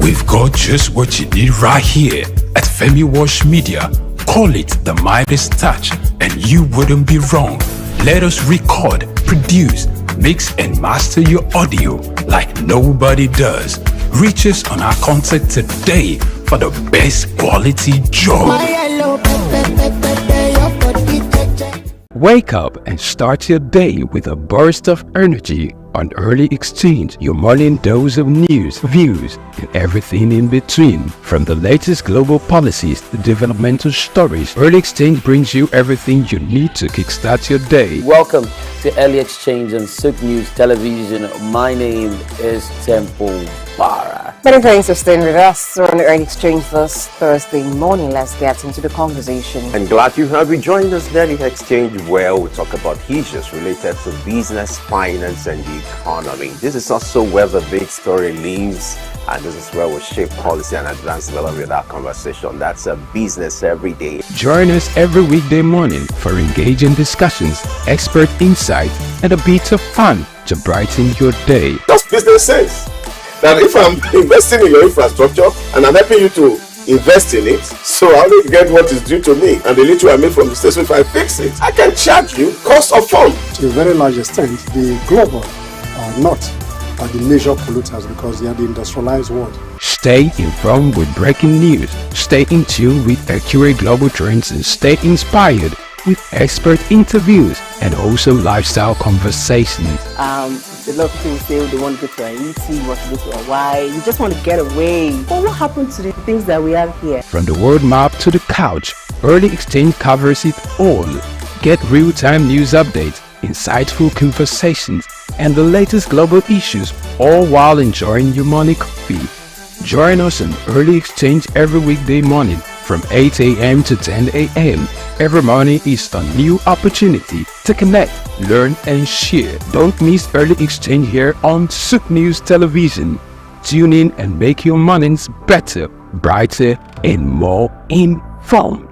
We've got just what you need right here at Femi Wash Media. Call it the Midas touch and you wouldn't be wrong. Let us record, produce, mix and master your audio like nobody does. Reach us on our contact today for the best quality job. Wake up and start your day with a burst of energy on Early Exchange, your morning dose of news, views, and everything in between. From the latest global policies to developmental stories, Early Exchange brings you everything you need to kickstart your day. Welcome to Early Exchange on SOUQ News Television. My name is Temple Bara. Many thanks for staying with us on Early Exchange this Thursday morning. Let's get into the conversation. And glad you have rejoined us, Early Exchange, where we talk about issues related to business, finance, and the economy. This is also where the big story lives, and this is where we shape policy and advance development with our conversation. That's a business every day. Join us every weekday morning for engaging discussions, expert insight, and a bit of fun to brighten your day. That's business sense. That if I'm investing in your infrastructure and I'm helping you to invest in it, so I will get what is due to me, and the little I made from the station, if I fix it, I can charge you cost of fund. To a very large extent, the global north are the major polluters because they are the industrialized world. Stay informed with breaking news, stay in tune with accurate global trends, and stay inspired with expert interviews and also lifestyle conversations. A lot of people say they want to go to Haiti, want to go to Hawaii, you just want to get away. But what happened to the things that we have here? From the world map to the couch, Early Exchange covers it all. Get real-time news updates, insightful conversations, and the latest global issues, all while enjoying your morning coffee. Join us on Early Exchange every weekday morning from 8 a.m. to 10 a.m. Every morning is a new opportunity to connect, learn, and share. Don't miss Early Exchange here on SOUQ News Television. Tune in and make your mornings better, brighter, and more informed.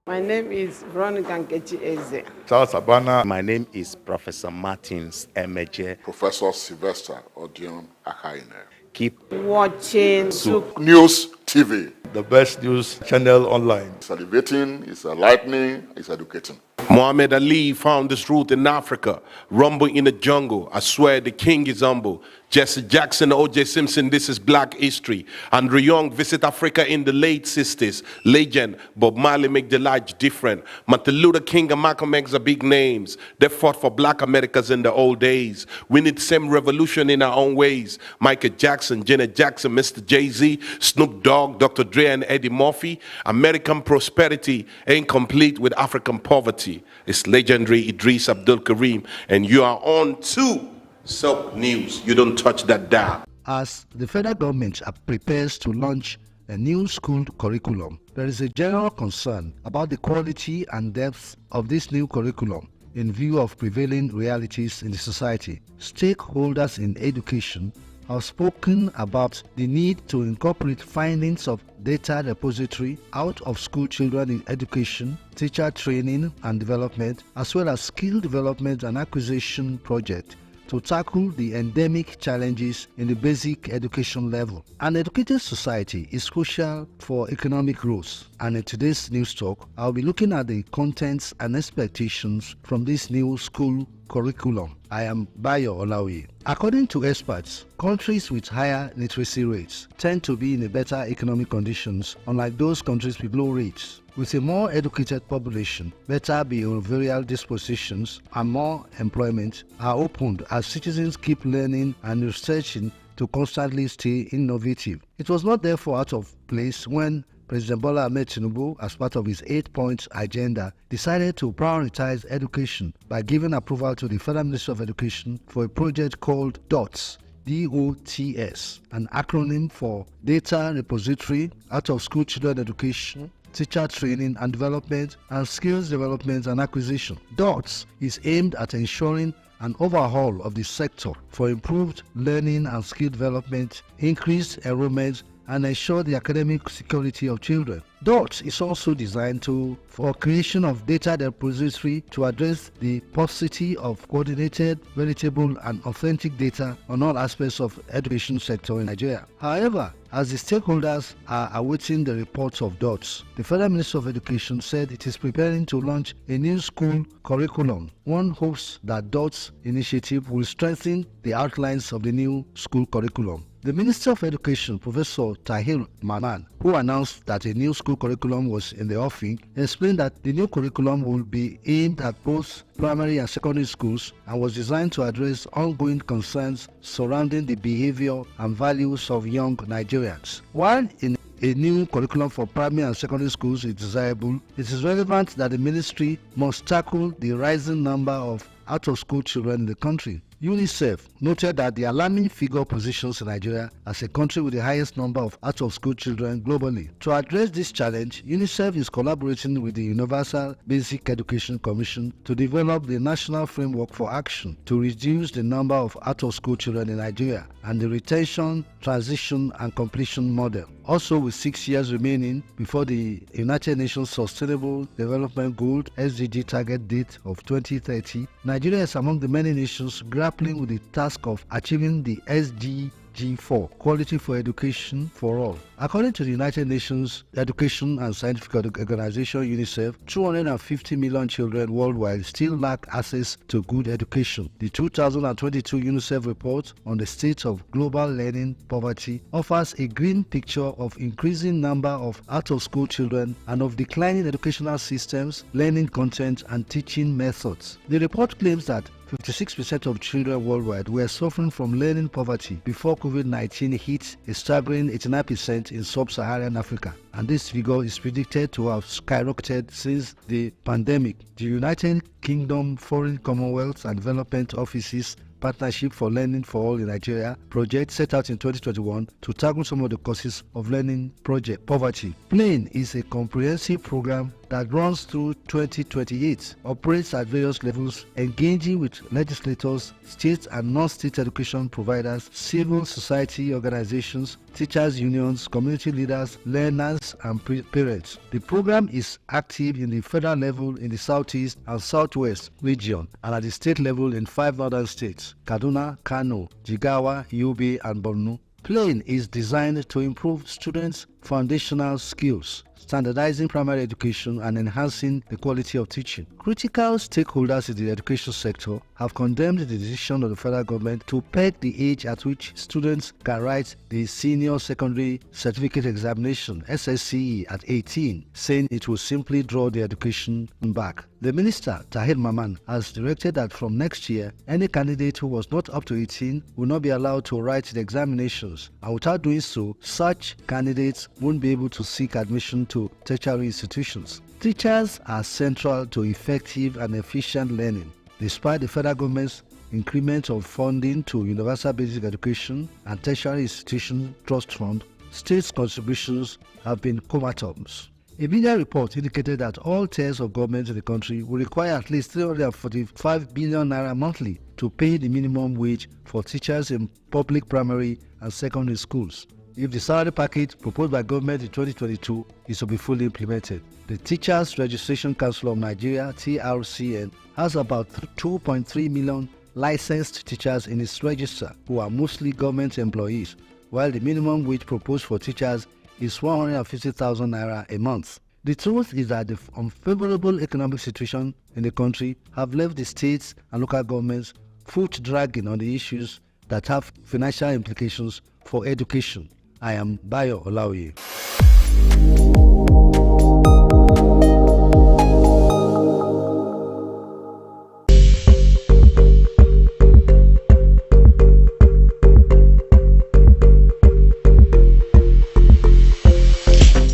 My name is Veronica Nkechi Eze. Charles Abana. My name is Professor Martins Emeje. Professor Sylvester Odion Akaine. Keep watching SOUQ News TV. The best news channel online. It's elevating, it's enlightening, it's educating. Muhammad Ali found his root in Africa. Rumble in the jungle. I swear the king is humble. Jesse Jackson, O.J. Simpson, this is black history. Andrew Young visit Africa in the late 60s. Legend, Bob Marley make the life different. Martin Luther King and Malcolm X are big names. They fought for black Americans in the old days. We need same revolution in our own ways. Michael Jackson, Janet Jackson, Mr. Jay-Z, Snoop Dogg, Dr. Dre and Eddie Murphy. American prosperity ain't complete with African poverty. It's legendary Idris Abdul Karim, and you are on to SOUQ News. You don't touch that dial. As the federal government prepares to launch a new school curriculum, there is a general concern about the quality and depth of this new curriculum in view of prevailing realities in the society. Stakeholders in education have spoken about the need to incorporate findings of data repository out of school children in education, teacher training and development, as well as skill development and acquisition project to tackle the endemic challenges in the basic education level. An educated society is crucial for economic growth, and in today's news talk, I'll be looking at the contents and expectations from this new school curriculum. I am Bayo Olawi. According to experts, countries with higher literacy rates tend to be in better economic conditions, unlike those countries with low rates. With a more educated population, better behavioral dispositions and more employment are opened as citizens keep learning and researching to constantly stay innovative. It was not therefore out of place when President Bola Ahmed Tinubu, as part of his 8-point agenda, decided to prioritize education by giving approval to the Federal Ministry of Education for a project called DOTS, DOTS, an acronym for Data Repository Out of School Children Education, Teacher Training and Development, and Skills Development and Acquisition. DOTS is aimed at ensuring an overhaul of the sector for improved learning and skill development, increased enrollment, and ensure the academic security of children. DOTS is also designed for creation of data repository to address the paucity of coordinated, veritable, and authentic data on all aspects of education sector in Nigeria. However, as the stakeholders are awaiting the reports of DOTS, the Federal Ministry of Education said it is preparing to launch a new school curriculum. One hopes that DOTS initiative will strengthen the outlines of the new school curriculum. The Minister of Education, Professor Tahir Maman, who announced that a new school curriculum was in the offing, explained that the new curriculum will be aimed at both primary and secondary schools and was designed to address ongoing concerns surrounding the behavior and values of young Nigerians. While in a new curriculum for primary and secondary schools is desirable, it is relevant that the ministry must tackle the rising number of out-of-school children in the country. UNICEF noted that the alarming figure positions Nigeria as a country with the highest number of out-of-school children globally. To address this challenge, UNICEF is collaborating with the Universal Basic Education Commission to develop the national framework for action to reduce the number of out-of-school children in Nigeria and the retention, transition, and completion model. Also, with 6 years remaining before the United Nations Sustainable Development Goal (SDG) target date of 2030, Nigeria is among the many nations grappling with the task of achieving the SDG4, Quality for Education for All. According to the United Nations Education and Scientific Organization (UNICEF), 250 million children worldwide still lack access to good education. The 2022 UNICEF report on the state of global learning poverty offers a grim picture of increasing number of out-of-school children and of declining educational systems, learning content, and teaching methods. The report claims that 56% of children worldwide were suffering from learning poverty before COVID-19 hit a staggering 89% in sub-Saharan Africa, and this figure is predicted to have skyrocketed since the pandemic. The United Kingdom Foreign Commonwealth and Development Office's Partnership for Learning for All in Nigeria project set out in 2021 to tackle some of the causes of learning poverty. PLAN is a comprehensive program that runs through 2028, operates at various levels, engaging with legislators, state and non-state education providers, civil society organizations, teachers unions, community leaders, learners, and parents. The program is active in the federal level in the Southeast and Southwest region and at the state level in 5 northern states: Kaduna, Kano, Jigawa, Yobe, and Borno. PLAN is designed to improve students' foundational skills, standardizing primary education and enhancing the quality of teaching. Critical stakeholders in the education sector have condemned the decision of the federal government to peg the age at which students can write the Senior Secondary Certificate Examination (SSCE) at 18, saying it will simply draw the education back. The Minister, Tahir Maman, has directed that from next year, any candidate who was not up to 18 will not be allowed to write the examinations, and without doing so, such candidates won't be able to seek admission to tertiary institutions. Teachers are central to effective and efficient learning. Despite the federal government's increment of funding to Universal Basic Education and Tertiary Institution Trust Fund, states' contributions have been comatose. A media report indicated that all tiers of government in the country will require at least 345 billion naira monthly to pay the minimum wage for teachers in public primary and secondary schools, if the salary package proposed by government in 2022 is to be fully implemented. The Teachers Registration Council of Nigeria (TRCN) has about 2.3 million licensed teachers in its register, who are mostly government employees, while the minimum wage proposed for teachers is 150,000 naira a month. The truth is that the unfavorable economic situation in the country have left the states and local governments foot dragging on the issues that have financial implications for education. I am Bayo Olaoye.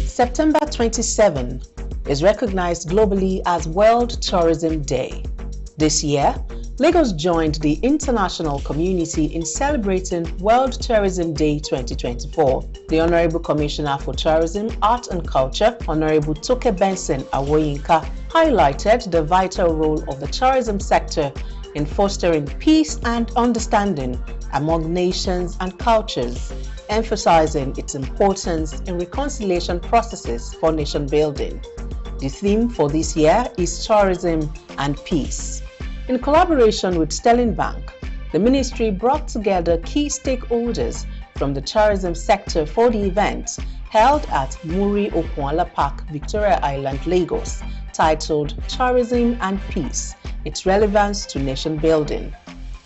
September 27 is recognized globally as World Tourism Day. This year, Lagos joined the international community in celebrating World Tourism Day 2024. The Honorable Commissioner for Tourism, Art and Culture, Honorable Toke Benson Awoyinka, highlighted the vital role of the tourism sector in fostering peace and understanding among nations and cultures. emphasizing its importance in reconciliation processes for nation building. The theme for this year is Tourism and Peace. In collaboration with Sterling Bank, the ministry brought together key stakeholders from the tourism sector for the event held at Muri Okuala Park, Victoria Island, Lagos, titled Tourism and Peace, Its Relevance to Nation Building.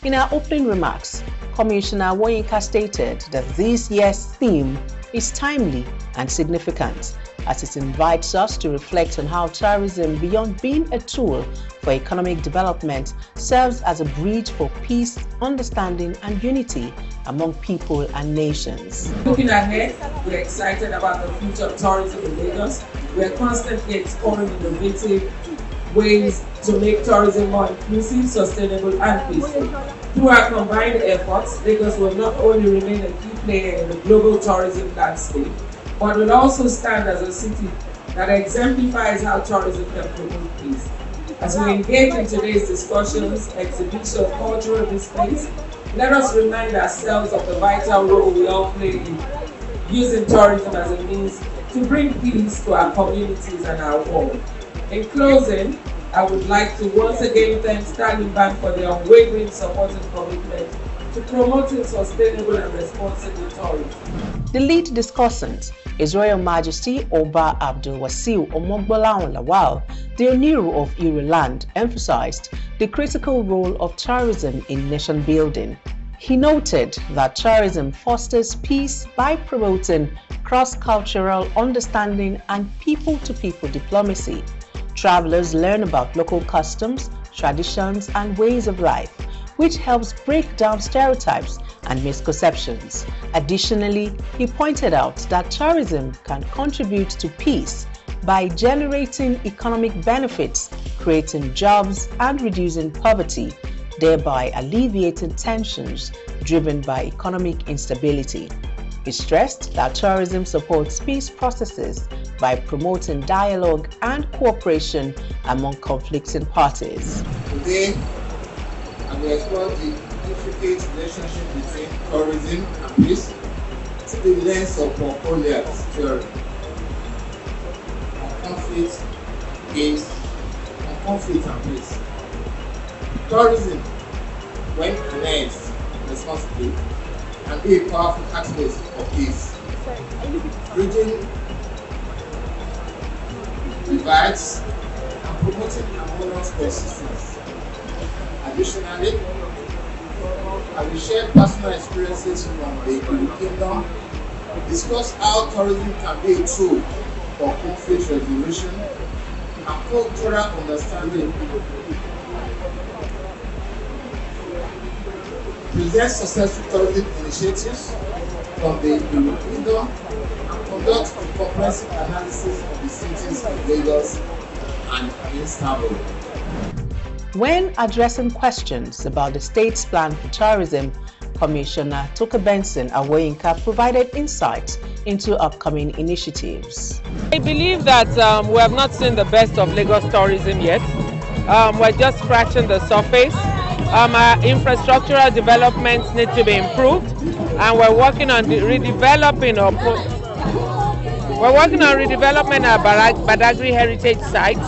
In her opening remarks, Commissioner Woyinka stated that this year's theme is timely and significant, as it invites us to reflect on how tourism, beyond being a tool for economic development, serves as a bridge for peace, understanding, and unity among people and nations. Looking ahead, we're excited about the future of tourism in Lagos. We're constantly exploring innovative ways to make tourism more inclusive, sustainable, and peaceful. Through our combined efforts, Lagos will not only remain a key player in the global tourism landscape, but will also stand as a city that exemplifies how tourism can promote peace. As we engage in today's discussions, exhibitions, cultural displays, let us remind ourselves of the vital role we all play in using tourism as a means to bring peace to our communities and our world. In closing, I would like to once again thank Sterling Bank for their unwavering support and commitment to promoting sustainable and responsible tourism. The lead discussant, His Royal Majesty Oba Abdul Wasiu Omogbolaun Lawal, the Oniru of Ireland, emphasized the critical role of tourism in nation building. He noted that tourism fosters peace by promoting cross-cultural understanding and people-to-people diplomacy. Travelers learn about local customs, traditions, and ways of life, which helps break down stereotypes and misconceptions. Additionally, he pointed out that tourism can contribute to peace by generating economic benefits, creating jobs, and reducing poverty, thereby alleviating tensions driven by economic instability. He stressed that tourism supports peace processes by promoting dialogue and cooperation among conflicting parties. Today, I will explore the intricate relationship between tourism and peace through the lens of Mongolia's theory on conflict and peace. Tourism, when managed responsibly, can be a powerful catalyst for peace, bridging divides and promoting harmonious coexistence. Additionally, I will share personal experiences from the United Kingdom, discuss how tourism can be a tool for conflict resolution and cultural understanding, present successful tourism initiatives from the United Kingdom, and conduct a comprehensive analysis of the cities of Lagos and Istanbul. When addressing questions about the state's plan for tourism, Commissioner Toke Benson Awoyinka provided insights into upcoming initiatives. I believe that we have not seen the best of Lagos tourism yet. We're just scratching the surface. Our infrastructural developments need to be improved, and we're working on redeveloping our Badagry heritage sites.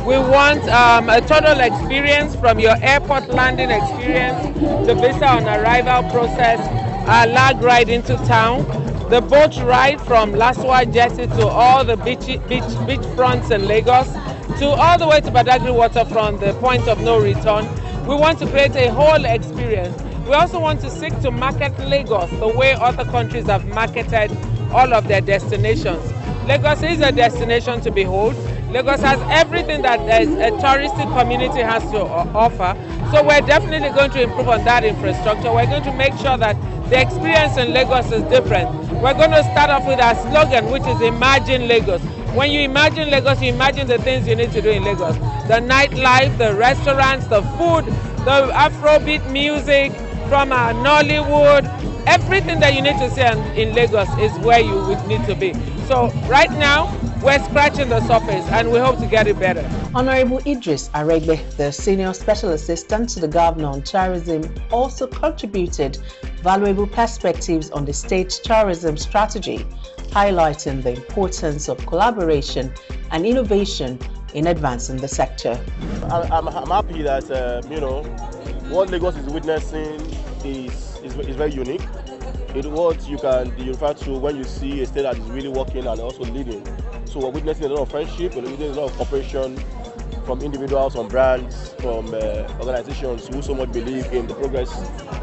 We want a total experience, from your airport landing experience, the visa on arrival process, our lag ride into town, the boat ride from Laswa Jetty to all the beach fronts in Lagos, to all the way to Badagry waterfront, the point of no return. We want to create a whole experience. We also want to seek to market Lagos the way other countries have marketed all of their destinations. Lagos is a destination to behold. Lagos has everything that a touristic community has to offer. So we're definitely going to improve on that infrastructure. We're going to make sure that the experience in Lagos is different. We're going to start off with our slogan, which is Imagine Lagos. When you imagine Lagos, you imagine the things you need to do in Lagos. The nightlife, the restaurants, the food, the Afrobeat music, from our Nollywood, everything that you need to see in Lagos is where you would need to be. So right now, we're scratching the surface and we hope to get it better. Honorable Idris Aregbe, the Senior Special Assistant to the Governor on Tourism, also contributed valuable perspectives on the state's tourism strategy, highlighting the importance of collaboration and innovation in advancing the sector. I'm happy that what Lagos is witnessing is very unique. It's what you can refer to when you see a state that is really working and also leading. So we're witnessing a lot of friendship, we're witnessing a lot of cooperation from individuals, from brands, from organizations who so much believe in the progress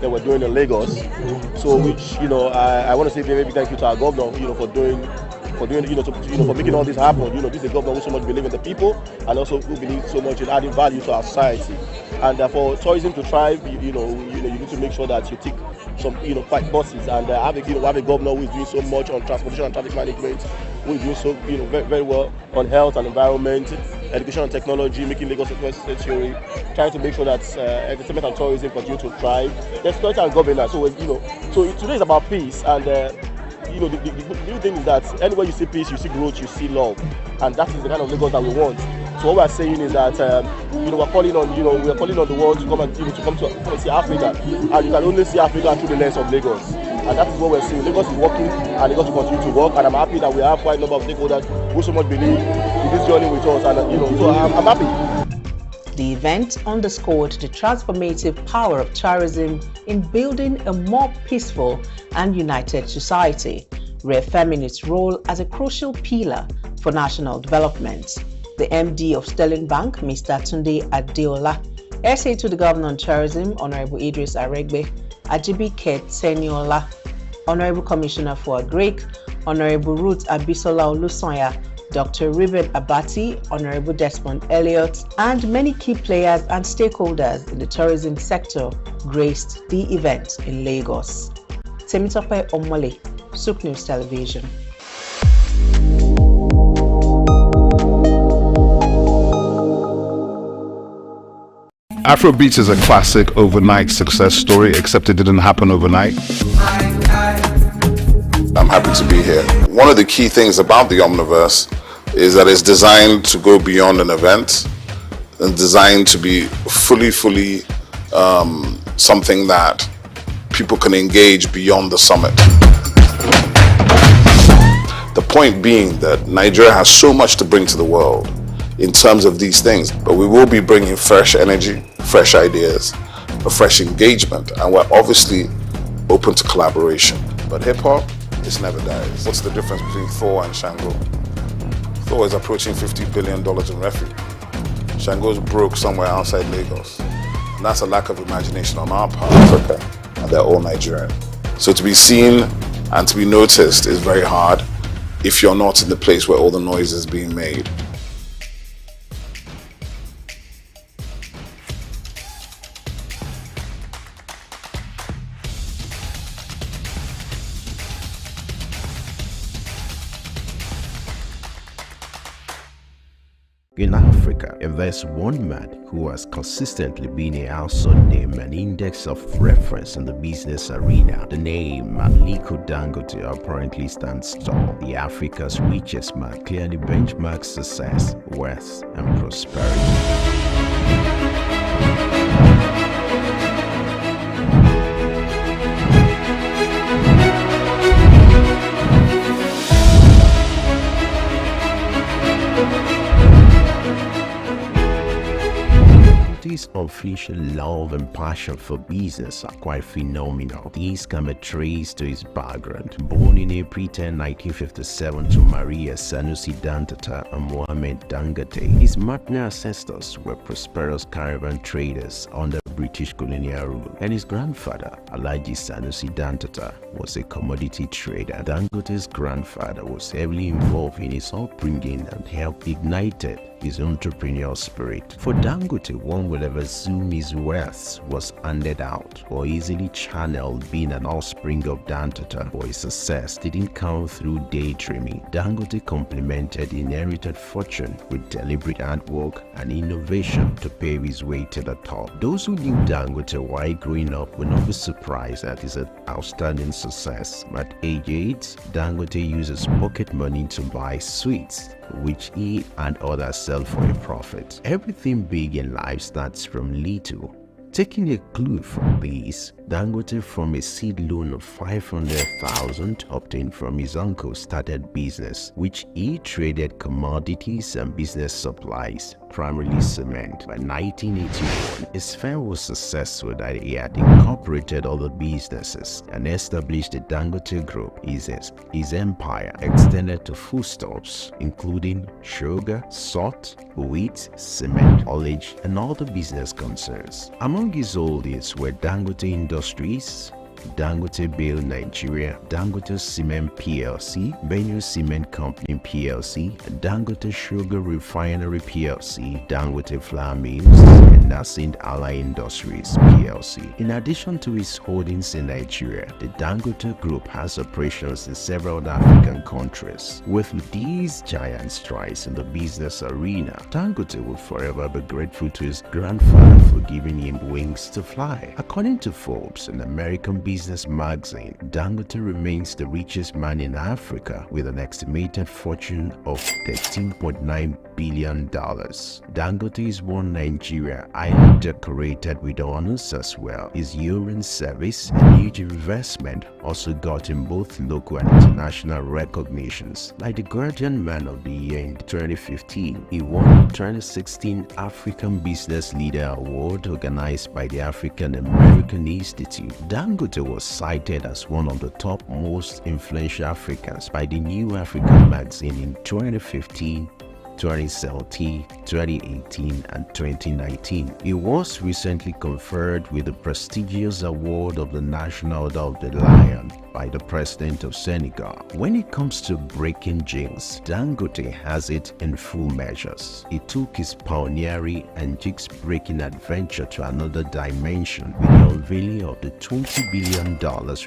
that we're doing in Lagos. So which I want to say very big thank you to our governor, for making all this happen. This is a governor who so much believe in the people and also who believes so much in adding value to our society. And for tourism to thrive, you need to make sure that you tick some quite boxes and have a governor who is doing so much on transportation and traffic management, who is doing so very, very well on health and environment, education and technology, making Lagos a 21st century, trying to make sure that entertainment and tourism continue to thrive. There's security and governance. So so today is about peace and. The new thing is that anywhere you see peace, you see growth, you see love, and that is the kind of Lagos that we want. So what we're saying is that we're calling on the world to come and to see Africa, and you can only see Africa through the lens of Lagos, and that is what we're saying. Lagos is working, and Lagos will continue to work, and I'm happy that we have quite a number of stakeholders who so much believe in this journey with us, and so I'm happy. The event underscored the transformative power of tourism in building a more peaceful and united society, reaffirming its role as a crucial pillar for national development. The MD of Sterling Bank, Mr. Tunde Adeola, SA to the Governor on Tourism, Honorable Idris Aregbe, Ajibike Teniola, Honorable Commissioner for Agric, Honorable Ruth Abisola Olusanya, Dr. Ruben Abati, Honorable Desmond Elliott, and many key players and stakeholders in the tourism sector graced the event in Lagos. Temitope Omole, SOUQ News Television. Afrobeats is a classic overnight success story, except it didn't happen overnight. I'm happy to be here. One of the key things about the Omniverse is that it's designed to go beyond an event and designed to be fully something that people can engage beyond the summit. The point being that Nigeria has so much to bring to the world in terms of these things, but we will be bringing fresh energy, fresh ideas, a fresh engagement, and we're obviously open to collaboration. But hip-hop, it never dies. What's the difference between Thor and Shango? Thor is approaching $50 billion in revenue. Shango's broke somewhere outside Lagos. And that's a lack of imagination on our part, Africa, and they're all Nigerian. So to be seen and to be noticed is very hard if you're not in the place where all the noise is being made. In Africa, there's one man who has consistently been a household name and index of reference in the business arena. The name Aliko Dangote apparently stands tall. The Africa's richest man clearly benchmarks success, wealth, and prosperity. His unofficial love and passion for business are quite phenomenal. These can be traced to his background. Born in April 10, 1957 to Maria Sanusi Dantata and Mohammed Dangote, his maternal ancestors were prosperous caravan traders under British colonial rule, and his grandfather, Alhaji Sanusi Dantata, was a commodity trader. Dangote's grandfather was heavily involved in his upbringing and helped ignite his entrepreneurial spirit. For Dangote, one will ever assume his wealth was handed out or easily channeled, being an offspring of Dantata, for his success didn't come through daydreaming. Dangote complemented inherited fortune with deliberate hard work and innovation to pave his way to the top. Those who knew Dangote while growing up will not be surprised at his outstanding success. At age 8, Dangote uses pocket money to buy sweets, which he and others sell for a profit. Everything big in life starts from little. Taking a clue from this, Dangote, from a seed loan of 500,000 obtained from his uncle, started business, which he traded commodities and business supplies, primarily cement. By 1981, his firm was successful that he had incorporated other businesses and established the Dangote Group. His empire extended to foodstuffs, including sugar, salt, wheat, cement, haulage, and other business concerns. Among his holdings were Dangote Industries, Dangote Bale Nigeria, Dangote Cement PLC, Benue Cement Company PLC, Dangote Sugar Refinery PLC, Dangote Flour Mills, and Nascent Ally Industries PLC. In addition to its holdings in Nigeria, the Dangote Group has operations in several African countries. With these giant strides in the business arena, Dangote will forever be grateful to his grandfather for giving him wings to fly. According to Forbes, an American business magazine, Dangote remains the richest man in Africa with an estimated fortune of $13.9 billion. Dangote is one Nigeria, highly decorated with honors as well. His urine service and huge investment also got him both local and international recognitions, like the Guardian Man of the Year in 2015. He won the 2016 African Business Leader Award organized by the African American Institute. Dangote was cited as one of the top most influential Africans by the New African magazine in 2015, 2017, 2018, and 2019. He was recently conferred with the prestigious award of the National Order of the Lion by the President of Senegal. When it comes to breaking jinx, Dangote has it in full measures. He took his pioneering and jinx-breaking adventure to another dimension with the unveiling of the $20 billion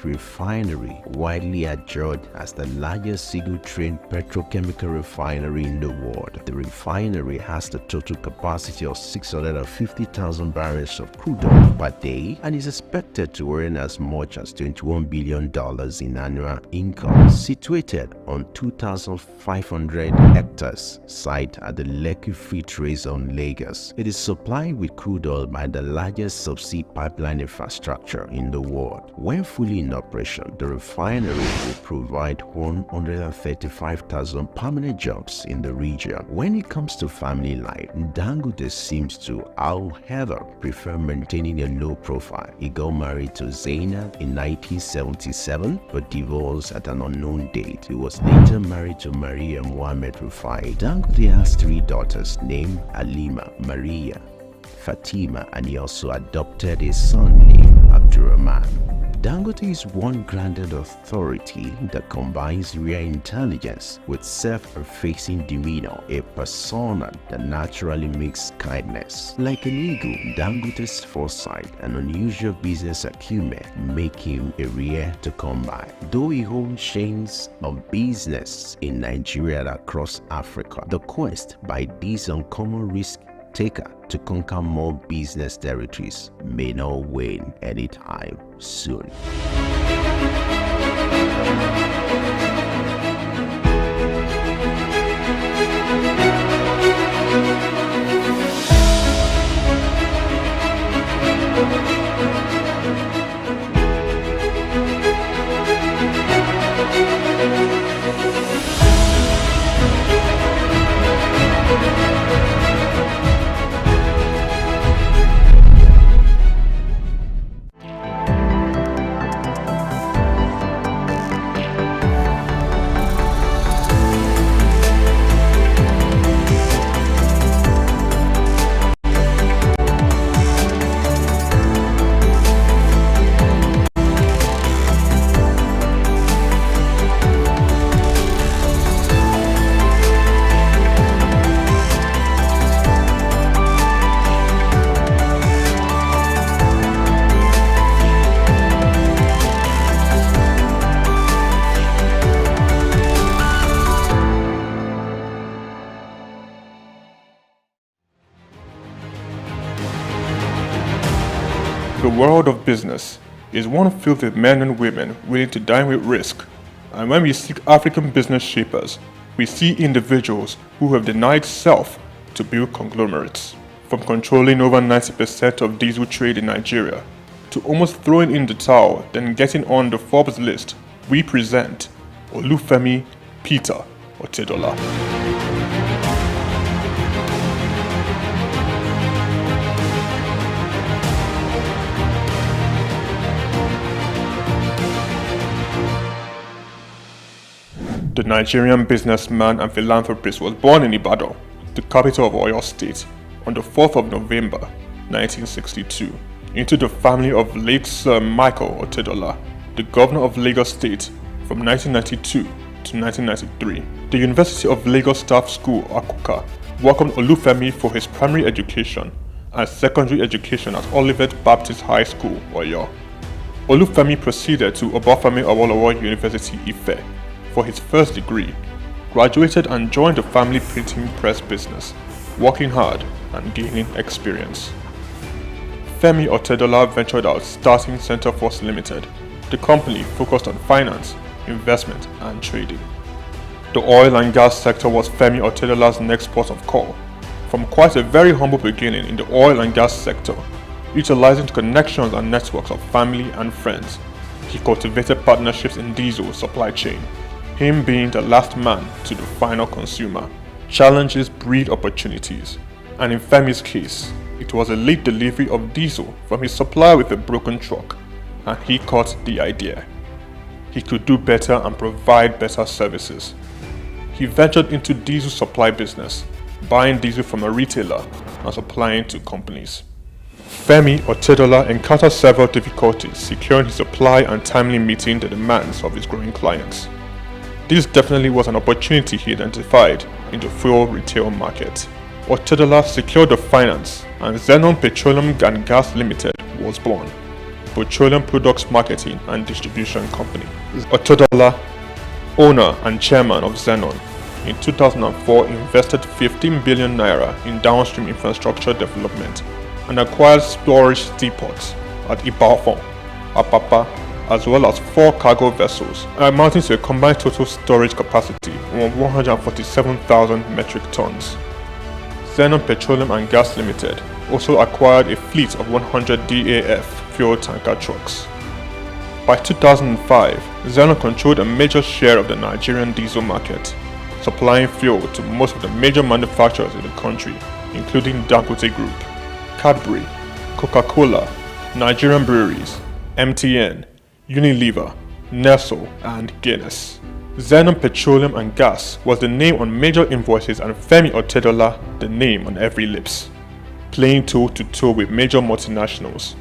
refinery, widely adjured as the largest single-train petrochemical refinery in the world. The refinery has the total capacity of 650,000 barrels of crude oil per day and is expected to earn as much as $21 billion in annual income. Situated on 2,500 hectares site at the Lekki Free Trade Zone, Lagos, it is supplied with crude oil by the largest subsea pipeline infrastructure in the world. When fully in operation, the refinery will provide 135,000 permanent jobs in the region. When it comes to family life, Dangote seems to, however, prefer maintaining a low profile. He got married to Zainab in 1977 but divorced at an unknown date. He was later married to Maria Mohammed Rufai. Dangote has 3 daughters named Halima, Maria, Fatima, and he also adopted a son named Abdurrahman. Dangote is one granted authority that combines rare intelligence with self-effacing demeanor, a persona that naturally makes kindness. Like an eagle, Dangote's foresight and unusual business acumen make him a rare to come by. Though he owns chains of business in Nigeria and across Africa, the quest by this uncommon risk taker to conquer more business territories may not wane anytime soon. The world of business is one filled with men and women willing to dine with risk. And when we seek African business shapers, we see individuals who have denied self to build conglomerates. From controlling over 90% of diesel trade in Nigeria, to almost throwing in the towel then getting on the Forbes list, we present Olufemi Peter Otedola. The Nigerian businessman and philanthropist was born in Ibadan, the capital of Oyo State, on the 4th of November 1962, into the family of late Sir Michael Otedola, the governor of Lagos State from 1992 to 1993. The University of Lagos Staff School, Akuka, welcomed Olufemi for his primary education and secondary education at Olivet Baptist High School, Oyo. Olufemi proceeded to Obafemi Awolowo University, Ife, for his first degree, graduated and joined the family printing press business, working hard and gaining experience. Femi Otedola ventured out, starting Center Force Limited. The company focused on finance, investment and trading. The oil and gas sector was Femi Otedola's next port of call. From quite a very humble beginning in the oil and gas sector, utilizing connections and networks of family and friends, he cultivated partnerships in diesel supply chain, him being the last man to the final consumer. Challenges breed opportunities, and in Femi's case, it was a late delivery of diesel from his supplier with a broken truck, and he caught the idea. He could do better and provide better services. He ventured into diesel supply business, buying diesel from a retailer and supplying to companies. Femi Otedola encountered several difficulties securing his supply and timely meeting the demands of his growing clients. This definitely was an opportunity he identified in the fuel retail market. Otedola secured the finance and Zenon Petroleum and Gas Limited was born, petroleum products marketing and distribution company. Otedola, owner and chairman of Zenon, in 2004 invested 15 billion naira in downstream infrastructure development and acquired storage seaports at Ibadan, Apapa, as well as 4 cargo vessels, amounting to a combined total storage capacity of 147,000 metric tons. Zenon Petroleum and Gas Limited also acquired a fleet of 100 DAF fuel tanker trucks. By 2005, Zenon controlled a major share of the Nigerian diesel market, supplying fuel to most of the major manufacturers in the country, including Dangote Group, Cadbury, Coca-Cola, Nigerian Breweries, MTN, Unilever, Nestle, and Guinness. Zenon Petroleum and Gas was the name on major invoices and Femi Otedola the name on every lips, playing toe-to-toe with major multinationals.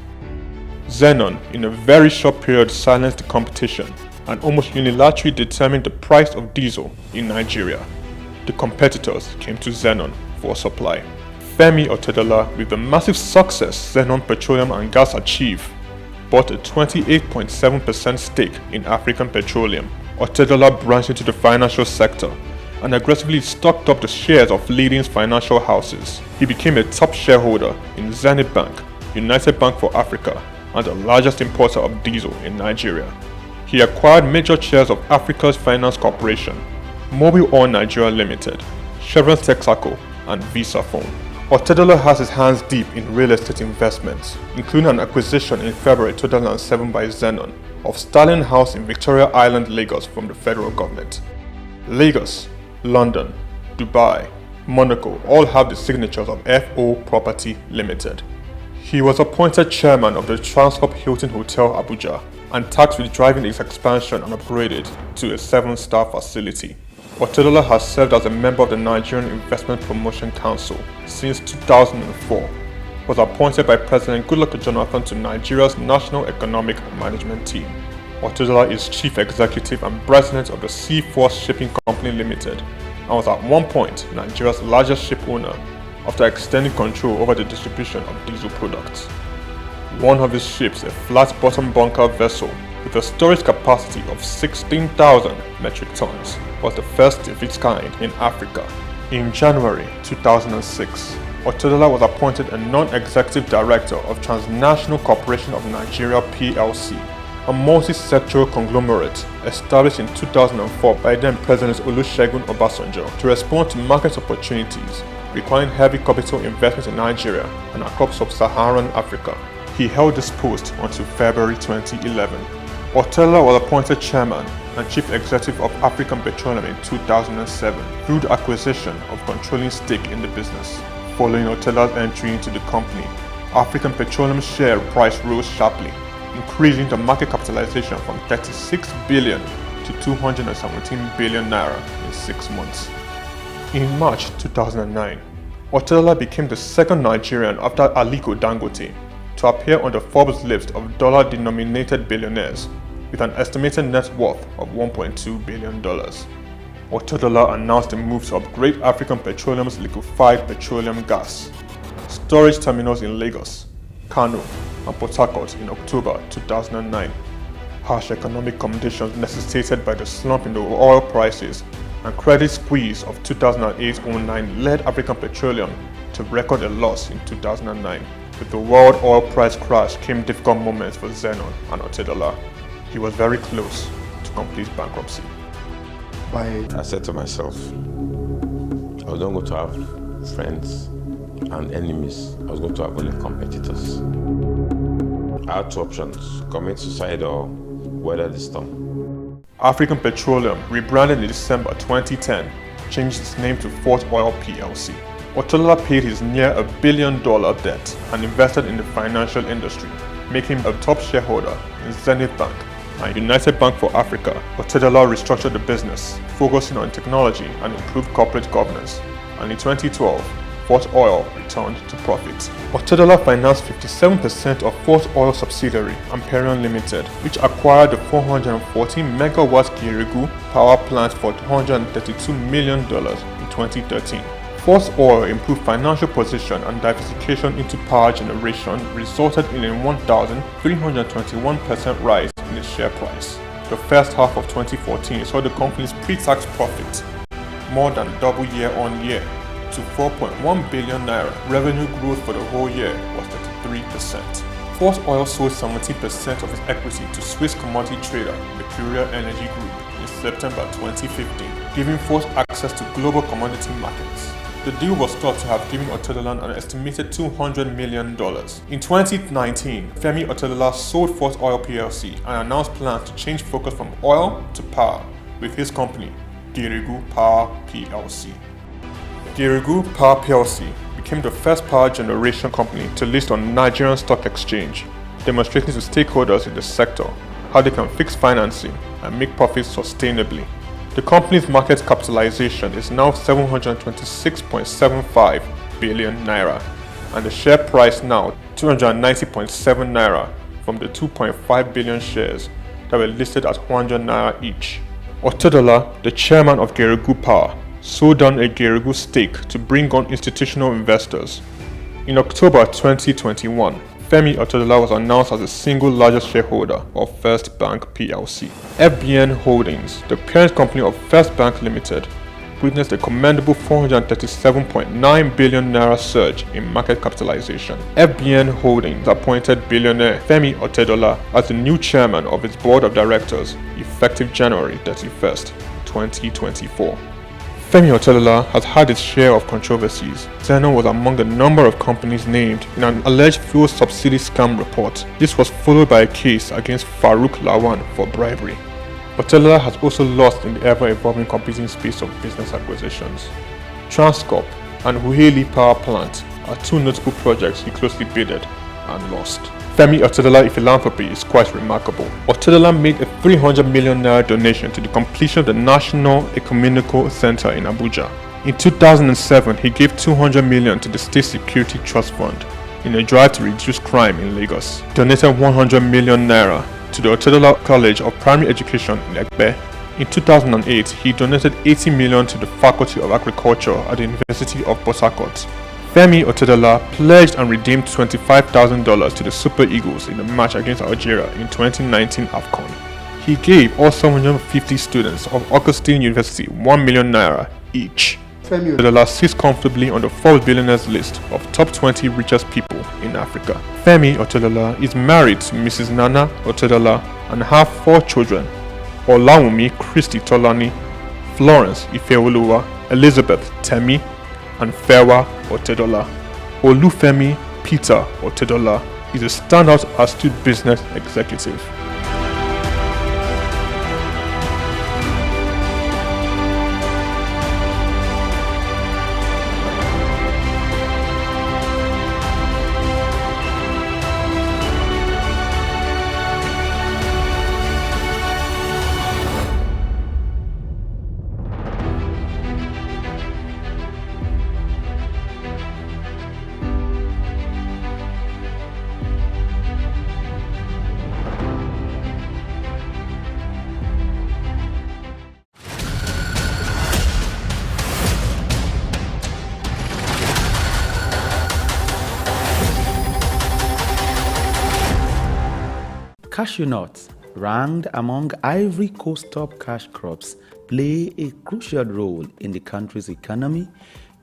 Zenon, in a very short period, silenced the competition and almost unilaterally determined the price of diesel in Nigeria. The competitors came to Zenon for supply. Femi Otedola, with the massive success Zenon Petroleum and Gas achieved, bought a 28.7% stake in African Petroleum. Otedola branched into the financial sector and aggressively stocked up the shares of leading financial houses. He became a top shareholder in Zenith Bank, United Bank for Africa, and the largest importer of diesel in Nigeria. He acquired major shares of Africa's Finance Corporation, Mobile Oil Nigeria Limited, Chevron Texaco, and Visa Phone. Otedola has his hands deep in real estate investments, including an acquisition in February 2007 by Zenon of Stalin House in Victoria Island, Lagos from the federal government. Lagos, London, Dubai, Monaco all have the signatures of FO Property Limited. He was appointed chairman of the Transcorp Hilton Hotel Abuja and tasked with driving its expansion and upgraded to a 7-star facility. Otedola has served as a member of the Nigerian Investment Promotion Council since 2004, was appointed by President Goodluck Jonathan to Nigeria's National Economic Management Team. Otedola is Chief Executive and President of the Seaforth Shipping Company Limited and was at one point Nigeria's largest ship owner after extending control over the distribution of diesel products. One of his ships, a flat-bottom bunker vessel with a storage capacity of 16,000 metric tons, was the first of its kind in Africa. In January 2006, Otedola was appointed a non-executive director of Transnational Corporation of Nigeria PLC, a multi-sectoral conglomerate established in 2004 by then President Olusegun Obasanjo to respond to market opportunities requiring heavy capital investment in Nigeria and across sub-Saharan Africa. He held this post until February 2011. Otedola was appointed chairman and chief executive of African Petroleum in 2007 through the acquisition of controlling stake in the business. Following Otedola's entry into the company, African Petroleum's share price rose sharply, increasing the market capitalization from 36 billion to 217 billion naira in 6 months. In March 2009, Otedola became the second Nigerian after Aliko Dangote to appear on the Forbes list of dollar-denominated billionaires with an estimated net worth of $1.2 billion. Otedola announced the move to upgrade African Petroleum's liquefied petroleum gas storage terminals in Lagos, Kano, and Port Harcourt in October 2009. Harsh economic conditions necessitated by the slump in the oil prices and credit squeeze of 2008-09 led African Petroleum to record a loss in 2009. With the world oil price crash came difficult moments for Zenon and Otedola. He was very close to complete bankruptcy. I said to myself, I was not going to have friends and enemies. I was going to have only competitors. I had 2 options: commit suicide or weather the storm. African Petroleum, rebranded in December 2010, changed its name to Fort Oil PLC. Otedola paid his near $1 billion debt and invested in the financial industry, making him a top shareholder in Zenith Bank and United Bank for Africa. Otedola restructured the business, focusing on technology and improved corporate governance, and in 2012, Fort Oil returned to profit. Otedola financed 57% of Fort Oil subsidiary, Amperion Limited, which acquired the 414 megawatt Geregu power plant for $232 million in 2013. Fort Oil improved financial position and diversification into power generation resulted in a 1,321% rise in its share price. The first half of 2014 saw the company's pre-tax profit more than double year-on-year to 4.1 billion naira. Revenue growth for the whole year was 33%. Fort Oil sold 70% of its equity to Swiss commodity trader Mercuria Energy Group in September 2015, giving Fort access to global commodity markets. The deal was thought to have given Otedola an estimated $200 million. In 2019, Femi Otedola sold Fort Oil PLC and announced plans to change focus from oil to power with his company, Geregu Power PLC. Geregu Power PLC became the first power generation company to list on Nigerian Stock Exchange, demonstrating to stakeholders in the sector how they can fix financing and make profits sustainably. The company's market capitalization is now 726.75 billion naira, and the share price now 290.7 naira from the 2.5 billion shares that were listed at 100 naira each. Otedola, the chairman of Geregu Power, sold down a Geregu stake to bring on institutional investors. In October 2021, Femi Otedola was announced as the single largest shareholder of First Bank PLC. FBN Holdings, the parent company of First Bank Limited, witnessed a commendable 437.9 billion naira surge in market capitalization. FBN Holdings appointed billionaire Femi Otedola as the new chairman of its board of directors, effective January 31st, 2024. Femi Otedola has had its share of controversies. Zenon was among the number of companies named in an alleged fuel subsidy scam report. This was followed by a case against Farouk Lawan for bribery. Otedola has also lost in the ever-evolving competing space of business acquisitions. Transcorp and Huheli Power Plant are 2 notable projects he closely bidded and lost. Femi Otedola philanthropy is quite remarkable. Otedola made a 300 million naira donation to the completion of the National Ecumenical Center in Abuja. In 2007, he gave 200 million to the State Security Trust Fund in a drive to reduce crime in Lagos. He donated 100 million naira to the Otedola College of Primary Education in Ekpe. In 2008, he donated 80 million to the Faculty of Agriculture at the University of Port Harcourt. Femi Otedola pledged and redeemed $25,000 to the Super Eagles in the match against Algeria in 2019 AFCON. He gave all 750 students of Augustine University 1 million naira each. Femi Otedola sits comfortably on the Forbes billionaires list of top 20 richest people in Africa. Femi Otedola is married to Mrs. Nana Otedola and have 4 children: Olawumi Christy Tolani, Florence Ifeoluwa, Elizabeth Temi, and Fewa Otedola. Olufemi Peter Otedola is a standout astute business executive. Cashew nuts, ranked among Ivory Coast top cash crops, play a crucial role in the country's economy,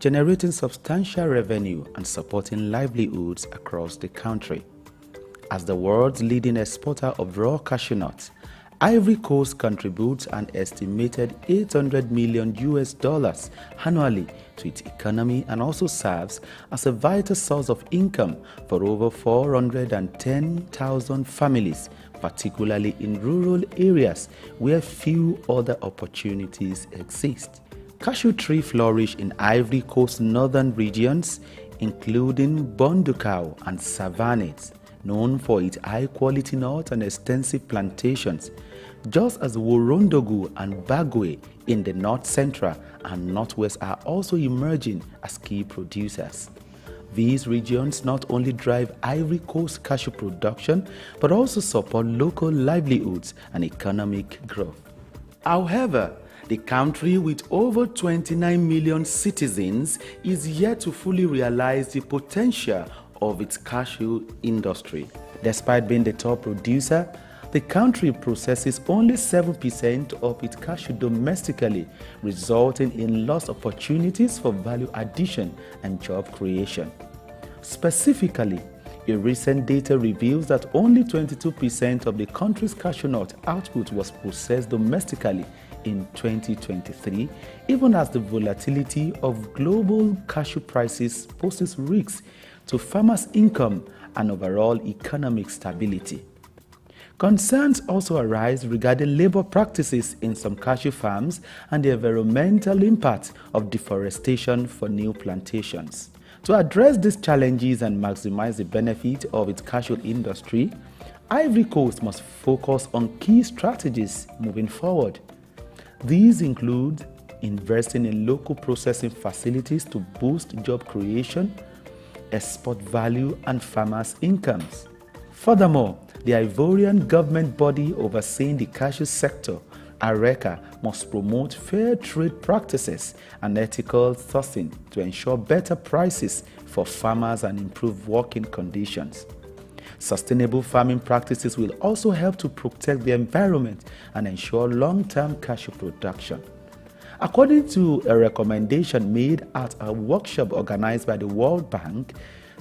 generating substantial revenue and supporting livelihoods across the country. As the world's leading exporter of raw cashew nuts, Ivory Coast contributes an estimated $800 million annually to its economy and also serves as a vital source of income for over 410,000 families, particularly in rural areas where few other opportunities exist. Cashew trees flourish in Ivory Coast northern regions, including Bondukau and Savannah, known for its high-quality nuts and extensive plantations, just as Worondogu and Bagwe in the north central and northwest are also emerging as key producers. These regions not only drive Ivory Coast cashew production, but also support local livelihoods and economic growth. However, the country with over 29 million citizens is yet to fully realize the potential of its cashew industry. Despite being the top producer, the country processes only 7% of its cashew domestically, resulting in lost opportunities for value addition and job creation. Specifically, a recent data reveals that only 22% of the country's cashew nut output was processed domestically in 2023, even as the volatility of global cashew prices poses risks to farmers' income and overall economic stability. Concerns also arise regarding labor practices in some cashew farms and the environmental impact of deforestation for new plantations. To address these challenges and maximize the benefit of its cashew industry, Ivory Coast must focus on key strategies moving forward. These include investing in local processing facilities to boost job creation, export value, and farmers' incomes. Furthermore, the Ivorian government body overseeing the cashew sector, ARECA, must promote fair trade practices and ethical sourcing to ensure better prices for farmers and improve working conditions. Sustainable farming practices will also help to protect the environment and ensure long-term cashew production. According to a recommendation made at a workshop organized by the World Bank,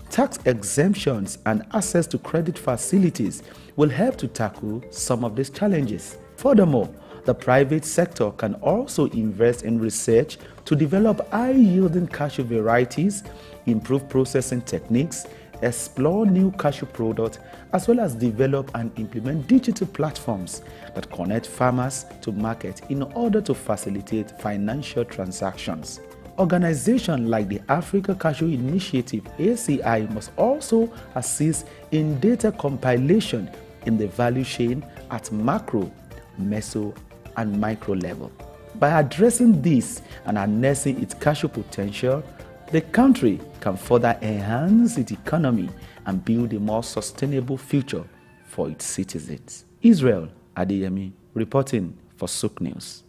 tax exemptions and access to credit facilities will help to tackle some of these challenges. Furthermore, the private sector can also invest in research to develop high-yielding cashew varieties, improve processing techniques, explore new cashew products, as well as develop and implement digital platforms that connect farmers to market in order to facilitate financial transactions. Organizations like the Africa Cashew Initiative (ACI) must also assist in data compilation in the value chain at macro, meso, and micro level. By addressing this and harnessing its cashew potential, the country can further enhance its economy and build a more sustainable future for its citizens. Israel Adeyemi reporting for SOUQ News.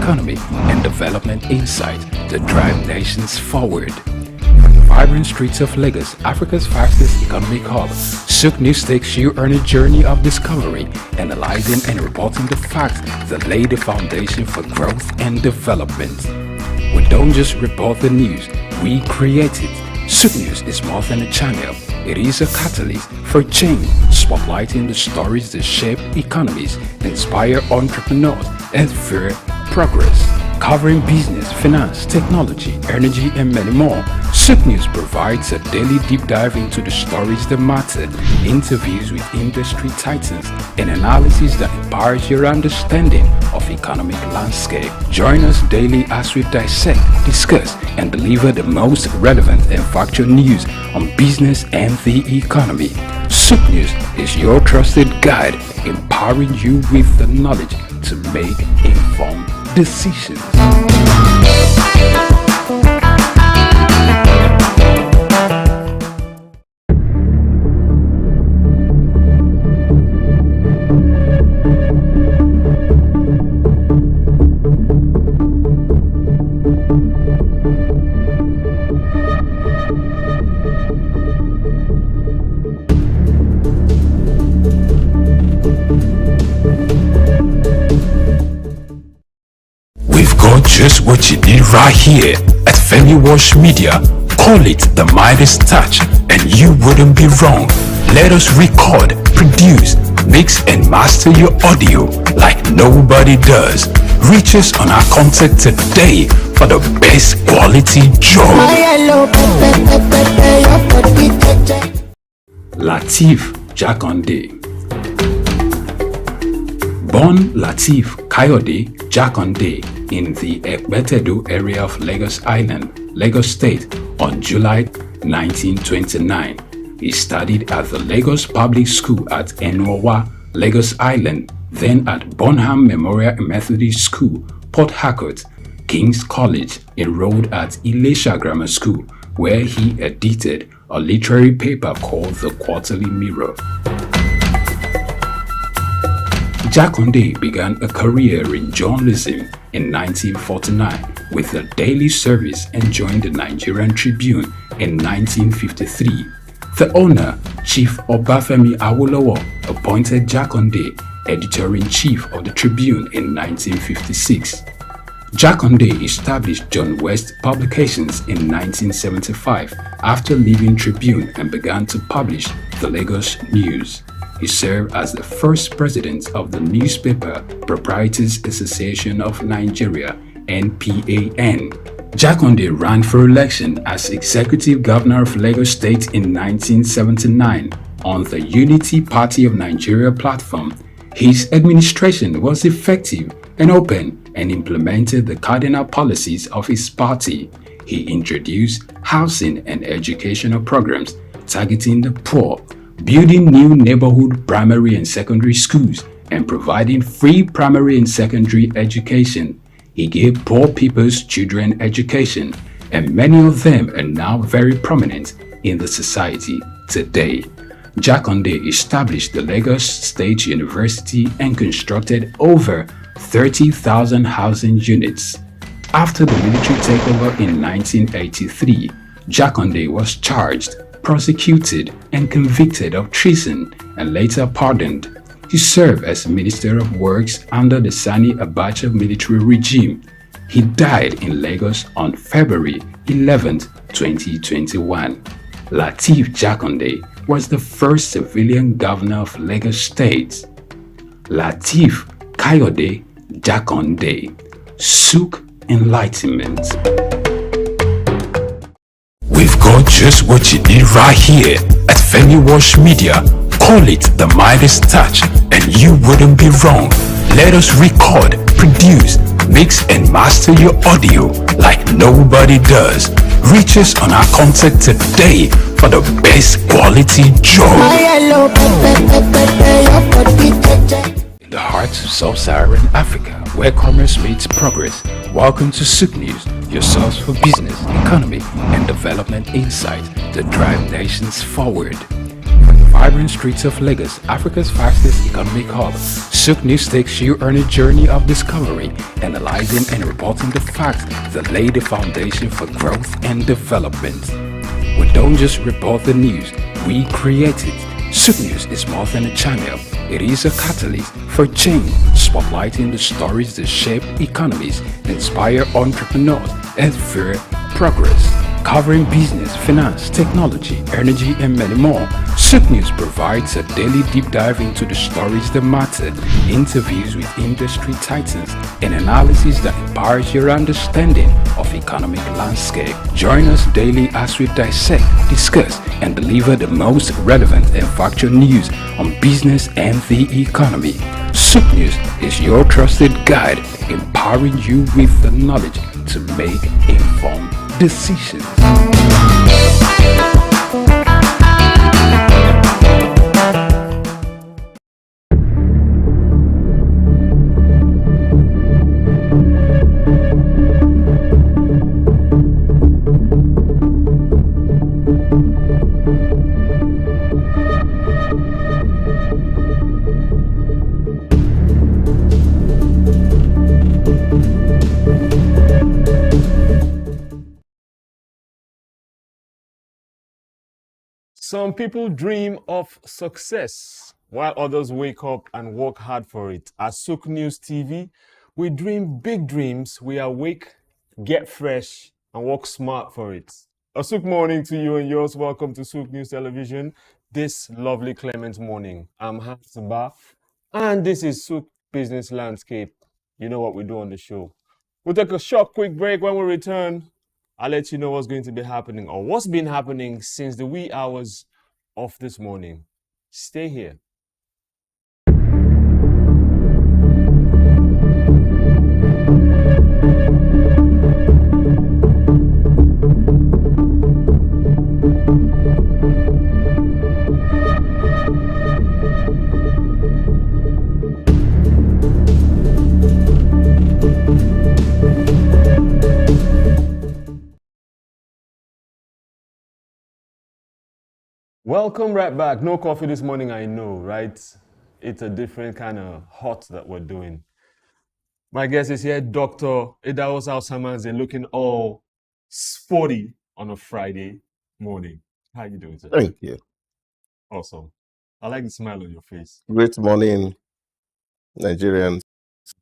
Economy and development insight that drive nations forward. From the vibrant streets of Lagos, Africa's fastest economic hub, SOUQ News takes you on a journey of discovery, analyzing and reporting the facts that lay the foundation for growth and development. We don't just report the news, we create it. SOUQ News is more than a channel. It is a catalyst for change, spotlighting the stories that shape economies, inspire entrepreneurs, and fuel progress. covering business, finance, technology, energy, and many more. SOUQ News provides a daily deep dive into the stories that matter, interviews with industry titans, and analysis that empowers your understanding of economic landscape. Join us daily as we dissect, discuss, and deliver the most relevant and factual news on business and the economy. SOUQ News is your trusted guide, empowering you with the knowledge to make informed decisions. Just what you need right here at Femi Wash Media. Call it the Midas touch and you wouldn't be wrong. Let us record, produce, mix and master your audio like nobody does. Reach us on our contact today for the best quality job. Lateef Jakande. Born Lateef Kayode Jakande in the Ekbetedo area of Lagos Island, Lagos State on July 1929. He studied at the Lagos Public School at Enuowa, Lagos Island, then at Bonham Memorial Methodist School, Port Harcourt, King's College, enrolled at Ilesha Grammar School, where he edited a literary paper called The Quarterly Mirror. Jakande began a career in journalism in 1949 with the Daily Service and joined the Nigerian Tribune in 1953. The owner, Chief Obafemi Awolowo, appointed Jakande editor-in-chief of the Tribune in 1956. Jakande established John West Publications in 1975 after leaving Tribune and began to publish the Lagos News. He served as the first president of the Newspaper Proprietors Association of Nigeria, NPAN. Jakande ran for election as executive governor of Lagos State in 1979 on the Unity Party of Nigeria platform. His administration was effective and open and implemented the cardinal policies of his party. He introduced housing and educational programs targeting the poor, building new neighborhood primary and secondary schools, and providing free primary and secondary education. He gave poor people's children education, and many of them are now very prominent in the society today. Jakande established the Lagos State University and constructed over 30,000 housing units. After the military takeover in 1983, Jakande was charged, prosecuted, and convicted of treason and later pardoned. He served as Minister of Works under the Sani Abacha military regime. He died in Lagos on February 11, 2021. Lateef Jakande was the first civilian governor of Lagos State. Lateef Kayode Jakande, SOUQ Enlightenment. We've got just what you need right here at Femi Wash Media. Call it the Midas touch and you wouldn't be wrong. Let us record, produce, mix and master your audio like nobody does. Reach us on our contact today for the best quality job. In the heart of sub-Saharan Africa, where commerce meets progress, welcome to SOUQ News, your source for business, economy, and development insights that drive nations forward. From the vibrant streets of Lagos, Africa's fastest economic hub, SOUQ News takes you on a journey of discovery, analyzing and reporting the facts that lay the foundation for growth and development. We don't just report the news, we create it. SOUQ News is more than a channel. It is a catalyst for change, spotlighting the stories that shape economies, inspire entrepreneurs, and fuel progress. covering business, finance, technology, energy, and many more. SOUQ News provides a daily deep dive into the stories that matter, interviews with industry titans, and analysis that empowers your understanding of economic landscape. Join us daily as we dissect, discuss, and deliver the most relevant and factual news on business and the economy. SOUQ News is your trusted guide, empowering you with the knowledge to make informed decisions. Some people dream of success, while others wake up and work hard for it. At SOUQ News TV, we dream big dreams, we awake, get fresh, and work smart for it. A SOUQ morning to you and yours. Welcome to SOUQ News Television this lovely Clement morning. I'm Hafsaba, and this is SOUQ Business Landscape. You know what we do on the show. We'll take a short, quick break. When we return, I'll let you know what's going to be happening or what's been happening since the wee hours of this morning. Stay here. Welcome right back. No coffee this morning, I know, right? It's a different kind of hot that we're doing. My guest is here, Dr. Idaos Alsamanze, looking all sporty on a Friday morning. How you doing today? Thank you. Awesome. I like the smile on your face. Great morning, Nigerians,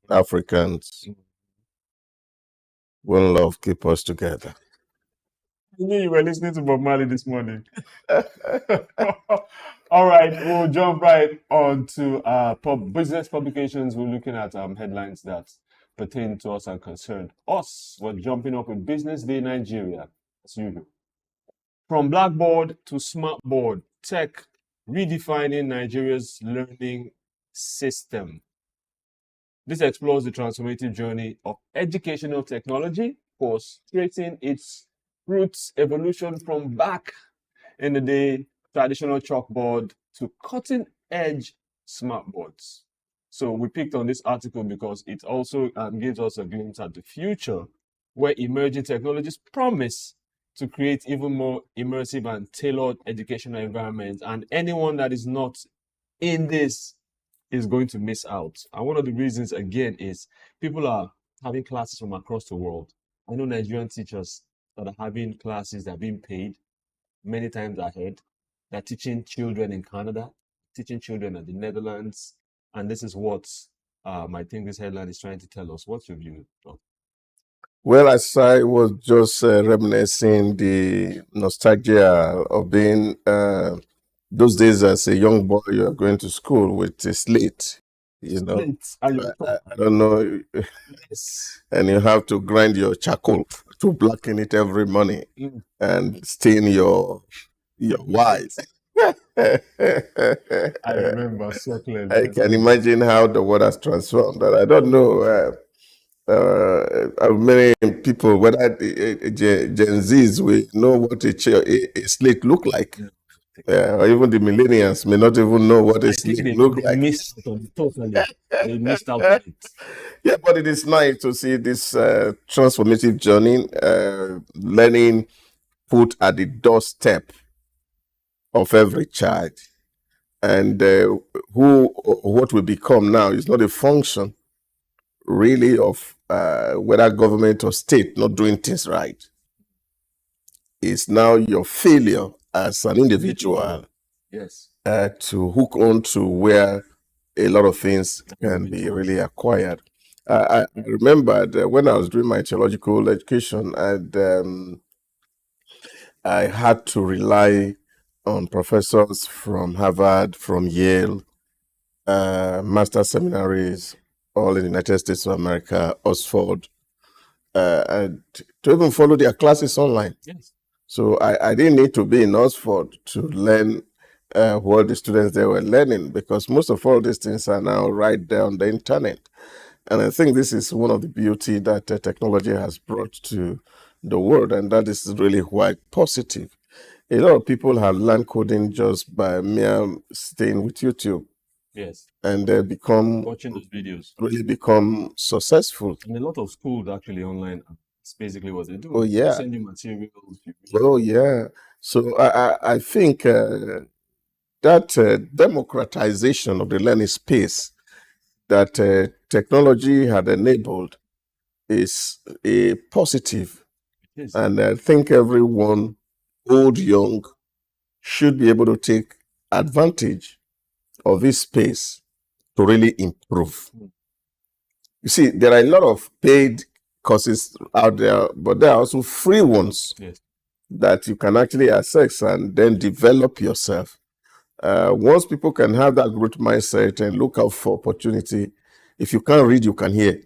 Africans. One love, keep us together. I knew you were listening to Bob Marley this morning. All right, we'll jump right on to business publications. We're looking at headlines that pertain to us and concern us. We're jumping up with Business Day Nigeria, as usual. From blackboard to smartboard, tech redefining Nigeria's learning system. This explores the transformative journey of educational technology, tracing its roots evolution from back in the day traditional chalkboard to cutting edge smartboards. So we picked on this article because it also gives us a glimpse at the future where emerging technologies promise to create even more immersive and tailored educational environments, and anyone that is not in this is going to miss out. And one of the reasons again is people are having classes from across the world. I know Nigerian teachers that are having classes that are being paid many times ahead. They're teaching children in Canada, teaching children in the Netherlands, and this is what I think this headline is trying to tell us. What's your view, Doc? Well, as I was just reminiscing the nostalgia of being those days as a young boy, you are going to school with a slate, you know. I don't know. Yes. And you have to grind your charcoal to blacken it every morning and stain your white. I remember so clearly. I can imagine how the world has transformed. But I don't know many people, whether Gen Zs, we know what a slate look like. Or even the millennials may not even know what a slate look like. They missed out on it. Yeah, but it is nice to see this transformative journey, learning put at the doorstep of every child. And what we become now is not a function really of whether government or state not doing things right. It's now your failure as an individual yes, to hook on to where a lot of things can be really acquired. I remembered when I was doing my theological education, and I had to rely on professors from Harvard, from Yale, master seminaries, all in the United States of America, Oxford, and to even follow their classes online. Yes. So I didn't need to be in Oxford to learn what the students they were learning, because most of all these things are now right there on the internet. And I think this is one of the beauty that technology has brought to the world, and that is really quite positive. A lot of people have learned coding just by mere staying with YouTube. Yes. And they become Watching those videos. really become successful. And a lot of schools actually online. It's basically what they do. Oh, yeah. Send you materials. Oh yeah. So I think that democratization of the learning space that technology had enabled is a positive. Yes. And I think everyone, old, young, should be able to take advantage of this space to really improve. You see, there are a lot of paid courses out there, but there are also free ones. Yes. That you can actually access and then develop yourself. Once people can have that growth mindset and look out for opportunity, if you can't read, you can hear.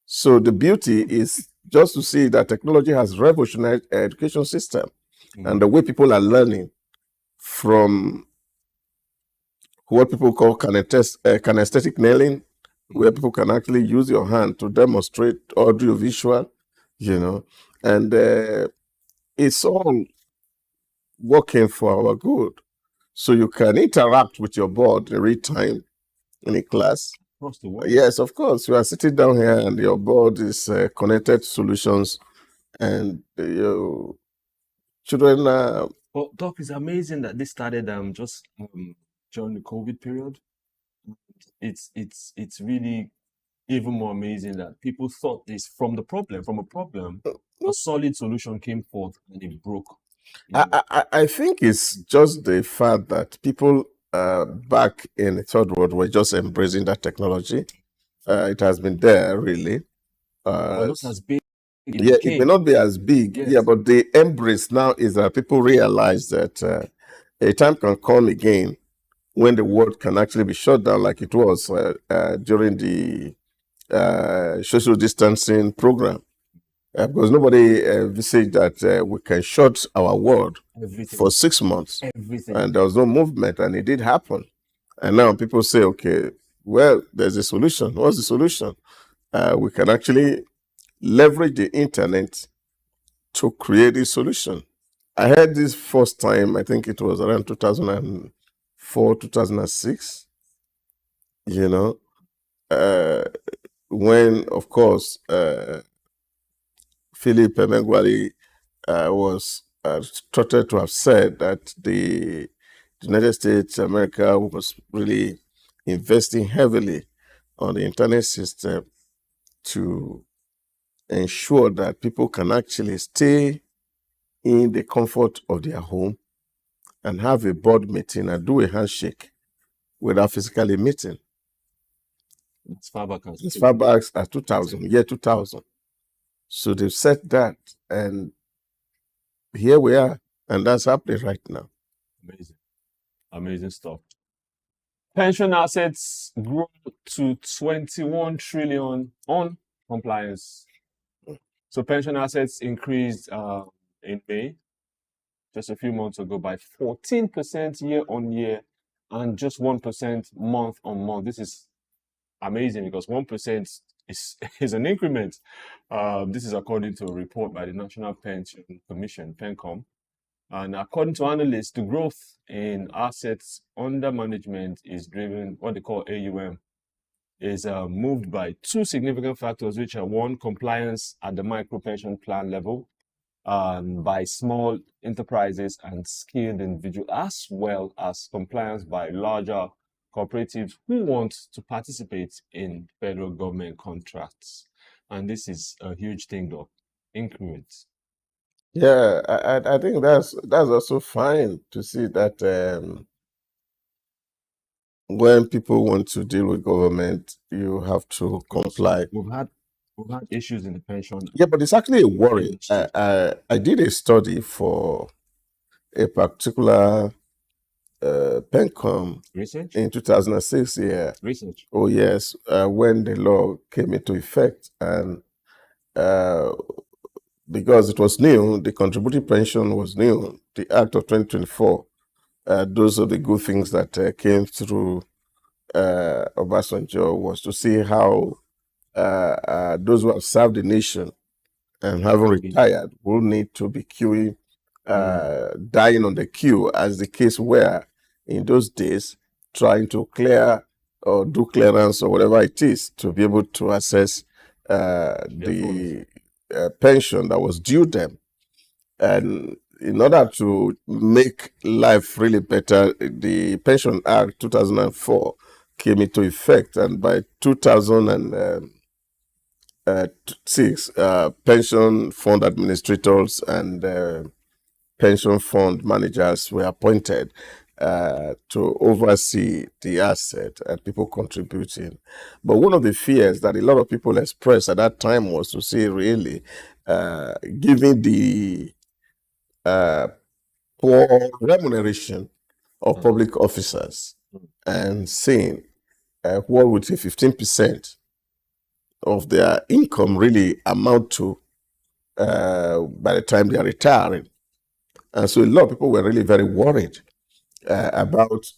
So the beauty is just to see that technology has revolutionized the education system and the way people are learning from what people call kinesthetic learning, where people can actually use your hand to demonstrate audio visual, and it's all working for our good. So you can interact with your board in real time in a class. Across the world. Yes, of course. You are sitting down here and your board is connected solutions, and your children are... Well, Doc, it's amazing that this started just during the COVID period. It's really even more amazing that people thought this from a problem, a solid solution came forth and it broke. I think it's just the fact that people back in the third world were just embracing that technology. It has been there, really. Well, not as big. It may not be as big, Yes. but the embrace now is that people realize that a time can come again when the world can actually be shut down like it was during the social distancing program. Because nobody envisaged that we can shut our world for 6 months. And there was no movement, and it did happen. And now people say, okay, well, there's a solution. What's the solution? We can actually leverage the internet to create a solution. I heard this first time, I think it was around 2004, 2006, when, of course, Philip Emeagwali was trotted to have said that the United States, America was really investing heavily on the internet system to ensure that people can actually stay in the comfort of their home and have a board meeting and do a handshake without physically meeting. As far back as 2000, year 2000. So they've said that, and here we are, and that's happening right now. Amazing stuff. Pension assets grew to 21 trillion on compliance. So pension assets increased in May, just a few months ago, by 14% year on year and just 1% month on month. This is amazing because 1% is an increment. This is according to a report by the National Pension Commission, PENCOM. And according to analysts, the growth in assets under management is driven, what they call AUM, is moved by two significant factors, which are one, compliance at the micro pension plan level by small enterprises and skilled individuals, as well as compliance by larger cooperatives who want to participate in federal government contracts. And this is a huge thing, though, increments. Yeah, I think that's also fine to see that when people want to deal with government, you have to comply. We've had we've had issues in the pension. Yeah, but it's actually a worry. I did a study for a particular PENCOM Research? in 2006. Yeah. Research? Oh, yes. When the law came into effect, and because it was new, the contributing pension was new, the Act of 2024. Those are the good things that came through Obasanjo, was to see how those who have served the nation and haven't retired will need to be queuing, dying on the queue, as the case were in those days, trying to clear or do clearance or whatever it is to be able to access the pension that was due them. And in order to make life really better, the Pension Act 2004 came into effect, and by 2006, pension fund administrators and pension fund managers were appointed to oversee the asset and people contributing. But one of the fears that a lot of people expressed at that time was to say, really, given the poor remuneration of public officers, and saying what would say 15% of their income really amount to by the time they are retiring. And so a lot of people were really very worried about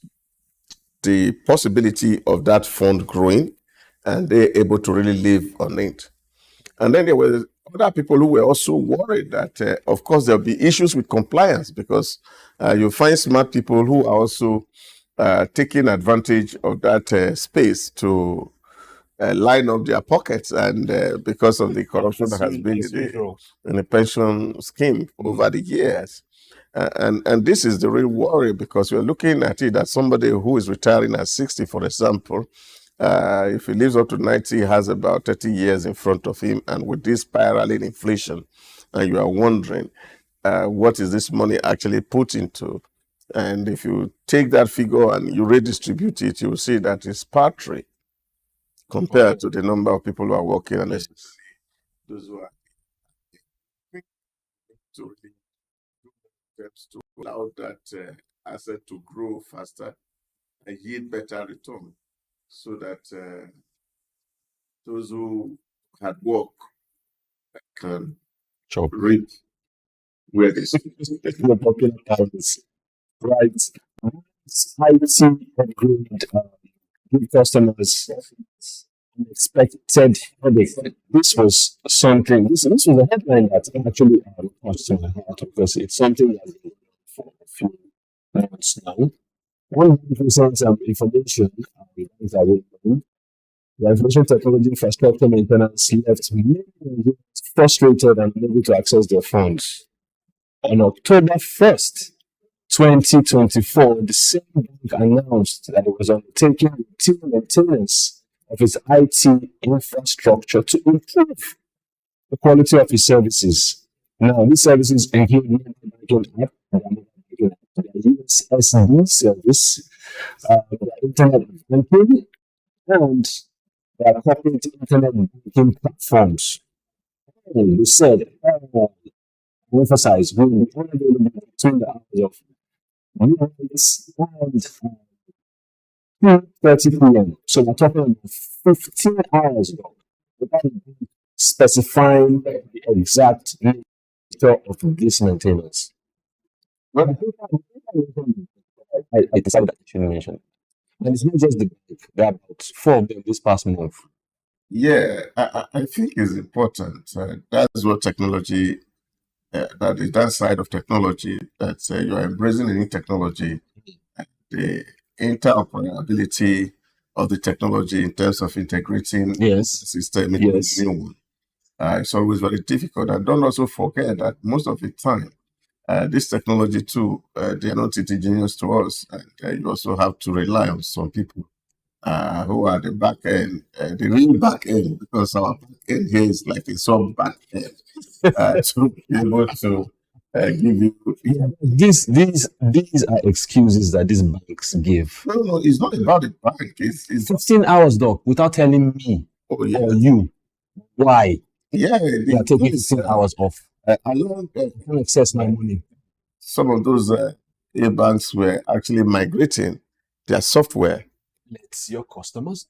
the possibility of that fund growing and they're able to really live on it. And then there were other people who were also worried that, of course, there'll be issues with compliance, because you find smart people who are also taking advantage of that space to line up their pockets, and because of the corruption that has been in the pension scheme over the years. And this is the real worry, because we're looking at it that somebody who is retiring at 60, for example, if he lives up to 90, he has about 30 years in front of him. And with this spiraling inflation, and you are wondering, what is this money actually put into? And if you take that figure and you redistribute it, you will see that it's paltry compared to the number of people who are working, and especially those who are to really do steps to allow that asset to grow faster and yield better return, so that those who had work can reap where they the popular terms, right? IT upgrade, give customers unexpected headache. This was something. This was a headline that actually touched my heart, because it's something that's been going on for a few months now. One presents information is available. The information technology infrastructure maintenance left many frustrated and unable to access their funds. On October 1st, 2024, the same bank announced that it was undertaking routine maintenance of its IT infrastructure to improve the quality of its services. Now, these services include mobile banking app, the USSD service, the internet banking, and their corporate internet banking platforms. And they said, emphasize, will be only available between the hours of midnight and 2:30 p.m. So we're talking about 15 hours ago, without specifying the exact nature of this maintenance. Well, I decided that I shouldn't mention. And it's not just the bank, there are about 4 of them this past month. Yeah, I think it's important. That's what technology, that is that side of technology, that you are embracing any technology, the interoperability of the technology in terms of integrating the system into the new one. It's always very difficult. And don't also forget that most of the time, this technology too, they are not indigenous to us. And you also have to rely on some people who are the back end, the real back end, because our back end here is like a sub back end, to be able to give you. These are excuses that these banks give. No, it's not about the bank. It's 15 hours, doc, without telling me or you Why? Yeah, They are taking 15 hours off. along I can't access my money. some of those banks were actually migrating their software. Let's your customers.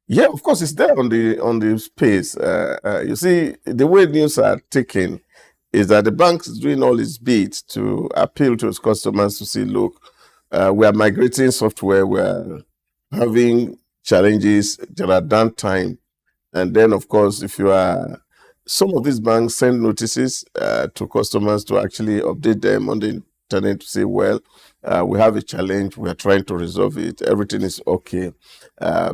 Yeah, of course, it's there on the space. You see, the way news are taken is that the bank is doing all its bits to appeal to its customers to say, look, we are migrating software, we are having challenges, there are downtime. And then, of course, if you are, some of these banks send notices to customers to actually update them on the internet to say, well, we have a challenge, we are trying to resolve it, everything is okay.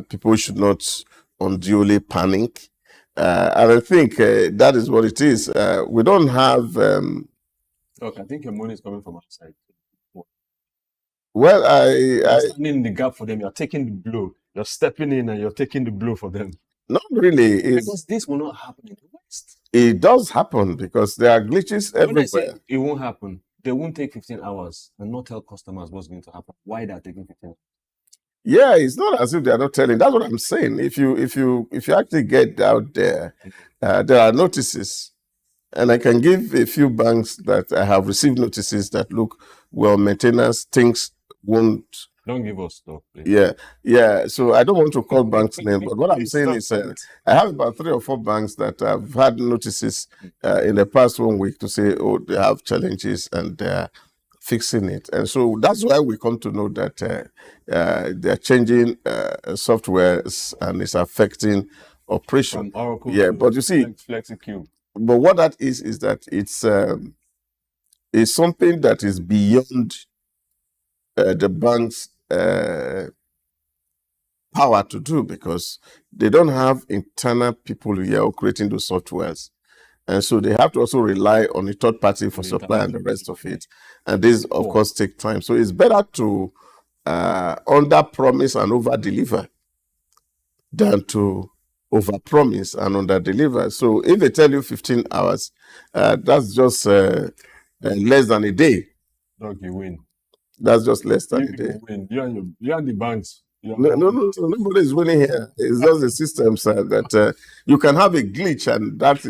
People should not unduly panic. And I think that is what it is. We don't have... Okay, I think your money is coming from outside. Well, you're standing in the gap for them, you're taking the blow. You're stepping in and you're taking the blow for them. Not really. Because this will not happen in the West. It does happen because there are glitches When everywhere. I say it won't happen, they won't take 15 hours and not tell customers what's going to happen. Why they're taking 15 hours? Yeah, it's not as if they are not telling. That's what I'm saying. If you actually get out there, there are notices, and I can give a few banks that I have received notices that look, well, maintenance things won't. Don't give us stuff, please. Yeah. So I don't want to call banks' name, but what I'm saying is, I have about 3 or 4 banks that have had notices in the past 1 week to say, oh, they have challenges and they're fixing it. And so that's why we come to know that they're changing softwares and it's affecting operation. From Oracle but you see, FlexiCube. But what that is that it's something that is beyond the bank's power to do, because they don't have internal people here operating those softwares. And so they have to also rely on a third party for supply and the rest of it. And this, of course, take time. So it's better to under promise and over deliver than to over promise and under deliver. So if they tell you 15 hours, that's just less than a day. Dog, you win. That's just less than a day. Win. You and the banks. No, nobody is winning here. It's just the system, sir, that you can have a glitch, and that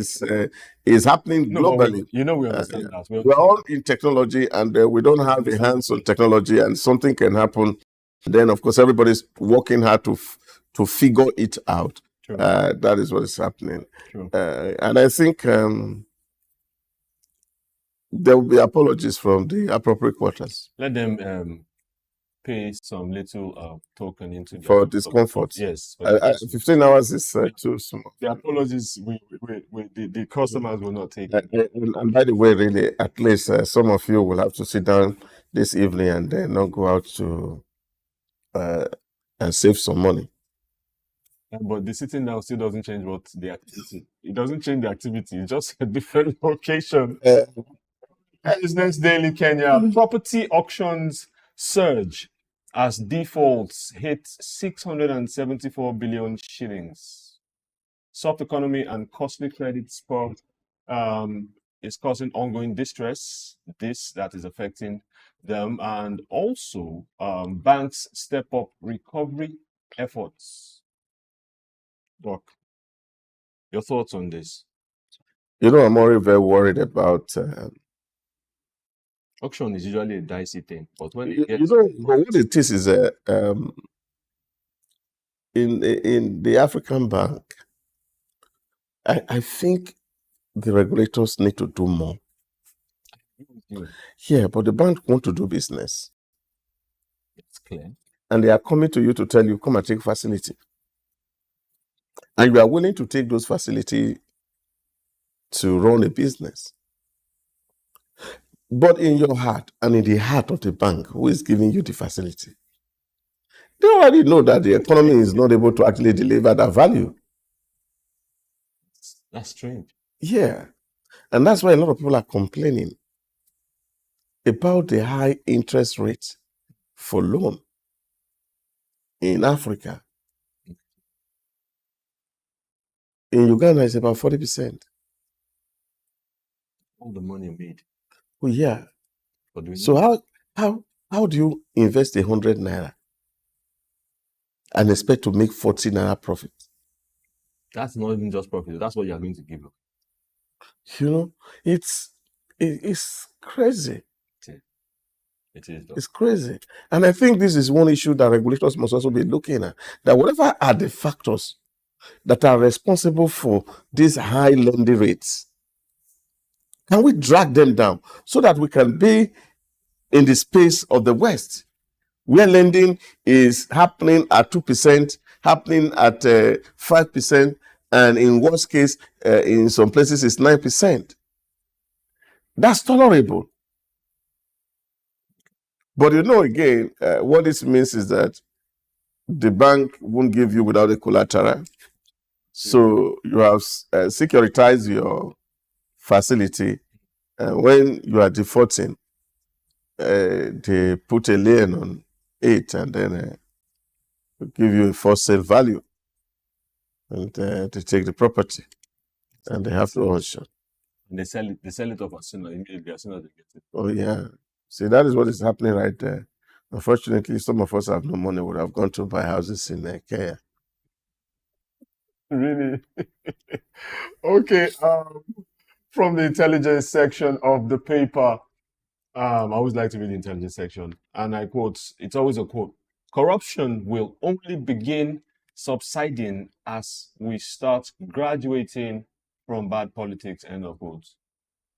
is happening globally. We understand that. We're all in technology, and we don't have a hands on technology, and something can happen. Then, of course, everybody's working hard to figure it out. That is what is happening. And I think there will be apologies from the appropriate quarters. Let them pay some little token into for discomfort. Yes. 15 hours is too small. The apologies the customers will not take. And by the way, really, at least some of you will have to sit down this evening and then not go out to and save some money. But the sitting down still doesn't change what the activity. It doesn't change the activity. It's just a different location. Business Daily Kenya. Property auctions surge as defaults hit 674 billion shillings. Soft economy and costly credit spur is causing ongoing distress. That is affecting them, and also banks step up recovery efforts. Doc, your thoughts on this? I'm already very worried about. Auction is usually a dicey thing, but when it gets... but what it is in the African Bank, I think the regulators need to do more. Yeah, but the bank want to do business. It's clear. And they are coming to you to tell you, come and take facility. And you are willing to take those facilities to run a business. But in your heart and in the heart of the bank, who is giving you the facility? They already know that the economy is not able to actually deliver that value. That's strange. Yeah. And that's why a lot of people are complaining about the high interest rates for loan in Africa. In Uganda, it's about 40%. All the money made. Oh, yeah. So how do you invest 100 naira and expect to make 40 naira profit? That's not even just profit. That's what you are going to give. You know, it's crazy. It is. It's crazy. And I think this is one issue that regulators must also be looking at. That whatever are the factors that are responsible for these high lending rates, can we drag them down so that we can be in the space of the West, where lending is happening at 2%, happening at 5%, and in worst case, in some places, it's 9%. That's tolerable. But you know, again, what this means is that the bank won't give you without a collateral. So you have securitized your facility. When you are defaulting, they put a lien on it and then give you a for sale value. And they take the property. And they have to auction. And they sell it off as soon as immediately as soon as they get it. Oh, yeah. See, that is what is happening right there. Unfortunately, some of us have no money, would have gone to buy houses in Kenya. Really? Okay. From the intelligence section of the paper, I always like to read the intelligence section, and I quote, it's always a quote, corruption will only begin subsiding as we start graduating from bad politics, end of quote.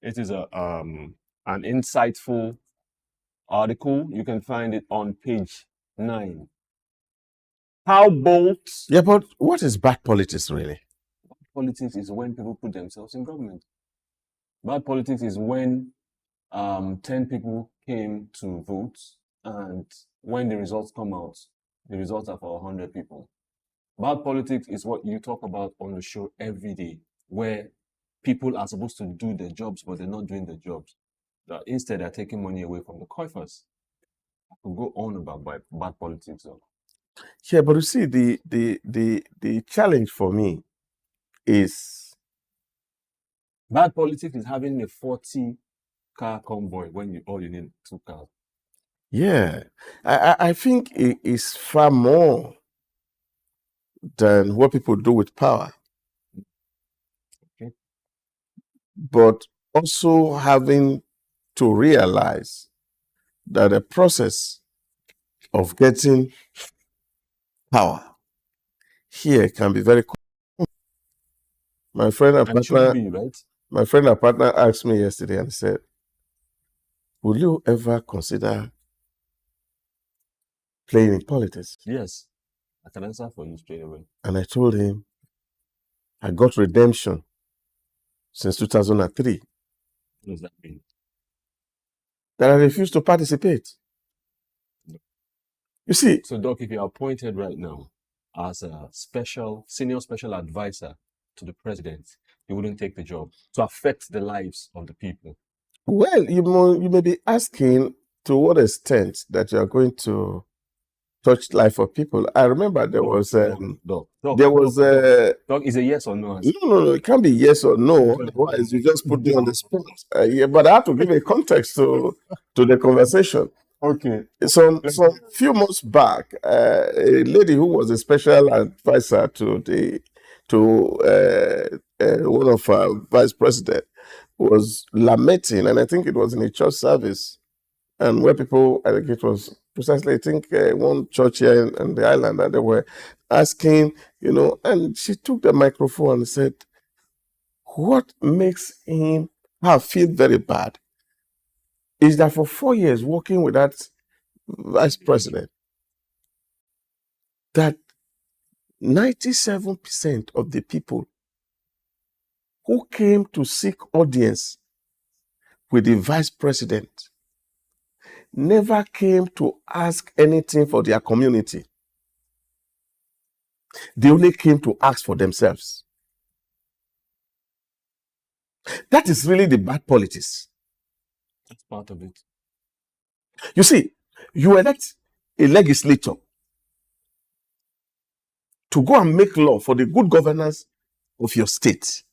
It is an insightful article. You can find it on page 9. How bold? Yeah, but what is bad politics really? Bad politics is when people put themselves in government. Bad politics is when 10 people came to vote, and when the results come out, the results are for 100 people. Bad politics is what you talk about on the show every day, where people are supposed to do their jobs, but they're not doing their jobs. Instead, they're taking money away from the coffers. I could go on about bad politics, though. Yeah, but you see, the challenge for me is bad politics is having a 40-car convoy when all you need 2 cars. Yeah, I think it is far more than what people do with power. Okay. But also having to realize that the process of getting power here can be very my friend and partner asked me yesterday and said, will you ever consider playing in politics? Yes, I can answer for you straight away. And I told him I got redemption since 2003. What does that mean? That I refused to participate. No. You see. So, Doc, if you're appointed right now as a senior special advisor to the president, you wouldn't take the job to affect the lives of the people. Well, you may be asking to what extent that you are going to touch life of people. I remember there was Doc, is a yes or no answer? No, it can't be yes or no. Otherwise, you just put me on the spot. Yeah, but I have to give a context to the conversation. Okay. Some few months back, a lady who was a special advisor to one of our vice president was lamenting, and I think it was in a church service, and where people, I think it was precisely, I think one church here in the island, that they were asking, and she took the microphone and said, what makes her feel very bad is that for 4 years working with that vice president, that 97% of the people who came to seek audience with the vice president never came to ask anything for their community. They only came to ask for themselves. That is really the bad politics. That's part of it. You see, you elect a legislature to go and make law for the good governance of your state.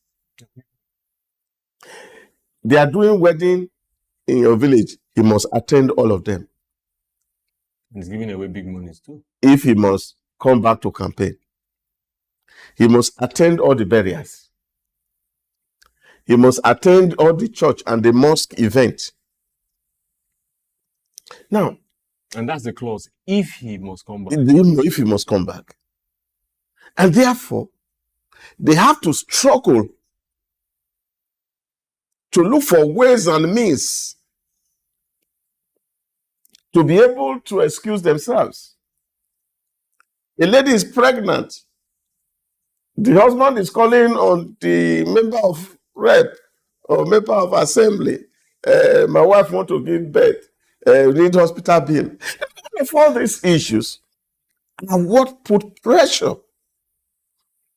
They are doing wedding in your village. He must attend all of them. He's giving away big monies too. If he must come back to campaign. He must attend all the burials. He must attend all the church and the mosque event. Now, and that's the clause. If he must come back. If he must come back. And therefore, they have to struggle to look for ways and means to be able to excuse themselves. A lady is pregnant. The husband is calling on the member of rep or member of assembly. My wife wants to give birth. Need hospital bill. Of all these issues are what put pressure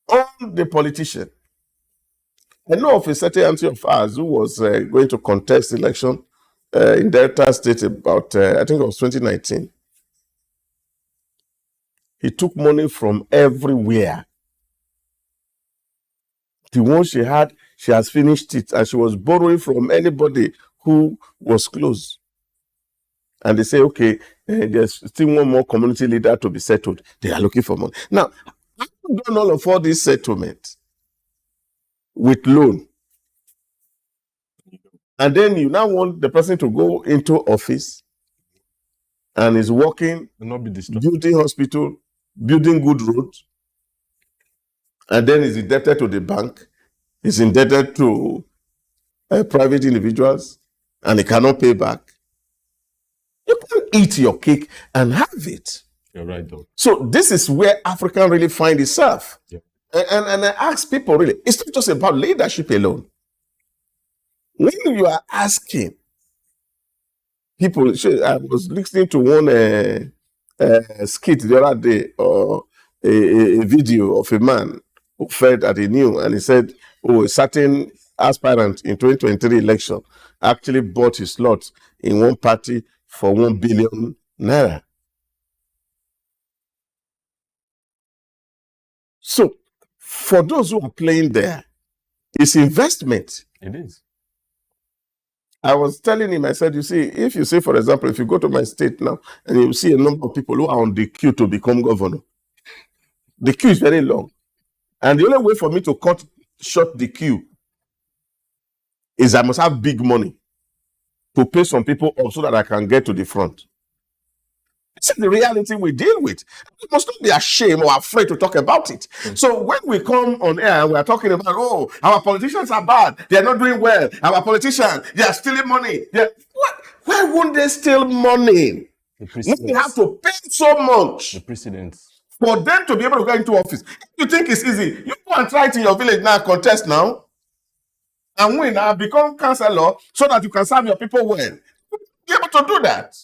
on the politician. I know of a certain auntie of ours who was going to contest election in Delta State about, I think it was 2019. He took money from everywhere. The one she had, she has finished it, and she was borrowing from anybody who was close. And they say, okay, there's still one more community leader to be settled. They are looking for money. Now, I've done all these settlements with loan. And then you now want the person to go into office and is working, building hospital, building good roads, and then is indebted to the bank, is indebted to private individuals, and he cannot pay back. You can eat your cake and have it. You're right, though. So this is where Africa really find itself. Yeah. And I ask people, really, it's not just about leadership alone. When you are asking people, I was listening to one skit the other day, or a video of a man who felt that he knew, and he said, oh, a certain aspirant in 2023 election actually bought his slot in one party for 1 billion naira. So, for those who are playing there, it's investment. It is. I was telling him, I said, you see, if you say, for example, if you go to my state now, and you see a number of people who are on the queue to become governor, the queue is very long. And the only way for me to cut short the queue is I must have big money to pay some people off so that I can get to the front. This is the reality we deal with. We must not be ashamed or afraid to talk about it. So when we come on air and we are talking about, oh, our politicians are bad, they are not doing well, our politicians, they are stealing money. Why won't they steal money? We have to pay so much. The precedents. For them to be able to get into office. If you think it's easy, you go and try it in your village now, contest now, and win and become councillor so that you can serve your people well. Be able to do that.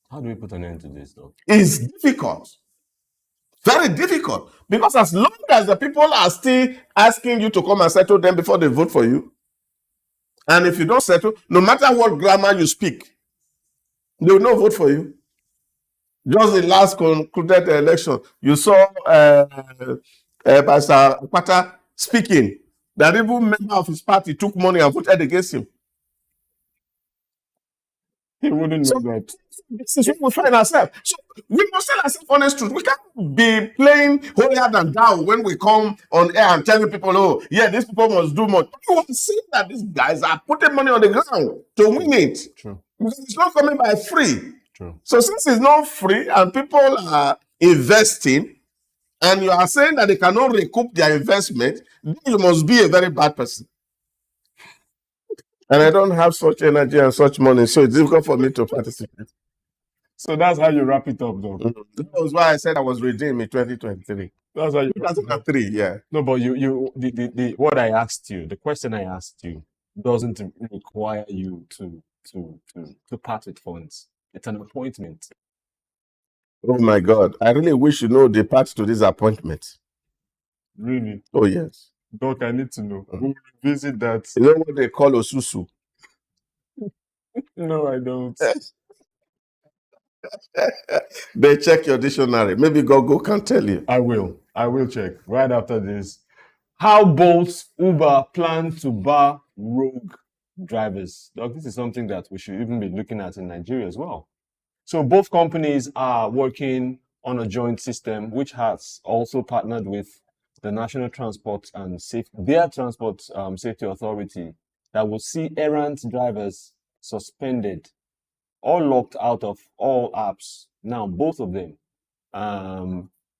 How do we put an end to this, though? It's difficult. Very difficult. Because as long as the people are still asking you to come and settle them before they vote for you, and if you don't settle, no matter what grammar you speak, they will not vote for you. Just the last concluded election, you saw Pastor Kwata speaking that even member of his party took money and voted against him. He wouldn't know that. This is where we find ourselves. So we must tell ourselves honest truth. We can't be playing holier than thou when we come on air and telling people, oh, yeah, these people must do more. You want to see that these guys are putting money on the ground to win it. True. Because it's not coming by free. True. So since it's not free and people are investing, and you are saying that they cannot recoup their investment, then you must be a very bad person. And I don't have such energy and such money, so it's difficult for me to participate. So that's how you wrap it up, though. That was why I said I was redeemed in 2023. That's how you 2003, yeah. No, but the what I asked you, the question I asked you, doesn't require you to part with funds. It's an appointment. Oh my God! I really wish you know the path to this appointment. Really? Oh yes. Doc, I need to know. We'll visit that. You know what they call Osusu? No, I don't. They check your dictionary. Maybe Google can tell you. I will check right after this. How Bolt Uber plan to bar rogue drivers? Doc, this is something that we should even be looking at in Nigeria as well. So both companies are working on a joint system which has also partnered with the National Transport and their Transport Safety Authority that will see errant drivers suspended or locked out of all apps. Now, both of them,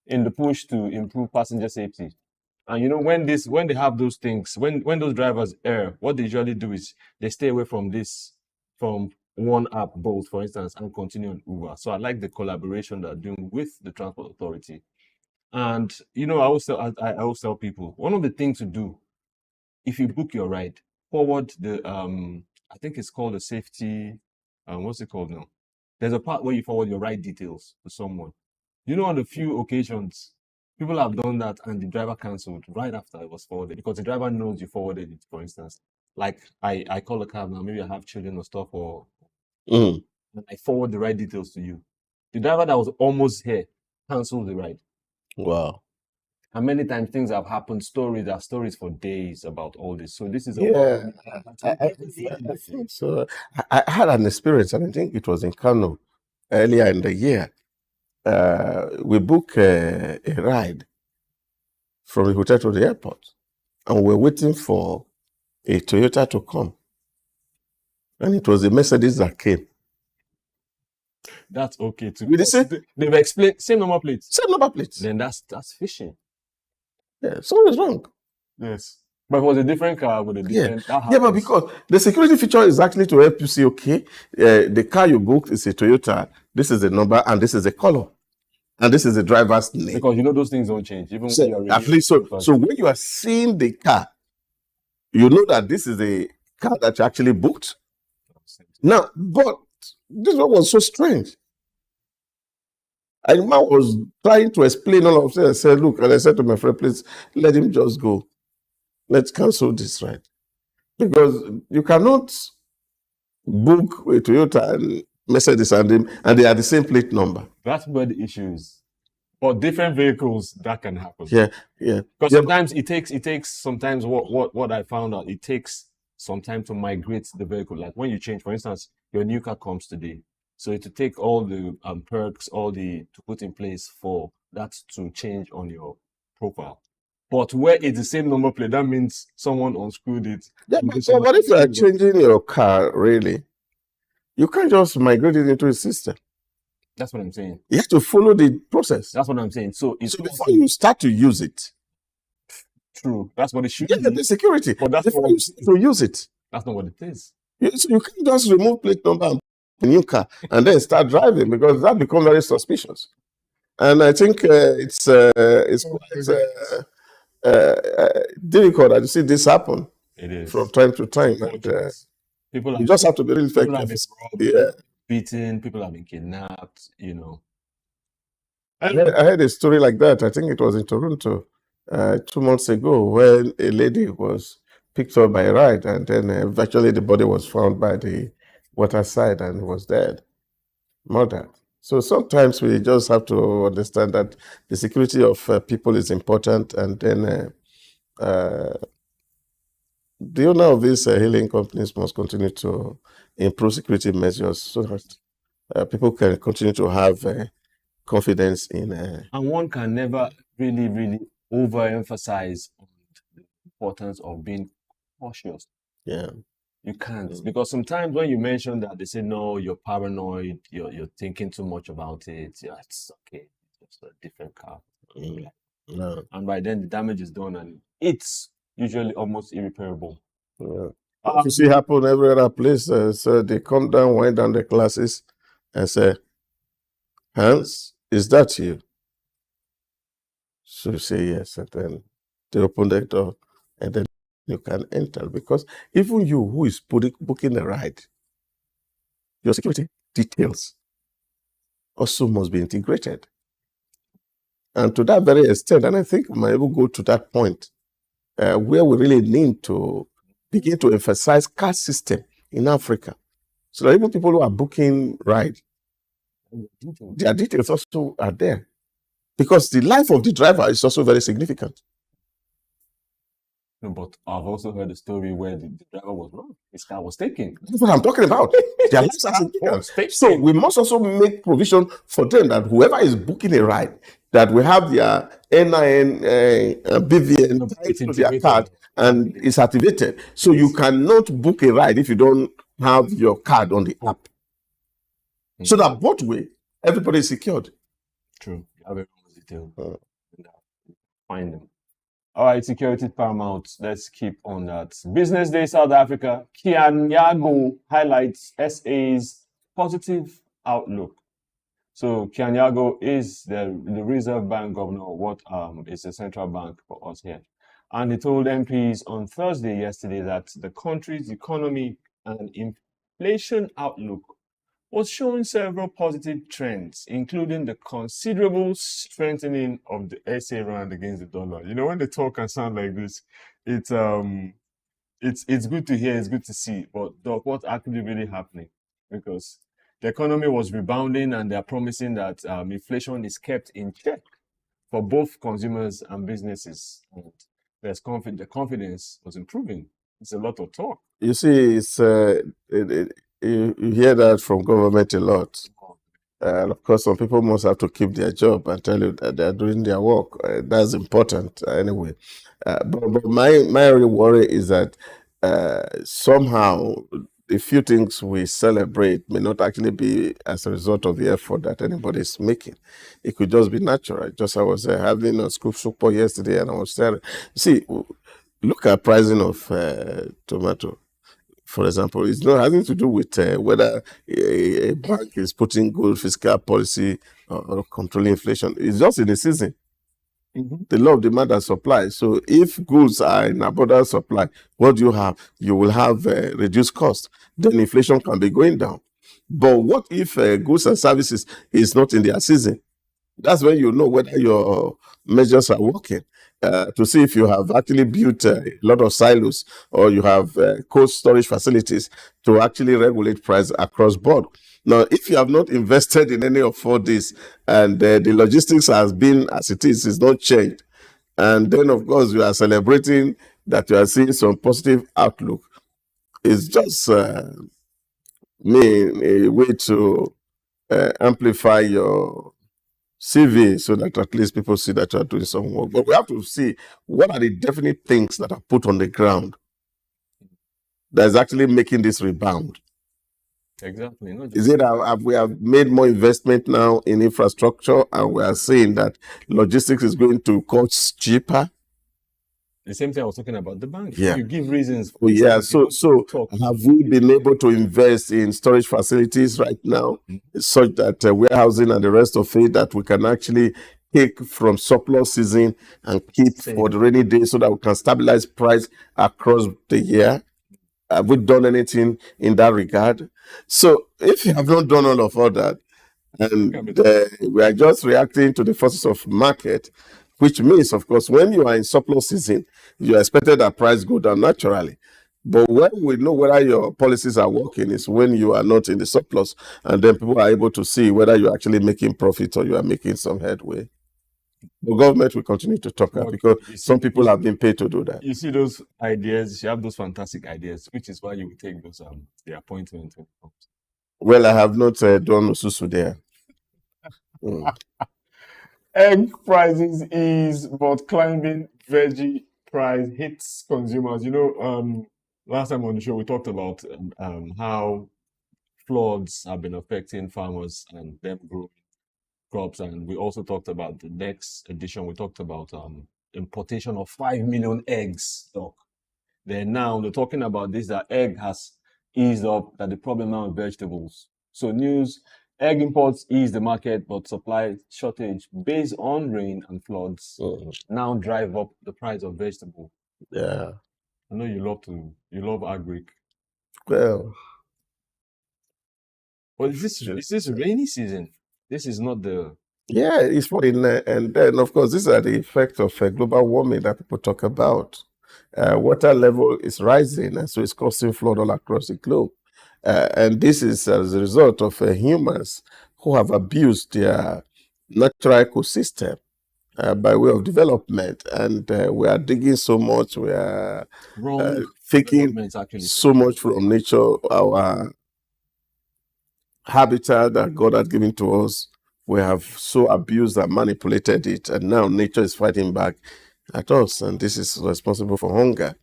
in the push to improve passenger safety. And you know, when they have those things, when those drivers err, what they usually do is they stay away from one app, both, for instance, and continue on Uber. So I like the collaboration they're doing with the Transport Authority. And you know, I always tell people, one of the things to do if you book your ride, forward the I think it's called the safety, what's it called now? There's a part where you forward your ride details to someone. You know, on a few occasions, people have done that and the driver cancelled right after it was forwarded because the driver knows you forwarded it, for instance. Like I call a cab now, maybe I have children or stuff, or and I forward the ride details to you. The driver that was almost here cancelled the ride. Wow. And many times things have happened, stories for days about all this. So this is Yeah, I think so. I had an experience, and I think it was in Kano earlier in the year. We booked a ride from the hotel to the airport, and we were waiting for a Toyota to come. And it was a Mercedes that came. That's okay too. Will they say? They've explained same number plates. Same number plates. Then that's fishing. Yeah, something's wrong. Yes. But it was a different car with a different... Yeah, but because the security feature is actually to help you see, okay, the car you booked is a Toyota, this is the number, and this is the color. And this is the driver's name. Because you know those things don't change. Even so, when you're at least so when you are seeing the car, you know that this is the car that you actually booked. Now, but this one was so strange. And the man was trying to explain all of this. I said, look, and I said to my friend, please let him just go. Let's cancel this ride. Because you cannot book a Toyota and Mercedes and they are the same plate number. That's where the issue is. For different vehicles, that can happen. Yeah. Because sometimes it takes sometimes what I found out, it takes some time to migrate the vehicle. Like when you change, for instance, your new car comes today. So to take all the perks, to put in place for that to change on your profile. But where it's the same number plate, that means someone unscrewed it. Yeah, but if you are changing your car, really, you can't just migrate it into a system. That's what I'm saying. You have to follow the process. That's what I'm saying. So before you start to use it. True. That's what it should be. Yeah, the security. But that's before you start to use it. That's not what it is. So you can't just remove plate number and put a new car and then start driving, because that becomes very suspicious. And I think it's quite difficult to see this happen. It is. From time to time. And, you just have to be really careful. Beaten, people have been kidnapped, you know. I heard a story like that. I think it was in Toronto 2 months ago, when a lady was picked up by a ride, and then eventually the body was found by the waterside and was dead, murdered. So sometimes we just have to understand that the security of people is important, and then the owner of these hailing companies must continue to improve security measures so that people can continue to have confidence in. And one can never really overemphasize on the importance of being cautious. Yeah. You can't, because sometimes when you mention that, they say, no, you're paranoid, you're thinking too much about it. Yeah, it's okay. It's just a different car. No. And by then the damage is done, and it's usually almost irreparable. Yeah. You see happen every other place. So they come down, wind down the glasses and say, Hans, is that you? So you say yes, and then they open the door, and then you can enter, because even you who is booking the ride, your security details also must be integrated. And to that very extent, and I think we might even go to that point where we really need to begin to emphasize car system in Africa, so that even people who are booking ride, their details also are there, because the life of the driver is also very significant. No, but I've also heard a story where the driver was wrong. His car was taken. That's what I'm talking about. Their lives are significant. So we must also make provision for them that whoever is booking a ride that we have their NIN, BVN tied to their card and it's activated. So you cannot book a ride if you don't have your card on the app. So that both way, everybody is secured. True. Have everyone's detail. Find them. All right, security paramount. Let's keep on that. Business Day South Africa. Kianyago highlights SA's positive outlook. So Kianyago is the Reserve Bank governor. What is the central bank for us here? And he told MPs on Thursday yesterday that the country's economy and inflation outlook was showing several positive trends, including the considerable strengthening of the SA rand against the dollar. You know, when they talk and sound like this, it's good to hear, it's good to see, but Doc, what's actually really happening? Because the economy was rebounding and they're promising that inflation is kept in check for both consumers and businesses. And the confidence was improving. It's a lot of talk. You see, it's you hear that from government a lot. And of course, some people must have to keep their job and tell you that they're doing their work. That's important anyway. But my real worry is that somehow the few things we celebrate may not actually be as a result of the effort that anybody is making. It could just be natural. Just I was having a SOUQ Pulse yesterday, and I was saying, see, look at pricing of tomato. For example, it's not having to do with whether a bank is putting good fiscal policy or controlling inflation. It's just in the season. The law of demand and supply. So if goods are in abundant supply, what do you have? You will have reduced cost. Then inflation can be going down. But what if goods and services is not in their season? That's when you know whether your measures are working. To see if you have actually built a lot of silos or you have cold storage facilities to actually regulate price across board. Now, if you have not invested in any of all this and the logistics has been as it is not changed, and then of course you are celebrating that you are seeing some positive outlook, it's just a way to amplify your CV so that at least people see that you are doing some work. But we have to see what are the definite things that are put on the ground that is actually making this rebound. Exactly. Is it we have made more investment now in infrastructure and we are saying that logistics is going to cost cheaper? The same thing I was talking about the bank. Yeah. You give reasons. Oh, yeah. So have we been able to invest in storage facilities right now, such that warehousing and the rest of it that we can actually take from surplus season and keep for the rainy day so that we can stabilize price across the year? Have we done anything in that regard? So if you have not done all of that, and we are just reacting to the forces of market, which means, of course, when you are in surplus season, you are expected that price go down naturally. But when we know whether your policies are working is when you are not in the surplus, and then people are able to see whether you're actually making profit or you are making some headway. The government will continue to talk about because some people have been paid to do that. You see those ideas, you have those fantastic ideas, which is why you will take those the appointment. Well, I have not done Osusu there. Egg prices ease, but climbing veggie price hits consumers. You know, last time on the show we talked about how floods have been affecting farmers and them growing crops, and we also talked about the next edition. We talked about importation of 5 million eggs. Doc. Then now they're talking about this, that egg has eased up, that the problem now is vegetables. So news, egg imports ease the market, but supply shortage based on rain and floods now drive up the price of vegetable. Yeah. I know you love agric. Well, is this rainy season? This is not the... Yeah, it's for and then, of course, these are the effects of global warming that people talk about. Water level is rising, and so it's causing flood all across the globe. And this is as a result of humans who have abused their natural ecosystem by way of development. And we are digging so much, we are taking so much from nature, our habitat that God had given to us. we have so abused and manipulated it, and now nature is fighting back at us, and this is responsible for hunger,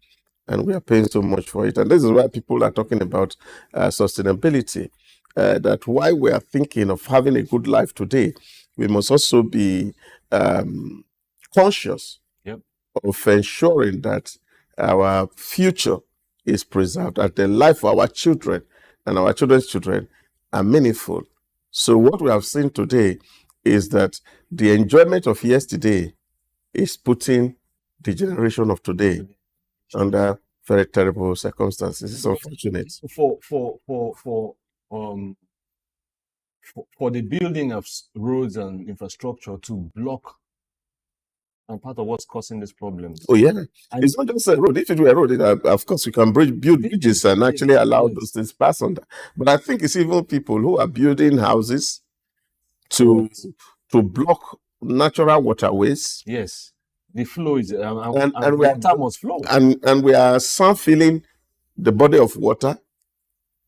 and we are paying so much for it. And this is why people are talking about sustainability, that while we are thinking of having a good life today, we must also be conscious of ensuring that our future is preserved, that the life of our children and our children's children are meaningful. So what we have seen today is that the enjoyment of yesterday is putting the generation of today under very terrible circumstances. It's unfortunate. For the building of roads and infrastructure to block and part of what's causing these problems. Oh yeah, it's not just a road. If it were a road, of course you can build bridges and actually allow those things pass on that. But I think it's even people who are building houses to block natural waterways. Yes, the flow is and water must flow. And we are filling the body of water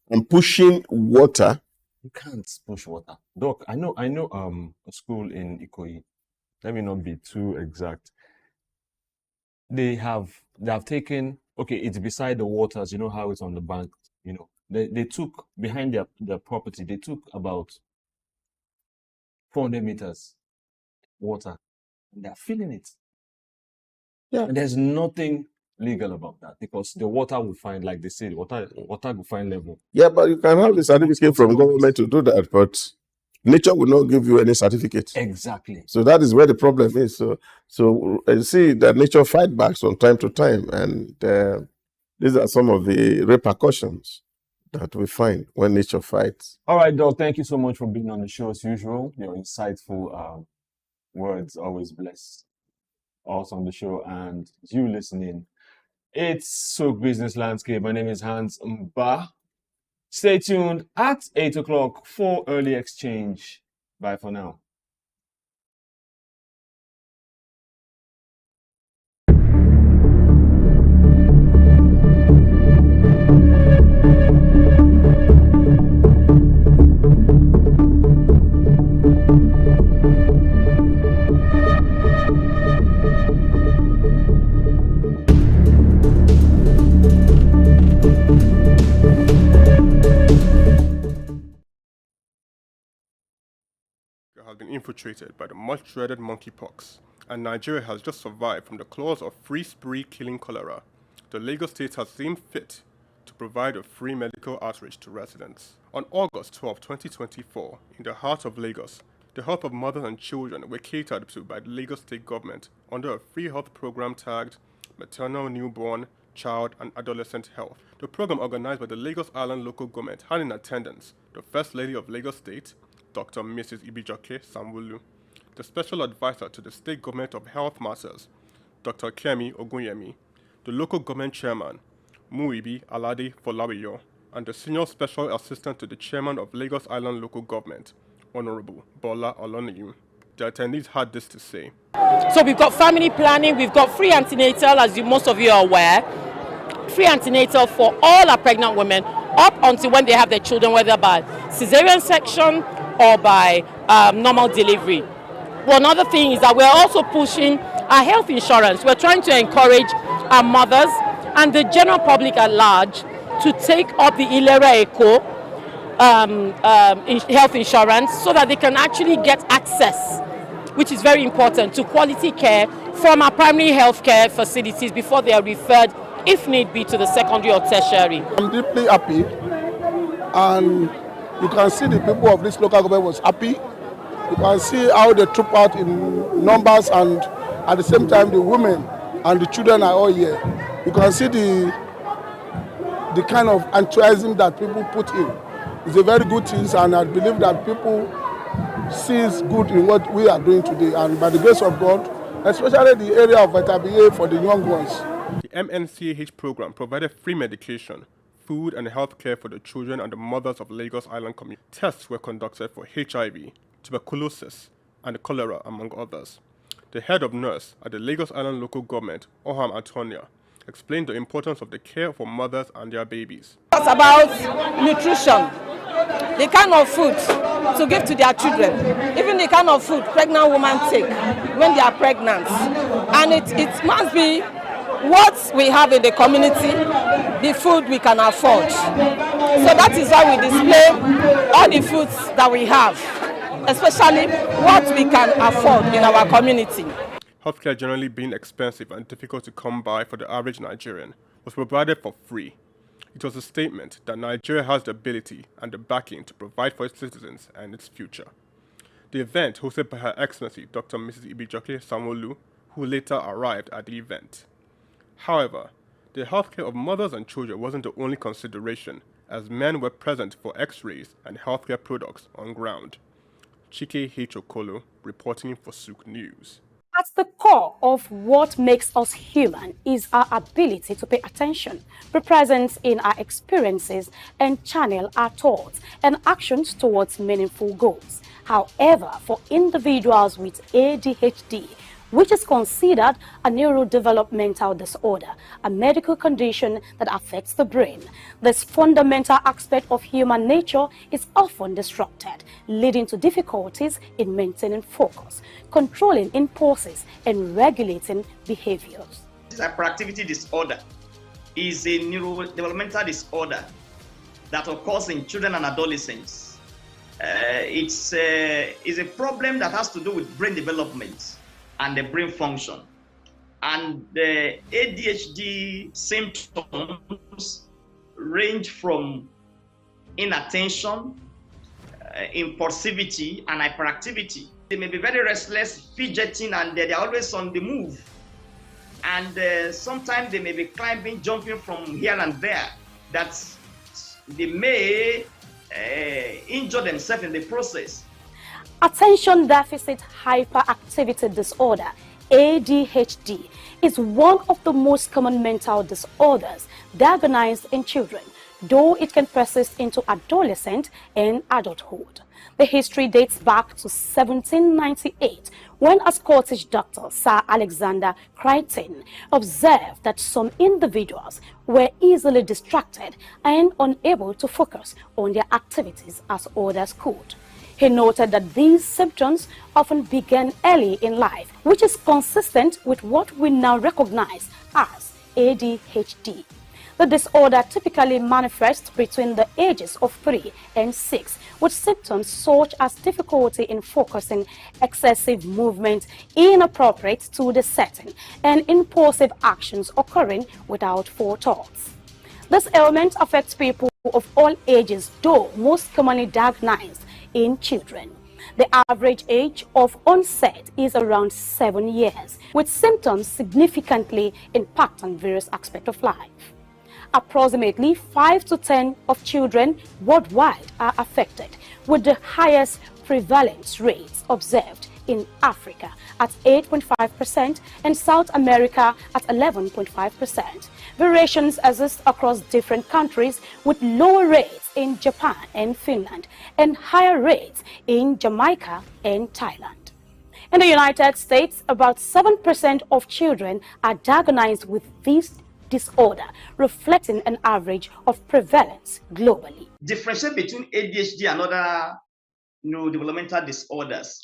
and pushing water. You can't push water. Doc, I know a school in Ikoyi. Let me not be too exact. They have taken, okay, it's beside the waters, you know how it's on the bank, you know. They took behind their property, they took about 400 meters water, and they're filling it. Yeah. And there's nothing legal about that, because the water will find, like they say, water will find level. Yeah, but you can have the certificate from government to do that, but nature will not give you any certificate. Exactly. So that is where the problem is. So you see that nature fight back from time to time, and these are some of the repercussions that we find when nature fights. All right, Doc, thank you so much for being on the show as usual. Your insightful words always bless us on the show and you listening. It's SOUQ Business Landscape. My name is Hans Mba. Stay tuned at 8 o'clock for early exchange. Bye for now. Has been infiltrated by the much dreaded monkeypox, and Nigeria has just survived from the claws of free spree killing cholera. The Lagos state has seen fit to provide a free medical outreach to residents. On August 12, 2024, in the heart of Lagos, the health of mothers and children were catered to by the Lagos state government under a free health program tagged Maternal, Newborn, Child and Adolescent Health. The program, organized by the Lagos Island local government, had in attendance the First Lady of Lagos State, Dr. Mrs. Ibijoke Sanwo-Olu, the Special Advisor to the State Government of Health Matters, Dr. Kemi Ogunyemi, the Local Government Chairman, Muibi Alade Folawiyo, and the Senior Special Assistant to the Chairman of Lagos Island Local Government, Honorable Bola Oloniyi. The attendees had this to say. So we've got family planning, we've got free antenatal, as most of you are aware, free antenatal for all our pregnant women up until when they have their children, whether by cesarean section or by normal delivery. One other thing is that we're also pushing our health insurance. We're trying to encourage our mothers and the general public at large to take up the Ilera Eco health insurance so that they can actually get access, which is very important, to quality care from our primary health care facilities before they are referred, if need be, to the secondary or tertiary. I'm deeply happy, and you can see the people of this local government was happy. You can see how they troop out in numbers, and at the same time the women and the children are all here. You can see the kind of enthusiasm that people put in. It's a very good thing, and I believe that people sees good in what we are doing today, and by the grace of God, especially the area of vitamin A for the young ones. The MNCAH program provided free medication, food and health care for the children and the mothers of Lagos Island community. Tests were conducted for HIV, tuberculosis, and cholera, among others. The head of nurse at the Lagos Island local government, Oham Antonia, explained the importance of the care for mothers and their babies. It's about nutrition. the kind of food to give to their children, even the kind of food pregnant women take when they are pregnant. And it must be what we have in the community, the food we can afford. So that is why we display all the foods that we have, especially what we can afford in our community. Healthcare generally being expensive and difficult to come by for the average Nigerian was provided for free. It was a statement that Nigeria has the ability and the backing to provide for its citizens and its future. The event, hosted by Her Excellency Dr. Mrs. Ibijoke Sanwo-Olu, who later arrived at the event. However, the healthcare of mothers and children wasn't the only consideration, as men were present for x-rays and healthcare products on ground. Chike H. Okolo, reporting for SOUQ News. At the core of what makes us human is our ability to pay attention, be present in our experiences, and channel our thoughts and actions towards meaningful goals. However, for individuals with ADHD, which is considered a neurodevelopmental disorder, a medical condition that affects the brain, this fundamental aspect of human nature is often disrupted, leading to difficulties in maintaining focus, controlling impulses, and regulating behaviors. Hyperactivity disorder is a neurodevelopmental disorder that occurs in children and adolescents. It's a problem that has to do with brain development and the brain function. And the ADHD symptoms range from inattention, impulsivity, and hyperactivity. They may be very restless, fidgeting, and they're always on the move. And sometimes they may be climbing, jumping from here and there. That they may injure themselves in the process. Attention Deficit Hyperactivity Disorder, ADHD, is one of the most common mental disorders diagnosed in children, though it can persist into adolescence and adulthood. The history dates back to 1798, when a Scottish doctor, Sir Alexander Crichton, observed that some individuals were easily distracted and unable to focus on their activities as others could. He noted that these symptoms often began early in life, which is consistent with what we now recognize as ADHD. The disorder typically manifests between the ages of 3 and 6, with symptoms such as difficulty in focusing, excessive movement inappropriate to the setting, and impulsive actions occurring without forethought. This ailment affects people of all ages, though most commonly diagnosed in children. The average age of onset is around 7 years, with symptoms significantly impacting various aspects of life. Approximately 5 to 10 of children worldwide are affected, with the highest prevalence rates observed in Africa at 8.5% and South America at 11.5%. Variations exist across different countries, with lower rates in Japan and Finland and higher rates in Jamaica and Thailand. In the United States, about 7% of children are diagnosed with this disorder, reflecting an average of prevalence globally. Differentiate between ADHD and other neurodevelopmental disorders.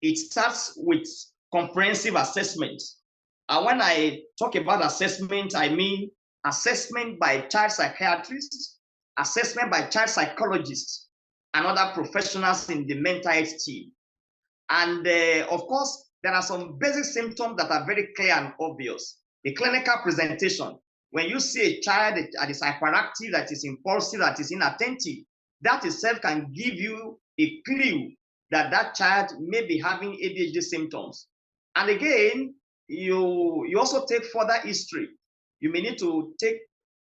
It starts with comprehensive assessment. And when I talk about assessment, I mean assessment by child psychiatrists, assessment by child psychologists, and other professionals in the mental health team. And of course, there are some basic symptoms that are very clear and obvious. The clinical presentation, when you see a child that is hyperactive, that is impulsive, that is inattentive, that itself can give you a clue that that child may be having ADHD symptoms. And again, you also take further history. You may need to take,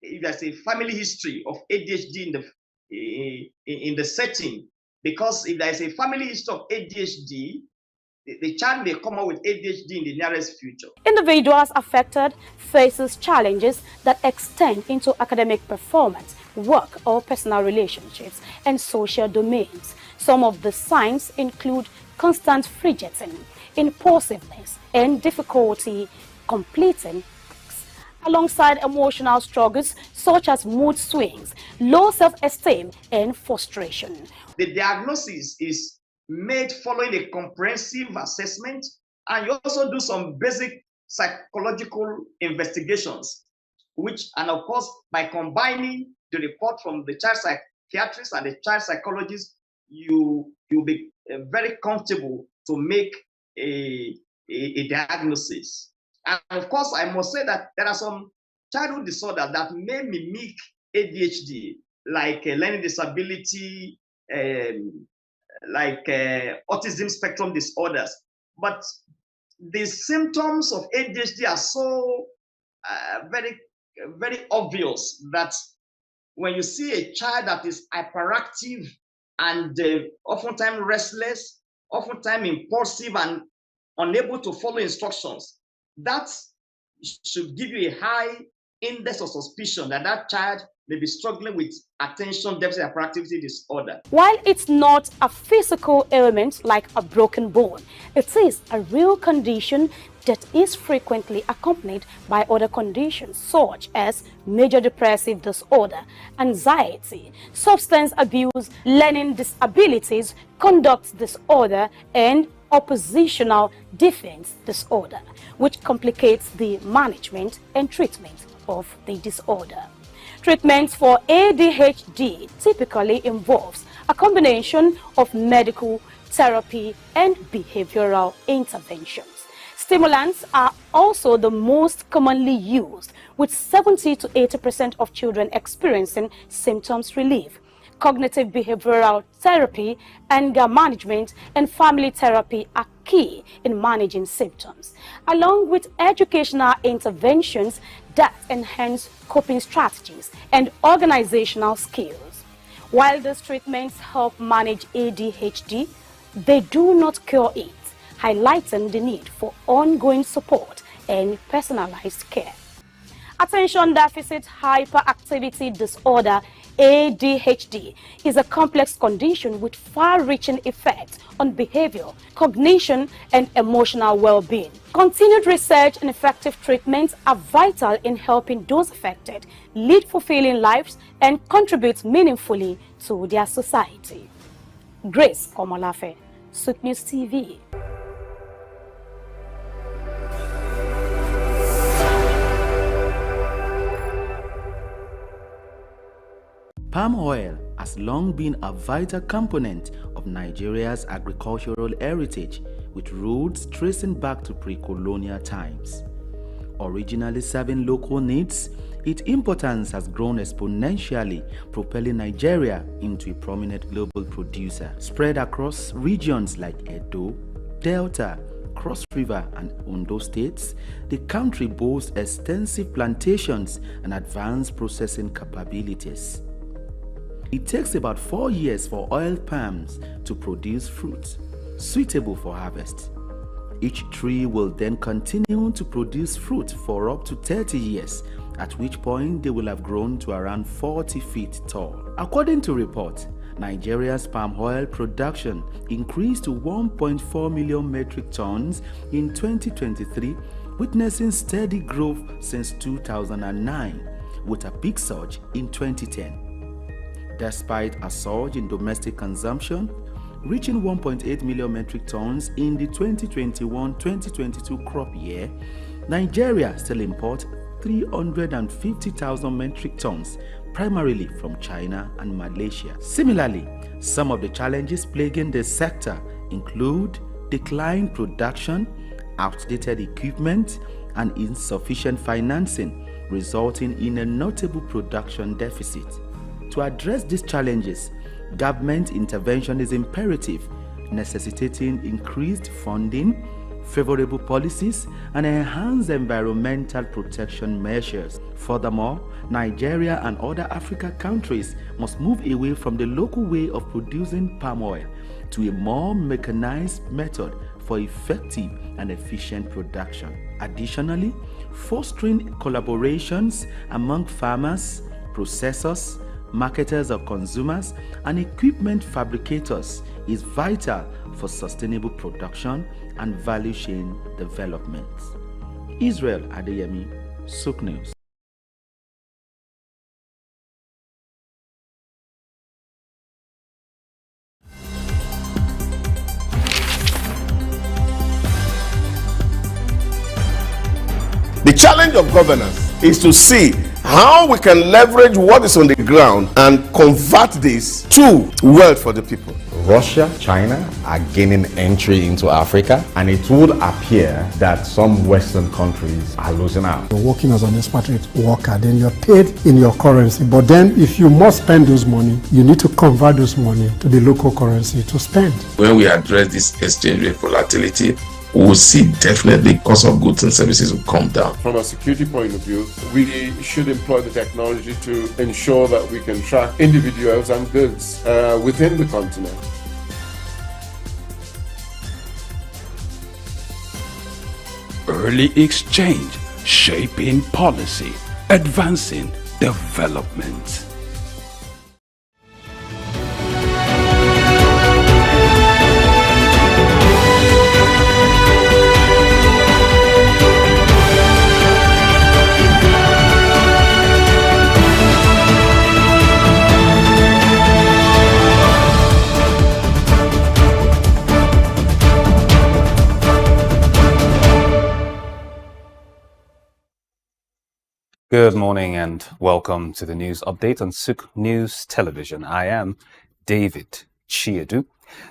if there's a family history of ADHD in the setting, because if there is a family history of ADHD, the child may come out with ADHD in the nearest future. Individuals affected faces challenges that extend into academic performance, work or personal relationships, and social domains. Some of the signs include constant fidgeting, impulsiveness, and difficulty completing tasks. alongside emotional struggles such as mood swings, low self-esteem, and frustration. The diagnosis is made following a comprehensive assessment, and you also do some basic psychological investigations, and of course, by combining the report from the child psychiatrist and the child psychologist, you'll be very comfortable to make a diagnosis. And of course, I must say that there are some childhood disorders that may mimic ADHD, like learning disability, like autism spectrum disorders. But the symptoms of ADHD are so very, very obvious that when you see a child that is hyperactive and oftentimes restless, oftentimes impulsive and unable to follow instructions, that should give you a high index of suspicion that that child may be struggling with attention deficit hyperactivity disorder. While it's not a physical ailment like a broken bone, it is a real condition that is frequently accompanied by other conditions such as major depressive disorder, anxiety, substance abuse, learning disabilities, conduct disorder, and oppositional defense disorder, which complicates the management and treatment of the disorder. Treatment for ADHD typically involves a combination of medical, therapy, and behavioral interventions. Stimulants are also the most commonly used, with 70 to 80% of children experiencing symptoms relief. Cognitive behavioral therapy, anger management, and family therapy are key in managing symptoms, along with educational interventions that enhance coping strategies and organizational skills. While these treatments help manage ADHD, they do not cure it, highlighting the need for ongoing support and personalized care. Attention Deficit Hyperactivity Disorder, ADHD, is a complex condition with far-reaching effects on behavior, cognition, and emotional well-being. Continued research and effective treatments are vital in helping those affected lead fulfilling lives and contribute meaningfully to their society. Grace Komolafe, SOUQ News TV. Palm oil has long been a vital component of Nigeria's agricultural heritage, with roots tracing back to pre-colonial times. Originally serving local needs, its importance has grown exponentially, propelling Nigeria into a prominent global producer. Spread across regions like Edo, Delta, Cross River, and Ondo states, the country boasts extensive plantations and advanced processing capabilities. It takes about 4 years for oil palms to produce fruit suitable for harvest. Each tree will then continue to produce fruit for up to 30 years, at which point they will have grown to around 40 feet tall. According to reports, Nigeria's palm oil production increased to 1.4 million metric tons in 2023, witnessing steady growth since 2009, with a big surge in 2010. Despite a surge in domestic consumption, reaching 1.8 million metric tons in the 2021-2022 crop year, Nigeria still imports 350,000 metric tons, primarily from China and Malaysia. Similarly, some of the challenges plaguing the sector include declined production, outdated equipment, and insufficient financing, resulting in a notable production deficit. To address these challenges, government intervention is imperative, necessitating increased funding, favorable policies, and enhanced environmental protection measures. Furthermore, Nigeria and other African countries must move away from the local way of producing palm oil to a more mechanized method for effective and efficient production. Additionally, fostering collaborations among farmers, processors, marketers of consumers, and equipment fabricators is vital for sustainable production and value chain development. Israel Adeyemi, SOUQ News. The challenge of governance is to see how we can leverage what is on the ground and convert this to wealth for the people. Russia, China are gaining entry into Africa, and it would appear that some Western countries are losing out. You're working as an expatriate worker, then you're paid in your currency. But then if you must spend those money, you need to convert those money to the local currency to spend. When we address this exchange rate volatility, we will see definitely cost of goods and services will come down. From a security point of view, we should employ the technology to ensure that we can track individuals and goods within the continent. Early exchange, shaping policy, advancing development. Good morning and welcome to the news update on SOUQ News Television. I am David Chiedu.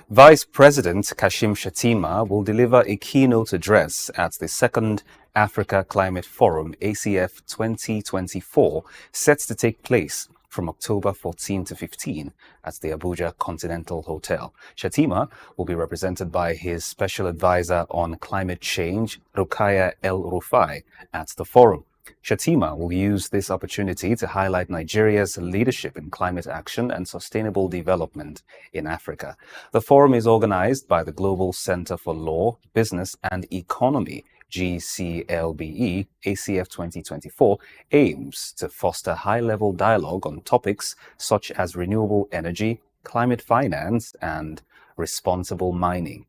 Vice President Kashim Shettima will deliver a keynote address at the second Africa Climate Forum ACF 2024, set to take place from October 14 to 15 at the Abuja Continental Hotel. Shettima will be represented by his special advisor on climate change, Rukaya El Rufai, at the forum. Shettima will use this opportunity to highlight Nigeria's leadership in climate action and sustainable development in Africa. The forum is organized by the Global Center for Law, Business and Economy, GCLBE. ACF 2024 aims to foster high-level dialogue on topics such as renewable energy, climate finance, and responsible mining.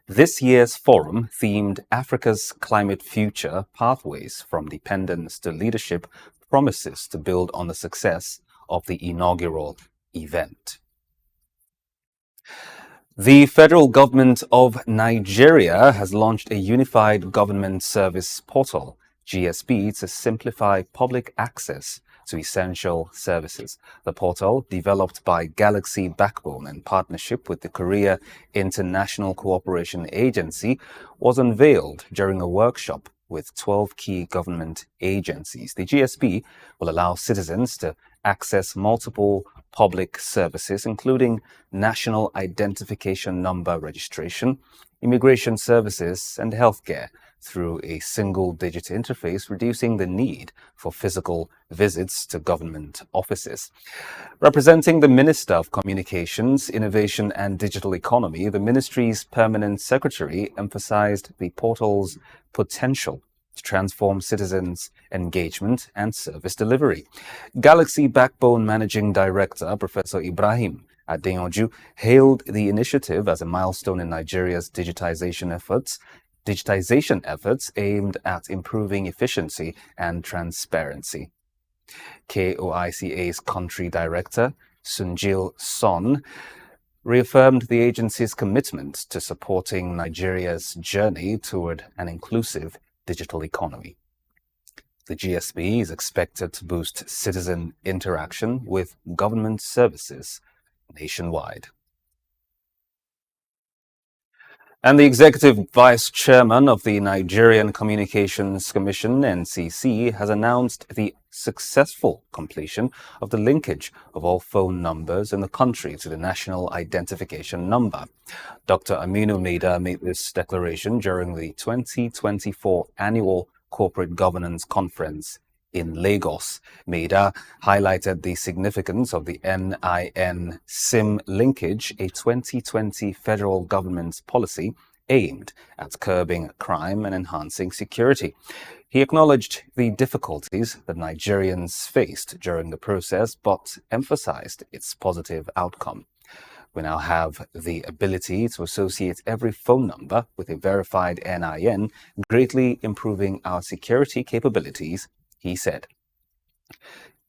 This year's forum, themed Africa's Climate Future Pathways from Dependence to Leadership, promises to build on the success of the inaugural event. The federal government of Nigeria has launched a unified government service portal, GSP, to simplify public access to essential services. The portal, developed by Galaxy Backbone in partnership with the Korea International Cooperation Agency, was unveiled during a workshop with 12 key government agencies. The GSP will allow citizens to access multiple public services, including national identification number registration, immigration services, and healthcare, through a single-digit interface, reducing the need for physical visits to government offices. Representing the Minister of Communications, Innovation and Digital Economy, the ministry's permanent secretary emphasized the portal's potential to transform citizens' engagement and service delivery. Galaxy Backbone Managing Director, Professor Ibrahim Adeyanju, hailed the initiative as a milestone in Nigeria's digitization efforts aimed at improving efficiency and transparency. KOICA's country director, Sunjil Son, reaffirmed the agency's commitment to supporting Nigeria's journey toward an inclusive digital economy. The GSP is expected to boost citizen interaction with government services nationwide. And the Executive Vice Chairman of the Nigerian Communications Commission, NCC, has announced the successful completion of the linkage of all phone numbers in the country to the National Identification Number. Dr. Aminu Maida made this declaration during the 2024 Annual Corporate Governance Conference in Lagos. Maida highlighted the significance of the NIN SIM linkage, a 2020 federal government policy aimed at curbing crime and enhancing security. He acknowledged the difficulties that Nigerians faced during the process, but emphasized its positive outcome. We now have the ability to associate every phone number with a verified NIN, greatly improving our security capabilities, he said.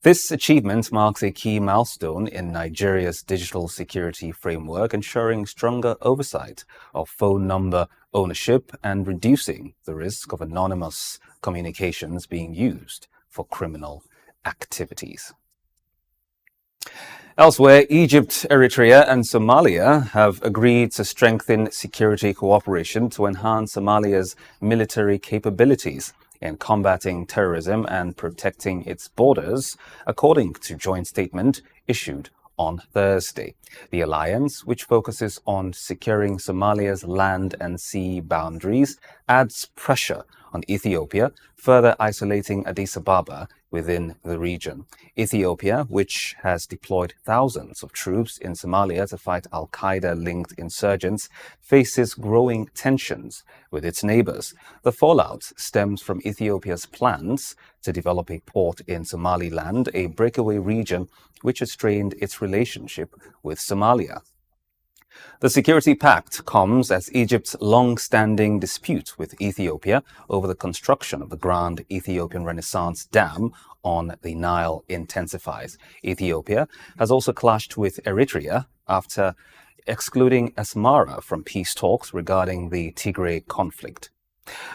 This achievement marks a key milestone in Nigeria's digital security framework, ensuring stronger oversight of phone number ownership and reducing the risk of anonymous communications being used for criminal activities. Elsewhere, Egypt, Eritrea and Somalia have agreed to strengthen security cooperation to enhance Somalia's military capabilities in combating terrorism and protecting its borders, according to a joint statement issued on Thursday. The alliance, which focuses on securing Somalia's land and sea boundaries, adds pressure on Ethiopia, further isolating Addis Ababa within the region. Ethiopia, which has deployed thousands of troops in Somalia to fight Al-Qaeda-linked insurgents, faces growing tensions with its neighbors. The fallout stems from Ethiopia's plans to develop a port in Somaliland, a breakaway region which has strained its relationship with Somalia. The security pact comes as Egypt's long-standing dispute with Ethiopia over the construction of the Grand Ethiopian Renaissance Dam on the Nile intensifies. Ethiopia has also clashed with Eritrea after excluding Asmara from peace talks regarding the Tigray conflict.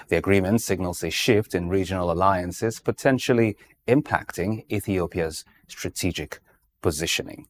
The agreement signals a shift in regional alliances, potentially impacting Ethiopia's strategic positioning.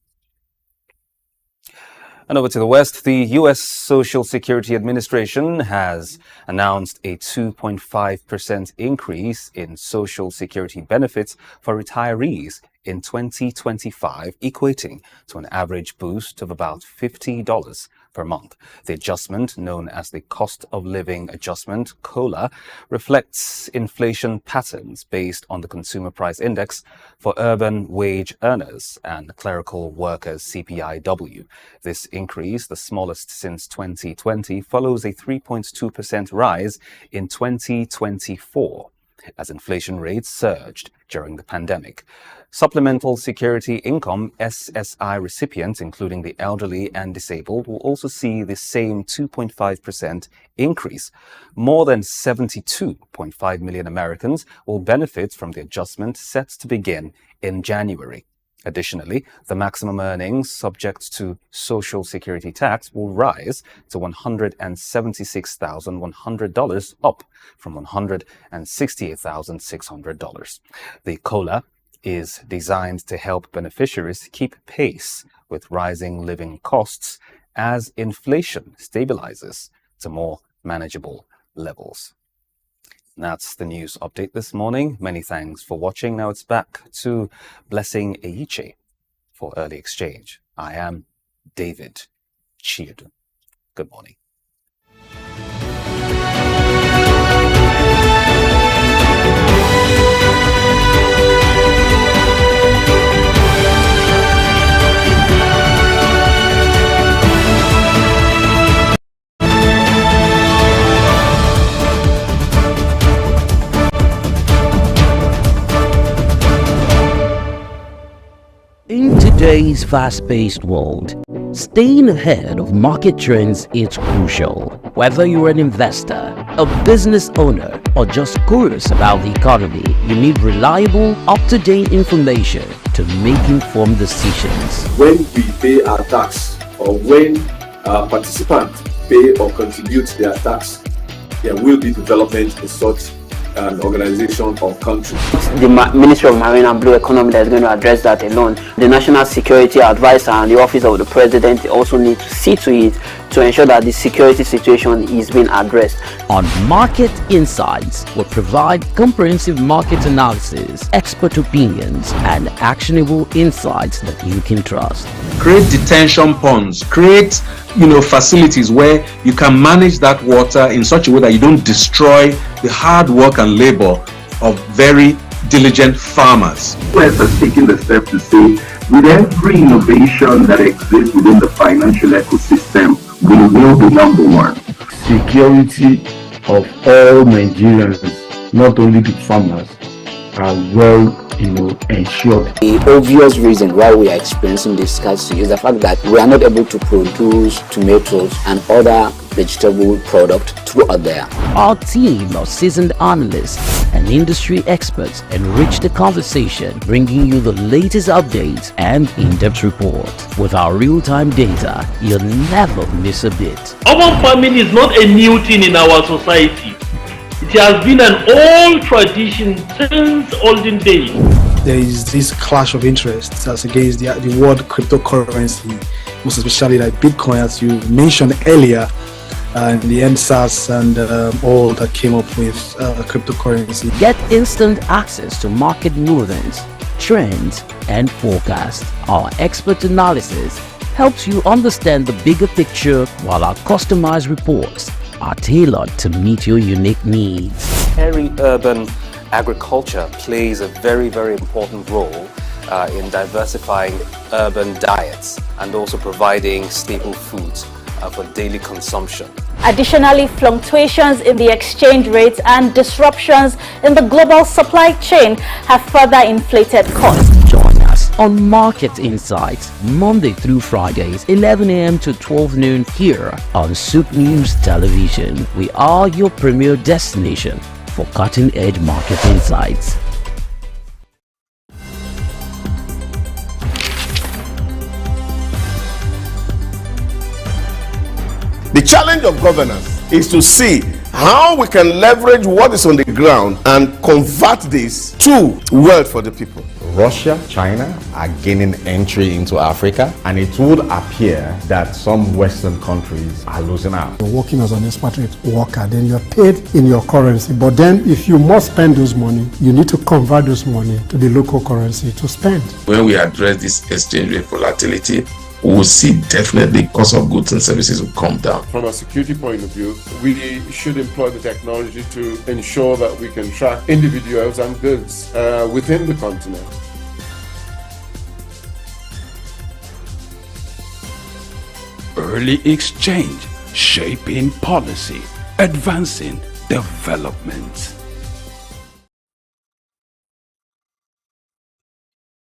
And over to the West, the U.S. Social Security Administration has announced a 2.5% increase in Social Security benefits for retirees in 2025, equating to an average boost of about $50 per month. The adjustment, known as the Cost of Living Adjustment, COLA, reflects inflation patterns based on the Consumer Price Index for urban wage earners and clerical workers, CPIW. This increase, the smallest since 2020, follows a 3.2% rise in 2024 as inflation rates surged during the pandemic. Supplemental Security Income SSI recipients, including the elderly and disabled, will also see the same 2.5% increase. More than 72.5 million Americans will benefit from the adjustment set to begin in January. Additionally, the maximum earnings subject to Social Security tax will rise to $176,100, up from $168,600. The COLA is designed to help beneficiaries keep pace with rising living costs as inflation stabilizes to more manageable levels. That's the news update this morning. Many thanks for watching. Now it's back to Blessing Eiche for Early Exchange. I am David Chiedu. Good morning. In today's fast-paced world, staying ahead of market trends is crucial. Whether you're an investor, a business owner, or just curious about the economy, you need reliable, up-to-date information to make informed decisions. When we pay our tax, or when participants pay or contribute their tax, there will be development in such an organization or country. The Ministry of Marine and Blue Economy that is going to address that alone. The National Security Advisor and the Office of the President also need to see to it to ensure that the security situation is being addressed. On Market Insights, we provide comprehensive market analysis, expert opinions, and actionable insights that you can trust. Create detention ponds, create facilities where you can manage that water in such a way that you don't destroy the hard work and labor of very diligent farmers. US has taken the step to say, with every innovation that exists within the financial ecosystem, we will be number one. Security of all Nigerians, not only the farmers, are well ensured. The obvious reason why we are experiencing this scarcity is the fact that we are not able to produce tomatoes and other vegetable products throughout there. Our team of seasoned analysts and industry experts enrich the conversation, bringing you the latest updates and in-depth report. With our real-time data, you'll never miss a bit. Urban farming is not a new thing in our society. It has been an old tradition since olden days. There is this clash of interests as against the word cryptocurrency, most especially like Bitcoin, as you mentioned earlier, and the MSAS and all that came up with cryptocurrency. Get instant access to market movements, trends, and forecasts. Our expert analysis helps you understand the bigger picture, while our customized reports are tailored to meet your unique needs. Peri-urban agriculture plays a very, very important role in diversifying urban diets and also providing staple foods for daily consumption. Additionally, fluctuations in the exchange rates and disruptions in the global supply chain have further inflated costs. Join us on Market Insights, Monday through Fridays, 11 a.m. to 12 noon here on SOUQ News Television. We are your premier destination for cutting-edge market insights. The challenge of governance is to see how we can leverage what is on the ground and convert this to wealth for the people. Russia, China are gaining entry into Africa, and it would appear that some Western countries are losing out. You're working as an expatriate worker, then you're paid in your currency. But then if you must spend those money, you need to convert those money to the local currency to spend. When we address this exchange rate volatility, we will see definitely cost of goods and services will come down. From a security point of view, we should employ the technology to ensure that we can track individuals and goods within the continent. Early exchange, shaping policy, advancing development.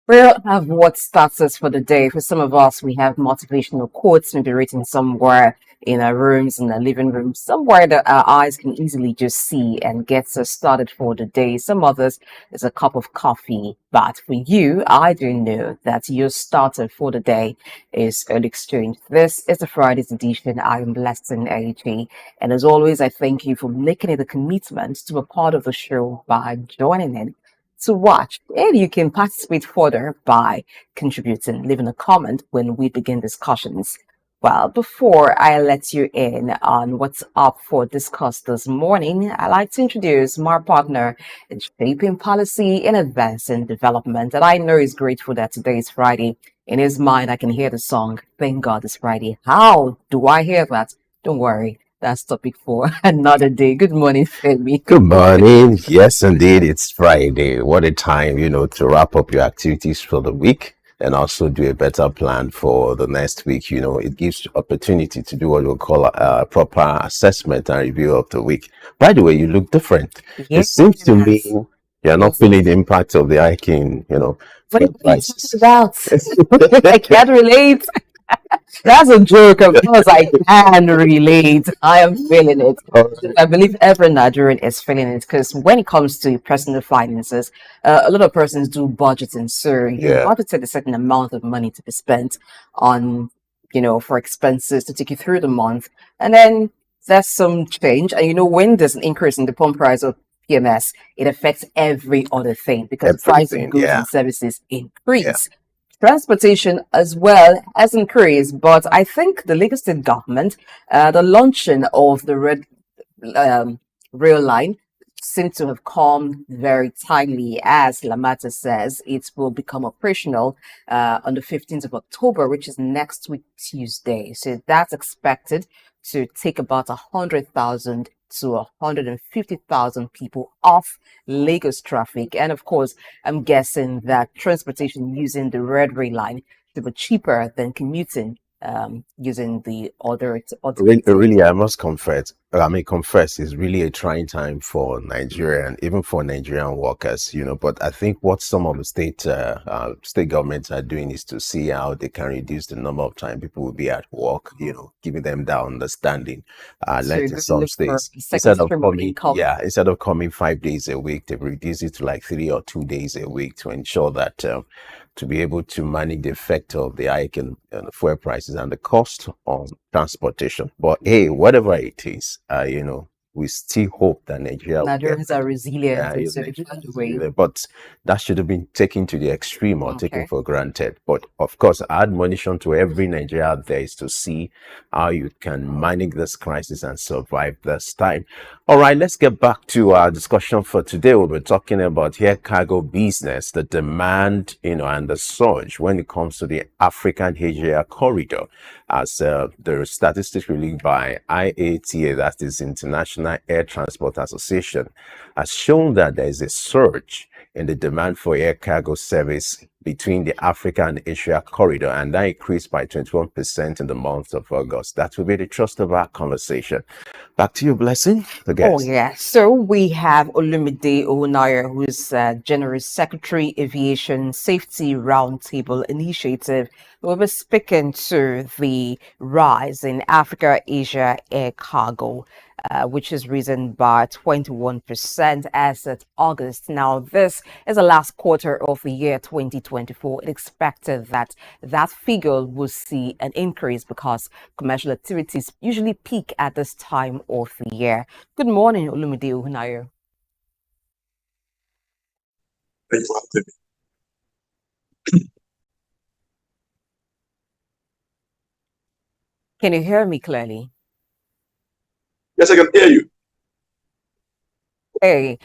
We'll have what starts us for the day. For some of us, we have motivational quotes maybe written somewhere in our rooms, in our living room, somewhere that our eyes can easily just see and gets us started for the day. Some others is a cup of coffee. But for you, I do know that your starter for the day is Early Exchange. This is the Friday's edition. I am Blessing AG. And as always, I thank you for making it a commitment to be part of the show by joining in to watch, and you can participate further by contributing, leaving a comment when we begin discussions. Well, before I let you in on what's up for discuss this morning, I'd like to introduce my partner in shaping policy and advancing development. And I know he's grateful that today is Friday. In his mind, I can hear the song, Thank God It's Friday. How do I hear that? Don't worry. That's topic for another day. Good morning, Femi. Good morning. Yes, indeed, it's Friday. What a time, to wrap up your activities for the week and also do a better plan for the next week. It gives you opportunity to do what we call a proper assessment and review of the week. By the way, you look different. It seems to me you're not feeling the impact of the hiking, What are you talking about? I can't relate. That's a joke. Of course, I can relate. I am feeling it. I believe every Nigerian is feeling it because when it comes to personal finances, a lot of persons do budgeting. So you budgeted a certain amount of money to be spent on, for expenses to take you through the month, and then there's some change. And when there's an increase in the pump price of PMS, it affects every other thing because the price of goods and services increase. Yeah. Transportation as well has increased, but I think the Lagos State government, the launching of the red rail line seems to have come very timely. As Lamata says, it will become operational on the 15th of October, which is next week, Tuesday. So that's expected to take about 100,000 to 150,000 people off Lagos traffic. And of course, I'm guessing that transportation using the red rail line should be cheaper than commuting using the other. Really, I must confess, it's really a trying time for Nigeria and even for Nigerian workers, But I think what some of the state governments are doing is to see how they can reduce the number of time people will be at work, giving them that understanding. So Like you're in going to some look for states, a second stream of income. instead of coming 5 days a week, they've reduced it to like 3 or 2 days a week to ensure that to be able to manage the effect of the hike in the fuel prices and the cost on transportation. But hey, whatever it is, we still hope that Nigeria will get Nigerians are resilient, and so they Nigeria find a is way. really- but that should have been taken to the extreme or taken Okay. for granted. But of course, our admonition to every Nigerian out there is to see how you can manage this crisis and survive this time. All right, let's get back to our discussion for today. We'll be talking about air cargo business, the demand, and the surge when it comes to the African-Asia corridor. As the statistics released by IATA, that is International Air Transport Association, has shown that there is a surge in the demand for air cargo service between the Africa and Asia corridor, and that increased by 21% in the month of August. That will be the thrust of our conversation. Back to you, Blessing. The guest. Oh, yeah. So we have Olumide Onayo, who's General Secretary, Aviation Safety Roundtable Initiative. We'll be speaking to the rise in Africa-Asia air cargo, which has risen by 21% as of August. Now, this is the last quarter of the year 2024. It expected that that figure will see an increase because commercial activities usually peak at this time of the year. Good morning, Olumide Onayo. Thank you for having me. Can you hear me clearly? Yes, I can hear you. Hey,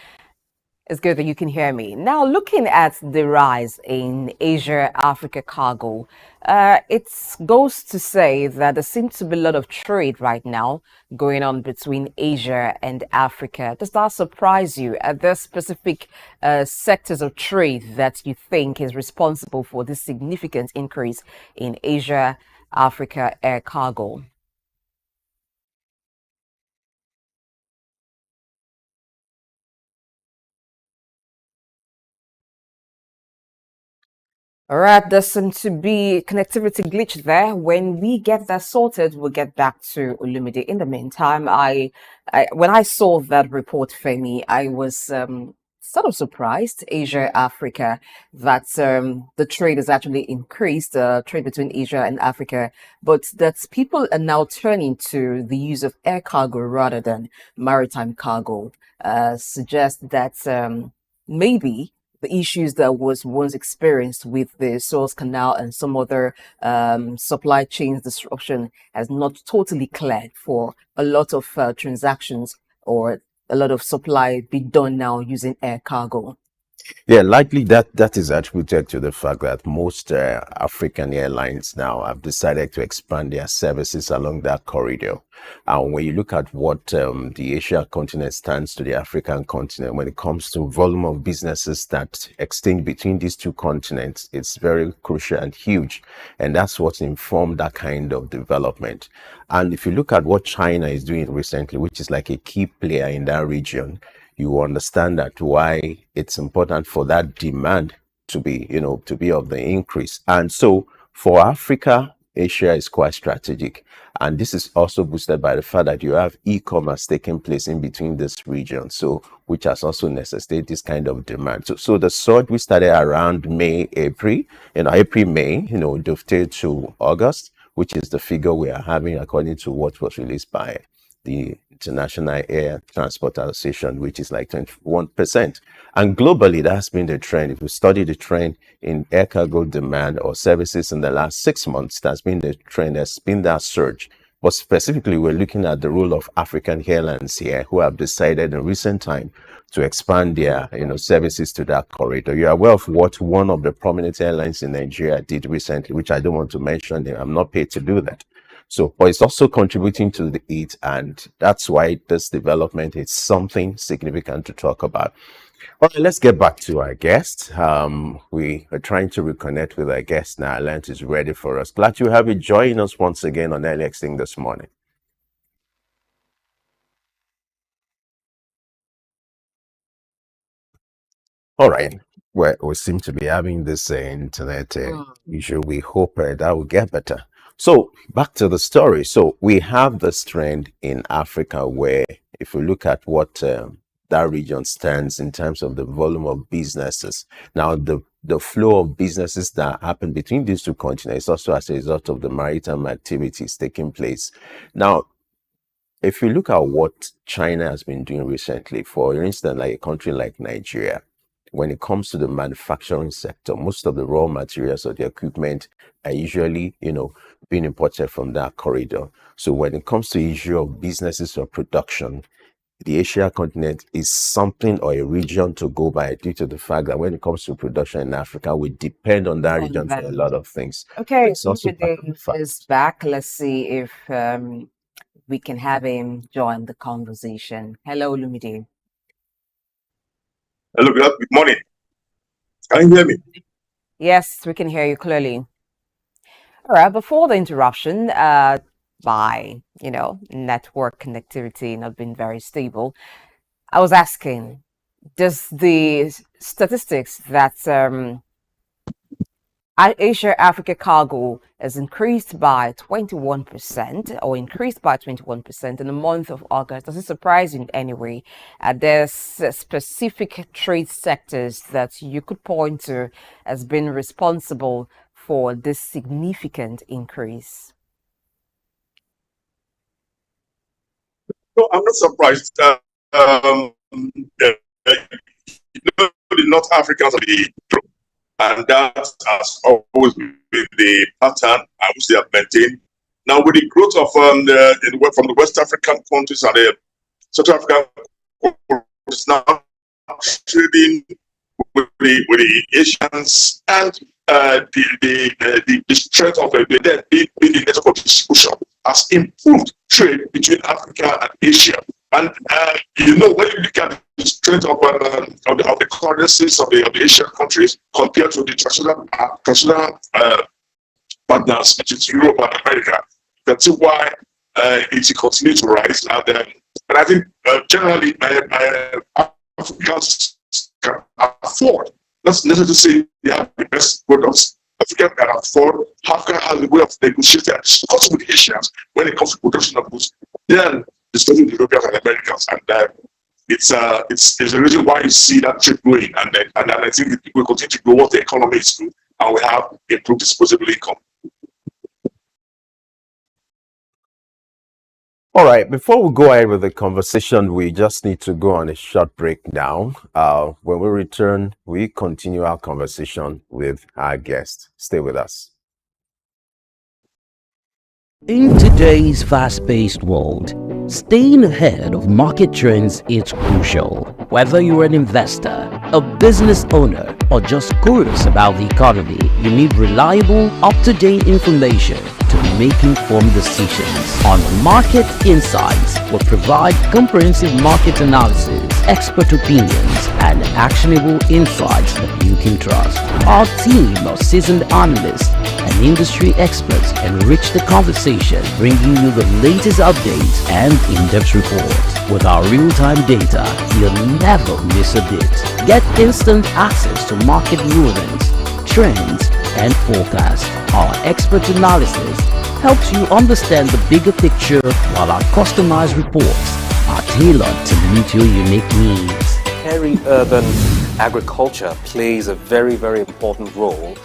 it's good that you can hear me. Now, looking at the rise in Asia-Africa cargo, it goes to say that there seems to be a lot of trade right now going on between Asia and Africa. Does that surprise you? Are there specific sectors of trade that you think is responsible for this significant increase in Asia-Africa air cargo? All right, there seems to be connectivity glitch there. When we get that sorted, we'll get back to Olumide. In the meantime, when I saw that report, Femi, I was sort of surprised, Asia, Africa, that the trade has actually increased, trade between Asia and Africa, but that people are now turning to the use of air cargo rather than maritime cargo, suggests that maybe the issues that was once experienced with the Suez Canal and some other supply chains disruption has not totally cleared for a lot of transactions or a lot of supply be done now using air cargo. Yeah, likely that is attributed to the fact that most African airlines now have decided to expand their services along that corridor. And when you look at what the Asia continent stands to the African continent, when it comes to volume of businesses that extend between these two continents, it's very crucial and huge. And that's what's informed that kind of development. And if you look at what China is doing recently, which is like a key player in that region, you understand that why it's important for that demand to be, to be of the increase. And so for Africa, Asia is quite strategic. And this is also boosted by the fact that you have e-commerce taking place in between this region, so which has also necessitated this kind of demand. So the surge we started around May, April, May, dovetailed to August, which is the figure we are having according to what was released by the International Air Transport Association, which is like 21%. And globally, that's been the trend. If you study the trend in air cargo demand or services in the last 6 months, that's been the trend. There's been that surge. But specifically, we're looking at the role of African airlines here, who have decided in recent time to expand their services to that corridor. You're aware of what one of the prominent airlines in Nigeria did recently, which I don't want to mention. I'm not paid to do that. So, but it's also contributing to it, and that's why this development is something significant to talk about. All right, let's get back to our guest. We are trying to reconnect with our guest now. Lent is ready for us. Glad to have you join us once again on Early Extinct this morning. All right. Well, we seem to be having this internet issue. We hope that will get better. So back to the story. So we have this trend in Africa where if we look at what that region stands in terms of the volume of businesses, now the flow of businesses that happen between these two continents also as a result of the maritime activities taking place. Now, if you look at what China has been doing recently, for instance, like a country like Nigeria, when it comes to the manufacturing sector, most of the raw materials or the equipment are usually, being imported from that corridor. So when it comes to the issue of businesses or production, the Asia continent is something or a region to go by due to the fact that when it comes to production in Africa, we depend on that region for a lot of things. Okay, It's also part of the fact. is back. Let's see if we can have him join the conversation. Hello, Lumide. Hello, good morning. Can you hear me? Yes, we can hear you clearly. All right, before the interruption, by, network connectivity not being very stable, I was asking, does the statistics that Asia-Africa cargo has increased by 21% or increased by 21% in the month of August, does it surprise you in any way? There's specific trade sectors that you could point to as being responsible for this significant increase? No, I'm not surprised. The North Africans are the group, and that has always been the pattern I which they have maintained. Now, with the growth of from the West African countries and the Central African countries now trading with the Asians and the strength of the network of distribution has improved trade between Africa and Asia. And when you look at the strength of the currencies of the Asian countries compared to the traditional partners, which is Europe and America, you can see why it continues to rise. And I think generally Africans can afford. That's necessary to say they have the best products. Africa can afford. Africa has a way of negotiating cost with Asians when it comes to production of goods. Then discussing the Europeans and Americans, and it's a reason why you see that trade growing, and I think it will continue to grow what the economy is doing, and we have improved disposable income. All right, before we go ahead with the conversation, we just need to go on a short break now. When we return, we continue our conversation with our guest. Stay with us. In today's fast-paced world, staying ahead of market trends is crucial. Whether you're an investor, a business owner, or just curious about the economy, you need reliable, up-to-date information to make informed decisions. On Market Insights, we'll provide comprehensive market analysis, expert opinions, and actionable insights that you can trust. Our team of seasoned analysts and industry experts enrich the conversation, bringing you the latest updates and in-depth reports. With our real-time data, you'll never miss a bit. Get instant access to market rulings, trends, and forecasts. Our expert analysis helps you understand the bigger picture, while our customized reports are tailored to meet your unique needs. Peri-urban agriculture plays a very, very important role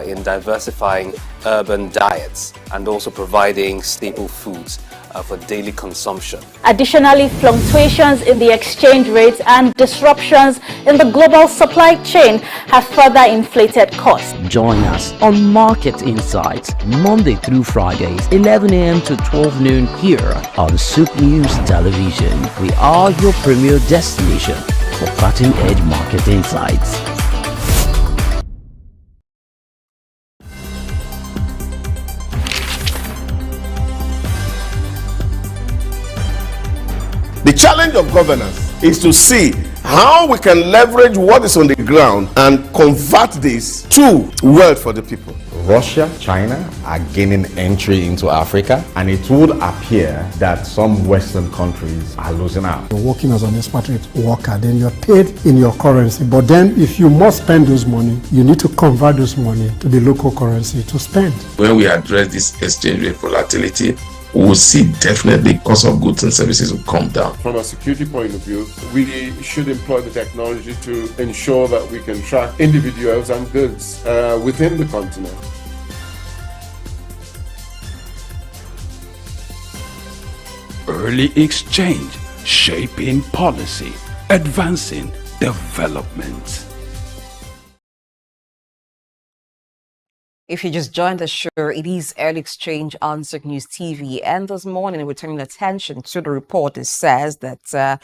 in diversifying urban diets and also providing staple foods for daily consumption. Additionally, fluctuations in the exchange rates and disruptions in the global supply chain have further inflated costs. Join us on Market Insights, Monday through Fridays, 11 a.m. to 12 noon here on SOUQ News Television. We are your premier destination for cutting-edge market insights. The challenge of governance is to see how we can leverage what is on the ground and convert this to wealth for the people. Russia, China are gaining entry into Africa, and it would appear that some Western countries are losing out. You're working as an expatriate worker, then you're paid in your currency. But then if you must spend those money, you need to convert those money to the local currency to spend. When we address this exchange rate volatility, we will see definitely cost of goods and services will come down. From a security point of view, we should employ the technology to ensure that we can track individuals and goods within the continent. Early exchange, shaping policy, advancing development. If you just joined the show, it is Early Exchange on SOUQ News TV. And this morning, we're turning attention to the report that says that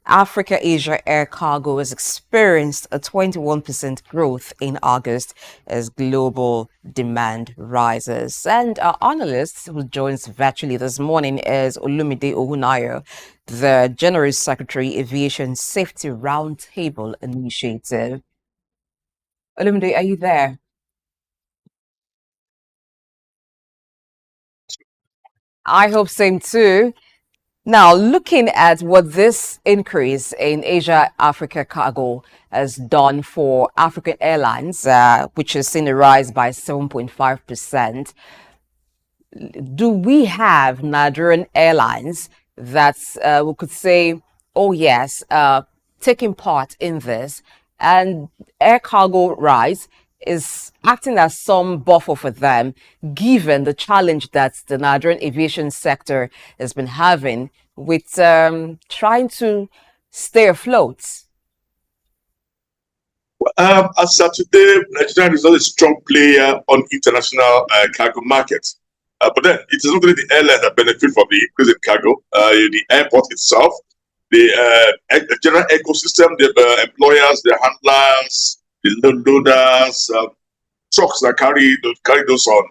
Africa-Asia air cargo has experienced a 21% growth in August as global demand rises. And our analyst who joins virtually this morning is Olumide Ohunayo, the General Secretary, Aviation Safety Roundtable Initiative. Olumide, are you there? I hope same too. Now, looking at what this increase in Asia-Africa cargo has done for African airlines, which has seen a rise by 7.5%, do we have Nigerian airlines that we could say, oh yes, taking part in this, and air cargo rise is acting as some buffer for them, given the challenge that the Nigerian aviation sector has been having with trying to stay afloat? As of today, Nigeria is not a strong player on international cargo markets. But then it is not only the airline that benefit from the increase in cargo, the airport itself, the general ecosystem, the employers, the handlers, the loaders, trucks that carry those on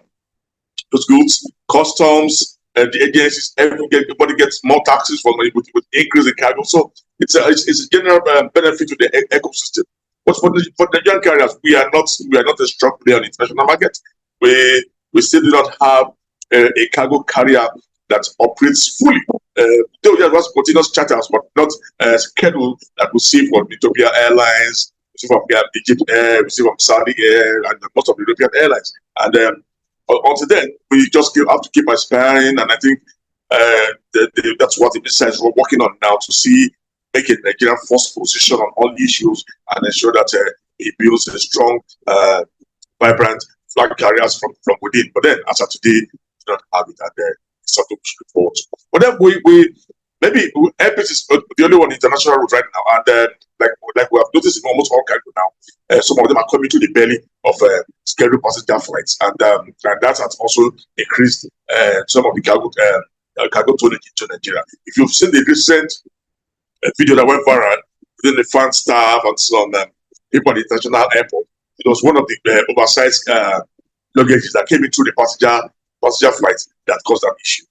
those goods, customs, the agencies, everybody gets more taxes from with increase in cargo. So it's a general benefit to the ecosystem. But for the Nigerian carriers, we are not a strong player on the international market. We still do not have a cargo carrier that operates fully. Though there was continuous charters, but not schedule that we see from Ethiopia Airlines, we see from Egypt Air, we see from Saudi Air, and most of the European airlines. And until then, we just have to keep aspiring. And I think that's what the business we're working on now, to see making Nigeria first position on all issues and ensure that it builds a strong, vibrant flag carriers from within. But then, as of today, we do not have it, and it's something we should look forward to. But then maybe Airpeace is the only one international route right now, and like we have noticed in almost all cargo now, some of them are coming to the belly of scheduled passenger flights, and that has also increased some of the cargo tonnage into Nigeria. If you've seen the recent video that went viral within the fan staff and some people at the international airport, it was one of the oversized luggages that came in through the passenger flights that caused that issue.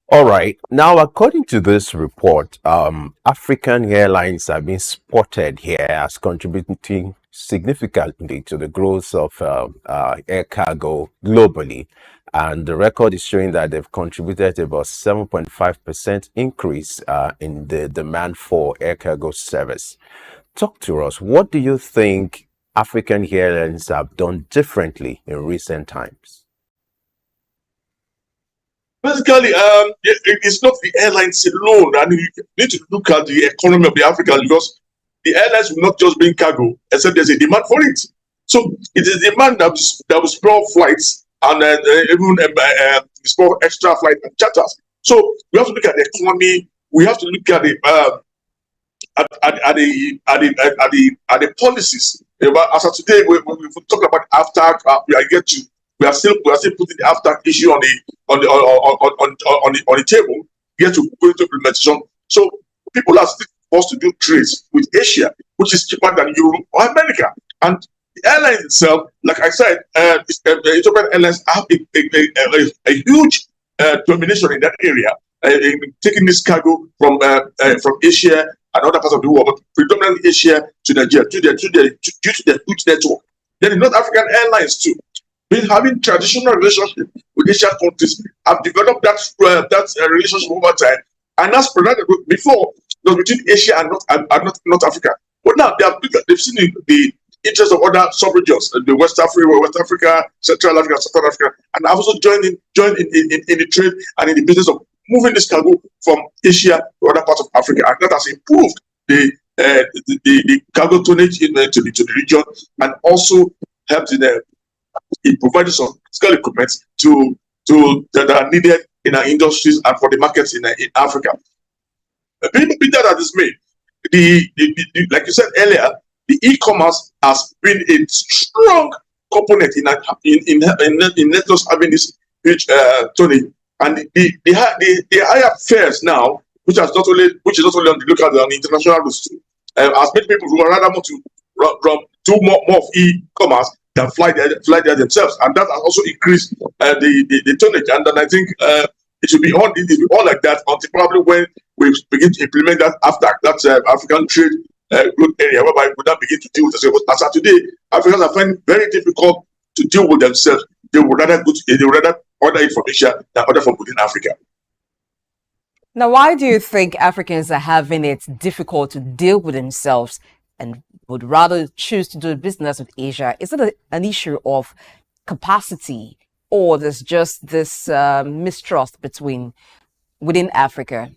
All right. Now, according to this report, African airlines have been spotted here as contributing significantly to the growth of air cargo globally. And the record is showing that they've contributed about 7.5% increase in the demand for air cargo service. Talk to us. What do you think African airlines have done differently in recent times? Basically, it's not the airlines alone. I mean, you need to look at the economy of the Africa, because the airlines will not just bring cargo, except there's a demand for it. So it is demand that will spur flights and even spur extra flight and charters. So we have to look at the economy. We have to look at the policies. As of today, we talk about after we are still putting the after issue on the table, yet to go into implementation. So people are still forced to do trades with Asia, which is cheaper than Europe or America. And the airline itself, like I said, the Ethiopian Airlines have a huge domination in that area, in taking this cargo from Asia and other parts of the world, but predominantly Asia to Nigeria due to the huge network. Then the North African airlines too, been having traditional relationship with Asian countries, have developed that relationship over time, and that's provided before it was between Asia and North Africa. But now they've seen the interest of other sub-regions, the West Africa, Central Africa, Southern Africa, and have also joined in the trade and in the business of moving this cargo from Asia to other parts of Africa, and that has improved the cargo tonnage to the region, and also helped in providing some physical equipment that are needed in our industries and for the markets in Africa. Being that is made, like you said earlier, the e-commerce has been a strong component in not just having this huge tonnage, and the higher fares now, which is not only on the local, on the international routes too, has made people who are rather want to do more of e-commerce than fly there themselves, and that has also increased the tonnage. And then I think it will be all like that until probably when we begin to implement that after that African trade growth area, whereby we now begin to deal with this. As of today, Africans are finding it very difficult to deal with themselves. They would rather order it from Asia than order from within Africa. Now, why do you think Africans are having it difficult to deal with themselves and would rather choose to do business with Asia? Is it an issue of capacity, or there's just this mistrust within Africa?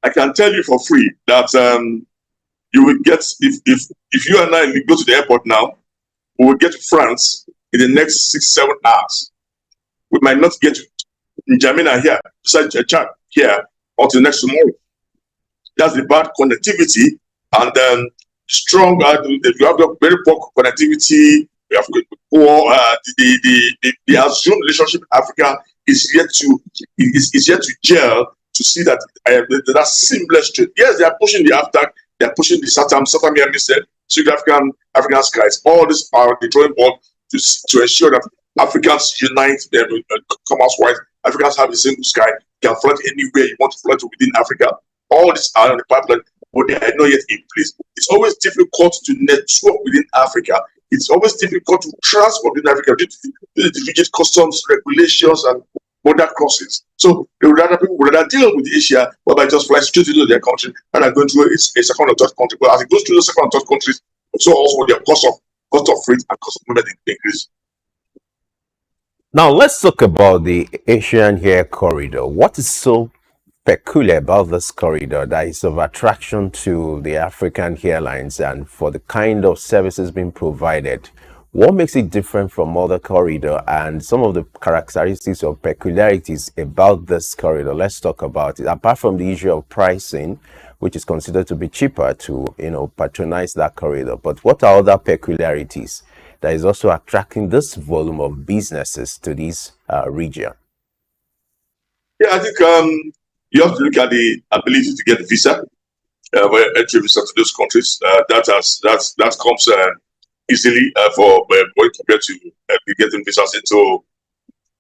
I can tell you for free that you will get, if you and I go to the airport now, we will get to France in the next 6-7 hours. We might not get to N'Djamena here, besides Chad here, until next tomorrow. That's the bad connectivity, and strong. If you have the very poor connectivity, we have poor. The assumed relationship in Africa is yet to gel, to see that that seamless trade. Yes, they are pushing the AFTAC, they are pushing the SATAM said, SOUQ African skies. All these are the drawing board to ensure that Africans unite commerce-wise. Africans have the same sky, can fly anywhere you want to fly to within Africa. All these are on the pipeline, but they are not yet in place. It's always difficult to network within Africa. It's always difficult to transport within Africa due to the rigid customs regulations and border crossings. So people would rather deal with Asia, whereby just fly straight into their country and are going through a second or third country. But as it goes through the second or third countries, so also their cost of freight and cost of movement increase. Now let's talk about the Asian Air Corridor. What is so peculiar about this corridor that is of attraction to the African airlines and for the kind of services being provided? What makes it different from other corridor, and some of the characteristics or peculiarities about this corridor? Let's talk about it. Apart from the issue of pricing, which is considered to be cheaper to patronize that corridor, but what are other peculiarities that is also attracting this volume of businesses to this region? Yeah, I think you have to look at the ability to get visa, entry visa to those countries. That comes easily for when compared to getting visas into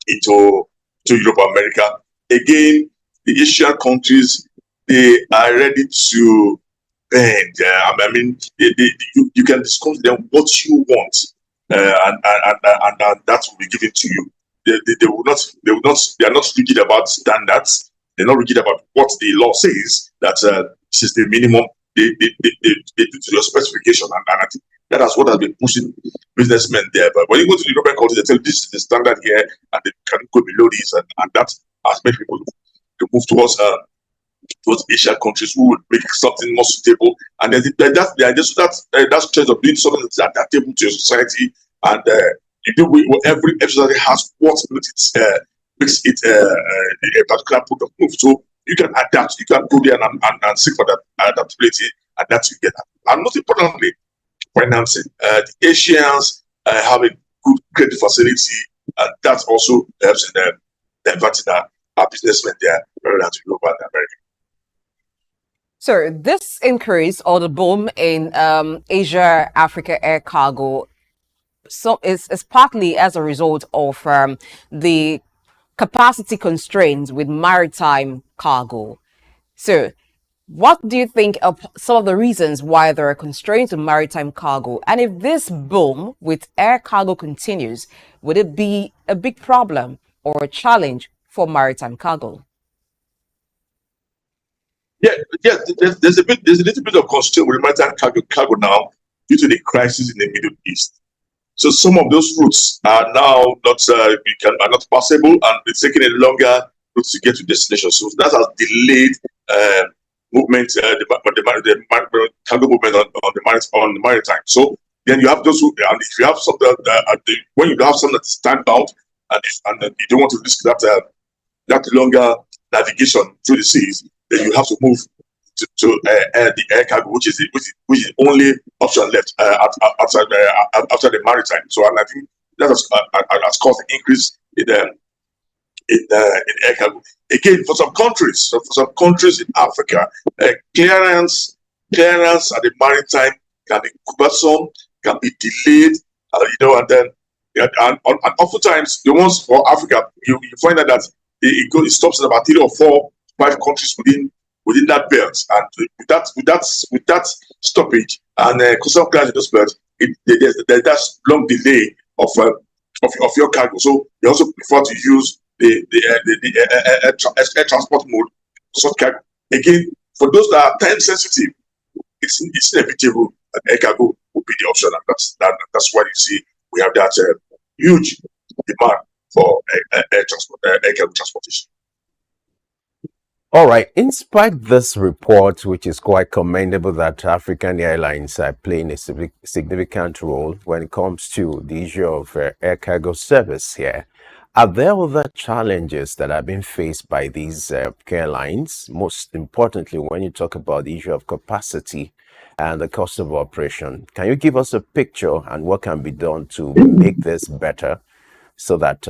Europe or America. Again, the Asian countries, they are ready to bend. I mean, you can discuss with them what you want, and that will be given to you. They are not rigid about standards. They're not rigid about what the law says. That this is the minimum. They do to your specification, and I think that is what has been pushing businessmen there. But when you go to the European countries, they tell you this is the standard here, and they can go below this, and that has made people to move towards Asian countries who would make something more suitable. And then that strength of doing something that's adaptable to your society, and you do every society has what makes it a particular product move. So you can adapt, you can go there and seek for that adaptability, and that you get. And most importantly, financing. The Asians have a good credit facility, and that also helps in diverting our businessmen there rather than to Europe and America. So this increase or the boom in Asia-Africa air cargo is partly as a result of the capacity constraints with maritime cargo. So What do you think are some of the reasons why there are constraints on maritime cargo? And if this boom with air cargo continues, would it be a big problem or a challenge for maritime cargo? Yeah, yeah. There's a little bit of constraint with maritime cargo now due to the crisis in the Middle East. So some of those routes are now not passable, and it's taking a longer route to get to destination. So that has delayed movement, the cargo movement on the maritime. So then you have those who, and if you have some when you have some that stand out, and you don't want to risk that longer navigation through the seas, then you have to move to the air cargo, which is the only option left outside the maritime. So, and I think that has caused an increase in air cargo. Again, for some countries in Africa, clearance at the maritime can be cumbersome, can be delayed, and then and oftentimes the ones for Africa, you find out that it stops in about 3 or 4, 5 countries within that belt, and with that stoppage and custom clearance in those belts, there's that long delay of your cargo. So they also prefer to use the air transport mode for such cargo. Again, for those that are time sensitive, it's inevitable that air cargo will be the option, and that's why you see we have that huge demand for air cargo transportation. All right. In spite of this report, which is quite commendable, that African airlines are playing a significant role when it comes to the issue of air cargo service here, are there other challenges that are being faced by these airlines? Most importantly, when you talk about the issue of capacity and the cost of operation, can you give us a picture and what can be done to make this better, so that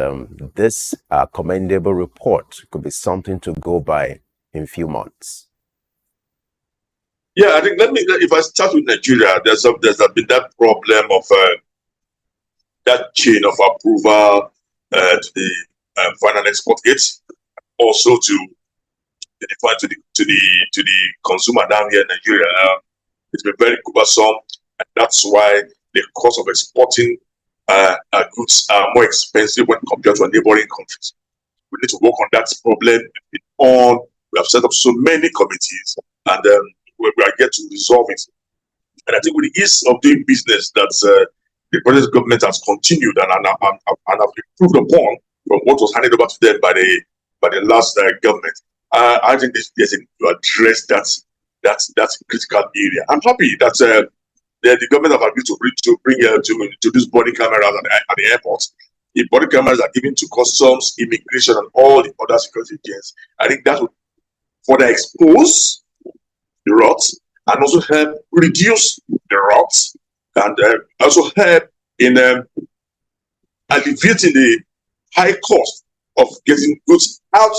this commendable report could be something to go by in few months? Yeah, I think if I start with Nigeria, there's been that problem of that chain of approval to the final export gates, also to the consumer down here in Nigeria. It's been very cumbersome, and that's why the cost of exporting goods are more expensive when compared to our neighboring countries. We need to work on that problem. We have set up so many committees, and we are yet to resolve it. And I think with the ease of doing business that the present government has continued and have improved upon from what was handed over to them by the last government, I think there's to address that critical area. I'm happy that the government have agreed to introduce body cameras at the airports. The body cameras are given to customs, immigration, and all the other security agents. I think that would further expose the routes and also help reduce the routes, and also help in alleviating the high cost of getting goods out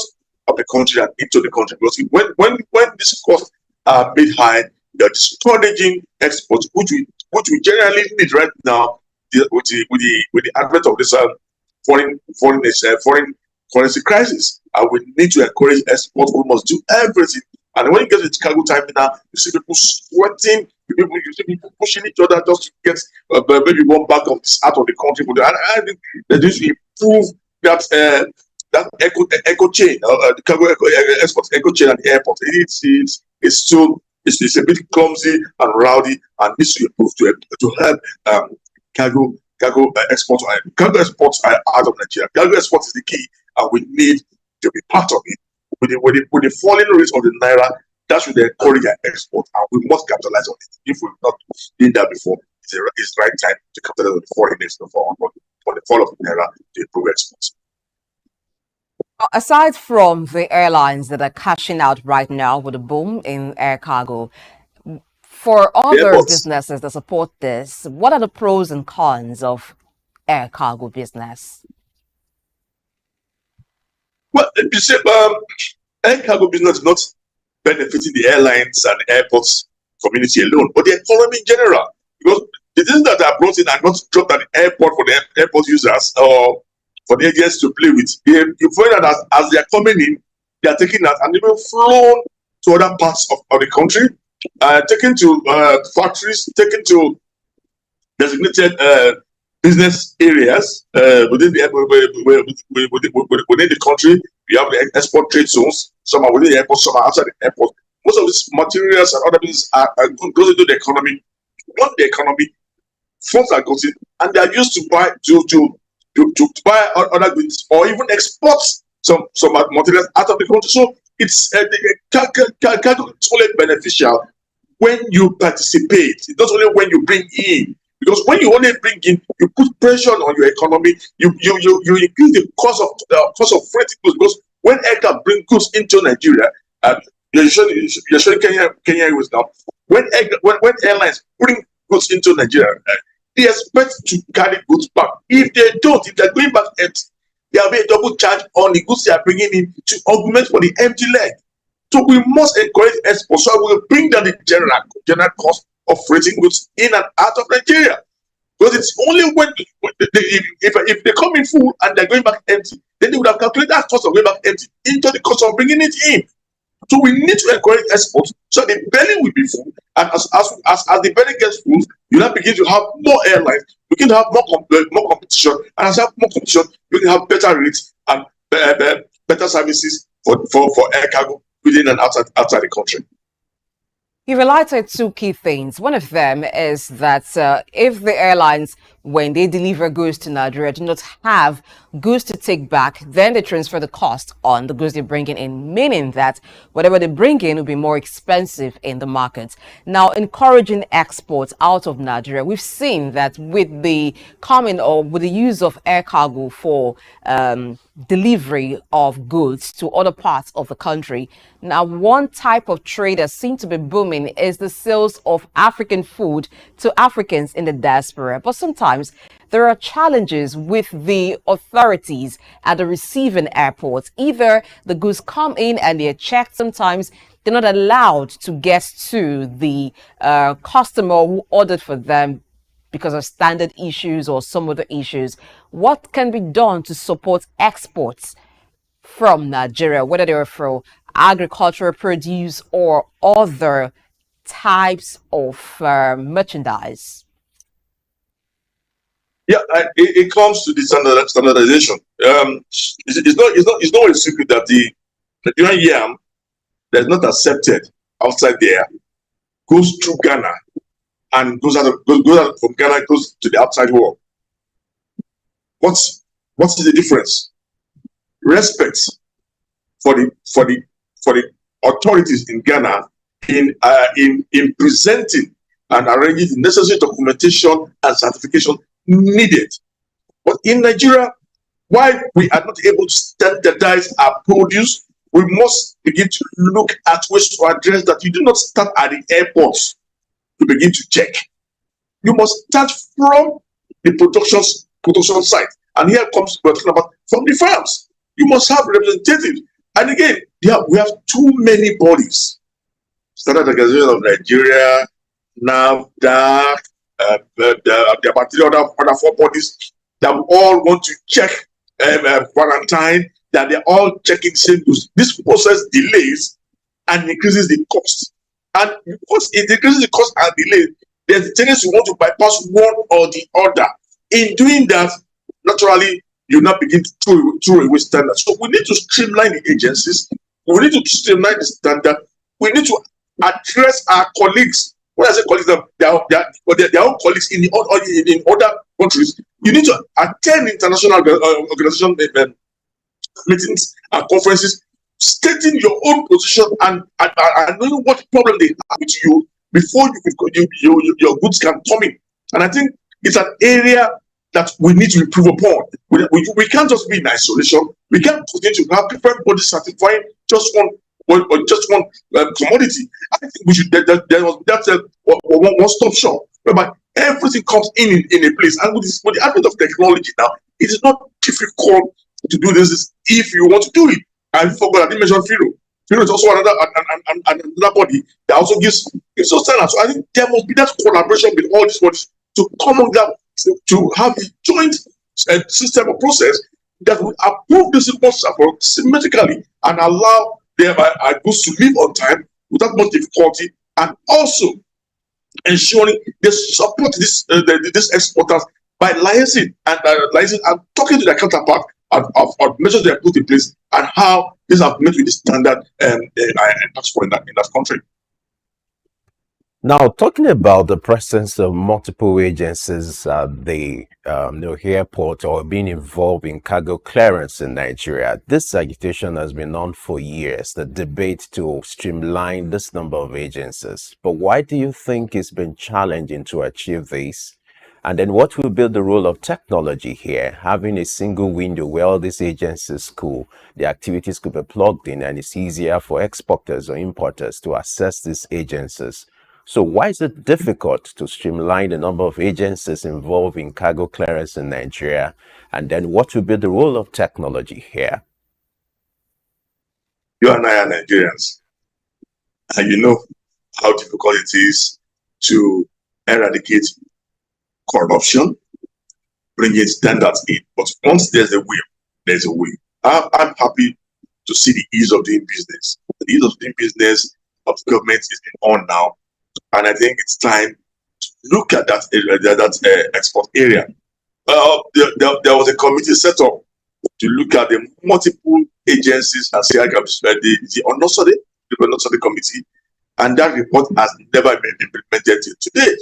of the country and into the country. Because when these costs are made high, they're discouraging exports, which we generally need right now with the advent of this foreign currency crisis. And we need to encourage exports. We must do everything. And when you get to the cargo terminal, you see people sweating, you see people pushing each other just to get maybe one bag of this out of the country. But I think they need to improve that eco chain, the cargo export eco chain at the airport. It's a bit clumsy and rowdy, and needs to improve to help cargo exports. Cargo exports are out of Nigeria. Cargo exports is the key, and we need to be part of it. With the falling rates of the naira, that should encourage our export, and we must capitalize on it. If we've not done that before, it's the right time to capitalize on the falling rates for the fall of the naira to improve exports. Aside from the airlines that are cashing out right now with a boom in air cargo, for other businesses that support this, what are the pros and cons of air cargo business? Well, you see, air cargo business is not benefiting the airlines and the airports community alone, but the economy in general. Because the things that are brought in are not dropped at the airport for the airport users or for the agents to play with. You find that as they are coming in, they are taking that and even flown to other parts of the country, taken to factories, taken to designated business areas within the country. We have the export trade zones. Some are within the airport, some are outside the airport. Most of these materials and other things are goes into the economy. Once the economy, funds are gotten, and they are used to buy to buy other goods or even export some materials out of the country. So it's only beneficial when you participate. It's not only when you bring in. Because when you only bring in, you put pressure on your economy. You increase the cost of freight goods. Because when aircraft bring goods into Nigeria, you're showing Kenya Airways now. When airlines bring goods into Nigeria, they expect to carry goods back. If they don't, if they're going back empty, there will be a double charge on the goods they are bringing in to augment for the empty leg. So we must encourage exports. So we will bring down the general cost of freighting goods in and out of Nigeria. Because it's only when if they come in full and they're going back empty, then they would have calculated that cost of going back empty into the cost of bringing it in. So we need to encourage exports so the belly will be full, and as the belly gets full, you now begin to have more airlines, you can have more competition, and as you have more competition, you can have better rates and better services for air cargo within and outside the country. You highlighted two key things. One of them is that if the airlines, when they deliver goods to Nigeria, do not have goods to take back, then they transfer the cost on the goods they're bringing in, meaning that whatever they bring in will be more expensive in the market. Now, encouraging exports out of Nigeria, we've seen that with the coming or with the use of air cargo for delivery of goods to other parts of the country. Now, one type of trade that seems to be booming is the sales of African food to Africans in the diaspora. But sometimes there are challenges with the authorities at the receiving airports. Either the goods come in and they're checked, sometimes they're not allowed to get to the customer who ordered for them because of standard issues or some other issues. What can be done to support exports from Nigeria, whether they're for agricultural produce or other types of merchandise? Yeah, it comes to the standardization. It's not a secret that the Nigerian yam that's not accepted outside there goes through Ghana and goes out from Ghana, goes to the outside world. What's the difference? Respect for the authorities in Ghana in presenting and arranging the necessary documentation and certification needed. But in Nigeria, while we are not able to standardize our produce, we must begin to look at ways to address that. You do not start at the airports to begin to check. You must start from the production site. And here comes we're talking about from the farms. You must have representatives. And again, we have too many bodies. Standard Organization of Nigeria, NAFDAC, there are other four bodies that all want to check quarantine, that they're all checking the same news. This process delays and increases the cost. And because it increases the cost and delay, there's a tendency to want to bypass one or the other. In doing that, naturally, you now begin to throw away standards. So we need to streamline the agencies. We need to streamline the standard. We need to address our colleagues. When I say colleagues, their own colleagues in other countries. You need to attend international organization meetings and conferences, stating your own position and knowing what problem they have with you before your goods can come in. And I think it's an area that we need to improve upon. We can't just be in isolation. We can't continue to have different bodies certifying just one commodity. I think we should there was that one-stop shop whereby everything comes in a place. And with the advent of technology now, it is not difficult to do this if you want to do it. I forgot, I didn't mention FIRO. FIRO is also another body that also gives us standards. So I think there must be that collaboration with all these bodies to come on that to have a joint system of process that will approve this report symmetrically and allow our goods to live on time without much difficulty, and also ensuring they support these exporters by liaising and talking to their counterpart of measures they have put in place and how these have met with the standard asked for in that country. Now, talking about the presence of multiple agencies at the airport or being involved in cargo clearance in Nigeria, this agitation has been on for years, the debate to streamline this number of agencies. But why do you think it's been challenging to achieve this? And then what will be the role of technology here? Having a single window where all these agencies the activities could be plugged in, and it's easier for exporters or importers to access these agencies. So why is it difficult to streamline the number of agencies involved in cargo clearance in Nigeria? And then what will be the role of technology here? You and I are Nigerians, and you know how difficult it is to eradicate corruption, bringing standards in. But once there's a will, there's a way. I'm happy to see the ease of doing business. The ease of doing business of government is on now. And I think it's time to look at that export area. There was a committee set up to look at the multiple agencies and SOUQ, the unnecessary committee, and that report has never been implemented till today.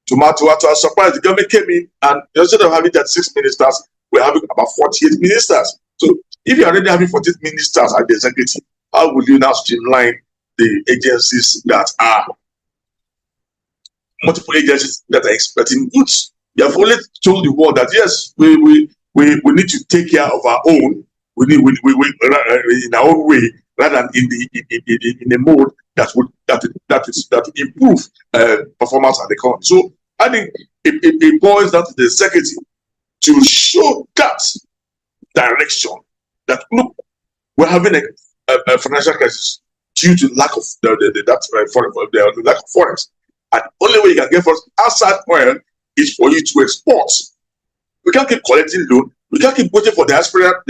To our surprise, the government came in, and instead of having 36 ministers, we're having about 48 ministers. So if you're already having 48 ministers at the executive, how will you now streamline the agencies that are multiple agencies that are exporting goods? You have only told the world that yes, we need to take care of our own. We in our own way, rather than in a mode that would improve performance at the economy. So I think it boils down to the executive to show that direction. That look, we're having a financial crisis due to lack of the lack of forex. And the only way you can get for outside oil is for you to export. We can't keep collecting loan. We can't keep waiting for diaspora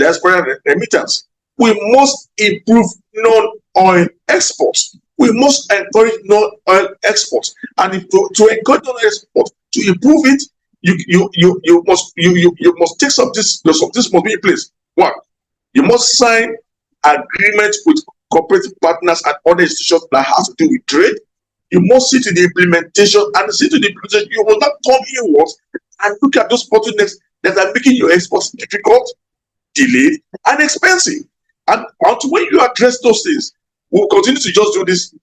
remittance. We must improve non-oil exports. We must encourage non-oil exports. And if to encourage non-oil exports, to improve it, you must take some of this must be in place. One, you must sign agreements with cooperative partners and other institutions that have to do with trade. You must see to the implementation, and see to the implementation. You will not come inwards and look at those bottlenecks that are making your exports difficult, delayed, and expensive. And until when you address those things, we'll continue to just do this.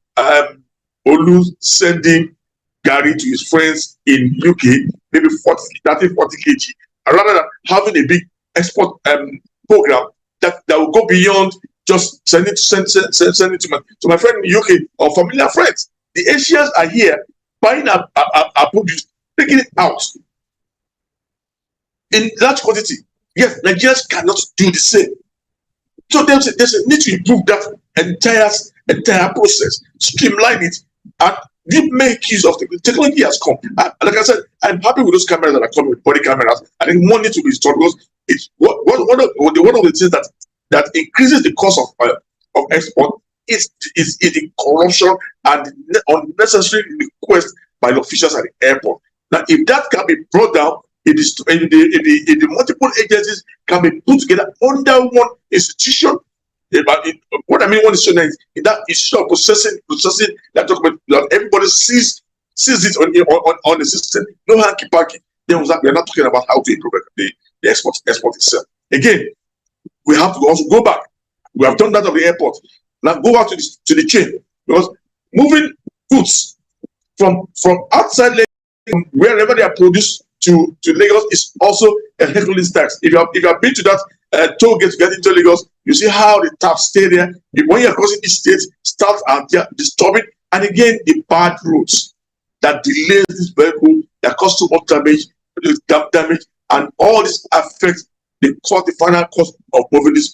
Olu sending Gary to his friends in UK, maybe 40 kg, rather than having a big export program that will go beyond just sending to my friend in UK or familiar friends. The Asians are here buying our produce, taking it out in large quantity. Yes, Nigerians cannot do the same. So there's a need to improve that entire process, streamline it, and make use of the technology has come. Like I said, I'm happy with those cameras that are coming with body cameras. I think more need to be installed because it's one of the things that increases the cost of export is the corruption and the unnecessary request by the officials at the airport. Now, if that can be brought down, if the multiple agencies can be put together under one institution, what I mean one institution is in that institution of processing that document, that everybody sees it on the system, no hanky-panky, then we're not talking about how to improve the export itself. Again, we have to also go back. We have done that of the airport. Now go back to the chain, because moving goods from outside Lagos, wherever they are produced to Lagos, is also a Hercules tax. If you have been to that toll gate to get into Lagos, you see how the taps stay there. When you are crossing each state, staff are disturbing, and again the bad roads that delays this vehicle, that cause too much damage, and all this affects the final cost of moving this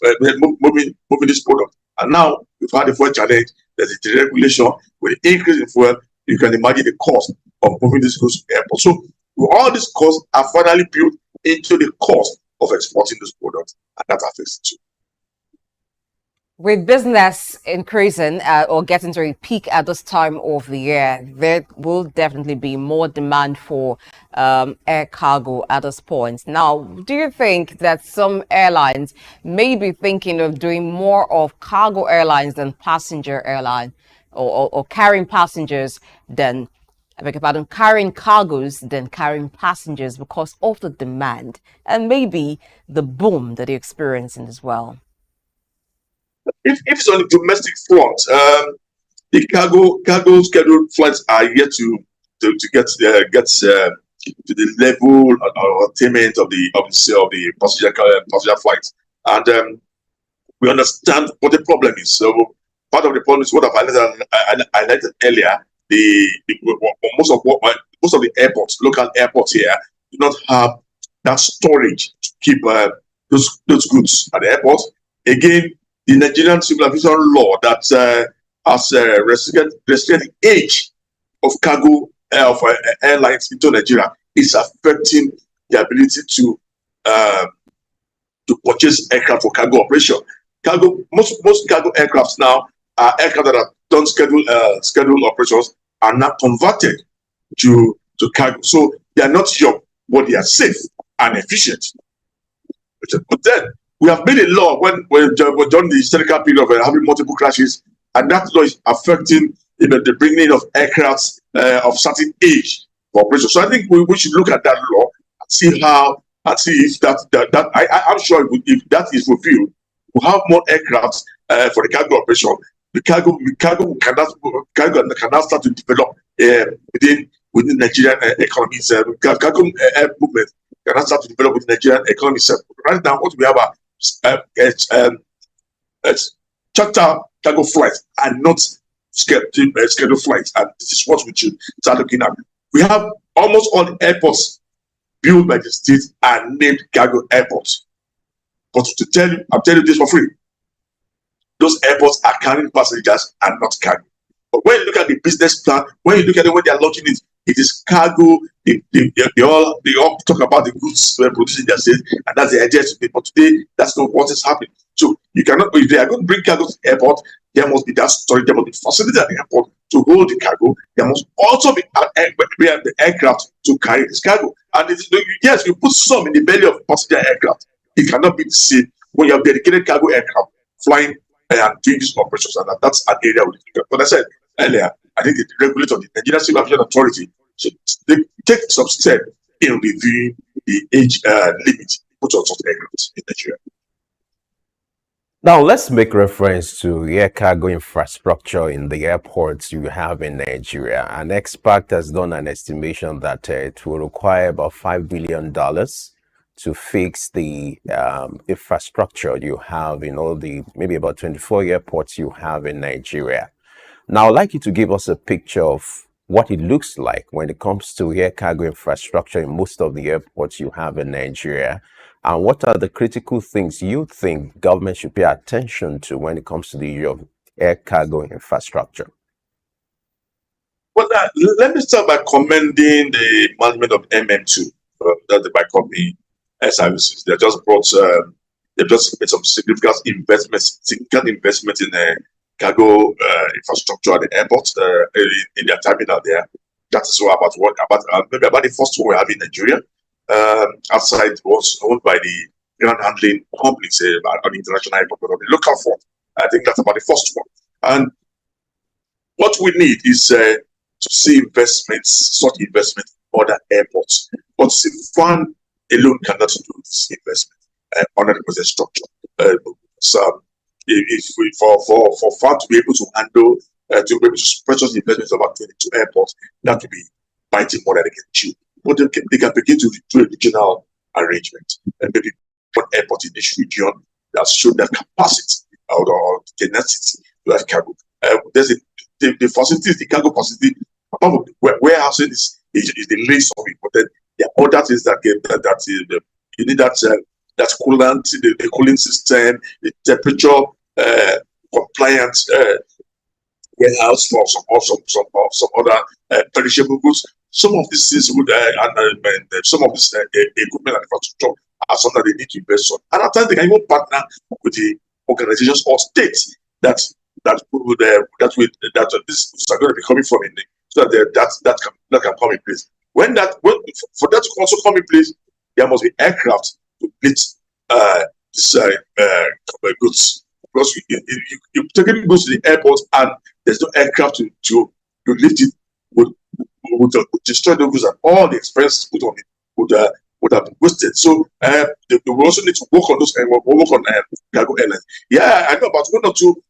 product. And now we've had the fuel challenge. There's a deregulation with the increase in fuel. You can imagine the cost of moving this goods to the airport. So all these costs are finally built into the cost of exporting this product, and that affects it too. With business increasing or getting to a peak at this time of the year, there will definitely be more demand for air cargo at this point. Now, do you think that some airlines may be thinking of doing more of cargo airlines than passenger airline, or carrying passengers than, I beg your pardon, carrying cargoes than carrying passengers because of the demand and maybe the boom that they're experiencing as well? If it's on the domestic front, the cargo scheduled flights are yet to get to the level or attainment of the passenger flights, and we understand what the problem is. So part of the problem is what I highlighted earlier. Most of the airports, local airports here, do not have that storage to keep those goods at the airport. Again, the Nigerian Civil Aviation Law that has restricted the age of cargo of airlines into Nigeria is affecting the ability to purchase aircraft for cargo operation. Most cargo aircrafts now are aircraft that have done scheduled operations are now converted to cargo. So they are not sure, but they are safe and efficient. But then we have made a law when during the historical period of having multiple crashes, and that law is affecting the bringing in of aircrafts of certain age for operation. So I think we should look at that law and see if I'm sure if that is fulfilled, we'll have more aircrafts for the cargo operation. The cargo can now start to develop within Nigerian economies. Cargo air movement can now start to develop within Nigerian economy. Right now, what we have are charter cargo flights and not scheduled flights, and this is what we should start looking at. We have almost all the airports built by the state are named cargo airports. But to tell you, I'm telling you this for free. Those airports are carrying passengers and not cargo. But when you look at the business plan, when you look at the way they are launching it, it is cargo. They all talk about the goods producing their sales, and that's the idea today. But today, that's not what is happening. So you cannot, if they are going to bring cargo to the airport, there must be that storage, there must be facility at the airport to hold the cargo. There must also be the aircraft to carry this cargo. And yes, you put some in the belly of passenger aircraft. It cannot be the same when you have dedicated cargo aircraft flying and doing these operations, and that's an area we look at. But I said earlier, I think the regulator, the Nigerian Civil Aviation Authority, should take some step in reviewing the age limit put on such aircraft in Nigeria. Now, let's make reference to air cargo infrastructure in the airports you have in Nigeria. An expert has done an estimation that it will require about $5 billion to fix the infrastructure you have in all the maybe about 24 airports you have in Nigeria. Now, I'd like you to give us a picture of what it looks like when it comes to air cargo infrastructure in most of the airports you have in Nigeria. And what are the critical things you think government should pay attention to when it comes to the issue of air cargo infrastructure? Well, let me start by commending the management of MM2, that's the by company services. They just made some significant investments in cargo infrastructure at the airport in their terminal there. That is maybe about the first one we have in Nigeria. Outside was owned by the ground handling companies on the international airport, but on the local front, I think that's about the first one. And what we need is to see investments, such investments in other airports. But FAN alone cannot do this investment under the present structure. So, for FAN to be able to handle, to be able to spread such investments about 22 airports, that would be biting more than they can chew. But they can begin to do a regional arrangement, and maybe one airport in this region that shown that capacity or tenacity to have cargo. There's the facilities, the cargo facility, apart from the warehousing is the least of it. But then there are other things that you need that coolant, the cooling system, the temperature compliant warehouse for some other perishable goods. Some of these things would some of this equipment and infrastructure are something that they need to invest on. And at times they can even partner with the organizations or states that this are going to be coming from in, so that can come in place. For that to also come in place, there must be aircraft to lift goods. Because you taking goods to the airport and there's no aircraft to lift it, would destroy the goods, and all the expenses put on it would have been wasted. So they will also need to work on those and work on cargo airlines. Yeah, I know about 1 or 2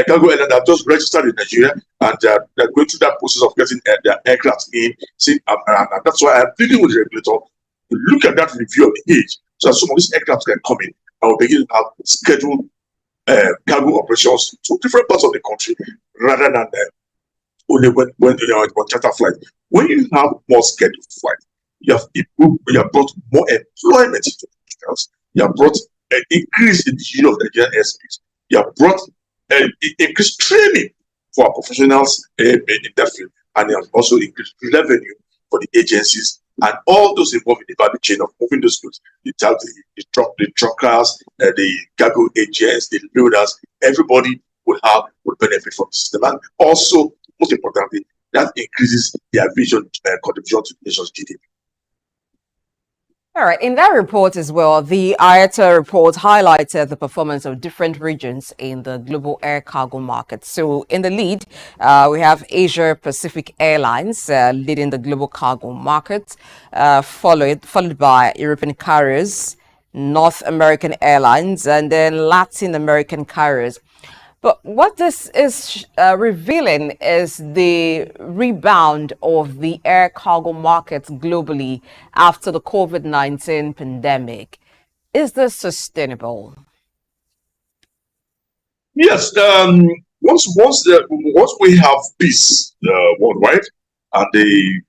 cargo airlines that have just registered in Nigeria, and they're going through that process of getting their aircraft in. And that's why I'm pleading with the regulator to look at that review of the age, so that some of these aircraft can come in and begin to have scheduled cargo operations to different parts of the country, rather than only when on charter flight. When you have more scheduled flights, you have brought more employment into the country. You have brought an increase in the use of Nigerian airspace. You have brought increased training for our professionals in that field, and you have also increased revenue for the agencies and all those involved in the value chain of moving those goods. The truckers, the cargo agents, the loaders, everybody would benefit from the system. And also, most importantly, that increases their vision contribution to the nation's GDP. All right. In that report as well, the IATA report highlighted the performance of different regions in the global air cargo market. So in the lead, we have Asia Pacific Airlines leading the global cargo market, followed by European carriers, North American Airlines, and then Latin American carriers. But what this is revealing is the rebound of the air cargo markets globally after the COVID-19 pandemic. Is this sustainable? Yes. Once we have peace worldwide and the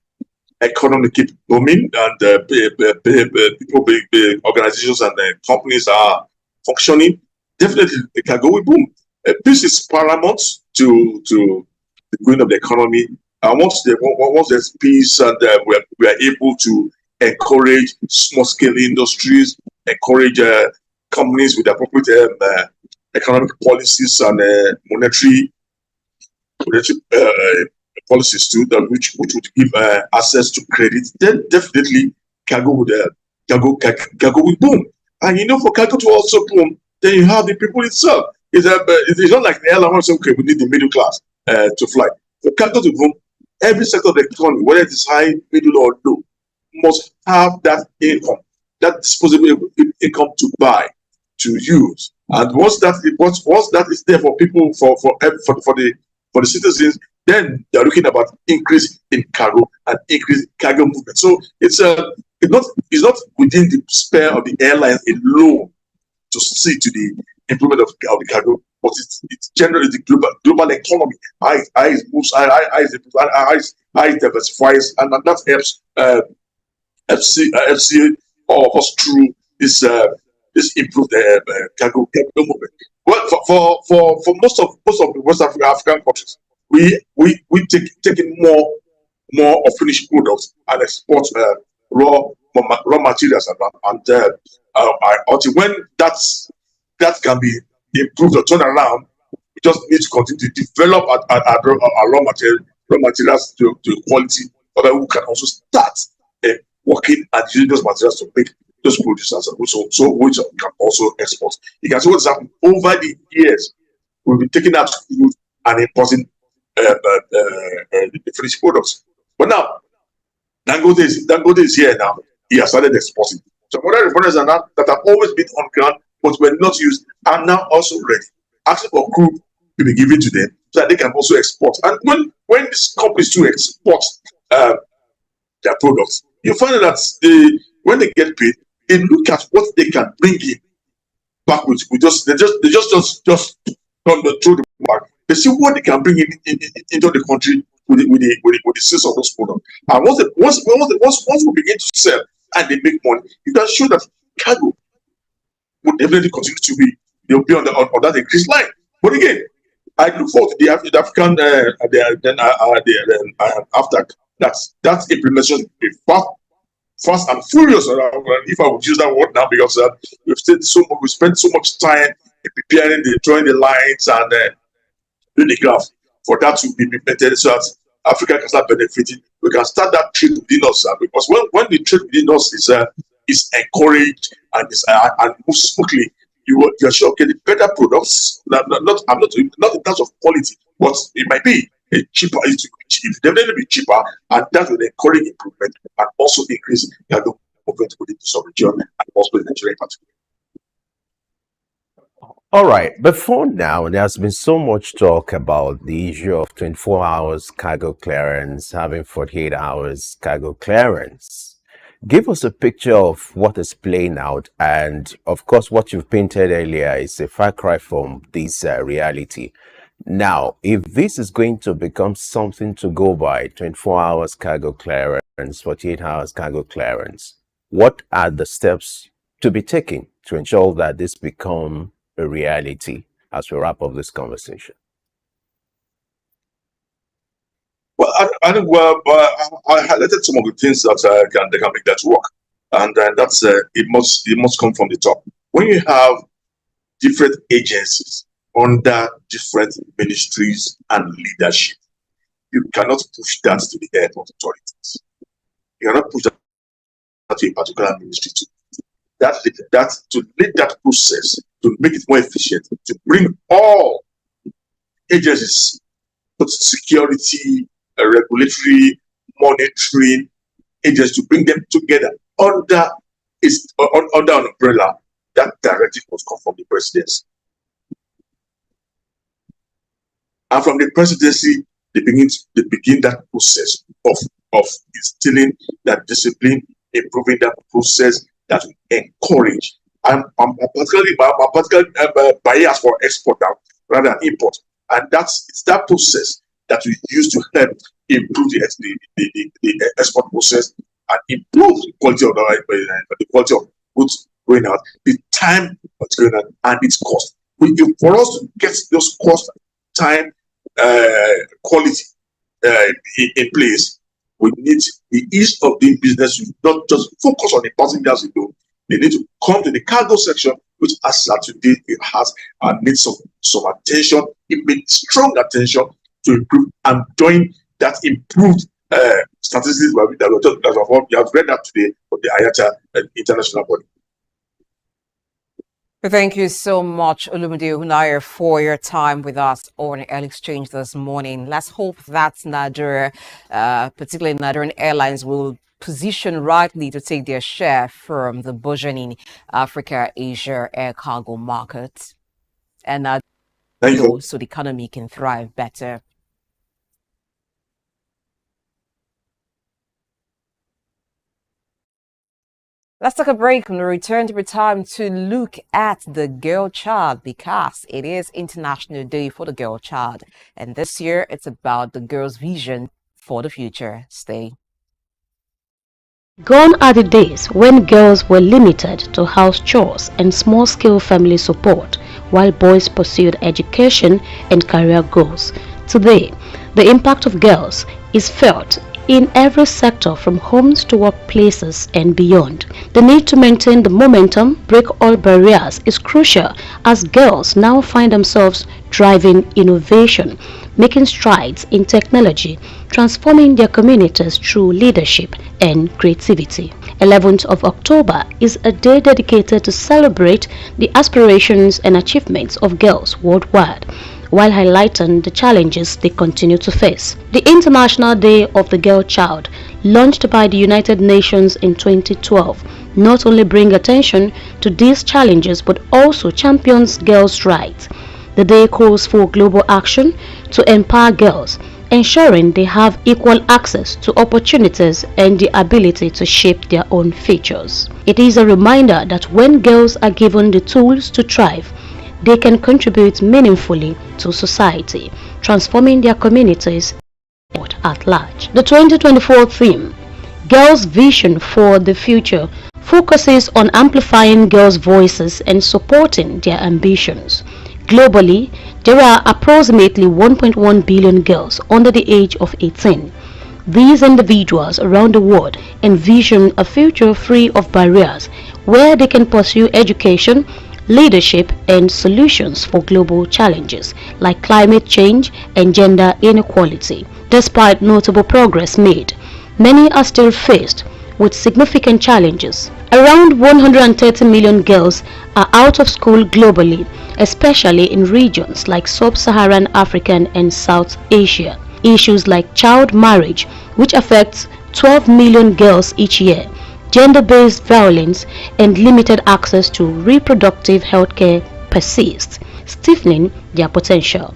economy keep booming and people, big organizations and companies are functioning, definitely the cargo will boom. Peace is paramount to the growing of the economy. And once there's peace and we are able to encourage small-scale industries, encourage companies with appropriate economic policies and monetary policies too, which would give access to credit, then definitely cargo will boom. And for cargo to also boom, then you have the people itself. It's not like the airline say, okay, we need the middle class to fly. For cargo to boom, every sector of the economy, whether it is high, middle, or low, must have that income, that disposable income to buy, to use. And once that is there for people, for the citizens, then they're looking about increase in cargo and increase in cargo movement. So it's not within the sphere of the airlines alone to see to the improvement of the cargo, but it's generally the global economy. How it moves, how it diversifies, and that helps FCA or us through this improved cargo movement. Well, for most of the West African countries, we take in more of finished products and export raw materials and until when that can be improved or turned around, we just need to continue to develop our raw materials to quality, so that we can also start working and using those materials to make those producers which can also export. You can see what's happened over the years. We've been taking out food and importing the finished products. But now, Dangote is here now. He has started exporting. So other refiners that have always been on ground but were not used are now also ready, asking for crude to be given to them so that they can also export. And when these companies do export their products, you find that when they get paid, they look at what they can bring in back with. They just turn through the market. They see what they can bring in into the country with the sales of those products. And once we begin to sell and they make money, you can show that cargo will definitely continue to be, they'll be on that increased line. But again, I look forward to the African after that implementation will be fast and furious, if I would use that word now, because we spent so much time in preparing, drawing the lines and doing the graph for that to be implemented, so that Africa can start benefiting. We can start that trade within us, because when the trade within us is encouraged and moves smoothly, you're sure getting better products. I'm not in terms of quality, but it might be cheaper. It definitely be cheaper, and that will encourage improvement and also increase the movement within the sub-region and also in Nigeria in particular. All right. Before now, there's been so much talk about the issue of 24 hours cargo clearance, having 48 hours cargo clearance. Give us a picture of what is playing out. And of course, what you've painted earlier is a far cry from this reality. Now, if this is going to become something to go by, 24 hours cargo clearance, 48 hours cargo clearance, what are the steps to be taken to ensure that this become a reality as we wrap up this conversation? Well, I highlighted some of the things that they can make that work, and that's it must come from the top. When you have different agencies under different ministries and leadership, you cannot push that to the airport authorities. You cannot push that to a particular ministry to lead that process, to make it more efficient, to bring all agencies, both security, regulatory, monitoring agencies, to bring them together under an umbrella. That directive must come from the presidency. And from the presidency, they begin that process of instilling that discipline, improving that process that will encourage. I'm particularly biased for export now rather than import, and it's that process that we use to help improve the export process and improve the quality of goods going out, the time that's going out, and its cost. For us to get those cost, time, quality in place, we need the ease of doing business. You not just focus on the passengers alone. They need to come to the cargo section, which as of today it has and needs some attention. It needs strong attention to improve and join that improved statistics that we have read that today from the IATA international body. Thank you so much, Olumide Hunaya, for your time with us on Air Exchange this morning. Let's hope that Nigeria, particularly Nigerian Airlines, will position rightly to take their share from the burgeoning Africa-Asia air cargo market, and so the economy can thrive better. Let's take a break and return to time to look at the girl child, because it is International Day for the Girl Child. And this year, it's about the girl's vision for the future. Stay. Gone are the days when girls were limited to house chores and small-scale family support, while boys pursued education and career goals. Today, the impact of girls is felt in every sector, from homes to workplaces and beyond. The need to maintain the momentum, break all barriers, is crucial, as girls now find themselves driving innovation, making strides in technology, transforming their communities through leadership and creativity. 11th of October is a day dedicated to celebrate the aspirations and achievements of girls worldwide, while highlighting the challenges they continue to face. The International Day of the Girl Child, launched by the United Nations in 2012, not only brings attention to these challenges but also champions girls' rights. The day calls for global action to empower girls, ensuring they have equal access to opportunities and the ability to shape their own futures. It is a reminder that when girls are given the tools to thrive, they can contribute meaningfully to society, transforming their communities at large. The 2024 theme, Girls' Vision for the Future, focuses on amplifying girls' voices and supporting their ambitions. Globally, there are approximately 1.1 billion girls under the age of 18. These individuals around the world envision a future free of barriers where they can pursue education, leadership, and solutions for global challenges like climate change and gender inequality. Despite notable progress made, many are still faced with significant challenges. Around 130 million girls are out of school globally, especially in regions like Sub-Saharan Africa and South Asia. Issues like child marriage, which affects 12 million girls each year, gender-based violence, and limited access to reproductive health care persist, stifling their potential.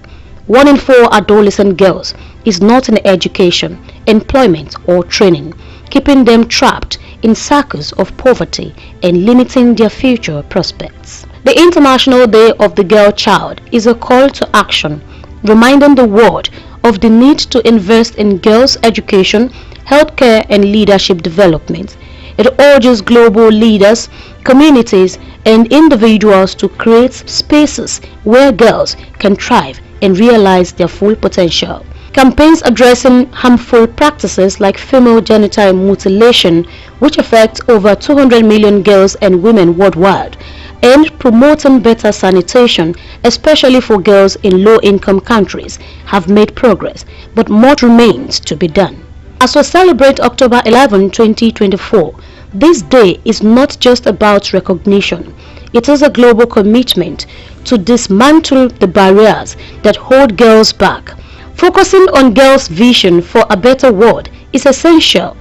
1 in 4 adolescent girls is not in education, employment, or training, keeping them trapped in circles of poverty and limiting their future prospects. The International Day of the Girl Child is a call to action, reminding the world of the need to invest in girls' education, healthcare, and leadership development. It urges global leaders, communities, and individuals to create spaces where girls can thrive and realize their full potential. Campaigns addressing harmful practices like female genital mutilation, which affect over 200 million girls and women worldwide, and promoting better sanitation, especially for girls in low-income countries, have made progress, but more remains to be done. As we celebrate October 11, 2024, this day is not just about recognition. It is a global commitment to dismantle the barriers that hold girls back. Focusing on girls' vision for a better world is essential.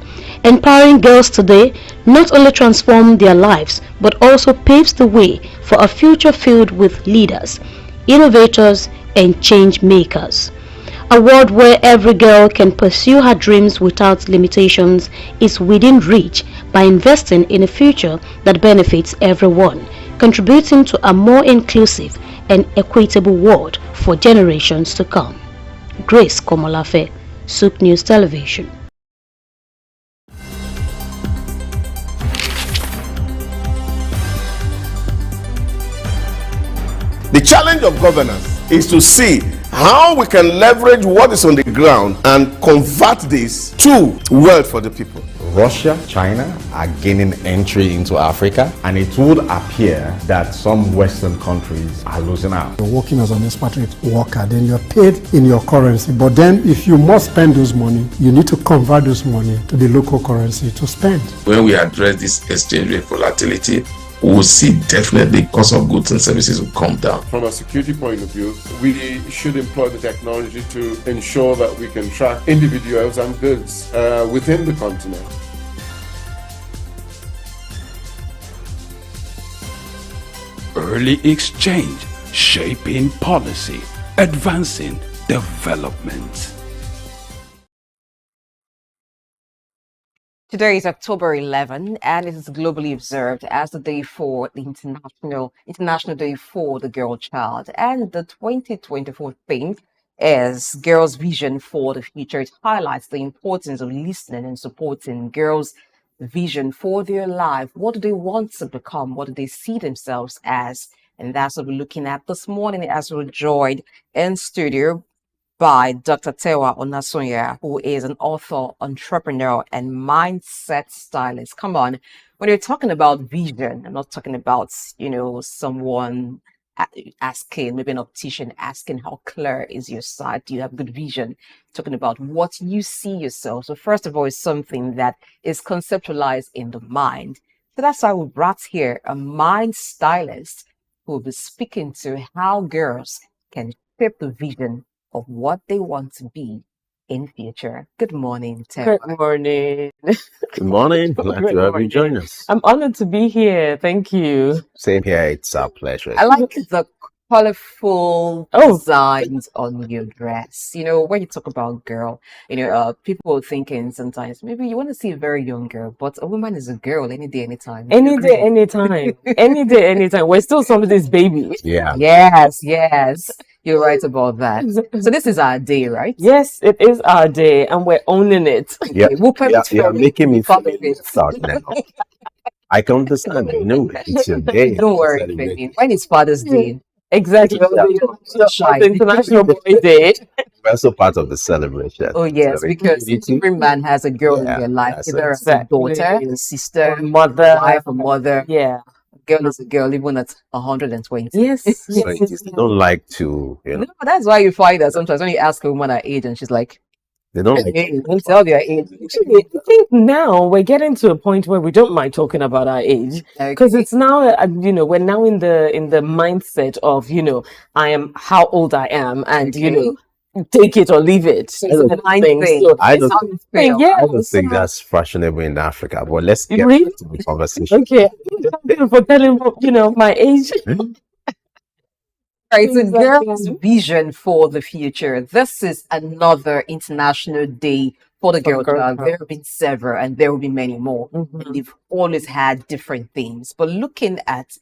Empowering girls today not only transforms their lives but also paves the way for a future filled with leaders, innovators, and change makers. A world where every girl can pursue her dreams without limitations is within reach by investing in a future that benefits everyone, contributing to a more inclusive and equitable world for generations to come. Grace Komolafe, SOUQ News Television. The challenge of governance is to see how we can leverage what is on the ground and convert this to wealth for the people. Russia, China are gaining entry into Africa, and it would appear that some Western countries are losing out. You're working as an expatriate worker, then you're paid in your currency. But then if you must spend those money, you need to convert those money to the local currency to spend. When we address this exchange rate volatility, we will see definitely cost of goods and services will come down. From a security point of view, we should employ the technology to ensure that we can track individuals and goods within the continent. Early exchange, shaping policy, advancing development. Today is October 11, and it is globally observed as the day for the International Day for the Girl Child. And the 2024 theme is Girls' Vision for the Future. It highlights the importance of listening and supporting girls' vision for their life. What do they want to become? What do they see themselves as? And that's what we're looking at this morning as we're joined in studio by Dr. Tewa Onasonya, who is an author, entrepreneur, and mindset stylist. Come on, when you're talking about vision, I'm not talking about, someone asking, maybe an optician asking how clear is your sight, do you have good vision? Talking about what you see yourself. So first of all, it's something that is conceptualized in the mind. So that's why we brought here a mind stylist who will be speaking to how girls can shape the vision of what they want to be in future. Good morning, Tewa. Good morning. Good morning. Glad to have you join us. I'm honored to be here. Thank you. Same here. It's our pleasure. I like the colorful designs on your dress. When you talk about girl, people are thinking sometimes maybe you want to see a very young girl, but a woman is a girl any day, anytime. Any day, anytime. Any day, anytime. We're still somebody's baby. Yeah. Yes. You're right about that. So this is our day, right? Yes, it is our day, and we're owning it. Yeah, We'll you're making me feel start now. I can understand. It's your day. Don't worry, baby. When is Father's Day? Exactly. Shine. International Boy Day. we're also part of the celebration. Oh yes, So because we need to- every man has a girl in Yeah, their life, that's either it. as a daughter, a sister, mother. wife, a mother. Yeah. A girl is a girl, even at 120. Yes. So it is, they don't like to, you know, No, that's why you find that sometimes when you ask a woman her age and she's like, they don't like "Hey, don't tell their age." Actually, I think now we're getting to a point where we don't mind talking about our age because it's now, we're now in the mindset of, I am how old I am, and take it or leave it. So it's a mind thing. So I It's don't, how you feel. yeah, I don't think so that's fashionable in Africa, but let's get really, back to the conversation. okay. Thank you for telling my age. Right, so Things like girls' that. vision for the future. This is another international day for the girl child. There have been several, and there will be many more. And they've always had different themes. But looking at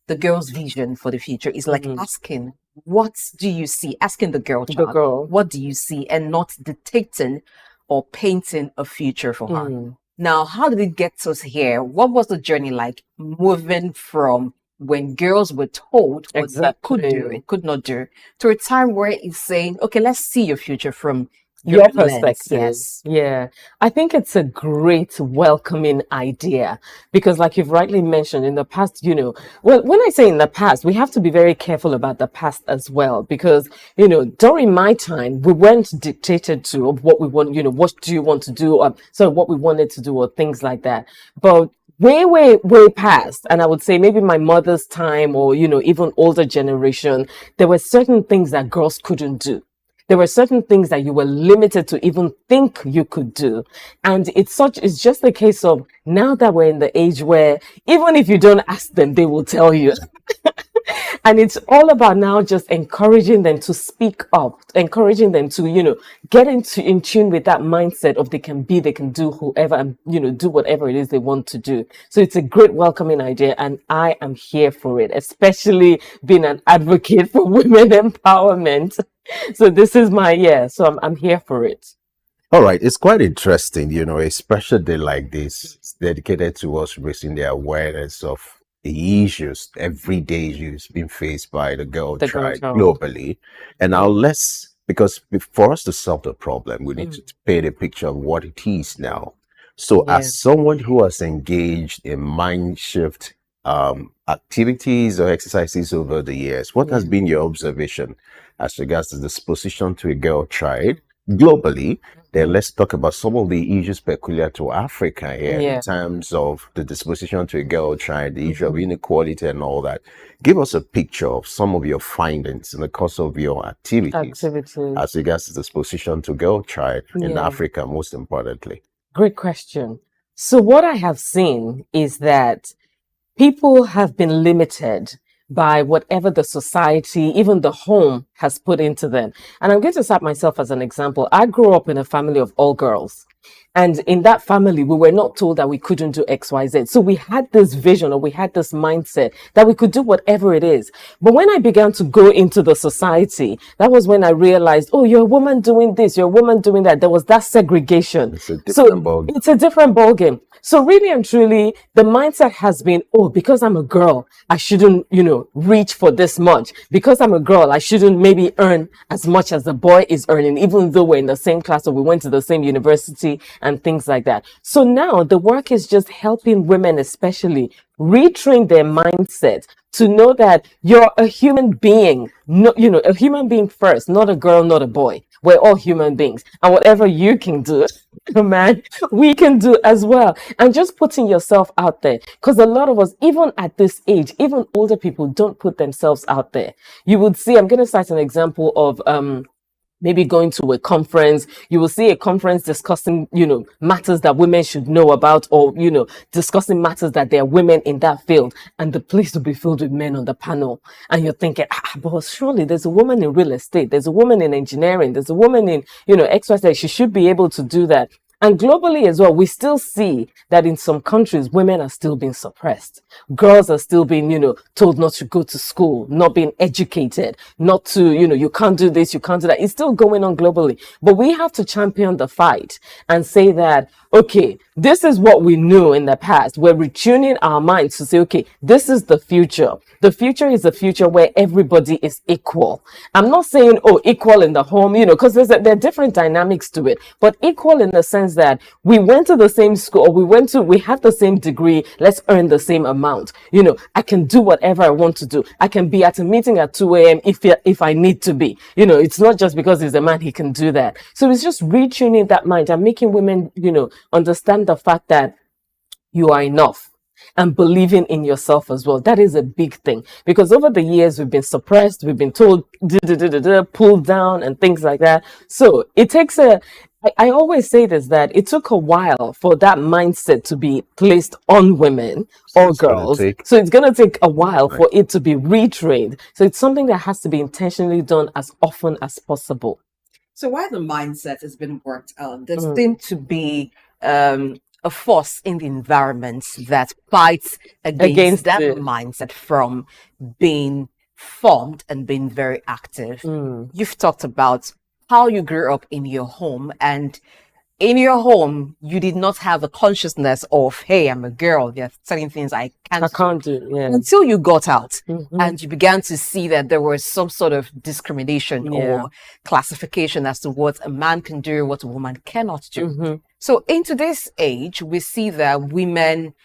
the girl's vision for the future is like asking, what do you see? Asking the girl child, what do you see? And not dictating or painting a future for her. Now, how did it get us here? What was the journey like moving from when girls were told what they could do and could not do to a time where it's saying, okay, let's see your future from your lens. perspective? Yes. Yeah, I think it's a great welcoming idea because, like you've rightly mentioned, in the past, well, when I say in the past, we have to be very careful about the past as well because, during my time, we weren't dictated to what we want, what do you want to do, or so what we wanted to do, or things like that. But way past, and I would say maybe my mother's time, or even older generation, there were certain things that girls couldn't do. There were certain things that you were limited to even think you could do. And it's just a case of now that we're in the age where even if you don't ask them, they will tell you. And it's all about now just encouraging them to speak up, encouraging them to, get in tune with that mindset of they can do whoever, and, do whatever it is they want to do. So it's a great welcoming idea, and I am here for it, especially being an advocate for women empowerment. So this is so I'm here for it. All right, it's quite interesting, a special day like this is dedicated to us raising the awareness of the issues, everyday issues being faced by the girl child globally. And now because for us to solve the problem, we need to paint a picture of what it is now. So as someone who has engaged in mind shift activities or exercises over the years, what has been your observation as regards to this position to a girl child globally? Then let's talk about some of the issues peculiar to Africa here in terms of the disposition to a girl child, the issue of inequality and all that. Give us a picture of some of your findings in the course of your activities as regards to this position to girl child in Africa, most importantly. Great question. So what I have seen is that people have been limited by whatever the society, even the home, has put into them. And I'm going to cite myself as an example. I grew up in a family of all girls. And in that family, we were not told that we couldn't do X, Y, Z. So we had this vision, or we had this mindset that we could do whatever it is. But when I began to go into the society, that was when I realized, oh, you're a woman doing this, you're a woman doing that. There was that segregation. It's a different ballgame. So really and truly, the mindset has been, oh, because I'm a girl, I shouldn't, reach for this much. Because I'm a girl, I shouldn't maybe earn as much as the boy is earning, even though we're in the same class or we went to the same university and things like that. So now the work is just helping women, especially, retrain their mindset to know that you're a human being, a human being first, not a girl, not a boy. We're all human beings, and whatever you can do, man, we can do as well. And just putting yourself out there, because a lot of us, even at this age, even older people, don't put themselves out there. You would see, I'm going to cite an example of maybe going to a conference. You will see a conference discussing, matters that women should know about, or, discussing matters that there are women in that field, and the place will be filled with men on the panel. And you're thinking, but surely there's a woman in real estate, there's a woman in engineering, there's a woman in, XYZ, she should be able to do that. And globally as well, we still see that in some countries, women are still being suppressed. Girls are still being, told not to go to school, not being educated, not to, you can't do this, you can't do that. It's still going on globally. But we have to champion the fight and say that, okay, this is what we knew in the past. We're retuning our minds to say, okay, this is the future. The future is a future where everybody is equal. I'm not saying, equal in the home, because there are different dynamics to it, but equal in the sense that we went to the same school, or we have the same degree, let's earn the same amount. I can do whatever I want to do. I can be at a meeting at 2 a.m. if I need to be. It's not just because he's a man, he can do that. So it's just retuning that mind and making women, understand the fact that you are enough and believing in yourself as well. That is a big thing, because over the years we've been suppressed, we've been told pulled down and things like that. So it takes I always say this, that it took a while for that mindset to be placed on women or girls. So it's going to take a while for it to be retrained. So it's something that has to be intentionally done as often as possible. So while the mindset has been worked on, there seems to be a force in the environment that fights against that mindset from being formed and being very active. You've talked about how you grew up in your home, and in your home, you did not have a consciousness of, hey, I'm a girl, there are certain things I can't do. Yeah. Until you got out and you began to see that there was some sort of discrimination or classification as to what a man can do, what a woman cannot do. So in today's age, we see that women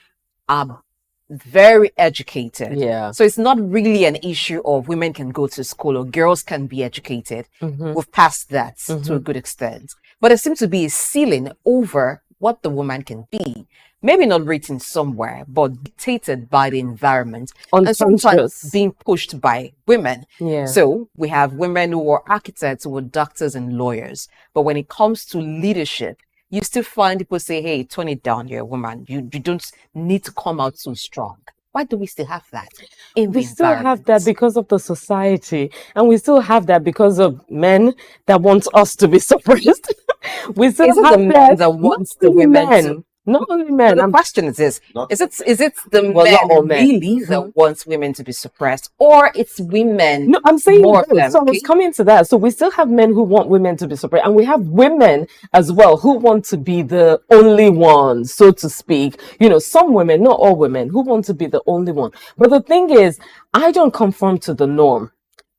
are very educated. So it's not really an issue of women can go to school or girls can be educated. We've passed that to a good extent. But there seems to be a ceiling over what the woman can be. Maybe not written somewhere, but dictated by the environment and sometimes being pushed by women. So we have women who are architects, who are doctors and lawyers. But when it comes to leadership, you still find people say, hey, tone it down, you're a woman. You don't need to come out so strong. Why do we still have that? We still have that because of the society, and we still have that because of men that want us to be suppressed. We still have the men that wants the women to. Not only men. The question is this: is it the men really that wants women to be suppressed, or it's women? No, I'm saying more both. So I was coming to that. So we still have men who want women to be suppressed, and we have women as well who want to be the only ones, so to speak. Some women, not all women, who want to be the only one. But the thing is, I don't conform to the norm.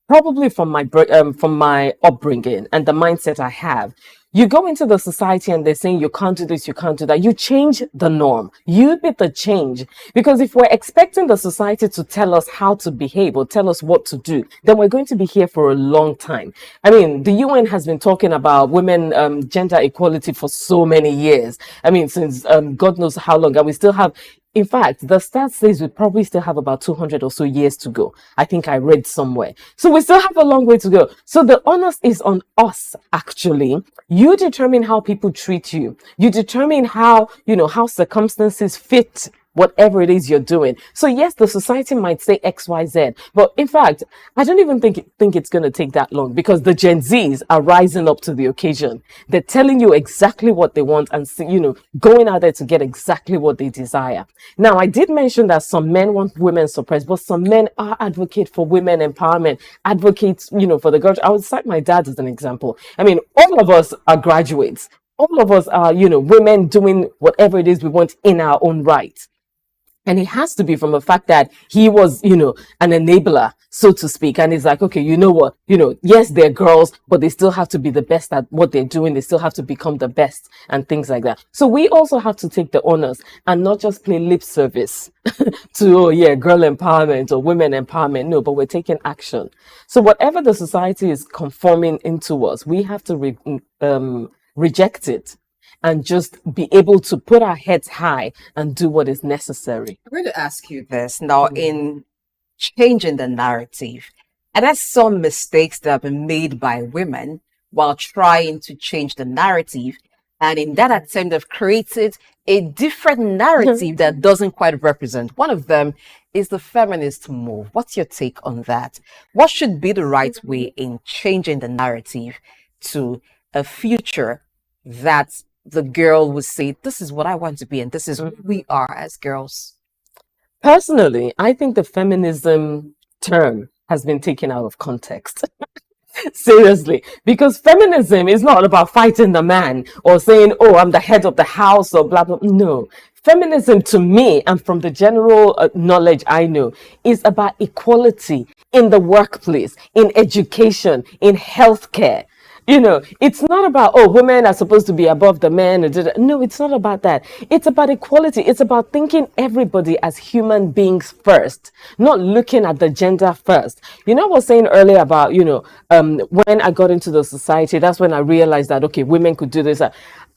Probably from my upbringing and the mindset I have. You go into the society and they're saying you can't do this, you can't do that. You change the norm. You be the change. Because if we're expecting the society to tell us how to behave or tell us what to do, then we're going to be here for a long time. I mean, the UN has been talking about women, gender equality for so many years. I mean, since God knows how long. And we still have, in fact, the stats says we probably still have about 200 or so years to go. I think I read somewhere. So we still have a long way to go. So the onus is on us, actually. You determine how people treat you. You determine how, how circumstances fit whatever it is you're doing. So yes, the society might say X, Y, Z, but in fact, I don't even think it's going to take that long, because the Gen Zs are rising up to the occasion. They're telling you exactly what they want and, going out there to get exactly what they desire. Now, I did mention that some men want women suppressed, but some men are advocates for women empowerment, advocates, for the girls. I would cite my dad as an example. I mean, all of us are graduates. All of us are, women doing whatever it is we want in our own right. And it has to be from the fact that he was, an enabler, so to speak. And it's like, okay, you know what? Yes, they're girls, but they still have to be the best at what they're doing. They still have to become the best and things like that. So we also have to take the honors and not just play lip service to, girl empowerment or women empowerment. No, but we're taking action. So whatever the society is conforming into us, we have to reject it. And just be able to put our heads high and do what is necessary. I'm going to ask you this now, in changing the narrative. And there's some mistakes that have been made by women while trying to change the narrative. And in that attempt, they've created a different narrative that doesn't quite represent. One of them is the feminist move. What's your take on that? What should be the right way in changing the narrative to a future that the girl would say, this is what I want to be, and this is who we are as girls? Personally, I think the feminism term has been taken out of context. Seriously, because feminism is not about fighting the man or saying, oh, I'm the head of the house or blah, blah. No. Feminism to me, and from the general knowledge I know, is about equality in the workplace, in education, in healthcare. You know, it's not about, oh, women are supposed to be above the men. No, it's not about that. It's about equality. It's about thinking everybody as human beings first, not looking at the gender first. You know, I was saying earlier about, you know, when I got into the society, that's when I realized that, okay, women could do this.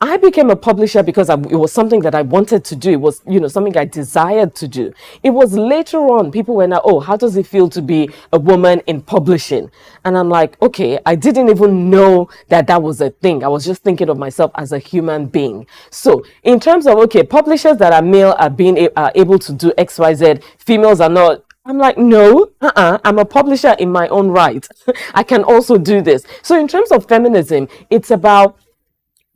I became a publisher because it was something that I wanted to do. It was, you know, something I desired to do. It was later on, people were like, oh, how does it feel to be a woman in publishing? And I'm like, okay, I didn't even know that that was a thing. I was just thinking of myself as a human being. So in terms of, okay, publishers that are male are able to do XYZ, females are not. I'm like, no, I'm a publisher in my own right. I can also do this. So in terms of feminism, it's about,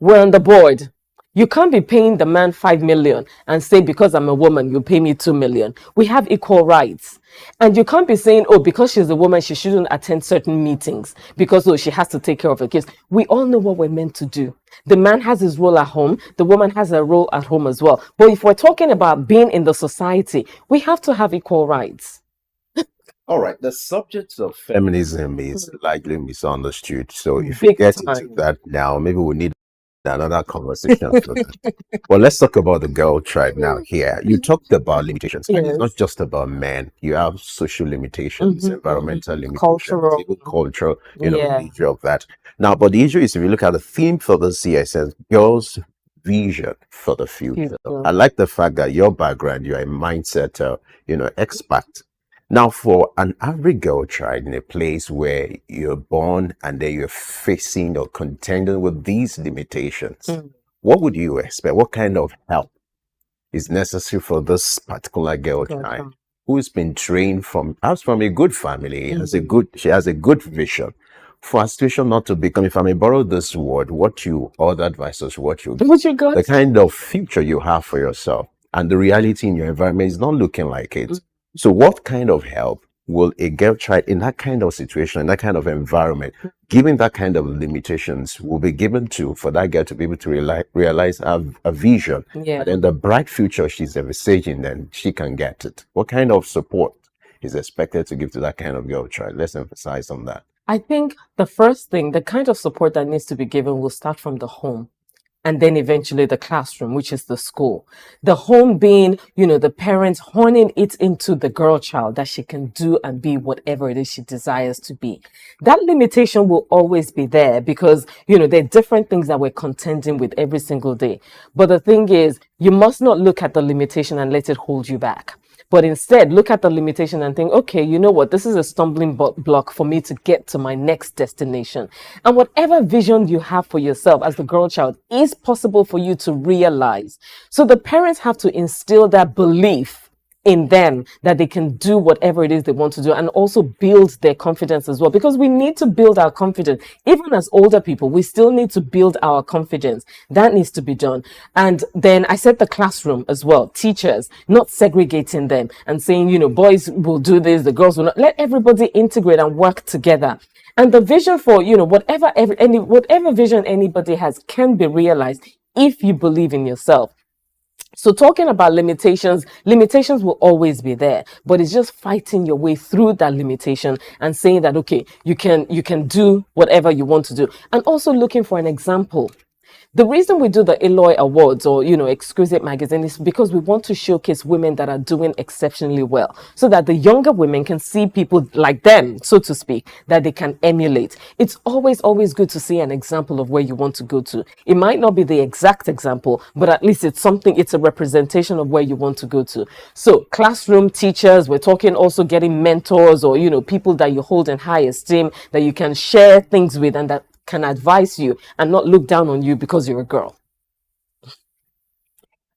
we're on the board. You can't be paying the man 5 million and say, because I'm a woman, you pay me 2 million. We have equal rights. And you can't be saying, oh, because she's a woman, she shouldn't attend certain meetings because, oh, she has to take care of her kids. We all know what we're meant to do. The man has his role at home. The woman has a role at home as well. But if we're talking about being in the society, we have to have equal rights. All right, the subject of feminism is likely misunderstood. So if we get into that now, maybe we need another conversation. Well, let's talk about the girl tribe now here. You talked about limitations. And it's not just about men. You have social limitations, environmental limitations, cultural, even cultural, you know, the issue of that. Now, but the issue is, if you look at the theme for this year, it says girls' vision for the future. I like the fact that your background, you're a mindset, you know, expert. Now, for an average girl child in a place where you're born and then you're facing or contending with these limitations, what would you expect? What kind of help is necessary for this particular girl child who's been trained from a good family, she has a good vision, for a situation not to become, if I may borrow this word, other advisors, the kind of future you have for yourself and the reality in your environment is not looking like it. So what kind of help will a girl child in that kind of situation, in that kind of environment, given that kind of limitations, will be given to for that girl to be able to realize a vision, and then the bright future she's envisaging, then she can get it? What kind of support is expected to give to that kind of girl child? Let's emphasize on that. I think the first thing, the kind of support that needs to be given will start from the home. And then eventually the classroom, which is the school. The home being, you know, the parents honing it into the girl child that she can do and be whatever it is she desires to be. That limitation will always be there because, you know, there are different things that we're contending with every single day. But the thing is, you must not look at the limitation and let it hold you back. But instead, look at the limitation and think, okay, you know what? This is a stumbling block for me to get to my next destination. And whatever vision you have for yourself as the girl child is possible for you to realize. So the parents have to instill that belief in them that they can do whatever it is they want to do, and also build their confidence as well, because we need to build our confidence. Even as older people, we still need to build our confidence. That needs to be done. And then I said the classroom as well, teachers, not segregating them and saying, you know, boys will do this, the girls will not. Let everybody integrate and work together. And the vision for, you know, whatever vision anybody has can be realized if you believe in yourself. So talking about limitations will always be there, but it's just fighting your way through that limitation and saying that, okay, you can do whatever you want to do. And also looking for an example. The reason we do the Eloy Awards or, you know, Exclusive magazine is because we want to showcase women that are doing exceptionally well so that the younger women can see people like them, so to speak, that they can emulate. It's always good to see an example of where you want to go to. It might not be the exact example, but at least it's a representation of where you want to go to. So classroom teachers, we're talking also getting mentors or, you know, people that you hold in high esteem that you can share things with and that can advise you and not look down on you because you're a girl.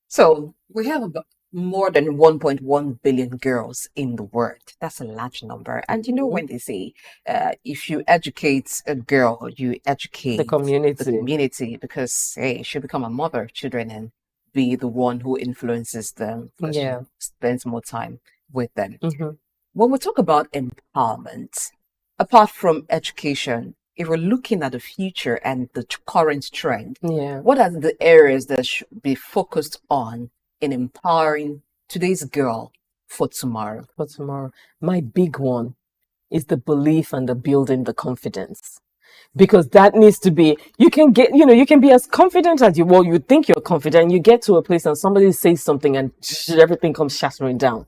So we have about more than 1.1 billion girls in the world. That's a large number. And you know, when they say if you educate a girl, you educate The community. the community, because hey, she'll become a mother of children and be the one who influences them because Yeah. she spends more time with them. Mhm. When we talk about empowerment, apart from education, if we're looking at the future and the current trend, Yeah. what are the areas that should be focused on in empowering today's girl for tomorrow? For tomorrow, my big one is the belief and the building the confidence. Because that needs to be, you can get, you can be as confident as you think you're confident. You get to a place and somebody says something and everything comes shattering down.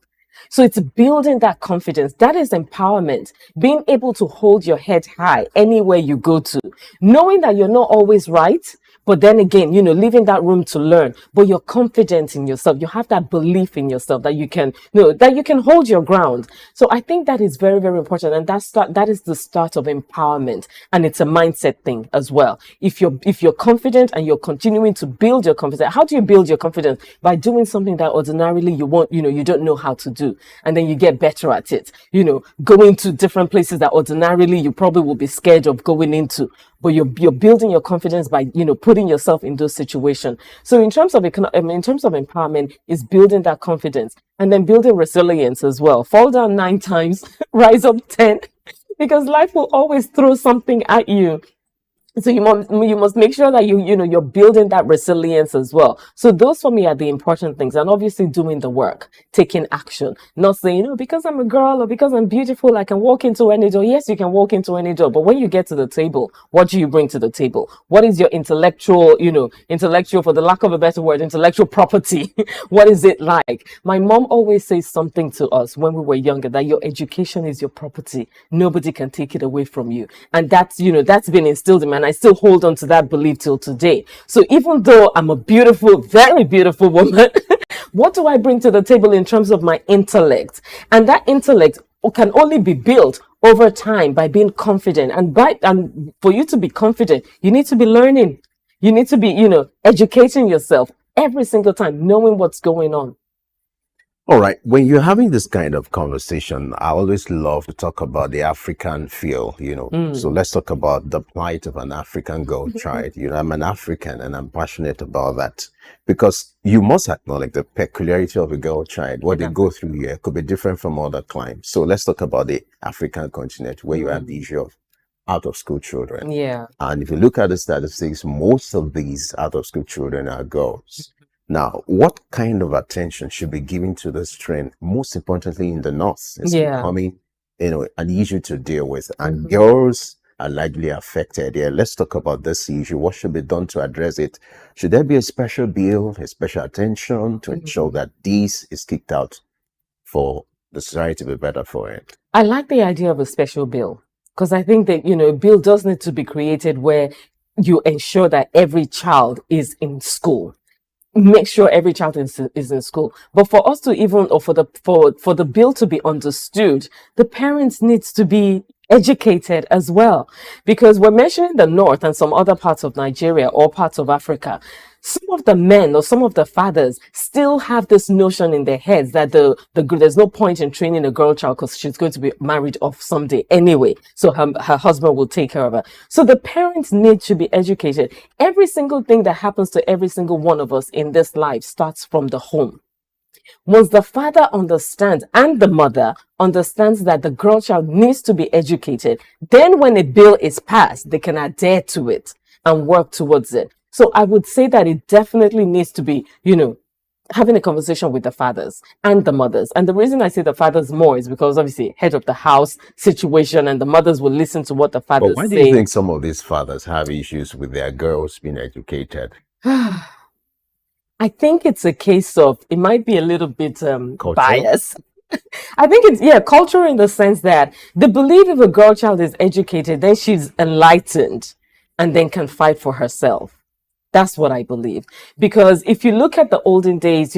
So it's building that confidence. That is empowerment. Being able to hold your head high anywhere you go to, knowing that you're not always right. But then again, leaving that room to learn, but you're confident in yourself. You have that belief in yourself that you can, that you can hold your ground. So I think that is very, very important. And that is the start of empowerment. And it's a mindset thing as well. If you're confident and you're continuing to build your confidence, how do you build your confidence? By doing something that ordinarily you don't know how to do. And then you get better at it, going to different places that ordinarily you probably will be scared of going into. But you're building your confidence by, putting yourself in those situations. So in terms of empowerment, is building that confidence and then building resilience as well. Fall down 9 times, rise up 10, because life will always throw something at you. So you must make sure that you're building that resilience as well. So those for me are the important things, and obviously doing the work, taking action, not saying, because I'm a girl or because I'm beautiful, I can walk into any door. Yes, you can walk into any door, but when you get to the table, what do you bring to the table? What is your intellectual, for the lack of a better word, intellectual property? What is it like? My mom always says something to us when we were younger, that your education is your property. Nobody can take it away from you. And that's been instilled in me. And I still hold on to that belief till today. So even though I'm a beautiful, very beautiful woman, what do I bring to the table in terms of my intellect? And that intellect can only be built over time by being confident. And for you to be confident, you need to be learning. You need to be, educating yourself every single time, knowing what's going on. All right. When you're having this kind of conversation, I always love to talk about the African feel, So let's talk about the plight of an African girl child. I'm an African and I'm passionate about that, because you must acknowledge the peculiarity of a girl child. What they go through here could be different from other climes. So let's talk about the African continent, where you have the issue of out of school children. Yeah. And if you look at the statistics, most of these out of school children are girls. Now, what kind of attention should be given to this trend? Most importantly, in the North, it's becoming, an issue to deal with, and girls are largely affected. Yeah, let's talk about this issue. What should be done to address it? Should there be a special bill, a special attention to ensure that this is kicked out for the society to be better for it? I like the idea of a special bill, because I think that, a bill does need to be created where you ensure that every child is in school. Make sure every child is in school. But for us to for the bill to be understood, the parents needs to be educated as well, because we're mentioning the North and some other parts of Nigeria or parts of Africa. Some of the men or some of the fathers still have this notion in their heads that there's no point in training a girl child because she's going to be married off someday anyway. So her husband will take care of her. So the parents need to be educated. Every single thing that happens to every single one of us in this life starts from the home. Once the father understands and the mother understands that the girl child needs to be educated, then when a bill is passed, they can adhere to it and work towards it. So I would say that it definitely needs to be, having a conversation with the fathers and the mothers. And the reason I say the fathers more is because obviously head of the house situation, and the mothers will listen to what the fathers say. But why do you think some of these fathers have issues with their girls being educated? I think it's a case of, it might be a little bit biased. I think it's, culture, in the sense that they believe if a girl child is educated, then she's enlightened and then can fight for herself. That's what I believe. Because if you look at the olden days,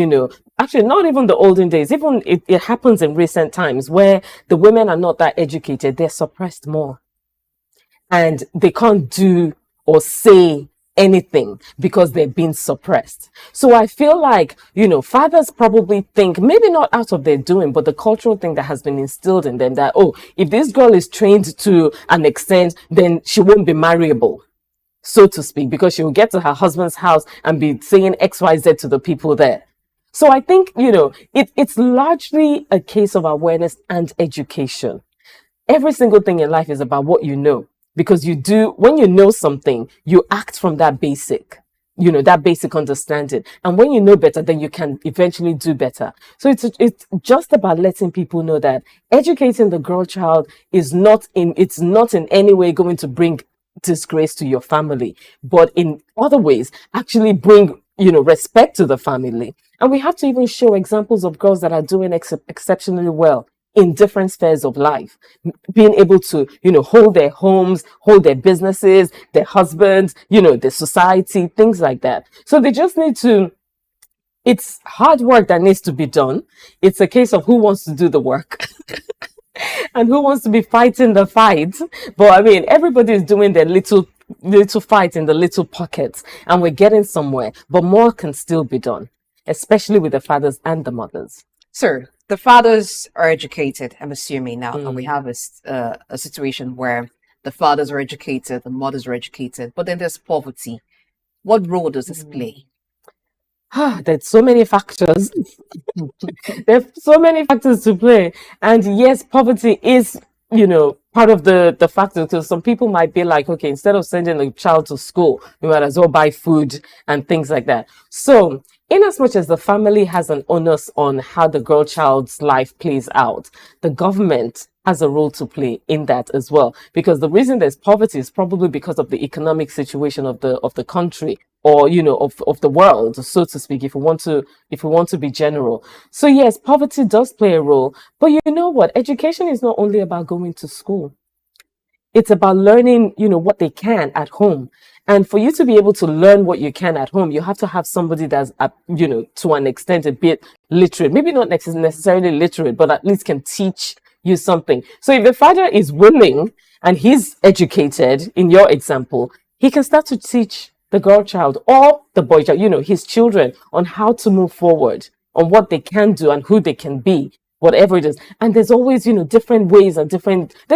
actually not even the olden days, even it happens in recent times where the women are not that educated, they're suppressed more. And they can't do or say anything because they're being suppressed. So I feel like, fathers probably think, maybe not out of their doing, but the cultural thing that has been instilled in them that, oh, if this girl is trained to an extent, then she won't be marryable, so to speak, because she will get to her husband's house and be saying XYZ to the people there. So I think, it's largely a case of awareness and education. Every single thing in life is about what you know. Because when you know something, you act from that basic understanding. And when you know better, then you can eventually do better. So it's just about letting people know that educating the girl child it's not in any way going to bring disgrace to your family, but in other ways, actually bring, respect to the family. And we have to even show examples of girls that are doing exceptionally well in different spheres of life, being able to, hold their homes, hold their businesses, their husbands, the society, things like that. So they just need to, it's hard work that needs to be done. It's a case of who wants to do the work and who wants to be fighting the fight. But I mean, everybody is doing their little fight in the little pockets and we're getting somewhere, but more can still be done, especially with the fathers and the mothers. Sir, the fathers are educated, I'm assuming now, and we have a situation where the fathers are educated, the mothers are educated, but then there's poverty. What role does this play? There's so many factors. There's so many factors to play. And yes, poverty is, part of the factor, because some people might be like, okay, instead of sending a child to school, we might as well buy food and things like that. So in as much as the family has an onus on how the girl child's life plays out, the government has a role to play in that as well. Because the reason there's poverty is probably because of the economic situation of the country, or of the world, so to speak, if we want to be general. So yes, poverty does play a role. But you know what? Education is not only about going to school. It's about learning, what they can at home. And for you to be able to learn what you can at home, you have to have somebody that's, to an extent a bit literate. Maybe not necessarily literate, but at least can teach you something. So if the father is willing and he's educated, in your example, he can start to teach the girl child or the boy child, his children, on how to move forward, on what they can do and who they can be, whatever it is. And there's always, different ways and there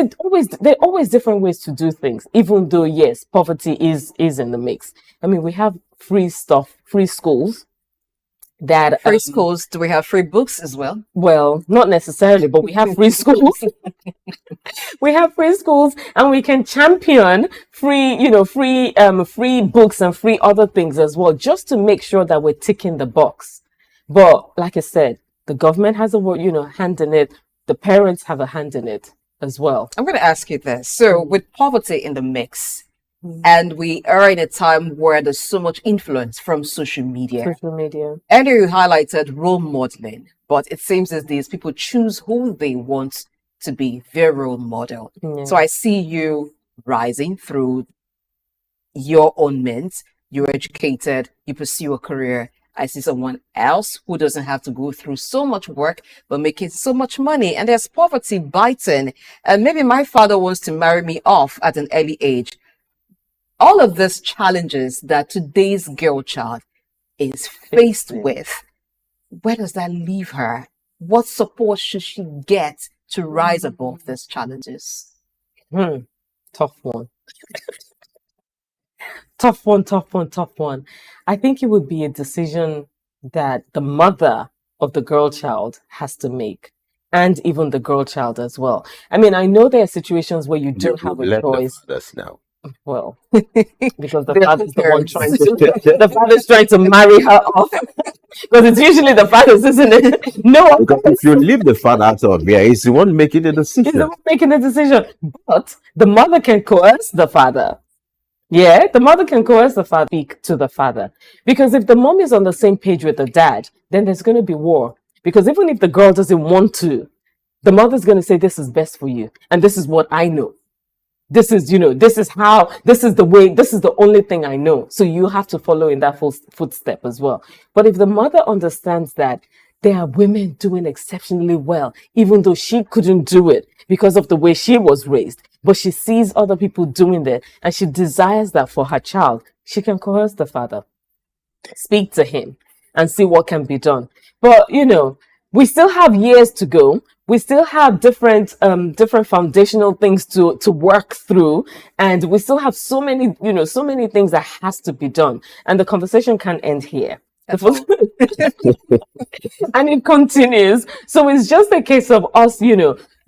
are always different ways to do things, even though, yes, poverty is in the mix. I mean, we have free schools. Free schools, do we have free books as well? Well, not necessarily, but we have free schools. We have free schools, and we can champion free books and free other things as well, just to make sure that we're ticking the box. But like I said, the government has a hand in it. The parents have a hand in it as well. I'm going to ask you this. So with poverty in the mix, and we are in a time where there's so much influence from social media. And you highlighted role modeling, but it seems as these people choose who they want to be their role model. Yeah. So I see you rising through your own means. You're educated, you pursue a career. I see someone else who doesn't have to go through so much work, but making so much money. And there's poverty biting. And maybe my father wants to marry me off at an early age. All of these challenges that today's girl child is faced with, where does that leave her? What support should she get to rise above these challenges? Tough one. Tough one. I think it would be a decision that the mother of the girl child has to make, and even the girl child as well. I mean, I know there are situations where you don't have a choice. That's now. Well, because the father's the one the father's trying to marry her off. Because it's usually the fathers, isn't it? No, because if you leave the father out of here, he's the one making the decision. He's the one making the decision. But the mother can coerce the father. Yeah, the mother can coerce the father, speak to the father. Because if the mom is on the same page with the dad, then there's going to be war. Because even if the girl doesn't want to, the mother's going to say, this is best for you. And this is what I know. This is, this is the way, this is the only thing I know. So you have to follow in that footstep as well. But if the mother understands that there are women doing exceptionally well, even though she couldn't do it because of the way she was raised, but she sees other people doing that and she desires that for her child, she can coerce the father, speak to him, and see what can be done. But we still have years to go. We still have different foundational things to work through, and we still have so many things that has to be done. And the conversation can't end here. And it continues. So it's just a case of us,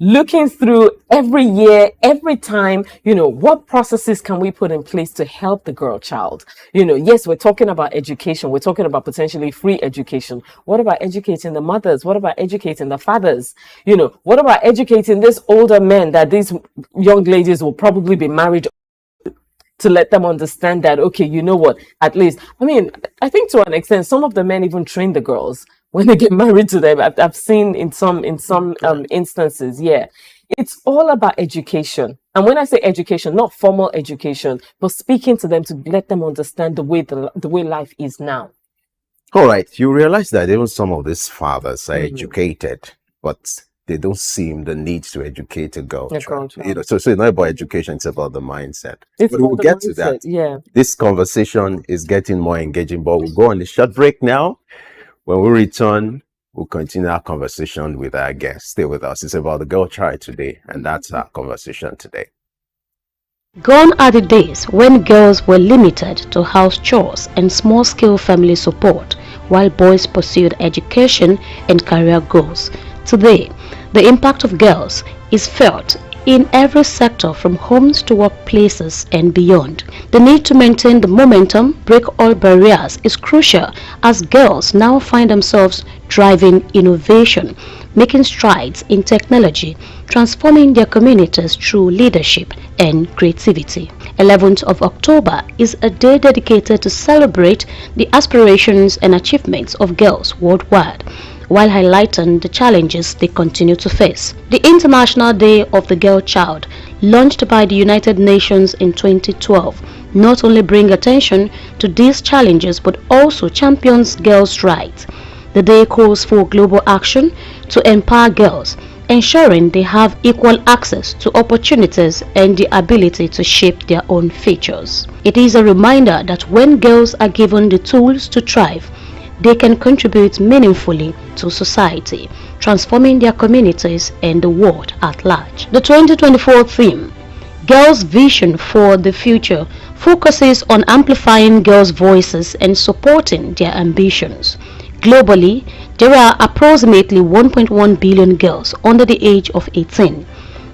looking through every year, every time, what processes can we put in place to help the girl child? Yes, we're talking about education. We're talking about potentially free education. What about educating the mothers? What about educating the fathers? What about educating these older men that these young ladies will probably be married, to let them understand that, okay, you know what, at least, I think to an extent, some of the men even train the girls when they get married to them. I've seen in some instances, yeah. It's all about education. And when I say education, not formal education, but speaking to them to let them understand the way life is now. All right, you realize that even some of these fathers are educated, but they don't seem the need to educate a girl child. So it's not about education, it's about the mindset. But we'll get to that. Yeah. This conversation is getting more engaging, but we'll go on a short break now. When we return, we'll continue our conversation with our guest. Stay with us. It's about the girl child today, and that's our conversation today. Gone are the days when girls were limited to house chores and small-scale family support, while boys pursued education and career goals. Today, the impact of girls is felt in every sector, from homes to workplaces and beyond. The need to maintain the momentum, break all barriers, is crucial, as girls now find themselves driving innovation, making strides in technology, transforming their communities through leadership and creativity. 11th of October is a day dedicated to celebrate the aspirations and achievements of girls worldwide, while highlighting the challenges they continue to face. The International Day of the Girl Child, launched by the United Nations in 2012, not only brings attention to these challenges but also champions girls' rights. The day calls for global action to empower girls, ensuring they have equal access to opportunities and the ability to shape their own futures. It is a reminder that when girls are given the tools to thrive, they can contribute meaningfully to society, transforming their communities and the world at large. The 2024 theme, Girls' Vision for the Future, focuses on amplifying girls' voices and supporting their ambitions. Globally, there are approximately 1.1 billion girls under the age of 18.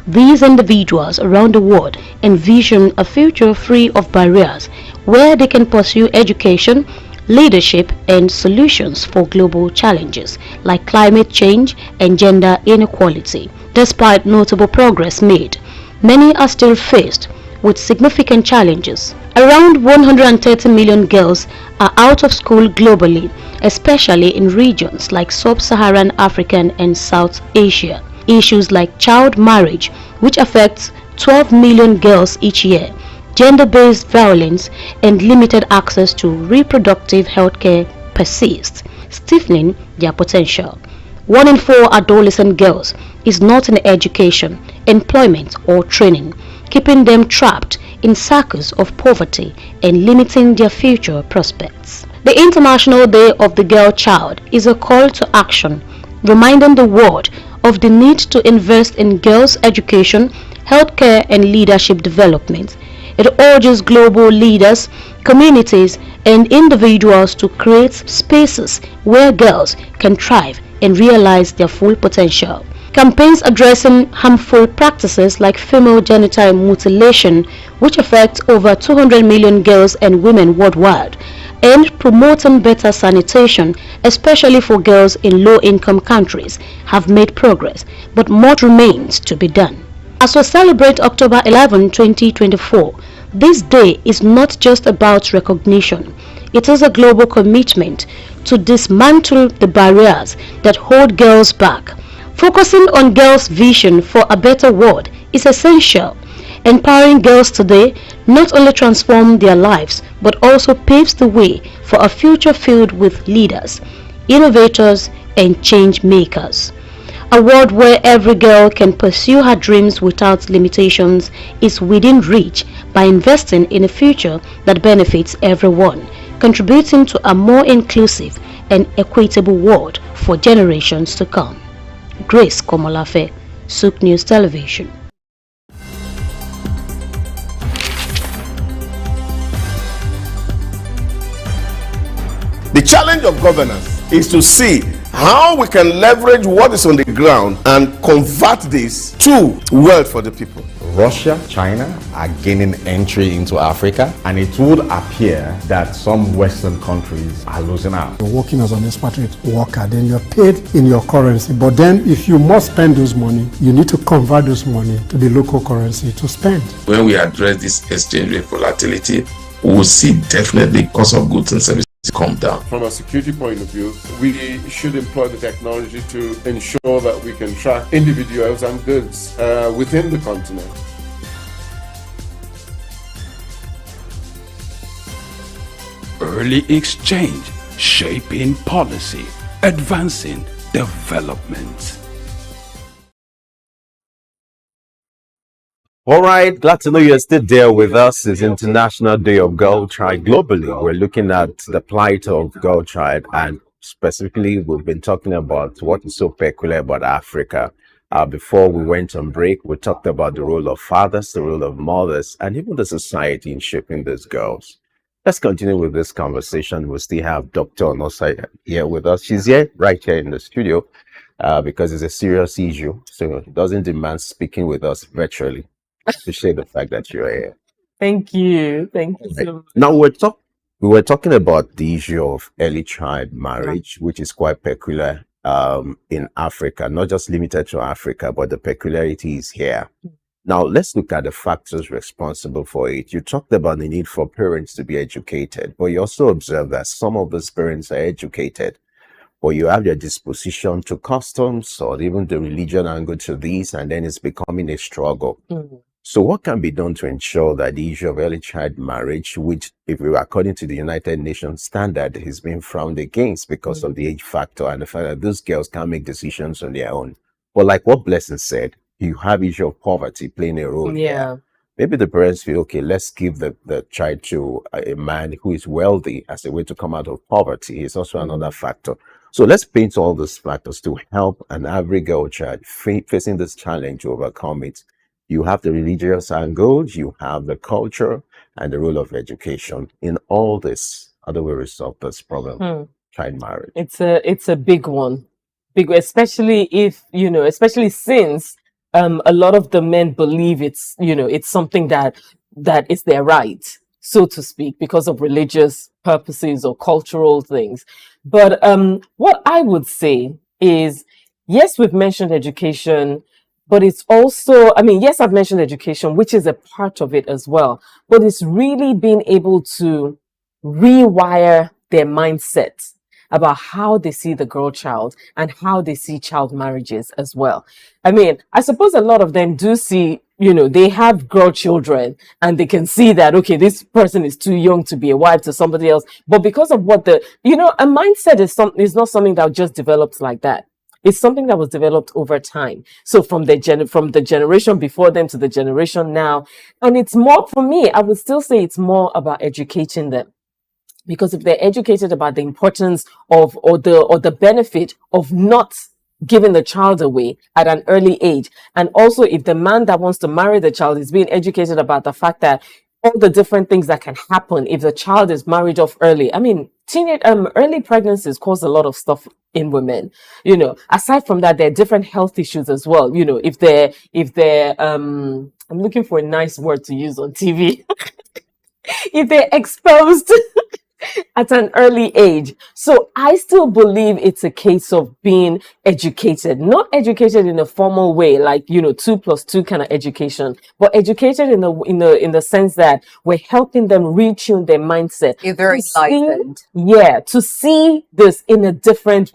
These individuals around the world envision a future free of barriers, where they can pursue education, leadership, and solutions for global challenges like climate change and gender inequality. Despite notable progress made, many are still faced with significant challenges. Around 130 million girls are out of school globally, especially in regions like Sub-Saharan Africa and South Asia. Issues like child marriage, which affects 12 million girls each year, gender-based violence, and limited access to reproductive health care persist, stifling their potential. 1 in 4 adolescent girls is not in education, employment, or training, keeping them trapped in circles of poverty and limiting their future prospects. The International Day of the Girl Child is a call to action, reminding the world of the need to invest in girls' education, healthcare, and leadership development. It urges global leaders, communities, and individuals to create spaces where girls can thrive and realize their full potential. Campaigns addressing harmful practices like female genital mutilation, which affects over 200 million girls and women worldwide, and promoting better sanitation, especially for girls in low-income countries, have made progress, but more remains to be done. As we celebrate October 11, 2024, this day is not just about recognition. It is a global commitment to dismantle the barriers that hold girls back. Focusing on girls' vision for a better world is essential. Empowering girls today not only transforms their lives, but also paves the way for a future filled with leaders, innovators, and change makers. A world where every girl can pursue her dreams without limitations is within reach by investing in a future that benefits everyone, contributing to a more inclusive and equitable world for generations to come. Grace Komolafe, SOUQ News Television. The challenge of governance is to see how we can leverage what is on the ground and convert this to wealth for the people. Russia, China are gaining entry into Africa, and it would appear that some Western countries are losing out. You're working as an expatriate worker, then you're paid in your currency. But then if you must spend those money, you need to convert those money to the local currency to spend. When we address this exchange rate volatility, we will see definitely cost of goods and services come down. From a security point of view, we should employ the technology to ensure that we can track individuals and goods within the continent. Early exchange, shaping policy, advancing development. All right, glad to know you're still there with us. It's International Day of Girl Child globally. We're looking at the plight of girl child, and specifically, we've been talking about what is so peculiar about Africa. Before we went on break, we talked about the role of fathers, the role of mothers, and even the society in shaping these girls. Let's continue with this conversation. We still have Dr. Onosa here with us. She's here, right here in the studio, because it's a serious issue, so it doesn't demand speaking with us virtually. Appreciate the fact that you're here. Thank you. Thank you so much. Now we were talking about the issue of early child marriage, which is quite peculiar in Africa, not just limited to Africa, but the peculiarity is here. Now let's look at the factors responsible for it. You talked about the need for parents to be educated, but you also observe that some of those parents are educated, or you have their disposition to customs or even the religion angle to this, and then it's becoming a struggle. So what can be done to ensure that the issue of early child marriage, which if we were according to the United Nations standard, is being frowned against because of the age factor and the fact that those girls can't make decisions on their own. But like what Blessing said, you have issue of poverty playing a role here. Maybe the parents feel, okay, let's give the child to a man who is wealthy as a way to come out of poverty. It's also another factor. So let's paint all these factors to help an average girl child facing this challenge to overcome it. You have the religious angle, you have the culture, and the role of education. In all this, how do we resolve this problem? Child marriage. It's a big one. Big, especially if, especially since a lot of the men believe it's something that is their right, so to speak, because of religious purposes or cultural things. But what I would say is, yes, we've mentioned education, but it's also, yes, I've mentioned education, which is a part of it as well, but it's really being able to rewire their mindset about how they see the girl child and how they see child marriages as well. I suppose a lot of them do see, they have girl children and they can see that, okay, this person is too young to be a wife to somebody else. But because of what a mindset is not something that just develops like that. It's something that was developed over time. So from the generation before them to the generation now. And it's more, for me, I would still say it's more about educating them. Because if they're educated about the importance of or the benefit of not giving the child away at an early age, and also if the man that wants to marry the child is being educated about the fact that all the different things that can happen if the child is married off early. Early pregnancies cause a lot of stuff in women. Aside from that, there are different health issues as well. If they're I'm looking for a nice word to use on TV. If they're exposed at an early age. So I still believe it's a case of being educated, not educated in a formal way, like, 2+2 kind of education, but educated in the sense that we're helping them retune their mindset. You're very enlightened. To see this in a different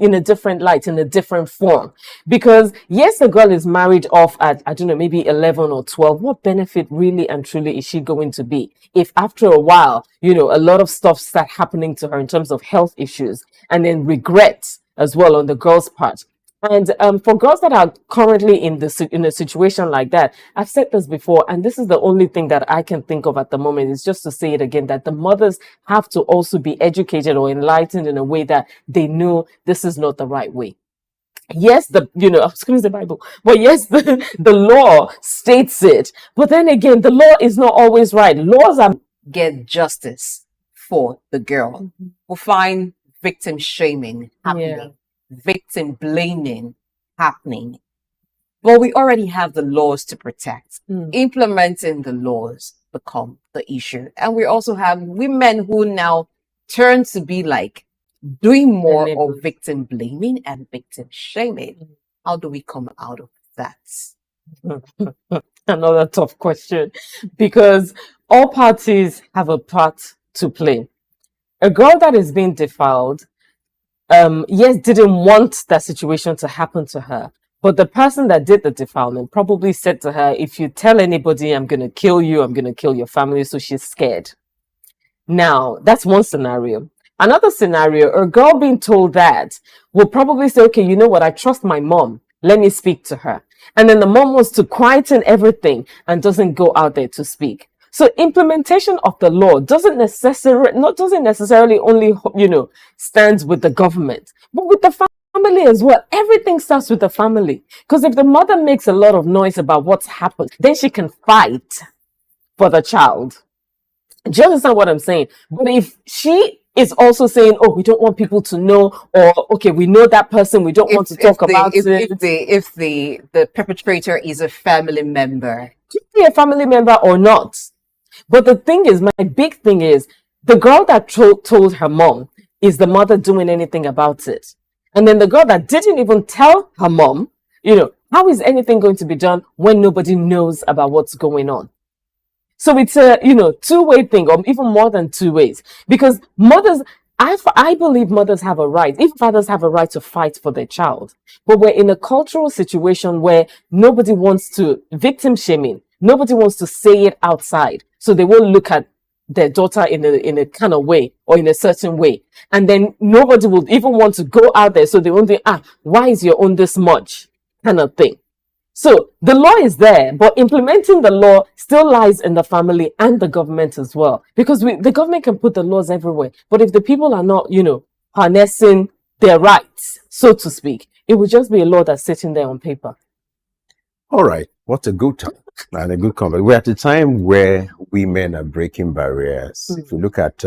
light, in a different form. Because yes, the girl is married off at, I don't know, maybe 11 or 12. What benefit really and truly is she going to be if after a while, a lot of stuff start happening to her in terms of health issues, and then regret as well on the girl's part? And for girls that are currently in a situation like that, I've said this before, and this is the only thing that I can think of at the moment, is just to say it again, that the mothers have to also be educated or enlightened in a way that they know this is not the right way. Yes, I was going to say Bible, but yes, the law states it. But then again, the law is not always right. Laws are get justice for the girl. We find victim shaming happening, victim blaming happening. But we already have the laws to protect. Implementing the laws become the issue. And we also have women who now turn to be like doing more of victim blaming and victim shaming. How do we come out of that? Another tough question, because all parties have a part to play. A girl that is being defiled, didn't want that situation to happen to her. But the person that did the defilement probably said to her, if you tell anybody, I'm going to kill you, I'm going to kill your family. So she's scared. Now, that's one scenario. Another scenario, a girl being told that will probably say, okay, you know what? I trust my mom. Let me speak to her. And then the mom wants to quieten everything and doesn't go out there to speak. So implementation of the law doesn't necessarily only, stands with the government, but with the family as well. Everything starts with the family. Because if the mother makes a lot of noise about what's happened, then she can fight for the child. Do you understand what I'm saying? But if she is also saying, oh, we don't want people to know, or okay, we know that person, we don't want to talk about it. If the perpetrator is a family member. Could be a family member or not. But the thing is, my big thing is, the girl that told her mom, is the mother doing anything about it? And then the girl that didn't even tell her mom, how is anything going to be done when nobody knows about what's going on? So it's a, two-way thing, or even more than two ways. Because mothers, I believe mothers have a right, even fathers have a right to fight for their child. But we're in a cultural situation where nobody wants to, victim shaming, nobody wants to say it outside. So they won't look at their daughter in a kind of way or in a certain way. And then nobody will even want to go out there. So they won't think, why is your own this much kind of thing. So the law is there, but implementing the law still lies in the family and the government as well. Because the government can put the laws everywhere. But if the people are not, harnessing their rights, so to speak, it would just be a law that's sitting there on paper. All right. What a good time and a good conversation. We're at a time where women are breaking barriers. If you look at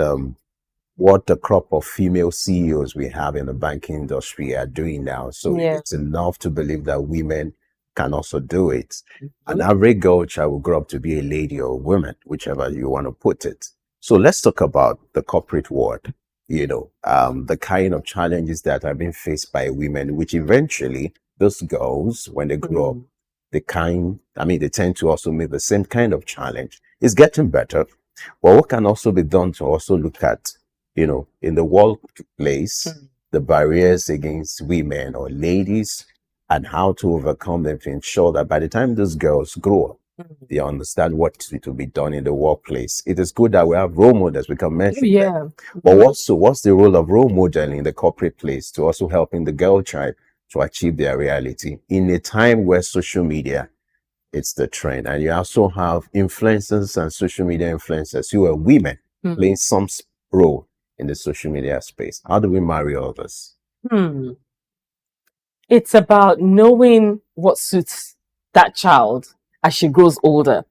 what the crop of female CEOs we have in the banking industry are doing now. So it's enough to believe that women can also do it. An average girl child will grow up to be a lady or a woman, whichever you want to put it. So let's talk about the corporate world, the kind of challenges that are being faced by women, which eventually those girls, when they grow up, they tend to also meet the same kind of challenge. It's getting better. But what can also be done to also look at, in the workplace, the barriers against women or ladies, and how to overcome them to ensure that by the time those girls grow up, they understand what to be done in the workplace. It is good that we have role models, we can mention them. But what's the role of role modeling in the corporate place to also helping the girl child to achieve their reality in a time where social media, it's the trend, and you also have influencers and social media influencers who are women playing some role in the social media space. How do we marry all this? It's about knowing what suits that child as she grows older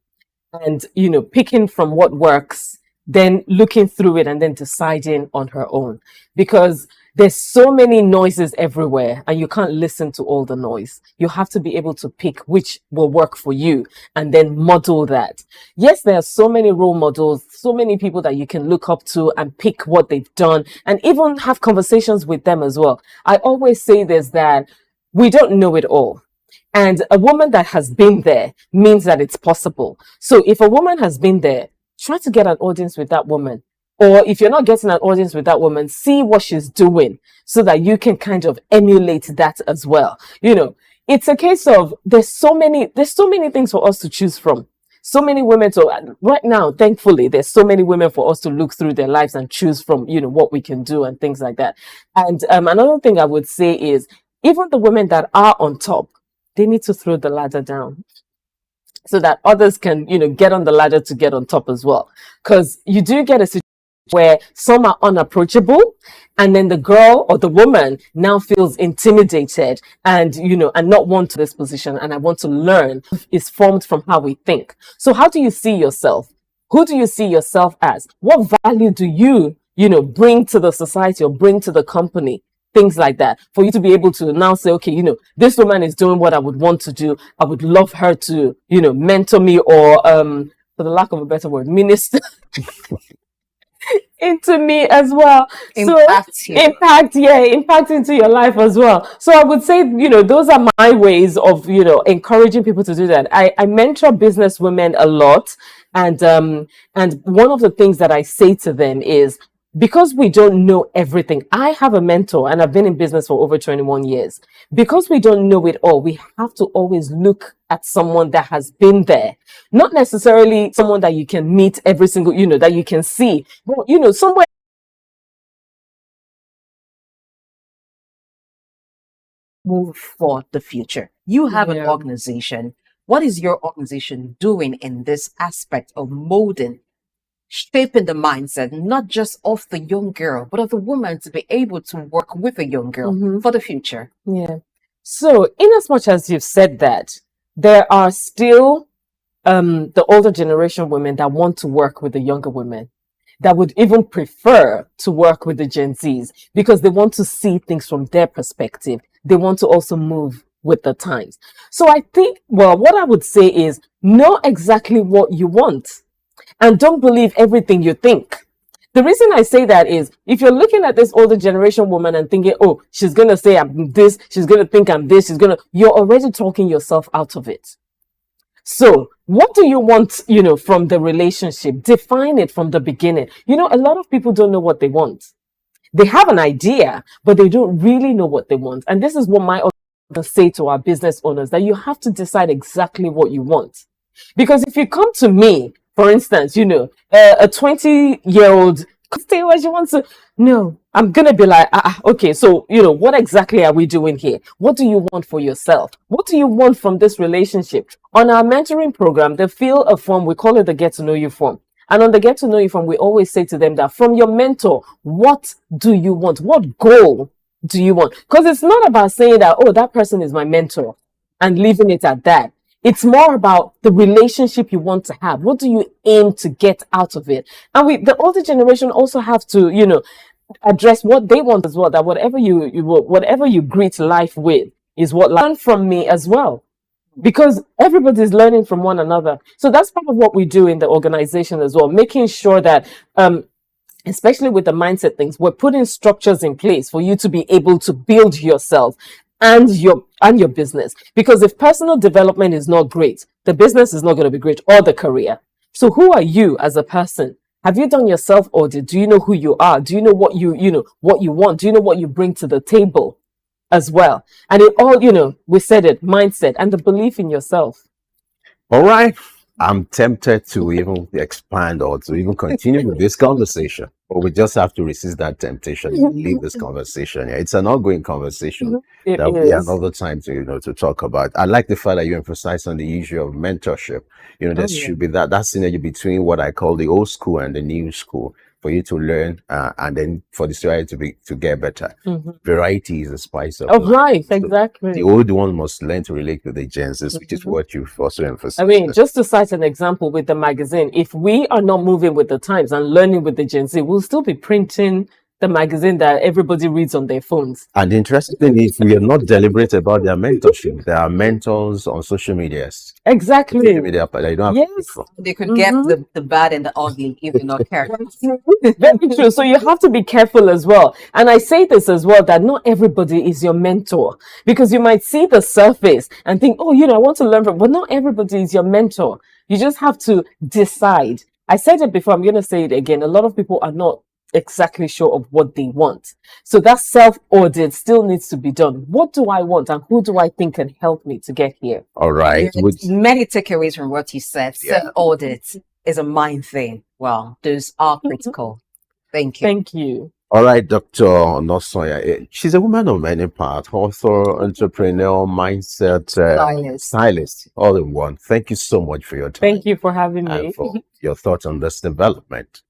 and, picking from what works, then looking through it and then deciding on her own. Because there's so many noises everywhere and you can't listen to all the noise. You have to be able to pick which will work for you and then model that. Yes, there are so many role models, so many people that you can look up to and pick what they've done and even have conversations with them as well. I always say this, that we don't know it all. And a woman that has been there means that it's possible. So if a woman has been there, try to get an audience with that woman. Or if you're not getting an audience with that woman, see what she's doing so that you can kind of emulate that as well. It's a case of there's so many things for us to choose from. So many women. So right now, thankfully, there's so many women for us to look through their lives and choose from, what we can do and things like that. And another thing I would say is, even the women that are on top, they need to throw the ladder down so that others can, get on the ladder to get on top as well. Because you do get a situation where some are unapproachable, and then the girl or the woman now feels intimidated and, and not want this position. And I want to learn is formed from how we think. So how do you see yourself? Who do you see yourself as? What value do you, bring to the society or bring to the company? Things like that, for you to be able to now say, okay, this woman is doing what I would want to do. I would love her to, mentor me, or, for the lack of a better word, minister into me as well. Impact into your life as well. So I would say, those are my ways of, encouraging people to do that. I mentor business women a lot. And one of the things that I say to them is, because we don't know everything, I have a mentor and I've been in business for over 21 years. Because we don't know it all, we have to always look at someone that has been there. Not necessarily someone that you can meet every single, that you can see. But, somewhere. Move for the future. You have an organization. What is your organization doing in this aspect of molding, shaping the mindset, not just of the young girl, but of the woman to be able to work with a young girl for the future? Yeah. So in as much as you've said that, there are still the older generation women that want to work with the younger women, that would even prefer to work with the Gen Zs because they want to see things from their perspective. They want to also move with the times. So I think, what I would say is know exactly what you want. And don't believe everything you think. The reason I say that is, if you're looking at this older generation woman and thinking, oh, she's going to say I'm this, she's going to think I'm this, you're already talking yourself out of it. So what do you want, from the relationship? Define it from the beginning. A lot of people don't know what they want. They have an idea, but they don't really know what they want. And this is what my say to our business owners, that you have to decide exactly what you want. Because if you come to me, for instance, a 20-year-old, say what she wants to, no, I'm going to be like, okay, so, what exactly are we doing here? What do you want for yourself? What do you want from this relationship? On our mentoring program, they fill a form, we call it the Get to Know You form. And on the Get to Know You form, we always say to them that from your mentor, what do you want? What goal do you want? Because it's not about saying that, oh, that person is my mentor and leaving it at that. It's more about the relationship you want to have. What do you aim to get out of it? And the older generation also have to, address what they want as well. That whatever you greet life with is what learn from me as well. Because everybody's learning from one another. So that's part of what we do in the organization as well, making sure that, especially with the mindset things, we're putting structures in place for you to be able to build yourself and your business. Because if personal development is not great, the business is not going to be great, or the career. So who are you as a person? Have you done your self audit? Do you know who you are? Do you know what what you want? Do you know what you bring to the table as well? And it all, we said it, mindset and the belief in yourself. All right. I'm tempted to even expand or to even continue with this conversation, but we just have to resist that temptation and leave this conversation. Yeah, it's an ongoing conversation. There'll be another time to to talk about. I like the fact that you emphasize on the issue of mentorship. There should be that synergy between what I call the old school and the new school, for you to learn and then for the society to get better. Variety is the spice of life. Right, exactly. The old one must learn to relate with the Gen Zs, which is what you've also emphasized. I mean, just to cite an example with the magazine, if we are not moving with the times and learning with the Gen Z, we'll still be printing the magazine that everybody reads on their phones. And the interesting thing is, we are not deliberate about their mentorship. There are mentors on social media. Exactly. Social media, but they don't have They could get the bad and the ugly if they're not careful. Very true. So you have to be careful as well. And I say this as well, that not everybody is your mentor, because you might see the surface and think, oh, I want to learn from, but not everybody is your mentor. You just have to decide. I said it before, I'm going to say it again. A lot of people are not exactly sure of what they want. So that self-audit still needs to be done. What do I want and who do I think can help me to get here? All right. Many takeaways from what you said. Self-audit is a mind thing. Well, those are critical. Thank you. Thank you. All right, Dr. Nosoya. She's a woman of many parts, author, entrepreneur, mindset, stylist, all in one. Thank you so much for your time Thank you for having and me. for your thoughts on this development.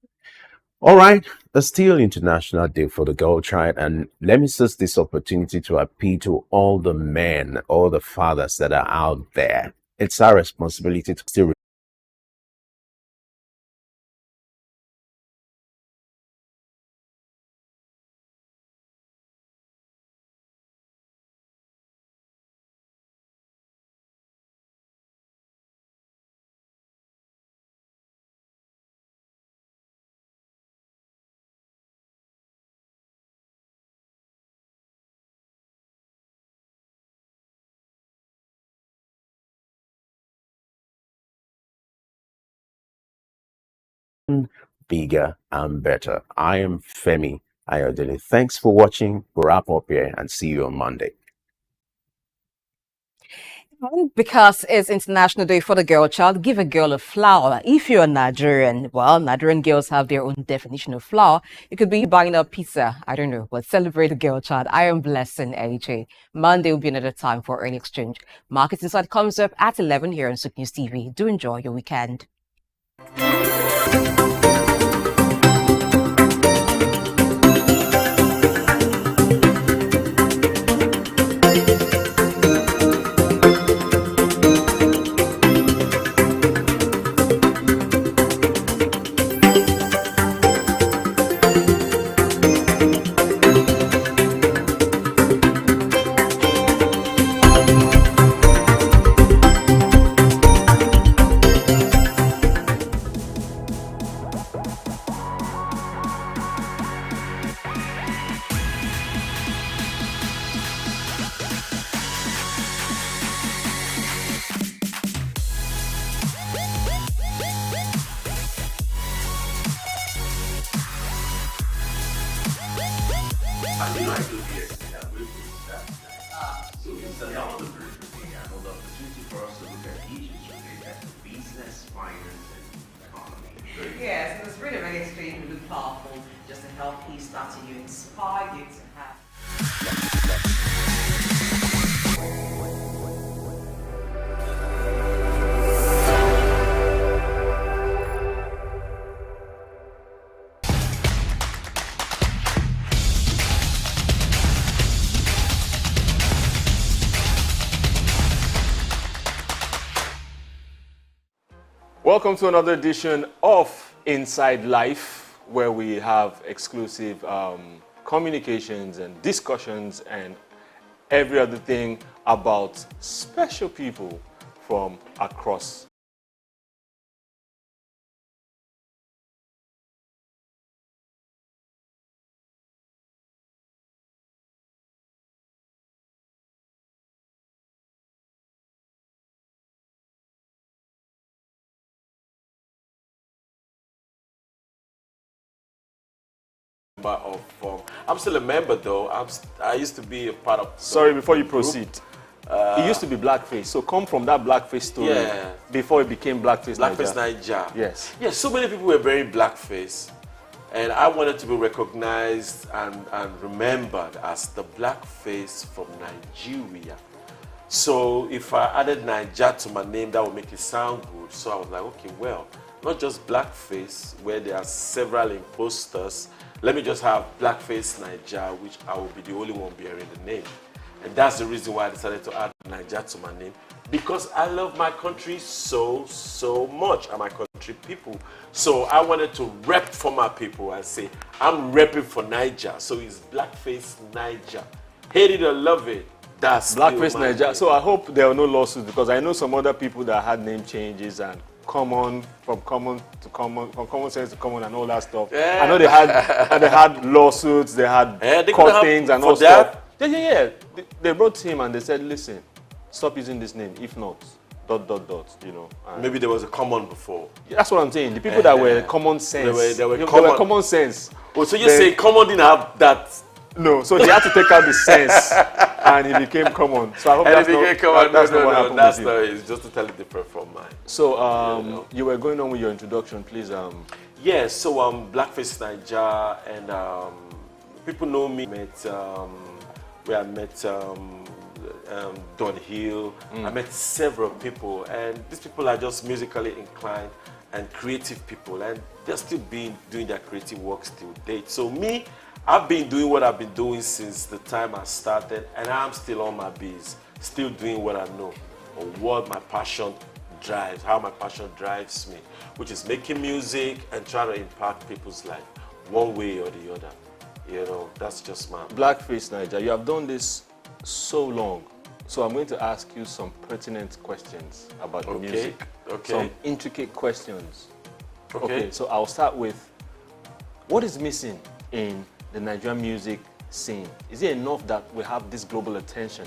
All right, it's still International Day for the Girl Child, and let me seize this opportunity to appeal to all the men, all the fathers that are out there. It's our responsibility to still bigger and better. I am Femi Ayodele. Thanks for watching. We'll wrap up here and see you on Monday. Because it's International Day for the Girl Child, give a girl a flower. If you're Nigerian, well, Nigerian girls have their own definition of flower. It could be buying a pizza. I don't know, but celebrate the girl child. I am Blessing AJ. Monday will be another time for early exchange. Market Insight comes up at 11 here on SOUQ News TV. Do enjoy your weekend. Yes, it was really, really extremely powerful just to help you start to inspire you to have. Welcome to another edition of Inside Life, where we have exclusive communications and discussions and every other thing about special people from across. I'm still a member though. I used to be a part of. Sorry, before you group. proceed. It used to be blackface, so come from that blackface story before it became blackface. Blackface Niger. Yes. Yes, so many people were wearing blackface, and I wanted to be recognized and remembered as the blackface from Nigeria. So if I added Niger to my name, that would make it sound good. So I was like, okay, well, not just blackface, where there are several imposters. Let me just have blackface Niger, which I will be the only one bearing the name. And that's the reason why I decided to add Niger to my name, because I love my country so much, and my country people. So I wanted to rep for my people and say, I'm repping for Niger. So it's blackface Niger. Hate it or love it, that's Blackface Niger. name. So I hope there are no lawsuits, because I know some other people that had name changes and from common sense to common and all that stuff. Yeah. I know they had lawsuits, they had court things and all stuff. Yeah. They wrote him and they said, listen, stop using this name. If not, ... you know. Maybe there was a common before. That's what I'm saying. The people that were common sense. They were common sense. Oh, so you say common didn't have that? No, so they had to take out the sense and he became common. So I hope that's not That's not it. It's just totally different from mine. So you were going on with your introduction, please. Yeah, so blackface Niger, and people know me. Where I met Don Hill. I met several people, and these people are just musically inclined and creative people, and they're still doing their creative work till date. So me, I've been doing what I've been doing since the time I started, and I'm still on my biz, still doing what I know, or what my passion drives, how my passion drives me, which is making music and trying to impact people's life one way or the other. You know, that's just my... Blackface Niger, you have done this so long, so I'm going to ask you some pertinent questions about the music. Okay. Some intricate questions. Okay. So I'll start with, what is missing in the Nigerian music scene? Is it enough that we have this global attention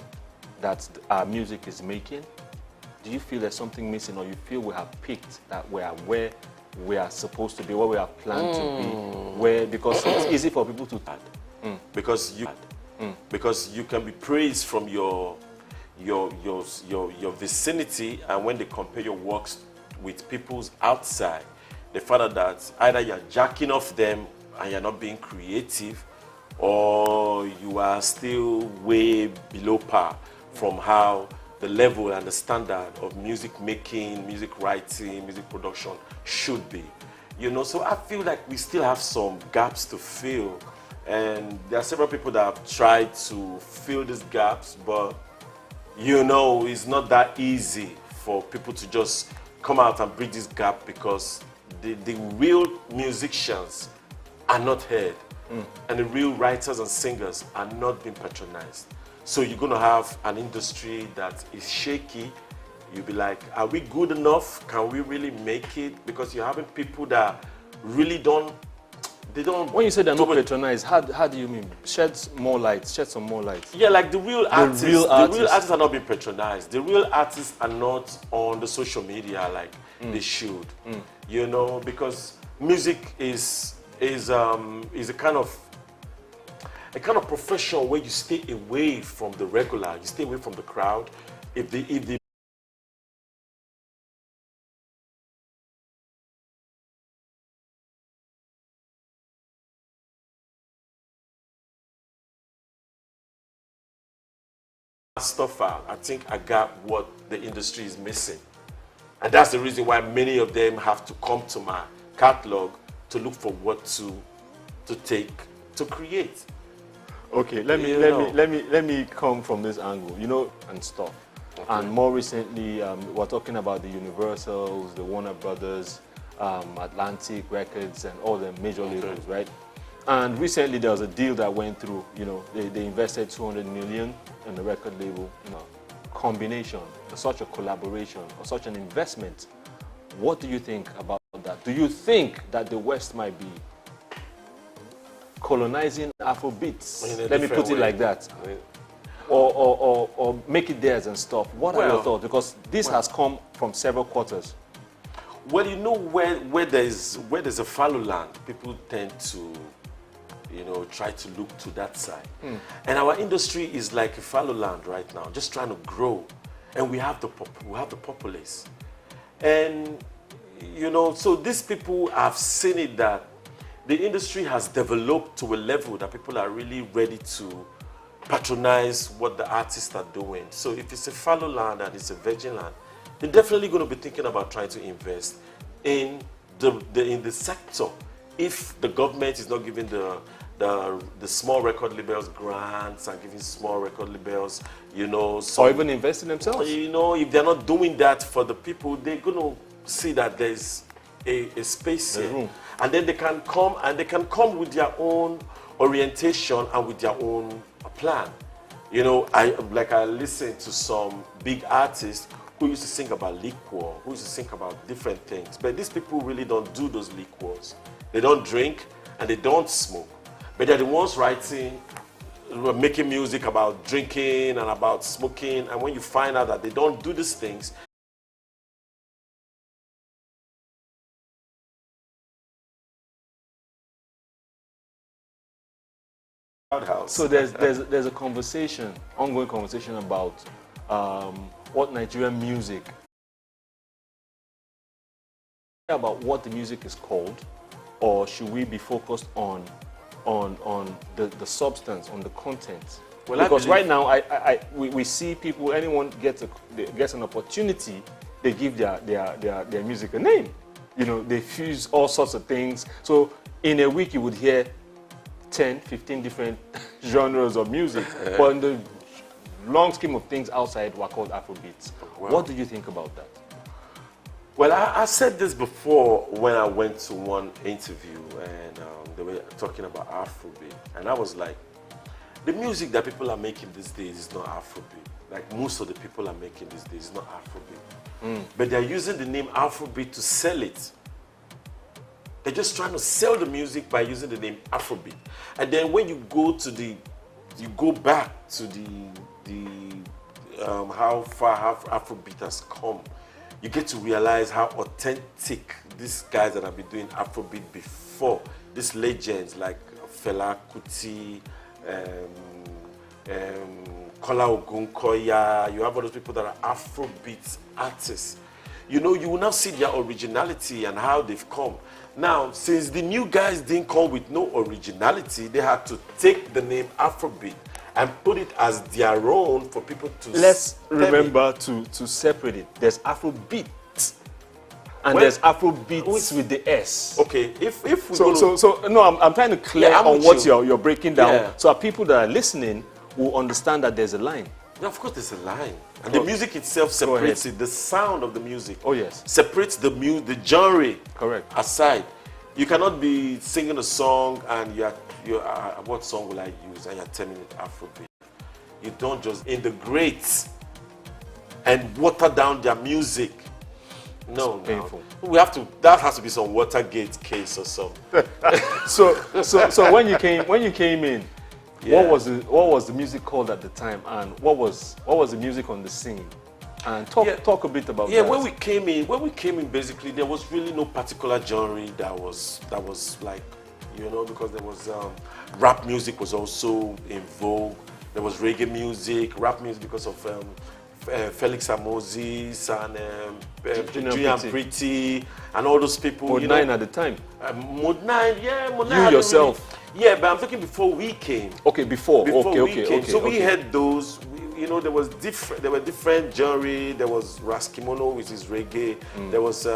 that our music is making? Do you feel there's something missing, or you feel we have peaked, that we are where we are supposed to be, where we are planned to be, where, because it's easy for people to because you can be praised from your vicinity, and when they compare your works with people's outside, they find out that either you're jacking off them and you're not being creative, or you are still way below par from how the level and the standard of music making, music writing, music production should be. You know, so I feel like we still have some gaps to fill, and there are several people that have tried to fill these gaps, but you know, it's not that easy for people to just come out and bridge this gap, because the real musicians are not heard, and the real writers and singers are not being patronized. So you're going to have an industry that is shaky. You'll be like, are we good enough? Can we really make it? Because you're having people that really don't... When you say they're not patronized, how do you mean? Shed some more light. Yeah, like the real artists are not being patronized. The real artists are not on the social media like they should. You know, because music is a kind of profession where you stay away from the regular, you stay away from the crowd. If the stuff out, I think I got what the industry is missing. And that's the reason why many of them have to come to my catalog to look for what to take to create. Okay, let me come from this angle, you know, and stuff. Okay. And more recently, we're talking about the Universals, the Warner Brothers, Atlantic Records, and all the major labels, right? And recently there was a deal that went through. You know, they invested 200 million in the record label. You know, combination, such a collaboration, or such an investment. What do you think about that? Do you think that the West might be colonizing Afrobeats? Let me put it like that. Or make it theirs and stuff. What are your thoughts? Because this has come from several quarters. Well, you know, where there's a fallow land, people tend to, you know, try to look to that side. And our industry is like a fallow land right now, just trying to grow. And we have the populace. And, you know, so these people have seen it that the industry has developed to a level that people are really ready to patronize what the artists are doing. So if it's a fallow land and it's a virgin land, they're definitely going to be thinking about trying to invest in the sector. If the government is not giving the small record labels grants and giving small record labels, you know, or even invest in themselves. You know, if they're not doing that for the people, they're going to see that there's a space here. And then they can come with their own orientation and with their own plan. You know, I listen to some big artists who used to sing about liquor, who used to sing about different things. But these people really don't do those liquors. They don't drink and they don't smoke. But they're the ones writing, making music about drinking and about smoking. And when you find out that they don't do these things, so there's a conversation, ongoing conversation about what Nigerian music, about what the music is called, or should we be focused on on the substance, on the content. Well, because right now, we see people, anyone gets an opportunity, they give their music a name. You know, they fuse all sorts of things. So in a week, you would hear 10, 15 different genres of music. But in the long scheme of things outside were called Afrobeats. Wow. What do you think about that? Well, I said this before when I went to one interview and they were talking about Afrobeat. And I was like, the music that people are making these days is not Afrobeat. Like most of the people are making these days is not Afrobeat. But they're using the name Afrobeat to sell it. They're just trying to sell the music by using the name Afrobeat. And then when you go back to how far Afrobeat has come, you get to realize how authentic these guys that have been doing Afrobeat before, these legends like Fela Kuti, Kola Ogunkoya, you have all those people that are Afrobeat artists. You know, you will now see their originality and how they've come. Now, since the new guys didn't come with no originality, they had to take the name Afrobeat and put it as their own for people to... Let's remember to separate it. There's Afrobeat and there's Afrobeats with the S. Okay, if we no, I'm trying to clear on what you're breaking down, Yeah. so our people that are listening will understand that there's a line. Yeah, of course there's a line. And the music itself separates it. The sound of the music separates the genre aside. You cannot be singing a song and what song will I use? And you're telling it Afrobeat. You don't just integrate and water down their music. No, painful. We have to. That has to be some Watergate case or something. So when you came in, what was the music called at the time, and what was the music on the scene? And talk a bit about that. Yeah, when we came in, basically there was really no particular genre that was like, you know, because there was rap music was also in vogue. There was reggae music, rap music because of Felix Amozis and Junior Pretty and all those people. Mode 9 at the time. Mode 9, yeah, Mode 9. You yourself. Really, yeah, but I'm talking before we came. Okay, before we came. So we had those. You know, there were different genre. There was Raskimono, which is reggae. There was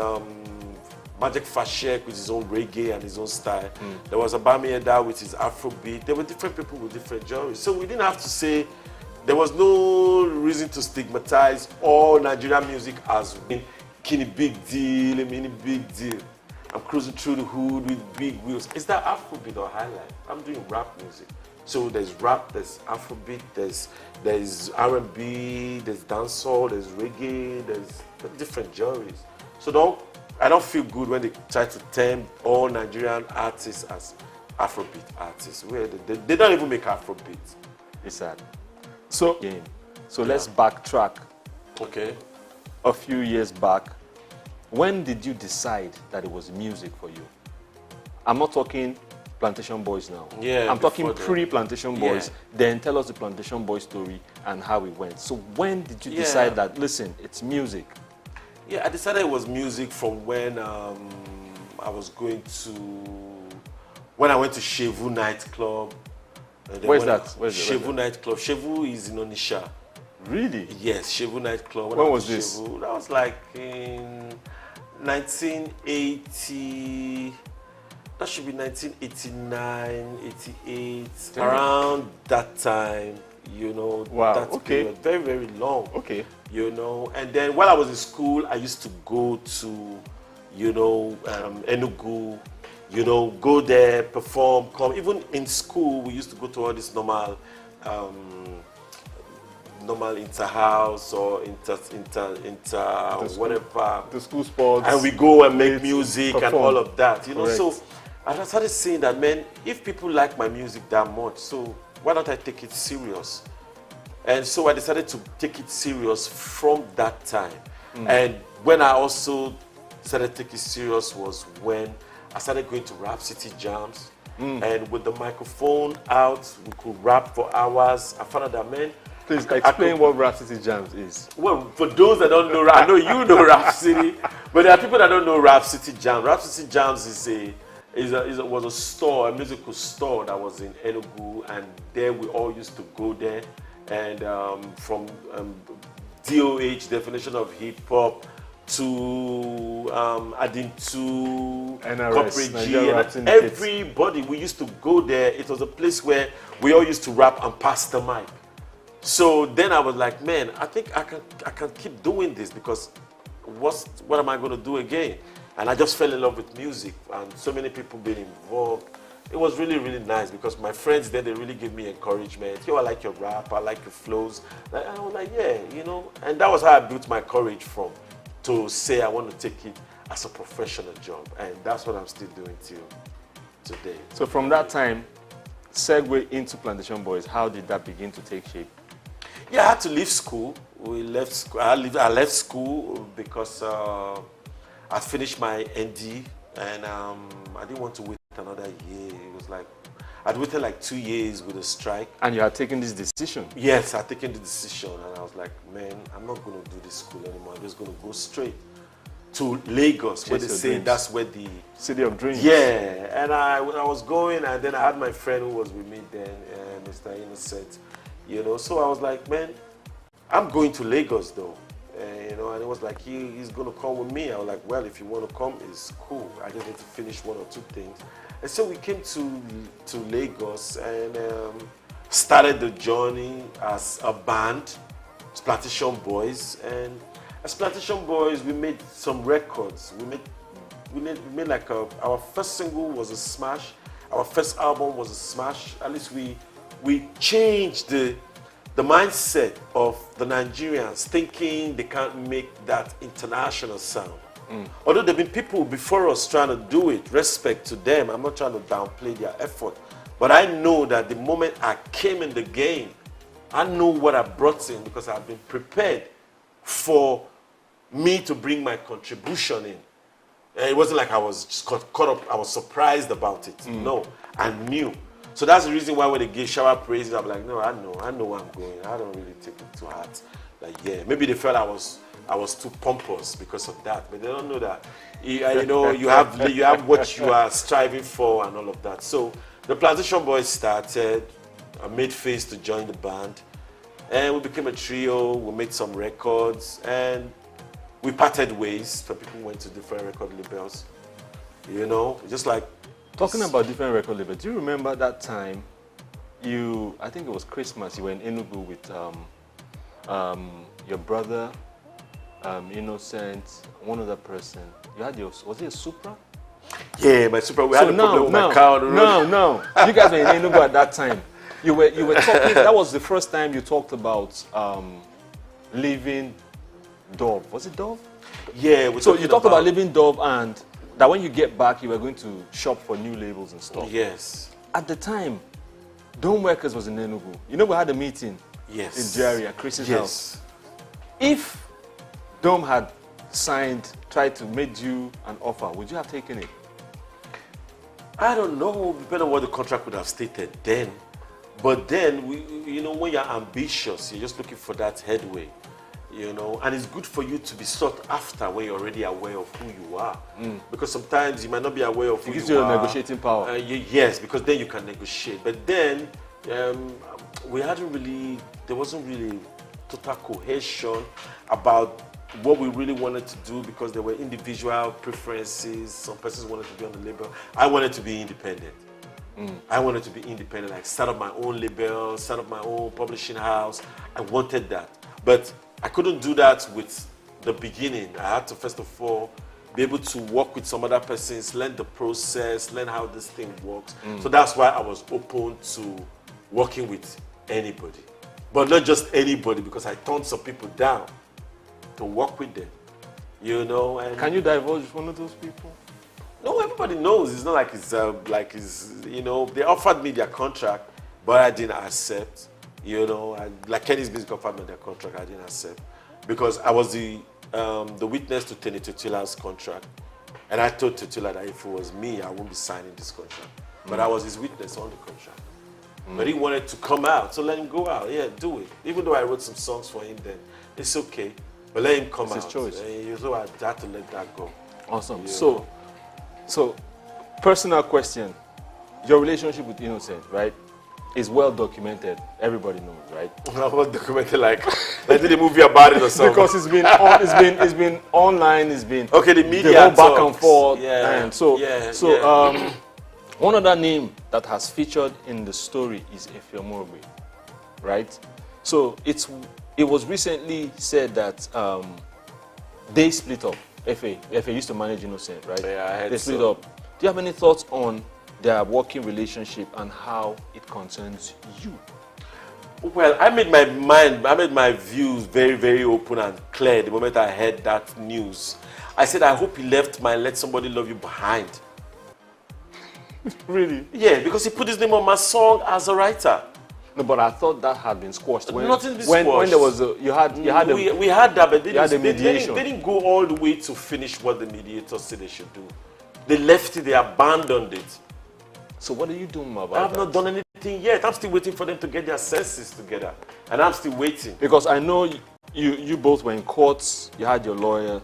Magic Fashek with his own reggae and his own style. There was Abami Eda with his Afrobeat. There were different people with different genres. So we didn't have to say, there was no reason to stigmatize all Nigerian music as Kini big deal, big deal. I'm cruising through the hood with big wheels. Is that Afrobeat or highlight? I'm doing rap music. So there's rap, there's Afrobeat, there's R&B, there's dancehall, there's reggae, there's different genres. So I don't feel good when they try to term all Nigerian artists as Afrobeat artists. They don't even make Afrobeat. It's sad. So let's backtrack. Okay. A few years back, when did you decide that it was music for you? I'm not talking Plantation Boys now. Yeah, I'm talking pre-Plantation Boys. Then tell us the Plantation Boys story and how it went. So when did you decide that, listen, it's music? Yeah, I decided it was music from when when I went to Shevu nightclub. Where's that? Shevu nightclub. Shevu is in Onisha. Really? Yes, Shevu nightclub. When was this? Shevu, that was like in 1980. That should be 1989, 88. Around that time, you know. Wow. That period, very, very long. Okay. You know, and then while I was in school, I used to go to, you know, Enugu. You know, go there, perform, come. Even in school, we used to go to all this normal inter-house or inter whatever. The school sports. And we go and make music perform. And all of that. You know, Correct. so I started saying that, man, if people like my music that much, so why don't I take it serious? And so I decided to take it serious from that time. And when I also started to take it serious was when I started going to Rap City jams, and with the microphone out, we could rap for hours. I found out that, man. Please explain what Rap City jams is. Well, for those that don't know, I know you know Rap City, but there are people that don't know Rap City jams. Rap City jams is was a store, a musical store that was in Enugu, and there we all used to go there, and from DOH, definition of hip hop, to adding to NRS, Corporate G, and everybody, we used to go there. It was a place where we all used to rap and pass the mic. So then I was like, man, I think I can keep doing this, because what am I going to do again? And I just fell in love with music, and so many people being involved. It was really, really nice, because my friends then, they really gave me encouragement. Yo, I like your rap, I like your flows. And I was like, yeah, you know. And that was how I built my courage from, to say I want to take it as a professional job. And that's what I'm still doing till today. So from that time, segue into Plantation Boys, how did that begin to take shape? Yeah, I had to leave school. We left school. I left school because I finished my ND, and I didn't want to wait another year. It was like, I'd waited like 2 years with a strike. And you had taken this decision? Yes, I'd taken the decision, and I was like, man, I'm not going to do this school anymore. I'm just going to go straight to Lagos, where they say that's where the city of dreams. Yeah, and when I was going, and then I had my friend who was with me then, Mr. Innocent, you know. So I was like, man, I'm going to Lagos though, you know. And it was like, he's going to come with me. I was like, well, if you want to come, it's cool. I just need to finish 1 or 2 things. And so we came to Lagos and started the journey as a band, Plantation Boys. And as Plantation Boys, we made some records. We made like our first single was a smash. Our first album was a smash. At least we changed the mindset of the Nigerians, thinking they can't make that international sound. Although there have been people before us trying to do it, respect to them. I'm not trying to downplay their effort. But I know that the moment I came in the game, I know what I brought in, because I've been prepared for me to bring my contribution in. It wasn't like I was just caught up, I was surprised about it. No, I knew. So that's the reason why when they give shower praises, I'm like, no, I know where I'm going. I don't really take it to heart. Like, yeah, maybe they felt I was too pompous because of that, but they don't know that. You know, you have what you are striving for and all of that. So the Plantation Boys started. I made Face to join the band, and we became a trio. We made some records, and we parted ways. So people went to different record labels. You know, just like. Talking about different record labels, do you remember that time I think it was Christmas, you were in Enugu with your brother, Innocent, one other person. You had was it a Supra? Yeah, my Supra. We had a problem with my car on the road. No. You guys were in Enugu at that time. You were talking. That was the first time you talked about leaving Dove. Was it Dove? Yeah. So you talked about leaving Dove, and that when you get back, you were going to shop for new labels and stuff. Yes. At the time, Dome Workers was in Enugu. You know, we had a meeting. Yes. In Jerry at Chris's house. If Dome had tried to make you an offer, would you have taken it? I don't know, depending on what the contract would have stated then. But then, you know, when you're ambitious, you're just looking for that headway. You know, and it's good for you to be sought after when you're already aware of who you are. Because sometimes you might not be aware of who you are. It gives you a negotiating power. Yes, because then you can negotiate. But then, there wasn't really total cohesion about what we really wanted to do, because there were individual preferences. Some persons wanted to be on the label. I wanted to be independent. I wanted to be independent, like start up my own label, start up my own publishing house. I wanted that. But I couldn't do that with the beginning. I had to, first of all, be able to work with some other persons, learn the process, learn how this thing works. So that's why I was open to working with anybody. But not just anybody, because I turned some people down to work with them. You know, and can you divulge one of those people? No, everybody knows. It's not like it's you know, they offered me their contract, but I didn't accept. You know, like Kenny's Music offered me their contract, I didn't accept, because I was the witness to Tenny Tutila's contract, and I told Tutila that if it was me, I wouldn't be signing this contract. But I was his witness on the contract. But he wanted to come out, so let him go out. Yeah, do it. Even though I wrote some songs for him then, it's okay. But let him come out. It's his choice. So I had to let that go. Awesome. Yeah. So Personal question. Your relationship with Innocent, right, is well documented. Everybody knows, right? Well documented, like did a movie about it or something. Because it's been online. It's been okay. The media the whole back and forth. Yeah. And so one other name that has featured in the story is Efeomogbe, right? So it was recently said that they split up. Efe used to manage Innocent, right? Yeah, I heard they split so. up. Do you have any thoughts on their working relationship and how it concerns you? Well, I made my views very, very open and clear the moment I heard that news. I said, I hope he left my Let Somebody Love You behind. Really? Yeah, because he put his name on my song as a writer. No, but I thought that had been squashed. Nothing been when squashed. there was we had that, but they didn't go all the way to finish what the mediators said they should do. They left it, they abandoned it. So what are you doing about that? I have not done anything yet. I'm still waiting for them to get their senses together. And I'm still waiting. Because I know you both were in courts, you had your lawyer.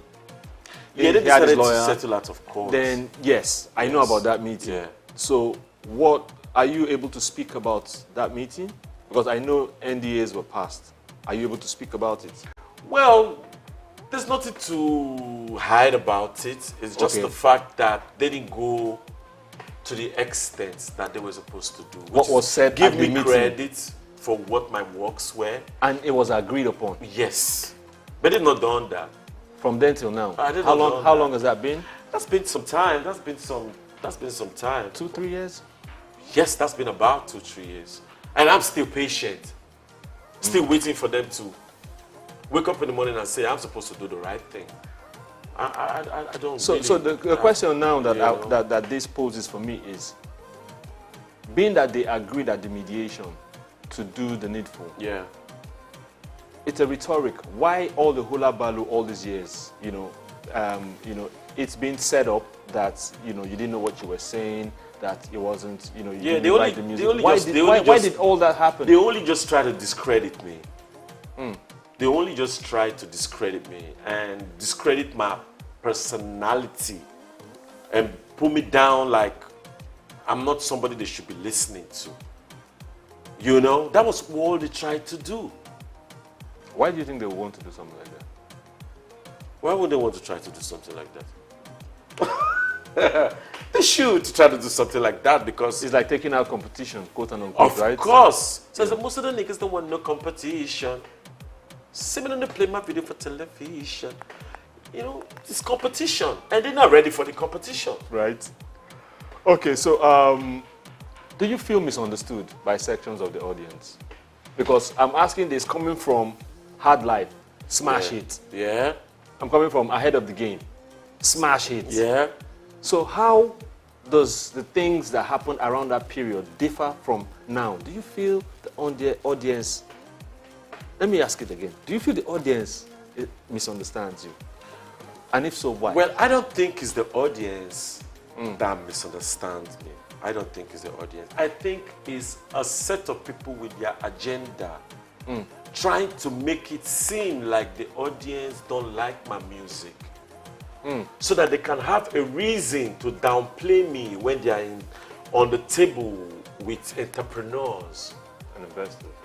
Yeah, they decided to settle out of court. Then, yes, I know about that meeting. Yeah. So what, are you able to speak about that meeting? Because I know NDAs were passed. Are you able to speak about it? Well, there's nothing to hide about it. It's just the fact that they didn't go to the extent that they were supposed to do. What was said give at the me meeting? credit for what my works were. And it was agreed upon? Yes. But they've not done that. From then till now? How long has that been? That's been some time. That's been some time. 2-3 years? Yes, that's been about 2-3 years. And I'm still patient. Still waiting for them to wake up in the morning and say, I'm supposed to do the right thing. I don't So, really, so the question now that this poses for me is, being that they agreed at the mediation to do the needful. Yeah. It's a rhetoric. Why all the hula baloo all these years? It's been set up that you didn't know what you were saying, that it wasn't, you didn't like the music. Why did all that happen? They only just try to discredit me. They only just try to discredit me and discredit my personality and put me down like I'm not somebody they should be listening to. That was all they tried to do. Why do you think they would want to do something like that? Why would they want to try to do something like that? They should try to do something like that because it's like taking out competition, quote and unquote, right? Of course. Says most of the niggas don't want no competition. Similarly, play my video for television. It's competition, and they're not ready for the competition. Right. Okay, so do you feel misunderstood by sections of the audience? Because I'm asking this coming from Hard Life, smash hit. Yeah. I'm coming from Ahead of the Game, smash hit. Yeah. So how does the things that happened around that period differ from now? Do you feel the audience, let me ask it again, do you feel the audience misunderstands you? And if so, why? Well, I don't think it's the audience that misunderstands me. I don't think it's the audience. I think it's a set of people with their agenda trying to make it seem like the audience don't like my music. So that they can have a reason to downplay me when they are on the table with entrepreneurs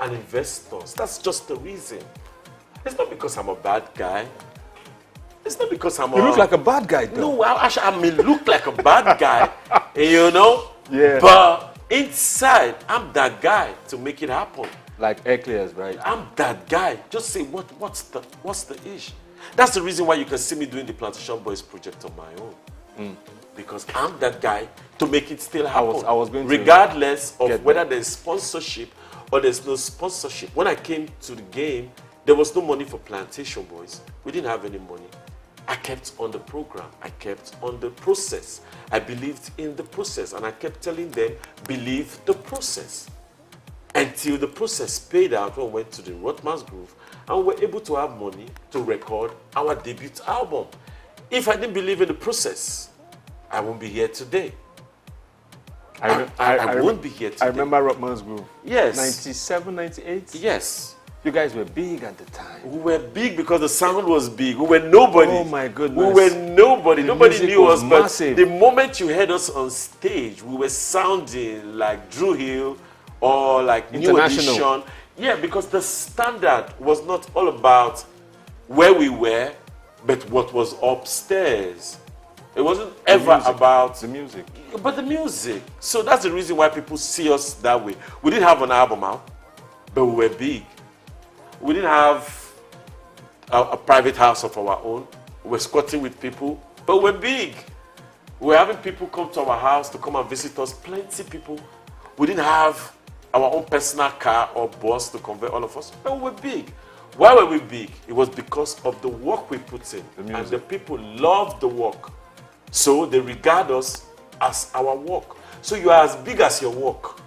and investors. That's just the reason. It's not because I'm a bad guy. It's not because I'm You look like a bad guy, though. No, I may look like a bad guy, Yeah. But inside, I'm that guy to make it happen. Like Eclairs, right? I'm that guy. Just say, what's the issue? That's the reason why you can see me doing the Plantation Boys project on my own. Because I'm that guy to make it still happen. I was going to regardless of whether there's sponsorship or there's no sponsorship. When I came to the game, there was no money for Plantation Boys. We didn't have any money. I kept on the program. I kept on the process. I believed in the process. And I kept telling them, believe the process. Until the process paid out when we went to the Rothmans Groove and we were able to have money to record our debut album. If I didn't believe in the process, I won't be here today. I won't be here today. I remember Rothmans Groove. Yes. 97, 98? Yes. You guys were big at the time. We were big because the sound was big. We were nobody. Oh my goodness. We were nobody. The Nobody music knew was us. But massive. the moment you heard us on stage, we were sounding like Drew Hill or like New International. Edition. Yeah, because the standard was not all about where we were, but what was upstairs. It wasn't ever about the music. But the music. So that's the reason why people see us that way. We didn't have an album out, but we were big. We didn't have a private house of our own. We were squatting with people, but we were big. We were having people come to our house to come and visit us, plenty people. We didn't have our own personal car or bus to convey all of us, but we were big. Why were we big? It was because of the work we put in. And the people loved the work. So they regard us as our work. So you are as big as your work.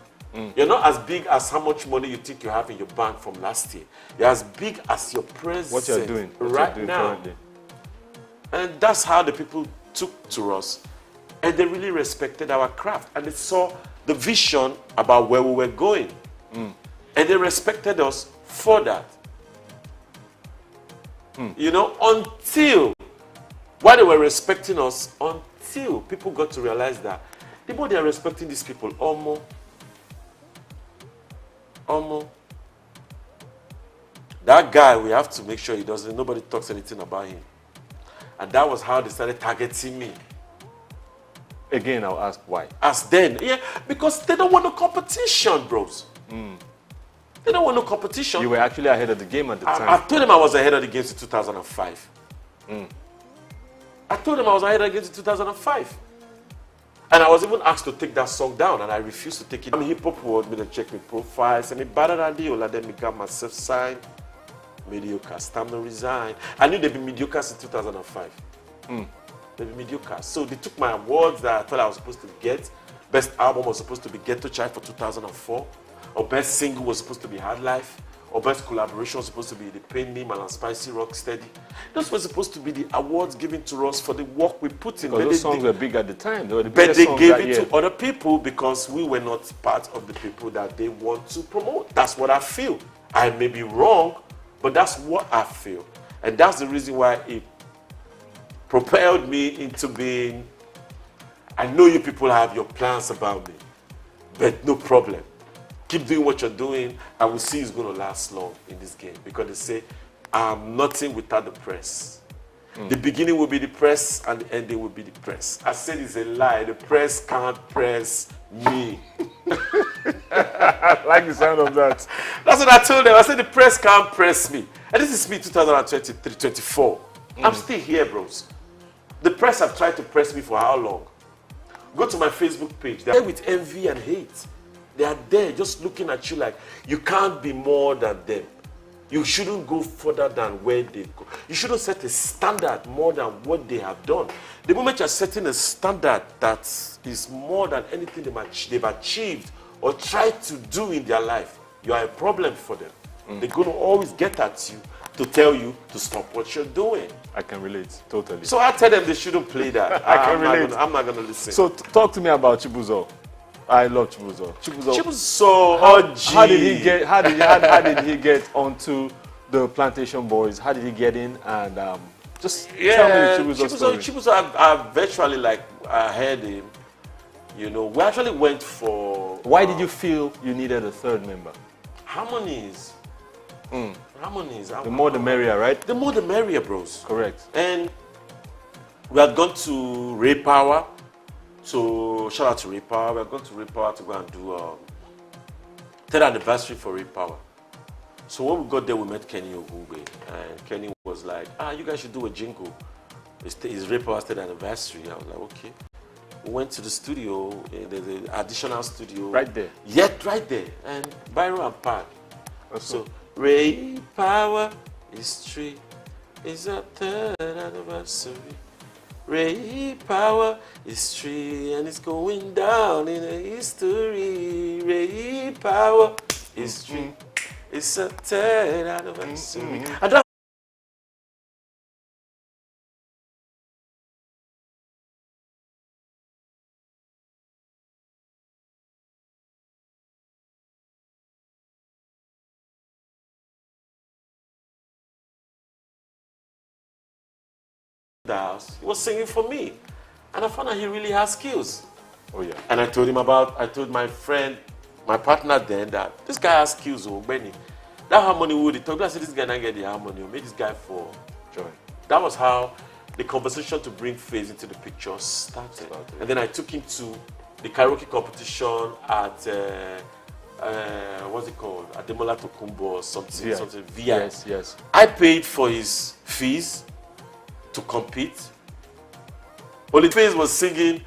You're not as big as how much money you think you have in your bank from last year. You're as big as your presence What you're doing, right now. currently. And that's how the people took to us. And they really respected our craft. And they saw the vision about where we were going. And they respected us for that. You know, until, while they were respecting us, until people got to realize that the more they are respecting these people, almost, that guy, we have to make sure he doesn't, nobody talks anything about him. And that was how they started targeting me. Again, I'll ask why. As then, yeah, because they don't want no competition, bros. They don't want no competition. You were actually ahead of the game at the time. I told them I was ahead of the game in 2005. I told them I was ahead of the game in 2005. And I was even asked to take that song down, and I refused to take it. I'm hip hop world, me to check my profiles, and me better than the old, then me got myself signed. Mediocre, time to resign. I knew they'd be mediocre since 2005. They'd be mediocre. So they took my awards that I thought I was supposed to get. Best album was supposed to be Ghetto Child for 2004. Or best single was supposed to be Hard Life. Or best collaboration was supposed to be The Pain Me, and Spicy Rock Steady. Those were supposed to be the awards given to us for the work we put in. Because those songs were big at the time. They were the But biggest they songs gave that it year. to other people because we were not part of the people that they want to promote. That's what I feel. I may be wrong, but that's what I feel. And that's the reason why it propelled me into being, I know you people have your plans about me, but no problem. Keep doing what you're doing. I will see it's going to last long in this game because they say, I'm nothing without the press. The beginning will be the press and the ending will be the press. I said it's a lie. The press can't press me. I like the sound of that. That's what I told them. I said the press can't press me. And this is me 2023, 24. I'm still here, bros. The press have tried to press me for how long? Go to my Facebook page. They're there with envy and hate. They are there just looking at you like you can't be more than them. You shouldn't go further than where they go. You shouldn't set a standard more than what they have done. The moment you're setting a standard that is more than anything they've achieved or tried to do in their life, you are a problem for them. They're going to always get at you to tell you to stop what you're doing. I can relate, totally. So I tell them they shouldn't play that. I can relate. I'm not going to listen. So talk to me about Chibuzo. I love Chibuzo. Chibuzo, how did he get? How did he get onto the Plantation Boys? How did he get in? And just tell me the Chibuzo story. Chibuzo, I virtually I heard him. You know, we actually went for. Why did you feel you needed a third member? Harmonies. Harmonies. The more the merrier, right? The more the merrier, bros. Correct. And we had gone to Ray Power. So shout out to Ray Power. We had gone to Ray Power to go and do 10th anniversary for Ray Power. So when we got there, we met Kenny Ogungbe. And Kenny was like, you guys should do a jingle. It's Ray Power's 10th anniversary. I was like, okay. We went to the studio. There's an additional studio. Right there? Yet, right there. And Byron and Park. So Ray Power history is a 3rd anniversary. Ray Power history and it's going down in the history. Ray Power history. It's a 3rd anniversary. And the house, he was singing for me. And I found out he really has skills. Oh yeah. And I told my friend, my partner then, that this guy has skills, oh Benny. That harmony would he talk. I said this guy not get the harmony, we made this guy for joy. That was how the conversation to bring Faze into the picture started. And then I took him to the karaoke competition at what's it called? Ademola Tokumbo or something, something VI. Yes, yes. I paid for his fees to compete. Only Faze was singing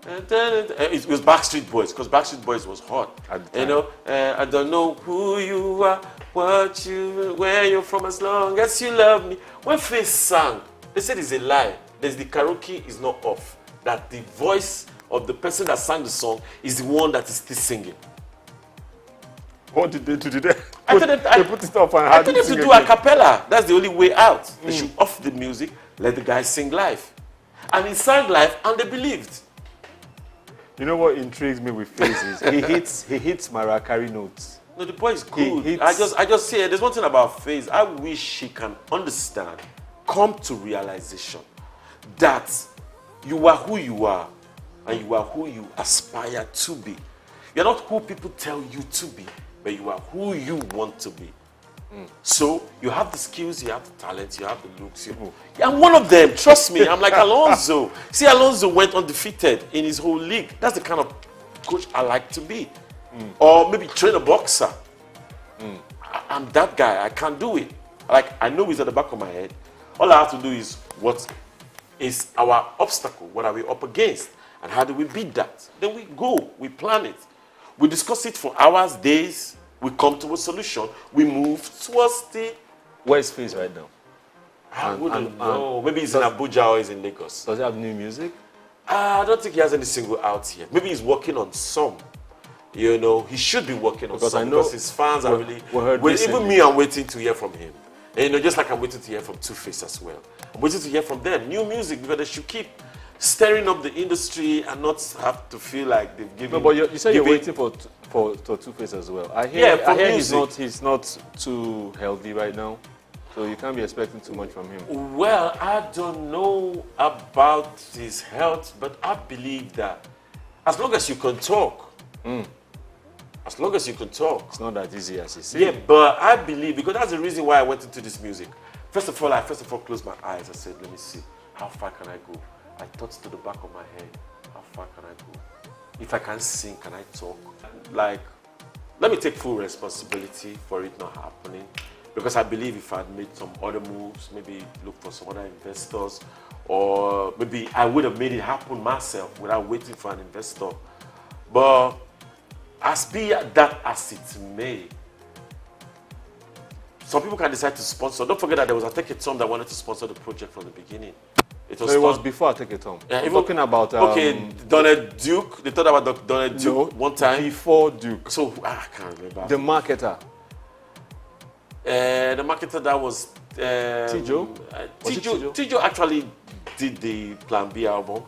it was Backstreet Boys, because Backstreet Boys was hot. You know, I don't know who you are, where you're from, as long as you love me. When Faze sang, they said it's a lie. There's the karaoke is not off. That the voice of the person that sang the song is the one that is still singing. What did they do today? They put it off and I told them to do a cappella. That's the only way out. They should off the music, let the guy sing live. And he sang live and they believed. You know what intrigues me with Faze is he hits Mariah Carey notes. No, the boy is good. I just say there's one thing about Faze. I wish he can understand, come to realization that you are who you are and you are who you aspire to be. You're not who people tell you to be, but you are who you want to be. So you have the skills, you have the talent, you have the looks. I'm one of them. Trust me. I'm like Alonso. See, Alonso went undefeated in his whole league. That's the kind of coach I like to be. Or maybe train a boxer. I'm that guy. I can't do it. Like, I know it's at the back of my head. All I have to do is what is our obstacle? What are we up against? And how do we beat that? Then we go. We plan it. We discuss it for hours, days. We come to a solution. We move towards the... Where's Faze right now? I wouldn't know. Maybe he's in Abuja or he's in Lagos. Does he have new music? I don't think he has any single out yet. Maybe he's working on some. You know, he should be working on some because his fans are really... even me, I'm waiting to hear from him. And, you know, just like I'm waiting to hear from Two-Face as well. I'm waiting to hear from them. New music, because they should keep stirring up the industry and not have to feel like they've given... No, but you said you're waiting for Two-Face as well. I hear he's not too healthy right now, so you can't be expecting too much from him. Well, I don't know about his health, but I believe that as long as you can talk, as long as you can talk. It's not that easy as you say. Yeah, but I believe, because that's the reason why I went into this music. First of all, I closed my eyes. I said, let me see, how far can I go? I thought to the back of my head, how far can I go? If I can sing, can I talk? Like, let me take full responsibility for it not happening. Because I believe if I'd made some other moves, maybe look for some other investors, or maybe I would have made it happen myself without waiting for an investor. But as be that as it may, some people can decide to sponsor. Don't forget that there was a Take It Tom that wanted to sponsor the project from the beginning. It was before I Take It Tom. Yeah, talking about Donald Duke. They thought about Donald Duke one time. Before Duke. So I can't remember. The marketer. The marketer that was Tijo. Tijo actually did the Plan B album.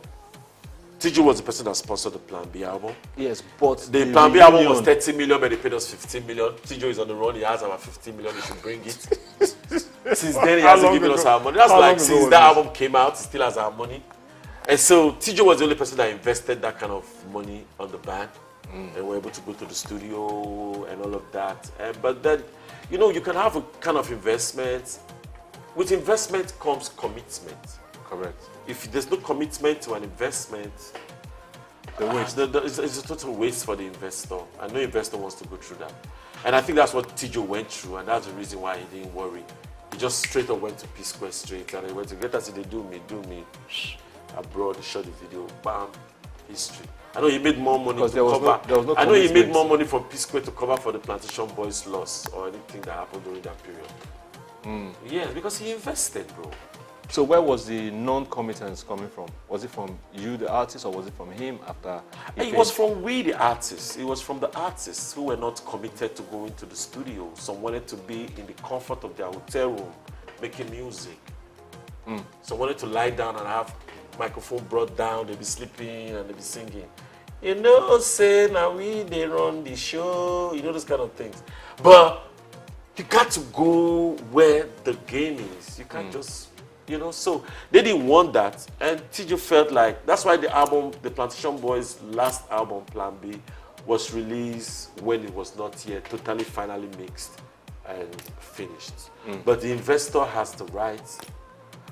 Tijo was the person that sponsored the Plan B album. Yes, but the Plan B album was 30 million, but they paid us 15 million. Tijo is on the run. He has about 15 million. He should bring it. Since then, he hasn't given us our money. That's like since that album came out, he still has our money. And so Tijo was the only person that invested that kind of money on the band. And we're able to go to the studio and all of that. But then, you know, you can have a kind of investment. With investment comes commitment. Correct. If there's no commitment to an investment, it's a total waste for the investor. And no investor wants to go through that. And I think that's what Tijo went through, and that's the reason why he didn't worry. He just straight up went to P-Square straight, and he went to get us, they do me. Abroad, he shot the video, bam, history. I know he made more money to cover. I know he made more money from P-Square to cover for the Plantation Boys' loss or anything that happened during that period. Yes, because he invested, bro. So where was the non-committance coming from? Was it from you, the artist, or was it from him after? It was from we, the artists. It was from the artists who were not committed to going to the studio. Some wanted to be in the comfort of their hotel room, making music. Some wanted to lie down and have microphone brought down. They'd be sleeping and they'd be singing. You know, say now they run the show. You know, those kind of things. But you got to go where the game is. You can't just You know, so they didn't want that, and TJ felt like that's why the album, the Plantation Boys' last album, Plan B, was released when it was not yet totally finally mixed and finished. But the investor has the right,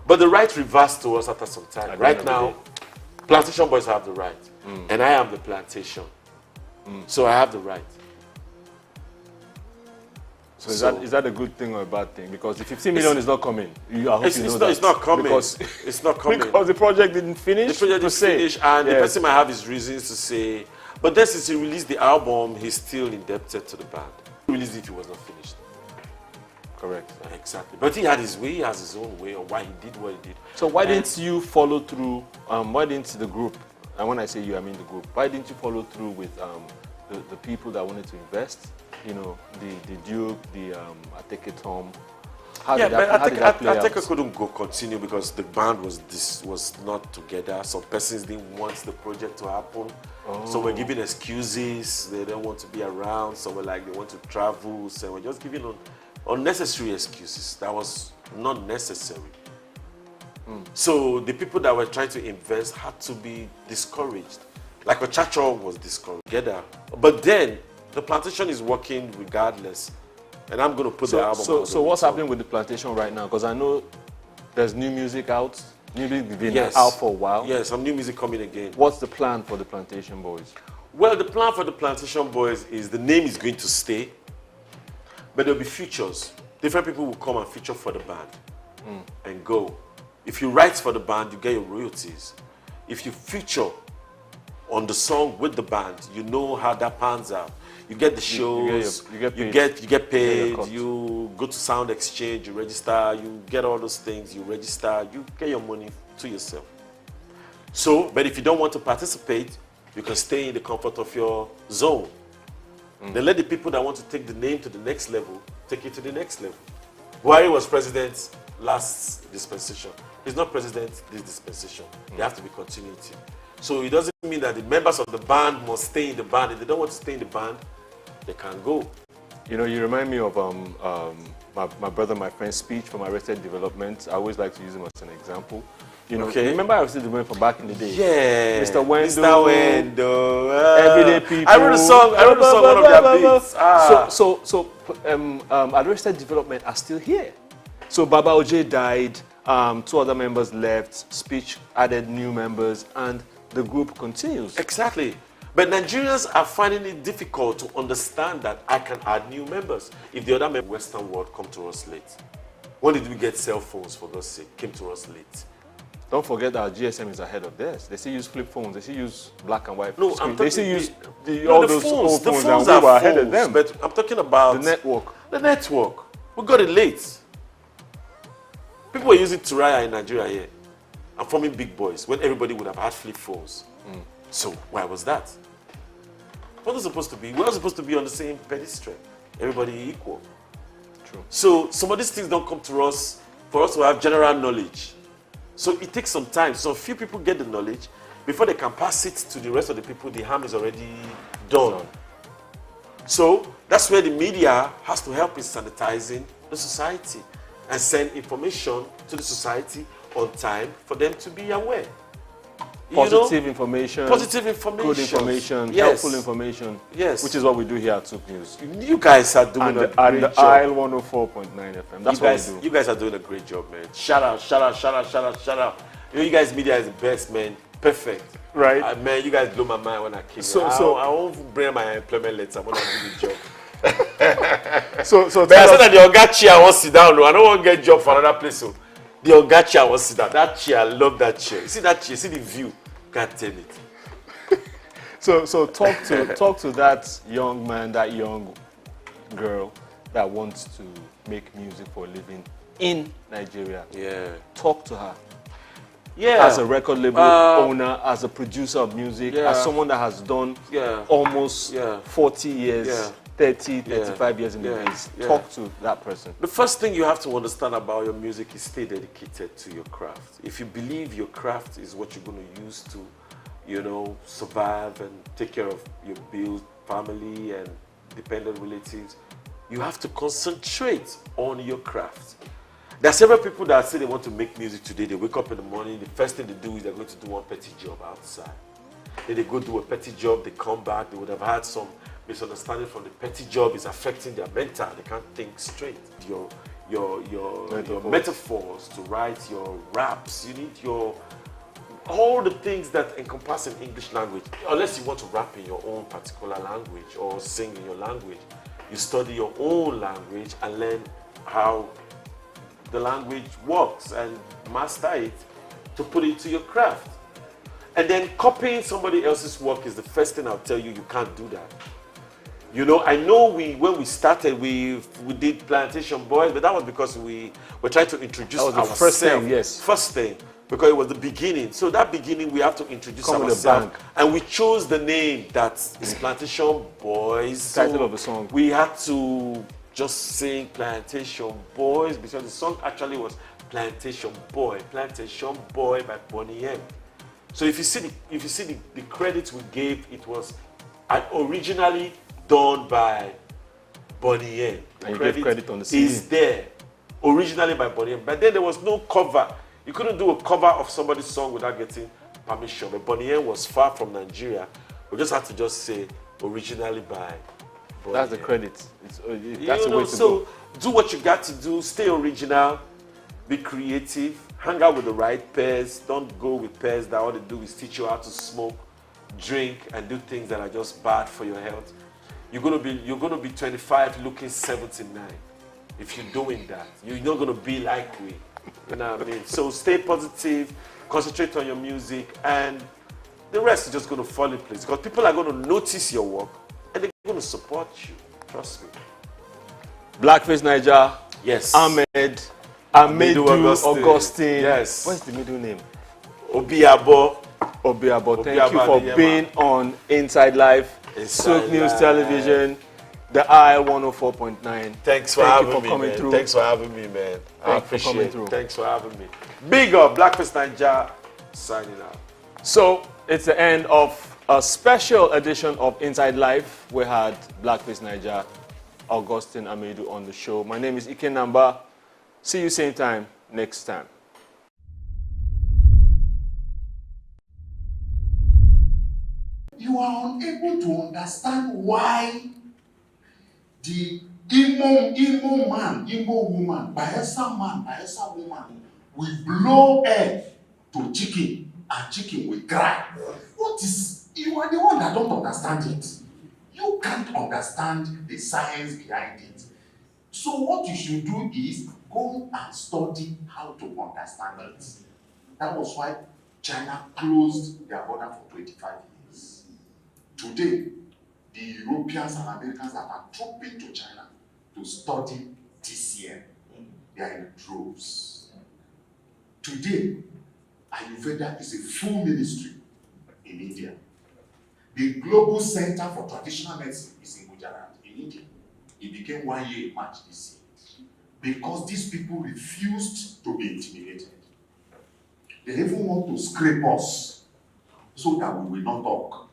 but the right reversed to us after some time. Right now, Plantation Boys have the right, and I am the plantation, so I have the right. So is that a good thing or a bad thing? Because the 15 million is not coming. I hope you know that. It's not coming. Because it's not coming. Because the project didn't finish. The project didn't finish, and the person might have his reasons to say. But then since he released the album, he's still indebted to the band. He released it, it was not finished. Correct. Exactly. But he had his way, he has his own way of why he did what he did. So why didn't you follow through? Why didn't the group, and when I say you, I mean the group, why didn't you follow through with the people that wanted to invest? You know, the Duke, the Ateke Tom. How did that play out? Ateke couldn't go continue because the band was not together. Some persons didn't want the project to happen. So we're giving excuses. They don't want to be around. Some were like they want to travel. So we're just giving unnecessary excuses. That was not necessary. So the people that were trying to invest had to be discouraged. Like Ochacho was discouraged. Together. But then the plantation is working regardless. And I'm going to put the album out. So what's happening with the plantation right now? Because I know there's new music out. New music been out for a while. Yes, some new music coming again. What's the plan for the Plantation Boys? Well, the plan for the Plantation Boys is the name is going to stay, but there'll be features. Different people will come and feature for the band and go. If you write for the band, you get your royalties. If you feature on the song with the band, you know how that pans out. You get the shows, you get paid, you go to Sound Exchange, you register, you get all those things, you register, you get your money to yourself. So, but if you don't want to participate, you can stay in the comfort of your zone. Then let the people that want to take the name to the next level, take it to the next level. Buhari was president last dispensation. He's not president this dispensation. There have to be continuity. So it doesn't mean that the members of the band must stay in the band. If they don't want to stay in the band, they can't go. You know, you remind me of my brother, my friend's speech from Arrested Development. I always like to use him as an example. You know, remember Arrested Development from back in the day? Yeah. Mr. Wendo. Mr. Wendo. Everyday People. I wrote a song one of their beats. So Arrested Development are still here. So Baba OJ died, 2 other members left, Speech added new members, and the group continues. Exactly. But Nigerians are finding it difficult to understand that I can add new members. If the other members of the Western world come to us late. When did we get cell phones, for God's sake? Came to us late. Don't forget that our GSM is ahead of theirs. They still use flip phones. They still use black and white. No, screen. They still use all those old phones. The phones are were ahead of them. But I'm talking about the network. The network. We got it late. People were using Turaya in Nigeria here. I'm forming big boys when everybody would have had flip phones. So why was that? What was supposed to be? We were supposed to be on the same pedestal. Everybody equal. True. So some of these things don't come to us for us to have general knowledge. So it takes some time. So few people get the knowledge. Before they can pass it to the rest of the people, the harm is already done. So that's where the media has to help in sanitizing the society and send information to the society on time for them to be aware. Positive information, good information, helpful information, which is what we do here at SOUQ News. You guys are doing a great job. And the IL 104.9 FM. That's what we do. You guys are doing a great job, man. Shout out, shout out, shout out, shout out, shout out. You guys media is the best, man. Perfect. Right. Man, you guys blew my mind when I came here. I won't bring my employment letter when I do the job. So but I said that the Oga chair won't sit down. I don't want to get a job for another place. So the Oga chair won't sit down. That chair, I love that chair. You see that chair, see the view. Can't tell it. So talk to that young man, that young girl that wants to make music for a living in Nigeria. Yeah. Talk to her. Yeah. As a record label owner, as a producer of music, as someone that has done almost 40 years, 30, 35 years in the biz. Talk to that person. The first thing you have to understand about your music is stay dedicated to your craft. If you believe your craft is what you're going to use to, you know, survive and take care of your bills, family and dependent relatives, you have to concentrate on your craft. There are several people that say they want to make music today. They wake up in the morning, the first thing they do is they're going to do one petty job outside. Then they go do a petty job, they come back, they would have had some misunderstanding from the petty job is affecting their mental. They can't think straight. Your metaphors to write your raps. You need all the things that encompass an English language. Unless you want to rap in your own particular language or sing in your language, you study your own language and learn how the language works and master it to put it to your craft. And then copying somebody else's work is the first thing I'll tell you. You can't do that. You know, I know when we started, we did Plantation Boys, but that was because we were trying to introduce ourselves. First thing, yes. First thing, because it was the beginning. So that beginning, we have to introduce ourselves. And we chose the name that is Plantation Boys. Title of the song. We had to just sing Plantation Boys because the song actually was Plantation Boy by Bonnie M. So if you see the credits we gave, it was originally done by Bonnie M. And you gave credit on the CD. Is there originally by Bonnie M. But then there was no cover. You couldn't do a cover of somebody's song without getting permission. But Bonnie M was far from Nigeria. We just had to just say originally by Bonnie That's the M. credit. That's the way to go. Do what you got to do. Stay original. Be creative. Hang out with the right pairs. Don't go with pairs that all they do is teach you how to smoke, drink, and do things that are just bad for your health. You're gonna be 25 looking 79 if you're doing that. You're not gonna be like we. You know what I mean? So stay positive, concentrate on your music, and the rest is just gonna fall in place. Because people are gonna notice your work and they're gonna support you. Trust me. Blackface Niger. Yes. Ahmed. Amedu Augustine. Yes. What's the middle name? Obiabo. Thank you for being on Inside Life, SOUQ News Television, the I-104.9. Thanks for having me, man. Thanks for having me, man. I appreciate it. Thanks for having me. Big up, Blackface Niger, signing out. So, it's the end of a special edition of Inside Life. We had Blackface Niger, Augustine Amedu on the show. My name is Ike Namba. See you same time next time. You are unable to understand why the Imo woman, Bayelsa woman will blow egg to chicken and chicken will cry. What is, you are the one that don't understand it. You can't understand the science behind it. So what you should do is go and study how to understand it. That was why China closed their border for 25 years. Today, the Europeans and Americans are trooping to China to study TCM. They are in droves. Today, Ayurveda is a full ministry in India. The Global Center for Traditional Medicine is in Gujarat, in India. It became 1 year in March this year. Because these people refused to be intimidated. They even want to scrape us so that we will not talk.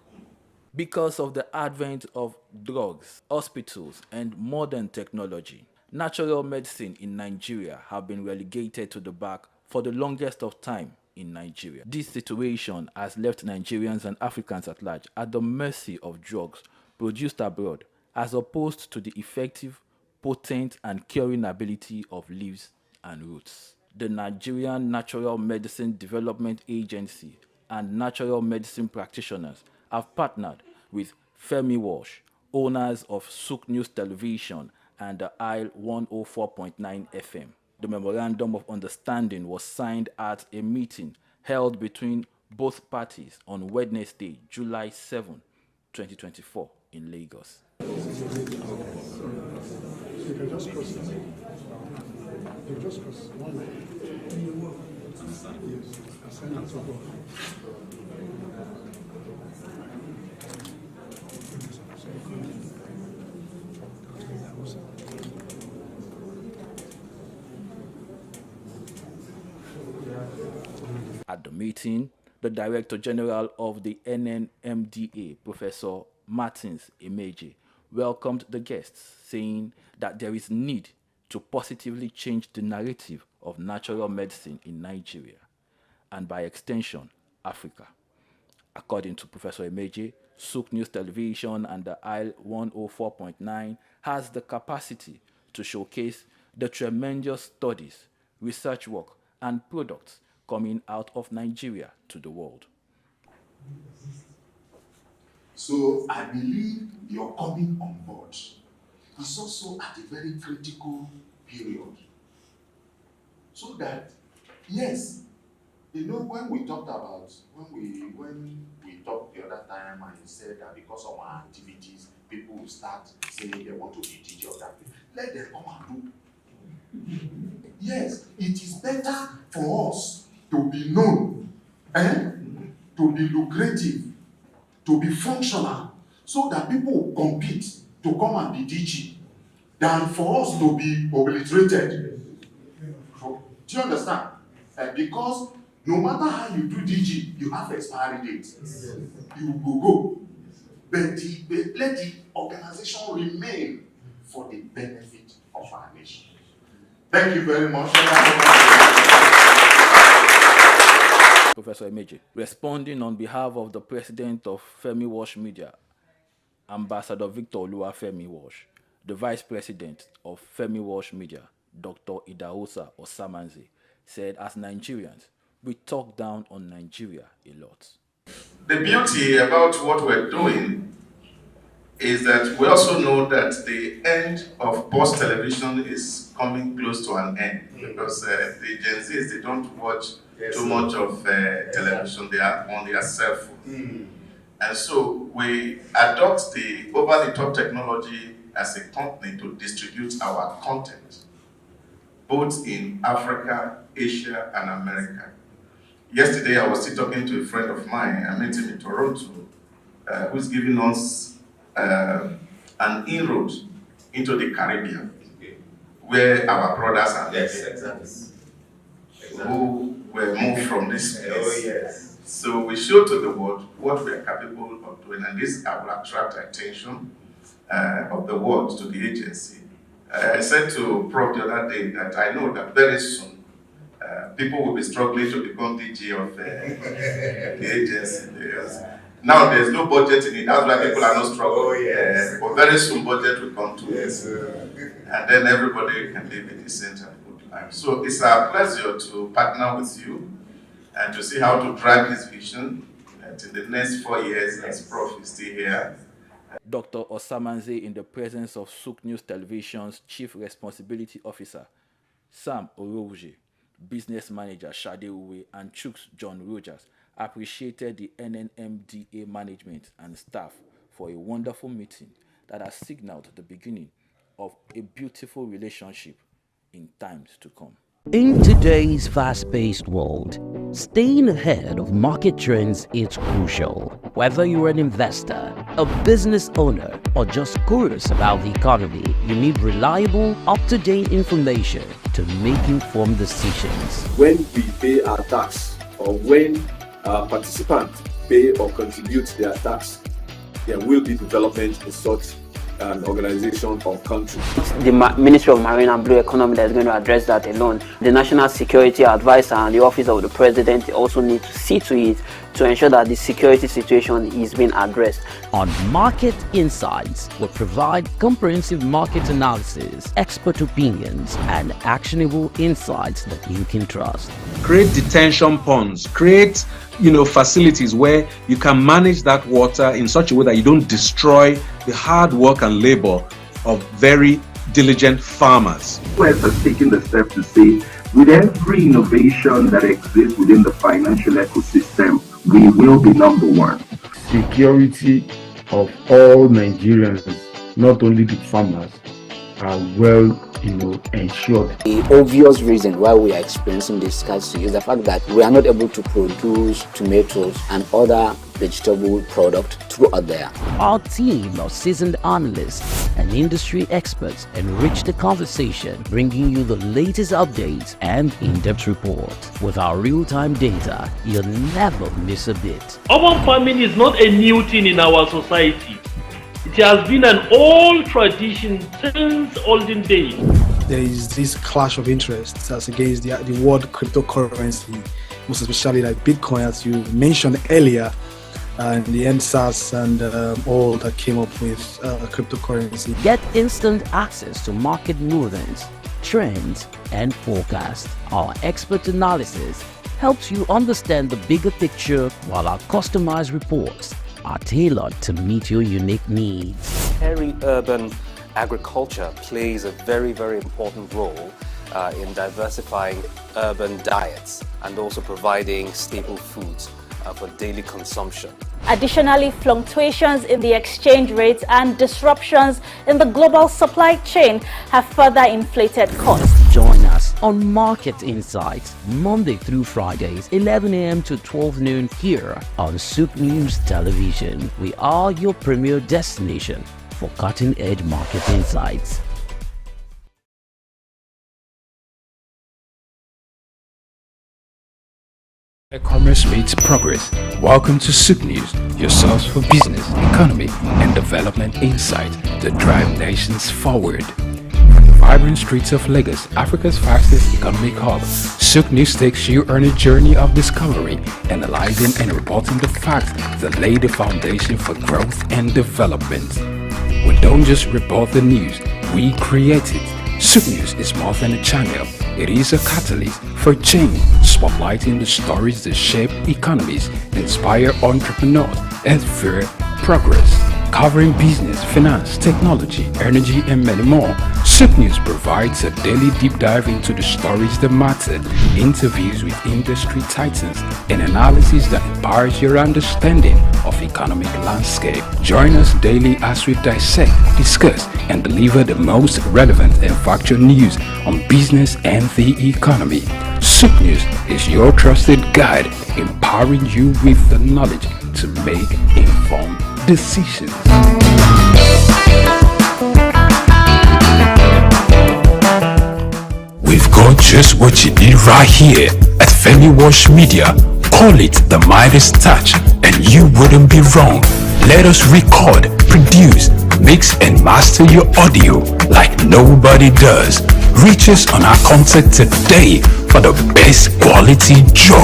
Because of the advent of drugs, hospitals, and modern technology, natural medicine in Nigeria have been relegated to the back for the longest of time in Nigeria. This situation has left Nigerians and Africans at large at the mercy of drugs produced abroad, as opposed to the effective, potent, and curing ability of leaves and roots. The Nigerian Natural Medicine Development Agency and natural medicine practitioners have partnered with Femi Walsh, owners of SOUQ News Television and the Isle 104.9 FM. The Memorandum of Understanding was signed at a meeting held between both parties on Wednesday, July 7, 2024 in Lagos. At the meeting, the Director General of the NNMDA, Professor Martins Emeje, welcomed the guests, saying that there is need to positively change the narrative of natural medicine in Nigeria, and by extension, Africa. According to Professor Emeje, SOUQ News Television and the ILE 104.9 has the capacity to showcase the tremendous studies, research work, and products coming out of Nigeria to the world. So I believe your coming on board is also at a very critical period. So that, yes, you know, when we talked the other time, and you said that because of our activities, people will start saying they want to be DJ of that. Let them come and do. Yes, it is better for us to be known, to be lucrative, to be functional, so that people will compete to come and be DG, than for us to be obliterated. Do you understand? Because no matter how you do DG, you have expiry dates. You will go. But let the organization remain for the benefit of our nation. Thank you very much. Professor Emeje, responding on behalf of the president of Femi Wash Media, Ambassador Victor Oluwafemi Wash, the vice president of Femi Wash Media, Dr. Idahosa Osamanze, said, as Nigerians, we talk down on Nigeria a lot. The beauty about what we're doing is that we also know that the end of post television is coming close to an end, because the Gen Zs, they don't watch too much of television, they are on their cell phone. And so we adopt the over-the-top technology as a company to distribute our content, both in Africa, Asia, and America. Yesterday, I was still talking to a friend of mine, I met him in Toronto, who's giving us an inroad into the Caribbean, where our brothers and sisters who were moved from this place. So we show to the world what we are capable of doing, and this will attract attention of the world to the agency. I said to Prof the other day that I know that very soon people will be struggling to become DG of the agency. Now there's no budget in it, that's why people are not struggling. But very soon budget will come to us. And then everybody can live a decent and good life. So it's a pleasure to partner with you and to see how to drive this vision that in the next 4 years as Prof is still here. Dr. Osamanze, in the presence of SOUQ News Television's Chief Responsibility Officer, Sam Orouje, Business Manager Shade Uwe, and Chooks John Rogers, appreciated the NNMDA management and staff for a wonderful meeting that has signaled the beginning of a beautiful relationship in times to come. In today's fast-paced world, staying ahead of market trends is crucial. Whether you're an investor, a business owner, or just curious about the economy, you need reliable, up-to-date information to make informed decisions. When we pay our tax, or when participants pay or contribute their tax, there will be development in such an organization or country. The Ministry of Marine and Blue Economy that is going to address that alone. The National Security Advisor and the Office of the President also need to see to it to ensure that the security situation is being addressed. On Market Insights, we provide comprehensive market analysis, expert opinions, and actionable insights that you can trust. Create detention ponds, create facilities where you can manage that water in such a way that you don't destroy the hard work and labor of very diligent farmers. We're taking the step to say, with every innovation that exists within the financial ecosystem, we will be number one. Security of all Nigerians, not only the farmers, are well ensured. The obvious reason why we are experiencing this scarcity is the fact that we are not able to produce tomatoes and other vegetable products throughout there. Our team of seasoned analysts and industry experts enrich the conversation, bringing you the latest updates and in-depth reports. With our real-time data, you'll never miss a bit. Urban farming is not a new thing in our society. It has been an old tradition since olden days. there is this clash of interests as against the world cryptocurrency, most especially like Bitcoin, as you mentioned earlier, and the NSAS and all that came up with cryptocurrency. Get instant access to market movements, trends, and forecasts. Our expert analysis helps you understand the bigger picture, while our customized reports are tailored to meet your unique needs. Peri-urban agriculture plays a very, very important role in diversifying urban diets and also providing staple foods for daily consumption. Additionally, fluctuations in the exchange rates and disruptions in the global supply chain have further inflated costs. Join us on Market Insights, Monday through Fridays, 11 a.m. to 12 noon here on SOUQ News Television. We are your premier destination for cutting-edge market insights. Commerce meets progress. Welcome to SOUQ News, your source for business, economy, and development insight to drive nations forward. From the vibrant streets of Lagos, Africa's fastest economic hub, SOUQ News takes you on a journey of discovery, analyzing and reporting the facts that lay the foundation for growth and development. We don't just report the news, we create it. SOUQ News is more than a channel. It is a catalyst for change, spotlighting the stories that shape economies, inspire entrepreneurs, and fuel progress. Covering business, finance, technology, energy, and many more, SOUQ News provides a daily deep dive into the stories that matter, interviews with industry titans, and analysis that empowers your understanding of economic landscape. Join us daily as we dissect, discuss, and deliver the most relevant and factual news on business and the economy. SOUQ News is your trusted guide, empowering you with the knowledge to make informed decisions. We've got just what you need right here at Femi Wash Media. Call it the Midas touch and you wouldn't be wrong. Let us record, produce, mix and master your audio like nobody does. Reach us on our contact today for the best quality job.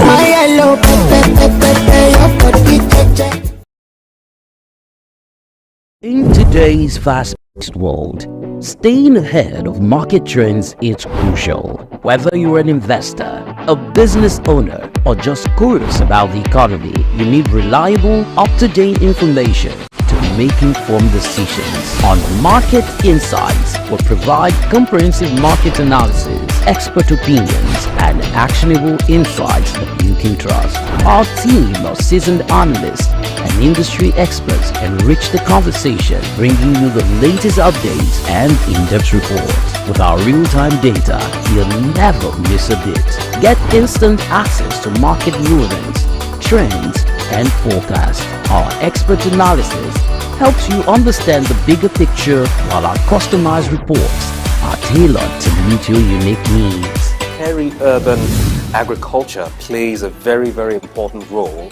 In today's fast-paced world, staying ahead of market trends is crucial. Whether you're an investor, a business owner, or just curious about the economy, you need reliable, up-to-date information to make informed decisions. On Market Insights, we'll provide comprehensive market analysis, expert opinions, and actionable insights that you can trust. Our team of seasoned analysts and industry experts enrich the conversation, bringing you the latest updates and in-depth reports. With our real-time data, you'll never miss a bit. Get instant access to market movements, trends, and forecasts. Our expert analysis helps you understand the bigger picture, while our customized reports are tailored to meet your unique needs. Peri-urban agriculture plays a very, very important role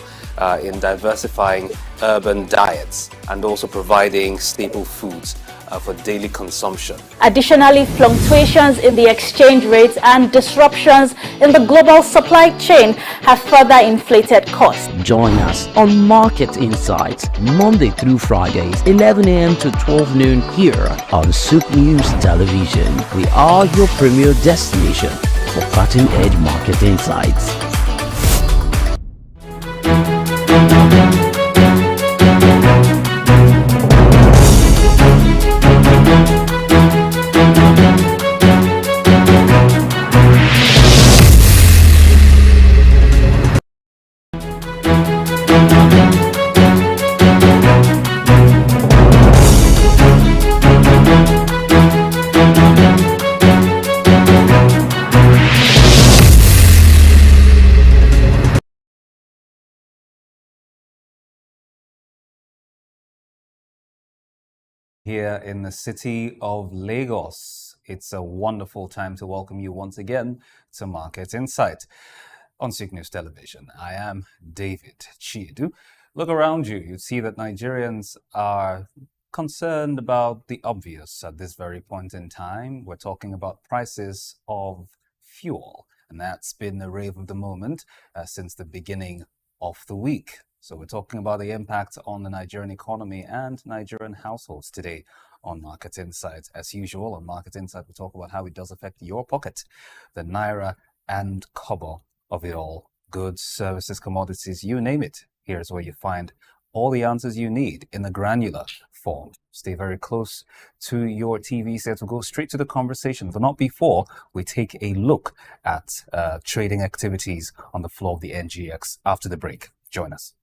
in diversifying urban diets and also providing staple foods for daily consumption. Additionally, fluctuations in the exchange rates and disruptions in the global supply chain have further inflated costs. Join us on Market Insights, Monday through Fridays, 11 a.m. to 12 noon here on SOUQ News Television. We are your premier destination for cutting-edge market insights. Here in the city of Lagos. It's a wonderful time to welcome you once again to Market Insight on SOUQ News Television. I am David Chiedu. Look around you, you'd see that Nigerians are concerned about the obvious at this very point in time. We're talking about prices of fuel, and that's been the rave of the moment since the beginning of the week. So we're talking about the impact on the Nigerian economy and Nigerian households today on Market Insight. As usual, on Market Insight, we talk about how it does affect your pocket, the naira and kobo of it all. Goods, services, commodities, you name it. Here's where you find all the answers you need in a granular form. Stay very close to your TV set to go straight to the conversation, but not before we take a look at trading activities on the floor of the NGX after the break. Join us.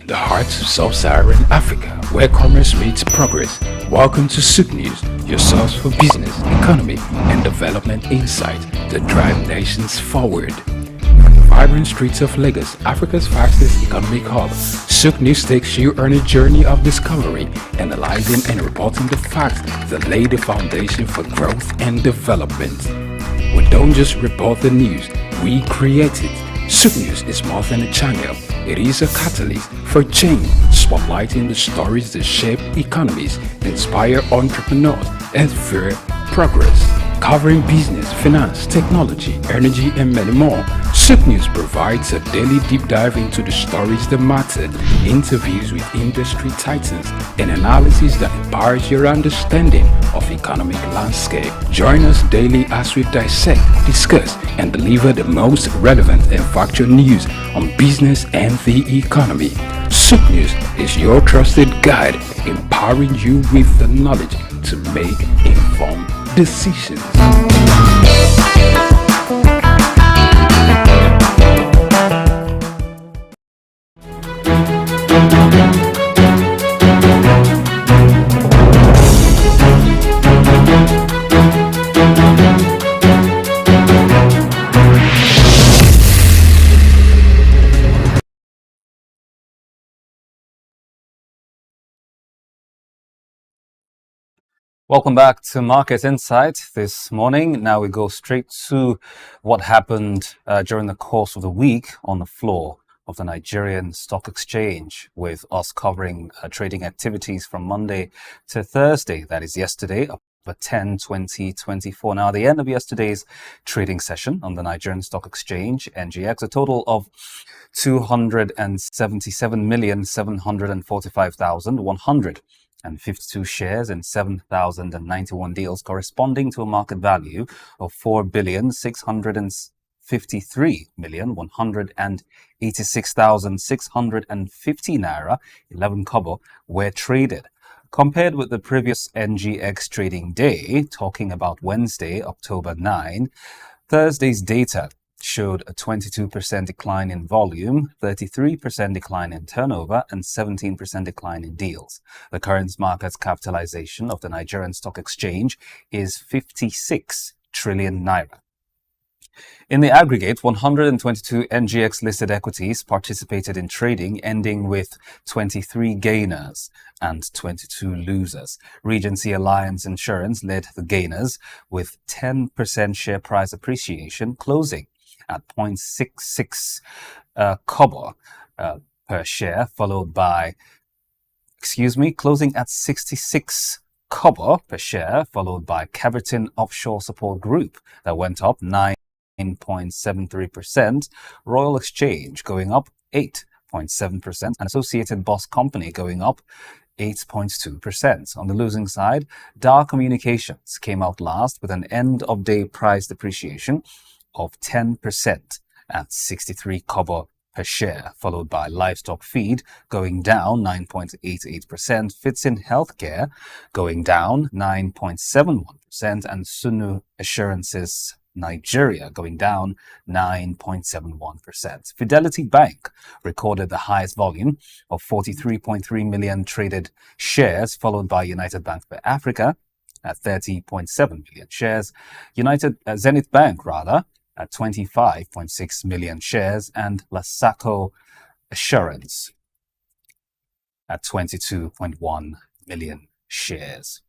The heart of sub-Saharan Africa, where commerce meets progress. Welcome to SOUQ News, your source for business, economy, and development insight that drive nations forward. From the vibrant streets of Lagos, Africa's fastest economic hub, SOUQ News takes you on a journey of discovery, analyzing and reporting the facts that lay the foundation for growth and development. We don't just report the news, we create it. SOUQ News is more than a channel. It is a catalyst for change, spotlighting the stories that shape economies, inspire entrepreneurs, and fuel progress. Covering business, finance, technology, energy, and many more, SOUQ News provides a daily deep dive into the stories that matter, interviews with industry titans, and analysis that empowers your understanding of economic landscape. Join us daily as we dissect, discuss, and deliver the most relevant and factual news on business and the economy. SOUQ News is your trusted guide, empowering you with the knowledge to make informed decisions. Welcome back to Market Insight this morning. Now we go straight to what happened during the course of the week on the floor of the Nigerian Stock Exchange, with us covering trading activities from Monday to Thursday, that is yesterday, October 10, 2024. Now, at the end of yesterday's trading session on the Nigerian Stock Exchange, NGX, a total of 277,745,152 shares in 7,091 deals, corresponding to a market value of 4,653,186,650 naira, 11 kobo, were traded. Compared with the previous NGX trading day, talking about Wednesday, October 9, Thursday's data showed a 22% decline in volume, 33% decline in turnover, and 17% decline in deals. The current market capitalization of the Nigerian Stock Exchange is 56 trillion naira. In the aggregate, 122 NGX-listed equities participated in trading, ending with 23 gainers and 22 losers. Regency Alliance Insurance led the gainers with 10% share price appreciation, closing at 0.66 kobo per share, closing at 66 kobo per share, followed by Caverton Offshore Support Group that went up 9.73%, Royal Exchange going up 8.7%, and Associated Bus Company going up 8.2%. On the losing side, Dar Communications came out last with an end-of-day price depreciation of 10% at 63 kobo per share, followed by Livestock Feed going down 9.88%, Fitsin Healthcare going down 9.71%, and Sunu Assurances Nigeria going down 9.71%. Fidelity Bank recorded the highest volume of 43.3 million traded shares, followed by United Bank for Africa at 30.7 million shares, Zenith Bank at 25.6 million shares, and SOUQ Assurance at 22.1 million shares.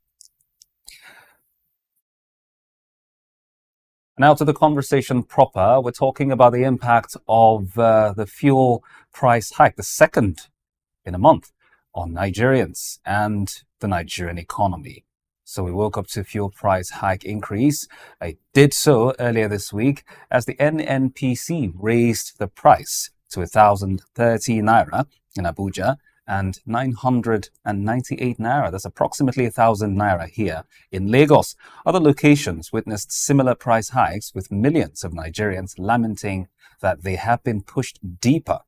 Now to the conversation proper. We're talking about the impact of the fuel price hike, the second in a month, on Nigerians and the Nigerian economy. So we woke up to fuel price hike increase. I did so earlier this week as the NNPC raised the price to 1,030 naira in Abuja and 998 naira. That's approximately 1,000 naira here in Lagos. Other locations witnessed similar price hikes, with millions of Nigerians lamenting that they have been pushed deeper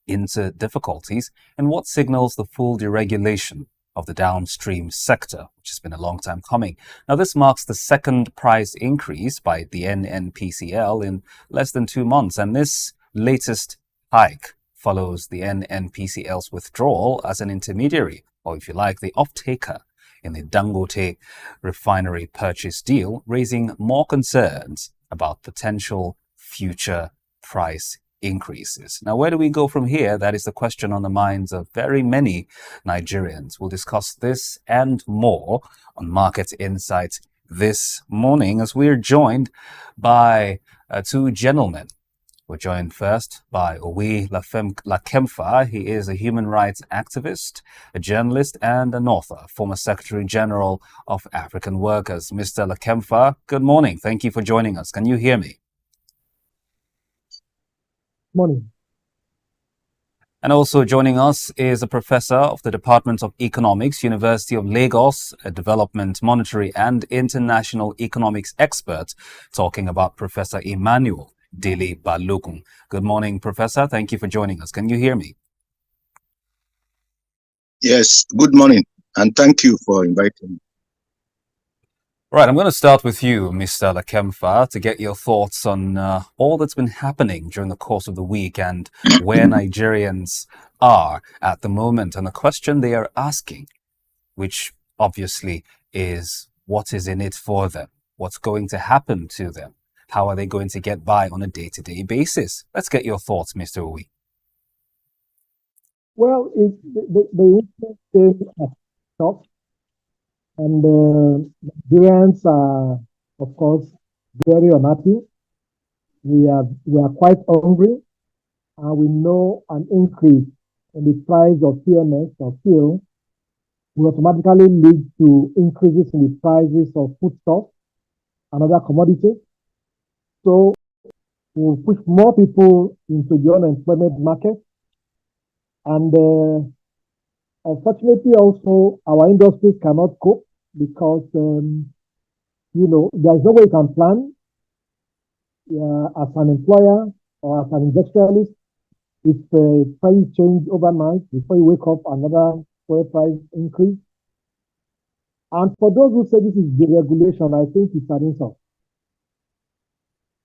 into difficulties, and what signals the full deregulation of the downstream sector, which has been a long time coming. Now, this marks the second price increase by the NNPCL in less than 2 months, and this latest hike follows the NNPCL's withdrawal as an intermediary, or if you like, the off-taker in the Dangote refinery purchase deal, raising more concerns about potential future price increases. Now, where do we go from here? That is the question on the minds of very many Nigerians. We'll discuss this and more on Market Insights this morning as we're joined by two gentlemen. We're joined first by Owe Lakemfa. He is a human rights activist, a journalist, and an author, former Secretary General of African Workers. Mr. Lakemfa, good morning. Thank you for joining us. Can you hear me? Morning. And also joining us is a professor of the Department of Economics, University of Lagos, a development, monetary, and international economics expert, talking about Professor Emmanuel Dele Balogun. Good morning, Professor. Thank you for joining us. Can you hear me? Yes, good morning, and thank you for inviting me. Right, I'm going to start with you, Mr. Lakemfa, to get your thoughts on all that's been happening during the course of the week and where Nigerians are at the moment. And the question they are asking, which obviously is what is in it for them? What's going to happen to them? How are they going to get by on a day-to-day basis? Let's get your thoughts, Mr. Owe. Well, the interest is tough. And Nigerians are, of course, very unhappy. We are quite hungry, and we know an increase in the price of PMS or fuel will automatically lead to increases in the prices of foodstuffs and other commodities. So we'll push more people into the unemployment market. And unfortunately, also, our industries cannot cope because, there's no way you can plan as an employer or as an industrialist. If prices change overnight, before you wake up, another fuel price increase. And for those who say this is deregulation, I think it's an insult.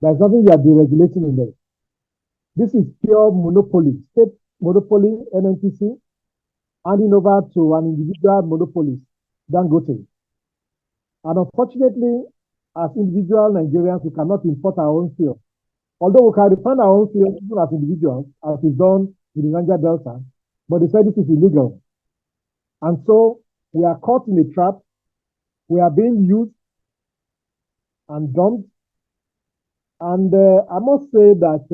There's nothing you are deregulating in there. This is pure monopoly, state monopoly, NNPC, handing over to an individual monopolist, Dangote. And unfortunately, as individual Nigerians, we cannot import our own fuel. Although we can refine our own fuel even as individuals, as is done in the Niger Delta, but they say this is illegal. And so we are caught in a trap. We are being used and dumped. And I must say that,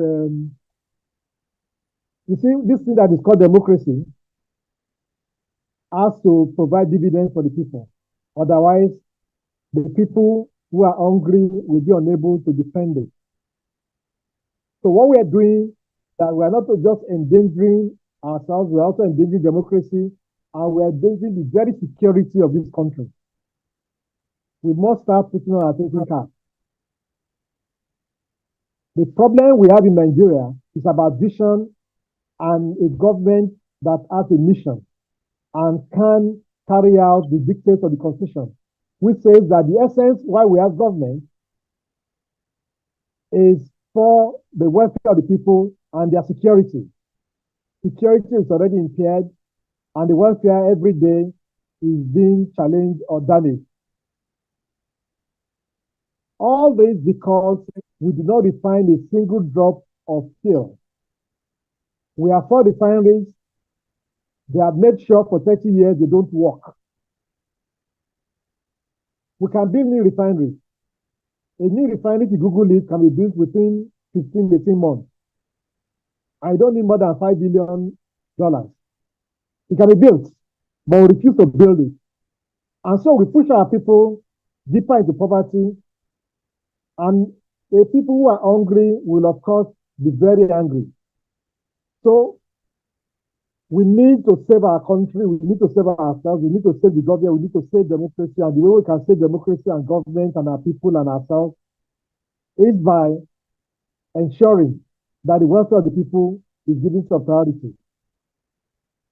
you see, this thing that is called democracy has to provide dividends for the people. Otherwise, the people who are hungry will be unable to defend it. So what we are doing, that we are not just endangering ourselves, we are also endangering democracy, and we are endangering the very security of this country. We must start putting on our thinking cap. The problem we have in Nigeria is about vision and a government that has a mission and can carry out the dictates of the Constitution, which says that the essence why we have government is for the welfare of the people and their security. Security is already impaired, and the welfare every day is being challenged or damaged. All this because we do not refine a single drop of fuel. We have 4 refineries, They have made sure for 30 years they don't work. We can build new refineries. A new refinery, to Google it, can be built within 15, 18 months. I don't need more than $5 billion. It can be built, but we refuse to build it. And so we push our people deeper into poverty. And the people who are hungry will, of course, be very angry. So we need to save our country. We need to save ourselves. We need to save the government. We need to save democracy. And the way we can save democracy and government and our people and ourselves is by ensuring that the welfare of the people is given some priority.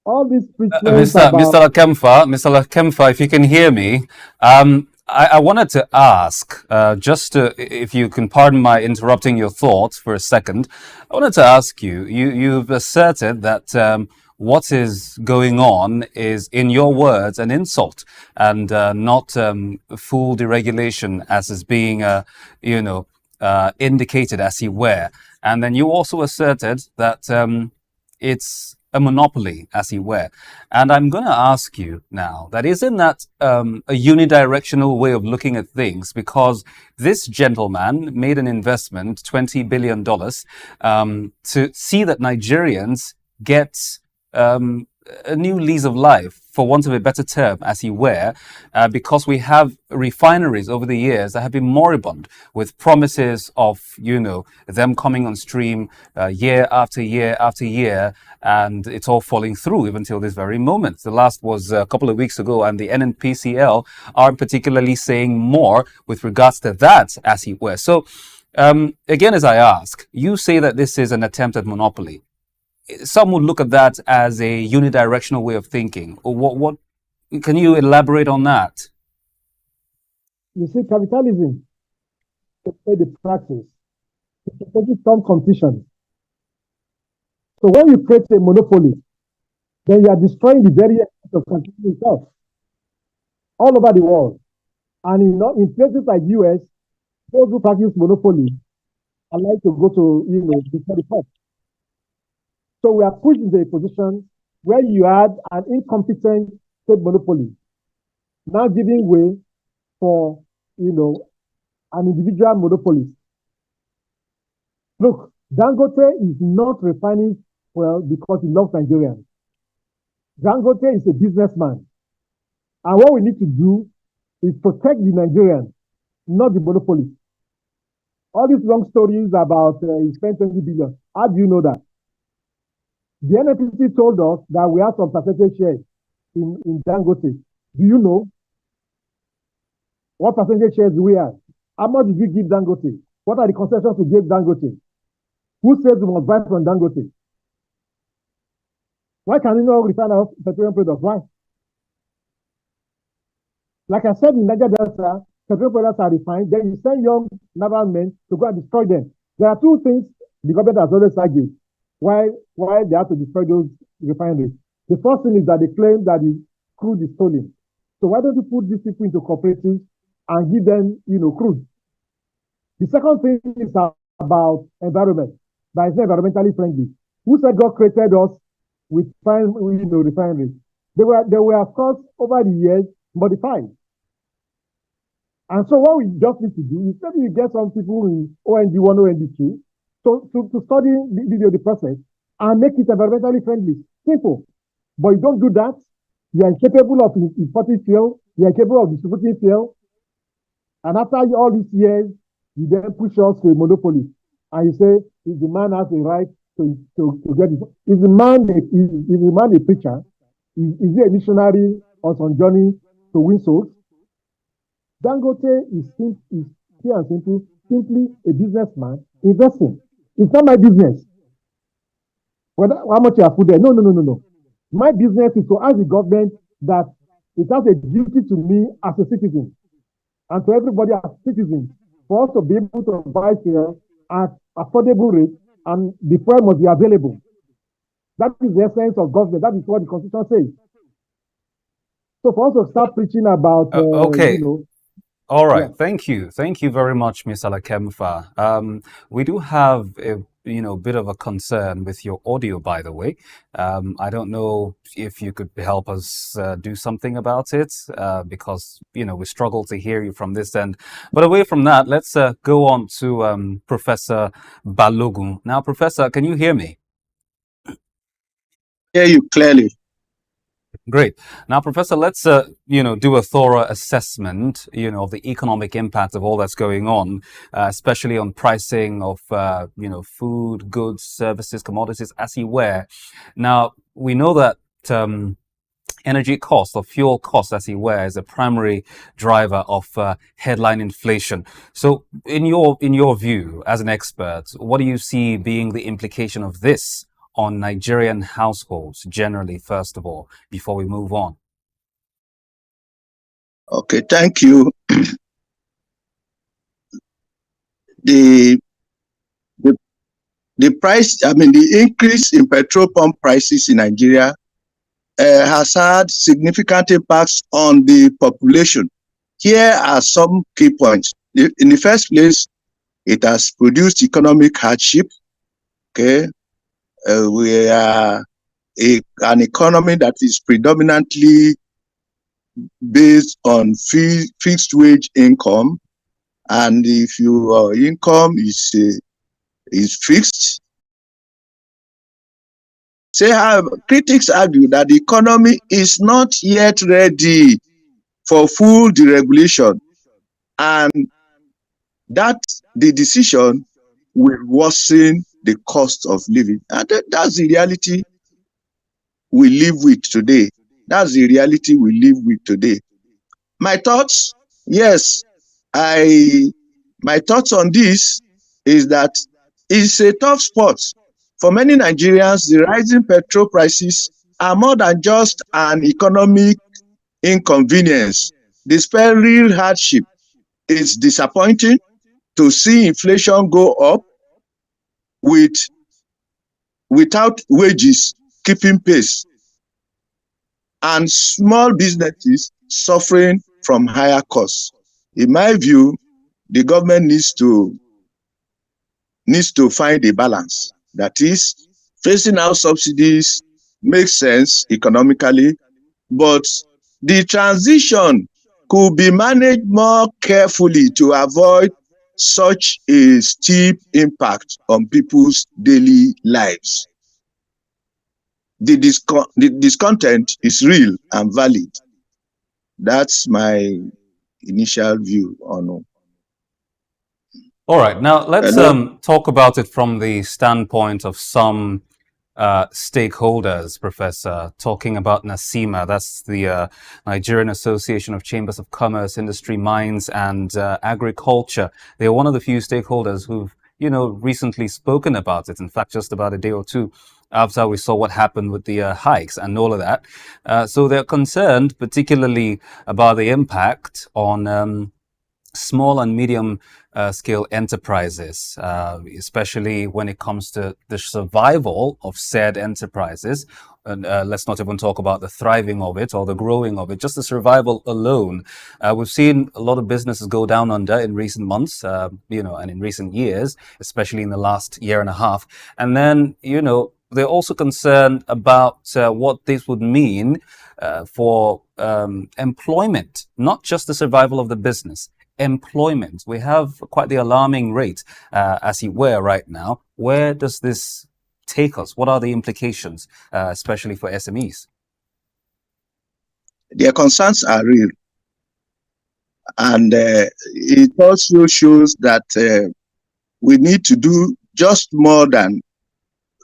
All these treatments Mr. Lakemfa, if you can hear me, I wanted to ask, if you can pardon my interrupting your thoughts for a second, I wanted to ask you've asserted that what is going on is, in your words, an insult and not full deregulation as is being, indicated, as you were. And then you also asserted that it's a monopoly, as you were. And I'm going to ask you now, that isn't that a unidirectional way of looking at things? Because this gentleman made an investment, $20 billion, to see that Nigerians get a new lease of life, for want of a better term, as you were, because we have refineries over the years that have been moribund with promises of, them coming on stream year after year after year, and it's all falling through even till this very moment. The last was a couple of weeks ago, and the NNPCL aren't particularly saying more with regards to that, as it were. So, again, as I ask, you say that this is an attempt at monopoly. Some would look at that as a unidirectional way of thinking. What can you elaborate on that? You see, capitalism is the practice. It's some competition. So when you create a monopoly, then you are destroying the very essence of competition itself all over the world. And in places like US, those who practice monopoly are like to go to before the court. So we are pushed into a position where you had an incompetent state monopoly, now giving way for, an individual monopolist. Look, Dangote is not refining well because he loves Nigerians. Dangote is a businessman. And what we need to do is protect the Nigerians, not the monopolist. All these long stories about he spent 20 billion. How do you know that? The NNPC told us that we have some percentage shares in Dangote. Do you know what percentage shares do we have? How much did we give Dangote? What are the concessions we gave Dangote? Who says we must buy from Dangote? Why can we not refine our petroleum products? Why? Like I said, in Niger Delta, petroleum products are refined, then you send young naval men to go and destroy them. There are two things the government has always argued why they have to destroy those refineries. The first thing is that they claim that the crude is stolen. So why don't you put these people into cooperatives and give them, crude? The second thing is about environment, that it's not environmentally friendly. Who said God created us with refineries? They were of course over the years modified. And so what we just need to do is maybe you get some people in OND 1, OND 2, to study the process and make it environmentally friendly. Simple. But you don't do that, you are incapable of importing fuel, you are incapable of distributing fuel. And after all these years, you then push us to a monopoly. And you say, if the man has a right to get it. Is the man a preacher? Is he a missionary on some journey to win souls? Dangote is pure and simple, simply a businessman investing. It's not my business. How much you have put there? No. My business is to ask the government that it has a duty to me as a citizen and to everybody as citizens for us to be able to buy fuel at affordable rates, and the fuel must be available. That is the essence of government. That is what the Constitution says. So for us to start preaching about okay. All right. Yeah. Thank you. Thank you very much, Mr. Lakemfa. We do have a bit of a concern with your audio, by the way. I don't know if you could help us do something about it, because, we struggle to hear you from this end. But away from that, let's go on to Professor Balogun. Now, Professor, can you hear me? Hear you clearly. Great. Now, Professor, let's do a thorough assessment, of the economic impact of all that's going on, especially on pricing of food, goods, services, commodities, as you were. Now, we know that energy cost or fuel cost, as you were, is a primary driver of headline inflation. So, in your view, as an expert, what do you see being the implication of this on Nigerian households generally, first of all, before we move on? Okay, thank you. The price, the increase in petrol pump prices in Nigeria has had significant impacts on the population. Here are some key points. In the first place, it has produced economic hardship. Okay, we are an economy that is predominantly based on fixed wage income, and if your income is fixed, critics argue that the economy is not yet ready for full deregulation, and that the decision will worsen the cost of living. And that's the reality we live with today. That's the reality we live with today. My thoughts, yes, my thoughts on this is that it's a tough spot. For many Nigerians, the rising petrol prices are more than just an economic inconvenience. They spell real hardship. It's disappointing to see inflation go up without wages keeping pace, and small businesses suffering from higher costs. In my view, the government needs to find a balance. That is, phasing out subsidies makes sense economically, but the transition could be managed more carefully to avoid such a steep impact on people's daily lives. The discontent is real and valid. That's my initial view on. All right, now let's talk about it from the standpoint of some stakeholders, Professor, talking about NASIMA. That's the Nigerian Association of Chambers of Commerce, Industry, Mines and Agriculture. They're one of the few stakeholders who've, recently spoken about it. In fact, just about a day or two after we saw what happened with the hikes and all of that. So they're concerned particularly about the impact on small and medium scale enterprises, especially when it comes to the survival of said enterprises. And let's not even talk about the thriving of it or the growing of it, just the survival alone. We've seen a lot of businesses go down under in recent months, and in recent years, especially in the last year and a half. And then, they're also concerned about what this would mean for employment, not just the survival of the business. Employment. We have quite the alarming rate, as it were, right now. Where does this take us? What are the implications, especially for SMEs? Their concerns are real. And it also shows that we need to do just more than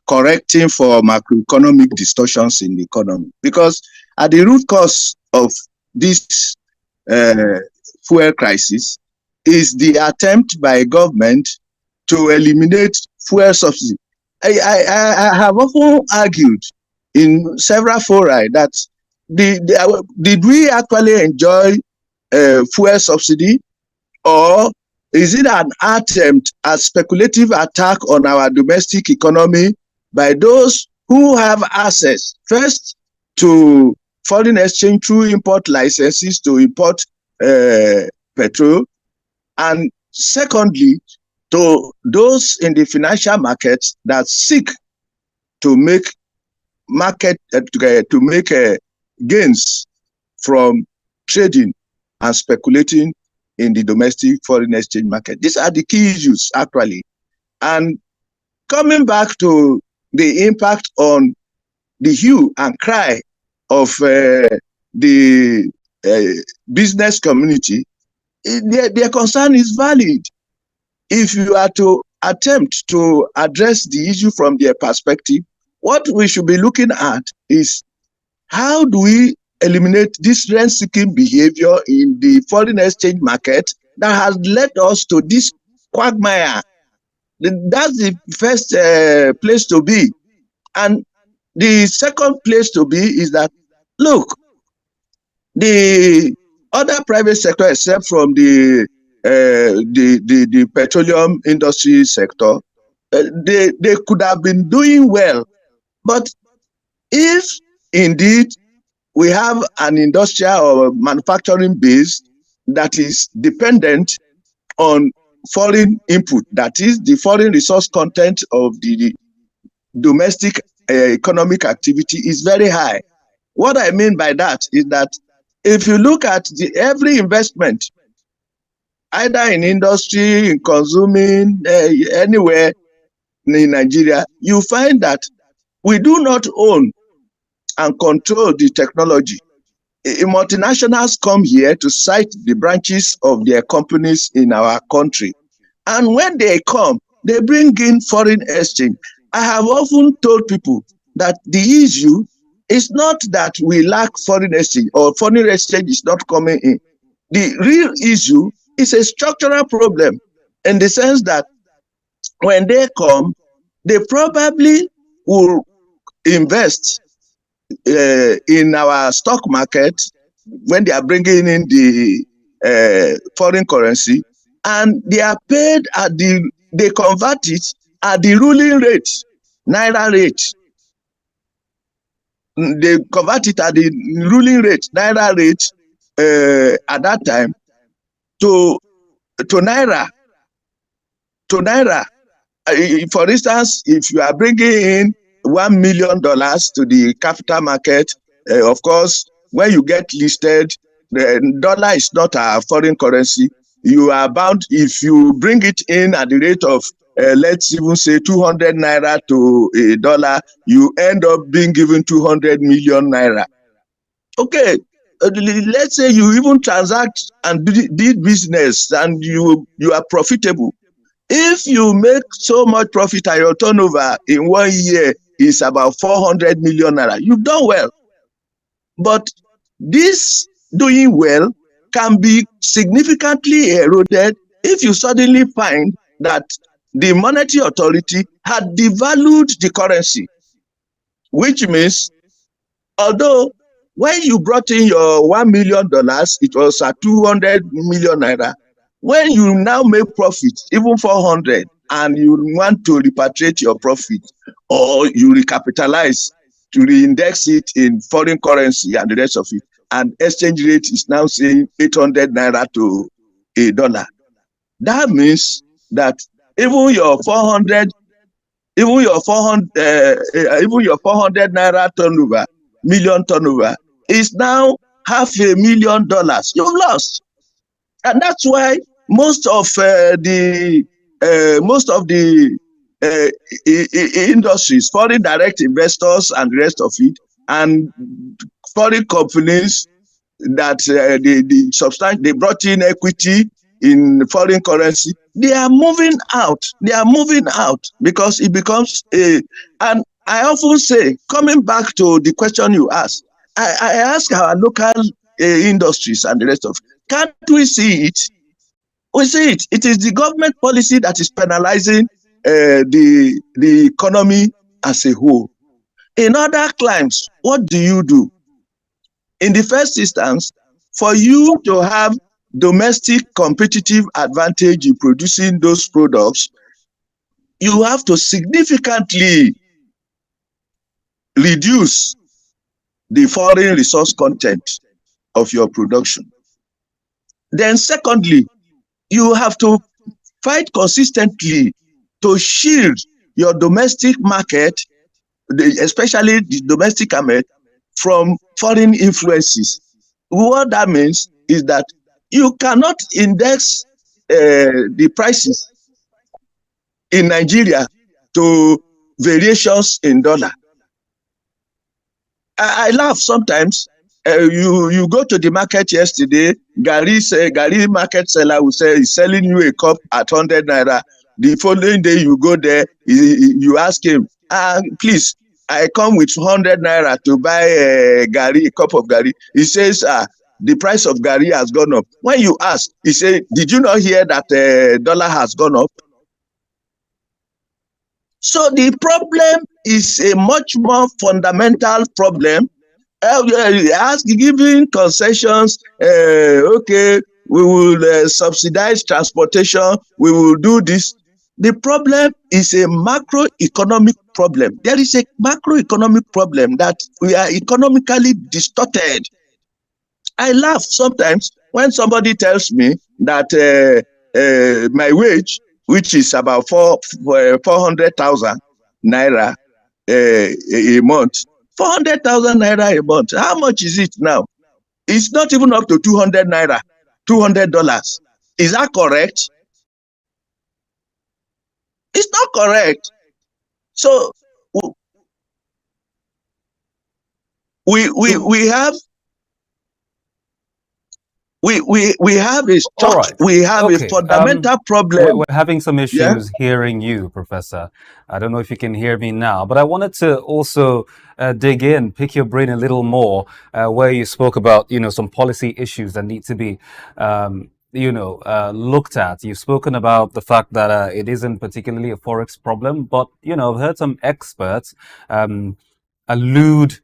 correcting for macroeconomic distortions in the economy. Because at the root cause of this fuel crisis is the attempt by government to eliminate fuel subsidy. I have often argued in several fora that did we actually enjoy fuel subsidy, or is it an attempt at speculative attack on our domestic economy by those who have access first to foreign exchange through import licenses to import petrol, and secondly, to those in the financial markets that seek to make gains from trading and speculating in the domestic foreign exchange market. These are the key issues, actually. And coming back to the impact on the hue and cry of the business community, their concern is valid. If you are to attempt to address the issue from their perspective, what we should be looking at is how do we eliminate this rent-seeking behavior in the foreign exchange market that has led us to this quagmire. That's the first place to be. And the second place to be is that, look, the other private sector, except from the petroleum industry sector, they could have been doing well. But if indeed we have an industrial or manufacturing base that is dependent on foreign input, that is the foreign resource content of the domestic economic activity is very high. What I mean by that is that if you look at every investment, either in industry, in consuming, anywhere in Nigeria, you find that we do not own and control the technology. Multinationals come here to site the branches of their companies in our country. And when they come, they bring in foreign exchange. I have often told people that the issue is not that we lack foreign exchange or foreign exchange is not coming in. The real issue is a structural problem in the sense that when they come, they probably will invest in our stock market when they are bringing in the foreign currency, and they are paid at they convert it at the ruling rate, Naira rate. They convert it at the ruling rate, Naira rate, at that time to Naira. For instance, if you are bringing in $1 million to the capital market, of course, when you get listed, the dollar is not a foreign currency. You are bound, if you bring it in at the rate of, let's even say 200 Naira to a dollar, you end up being given 200 million Naira. Okay, let's say you even transact and did business and you are profitable. If you make so much profit and your turnover in 1 year is about 400 million Naira, you've done well. But this doing well can be significantly eroded if you suddenly find that the monetary authority had devalued the currency, which means, although when you brought in your $1 million, it was at 200 million Naira. When you now make profit, even 400, and you want to repatriate your profit or you recapitalize to reindex it in foreign currency and the rest of it, and exchange rate is now saying 800 Naira to a dollar. That means that even your 400 Naira turnover, million turnover, is now $500,000. You've lost. And that's why most of the industries, foreign direct investors and the rest of it, and foreign companies that they brought in equity in foreign currency, they are moving out. They are moving out because it becomes and I often say, coming back to the question you asked, I ask our local industries and the rest of it, can't we see it? We see it. It is the government policy that is penalizing the economy as a whole. In other climes, what do you do? In the first instance, for you to have domestic competitive advantage in producing those products, you have to significantly reduce the foreign resource content of your production. Then secondly, you have to Fight consistently to shield your domestic market, especially the domestic market, from foreign influences. What that means is that you cannot index the prices in Nigeria to variations in dollar. I laugh sometimes. You go to the market yesterday, Gary market seller will say he's selling you a cup at 100 naira. The following day you go there, you ask him, please, I come with 100 naira to buy a cup of Gary. He says, the price of Gary has gone up. When you ask, he says, did you not hear that dollar has gone up? So the problem is a much more fundamental problem. Giving concessions, okay, we will subsidize transportation, we will do this. The problem is a macroeconomic problem. There is a macroeconomic problem that we are economically distorted. I laugh sometimes when somebody tells me that my wage, which is about 400,000 naira a month, 400,000 naira a month. How much is it now? It's not even up to 200 naira, $200. Is that correct? It's not correct. So we have a structure, we have a fundamental problem. We're having some issues hearing you, Professor. I don't know if you can hear me now, but I wanted to also dig in, pick your brain a little more, where you spoke about, some policy issues that need to be, looked at. You've spoken about the fact that it isn't particularly a forex problem, but, I've heard some experts allude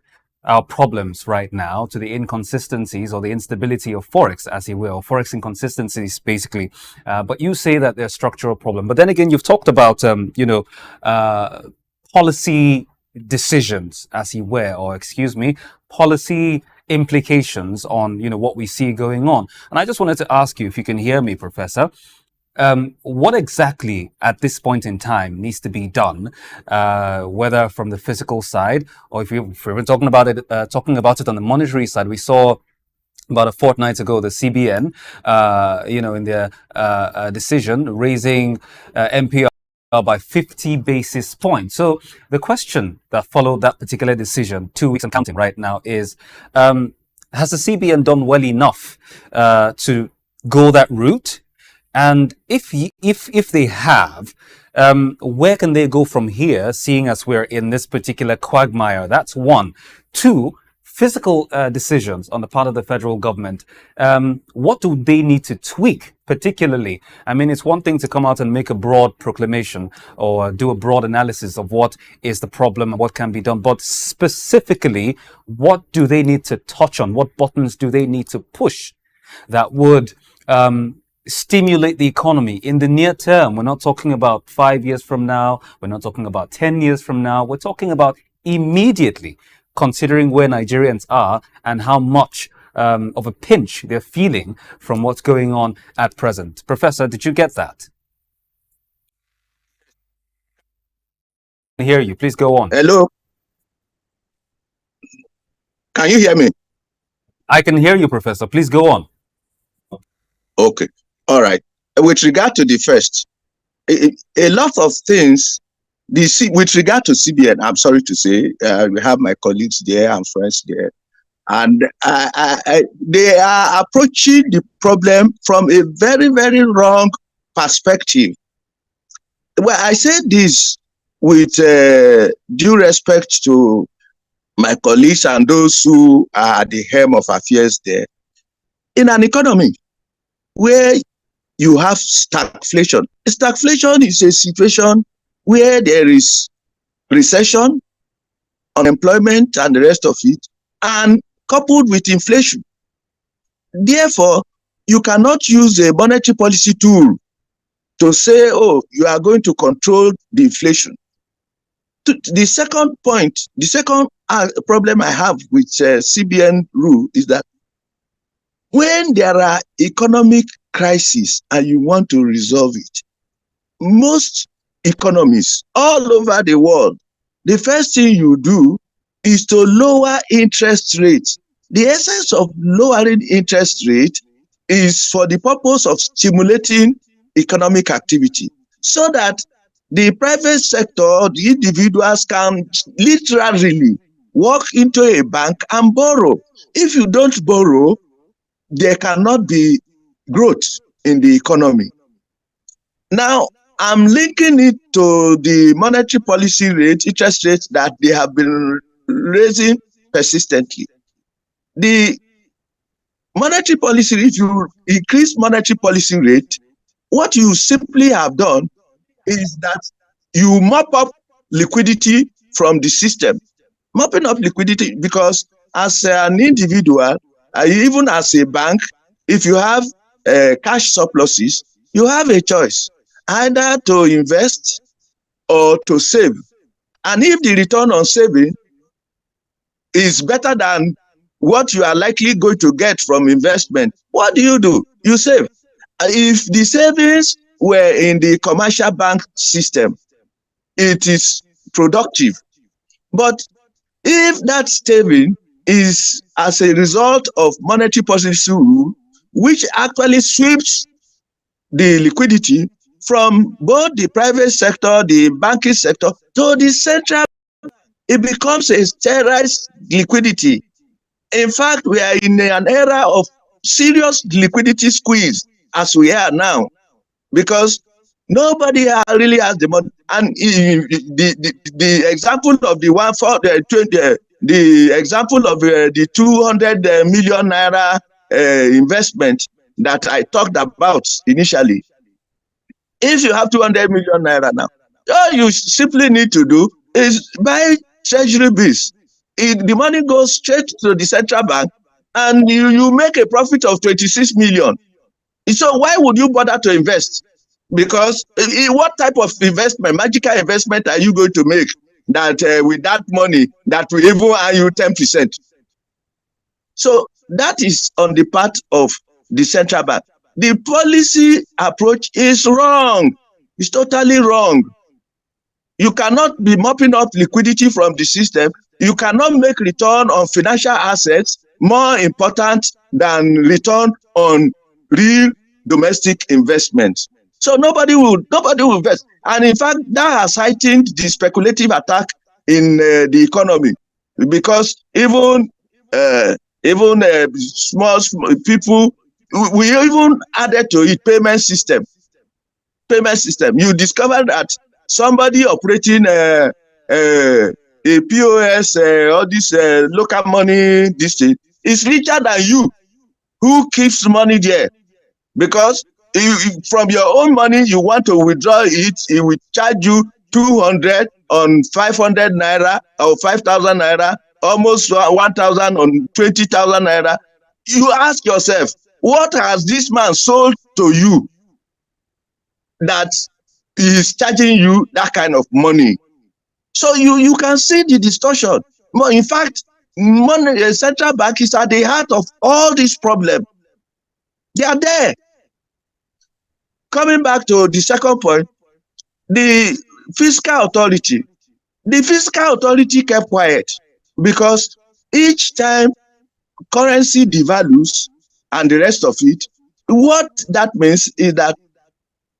our problems right now to the inconsistencies or the instability of forex, as you will, forex inconsistencies basically. But you say that they're a structural problem. But then again, you've talked about, policy decisions, as you were, or excuse me, policy implications on, what we see going on. And I just wanted to ask you, if you can hear me, Professor, what exactly at this point in time needs to be done, whether from the physical side or if we're talking about it on the monetary side? We saw about a fortnight ago the CBN, in their decision raising MPR by 50 basis points. So the question that followed that particular decision, 2 weeks and counting right now, is has the CBN done well enough to go that route? And if they have, where can they go from here, seeing as we're in this particular quagmire? That's one. Two, physical decisions on the part of the federal government. What do they need to tweak, particularly? I mean, it's one thing to come out and make a broad proclamation or do a broad analysis of what is the problem and what can be done. But specifically, what do they need to touch on? What buttons do they need to push that would stimulate the economy in the near term? We're not talking about 5 years from now. We're not talking about 10 years from now. We're talking about immediately, considering where Nigerians are and how much of a pinch they're feeling from what's going on at present. Professor, did you get that? I can hear you. Please go on. Hello. Can you hear me? I can hear you, Professor. Please go on. Okay. All right. With regard to the first, a lot of things, with regard to CBN, I'm sorry to say, we have my colleagues there and friends there, and they are approaching the problem from a very, very wrong perspective. Well, I say this with due respect to my colleagues and those who are at the helm of affairs there. In an economy where you have stagflation. Stagflation is a situation where there is recession, unemployment, and the rest of it, and coupled with inflation. Therefore, you cannot use a monetary policy tool to say, oh, you are going to control the inflation. The second point, the second problem I have with CBN rule is that when there are economic crises and you want to resolve it, most economies all over the world, the first thing you do is to lower interest rates. The essence of lowering interest rate is for the purpose of stimulating economic activity, so that the private sector, the individuals can literally walk into a bank and borrow. If you don't borrow, there cannot be growth in the economy. Now, I'm linking it to the monetary policy rate, interest rates that they have been raising persistently. The monetary policy, if you increase monetary policy rate, what you simply have done is that you mop up liquidity from the system. Mopping up liquidity, because as an individual, even as a bank, if you have cash surpluses, you have a choice, either to invest or to save. And if the return on saving is better than what you are likely going to get from investment, what do? You save. If the savings were in the commercial bank system, it is productive. But if that saving is as a result of monetary policy rule, which actually sweeps the liquidity from both the private sector, the banking sector, to the central, it becomes a sterile liquidity. In fact, we are in an era of serious liquidity squeeze as we are now, because nobody really has the money. And the example of the one for the example of the 200 million naira investment that I talked about initially. If you have 200 million naira now, all you simply need to do is buy treasury bills. The money goes straight to the central bank, and you make a profit of 26 million. So why would you bother to invest? Because what type of investment, magical investment, are you going to make that with that money that will even earn you 10%? So that is on the part of the central bank. The policy approach is wrong. It's totally wrong. You cannot be mopping up liquidity from the system. You cannot make return on financial assets more important than return on real domestic investments. So nobody will invest. And in fact, that has heightened the speculative attack in the economy, because even small people, we even added to it payment system. You discover that somebody operating a POS, all this local money, this thing, is richer than you, who keeps money there. Because from your own money, you want to withdraw it, it will charge you 200 on 500 naira or 5,000 naira, almost 1,000 on 20,000 naira. You ask yourself, what has this man sold to you that is charging you that kind of money? So you can see the distortion. In fact, central bank is at the heart of all this problem. They are there. Coming back to the second point, the fiscal authority. The fiscal authority kept quiet, because each time currency devalues and the rest of it, what that means is that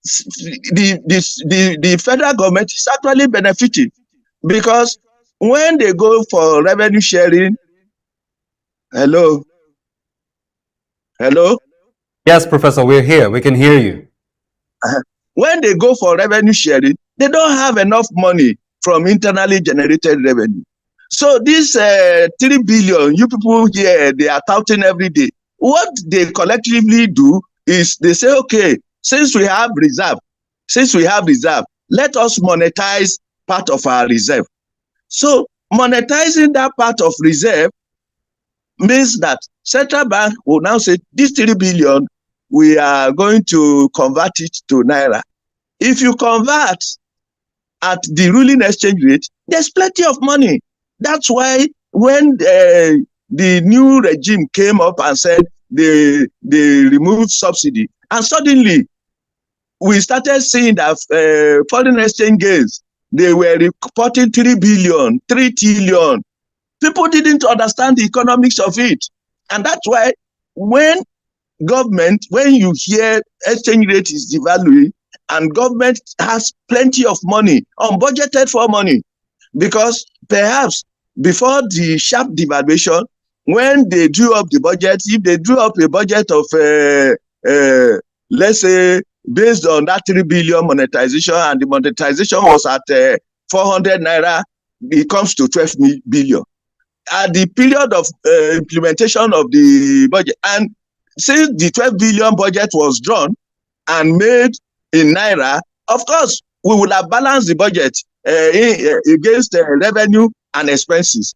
the federal government is actually benefiting, because when they go for revenue sharing, hello? Yes, Professor, we're here. We can hear you. When they go for revenue sharing, they don't have enough money from internally generated revenue. So this 3 billion, you people here, they are touting every day. What they collectively do is they say, okay, since we have reserve, let us monetize part of our reserve. So monetizing that part of reserve means that central bank will now say, this 3 billion, we are going to convert it to naira. If you convert at the ruling exchange rate, there's plenty of money. That's why when the new regime came up and said they removed subsidy, and suddenly we started seeing that foreign exchange gains, they were reporting 3 billion, 3 trillion. People didn't understand the economics of it. And that's why when you hear exchange rate is devaluing and government has plenty of money, unbudgeted for money, because perhaps before the sharp devaluation, when they drew up the budget, if they drew up a budget of, let's say, based on that 3 billion monetization, and the monetization was at 400 naira, it comes to 12 billion. At the period of implementation of the budget, and since the 12 billion budget was drawn and made in naira, of course, we would have balanced the budget against revenue and expenses.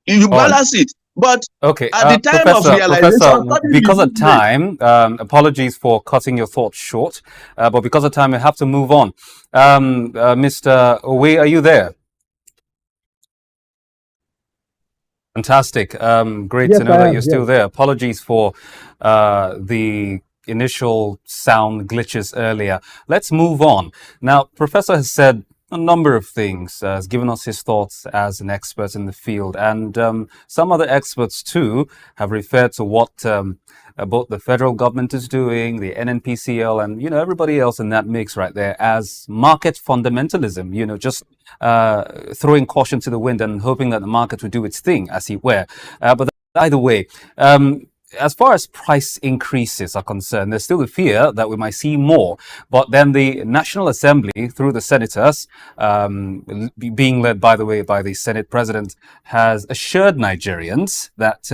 You balance it. But okay, at the time Professor, of realization, because of time, apologies for cutting your thoughts short, but because of time, I have to move on. Mr. Owe, are you there? Fantastic. Great Yes, to know I that am, you're still yes. there. Apologies for the initial sound glitches earlier. Let's move on. Now, Professor has said a number of things, has given us his thoughts as an expert in the field, and some other experts too have referred to what both the federal government is doing, the NNPCL, and everybody else in that mix right there as market fundamentalism. Just throwing caution to the wind and hoping that the market will do its thing, as it were. But either way, as far as price increases are concerned, there's still a fear that we might see more. But then the National Assembly, through the senators, being led, by the way, by the Senate President, has assured Nigerians that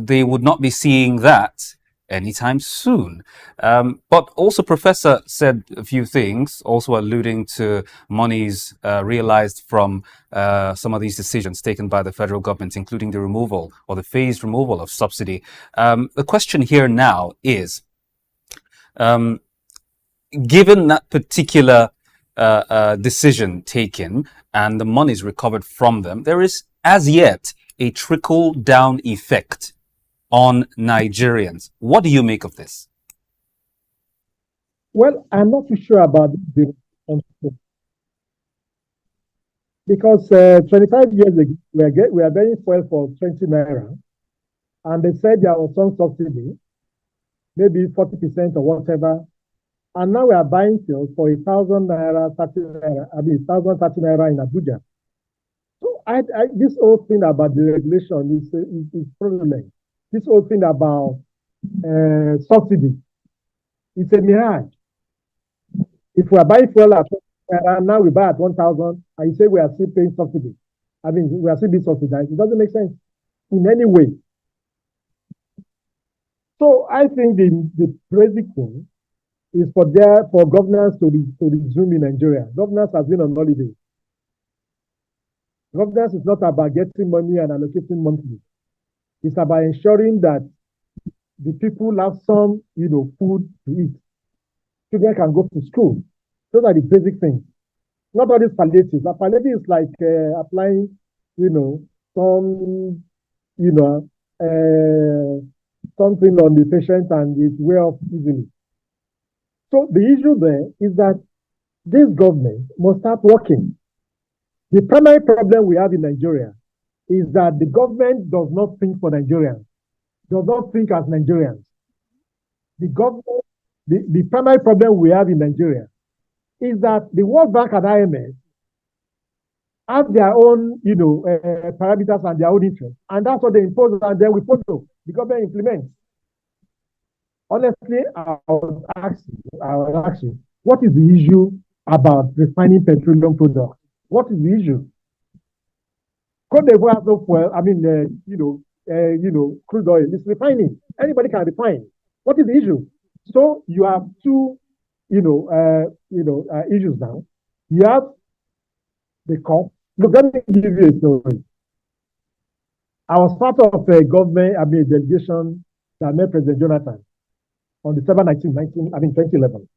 they would not be seeing that anytime soon. But also, Professor said a few things, also alluding to monies realized from some of these decisions taken by the federal government, including the removal or the phased removal of subsidy. The question here now is, given that particular decision taken and the monies recovered from them, there is as yet a trickle-down effect on Nigerians. What do you make of this? Well, I'm not too sure about this because 25 years ago, we are getting fuel for 20 naira, and they said there was some subsidy, maybe 40% or whatever, and now we are buying fuel for 1,000 naira, 30 naira, 1,030 naira in Abuja. So this whole thing about the regulation is fraudulent. This whole thing about subsidy, it's a mirage. If we are buying fuel at now we buy at 1,000, and you say we are still paying subsidy. We are still being subsidized. It doesn't make sense in any way. So I think the basic thing is for governance to resume in Nigeria. Governance has been on holiday. Governance is not about getting money and allocating monthly. It's about ensuring that the people have some, food to eat. Children can go to school. Those are the basic things. Not all these palliatives. A palliative is like applying, some, something on the patient and it wear off easily. So the issue there is that this government must start working. The primary problem we have in Nigeria is that the government does not think for Nigerians, does not think as Nigerians. The primary problem we have in Nigeria is that the World Bank and IMF have their own, parameters and their own interests, and that's what they impose, and then we follow. The government implements. Honestly, I was asking, what is the issue about refining petroleum products? What is the issue? Cote d'Ivoire has no fuel. Crude oil. It's refining. Anybody can refine. What is the issue? So you have two, issues now. You have the cost. Look, let me give you a story. I was part of a delegation that met President Jonathan on December 2011.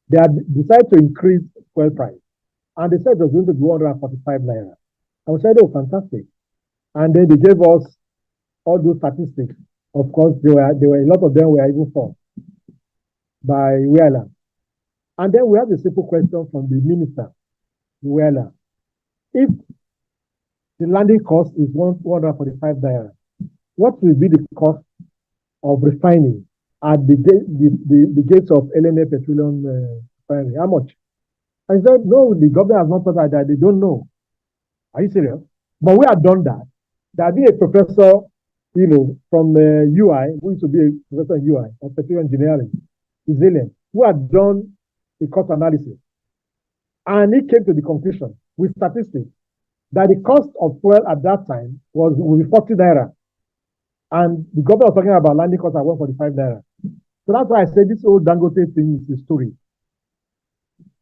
They had decided to increase fuel price, and they said it was going to be 145 naira. I said, oh, fantastic. And then they gave us all those statistics. Of course, there were a lot of them were even false. by Wela. And then we have a simple question from the minister, Wela. If the landing cost is 145 naira, what will be the cost of refining at the gates of LNA Petroleum Refinery? How much? I said, no, the government has not thought that. They don't know. Are you serious? But we have done that. There be a professor, from UI, who used to be a professor in UI of petroleum engineering, Israeli, who had done a cost analysis. And he came to the conclusion with statistics that the cost of fuel at that time will be 40 naira. And the government was talking about landing cost at 145 naira. So that's why I said this old Dangote thing is a story.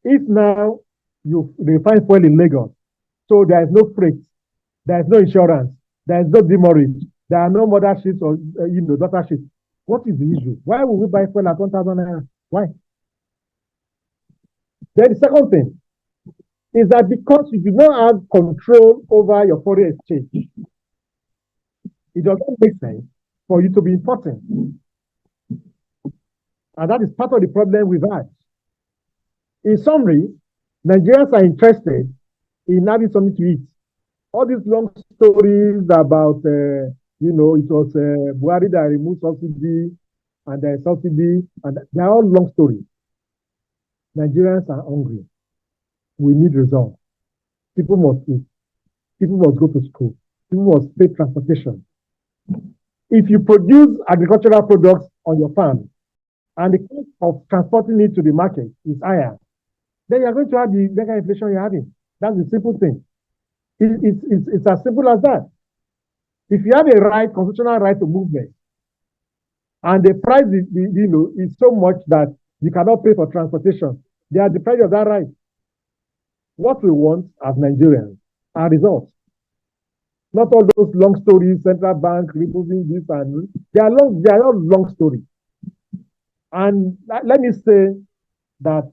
If now you refine fuel in Lagos, so there is no freight, there is no insurance, there is no demurrage, there are no mother ships or daughter ships. What is the issue? Why would we buy fuel at 1,000 naira? Why? Then the second thing is that because you do not have control over your foreign exchange, it does not make sense for you to be importing. And that is part of the problem we've had. In summary, Nigerians are interested in having something to eat. All these long stories about, it was Buhari that removed subsidy and the subsidy, and they're all long stories. Nigerians are hungry. We need results. People must eat. People must go to school. People must pay transportation. If you produce agricultural products on your farm and the cost of transporting it to the market is higher, then you're going to have the mega inflation you're having. That's the simple thing. It's as simple as that. If you have a right, constitutional right to movement, and the price is so much that you cannot pay for transportation, they are deprived of that right. What we want as Nigerians are results. Not all those long stories, central bank removing this and they are all long stories. And let me say that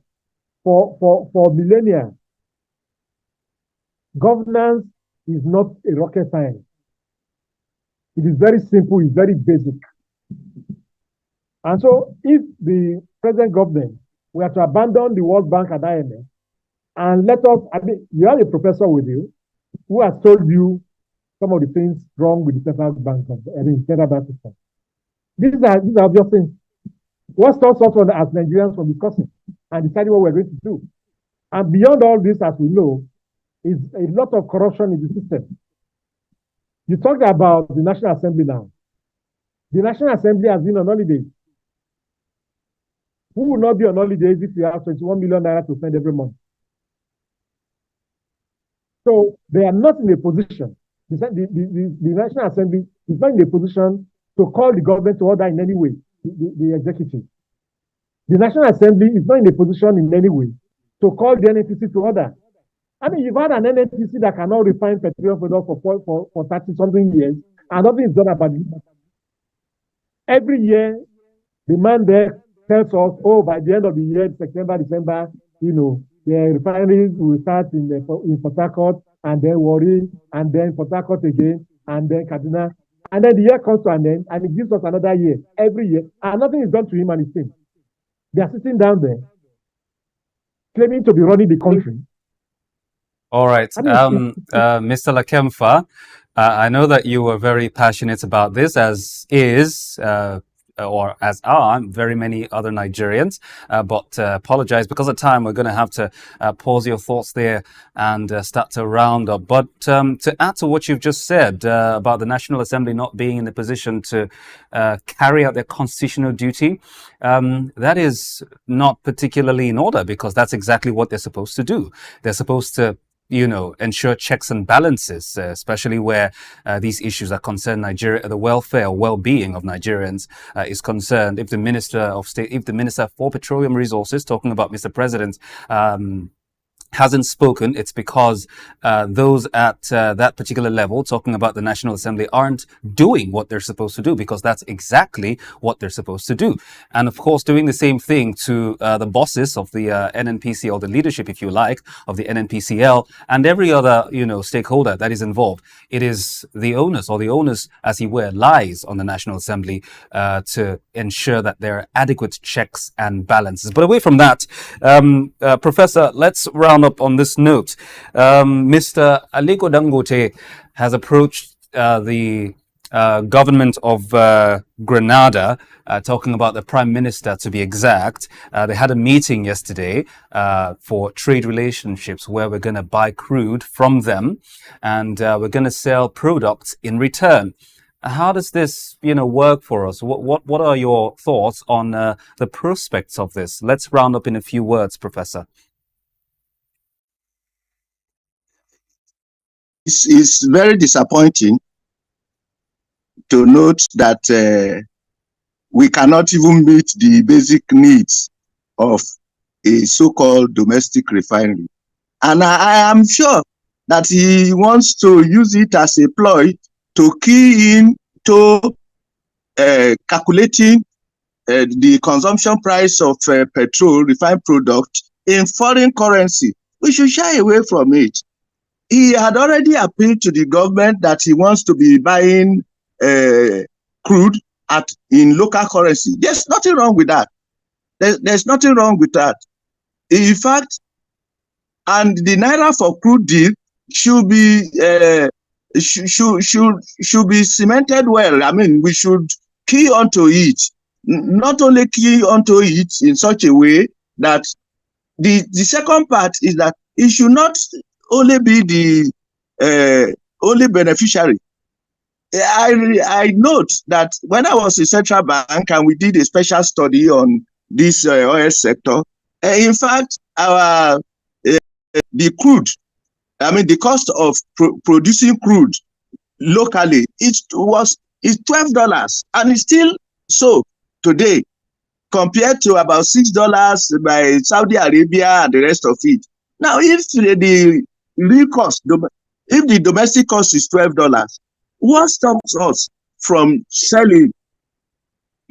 for millennia, governance is not a rocket science. It is very simple, it's very basic. And so if the present government were to abandon the World Bank and IMF and let us, you have a professor with you who has told you some of the things wrong with the central bank central bank system. These are obvious things. What stops us as Nigerians from discussing and deciding what we're going to do? And beyond all this, as we know, is a lot of corruption in the system. You talked about the National Assembly now. The National Assembly has been on holidays. Who will not be on holidays if you have 21 million naira to spend every month? So they are not in a position. The National Assembly is not in a position to call the government to order in any way, the executive. The National Assembly is not in a position in any way to call the NNPC to order. You've had an NNPC that cannot refine petroleum products for 30-something years, and nothing is done about it. Every year, the man there tells us, by the end of the year, September, December, the refineries will start in Port Harcourt, and then Warri, and then Port Harcourt again, and then Kaduna. And then the year comes to an end, and it gives us another year, every year, and nothing is done to him and his team. They are sitting down there, claiming to be running the country. All right. Mr. Lakemfa, I know that you were very passionate about this, as are very many other Nigerians, but apologize because of time. We're going to have to pause your thoughts there and start to round up. But to add to what you've just said about the National Assembly not being in the position to carry out their constitutional duty, that is not particularly in order, because that's exactly what they're supposed to do. They're supposed to ensure checks and balances, especially where these issues are concerned. Nigeria, the welfare or well-being of Nigerians is concerned. If the Minister for Petroleum Resources, talking about Mr. President, hasn't spoken, it's because those at that particular level, talking about the National Assembly, aren't doing what they're supposed to do, because that's exactly what they're supposed to do. And of course, doing the same thing to the bosses of the NNPC, or the leadership, if you like, of the NNPCL, and every other, stakeholder that is involved. It is the onus, or the onus, as it were, lies on the National Assembly to ensure that there are adequate checks and balances. But away from that, Professor, let's round up on this note. Mr. Aliko Dangote has approached the government of Grenada, talking about the Prime Minister, to be exact. They had a meeting yesterday for trade relationships, where we're going to buy crude from them, and we're going to sell products in return. How does this, work for us? What are your thoughts on the prospects of this? Let's round up in a few words, Professor. It's very disappointing to note that we cannot even meet the basic needs of a so-called domestic refinery. And I am sure that he wants to use it as a ploy to key in to calculating the consumption price of petrol, refined product, in foreign currency. We should shy away from it. He had already appealed to the government that he wants to be buying crude in local currency. There's nothing wrong with that. There's nothing wrong with that. In fact, and the naira for crude deal should be should be cemented well. I mean, we should key onto it. Not only key onto it in such a way that the second part is that it should not only be the only beneficiary. I note that when I was in Central Bank and we did a special study on this oil sector, in fact, our the crude, I mean, the cost of producing crude locally, is $12, and it's still so today, compared to about $6 by Saudi Arabia and the rest of it. Now, if the real cost, if the domestic cost is $12, what stops us from selling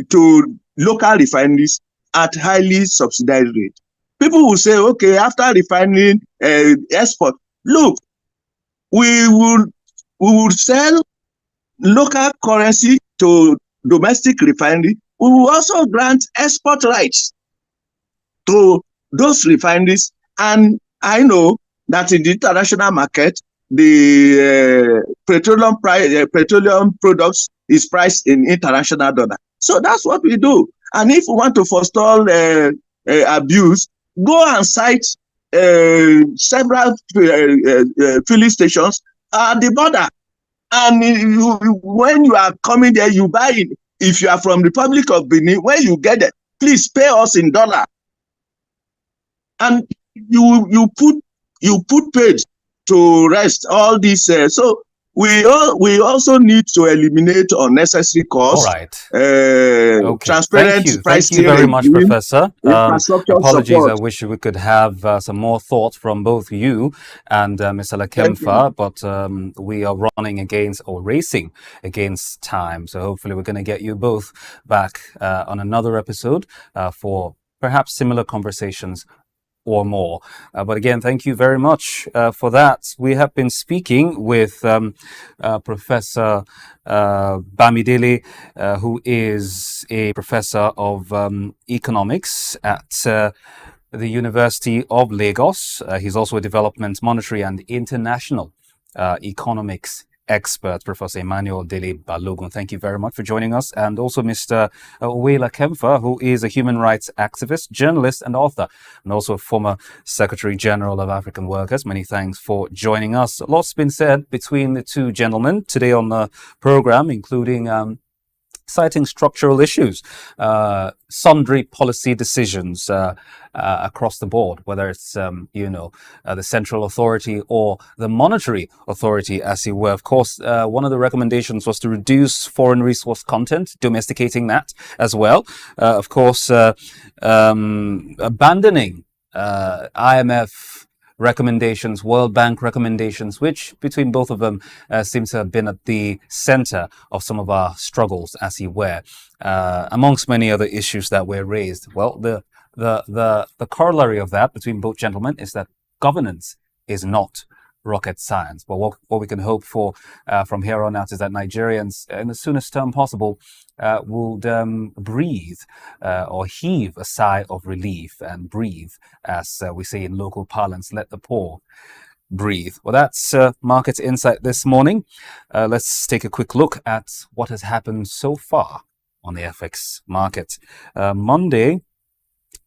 to local refineries at highly subsidized rate? People will say, okay, after refining export, look, we will sell local currency to domestic refinery. We will also grant export rights to those refineries. And I know that in the international market, the petroleum products is priced in international dollar. So that's what we do. And if we want to forestall abuse, go and site several filling stations at the border. And when you are coming there, you buy it. If you are from Republic of Benin, when you get it, please pay us in dollar. And you put paid to rest all this. So we also need to eliminate unnecessary costs. All right. Okay. Transparent pricing. Thank you very much, Professor. Apologies. Support. I wish we could have some more thoughts from both you and Mr. Lakemfa, but we are racing against time. So hopefully we're going to get you both back on another episode for perhaps similar conversations or more. But again, thank you very much for that. We have been speaking with Professor Bamidele, who is a professor of economics at the University of Lagos. He's also a development, monetary and international economics expert, Professor Emmanuel Dele Balogun. Thank you very much for joining us. And also Mr. Uwela Kemfa, who is a human rights activist, journalist and author, and also a former Secretary General of African Workers. Many thanks for joining us. A lot's been said between the two gentlemen today on the program, including citing structural issues, sundry policy decisions across the board, whether it's, the central authority or the monetary authority, as it were. Of course, one of the recommendations was to reduce foreign resource content, domesticating that as well. Of course, abandoning IMF recommendations, World Bank recommendations, which between both of them seem to have been at the center of some of our struggles, as it were, amongst many other issues that were raised. Well, the corollary of that between both gentlemen is that governance is not rocket science. But what we can hope for from here on out is that Nigerians, in the soonest term possible, would breathe or heave a sigh of relief and breathe, as we say in local parlance, let the poor breathe. Well, that's Market Insight this morning. Let's take a quick look at what has happened so far on the FX market. Monday,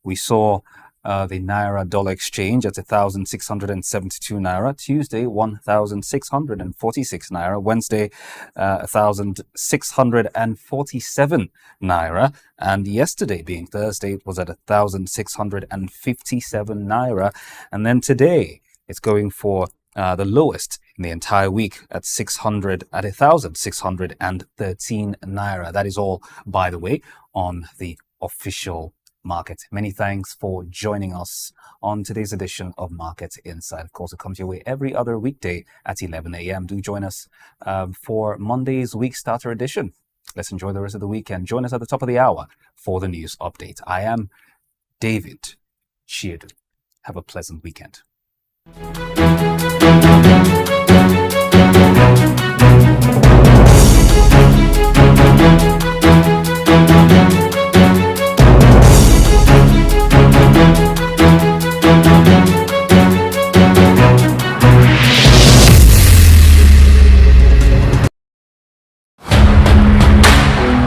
we saw the Naira dollar exchange at 1,672 Naira. Tuesday, 1,646 Naira. Wednesday, 1,647 Naira. And yesterday, being Thursday, it was at 1,657 Naira. And then today, it's going for the lowest in the entire week at 1,613 Naira. That is all, by the way, on the official market. Many thanks for joining us on today's edition of Market Insight. Of course, it comes your way every other weekday at 11 a.m. Do join us for Monday's Week Starter edition. Let's enjoy the rest of the weekend. Join us at the top of the hour for the news update. I am David Chiedu. Have a pleasant weekend.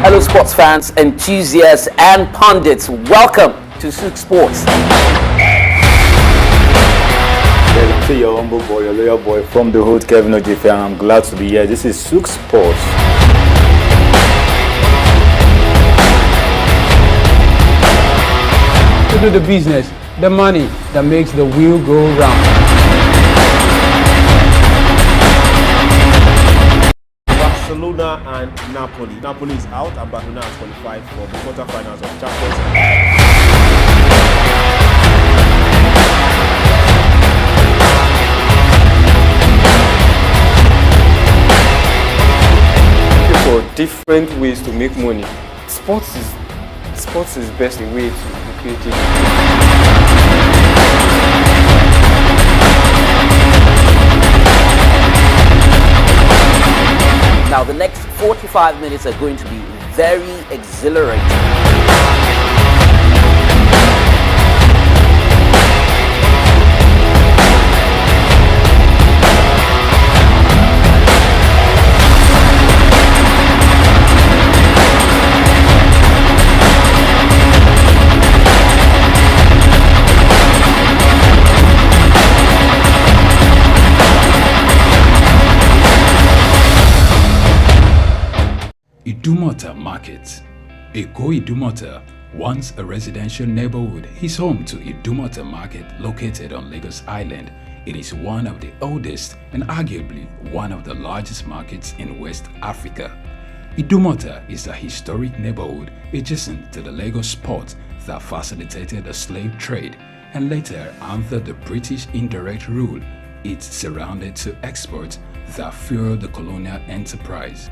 Hello sports fans, enthusiasts and pundits, welcome to SOUQ Sports. Yeah, your humble boy, your loyal boy from the hood, Kevin Ojefe, and I'm glad to be here. This is SOUQ Sports. To do the business, the money that makes the wheel go round. Barcelona and Napoli. Napoli is out and Barcelona has qualified for the quarterfinals of Champions League. For different ways to make money. Sports is best a way to be creative. Now, the next 45 minutes are going to be very exhilarating. Idumota Market. Eko Idumota, once a residential neighborhood, is home to Idumota Market located on Lagos Island. It is one of the oldest and arguably one of the largest markets in West Africa. Idumota is a historic neighborhood adjacent to the Lagos port that facilitated the slave trade and later, under the British indirect rule, it surrounded to exports that fueled the colonial enterprise.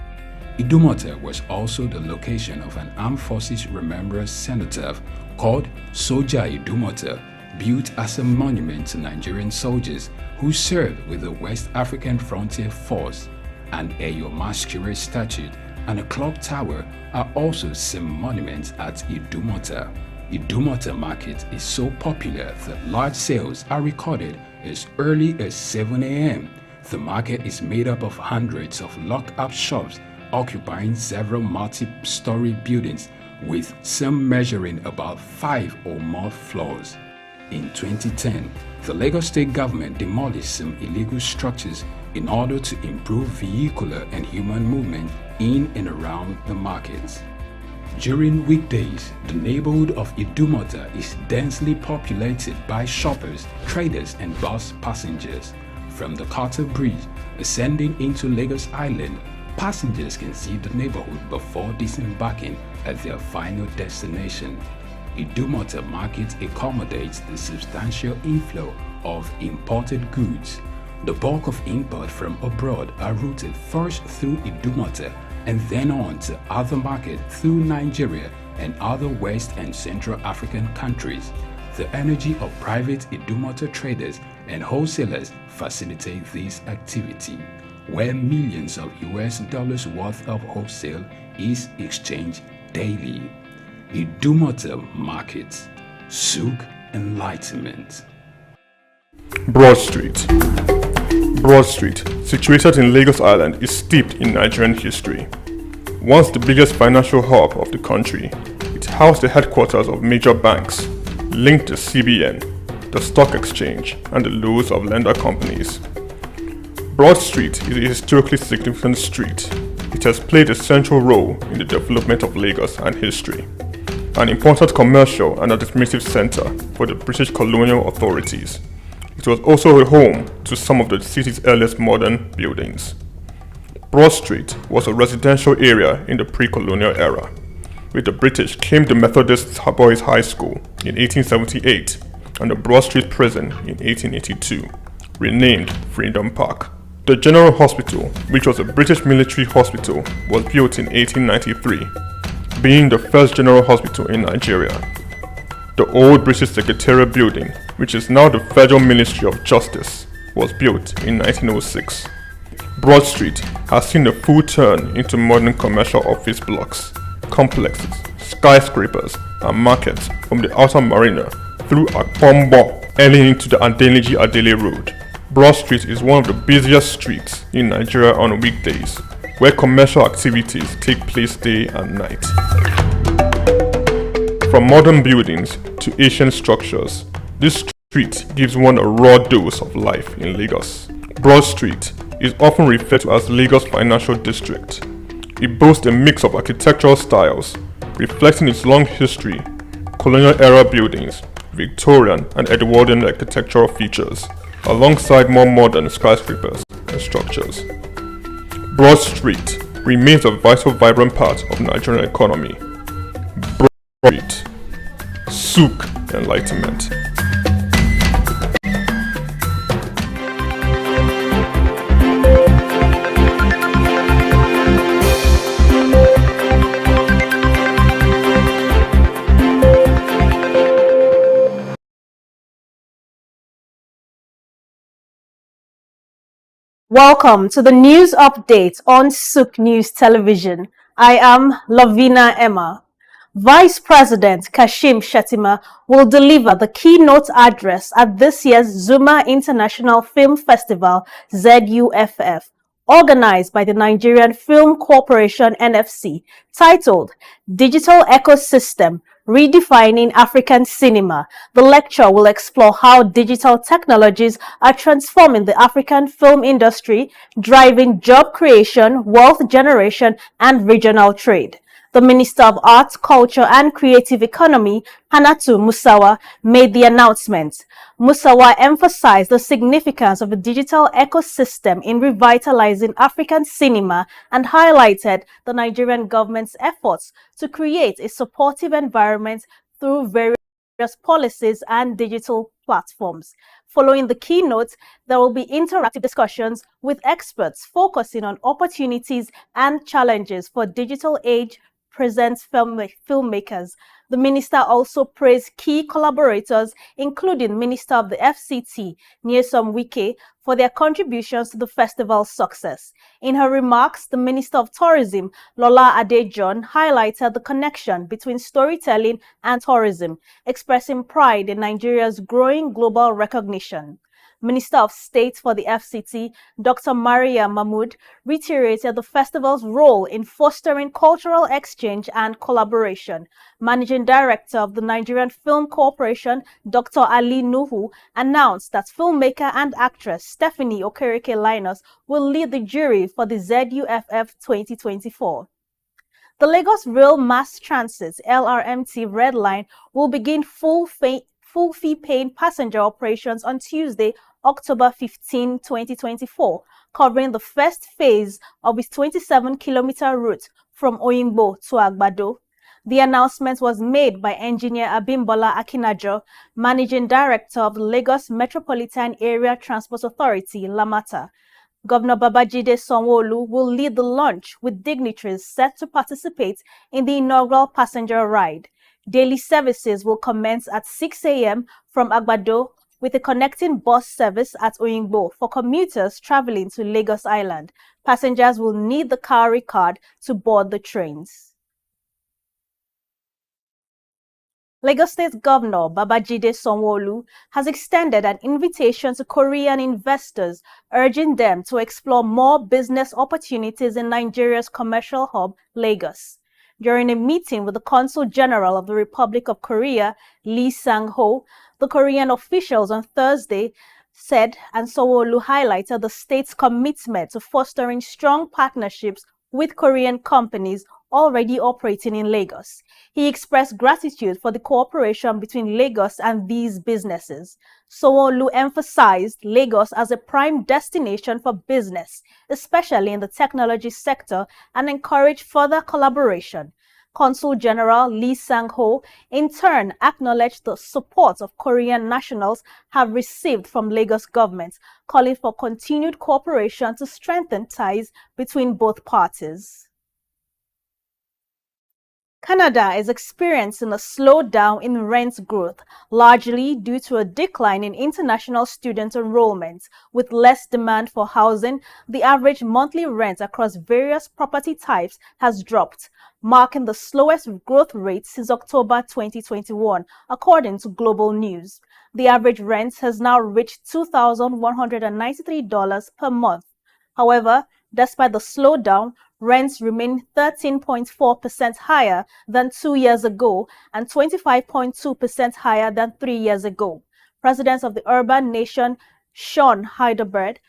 Idumota was also the location of an armed forces remembrance cenotaph called Soja Idumota, built as a monument to Nigerian soldiers who served with the West African Frontier Force. An Eyo Masquerade statue and a clock tower are also some monuments at Idumota. Idumota Market is so popular that large sales are recorded as early as 7 a.m. The market is made up of hundreds of locked-up shops occupying several multi-story buildings, with some measuring about 5 or more floors. In 2010, the Lagos State government demolished some illegal structures in order to improve vehicular and human movement in and around the markets. During weekdays, the neighborhood of Idumota is densely populated by shoppers, traders and bus passengers. From the Carter Bridge, ascending into Lagos Island, passengers can see the neighborhood before disembarking at their final destination. Idumota Market accommodates the substantial inflow of imported goods. The bulk of import from abroad are routed first through Idumota and then on to other markets through Nigeria and other West and Central African countries. The energy of private Idumota traders and wholesalers facilitate this activity, where millions of US dollars worth of wholesale is exchanged daily. Idumota Markets, SOUQ Enlightenment. Broad Street. Broad Street, situated in Lagos Island, is steeped in Nigerian history. Once the biggest financial hub of the country, it housed the headquarters of major banks, linked to CBN, the stock exchange, and the loads of lender companies. Broad Street is a historically significant street. It has played a central role in the development of Lagos and history, an important commercial and administrative center for the British colonial authorities. It was also a home to some of the city's earliest modern buildings. Broad Street was a residential area in the pre-colonial era. With the British came the Methodist Boys High School in 1878 and the Broad Street Prison in 1882, renamed Freedom Park. The General Hospital, which was a British military hospital, was built in 1893, being the first general hospital in Nigeria. The old British Secretariat building, which is now the Federal Ministry of Justice, was built in 1906. Broad Street has seen a full turn into modern commercial office blocks, complexes, skyscrapers, and markets from the outer marina through Akpombo early into the Adeniji Adele Road. Broad Street is one of the busiest streets in Nigeria on weekdays, where commercial activities take place day and night. From modern buildings to ancient structures, this street gives one a raw dose of life in Lagos. Broad Street is often referred to as Lagos Financial District. It boasts a mix of architectural styles, reflecting its long history, colonial-era buildings, Victorian and Edwardian architectural features, alongside more modern skyscrapers and structures. Broad Street remains a vital, vibrant part of the Nigerian economy. Broad Street, SOUQ Enlightenment. Welcome to the news update on SOUQ News Television. I am Lavina Emma. Vice President Kashim Shettima will deliver the keynote address at this year's Zuma International Film Festival, ZUFF, organized by the Nigerian Film Corporation NFC, titled Digital Ecosystem, Redefining African Cinema. The lecture will explore how digital technologies are transforming the African film industry, driving job creation, wealth generation, and regional trade. The Minister of Arts, Culture and Creative Economy, Hannatu Musawa, made the announcement. Musawa emphasized the significance of the digital ecosystem in revitalizing African cinema and highlighted the Nigerian government's efforts to create a supportive environment through various policies and digital platforms. Following the keynote, there will be interactive discussions with experts focusing on opportunities and challenges for digital age present filmmakers. The minister also praised key collaborators, including Minister of the FCT, Nyesom Wike, for their contributions to the festival's success. In her remarks, the Minister of Tourism, Lola Adejon, highlighted the connection between storytelling and tourism, expressing pride in Nigeria's growing global recognition. Minister of State for the FCT, Dr. Maria Mahmood, reiterated the festival's role in fostering cultural exchange and collaboration. Managing Director of the Nigerian Film Corporation, Dr. Ali Nuhu, announced that filmmaker and actress Stephanie Okereke Linus will lead the jury for the ZUFF 2024. The Lagos Rail Mass Transit LRMT Red Line will begin full fee paying passenger operations on Tuesday, October 15, 2024, covering the first phase of its 27-kilometer route from Oyingbo to Agbado. The announcement was made by Engineer Abimbola Akinajo, Managing Director of the Lagos Metropolitan Area Transport Authority, Lamata. Governor Babajide Sanwo-Olu will lead the launch with dignitaries set to participate in the inaugural passenger ride. Daily services will commence at 6 a.m. from Agbado, with a connecting bus service at Oyingbo for commuters traveling to Lagos Island. Passengers will need the Cowrie card to board the trains. Lagos State Governor Babajide Sanwo-Olu has extended an invitation to Korean investors, urging them to explore more business opportunities in Nigeria's commercial hub, Lagos. During a meeting with the Consul General of the Republic of Korea, Lee Sang-ho, the Korean officials on Thursday said, and Sanwo-Olu highlighted the state's commitment to fostering strong partnerships with Korean companies already operating in Lagos. He expressed gratitude for the cooperation between Lagos and these businesses. Sanwo-Olu emphasized Lagos as a prime destination for business, especially in the technology sector, and encouraged further collaboration. Consul General Lee Sang-ho in turn acknowledged the support of Korean nationals have received from Lagos government, calling for continued cooperation to strengthen ties between both parties. Canada is experiencing a slowdown in rent growth, largely due to a decline in international student enrollment. With less demand for housing, the average monthly rent across various property types has dropped, marking the slowest growth rate since October 2021, according to Global News. The average rent has now reached $2,193 per month. However, despite the slowdown, rents remain 13.4% higher than 2 years ago and 25.2% higher than 3 years ago. President of the Urban Nation, Sean Heidelberg,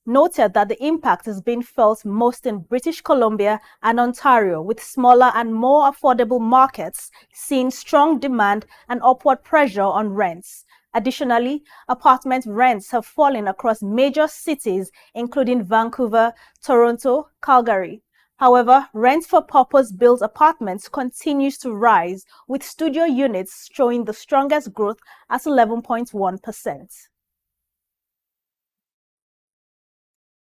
noted that the impact is being felt most in British Columbia and Ontario, with smaller and more affordable markets seeing strong demand and upward pressure on rents. Additionally, apartment rents have fallen across major cities, including Vancouver, Toronto, Calgary. However, rent for purpose-built apartments continues to rise, with studio units showing the strongest growth at 11.1%.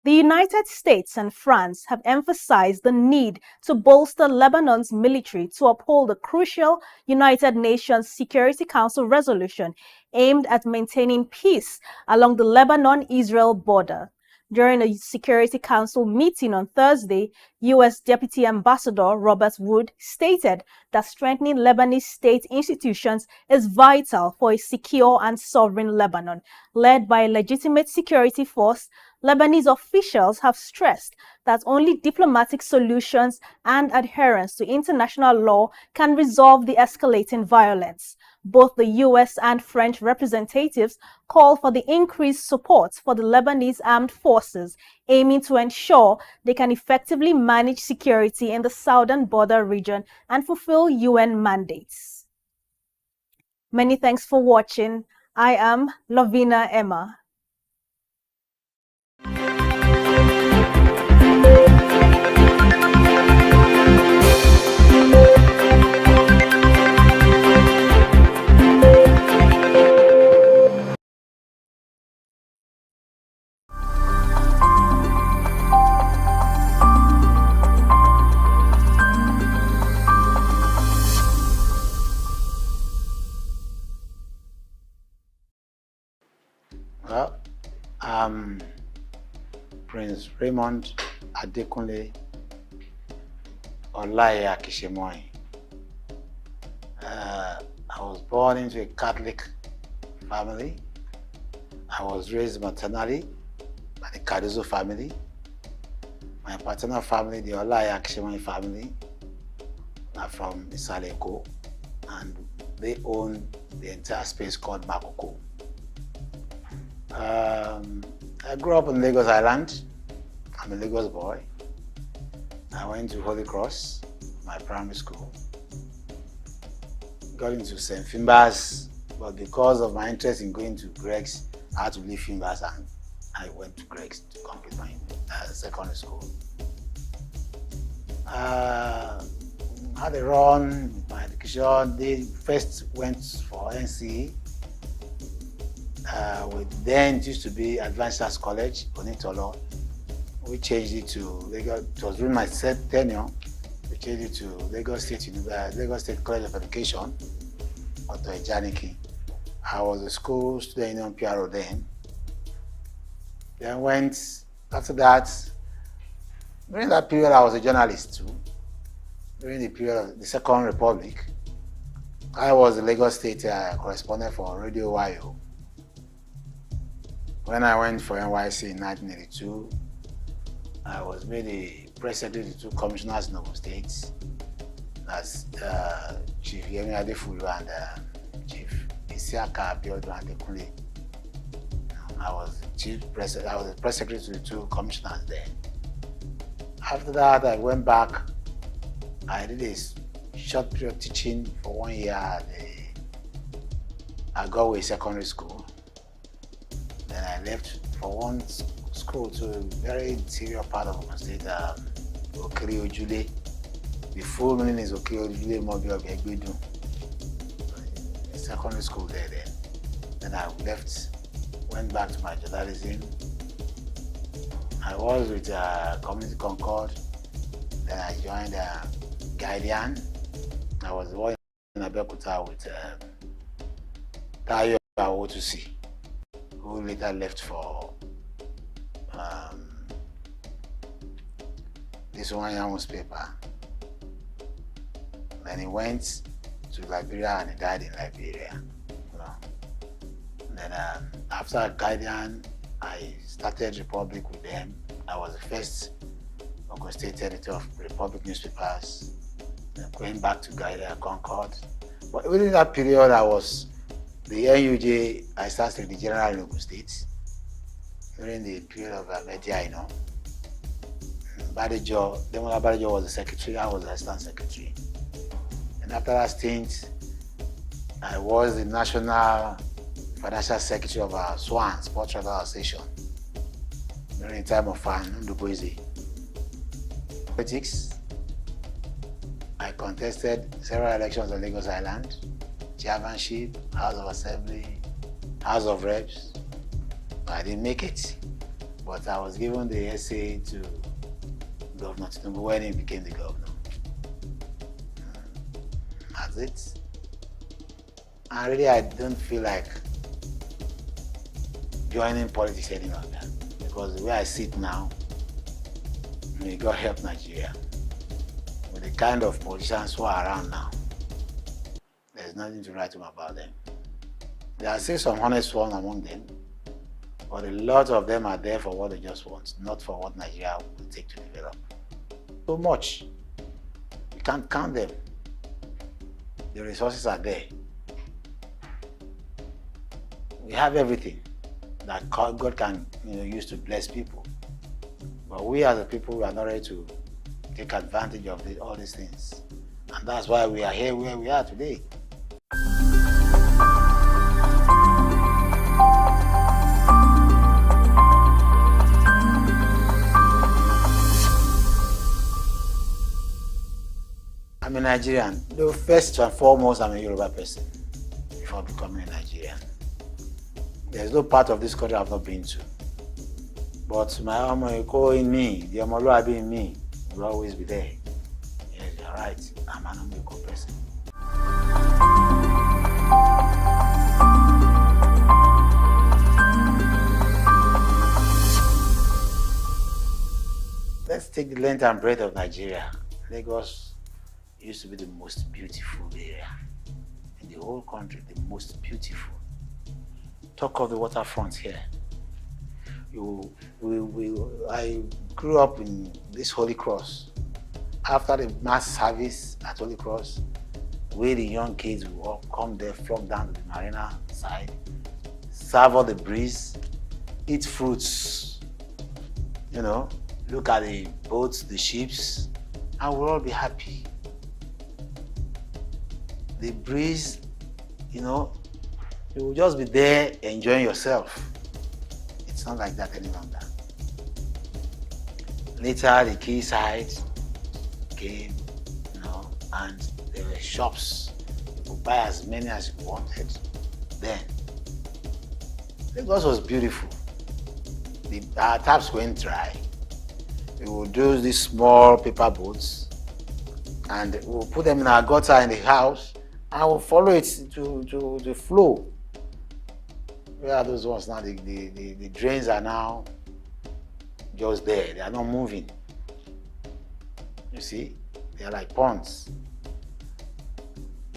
The United States and France have emphasized the need to bolster Lebanon's military to uphold the crucial United Nations Security Council resolution aimed at maintaining peace along the Lebanon-Israel border. During a Security Council meeting on Thursday, U.S. Deputy Ambassador Robert Wood stated that strengthening Lebanese state institutions is vital for a secure and sovereign Lebanon. Led by a legitimate security force, Lebanese officials have stressed that only diplomatic solutions and adherence to international law can resolve the escalating violence. Both the U.S. and French representatives call for the increased support for the Lebanese armed forces, aiming to ensure they can effectively manage security in the southern border region and fulfill UN mandates. Many thanks for watching. I am Lovina Emma. Well, Prince Raymond Adekunle Olaye Akishemoy. I was born into a Catholic family. I was raised maternally by the Cardozo family. My paternal family, the Olaye Akishemoy family, are from Isaleko, and they own the entire space called Makoko. I grew up in Lagos Island. I'm a Lagos boy. I went to Holy Cross, my primary school. Got into St. Finbar's, but because of my interest in going to Greg's, I had to leave Finbar's and I went to Greg's to complete my secondary school. I had a run with my education. They first went for NC. Then it used to be Advanced Arts College, Onitolo. We changed it to Lagos. It was during my tenure. We changed it to Lagos State College of Education, Otto Ejaniki. I was a school student in PRO then. Then after that, during that period, I was a journalist too. During the period of the Second Republic, I was the Lagos State correspondent for Radio YO. When I went for NYC in 1982, I was made a press secretary to 2 commissioners in Ogun State. That's Chief Yemi Adefulu and Chief Isiaka Abiodun Adekunle. I was the press secretary to the 2 commissioners there. After that, I went back. I did a short period of teaching for 1 year at Agaway Secondary School. Then I left for one school to a very interior part of Ogun State, Okiri Ojule. The full meaning is Okiri Ojule Mobi of Egbedu. Secondary school there then. Then I went back to my journalism. I was with Community Concord. Then I joined Guardian. I was working in Abeokuta with Tayo O2C, who later left for this one newspaper. Then he went to Liberia and he died in Liberia. You know. Then after Guardian, I started Republic with them. I was the first Ogun State editor of Republic newspapers. Then going back to Guardian, Concord. But within that period, I was the NUJ. I started the general in Ogun State during the period of media, you know. Demola Badejo was the secretary. I was the assistant secretary. And after that stint, I was the national financial secretary of our SWAN, Sports Travel Association, during the time of Ndubuisi. Politics, I contested several elections on Lagos Island, chairmanship, House of Assembly, House of Reps. I didn't make it, but I was given the essay to Governor Tinubu when he became the governor. That's it. And really, I don't feel like joining politics any longer, because the way I sit now, may God help Nigeria. With the kind of politicians who are around now, there's nothing to write home about them. There are still some honest ones among them, but a lot of them are there for what they just want, not for what Nigeria will take to develop. So much. You can't count them. The resources are there. We have everything that God can use to bless people. But we as a people, we are not ready to take advantage of all these things. And that's why we are here where we are today. I'm a Nigerian. Though first and foremost, I'm a Yoruba person before becoming a Nigerian. There's no part of this country I've not been to. But my Omoiko in me, the Omoluabi in me, will always be there. Yes, you're right. I'm an Omoiko person. Let's take the length and breadth of Nigeria. Lagos used to be the most beautiful area in the whole country, the most beautiful. Talk of the waterfront here. I grew up in this Holy Cross. After the mass service at Holy Cross, where the young kids will all come there, flock down to the marina side, savor the breeze, eat fruits, look at the boats, the ships, and we'll all be happy. The breeze, you will just be there enjoying yourself. It's not like that any longer. Later, the quayside came, and there were shops. You could buy as many as you wanted. Then, Lagos was beautiful. Our taps went dry. We would do these small paper boats and we'll put them in our gutter in the house and we'll follow it to the flow. Where are those ones now? The drains are now just there. They are not moving. You see? They are like ponds.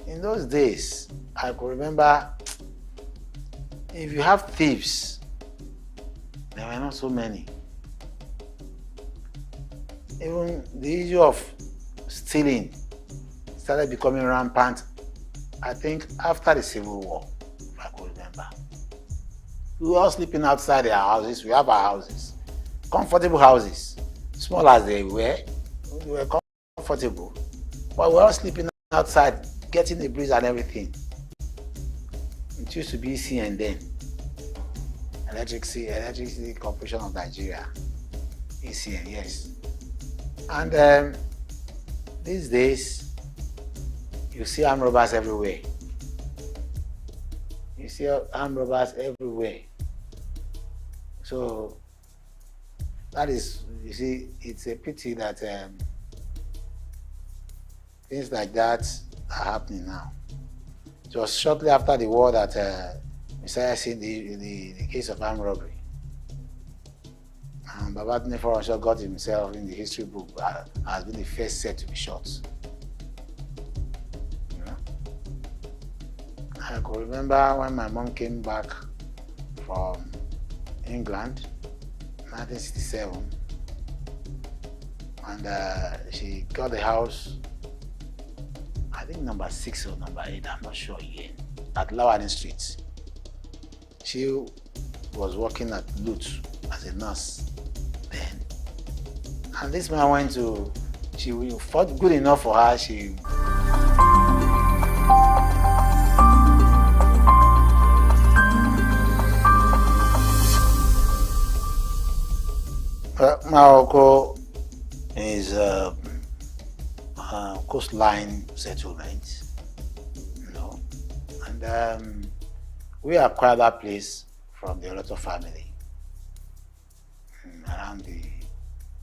In those days, I could remember if you have thieves, there were not so many. Even the issue of stealing started becoming rampant, I think, after the Civil War, if I could remember. We were all sleeping outside our houses. We have our houses. Comfortable houses. Small as they were comfortable. But we were all sleeping outside, getting the breeze and everything. It used to be ECN then. Electricity Corporation of Nigeria. ECN, yes. And these days, you see armed robbers everywhere. You see armed robbers everywhere. So, that is, you see, it's a pity that things like that are happening now. It was shortly after the war that we started seeing the case of armed robbery. And Babatunde Foronsho got himself in the history book as being the first set to be shot. You know? I could remember when my mom came back from England, 1967, and she got the house, I think number 6 or number 8, I'm not sure again, at Lawani Street. She was working at Lutz as a nurse then. And this man went to, she fought good enough for her, she Morocco is a coastline settlement, you know, and we acquired that place from the Oloto family around the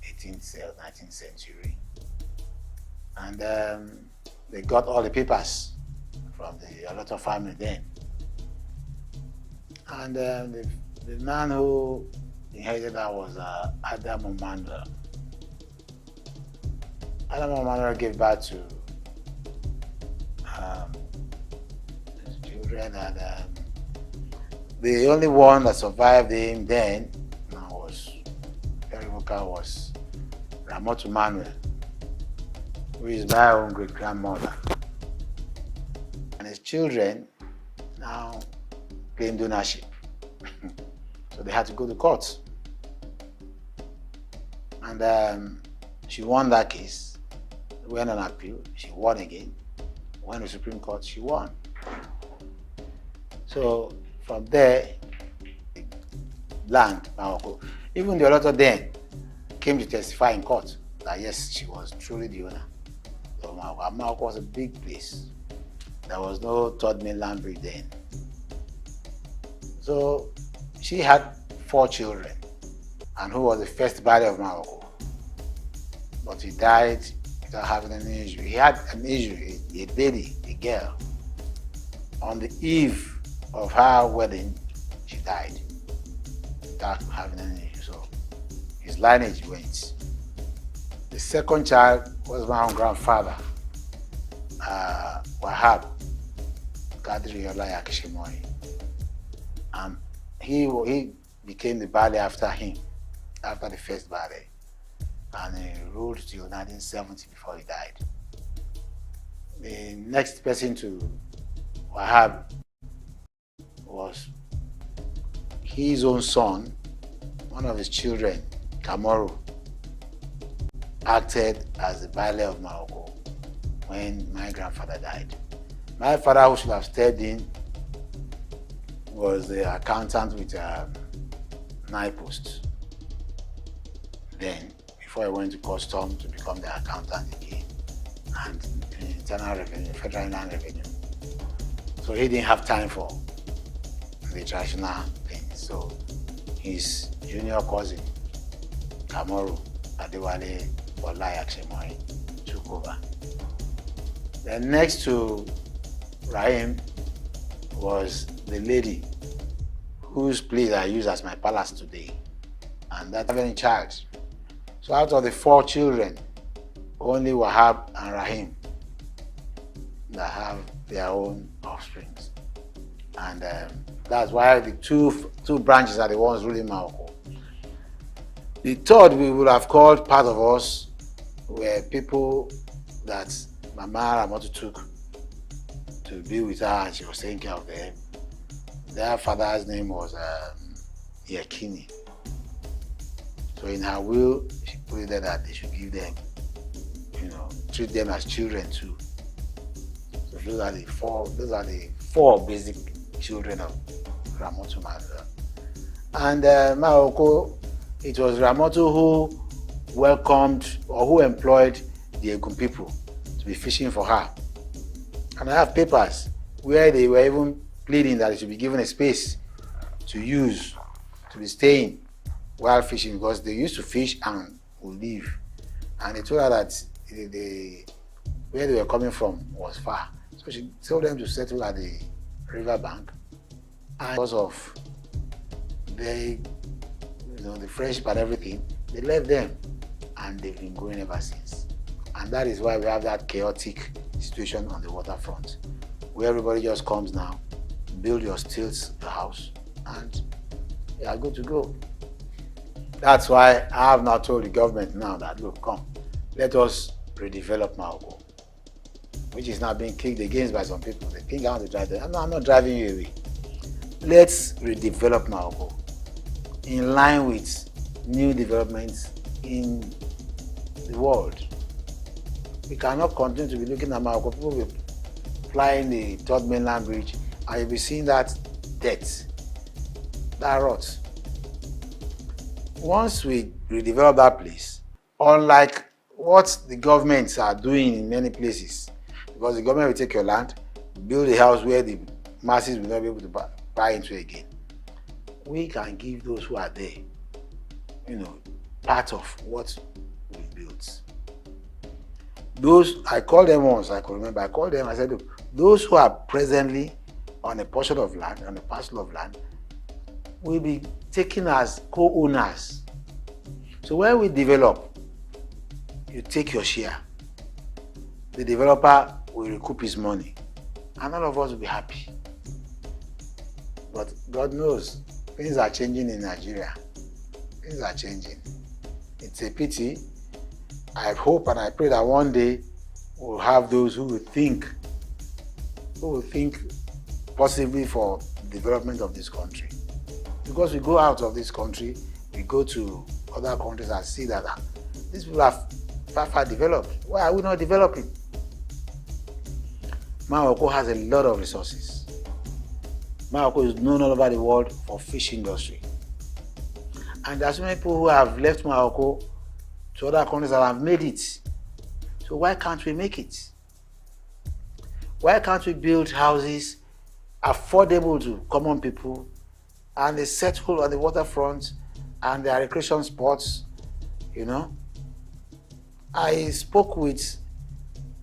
18th or 19th century, and they got all the papers from the Oloto family then, and the man who inherited that was Adam Emmanuel. Adam Emmanuel gave birth to his children, and the only one that survived him then was very vocal, was Ramotu Manuel, who is my own great grandmother. And his children now claimed ownership. So they had to go to court. And she won that case. Went on appeal, she won again. Went to the Supreme Court, she won. So from there, the land, Morocco, even the Oloto then came to testify in court that yes, she was truly the owner. So Morocco was a big place. There was no third mainland bridge then. So she had 4 children, and who was the first Baale of Morocco. But he died without having any injury. He had an injury, a lady, a girl. On the eve of her wedding, she died without having any injury. So his lineage went. The second child was my own grandfather, Wahab Kadri Olaya Kishimori. He became the Baale after him, after the first Baale. And he ruled till 1970 before he died. The next person to Wahab was his own son, one of his children, Kamaru, acted as the Baale of Morocco when my grandfather died. My father, who should have stepped in, was the accountant with NIPOST then, before he went to custom to become the accountant again. And internal revenue, federal inland revenue. So he didn't have time for the traditional thing. So his junior cousin, Kamoru Adewale Olayakshemoy, took over. Then next to Rahim was the lady whose place I use as my palace today, and that's in charge. So out of the 4 children, only Wahab and Rahim that have their own offsprings, and that's why the two branches are the ones ruling Morocco. The third we would have called part of us were people that Mama Ramotu took to be with her, and she was taking care of them. Their father's name was Yakini. So in her will, she put it there that they should give them, treat them as children too. So those are the four basic children of Ramotu Mandela. And Morocco, it was Ramotu who welcomed or who employed the Egun people to be fishing for her. And I have papers where they were even pleading that it should be given a space to use, to be staying while fishing, because they used to fish and would leave. And they told her that where they were coming from was far. So she told them to settle at the river bank. And because of the friendship and everything, they left them, and they've been going ever since. And that is why we have that chaotic situation on the waterfront, where everybody just comes now, build your stilts house, and you are good to go. That's why I have now told the government now that, look, come, let us redevelop Morocco, which is now being kicked against by some people. They think I want to drive them. I'm not driving you away. Let's redevelop Morocco in line with new developments in the world. We cannot continue to be looking at Morocco. People will be flying the third mainland bridge, and you'll be seeing that debt, that rot. Once we redevelop that place, unlike what the governments are doing in many places, because the government will take your land, build a house where the masses will not be able to buy into again, we can give those who are there, part of what we've built. Those, I called them once, I could remember, I called them, I said, look, those who are presently on a portion of land, on a parcel of land, will be taken as co-owners. So when we develop, you take your share. The developer will recoup his money, and all of us will be happy. But God knows, things are changing in Nigeria. Things are changing. It's a pity. I hope and I pray that one day we'll have those who will think possibly for the development of this country. Because we go out of this country, we go to other countries and see that these people are far developed. Why are we not developing? Morocco has a lot of resources. Morocco is known all over the world for fish industry. And there are so many people who have left Morocco to other countries that have made it. So why can't we make it? Why can't we build houses affordable to common people, and they settle on the waterfront and their recreation spots, I spoke with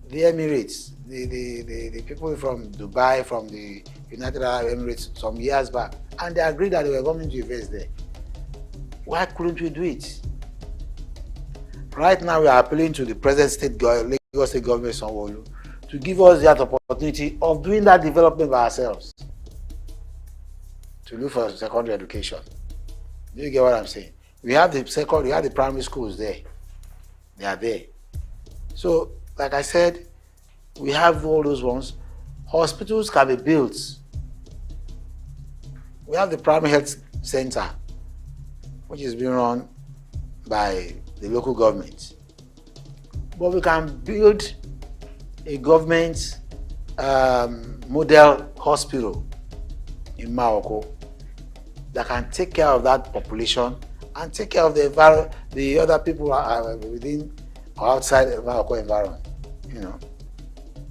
the Emirates, the people from Dubai, from the United Arab Emirates some years back, and they agreed that they were going to invest there. Why couldn't we do it? Right now we are appealing to the present Lagos State Government Sanwo-Olu to give us that opportunity of doing that development by ourselves, to look for secondary education. Do you get what I'm saying? We have the primary schools there. They are there. So, like I said, we have all those ones. Hospitals can be built. We have the primary health center, which is being run by the local government. But we can build a government model hospital in Morocco that can take care of that population and take care of the other people within or outside the Morocco environment.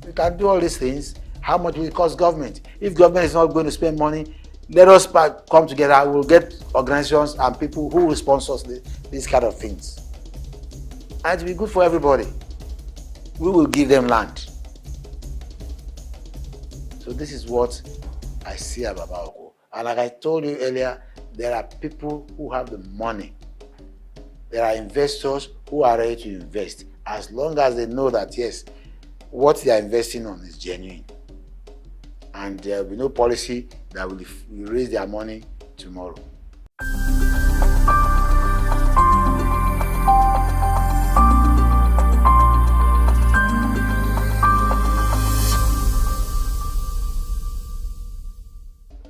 We can do all these things. How much will it cost government? If government is not going to spend money, let us come together. We'll get organizations and people who will sponsor these kind of things. And it will be good for everybody. We will give them land. So this is what I see about SOUQ. And like I told you earlier, there are people who have the money. There are investors who are ready to invest, as long as they know that, yes, what they are investing on is genuine. And there will be no policy that will raise their money tomorrow.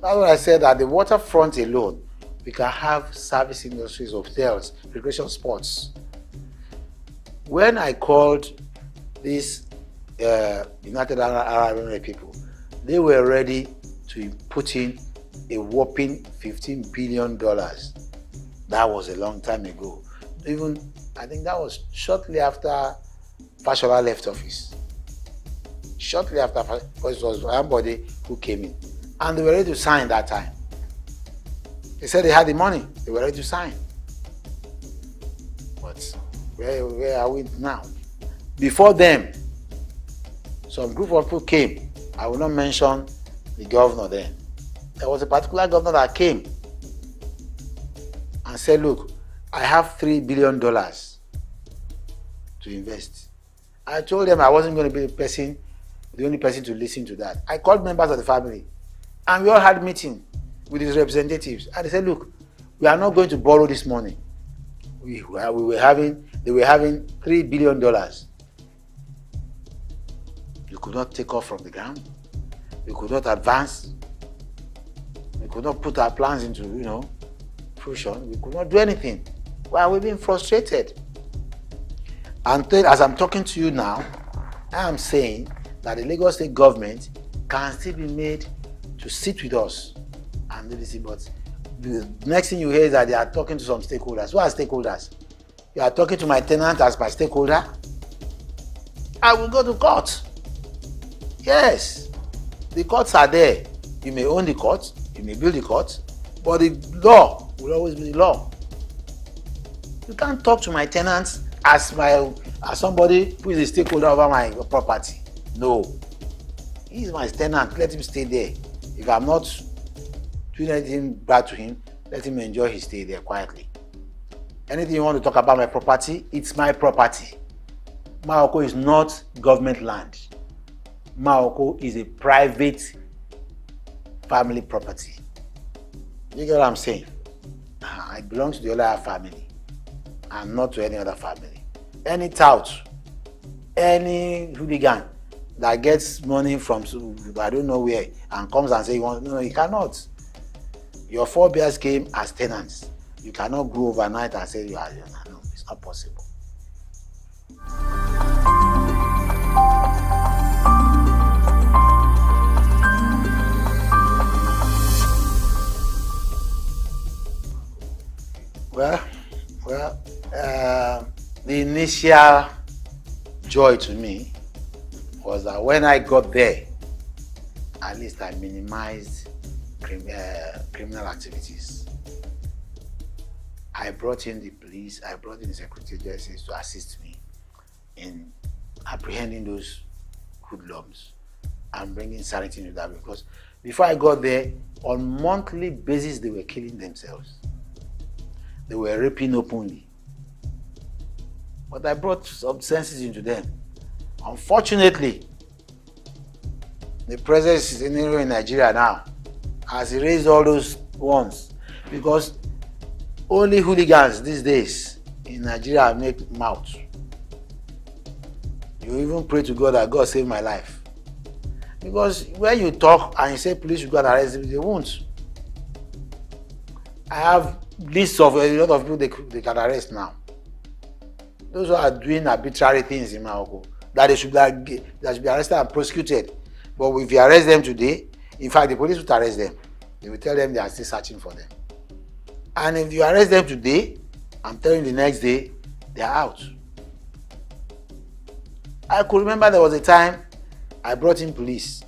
That's what I said, that the waterfront alone, we can have service industries, hotels, recreation sports. When I called these United Arab Emirates people, they were ready to put in a whopping $15 billion. That was a long time ago. Even, I think that was shortly after Fashola left office. Shortly after, because it was somebody who came in. And they were ready to sign that time. They said they had the money, they were ready to sign. But where are we now? Before them, some group of people came. I will not mention the governor then. There was a particular governor that came and said, look, I have $3 billion to invest. I told them I wasn't going to be the only person to listen to that. I called members of the family and we all had a meeting with his representatives. And they said, look, we are not going to borrow this money. They were having $3 billion. We could not take off from the ground. We could not advance. We could not put our plans into, fruition. We could not do anything. Why are we being frustrated? And as I'm talking to you now, I am saying that the Lagos State government can still be made to sit with us and do this. But the next thing you hear is that they are talking to some stakeholders. Who are stakeholders? You are talking to my tenant as my stakeholder? I will go to court. Yes, the courts are there. You may own the court, you may build the court, but the law will always be the law. You can't talk to my tenants as somebody who is a stakeholder over my property. No, he's my tenant. Let him stay there. If I'm not doing anything bad to him, let him enjoy his stay there quietly. Anything you want to talk about my property, it's my property. SOUQ is not government land. SOUQ is a private family property. You get what I'm saying? I belong to the Olaya family and not to any other family. Any tout, any hooligan that gets money from I don't know where and comes and says no, you cannot. Your forebears came as tenants. You cannot go overnight and say you are. No, it's not possible. The initial joy to me was that when I got there, at least I minimized criminal activities. I brought in the police, I brought in the security agencies to assist me in apprehending those hoodlums and bringing sanity into that, because before I got there, on monthly basis, they were killing themselves. They were raping openly. But I brought some senses into them. Unfortunately, the present scenario in Nigeria now has erased all those ones, because only hooligans these days in Nigeria make mouth. You even pray to God that God save my life. Because when you talk and you say police should go and arrest them, they won't. I have lists of a lot of people they can arrest now. Those who are doing arbitrary things in SOUQ, that they should be arrested and prosecuted. But if you arrest them today, in fact, the police will arrest them. They will tell them they are still searching for them. And if you arrest them today, I'm telling you the next day, they are out. I could remember there was a time I brought in police.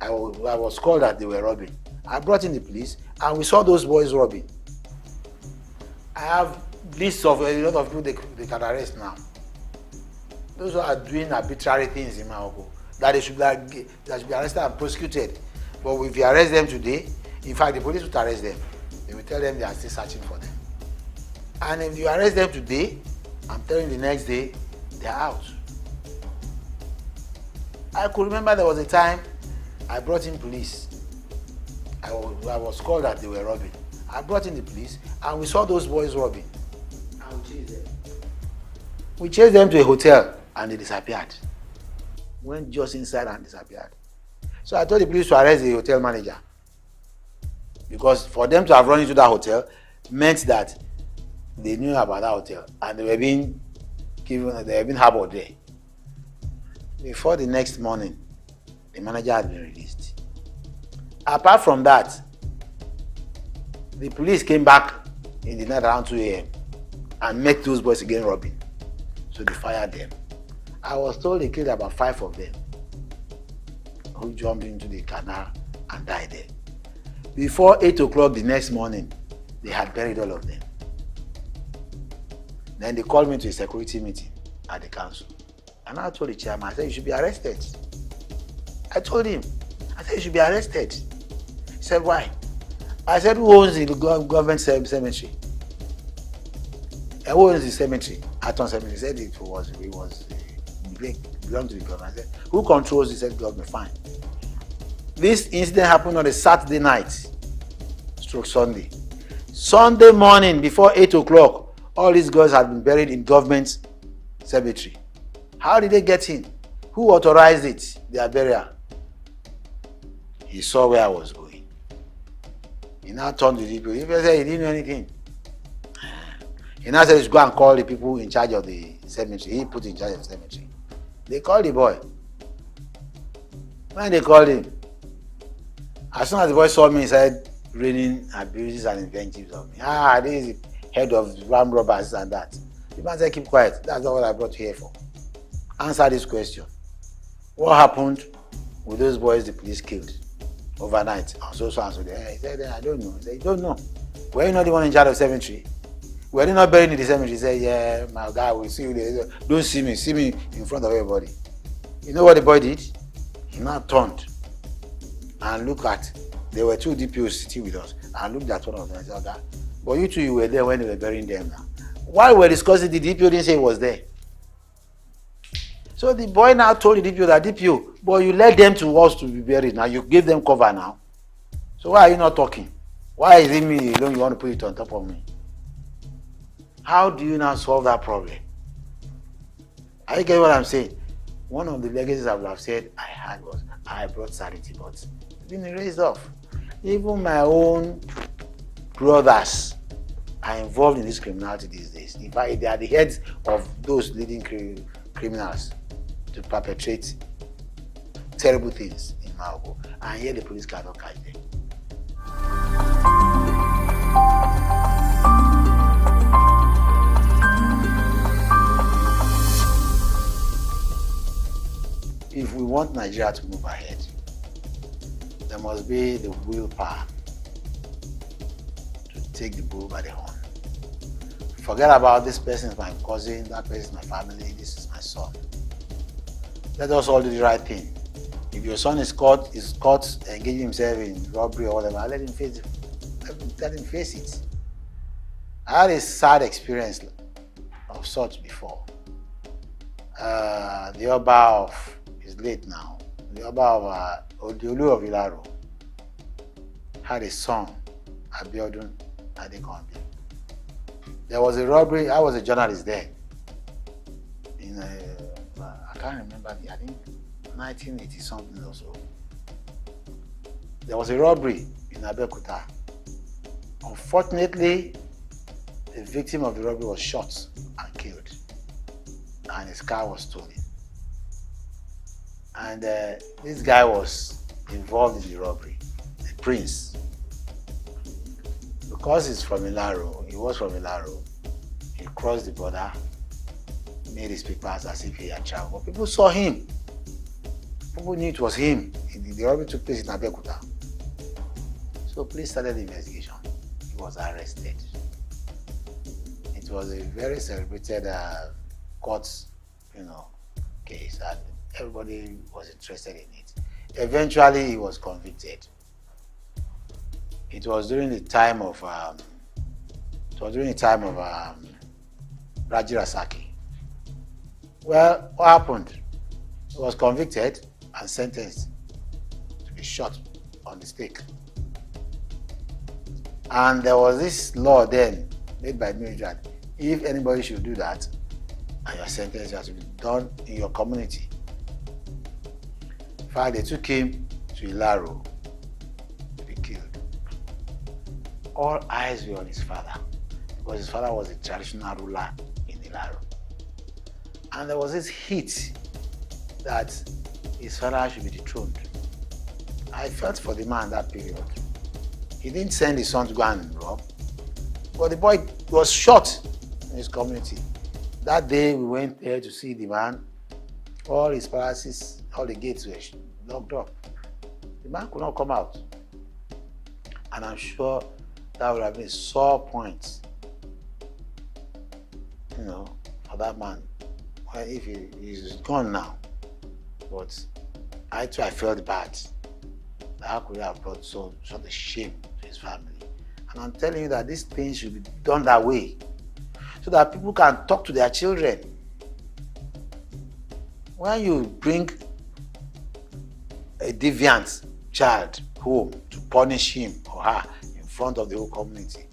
I was called that they were robbing. I brought in the police and we saw those boys robbing. I have lists of a lot of people they can arrest now. Those who are doing arbitrary things in Morocco, that they should be arrested and prosecuted. But if you arrest them today, in fact, the police would arrest them. They will tell them they are still searching for them. And if you arrest them today, I'm telling you the next day, they are out. I could remember there was a time I brought in police. I was called that they were robbing. I brought in the police and we saw those boys robbing. And we chased them. We chased them to a hotel and they disappeared. Went just inside and disappeared. So I told the police to arrest the hotel manager. Because for them to have run into that hotel meant that they knew about that hotel and they were being harbored there. Before the next morning, the manager had been released. Apart from that, the police came back in the night around 2 a.m. and met those boys again robbing. So they fired them. I was told they killed about 5 of them who jumped into the canal and died there. Before 8 o'clock the next morning, they had buried all of them. Then they called me to a security meeting at the council. And I told the chairman, I said, you should be arrested. I told him, I said, you should be arrested. He said, why? I said, who owns the government cemetery? Who owns the cemetery? Aton Cemetery. He said it belonged to the government. I said, who controls it? He said, government. Fine. This incident happened on a Saturday night, stroke Sunday. Sunday morning, before 8 o'clock, all these girls had been buried in government cemetery. How did they get in? Who authorized it, their burial? He saw where I was going. He now turned to the people. He said he didn't know anything. He now said he should go and call the people in charge of the cemetery. He put in charge of the cemetery. They called the boy. When they called him, as soon as the boy saw me, he started raining abuses and invectives on me. This is the head of ram robbers and that. The man said, keep quiet. That's not what I brought you here for. Answer this question. What happened with those boys the police killed overnight? So and so. He said, I don't know. He said, you don't know. Were you not the one in charge of the cemetery? Were you not buried in the cemetery? He said, yeah, my guy will see you there. Don't see me in front of everybody. You know what the boy did? He now turned and looked at, there were 2 DPOs sitting with us, and looked at one of them and said, okay, but you 2, you were there when they were burying them now. While we were discussing, the DPO didn't say he was there. So the boy now told the DPO that, DPO, but you led them to us to be buried. Now you gave them cover now. So why are you not talking? Why is it me alone you want to put it on top of me? How do you now solve that problem? Are you getting what I'm saying? One of the legacies I would have said I had was, I brought sanity, but it's been erased off. Even my own brothers are involved in this criminality these days. In fact, they are the heads of those leading criminals to perpetrate terrible things in Morocco, and yet the police cannot catch them. If we want Nigeria to move ahead, there must be the willpower to take the bull by the horn. Forget about this person is my cousin, that person is my family, this is my son. Let us all do the right thing. If your son is caught engaging himself in robbery or whatever, let him face it. I had a sad experience of such before. The Oba of, is late now, the Oba of Odiolu of Ilaro had a son, Abiodun Adekombi. There was a robbery. I was a journalist then. I can't remember, I think 1980 something or so. There was a robbery in Abeokuta. Unfortunately, the victim of the robbery was shot and killed, and his car was stolen. And this guy was involved in the robbery, the prince. Because he's from Ilaro, he was from Ilaro, he crossed the border, made his papers as if he had traveled. But people saw him. People knew it was him. The robbery took place in Abeokuta. So police started the investigation. He was arrested. It was a very celebrated court, case, and everybody was interested in it. Eventually, he was convicted. It was during the time of Raji Rasaki. Well, what happened? He was convicted and sentenced to be shot on the stake. And there was this law then made by the military. If anybody should do that, and your sentence has to be done in your community. In fact, they took him to Ilaro to be killed. All eyes were on his father, because his father was a traditional ruler in Ilaro. And there was this heat that his father should be dethroned. I felt for the man that period. He didn't send his son to go and rob, but the boy was shot in his community. That day we went there to see the man. All his palaces, all the gates were locked up. The man could not come out. And I'm sure that would have been a sore point, for that man. Well, if he's gone now. But I too, I felt bad. How could he have brought such a shame to his family? And I'm telling you that these things should be done that way, so that people can talk to their children. When you bring a deviant child home to punish him or her in front of the whole community,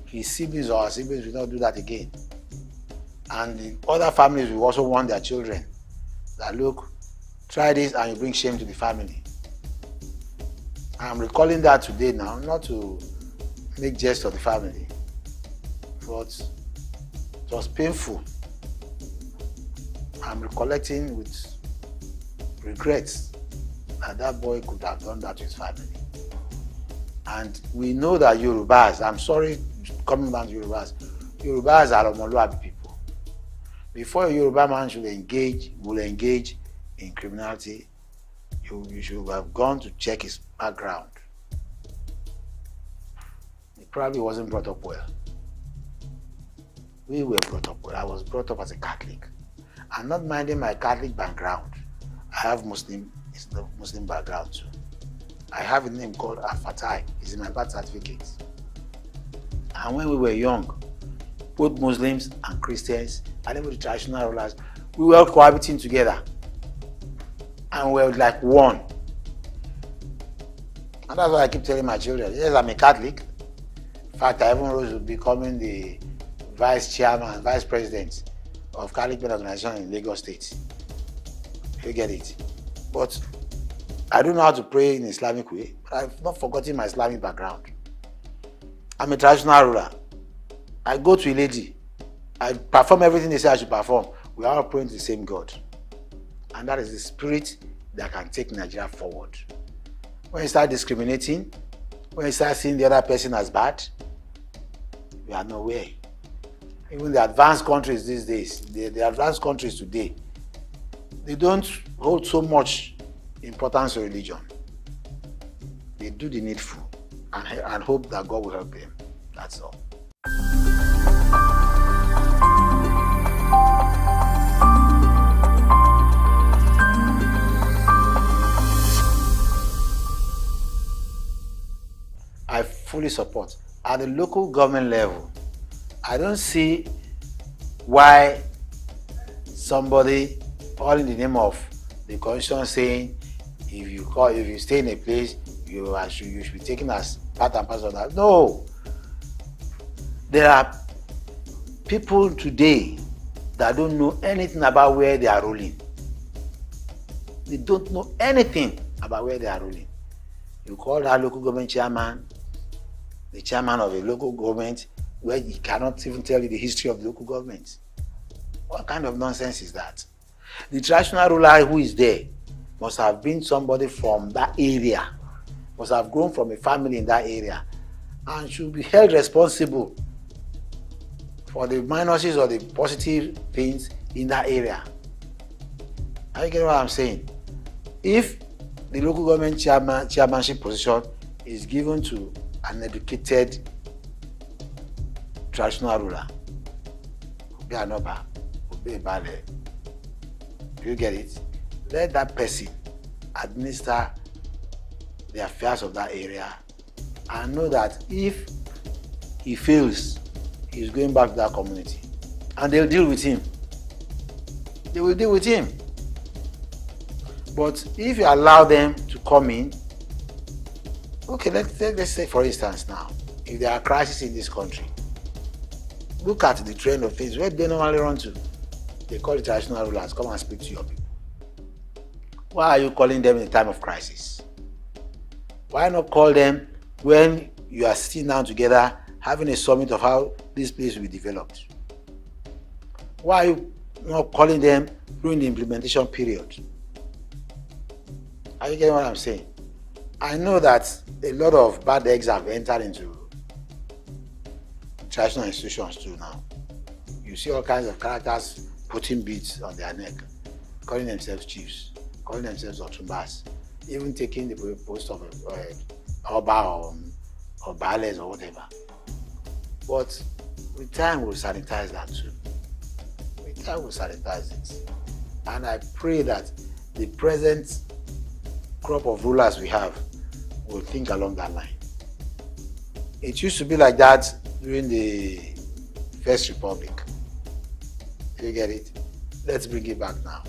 his siblings or our siblings will not do that again. And the other families will also warn their children that, look, try this and you bring shame to the family. I'm recalling that today now, not to make jest of the family, but it was painful. I'm recollecting with regrets that that boy could have done that to his family. And we know that Yorubas, I'm sorry coming back to Yorubas are Omoluabi people. Before a Yoruba man will engage in criminality, you should have gone to check his background. He probably wasn't brought up well. We were brought up well. I was brought up as a Catholic. I'm not minding my Catholic background. I have Muslim background too. I have a name called Al-Fatai. It's in my birth certificate. And when we were young, both Muslims and Christians, and even the traditional rulers, we were cohabiting together. And we were like one. And that's why I keep telling my children, yes, I'm a Catholic. In fact, I even rose to becoming the vice president of Catholic Men Organization in Lagos State. You get it? But I don't know how to pray in Islamic way, but I've not forgotten my Islamic background. I'm a traditional ruler. I go to a lady. I perform everything they say I should perform. We are all praying to the same God. And that is the spirit that can take Nigeria forward. When you start discriminating, when you start seeing the other person as bad, we are nowhere. Even the advanced countries these days, the advanced countries today, they don't hold so much importance to religion. They do the needful and hope that God will help them. That's all. I fully support. At the local government level, I don't see why somebody, all in the name of the constitution, saying if you stay in a place, you should be taken as part and parcel of that. No. There are people today that don't know anything about where they are ruling. They don't know anything about where they are ruling. You call that local government chairman, the chairman of a local government, where he cannot even tell you the history of the local government. What kind of nonsense is that? The traditional ruler who is there must have been somebody from that area, must have grown from a family in that area, and should be held responsible for the minuses or the positive things in that area. Are you getting what I'm saying? If the local government chairmanship position is given to an educated traditional ruler, Obi Anoba, Obi Bale, do you get it? Let that person administer the affairs of that area and know that if he fails, he's going back to that community. And they'll deal with him. They will deal with him. But if you allow them to come in, okay, let's say for instance now, if there are crises in this country, look at the trend of things. Where do they normally run to? They call the traditional rulers, come and speak to your people. Why are you calling them in a time of crisis? Why not call them when you are sitting down together, having a summit of how this place will be developed? Why are you not calling them during the implementation period? Are you getting what I'm saying? I know that a lot of bad eggs have entered into traditional institutions too now. You see all kinds of characters putting beads on their neck, calling themselves chiefs, calling themselves otumbas, even taking the post of Oba or Bales or whatever. But with time we'll sanitize that too. With time we'll sanitize it. And I pray that the present crop of rulers we have will think along that line. It used to be like that during the First Republic. Do you get it? Let's bring it back now.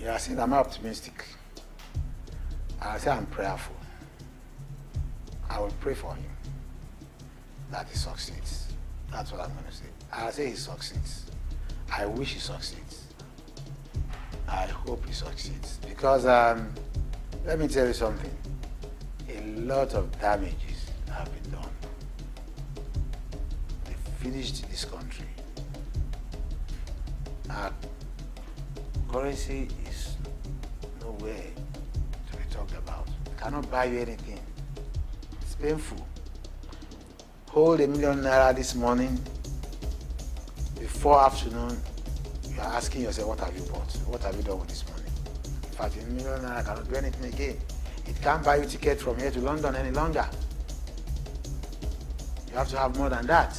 Yeah, I said I'm optimistic. I say I'm prayerful. I will pray for him that he succeeds. That's what I'm going to say. I'll say he succeeds. I wish he succeeds. I hope he succeeds. Because let me tell you something. A lot of damages have been done. They finished this country. Our currency is nowhere to be talked about. It cannot buy you anything. It's painful. Hold ₦1 million this morning. Before afternoon, you are asking yourself, what have you bought? What have you done with this money? In fact, ₦1 million cannot do anything again. It can't buy you a ticket from here to London any longer. You have to have more than that.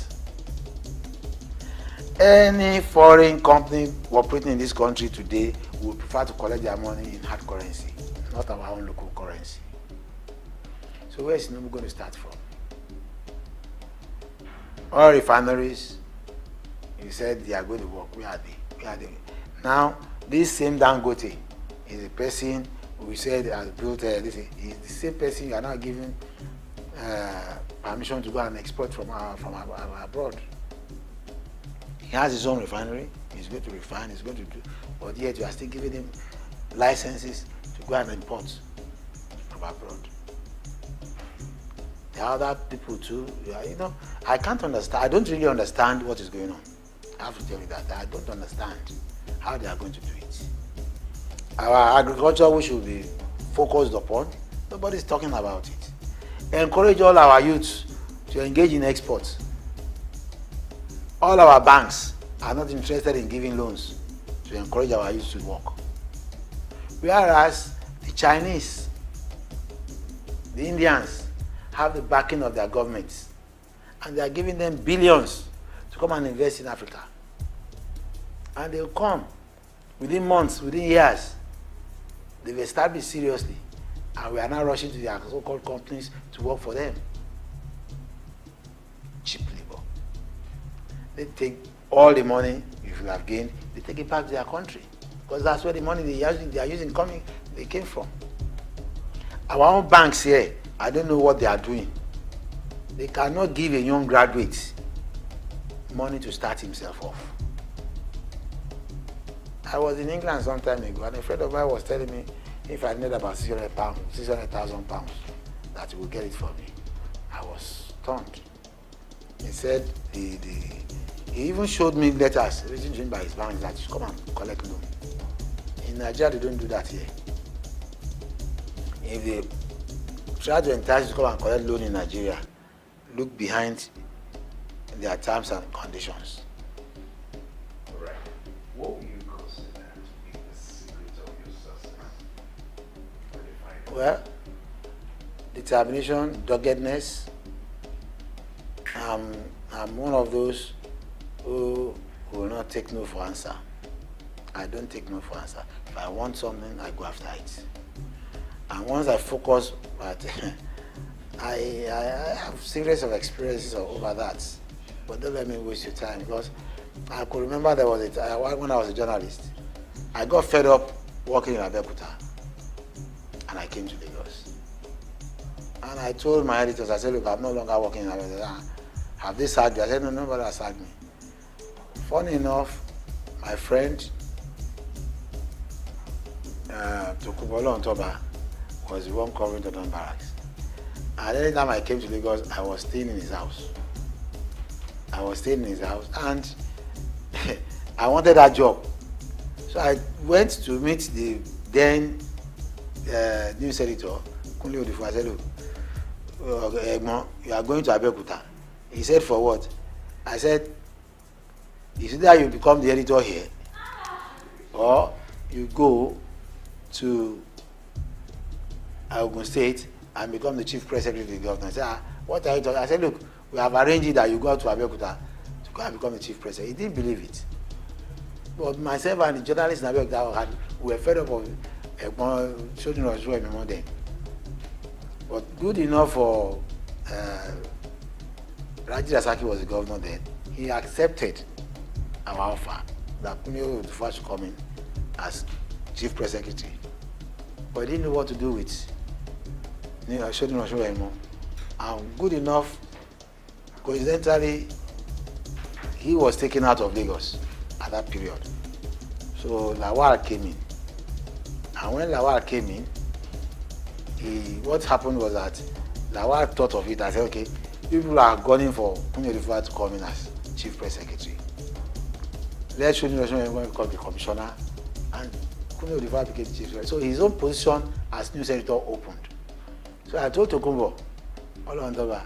Any foreign company operating in this country today would prefer to collect their money in hard currency, not our own local currency. So where is Tinubu going to start from? Oil refineries, you said they are going to work. Where are they? Where are they? Now, this same Dangote is a person we said has built this. Is the same person you are now giving permission to go and export from abroad. He has his own refinery. He's going to refine. He's going to do, but yet you are still giving him licenses to go and import from abroad. There are other people too. You know, I can't understand. I don't really understand what is going on. I have to tell you that I don't understand how they are going to do it. Our agriculture, we should be focused upon. Nobody's talking about it. Encourage all our youths to engage in exports. All our banks are not interested in giving loans to encourage our youth to work. Whereas the Chinese, the Indians, have the backing of their governments, and they are giving them billions to come and invest in Africa. And they'll come within months, within years. They've established seriously, and we are now rushing to their so-called companies to work for them. Cheap labor. They take all the money you should have gained, they take it back to their country, because that's where the money they are using they came from. Our own banks here, I don't know what they are doing. They cannot give a young graduate money to start himself off. I was in England some time ago, and a friend of mine was telling me if I need about £600,000, that he would get it for me. I was stunned. He said he even showed me letters written to him by his bank that he should come and collect loan. In Nigeria, they don't do that here. If they try to entice you to come and collect loan in Nigeria, look behind their terms and conditions. Right. What would you consider to be the secret of your success? Well, determination, doggedness. I'm one of those who will not take no for answer. I don't take no for answer. If I want something, I go after it. And once I focus, but I have series of experiences over that. But don't let me waste your time, because I could remember there was a time when I was a journalist. I got fed up working in Abeokuta, and I came to Lagos. And I told my editors, I said, look, I'm no longer working in Abeokuta. Have they sacked you? I said, no, nobody has sacked me. Funny enough, my friend Tokubolo Ontoba was the one covering the Don Barracks. And any time I came to Lagos, I was staying in his house. And I wanted that job. So I went to meet the then news editor, Kunle Odifu. I said, look, you are going to Abeokuta. He said, for what? I said, is it that you become the editor here, or you go to Ogun State and become the chief press secretary of the government? I said, what are you talking? I said, look, we have arranged it that you go to Abeokuta to go and become the chief press secretary. He didn't believe it. But myself and the journalists in Abeokuta were fed up of children of Israel anymore then. But good enough for Raji Rasaki was the governor then. He accepted our offer that Kunle Odifu should come in as chief press secretary. But he didn't know what to do with children of Israel anymore. And good enough, coincidentally, he was taken out of Lagos at that period. So Lawal came in. And when Lawal came in, what happened was that Lawal thought of it and said, okay, people are gunning for Kunle Odifu to come in as chief press secretary. Let children of Israel become the commissioner, and Kunle Odifu became the chief secretary. So his own position as news editor opened. So I told Tokumbo, Olondoba,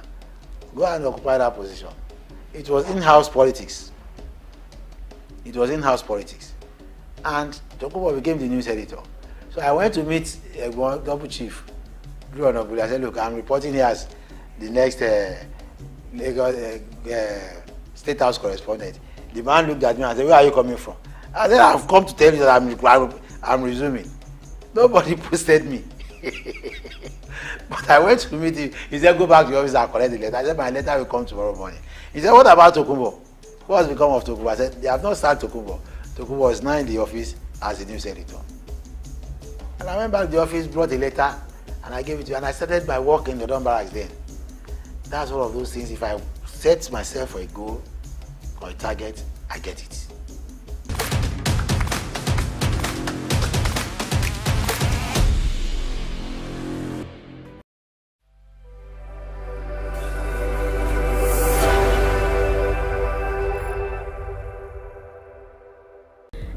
go and occupy that position. It was in-house politics. And Tokumbo became the news editor. So I went to meet double chief, Drew Onobuli. I said, look, I'm reporting here as the next Lagos State House correspondent. The man looked at me and said, where are you coming from? I said, I've come to tell you that I'm resuming. Nobody posted me. But I went to meet him. He said, go back to your office and collect the letter. I said, my letter will come tomorrow morning. He said, what about Tokumbo? What has become of Tokumbo? I said, they have not started Tokumbo. Tokumbo is now in the office as the news editor. And I went back to the office, brought a letter, and I gave it to you. And I started my work in the Don Barracks then. That's one of those things. If I set myself for a goal or a target, I get it.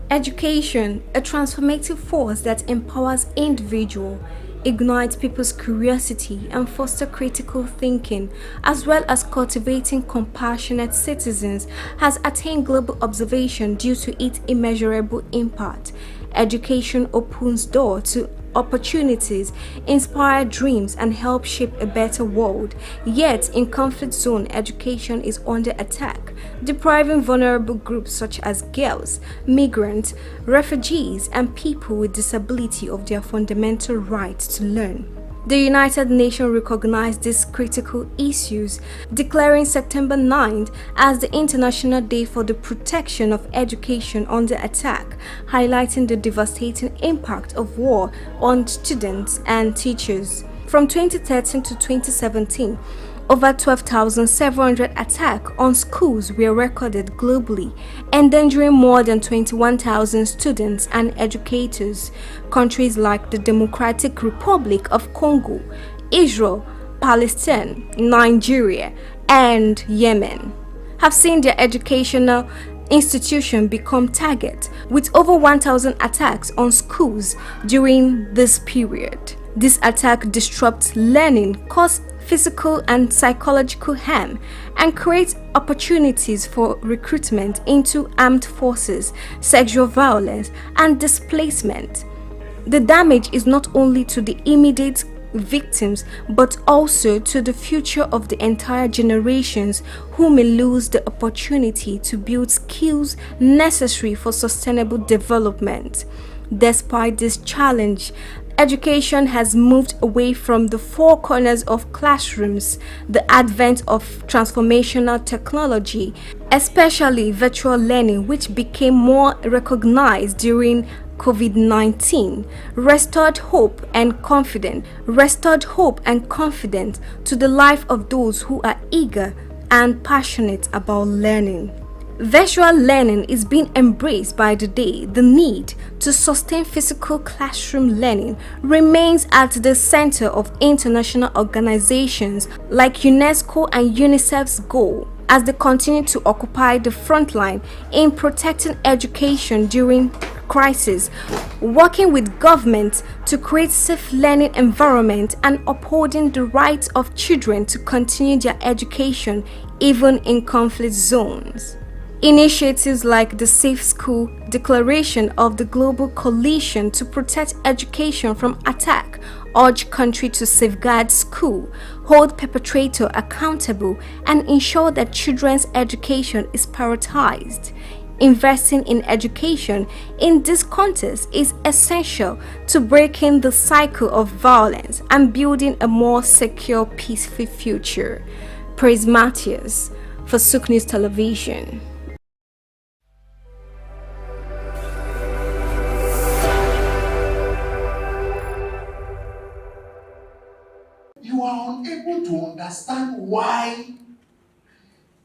Education, a transformative force that empowers individuals, ignites people's curiosity and fosters critical thinking, as well as cultivating compassionate citizens, has attained global observation due to its immeasurable impact. Education opens doors to opportunities, inspire dreams, and help shape a better world. Yet, in conflict zone, education is under attack, depriving vulnerable groups such as girls, migrants, refugees, and people with disability of their fundamental right to learn. The United Nations recognized these critical issues, declaring September 9th as the International Day for the Protection of Education under Attack, highlighting the devastating impact of war on students and teachers. From 2013 to 2017, over 12,700 attacks on schools were recorded globally, endangering more than 21,000 students and educators. Countries like the Democratic Republic of Congo, Israel, Palestine, Nigeria, and Yemen have seen their educational institutions become targets, with over 1,000 attacks on schools during this period. This attack disrupts learning, causes physical and psychological harm, and creates opportunities for recruitment into armed forces, sexual violence, and displacement. The damage is not only to the immediate victims but also to the future of the entire generations who may lose the opportunity to build skills necessary for sustainable development. Despite this challenge, education has moved away from the four corners of classrooms. The advent of transformational technology, especially virtual learning, which became more recognized during COVID-19, restored hope and confidence to the life of those who are eager and passionate about learning. Virtual learning is being embraced by the day. The need to sustain physical classroom learning remains at the center of international organizations like UNESCO and UNICEF's goal, as they continue to occupy the front line in protecting education during crisis, working with governments to create safe learning environment and upholding the rights of children to continue their education even in conflict zones. Initiatives like the Safe School Declaration of the Global Coalition to Protect Education from Attack urge countries to safeguard school, hold perpetrator accountable, and ensure that children's education is prioritized. Investing in education in this context is essential to breaking the cycle of violence and building a more secure, peaceful future. Praise Matthias for SOUQ News Television. You are unable to understand why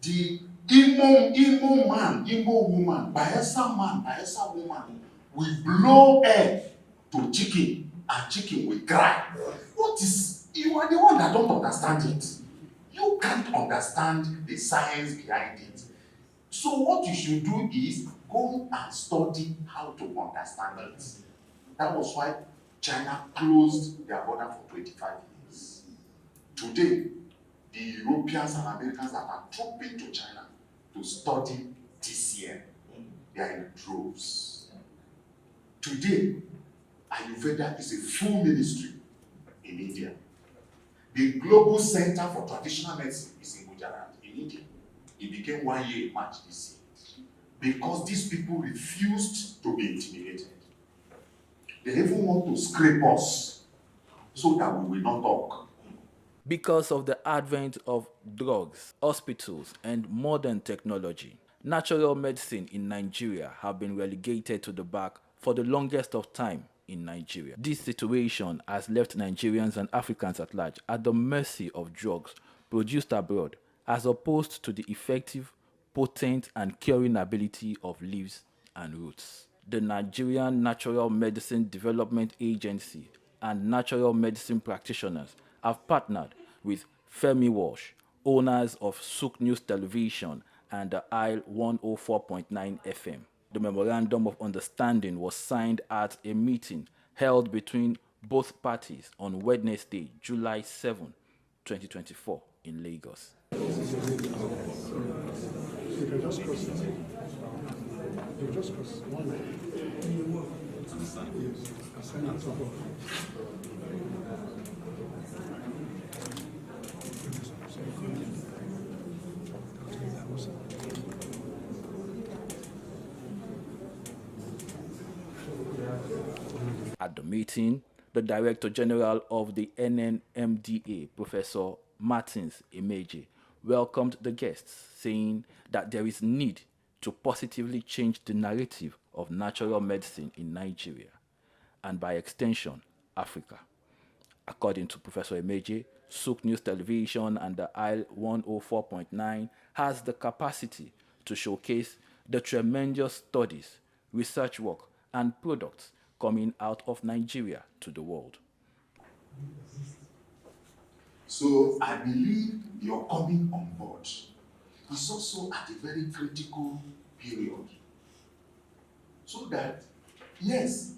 the Imo man, Imo woman, Bayelsa man, Bayelsa woman will blow egg to chicken and chicken will cry. What is, you are the one that don't understand it. You can't understand the science behind it. So what you should do is go and study how to understand it. That was why China closed their border for 25 years. Today, the Europeans and Americans that are trooping to China to study TCM, they are in droves. Today, Ayurveda is a full ministry in India. The Global Center for Traditional Medicine is in Gujarat, in India. It became 1 year in March this year. Because these people refused to be intimidated. They even want to scrape us so that we will not talk. Because of the advent of drugs, hospitals, and modern technology, natural medicine in Nigeria have been relegated to the back for the longest of time in Nigeria. This situation has left Nigerians and Africans at large at the mercy of drugs produced abroad, as opposed to the effective, potent, and curing ability of leaves and roots. The Nigerian Natural Medicine Development Agency and natural medicine practitioners have partnered with Femi Walsh, owners of SOUQ News Television and the Isle 104.9 FM. The Memorandum of Understanding was signed at a meeting held between both parties on Wednesday, July 7, 2024 in Lagos. At the meeting, the Director General of the NNMDA, Professor Martins Emeje, welcomed the guests, saying that there is need to positively change the narrative of natural medicine in Nigeria, and by extension, Africa. According to Professor Emeje, SOUQ News Television and the Isle 104.9 has the capacity to showcase the tremendous studies, research work, and products coming out of Nigeria to the world. So I believe your coming on board is also at a very critical period. So that, yes,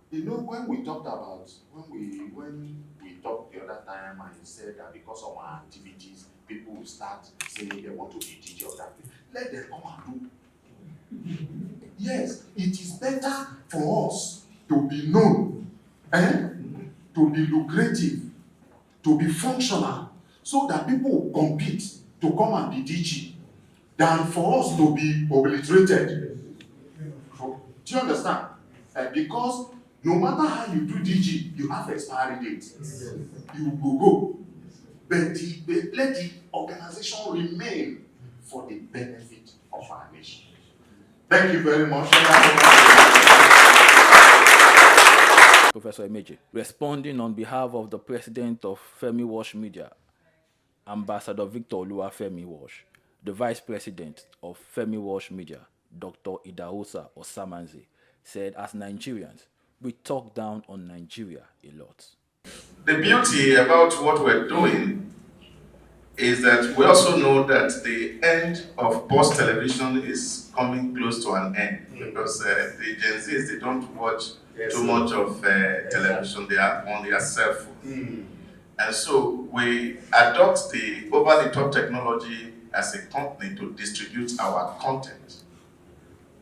You know, when we talked about, when we talked the other time and you said that because of our activities, people will start saying they want to be DJ of that place. Let them come and do. Yes, it is better for us to be known, to be lucrative, to be functional, so that people will compete to come and be DG, than for us to be obliterated. Do you understand? Because no matter how you do DG, you have expiry date. You will go. But let the organization remain for the benefit of our nation. Thank you very much. Professor Emeje, responding on behalf of the president of Femi Wash Media, Ambassador Victor Oluwafemi Wash, the vice president of Femi Wash Media, Dr. Idahosa Osamanze, said, as Nigerians, we talk down on Nigeria a lot. The beauty about what we're doing is that we also know that the end of post television is coming close to an end, because the Gen Zs, they don't watch too much of television, they are on their cell phone. And so we adopt the over-the-top technology as a company to distribute our content,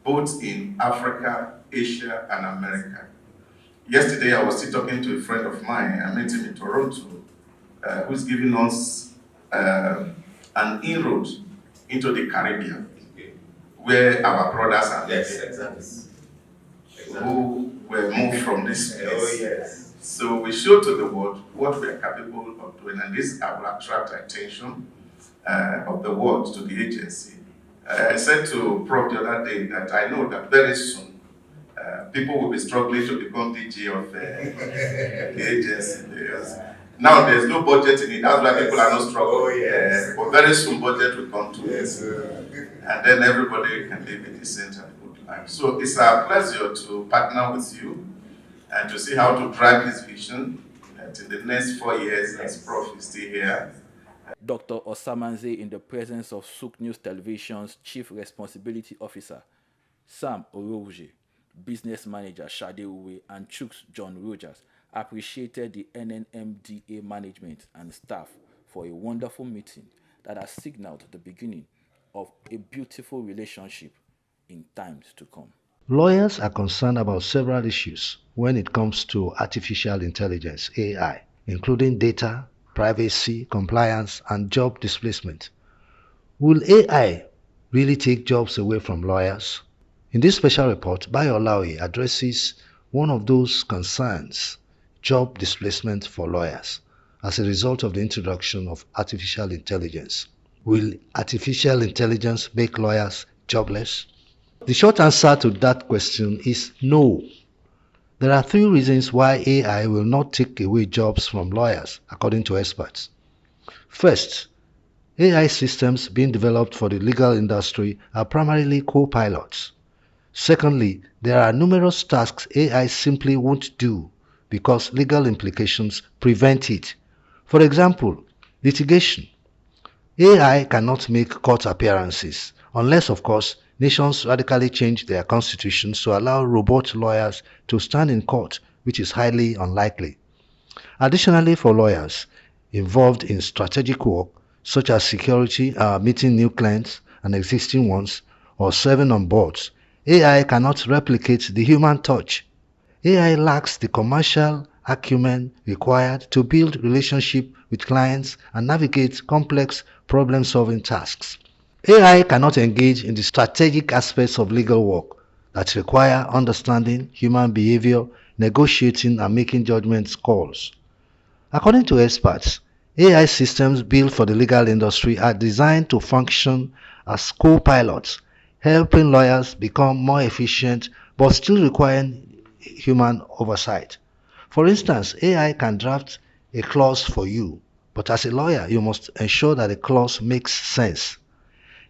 both in Africa, Asia, and America. Yesterday, I was still talking to a friend of mine, I met him in Toronto, who's giving us an inroad into the Caribbean, where our brothers are who were moved from this place. Oh, yes. So we show to the world what we are capable of doing, and this will attract attention of the world to the agency. I said to Prof the other day that I know that very soon people will be struggling to become DG of the agency. Because now there's no budget in it, that's why people are not struggling. Oh, yes. But very soon budget will come to Yes, and then everybody can live a decent and good life. So it's a pleasure to partner with you and to see how to drive this vision. That in the next 4 years, as Prof is still here. Dr. Osamanze, in the presence of SOUQ News Television's Chief Responsibility Officer, Sam Orouje, Business Manager Shade Uwe, and Chooks John Rogers, appreciated the NNMDA management and staff for a wonderful meeting that has signaled the beginning of a beautiful relationship in times to come. Lawyers are concerned about several issues when it comes to artificial intelligence, AI, including data, privacy, compliance, and job displacement. Will AI really take jobs away from lawyers? In this special report, Bayo Olaoye addresses one of those concerns, job displacement for lawyers, as a result of the introduction of artificial intelligence. Will artificial intelligence make lawyers jobless? The short answer to that question is no. There are 3 reasons why AI will not take away jobs from lawyers, according to experts. First, AI systems being developed for the legal industry are primarily co-pilots. Secondly, there are numerous tasks AI simply won't do because legal implications prevent it. For example, litigation. AI cannot make court appearances, unless, of course, nations radically change their constitutions to allow robot lawyers to stand in court, which is highly unlikely. Additionally, for lawyers involved in strategic work, such as security, meeting new clients and existing ones, or serving on boards, AI cannot replicate the human touch. AI lacks the commercial acumen required to build relationship with clients and navigate complex problem-solving tasks. AI cannot engage in the strategic aspects of legal work that require understanding human behavior, negotiating, and making judgment calls. According to experts, AI systems built for the legal industry are designed to function as co-pilots, helping lawyers become more efficient but still requiring human oversight. For instance, AI can draft a clause for you, but as a lawyer, you must ensure that the clause makes sense.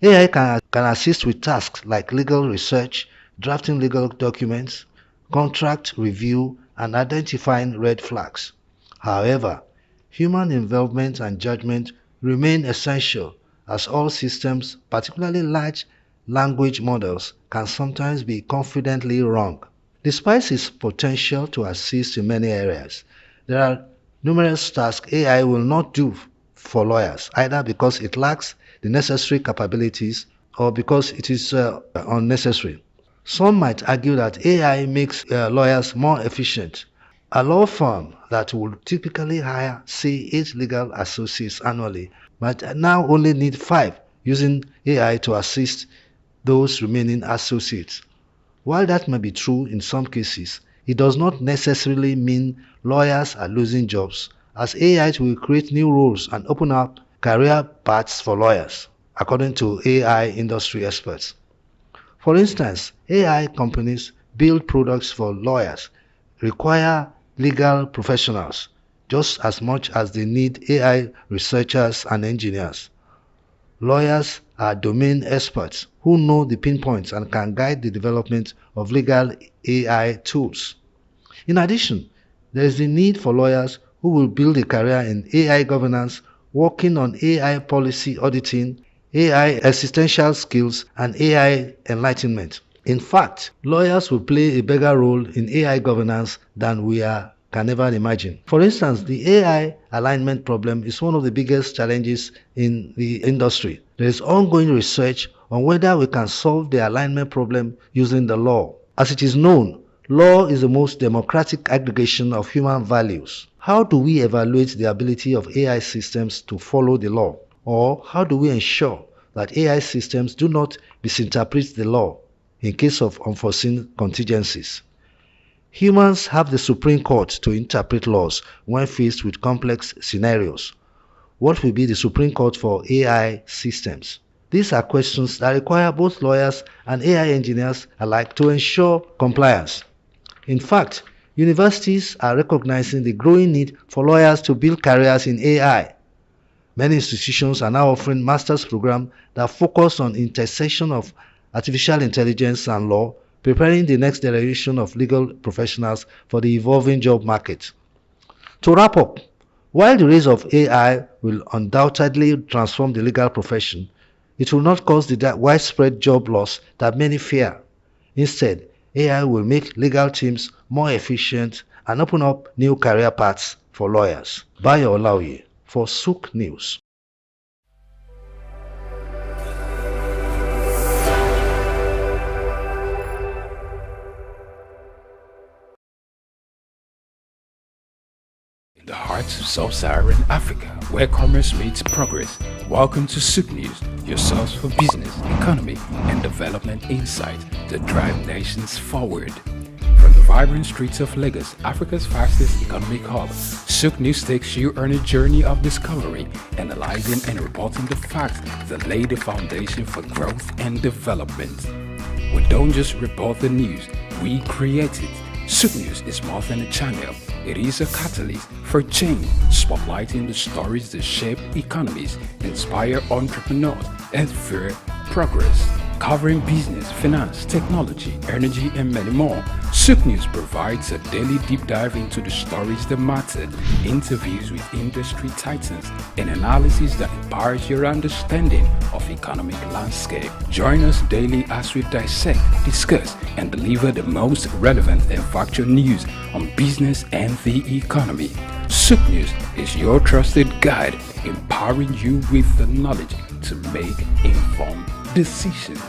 AI can assist with tasks like legal research, drafting legal documents, contract review, and identifying red flags. However, human involvement and judgment remain essential, as all systems, particularly large language models, can sometimes be confidently wrong. Despite its potential to assist in many areas, there are numerous tasks AI will not do for lawyers, either because it lacks the necessary capabilities or because it is unnecessary. Some might argue that AI makes lawyers more efficient. A law firm that would typically hire, say, 8 legal associates annually might now only need 5, using AI to assist those remaining associates. While that may be true in some cases, it does not necessarily mean lawyers are losing jobs, as AI will create new roles and open up career paths for lawyers, according to AI industry experts. For instance, AI companies build products for lawyers, require legal professionals just as much as they need AI researchers and engineers. Lawyers are domain experts who know the pinpoints and can guide the development of legal AI tools. In addition, there is the need for lawyers who will build a career in AI governance, working on AI policy auditing, AI existential skills, and AI enlightenment. In fact, lawyers will play a bigger role in AI governance than we can ever imagine. For instance, the AI alignment problem is one of the biggest challenges in the industry. There is ongoing research on whether we can solve the alignment problem using the law. As it is known, law is the most democratic aggregation of human values. How do we evaluate the ability of AI systems to follow the law? Or how do we ensure that AI systems do not misinterpret the law in case of unforeseen contingencies? Humans have the Supreme Court to interpret laws when faced with complex scenarios. What will be the Supreme Court for AI systems? These are questions that require both lawyers and AI engineers alike to ensure compliance. In fact, universities are recognizing the growing need for lawyers to build careers in AI. Many institutions are now offering master's programs that focus on intersection of artificial intelligence and law, preparing the next generation of legal professionals for the evolving job market. To wrap up, while the rise of AI will undoubtedly transform the legal profession, it will not cause the widespread job loss that many fear. Instead, AI will make legal teams more efficient and open up new career paths for lawyers. Bayo Olaoye for SOUQ News. In the heart of sub-Saharan Africa, where commerce meets progress. Welcome to SOUQ News, your source for business, economy, and development insight that drive nations forward. From the vibrant streets of Lagos, Africa's fastest economic hub, SOUQ News takes you on a journey of discovery, analyzing and reporting the facts that lay the foundation for growth and development. We don't just report the news, we create it. SOUQ News is more than a channel. It is a catalyst for change, spotlighting the stories that shape economies, inspire entrepreneurs, and fuel progress. Covering business, finance, technology, energy, and many more, SOUQ News provides a daily deep dive into the stories that matter, interviews with industry titans, and analysis that empowers your understanding of economic landscape. Join us daily as we dissect, discuss, and deliver the most relevant and factual news on business and the economy. SOUQ News is your trusted guide, empowering you with the knowledge to make informed decisions.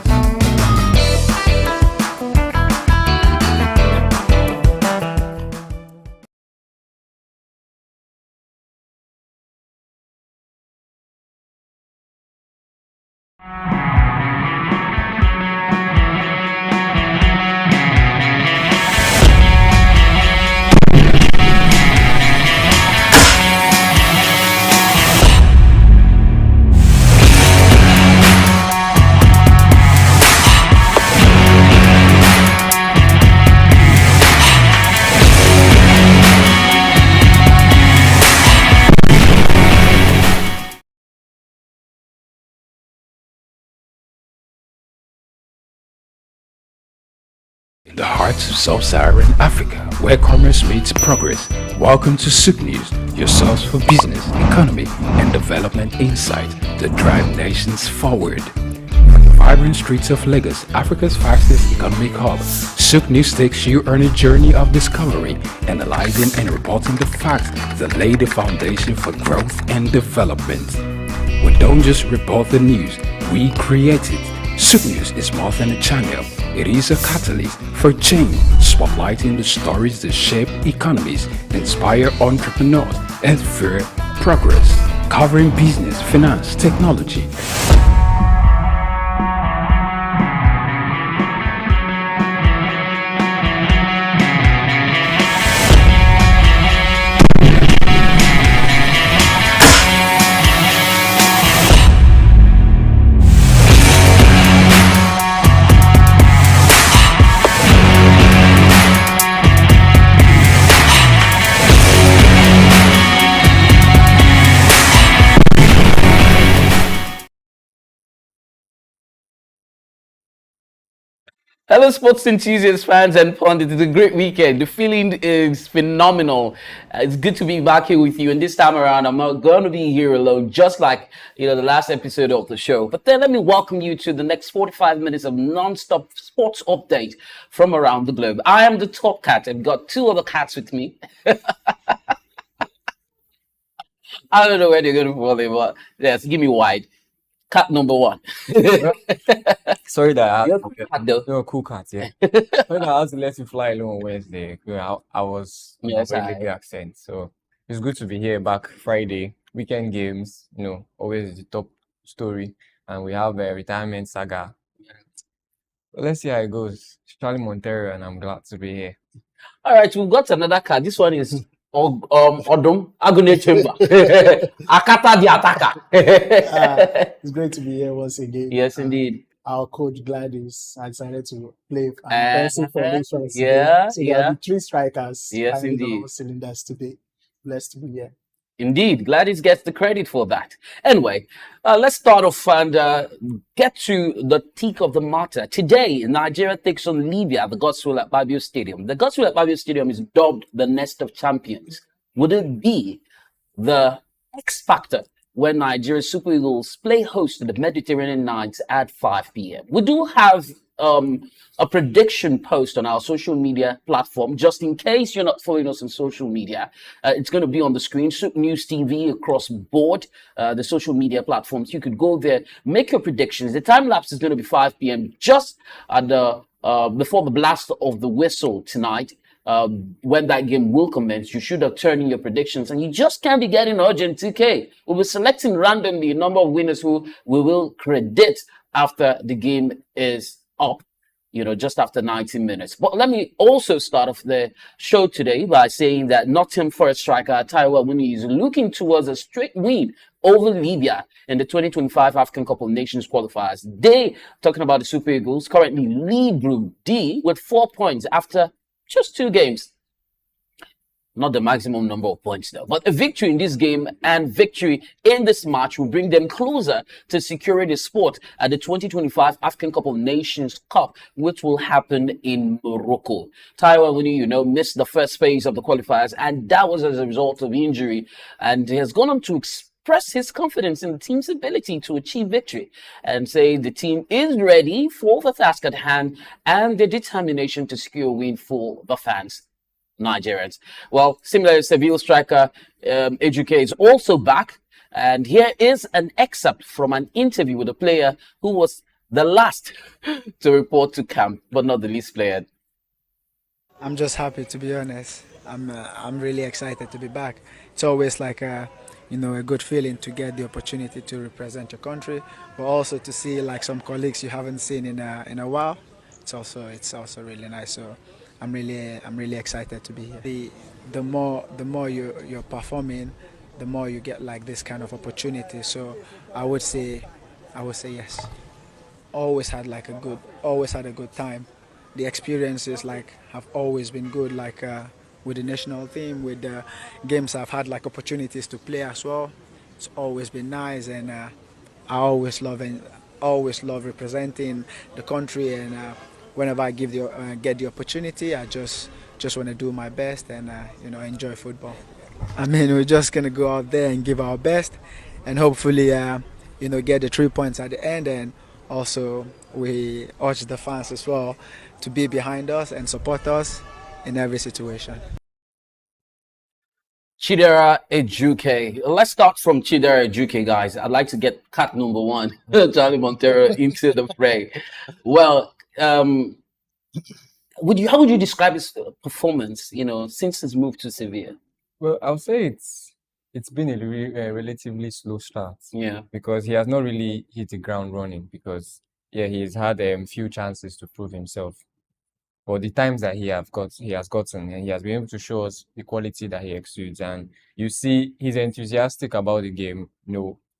In the heart of sub-Saharan Africa, where commerce meets progress. Welcome to SOUQ News, your source for business, economy, and development insight that drive nations forward. From the vibrant streets of Lagos, Africa's fastest economic hub, SOUQ News takes you on a journey of discovery, analyzing and reporting the facts that lay the foundation for growth and development. We don't just report the news, we create it. SOUQ News is more than a channel. It is a catalyst for change, spotlighting the stories that shape economies, inspire entrepreneurs, and fuel progress, covering business, finance, technology. Hello, sports enthusiasts, fans, and pundits. It's a great weekend. The feeling is phenomenal. It's good to be back here with you. And this time around, I'm not going to be here alone, just like the last episode of the show. But then let me welcome you to the next 45 minutes of non-stop sports update from around the globe. I am the top cat. I've got two other cats with me. I don't know where they're going to fall in, but yes, give me wide. Cat number one. Sorry that You're a cool cat, though. you're a cool cat, yeah. Sorry that I had to let you fly alone on Wednesday. I was Yes, with a big accent. So it's good to be here back Friday. Weekend games, always the top story. And we have a retirement saga. But let's see how it goes. Charlie Montero, and I'm glad to be here. All right, we've got another card. This one is Odum Agune Chamber. Akata the attacker. It's great to be here once again. Yes, indeed. Our coach Gladys I decided to play an defensive formation. Yeah, So there will be three strikers. Yes, firing on indeed. all cylinders today. Blessed to be here. Indeed, Gladys gets the credit for that. Anyway, let's start off and get to the teak of the matter. Today, Nigeria takes on Libya at the Godswill at Babio Stadium. The Godswill at Babio Stadium is dubbed the Nest of Champions. Would it be the X factor when Nigeria Super Eagles play host to the Mediterranean Knights at 5 p.m.? We do have a prediction post on our social media platform, just in case you're not following us on social media. It's going to be on the screen. SOUQ News TV across board, the social media platforms. You could go there, make your predictions. The time lapse is going to be 5 p.m. just at the before the blast of the whistle tonight. When that game will commence, you should have turned in your predictions, and you just can't be getting urgent 2K. We'll be selecting randomly a number of winners who we will credit after the game is up, just after 90 minutes. But let me also start off the show today by saying that Nottingham Forest striker Taiwo Awoniyi is looking towards a straight win over Libya in the 2025 African Cup of Nations qualifiers. They, talking about the Super Eagles, currently lead Group D with 4 points after just 2 games. Not the maximum number of points though, but a victory in this game and victory in this match will bring them closer to securing a spot at the 2025 African Cup of Nations Cup, which will happen in Morocco. Taiwo Awoniyi, missed the first phase of the qualifiers, and that was as a result of injury, and he has gone on to express his confidence in the team's ability to achieve victory and say the team is ready for the task at hand and the determination to secure a win for the fans. Nigerians. Well, similarly, Seville striker Ejuke is also back, and here is an excerpt from an interview with a player who was the last to report to camp, but not the least player. I'm just happy, to be honest. I'm really excited to be back. It's always like a good feeling to get the opportunity to represent your country, but also to see like some colleagues you haven't seen in a while. It's also really nice. So I'm really excited to be here. The more you're performing, the more you get like this kind of opportunity. So I would say yes. Always had a good time. The experiences have always been good. With the national team, with the games I've had opportunities to play as well. It's always been nice, and I always love representing the country, and whenever I get the opportunity, I just want to do my best and enjoy football. I mean, we're just gonna go out there and give our best, and hopefully get the 3 points at the end, and Also, we urge the fans as well to be behind us and support us in every situation. Chidera Ejuke. Let's start from Chidera Ejuke, guys. I'd like to get cat number one, Charlie Montero, into the fray. Well, how would you describe his performance, since his move to Sevilla? Well, I'll say it's been a relatively slow start. Yeah. Because he has not really hit the ground running because he's had a few chances to prove himself. But the times that he has gotten, and he has been able to show us the quality that he exudes, and you see he's enthusiastic about the game.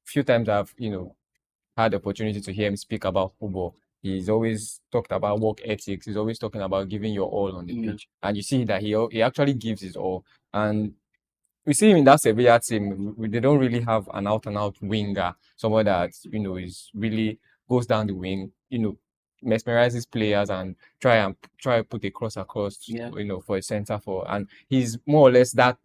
Few times I've had the opportunity to hear him speak about football. He's always talked about work ethics. He's always talking about giving your all on the pitch, and you see that he actually gives his all. And we see him in that Sevilla team. They don't really have an out-and-out winger, someone that is really goes down the wing, mesmerizes players and try to put a cross across, for a center for. And he's more or less that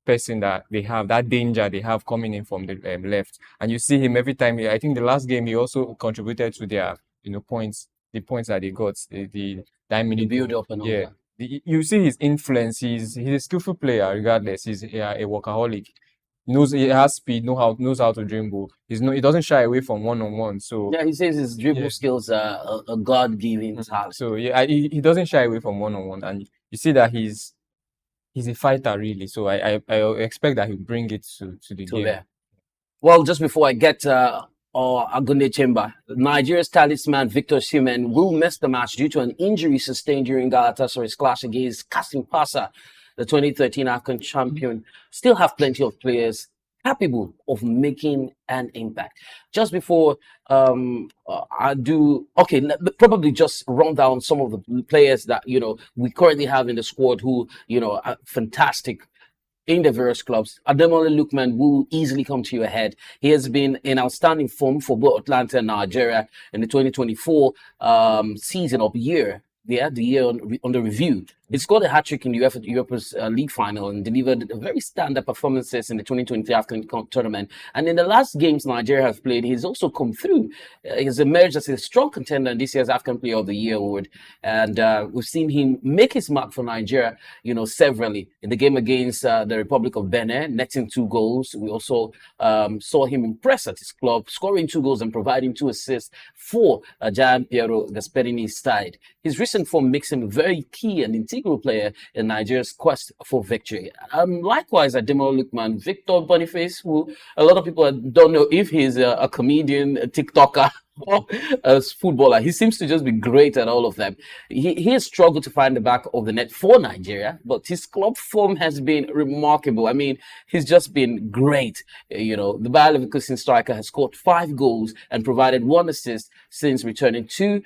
person that they have, that danger they have coming in from the left. And you see him every time. I think the last game he also contributed to their points, the points that they got, the build up and all that. You see his influence. He's a skillful player regardless. He's a workaholic. He has speed, knows how to dribble. He doesn't shy away from one-on-one. So he says his dribble skills are a God-given talent. So he doesn't shy away from one-on-one, and you see that he's a fighter really. So I expect that he'll bring it to the game. There. Well, just before I get Agunde Chamber, Nigeria's talisman Victor Osimhen will miss the match due to an injury sustained during Galatasaray's clash against Kasim Pasa, the 2013 African champion. Still have plenty of players capable of making an impact. Just before I do, probably just run down some of the players that we currently have in the squad who are fantastic in the various clubs. Ademola Lookman will easily come to your head. He has been in outstanding form for both Atlanta and Nigeria in the 2024 season of year. The year under review. He scored a hat-trick in the Europa's League final and delivered very standard performances in the 2023 African tournament. And in the last games Nigeria has played, he's also come through. He's emerged as a strong contender in this year's African Player of the Year award. And we've seen him make his mark for Nigeria, severally. In the game against the Republic of Benin, netting 2 goals. We also saw him impress at his club, scoring 2 goals and providing 2 assists for Gian Piero Gasperini's side. His recent form makes him a very key and integral player in Nigeria's quest for victory. Likewise, Ademola Lookman, Victor Boniface, who a lot of people don't know if he's a comedian, a TikToker, or a footballer. He seems to just be great at all of them. He has struggled to find the back of the net for Nigeria, but his club form has been remarkable. I mean, he's just been great. The Bayer Leverkusen striker has scored 5 goals and provided 1 assist since returning to,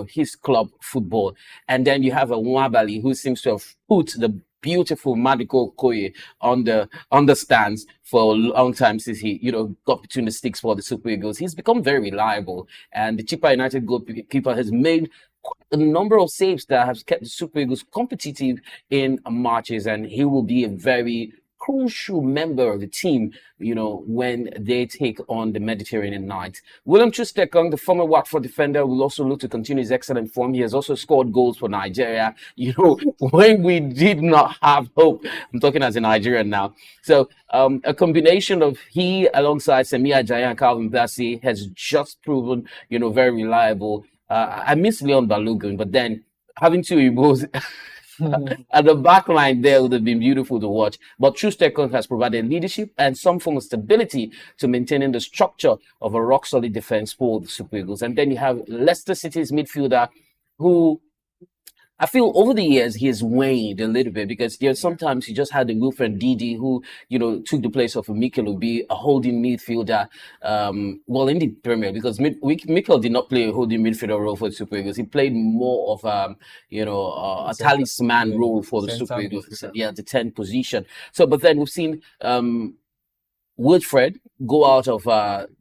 his club football. And then you have a Nwabali who seems to have put the beautiful Madiko Okoye on the stands for a long time since he, got between the sticks for the Super Eagles. He's become very reliable, and the Chippa United goalkeeper has made quite a number of saves that have kept the Super Eagles competitive in matches, and he will be a very crucial member of the team, when they take on the Mediterranean Knights. William Chustekong, the former Watford defender, will also look to continue his excellent form. He has also scored goals for Nigeria, when we did not have hope. I'm talking as a Nigerian now. So a combination of he alongside Semi Ajayi and Calvin Bassey has just proven, very reliable. I miss Leon Balogun, but then having 2 Igbos at the back line there would have been beautiful to watch. But Chustekong has provided leadership and some form of stability to maintaining the structure of a rock-solid defense for the Super Eagles. And then you have Leicester City's midfielder, who I feel over the years he has waned a little bit, because sometimes he just had the Wilfred Didi who, took the place of Mikel Obi, a holding midfielder, in the Premier, because Mikel did not play a holding midfielder role for the Super Eagles. He played more of, a talisman role for the Super Eagles. Yeah, the 10th position. So, but then we've seen Wilfred go out of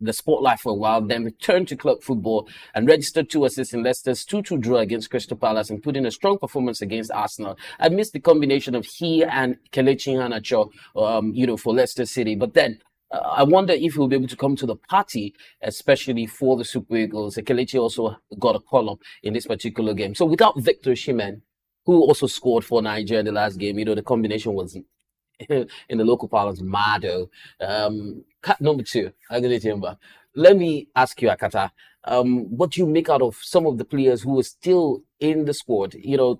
the spotlight for a while, then return to club football and registered 2 assists in Leicester's 2-2 draw against Crystal Palace and put in a strong performance against Arsenal. I missed the combination of he and Kelechi Iheanacho, for Leicester City. But then I wonder if he'll be able to come to the party, especially for the Super Eagles. Kelechi also got a column in this particular game. So without Victor Osimhen, who also scored for Nigeria in the last game, the combination was in the local parlance, Mado. Cut number two, Agnete. Let me ask you, Akata, what do you make out of some of the players who are still in the squad?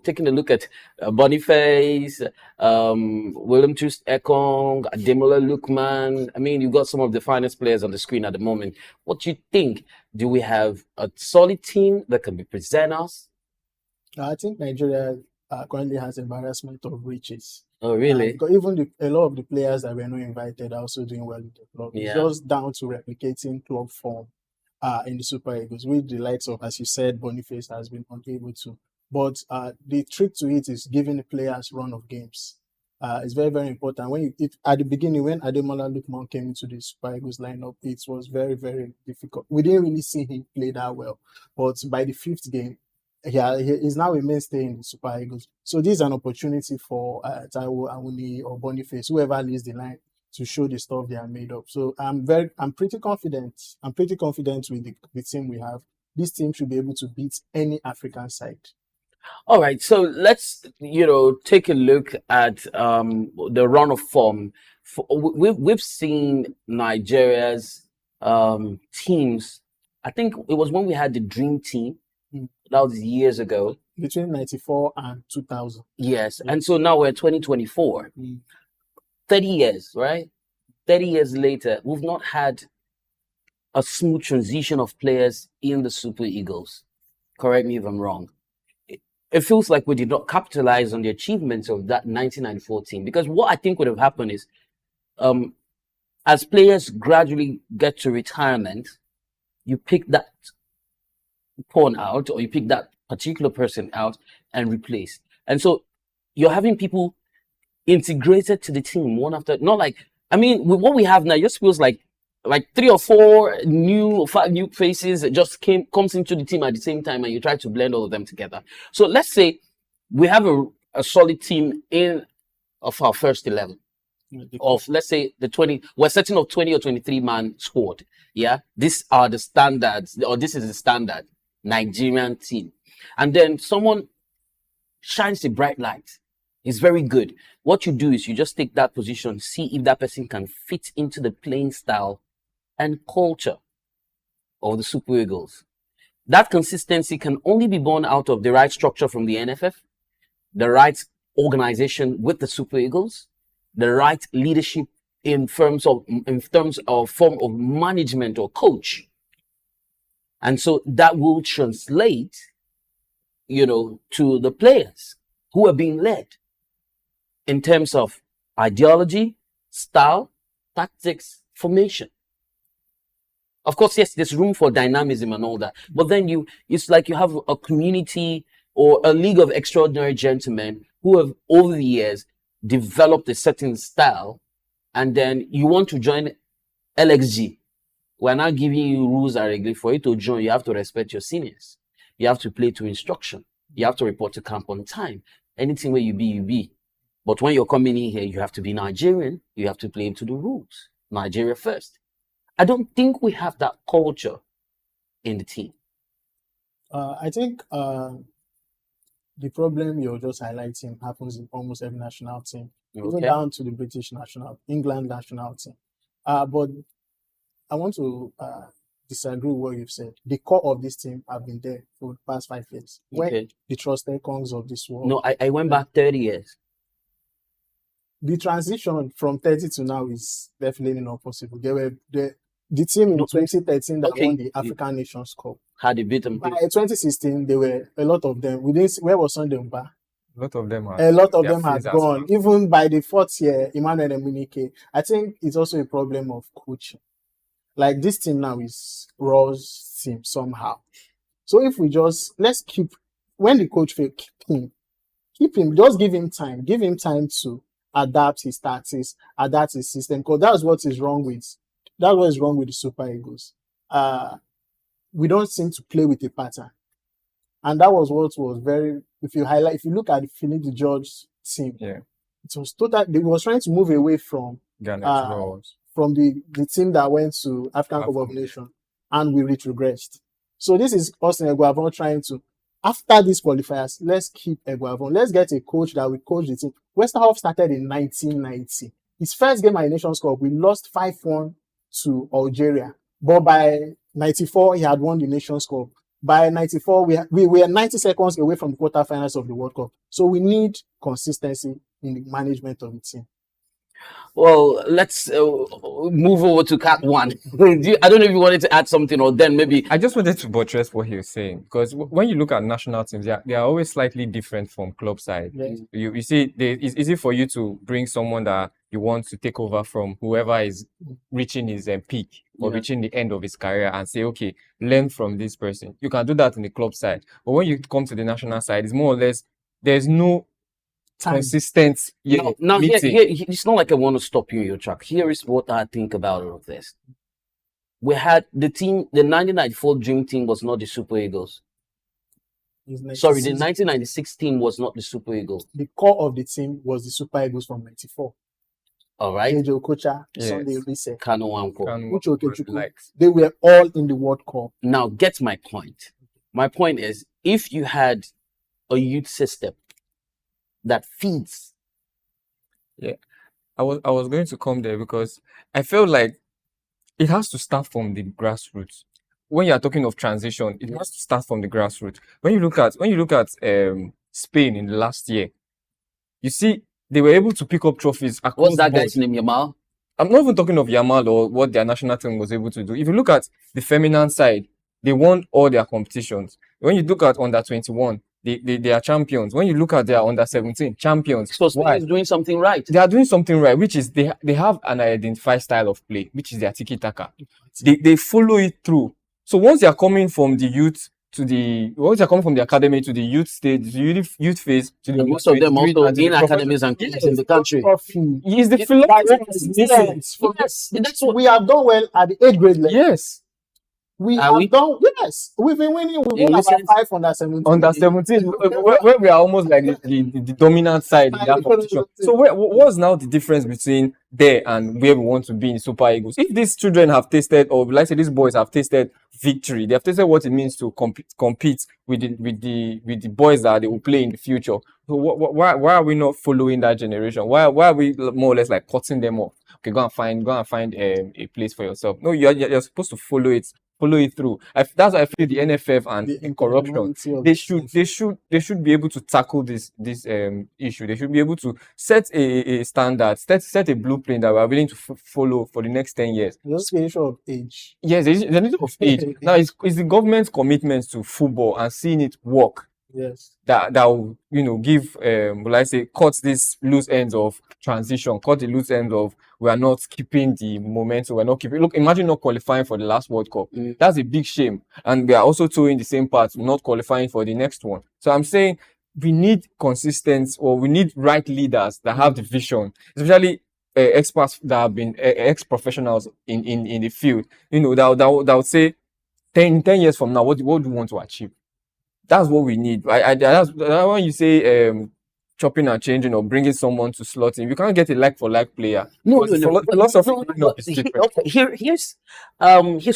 Taking a look at Boniface, William Troost Ekong, Ademola Lookman. I mean, you've got some of the finest players on the screen at the moment. What do you think? Do we have a solid team that can represent us? I think Nigeria currently has embarrassment of riches. Oh, really? Because even a lot of the players that were not invited are also doing well in the club. Yeah. It's just down to replicating club form in the Super Eagles, with the likes of, as you said, Boniface has been unable to. But the trick to it is giving the players run of games. It's very, very important. At the beginning, when Ademola Lookman came into the Super Eagles lineup, it was very, very difficult. We didn't really see him play that well. But by the fifth game, he's now a mainstay in the Super Eagles. So this is an opportunity for Taiwo, Awuni, or Boniface, whoever leads the line, to show the stuff they are made of. So I'm pretty confident. I'm pretty confident with the team we have. This team should be able to beat any African side. All right, so let's take a look at the run of form. We've seen Nigeria's teams. I think it was when we had the Dream Team. That was years ago. Between 94 and 2000. Yes, and so now we're 2024. 30 years, right? 30 years later, we've not had a smooth transition of players in the Super Eagles. Correct me if I'm wrong. It feels like we did not capitalize on the achievements of that 1994 team, because what I think would have happened is, as players gradually get to retirement, you pick that pawn out, or you pick that particular person out and replace. And so you're having people integrated to the team one after, not like, I mean, with what we have now, it just feels like 3 or 4 new or 5 new faces that just comes into the team at the same time, and you try to blend all of them together. So let's say we have a solid team of our first 11. Of, let's say, the 20, we're setting up 20 or 23 man squad. Yeah, these are the standards, or this is the standard Nigerian team. And then someone shines a bright light. It's very good. What you do is you just take that position, see if that person can fit into the playing style and culture of the Super Eagles. That consistency can only be born out of the right structure from the NFF, the right organization with the Super Eagles, the right leadership in terms of form of management or coach. And so that will translate, to the players who are being led in terms of ideology, style, tactics, formation. Of course, yes, there's room for dynamism and all that. But then it's like you have a community or a league of extraordinary gentlemen who have, over the years, developed a certain style. And then you want to join LXG. We're now giving you rules and regulations. For you to join, you have to respect your seniors. You have to play to instruction. You have to report to camp on time. Anything where you be. But when you're coming in here, you have to be Nigerian. You have to play into the rules. Nigeria first. I don't think we have that culture in the team. I think the problem you're just highlighting happens in almost every national team, even down to the England national team. But I want to disagree with what you've said. The core of this team have been there for the past 5 years. When the trusted Kongs of this world. No, I went back 30 years. The transition from 30 to now is definitely not possible. The team in 2013 that won the African Nations Cup. Had they beat them? By 2016, there were a lot of them. Where was Sunday Mba? A lot of them had gone. Even by the 4th year, Emmanuel Emunike. I think it's also a problem of coaching. Like, this team now is Raw's team somehow. So if we when the coach fails, keep him, just give him time to adapt his tactics, adapt his system, because that's what is wrong with the Super Eagles. We don't seem to play with a pattern. And that was what was very, if you look at the Philippe George team, it was total, they was trying to move away from from the team that went to African Cup of Nations, and we retrogressed. So this is us in Eguavon trying to, after these qualifiers, let's keep Eguavon. Let's get a coach that will coach the team. Westerhoff started in 1990. His first game at the Nations Cup, we lost 5-1 to Algeria. But by 94, he had won the Nations Cup. By 94, we were 90 seconds away from the quarterfinals of the World Cup. So we need consistency in the management of the team. Well, let's move over to Cat 1. I don't know if you wanted to add something, or then maybe... I just wanted to buttress what he was saying, because when you look at national teams, they are always slightly different from club side. Yes. You see, it's easy for you to bring someone that you want to take over from whoever is reaching his peak or reaching the end of his career and say, okay, learn from this person. You can do that in the club side. But when you come to the national side, it's more or less, there's no consistent Now here, meeting. it's not like I want to stop you in your track. Here is what I think about all of this. We had the team, the 1994 Dream Team was not the Super Eagles. Sorry, the 1996 team was not the Super Eagles. The core of the team was the Super Eagles from 94. All right. JJ Okocha, Yes. Sunday Rise, Kano Wanko. Uche Okechukwu. They were all in the World Cup. Now, get my point. My point is, if you had a youth system that feeds. Yeah, I was going to come there because I felt like it has to start from the grassroots. When you are talking of transition, it has to start from the grassroots. When you look at Spain in the last year, you see they were able to pick up trophies across. What's that the board. guy's name, Yamal? I'm not even talking of Yamal or what their national team was able to do. If you look at the feminine side, they won all their competitions. When you look at under 21, they are champions. When you look at their under 17, champions. So Spain is doing something right. They are doing something right, which is they have an identified style of play, which is their tiki-taka. They follow it through. So once they are coming from the youth once they are coming from the academy to the youth stage, the youth phase, to the most of them also in academies and clubs in the country. Is the philosophy missing? Yes, that's what we have done well at the 8th grade level. Yes. We have done, yes. We've been winning. We won about 5 under 17. Under 17, where we are almost like the dominant side in that competition. So what's now the difference between there and where we want to be in Super Eagles? If these children have tasted, or like I say, these boys have tasted victory, they have tasted what it means to compete with the boys that they will play in the future. So why are we not following that generation? Why are we more or less like cutting them off? Okay, go and find a place for yourself. No, you're supposed to follow it through. That's why I feel the NFF and the corruption, they should be able to tackle this issue. They should be able to set a standard, set a blueprint that we are willing to follow for the next 10 years. Just the issue of age. Yes, there's an issue of age. Now it's the government's commitment to football and seeing it work. Yes. That will give cut these loose ends of transition, cut the loose ends of we are not keeping the momentum, we're not keeping. Look, imagine not qualifying for the last World Cup. That's a big shame, and we are also towing the same path, not qualifying for the next one. So I'm saying we need consistency, or we need right leaders that have the vision, especially experts that have been ex-professionals in the field. That would say 10 years from now, what do you want to achieve? That's what we need. That's when you say chopping and changing or bringing someone to slot in, you can't get a like-for-like player. Here's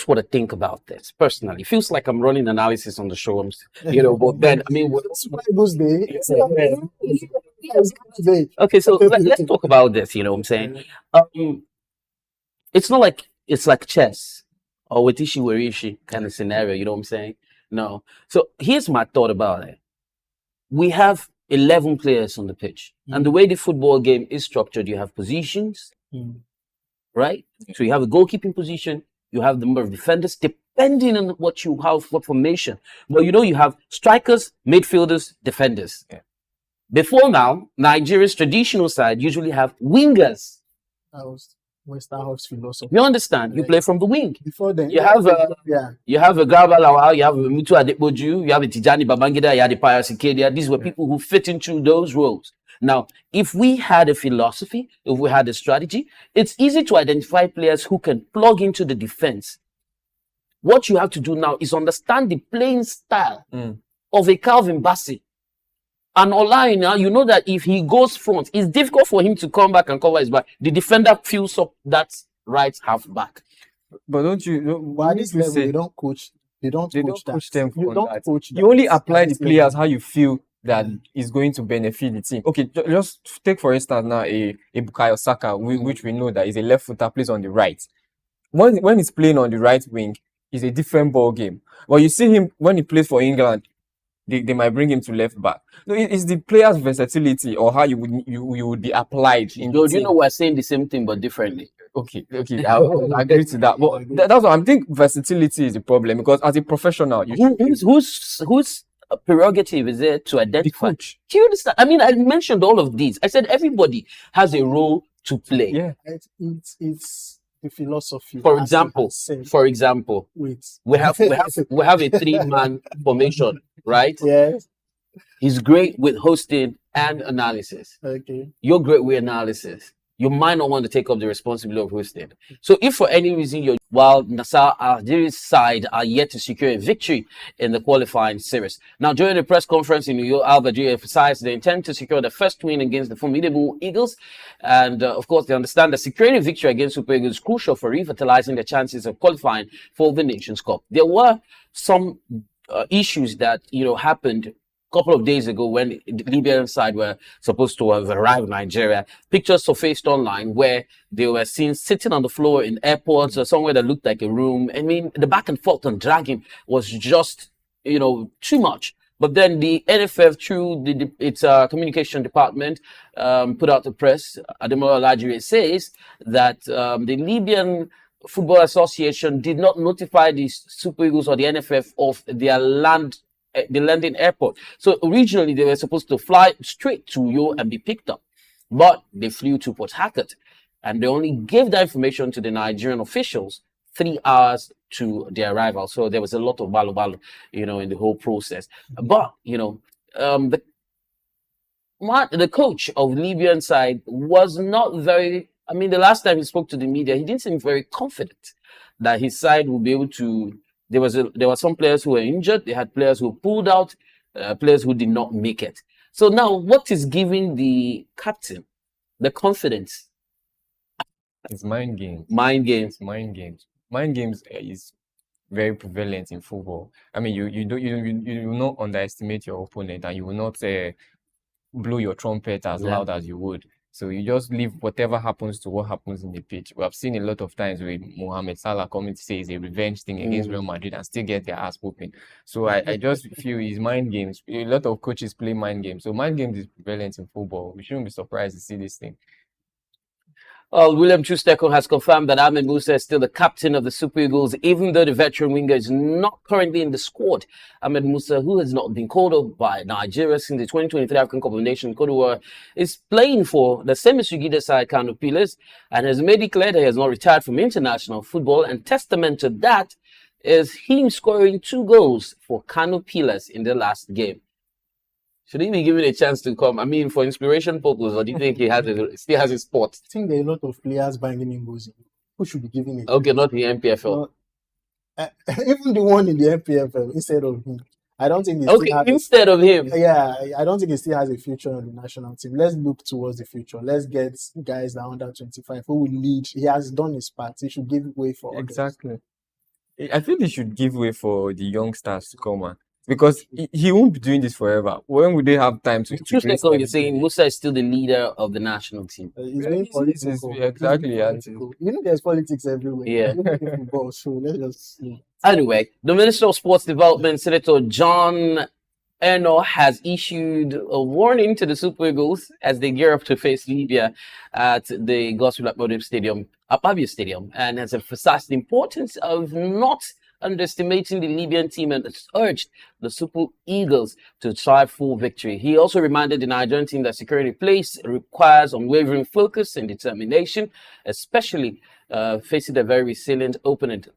what I think about this personally. It feels like I'm running analysis on the show, but then I mean, okay, so let's talk about this. You know what I'm saying? It's not like it's like chess or Wetishi Werishi kind of scenario. You know what I'm saying? No. So here's my thought about it. We have 11 players on the pitch. And the way the football game is structured, you have positions, right? So you have a goalkeeping position, you have the number of defenders, depending on what you have, what formation. But you have strikers, midfielders, defenders. Yeah. Before now, Nigeria's traditional side usually have wingers. Westerhoff's philosophy. You understand? You play from the wing. Before then, you have a Garba Lawal, you have a Mutu Adepoju, you have a Tijani Babangida, you have the Pius Ikedia. These were people who fit into those roles. Now, if we had a philosophy, if we had a strategy, it's easy to identify players who can plug into the defense. What you have to do now is understand the playing style of a Calvin Bassey. And online now, you know that if he goes front, it's difficult for him to come back and cover his back. The defender fills up that right half back. But don't you? But at this level, they don't coach. They don't coach them You on don't that. coach You only that apply at the this players level. how you feel that is going to benefit the team. Okay, just take for instance now a Bukayo Saka, which we know that is a left footer, plays on the right. When he's playing on the right wing, it's a different ball game. But you see him when he plays for England, they might bring him to left back. No, it's the player's versatility or how you would be applied in the You team. know, we're saying the same thing but differently. Okay, I agree to that. But that's what I think. Versatility is the problem because as a professional, whose prerogative is it to identify? Do you understand? I mean, I mentioned all of these. I said everybody has a role to play. Yeah, It's the philosophy. For as example, you have said. for example, Wait. we have a 3-man formation, right? Yes. He's great with hosting and analysis. Okay. You're great with analysis. You might not want to take up the responsibility of hosting. So if for any reason while Nasser Al-Adiri's side are yet to secure a victory in the qualifying series. Now, during the press conference in New York, Al-Adiri emphasized they intend to secure the first win against the formidable Eagles. And of course, they understand that securing a victory against Super Eagles is crucial for revitalizing their chances of qualifying for the Nations Cup. There were some issues that, happened couple of days ago when the Libyan side were supposed to have arrived in Nigeria. Pictures surfaced online where they were seen sitting on the floor in airports or somewhere that looked like a room. I mean, the back and forth and dragging was just, too much. But then the NFF, through its communication department, put out the press. Admiral Al-Adiri says that the Libyan Football Association did not notify the Super Eagles or the NFF of their the landing airport. So originally they were supposed to fly straight to Uyo and be picked up, but they flew to Port Harcourt, and they only gave that information to the Nigerian officials 3 hours to their arrival. So there was a lot of balo, in the whole process. But the coach of Libyan side was not very. I mean, the last time he spoke to the media, he didn't seem very confident that his side would be able to. There were some players who were injured. They had players who pulled out, players who did not make it. So now, what is giving the captain the confidence? It's mind games. Mind games. It's mind games. Mind games is very prevalent in football. I mean, you will not underestimate your opponent, and you will not blow your trumpet as loud as you would. So you just leave whatever happens to what happens in the pitch. We have seen a lot of times with Mohamed Salah coming to say it's a revenge thing against Real Madrid and still get their ass whooping. So I just feel it's mind games. A lot of coaches play mind games. So mind games is prevalent in football. We shouldn't be surprised to see this thing. William Chusteko has confirmed that Ahmed Musa is still the captain of the Super Eagles, even though the veteran winger is not currently in the squad. Ahmed Musa, who has not been called up by Nigeria since the 2023 African Cup of Nations, Cote d'Ivoire, is playing for the semi-Sugida side Kano Pillars and has made it clear that he has not retired from international football. And testament to that is him scoring 2 goals for Kano Pillars in the last game. Should he be given a chance to come? I mean, for inspiration purpose, or do you think he still has a spot? I think there are a lot of players banging in goals. Who should be giving it? Okay, not the MPFL. Even the one in the MPFL instead of him. I don't think instead of him. Yeah, I don't think he still has a future on the national team. Let's look towards the future. Let's get guys that are under 25 who will lead. He has done his part. He should give way for others. Exactly. I think they should give way for the youngsters to come on. Because he won't be doing this forever. When would they have time to? Just like you're saying, Musa is still the leader of the national team. He's being political. Exactly. Political. There's politics everywhere. Yeah. Football, so let's just see. Anyway, the Minister of Sports Development, Senator John Eno, has issued a warning to the Super Eagles as they gear up to face Libya at the Gospel Akpabio Stadium, and has emphasized the importance of not underestimating the Libyan team and urged the Super Eagles to strive for victory. He also reminded the Nigerian team that securing a place requires unwavering focus and determination, especially facing a very resilient opponent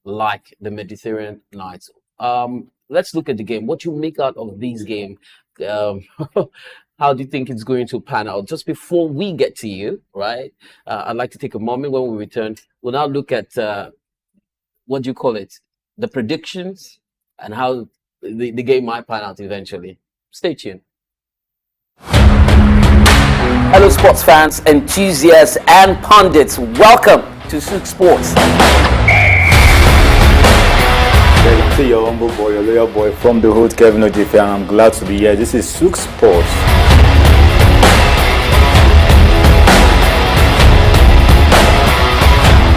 like the Mediterranean Knights. Let's look at the game. What do you make out of this game? How do you think it's going to pan out? Just before we get to you, right? I'd like to take a moment. When we return, we'll now look at what do you call it? The predictions and how the game might pan out eventually. Stay tuned. Hello, sports fans, enthusiasts, and pundits. Welcome to SOUQ Sports. Well, to your humble boy, your loyal boy from the hood, Kevin Ojife, and I'm glad to be here. This is SOUQ Sports.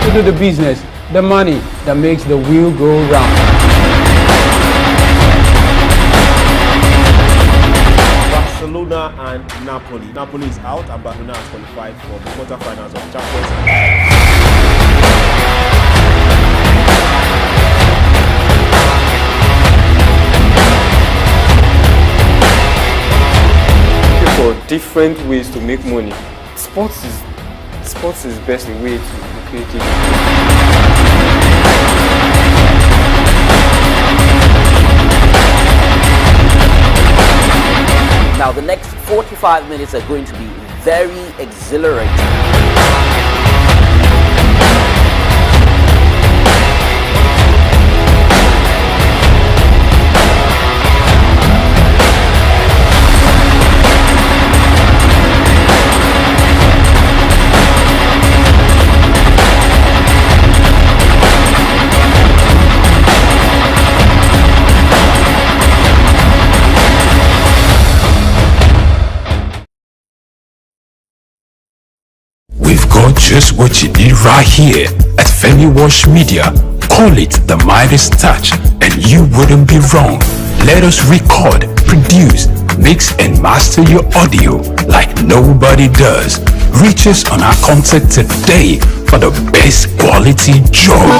To do the business, the money that makes the wheel go round. Barcelona and Napoli. Napoli is out and Barcelona has qualified for the quarterfinals of Champions League. For different ways to make money. Sports is best a way to be creative. Now, the next 45 minutes are going to be very exhilarating. We've got just what you need right here at Femi Wash Media. Call it the Midas Touch and you wouldn't be wrong. Let us record, produce, mix and master your audio like nobody does. Reach us on our contact today for the best quality job.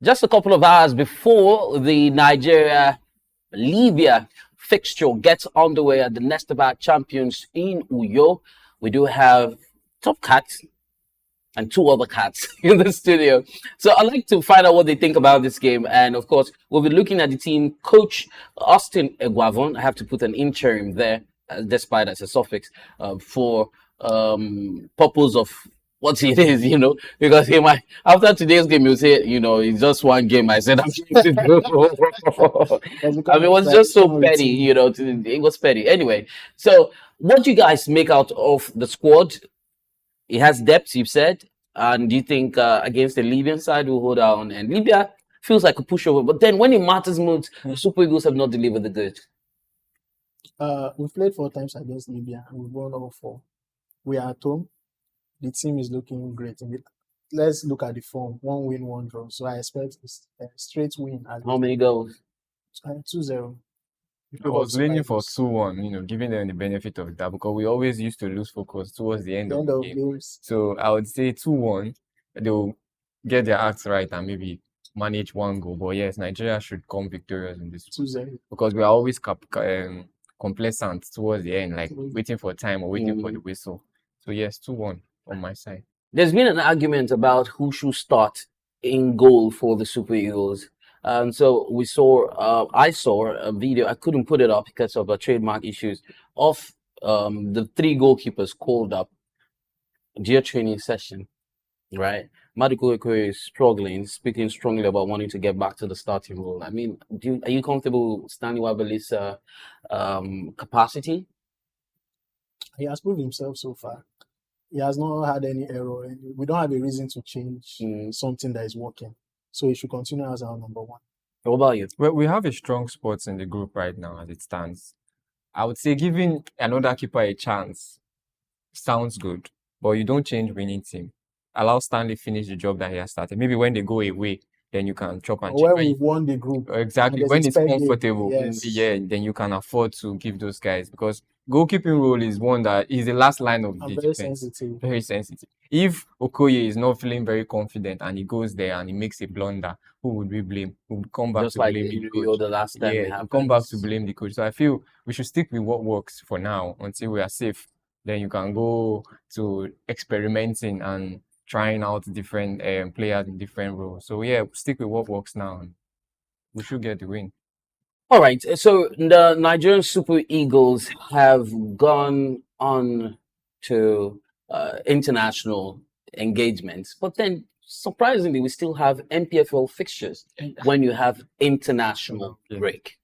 Just a couple of hours before the Nigeria-Libya fixture gets underway at the Nestabat Champions in Uyo, we do have Top Cats and two other cats in the studio. So I'd like to find out what they think about this game. And of course, we'll be looking at the team. Coach Austin Eguavon, I have to put an interim there, despite as a suffix, for purpose of what it is, because he might, after today's game, you say, it's just one game. I said, I'm going to do. I mean, it was just so petty, it was petty. Anyway, so what do you guys make out of the squad? It has depth, you've said. And do you think against the Libyan side will hold on? And Libya feels like a pushover. But then when it matters most, the Super Eagles have not delivered the goods. We've played 4 times against Libya and we've won all 4. We are at home. The team is looking great. Let's look at the form. 1 win, 1 draw. So I expect a straight win. How many goals? 2-0. I was leaning for 2-1, giving them the benefit of that because we always used to lose focus towards the end of the game. Games. So I would say 2-1. They'll get their acts right and maybe manage 1 goal. But yes, Nigeria should come victorious in this 2-0 because we are always complacent towards the end, like waiting for time or waiting for the whistle. So yes, 2-1 on my side. There's been an argument about who should start in goal for the Super Eagles. So I saw a video, I couldn't put it up because of trademark issues, of the 3 goalkeepers called up their training session, right? Maduko Okoye is struggling, speaking strongly about wanting to get back to the starting role. I mean, are you comfortable with Stanley Wabeli's capacity? he has proved himself so far. He has not had any error. We don't have a reason to change something that is working. So he should continue as our number one. What about you? Well, we have a strong spot in the group right now as it stands. I would say giving another keeper a chance sounds good, but you don't change winning team. Allow Stanley finish the job that he has started. Maybe when they go away, then you can chop and When change. we've won the group. Exactly. and there's When a it's spare game, comfortable, yes. yeah, then you can afford to give those guys, because goalkeeping role is one that is the last line of I'm the very defense. sensitive. Very sensitive. If Okoye is not feeling very confident and he goes there and he makes a blunder, who would we blame? We would come back Just to like blame the Rio coach. the last time it Yeah, we happened. come back to blame the coach. So I feel we should stick with what works for now until we are safe. Then you can go to experimenting and trying out different players in different roles. So yeah, stick with what works now. We should get the win. All right. So the Nigerian Super Eagles have gone on to international engagements, but then surprisingly, we still have NPFL fixtures when you have international break.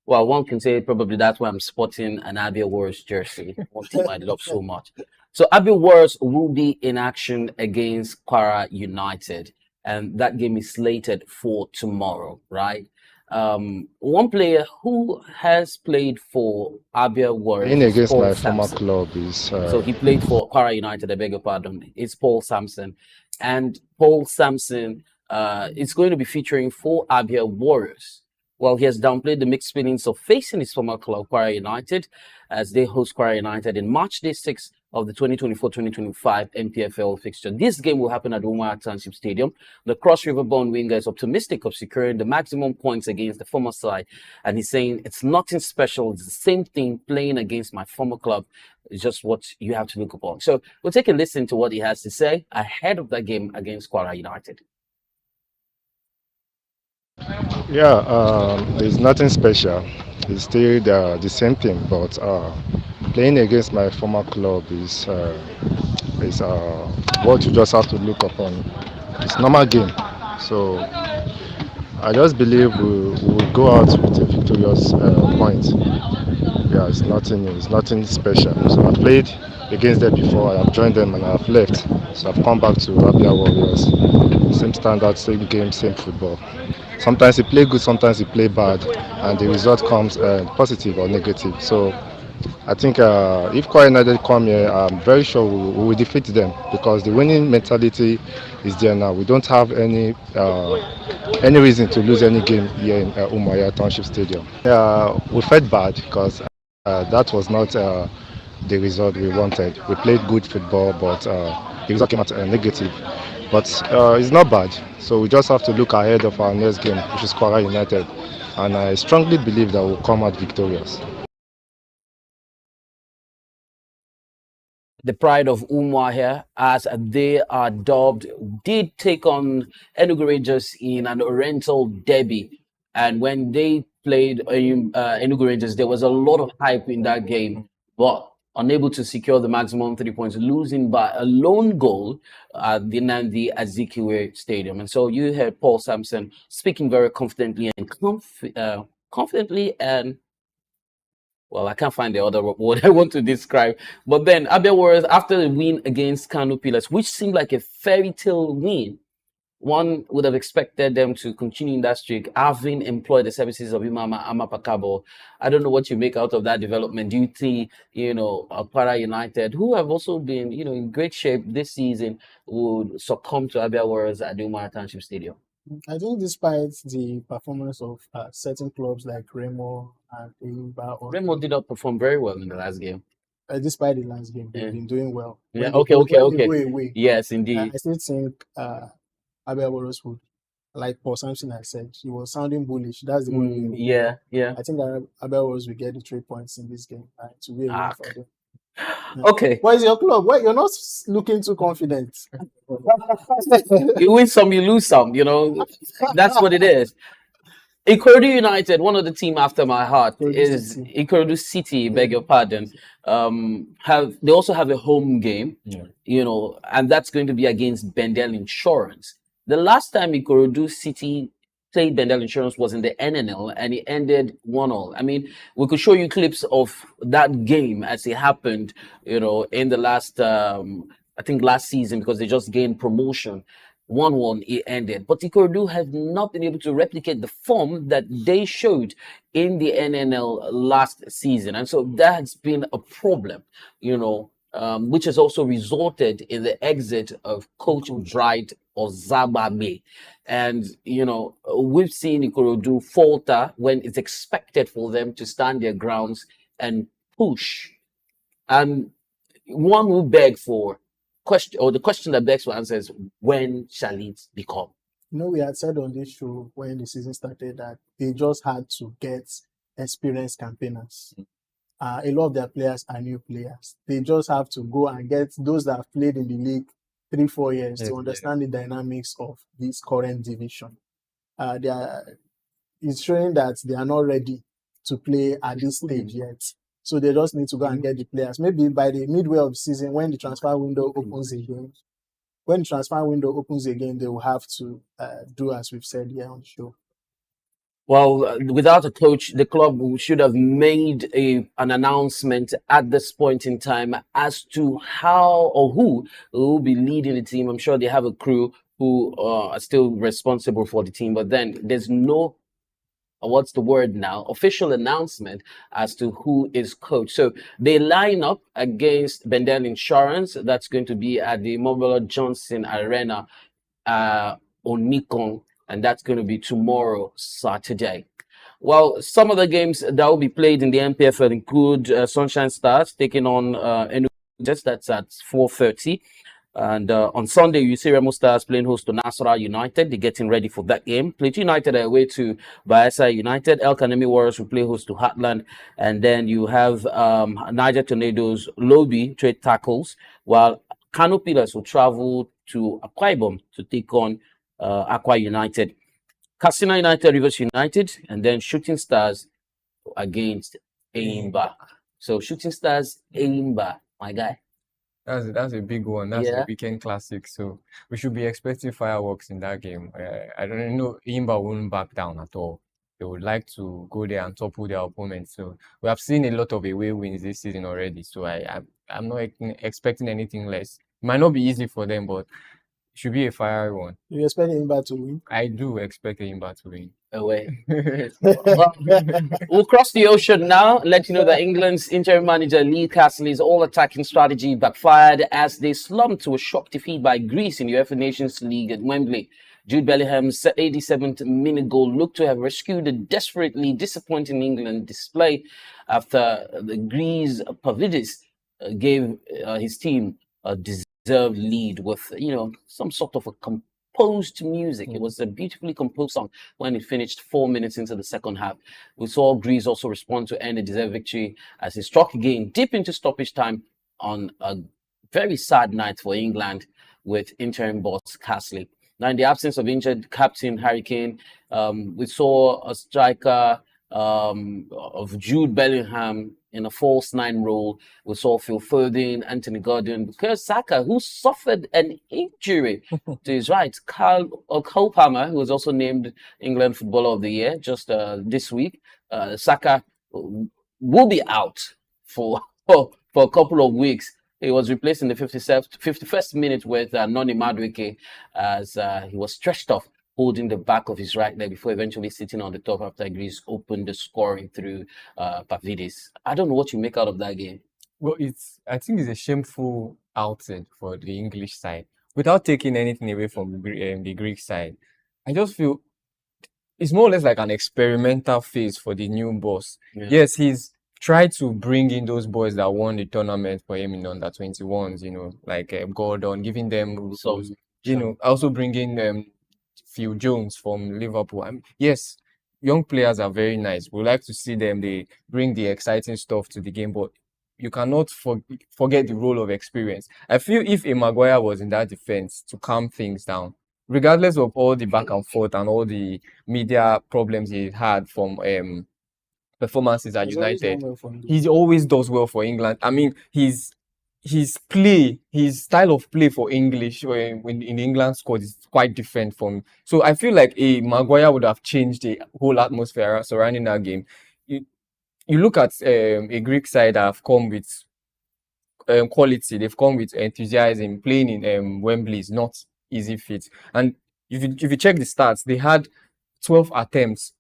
Well, one can say probably that's why I'm sporting an Abia Warriors jersey, one team I love so much. So Abia Warriors will be in action against Kwara United, and that game is slated for tomorrow, right? One player who has played for Abia Warriors Playing is against Paul my former Sampson. club is So he played for Kwara United, I beg your pardon. It's Paul Sampson. And Paul Sampson is going to be featuring for Abia Warriors. Well, he has downplayed the mixed feelings of facing his former club, Kwara United, as they host Kwara United in March Day 6 of the 2024-2025 NPFL fixture. This game will happen at Umar Township Stadium. The Cross River Born winger is optimistic of securing the maximum points against the former side, and he's saying it's nothing special. It's the same thing playing against my former club. It's just what you have to look upon. So we'll take a listen to what he has to say ahead of that game against Kwara United. yeah, there's nothing special. It's still the same thing, but playing against my former club is what you just have to look upon. It's normal game, so I just believe we will go out with a victorious point. Yeah, it's nothing new, it's nothing special. So I played against them before, I have joined them and I have left. So I've come back to Abia Warriors. Same standard, same game, same football. Sometimes you play good, sometimes you play bad, and the result comes positive or negative. So I think if Kwara United come here, I'm very sure we will defeat them because the winning mentality is there now. We don't have any reason to lose any game here in Umuahia Township Stadium. We felt bad because that was not the result we wanted. We played good football, but the result came out negative. But it's not bad. So we just have to look ahead of our next game, which is Kwara United. And I strongly believe that we'll come out victorious. The pride of Umuahia, as they are dubbed, did take on Enugu Rangers in an Oriental derby. And when they played Enugu Rangers, there was a lot of hype in that game, but unable to secure the maximum 3 points, losing by a lone goal at the Nandi Azikiwe Stadium. And so you heard Paul Sampson speaking very confidently and well, I can't find the other word I want to describe. But then Abia Warriors, after the win against Kano Pillars, which seemed like a fairy tale win, one would have expected them to continue in that streak, having employed the services of Imama Amapakabo. I don't know what you make out of that development. Do you think, Kwara United, who have also been, in great shape this season, would succumb to Abia Warriors at the Umar Township Stadium? I think despite the performance of certain clubs like Remo and Eyimba, Remo did not perform very well in the last game. Despite the last game, they've been doing well. Yeah, When they go okay. away, Yes, indeed. I still think Abia Warriors would, like Paul Sampson had said, he was sounding bullish. That's the word. Yeah. I think that Abia Warriors will get the 3 points in this game. To be a win for them. Yeah. Okay. What is your club? Why you're not looking too confident? You win some, you lose some. That's what it is. Ikorodu United, one of the team after my heart, is Ikorodu City. Beg your pardon. They also have a home game, and that's going to be against Bendel Insurance. The last time Ikorodu City played Bendel Insurance was in the NNL and it ended 1-1. I mean, we could show you clips of that game as it happened, in the last, I think last season, because they just gained promotion. 1-1 it ended. But Ikorodu have not been able to replicate the form that they showed in the NNL last season. And so that's been a problem, which has also resulted in the exit of Coach Bright Ozabame. And, we've seen Ikorodu falter when it's expected for them to stand their grounds and push. And one will beg for the question that begs for answer is, when shall it become? We had said on this show when the season started that they just had to get experienced campaigners. A lot of their players are new players. They just have to go and get those that have played in the league 3-4 years to understand the dynamics of this current division. It's showing that they are not ready to play at this stage yet. So they just need to go and get the players. Maybe by the midway of the season, when the transfer window opens again, they will have to do as we've said here on the show. Well, without a coach, the club should have made an announcement at this point in time as to how or who will be leading the team. I'm sure they have a crew who are still responsible for the team, but then there's no official announcement as to who is coach. So they line up against Bendel Insurance. That's going to be at the Mobile Johnson Arena on Nikon, and that's going to be tomorrow, Saturday. Well, some of the games that will be played in the MPFL include Sunshine Stars taking on Enugu. That's at 4:30. And on Sunday, you see Remo Stars playing host to Nasarawa United. They're getting ready for that game. Plateau United are away to Bayelsa United. El Kanemi Warriors will play host to Heartland. And then you have Niger Tornadoes Lobby Trade Tackles, while Kano Pillars will travel to Akwa Ibom to take on Akwa United. Katsina United, Rivers United, and then Shooting Stars against Eimba. So Shooting Stars, Eimba, my guy. That's a big one. That's a weekend classic. So we should be expecting fireworks in that game. I don't know. Imba won't back down at all. They would like to go there and topple their opponents. So we have seen a lot of away wins this season already. So I'm not expecting anything less. It might not be easy for them, but it should be a fiery one. You expect Imba to win? I do expect Imba to win. Away. Well, we'll cross the ocean now. Let you know that England's interim manager Lee Castley's all-attacking strategy backfired as they slumped to a shock defeat by Greece in the UEFA Nations League at Wembley. Jude Bellingham's 87th minute goal looked to have rescued a desperately disappointing England display after the Greece Pavlidis gave his team a deserved lead with, some sort of a composed music. It was a beautifully composed song when it finished 4 minutes into the second half. We saw Greece also respond to end a deserved victory as he struck again deep into stoppage time on a very sad night for England with interim boss Castley. Now, in the absence of injured captain Harry Kane, we saw a striker of Jude Bellingham in a false nine role. We saw Phil Foden, Anthony Gordon, Bukayo Saka, who suffered an injury to his right. Cole Palmer, who was also named England Footballer of the Year just this week. Saka will be out for a couple of weeks. He was replaced in the 51st minute with Noni Madueke as he was stretched off, holding the back of his right leg before eventually sitting on the top after Greece opened the scoring through Pavlidis. I don't know what you make out of that game. Well, I think it's a shameful outing for the English side. Without taking anything away from the Greek side, I just feel it's more or less like an experimental phase for the new boss. Yeah. Yes, he's tried to bring in those boys that won the tournament for him in under 21s, like Gordon, giving them rules, also bringing Phil Jones from Liverpool. Yes, young players are very nice. We like to see them. They bring the exciting stuff to the game, but you cannot forget the role of experience. I feel if a Maguire was in that defense to calm things down, regardless of all the back and forth and all the media problems he had from performances at United, he always does well for England. I mean, he his play, his style of play for English when in the England squad is quite different from. So I feel like a Maguire would have changed the whole atmosphere surrounding that game. You look at a Greek side that have come with quality, they've come with enthusiasm. Playing in Wembley is not easy feat. And if you check the stats, they had 12 attempts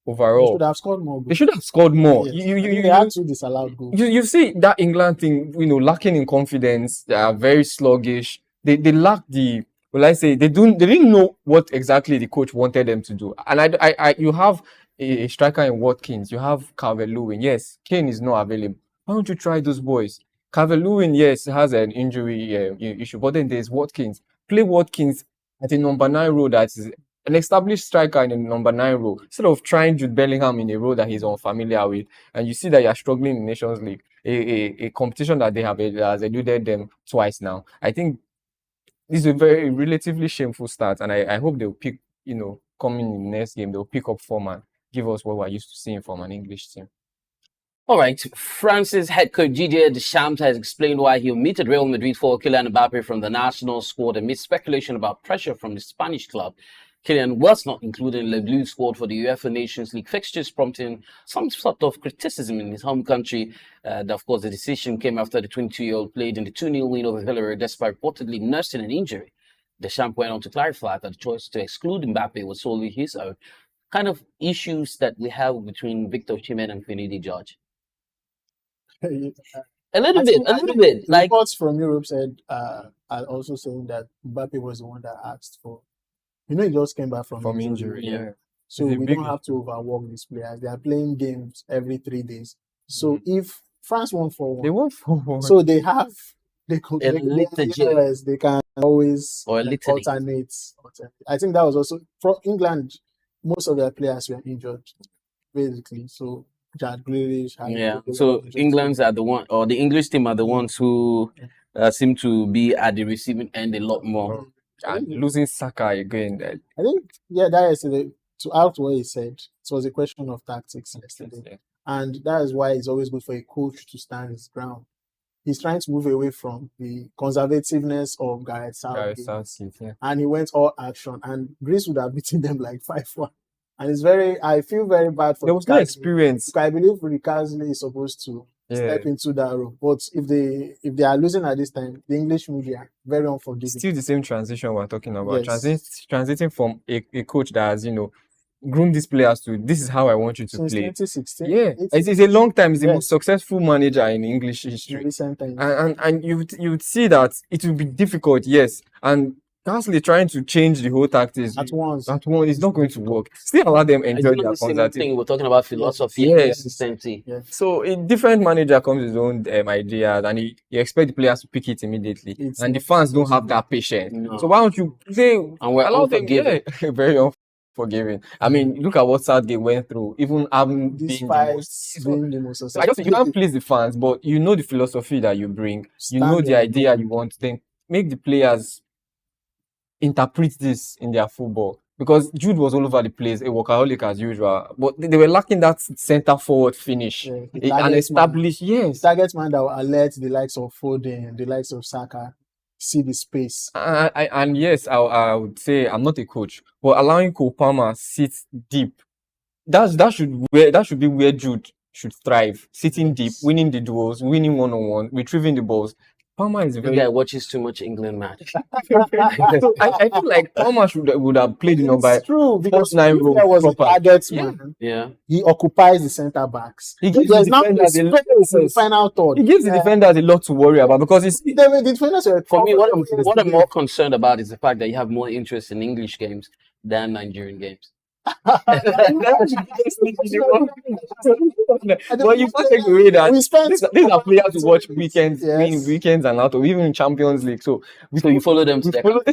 They overall. should have scored more goals. They should have scored more. Yes. I think they had 2 disallowed goals. You see that England thing, lacking in confidence. They are very sluggish. They lack the. Well, I say they didn't know what exactly the coach wanted them to do. And you have a striker in Watkins. You have Calvert-Lewin. Yes, Kane is not available. Why don't you try those boys? Calvert-Lewin, yes, has an injury issue, but then there's Watkins. Play Watkins at a number 9 role that is an established striker in a number 9 role, instead of trying Jude Bellingham in a role that he's unfamiliar with. And you see that you're struggling in Nations League, a competition that they have has eluded them twice now. I think this is a very relatively shameful start, and I hope they'll pick, coming in the next game, they'll pick up form and give us what we're used to seeing from an English team. All right, France's head coach Didier Deschamps has explained why he omitted Real Madrid for Kylian Mbappe from the national squad amid speculation about pressure from the Spanish club. Kylian was not included in the blue squad for the UEFA Nations League fixtures, prompting some sort of criticism in his home country. Of course, the decision came after the 22-year-old played in the 2-0 win over Villarreal despite reportedly nursing an injury. Deschamps went on to clarify that the choice to exclude Mbappe was solely his own. Kind of issues that we have between Victor Osimhen and Finidi George. A little bit. Like reports from Europe said, are also saying that Mbappe was the one that asked for. He just came back from injury. Yeah. So we don't have to overwork these players. They are playing games every 3 days. So if France won 4-1, they won 4-1. So they can always alternate. I think that was also for England. Most of their players were injured, basically. So Jack Grealish. So England's are the one, or the English team are the ones who seem to be at the receiving end a lot more. And losing Saka again. I think that yesterday, to add what he said, it was a question of tactics yesterday, and that is why it's always good for a coach to stand his ground. He's trying to move away from the conservativeness of Gareth Southgate, and he went all action. And Greece would have beaten them like 5-1. And I feel very bad for. There was no experience. I believe Ricardly is supposed to step into that role. But if they are losing at this time, the English media very unforgiving. Still the same transition we're talking about. Yes. Transiting from a coach that has groomed these players to this is how I want you to Since play. 2016. Yeah, it's a long time. It's the most successful manager in English history. Recent times. And you would see that it will be difficult, yes. And constantly trying to change the whole tactics at once it's not going to work. Still allow them enjoy their concerted. We're talking about philosophy, consistency. Yes. So a different manager comes with his own ideas, and he expect the players to pick it immediately. And the fans don't have that patience. No. So why don't you say and we're unforgiving? Very unforgiving. I mean, look at what Southgate went through, even having being the most successful. I just you can't please the fans, but you know the philosophy that you bring, you know the idea you want. Then make the players interpret this in their football, because Jude was all over the place, a workaholic as usual, but they were lacking that center forward finish, an established target man that will alert the likes of Foden, the likes of Saka, see the space. And yes, I would say I'm not a coach, but allowing Cole Palmer sit deep, that should be where Jude should thrive, sitting deep, winning the duels, winning one-on-one, retrieving the balls. Palmer is very. The guy watches too much England match. So I feel like Palmer would have played the number. It's true, because if there was a target man, he occupies the centre backs. He gives the defenders final third. He gives the defenders a lot to worry about, because the defenders are. For me, what I'm more concerned about is the fact that you have more interest in English games than Nigerian games. But you can't take away that these are players who watch weekends and out of even in Champions League. So you follow them to over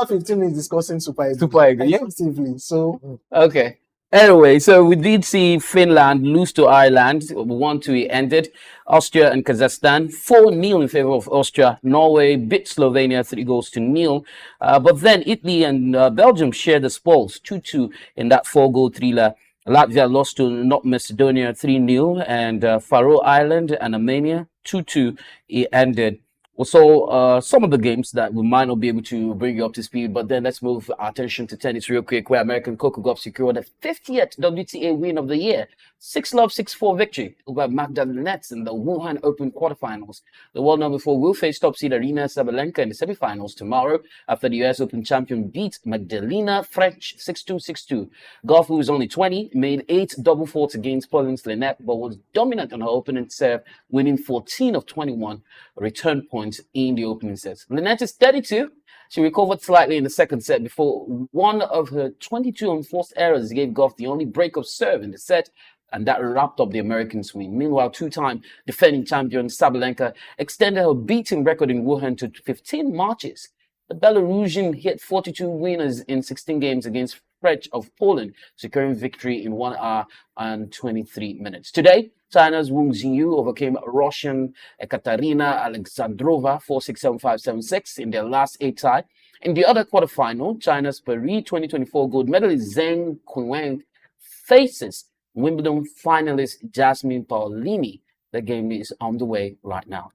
15 minutes discussing Super Eagles. So okay. Anyway, so we did see Finland lose to Ireland. 1-2 ended. Austria and Kazakhstan 4-0 in favor of Austria. Norway beat Slovenia 3-0. But then Italy and Belgium shared the spoils 2-2 in that 4-goal thriller. Latvia lost to North Macedonia 3-0, and Faroe Island and Armenia 2-2 it ended. Also, some of the games that we might not be able to bring you up to speed, but then let's move our attention to tennis real quick, where American Coco Gauff secured the 50th WTA win of the year. 6-love, 6-4 victory over Magdalena Nets in the Wuhan Open quarterfinals. The world number 4 will face top seed Arina Sabalenka in the semifinals tomorrow after the US Open champion beat Magdalena French 6-2, 6-2. Gauff, who is only 20, made 8 double faults against Poland's Lynette, but was dominant on her opening serve, winning 14 of 21 return points in the opening sets. Lynette is 32. She recovered slightly in the second set before one of her 22 unforced errors gave Gauff the only break of serve in the set, and that wrapped up the Americans' win. Meanwhile, two-time defending champion Sabalenka extended her beating record in Wuhan to 15 matches. The Belarusian hit 42 winners in 16 games against French of Poland, securing victory in 1 hour and 23 minutes. Today, China's Wang Xinyu overcame Russian Ekaterina Alexandrova 4-6, 7-5, 7-6 in their last 8 tie. In the other quarterfinal, China's Paris 2024 gold medalist Zheng Qinwen faces Wimbledon finalist Jasmine Paolini. The game is on the way right now.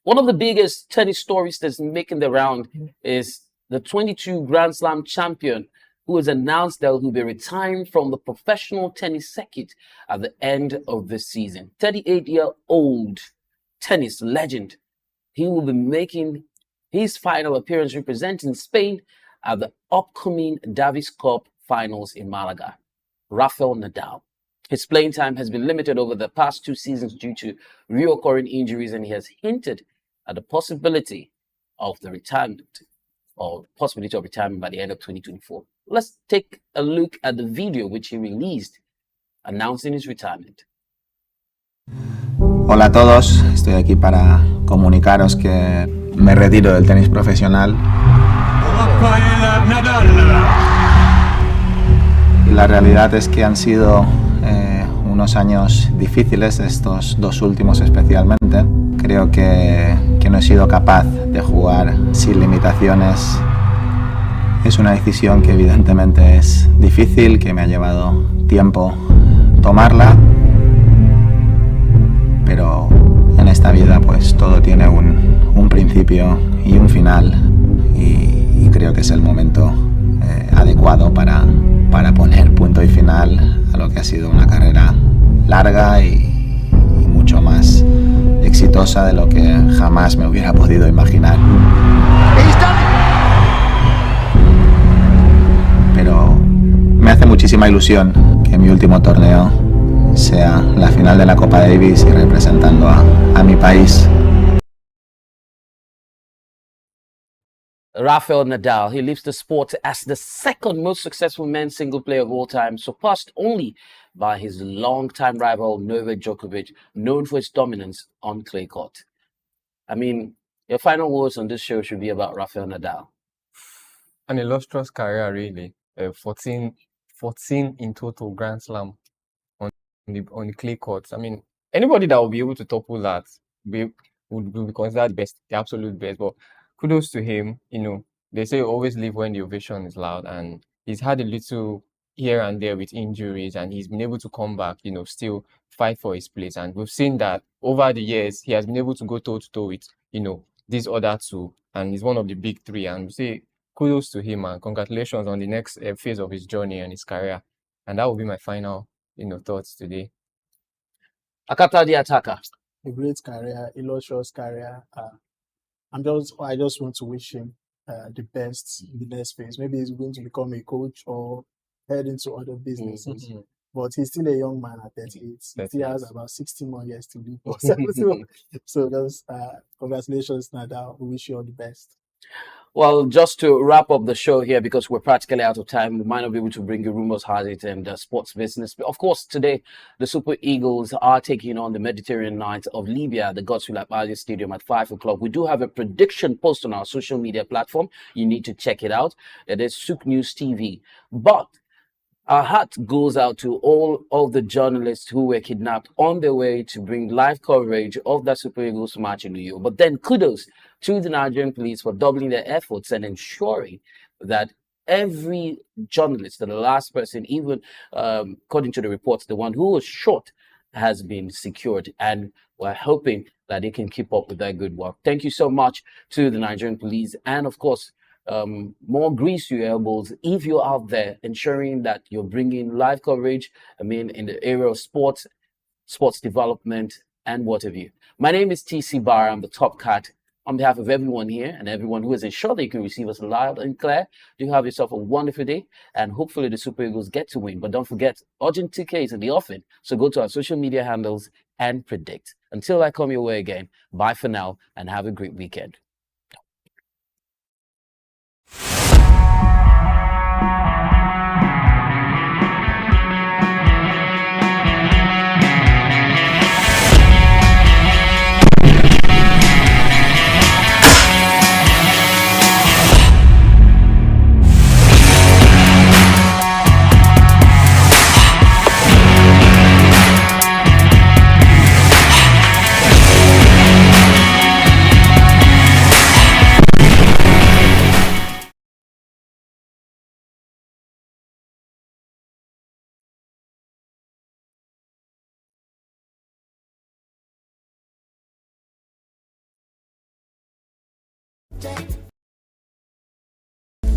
One of the biggest tennis stories that's making the round is the 22 Grand Slam champion who has announced that he'll be retiring from the professional tennis circuit at the end of this season. 38-year-old tennis legend. He will be making his final appearance representing Spain at the upcoming Davis Cup finals in Malaga. Rafael Nadal. His playing time has been limited over the past 2 seasons due to reoccurring injuries, and he has hinted at the possibility of the retirement or possibility of retirement by the end of 2024. Let's take a look at the video which he released announcing his retirement. Hola a todos, estoy aquí para comunicaros que me retiro del tenis profesional. Y la realidad es que han sido unos años difíciles, estos 2 últimos especialmente. Creo que no he sido capaz de jugar sin limitaciones. Es una decisión que evidentemente es difícil, que me ha llevado tiempo tomarla, pero en esta vida pues todo tiene un principio y un final, y creo que es el momento adecuado para poner punto y final a lo que ha sido una carrera larga y mucho más exitosa de lo que jamás me hubiera podido imaginar. Pero me hace muchísima ilusión que mi último torneo sea la final de la Copa Davis y representando a mi país. Rafael Nadal, he leaves the sport as the second most successful men's single player of all time, surpassed only by his longtime rival Novak Djokovic, known for his dominance on clay court. I mean, your final words on this show should be about Rafael Nadal. An illustrious career, really. 14 in total Grand Slam on the clay courts. I mean, anybody that will be able to topple that would be considered the best, the absolute best. But kudos to him. You know, they say always live when the ovation is loud, and he's had a little here and there with injuries, and he's been able to come back, you know, still fight for his place. And we've seen that over the years, he has been able to go toe-to-toe with, you know, these other two, and he's one of the big three. And we say kudos to him, and congratulations on the next phase of his journey and his career. And that will be my final, you know, thoughts today. Akata the attacker. A great career, illustrious career. I just want to wish him the best in the next phase. Maybe he's going to become a coach or head into other businesses. But he's still a young man at 38. He still has about 60 more years to live. So those congratulations, Nadal. We wish you all the best. Well, just to wrap up the show here, because we're practically out of time, we might not be able to bring you rumors, has it, and sports business. But of course, today, the Super Eagles are taking on the Mediterranean Knights of Libya, the Godswill Akpabio Stadium at 5 o'clock. We do have a prediction post on our social media platform. You need to check it out. It is SOUQ News TV. But our heart goes out to all of the journalists who were kidnapped on their way to bring live coverage of that Super Eagles match in New York. But then kudos to the Nigerian police for doubling their efforts and ensuring that every journalist, the last person, even according to the reports, the one who was shot has been secured, and we're hoping that they can keep up with that good work. Thank you so much to the Nigerian police, and of course, more grease to your elbows if you're out there ensuring that you're bringing live coverage, in the area of sports development, and what have you. My name is TC Barr. I'm the top cat. On behalf of everyone here and everyone who has ensured that you can receive us loud and clear, do have yourself a wonderful day, and hopefully the Super Eagles get to win. But don't forget, urgent TK is in the offing, so go to our social media handles and predict. Until I come your way again, bye for now and have a great weekend.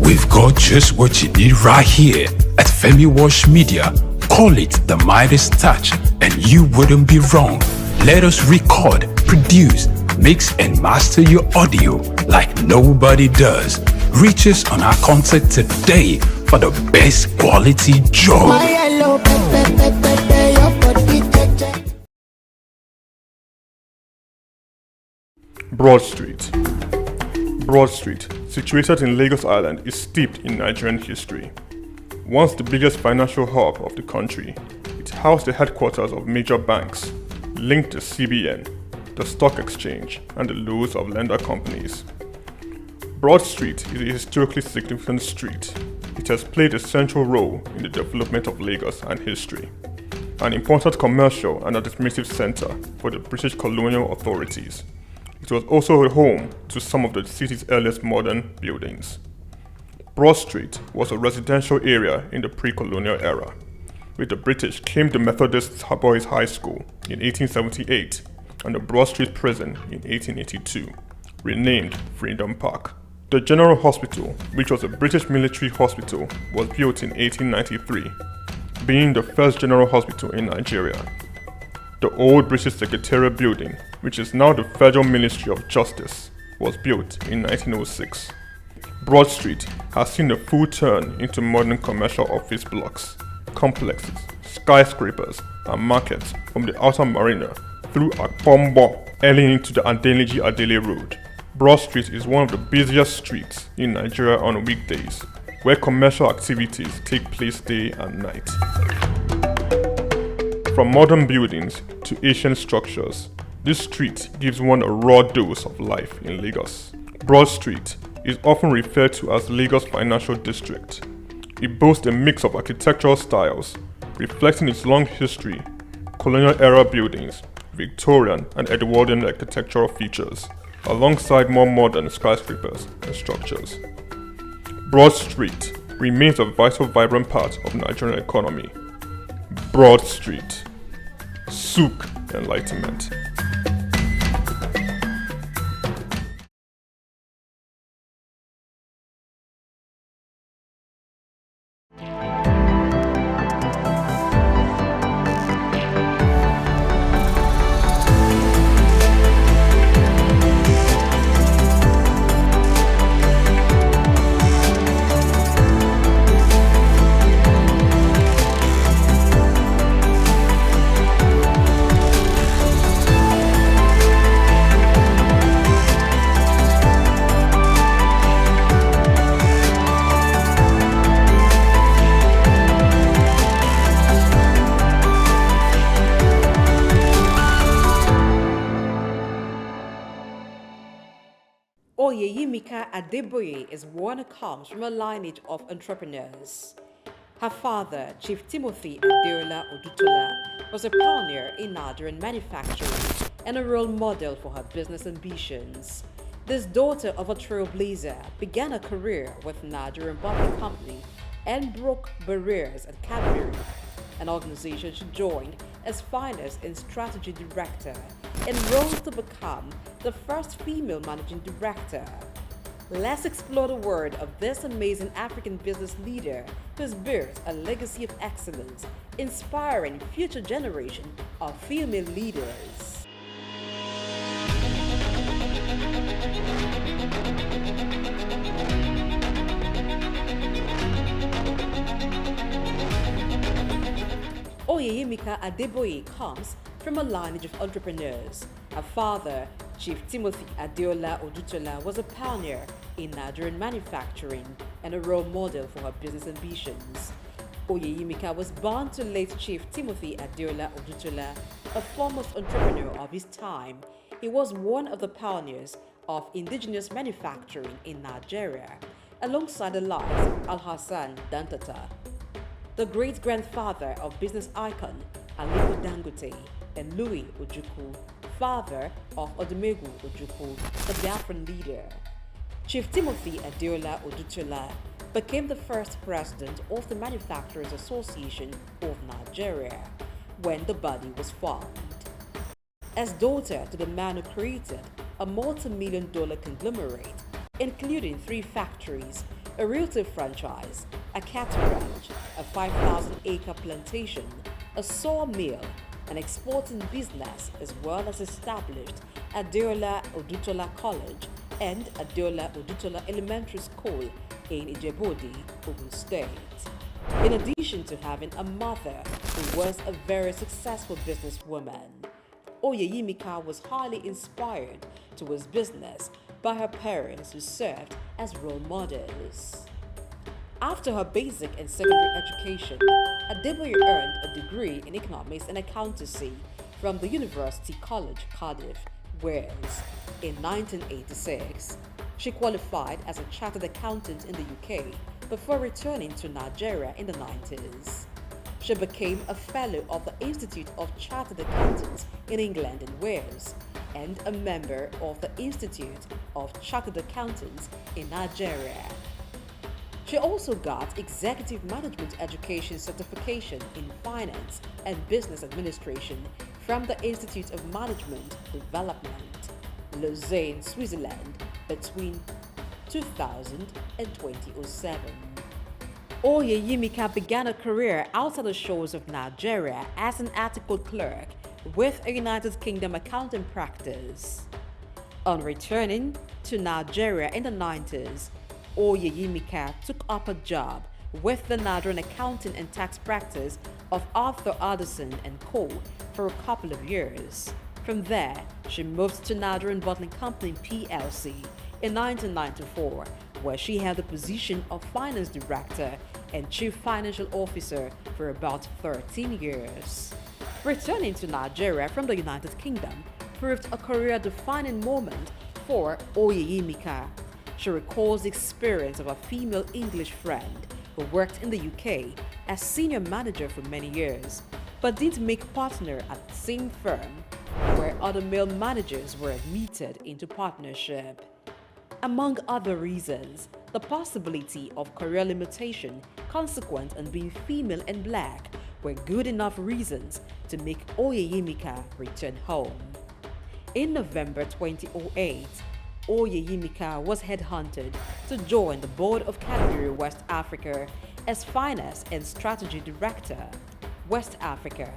We've got just what you need right here at Femi Wash Media. Call it the Midas touch and you wouldn't be wrong. Let us record, produce, mix and master your audio like nobody does. Reach us on our contact today for the best quality job. Broad Street. Broad Street, situated in Lagos Island, is steeped in Nigerian history. Once the biggest financial hub of the country, it housed the headquarters of major banks, linked the CBN, the stock exchange, and the loads of lender companies. Broad Street is a historically significant street. It has played a central role in the development of Lagos and history. An important commercial and administrative center for the British colonial authorities. It was also a home to some of the city's earliest modern buildings. Broad Street was a residential area in the pre-colonial era. With the British came the Methodist Boys High School in 1878 and the Broad Street Prison in 1882, renamed Freedom Park. The General Hospital, which was a British military hospital, was built in 1893, being the first general hospital in Nigeria. The old British Secretariat building, which is now the Federal Ministry of Justice, was built in 1906. Broad Street has seen a full turn into modern commercial office blocks, complexes, skyscrapers, and markets from the Outer Marina through Akpombo, early into the Adeliji Adele Road. Broad Street is one of the busiest streets in Nigeria on weekdays, where commercial activities take place day and night. From modern buildings to ancient structures, this street gives one a raw dose of life in Lagos. Broad Street is often referred to as Lagos Financial District. It boasts a mix of architectural styles, reflecting its long history, colonial-era buildings, Victorian and Edwardian architectural features, alongside more modern skyscrapers and structures. Broad Street remains a vital, vibrant part of the Nigerian economy. Broad Street. SOUQ Enlightenment. Oyeyimika Adeboye is one who comes from a lineage of entrepreneurs. Her father, Chief Timothy Adeola Odutola, was a pioneer in Nigerian manufacturing and a role model for her business ambitions. This daughter of a trailblazer began a career with Nigerian Bottling Company and broke barriers at Cadbury, an organization she joined as Finance and Strategy Director and rose to become the first female Managing Director. Let's explore the word of this amazing African business leader who's built a legacy of excellence, inspiring future generation of female leaders. Oyeyemika Adeboye comes from a lineage of entrepreneurs. Her father, Chief Timothy Adeola Odutola, was a pioneer in Nigerian manufacturing and a role model for her business ambitions. Oyeyemika was born to late Chief Timothy Adeola Odutola, a foremost entrepreneur of his time. He was one of the pioneers of indigenous manufacturing in Nigeria, alongside the likes of Al-Hassan Dantata, the great-grandfather of business icon Aliko Dangote, and Louis Ojukwu, father of Odumegwu Ojukwu, the Biafran leader. Chief Timothy Adeola Odutola became the first president of the Manufacturers Association of Nigeria when the body was formed. As daughter to the man who created a multi-million-dollar conglomerate, including 3 factories, a realty franchise, a cattle ranch, a 5,000-acre plantation, a sawmill, an exporting business, as well as established Adeola Odutola College and Adeola Odutola Elementary School in Ijebodi, Ogun State. In addition to having a mother who was a very successful businesswoman, Oyeyemika was highly inspired towards business by her parents who served as role models. After her basic and secondary education, Adeboye earned a degree in economics and accountancy from the University College, Cardiff, Wales. In 1986, she qualified as a chartered accountant in the UK before returning to Nigeria in the 90s. She became a fellow of the Institute of Chartered Accountants in England and Wales and a member of the Institute of Chartered Accountants in Nigeria. She also got Executive Management Education Certification in Finance and Business Administration from the Institute of Management Development, Lausanne, Switzerland, between 2000 and 2007. Oyeyemika began a career outside the shores of Nigeria as an article clerk with a United Kingdom accounting practice. On returning to Nigeria in the 90s, Oyeyemika took up a job with the Nigerian accounting and tax practice of Arthur Addison and Co. for a couple of years. From there, she moved to Nigerian Bottling Company PLC in 1994, where she held the position of Finance Director and Chief Financial Officer for about 13 years. Returning to Nigeria from the United Kingdom proved a career-defining moment for Oyeyemika. She recalls the experience of a female English friend who worked in the UK as senior manager for many years, but didn't make partner at the same firm where other male managers were admitted into partnership. Among other reasons, the possibility of career limitation consequent on being female and black were good enough reasons to make Oyeyemika return home. In November 2008, Oyeyemika was headhunted to join the board of Cadbury West Africa as Finance and Strategy Director, West Africa,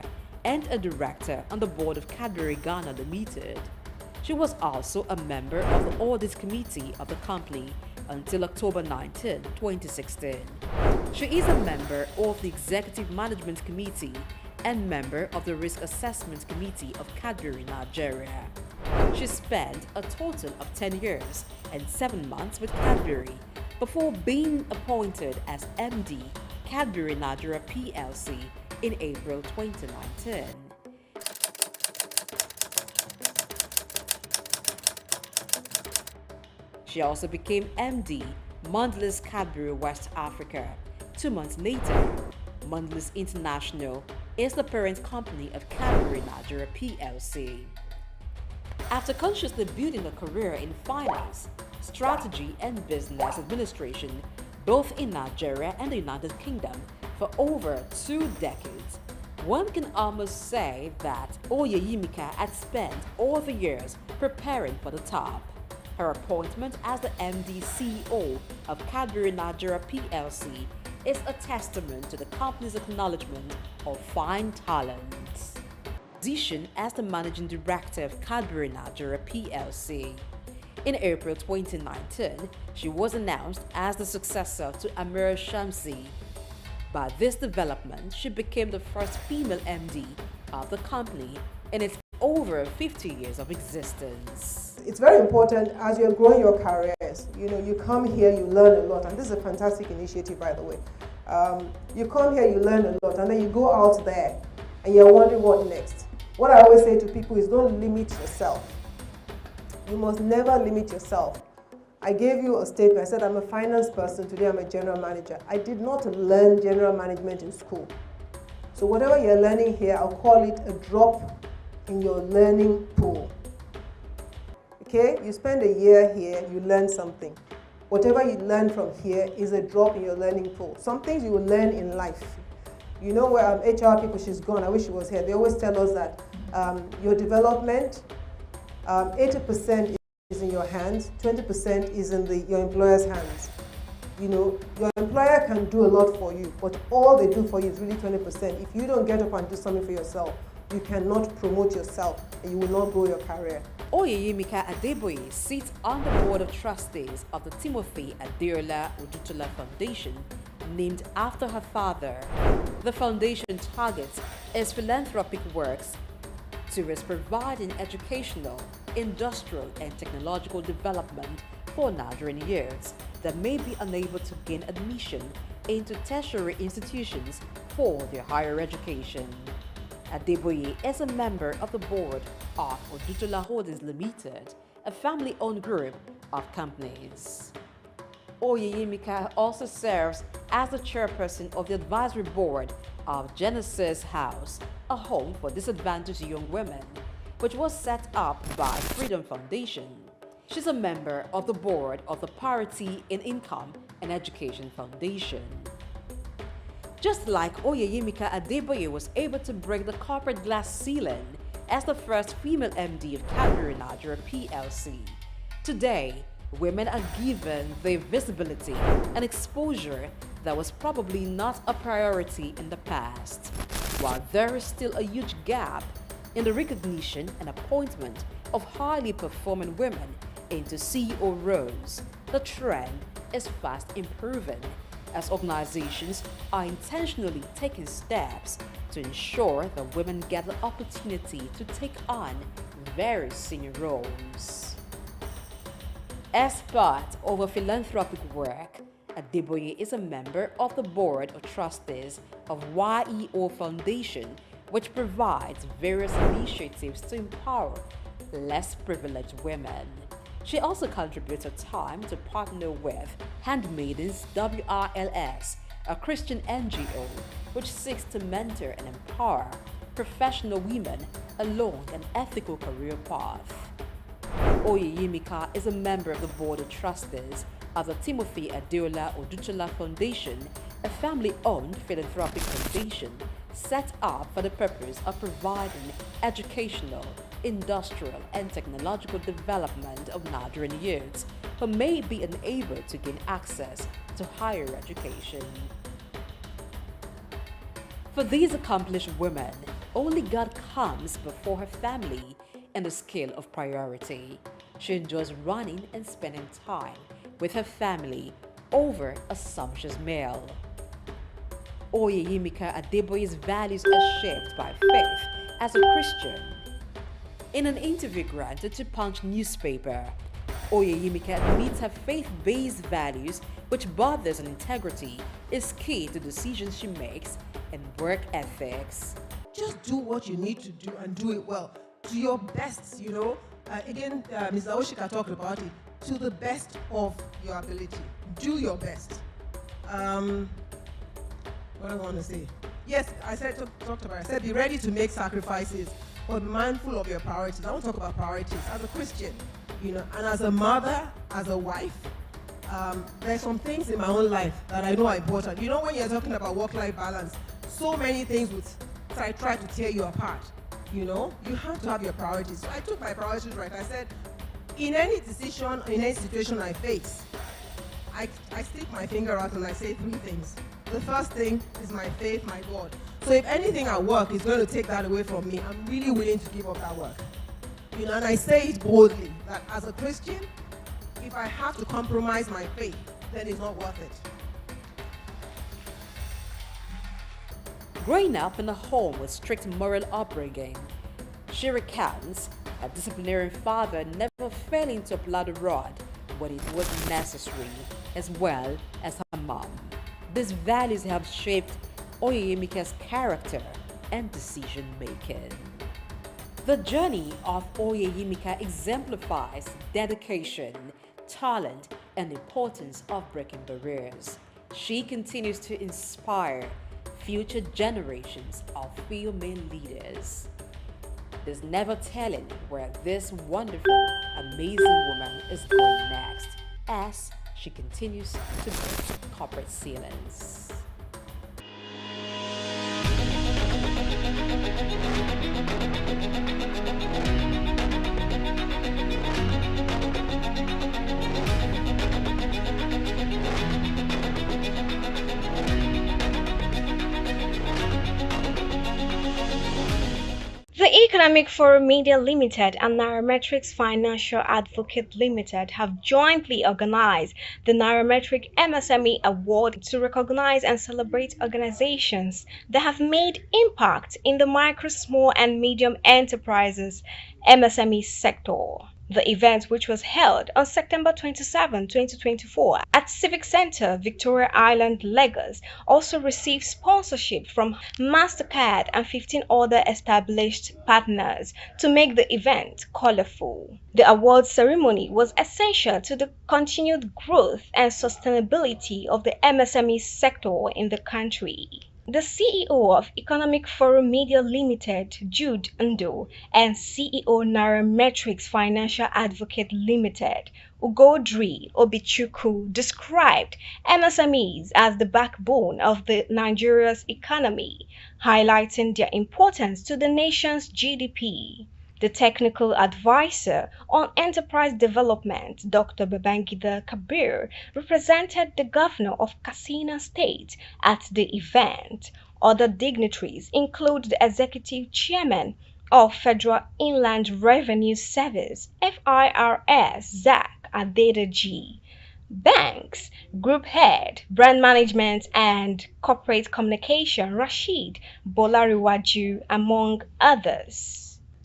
and a director on the board of Cadbury Ghana Limited. She was also a member of the Audit Committee of the company until October 19, 2016. She is a member of the Executive Management Committee and member of the Risk Assessment Committee of Cadbury Nigeria. She spent a total of 10 years and 7 months with Cadbury before being appointed as MD, Cadbury Nigeria PLC in April 2019. She also became MD, Mondelez Cadbury West Africa. 2 months later, Mondelez International is the parent company of Cadbury Nigeria PLC. After consciously building a career in finance, strategy, and business administration, both in Nigeria and the United Kingdom, for over 2 decades, One can almost say that Oyeyimika had spent all the years preparing for the top. Her appointment as the MD CEO of Cadbury Nigeria PLC is a testament to the company's acknowledgement of fine talents. Position as the Managing Director of Cadbury Nigeria PLC. In April 2019, she was announced as the successor to Amir Shamsi. By this development, she became the first female MD of the company in its over 50 years of existence. It's very important as you're growing your careers. You come here, you learn a lot, and this is a fantastic initiative, by the way. You come here, you learn a lot, and then you go out there and you're wondering what next. What I always say to people is don't limit yourself. You must never limit yourself. I gave you a statement. I said I'm a finance person. Today I'm a general manager. I did not learn general management in school. So whatever you're learning here, I'll call it a drop in your learning pool. Okay? You spend a year here, you learn something. Whatever you learn from here is a drop in your learning pool. Some things you will learn in life. You know where HR people, she's gone, I wish she was here. They always tell us that your development, 80% is in your hands, 20% is in your employer's hands. Your employer can do a lot for you, but all they do for you is really 20%. If you don't get up and do something for yourself, you cannot promote yourself and you will not grow your career. Oyeyimika Adeboye sits on the board of trustees of the Timothy Adeola Odutola Foundation, named after her father. The foundation targets its philanthropic works towards providing educational, industrial, and technological development for Nigerian youths that may be unable to gain admission into tertiary institutions for their higher education. Adeboye is a member of the board of Odutola Holdings Limited, a family-owned group of companies. Oyeyimika also serves as the chairperson of the advisory board of Genesis House, a home for disadvantaged young women, which was set up by Freedom Foundation. She's a member of the board of the Parity in Income and Education Foundation. Just like Oyeyimika Adeboye was able to break the corporate glass ceiling as the first female MD of Cadbury Nigeria PLC, today, women are given the visibility and exposure that was probably not a priority in the past. While there is still a huge gap in the recognition and appointment of highly performing women into CEO roles, the trend is fast improving as organizations are intentionally taking steps to ensure that women get the opportunity to take on very senior roles. As part of her philanthropic work, Adeboye is a member of the board of trustees of YEO Foundation, which provides various initiatives to empower less privileged women. She also contributes her time to partner with Handmaidens WRLS, a Christian NGO which seeks to mentor and empower professional women along an ethical career path. Oyeyimika is a member of the board of trustees of the Timothy Adeola Odutola Foundation, a family-owned philanthropic foundation set up for the purpose of providing educational, industrial, and technological development of Nigerian youths who may be unable to gain access to higher education. For these accomplished women, only God comes before her family in the scale of priority. She enjoys running and spending time with her family over a sumptuous meal. Oyeyimika Adeboye's values are shaped by faith as a Christian. In an interview granted to Punch newspaper, Oyeyimika admits her faith-based values, which borders on integrity, is key to decisions she makes and work ethics. Just do what you need to do and do it well, to your best, Ms. Aoshika talked about it, to the best of your ability. Do your best. What do I want to say? Yes, I talked about it. I said be ready to make sacrifices, but mindful of your priorities. I want to talk about priorities. As a Christian, and as a mother, as a wife, there's some things in my own life that I know are important. When you're talking about work-life balance, so many things So I try to tear you apart. You know, you have to have your priorities. So I took my priorities right. I said, in any decision, in any situation I face, I stick my finger out and I say three things. The first thing is my faith, my God. So if anything at work is going to take that away from me, I'm really willing to give up that work. You know, and I say it boldly that as a Christian, if I have to compromise my faith, then it's not worth it. Growing up in a home with strict moral upbringing, she recounts her disciplinary father never failing to apply the rod when it was necessary, as well as her mom. These values have shaped Oyeyemika's character and decision making. The journey of Oyeyemika exemplifies dedication, talent, and importance of breaking barriers. She continues to inspire future generations of female leaders. There's never telling where this wonderful, amazing woman is going next as she continues to break corporate ceilings. The Economic Forum Media Limited and Nairametrics Financial Advocate Limited have jointly organized the Nairametric MSME Award to recognize and celebrate organizations that have made impact in the micro, small and medium enterprises MSME sector. The event, which was held on September 27, 2024 at Civic Center, Victoria Island, Lagos, also received sponsorship from MasterCard and 15 other established partners to make the event colorful. The award ceremony was essential to the continued growth and sustainability of the MSME sector in the country. The CEO of Economic Forum Media Limited, Jude Ndo, and CEO Nairametrics Financial Advocate Limited, Ugodri Obichukwu, described MSMEs as the backbone of Nigeria's economy, highlighting their importance to the nation's GDP. The technical advisor on enterprise development, Dr. Babangida Kabir, represented the governor of Katsina State at the event. Other dignitaries include the executive chairman of Federal Inland Revenue Service, FIRS, SOUQ Adedeji, Banks, Group Head, Brand Management and Corporate Communication, Rashid Bolariwaju, among others.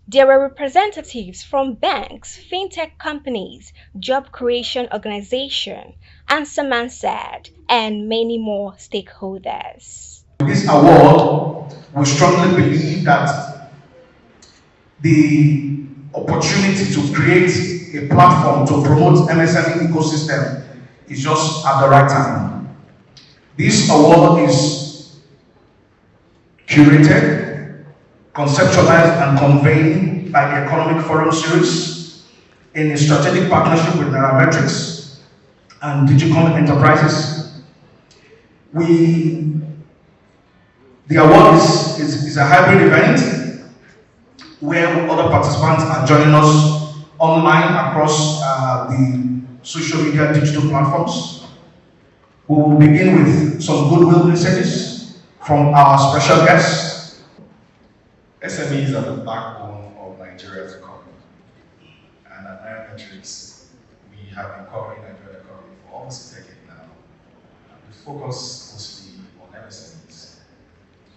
There were representatives from banks, fintech companies, job creation organizations, and Samansad, and many more stakeholders. This award, we strongly believe that the opportunity to create a platform to promote MSME ecosystem is just at the right time. This award is curated, conceptualized and conveyed by the Economic Forum Series in a strategic partnership with Nairametrics and Digicom Enterprises. The award is a hybrid event where other participants are joining us online across the social media digital platforms. We will begin with some goodwill messages from our special guests. SMEs are the backbone of Nigeria's economy, and at Nairametrics, we have been covering Nigeria's economy for almost a decade now. And we focus mostly on MSMEs.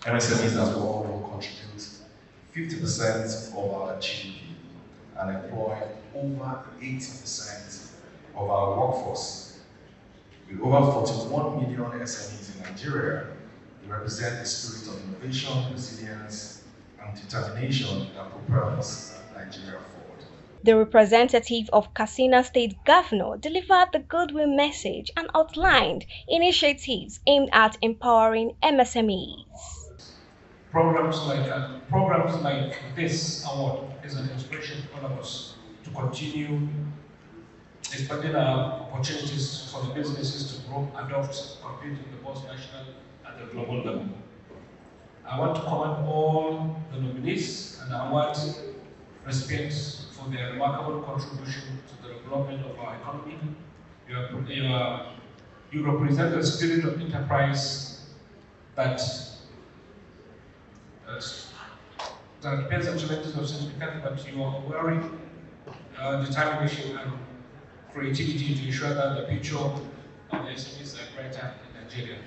MSMEs as well will contribute 50% of our GDP and employ over 80% of our workforce. With over 41 million SMEs in Nigeria, they represent the spirit of innovation, resilience, and determination that propels Nigeria forward. The representative of Katsina State Governor delivered the goodwill message and outlined initiatives aimed at empowering MSMEs. Programs like this award is an inspiration to all of us to continue expanding our opportunities for the businesses to grow, adopt, compete in the both national and the global level. I want to commend all the nominees and award respect for their remarkable contribution to the development of our economy. You represent the spirit of enterprise that depends on challenges of significance, but you are wearing determination and creativity to ensure that the future of the SMEs are brighter in Nigeria.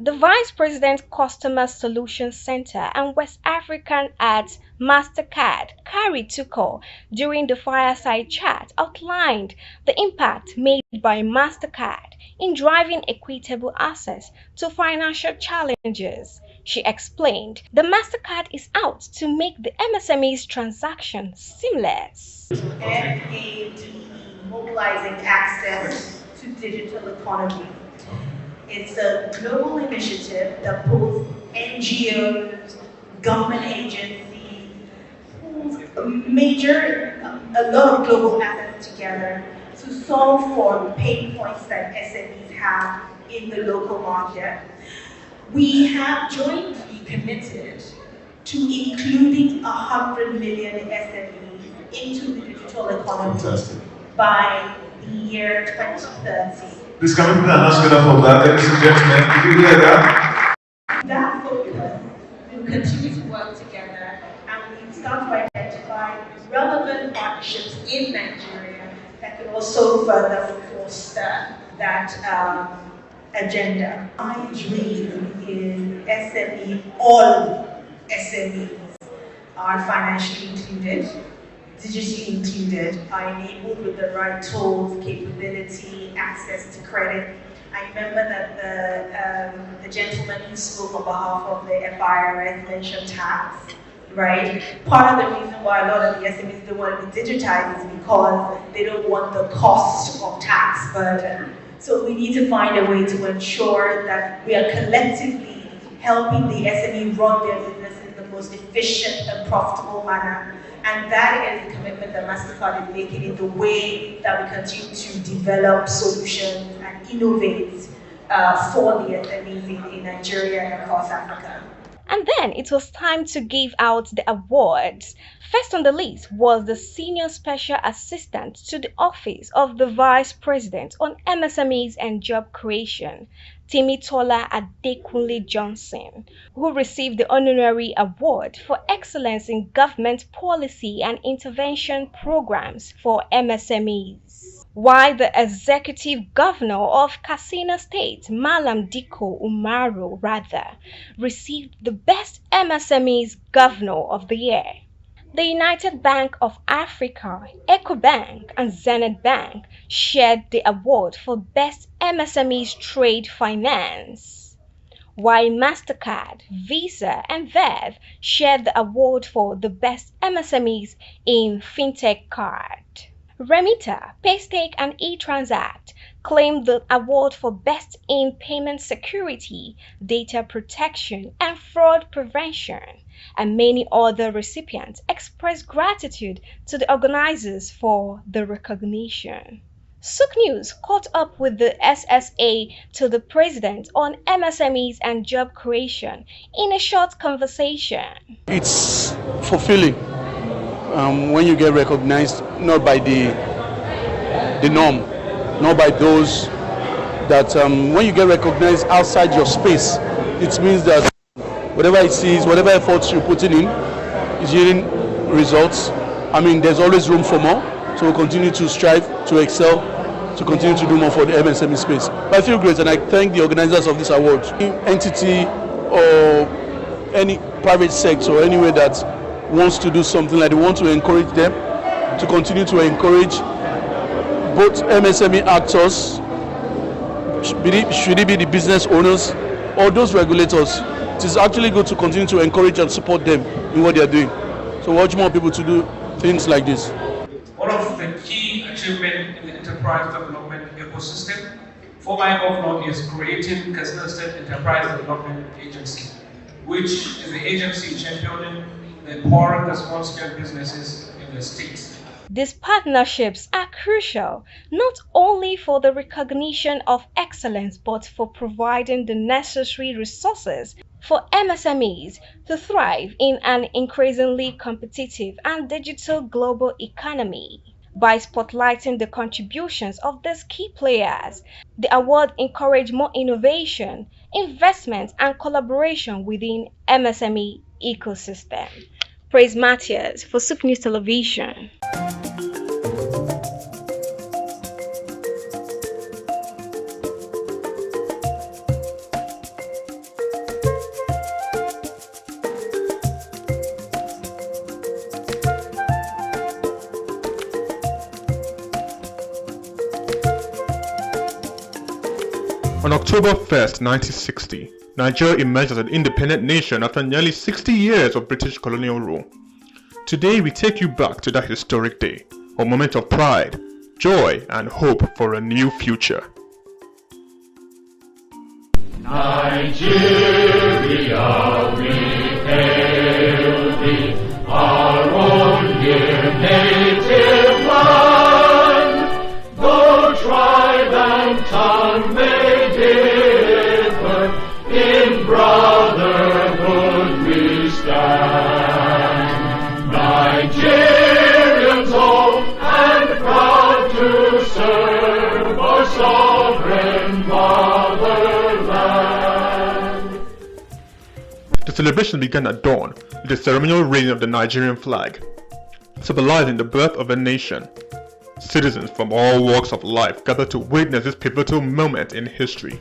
The Vice President Customer Solutions Center and West African at MasterCard, Carrie Tuko, during the fireside chat outlined the impact made by MasterCard in driving equitable access to financial challenges. She explained the MasterCard is out to make the MSME's transaction seamless. MADE, mobilizing access to digital economy. It's a global initiative that pulls NGOs, government agencies, pulls a lot of global assets together to solve for pain points that SMEs have in the local market. We have jointly committed to including 100 million SMEs into the digital economy by the year 2030. This commitment is not good enough for that, ladies and gentlemen. Did you hear that? That focus will continue to work together and we start to identify relevant partnerships in Nigeria that could also further foster that agenda. My dream is all SMEs are financially included, digitally included, are enabled with the right tools, capability, access to credit. I remember that the gentleman who spoke on behalf of the FIRS mentioned tax, right? Part of the reason why a lot of the SMEs don't want to be digitized is because they don't want the cost of tax burden. So we need to find a way to ensure that we are collectively helping the SME run their business in the most efficient and profitable manner. And that is the commitment that MasterCard is making in the way that we continue to develop solutions and innovate for the SMEs in Nigeria and across Africa. And then it was time to give out the awards. First on the list was the Senior Special Assistant to the Office of the Vice President on MSMEs and Job Creation, Timitola Adekunle Johnson, who received the honorary award for excellence in government policy and intervention programs for MSMEs. While the Executive Governor of Katsina State, Malam Dikko Umaru, received the Best MSMEs Governor of the Year. The United Bank of Africa, EcoBank, and Zenith Bank shared the award for Best MSMEs Trade Finance, while MasterCard, Visa, and Verve shared the award for the Best MSMEs in FinTech Card. Remita, Paystack, and eTransact claimed the award for Best in Payment Security, Data Protection, and Fraud Prevention, and many other recipients expressed gratitude to the organizers for the recognition. SOUQ News caught up with the SSA to the President on MSMEs and job creation in a short conversation. It's fulfilling when you get recognized not by the norm, not by those that when you get recognized outside your space, it means that whatever it is, whatever efforts you're putting in is yielding results. I mean, there's always room for more, so we'll continue to strive, to excel, to continue to do more for the MSME space. But I feel great, and I thank the organizers of this award. Any entity or any private sector or anywhere that wants to do something like they want to encourage them to continue to encourage both MSME actors, should it be the business owners or those regulators. It is actually good to continue to encourage and support them in what they are doing. So urge more people to do things like this. One of the key achievements in the enterprise development ecosystem for my governor is creating Katsina State Enterprise Development Agency, which is the agency championing the empowering the small-scale businesses in the state. These partnerships are crucial not only for the recognition of excellence but for providing the necessary resources for MSMEs to thrive in an increasingly competitive and digital global economy. By spotlighting the contributions of these key players, the award encourages more innovation, investment, and collaboration within MSME ecosystem. Praise Matthias for SOUQ News Television. On October 1st, 1960, Nigeria emerged as an independent nation after nearly 60 years of British colonial rule. Today we take you back to that historic day, a moment of pride, joy, and hope for a new future. Nigeria, we hail thee, our own dear native land. Though tribe and tongue may differ, in brotherhood we stand. Nigerians old and proud to serve our sovereign motherland. The celebration began at dawn with the ceremonial raising of the Nigerian flag, symbolizing the birth of a nation. Citizens from all walks of life gathered to witness this pivotal moment in history.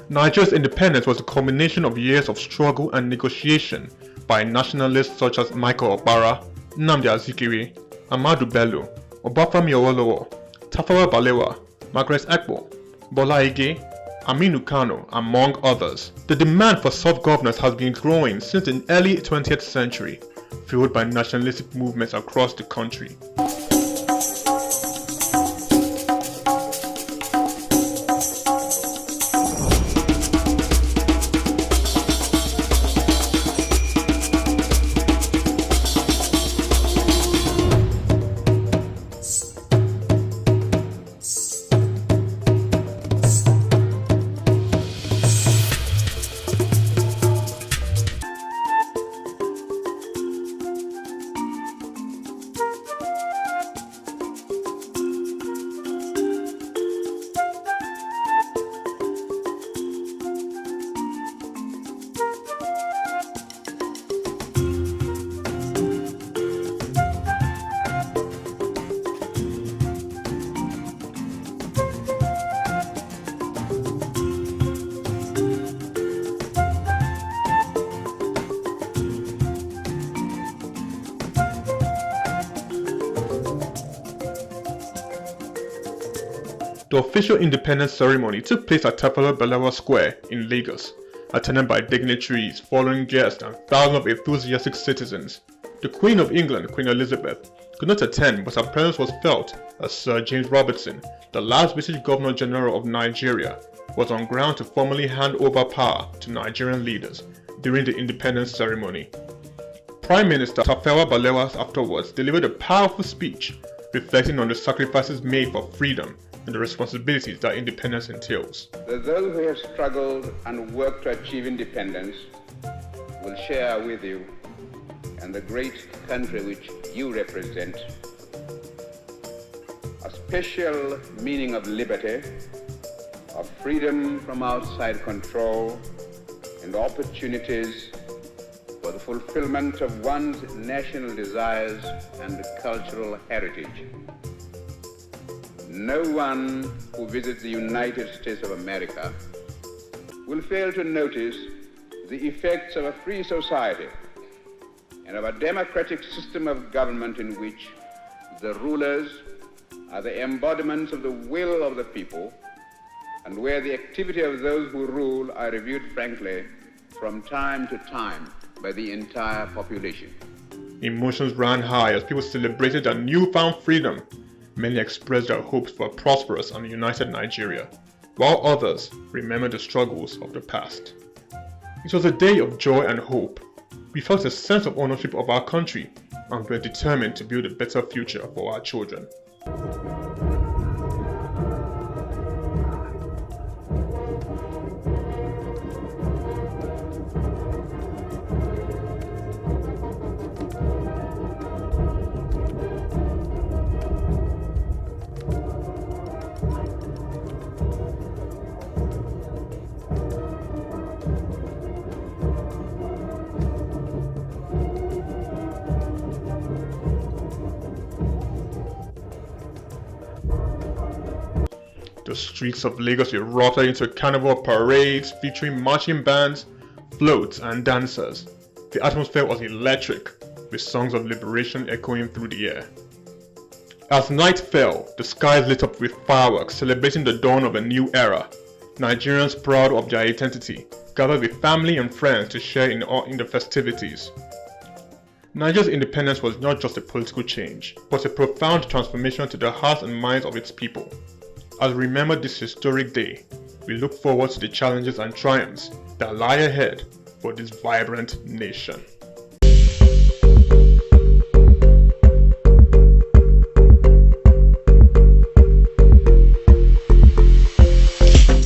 Nigeria's independence was a culmination of years of struggle and negotiation by nationalists such as Michael Obara, Nnamdi Azikiwe, Ahmadu Bello, Obafemi Awolowo, Tafawa Balewa, Margaret Akpo, Bola Ige, Aminu Kano, among others. The demand for self-governance has been growing since the early 20th century, fueled by nationalistic movements across the country. The official independence ceremony took place at Tafawa Balewa Square in Lagos, attended by dignitaries, foreign guests, and thousands of enthusiastic citizens. The Queen of England, Queen Elizabeth, could not attend, but her presence was felt as Sir James Robertson, the last British Governor General of Nigeria, was on ground to formally hand over power to Nigerian leaders during the independence ceremony. Prime Minister Tafawa Balewa afterwards delivered a powerful speech reflecting on the sacrifices made for freedom and the responsibilities that independence entails. Those who have struggled and worked to achieve independence will share with you and the great country which you represent a special meaning of liberty, of freedom from outside control, and opportunities for the fulfillment of one's national desires and cultural heritage. No one who visits the United States of America will fail to notice the effects of a free society and of a democratic system of government in which the rulers are the embodiments of the will of the people, and where the activity of those who rule are reviewed frankly from time to time by the entire population. Emotions ran high as people celebrated their newfound freedom. Many expressed their hopes for a prosperous and united Nigeria, while others remembered the struggles of the past. It was a day of joy and hope. We felt a sense of ownership of our country and we're determined to build a better future for our children. The streets of Lagos erupted into carnival parades featuring marching bands, floats, and dancers. The atmosphere was electric, with songs of liberation echoing through the air. As night fell, the skies lit up with fireworks celebrating the dawn of a new era. Nigerians proud of their identity gathered with family and friends to share in the festivities. Nigeria's independence was not just a political change, but a profound transformation to the hearts and minds of its people. As we remember this historic day, we look forward to the challenges and triumphs that lie ahead for this vibrant nation.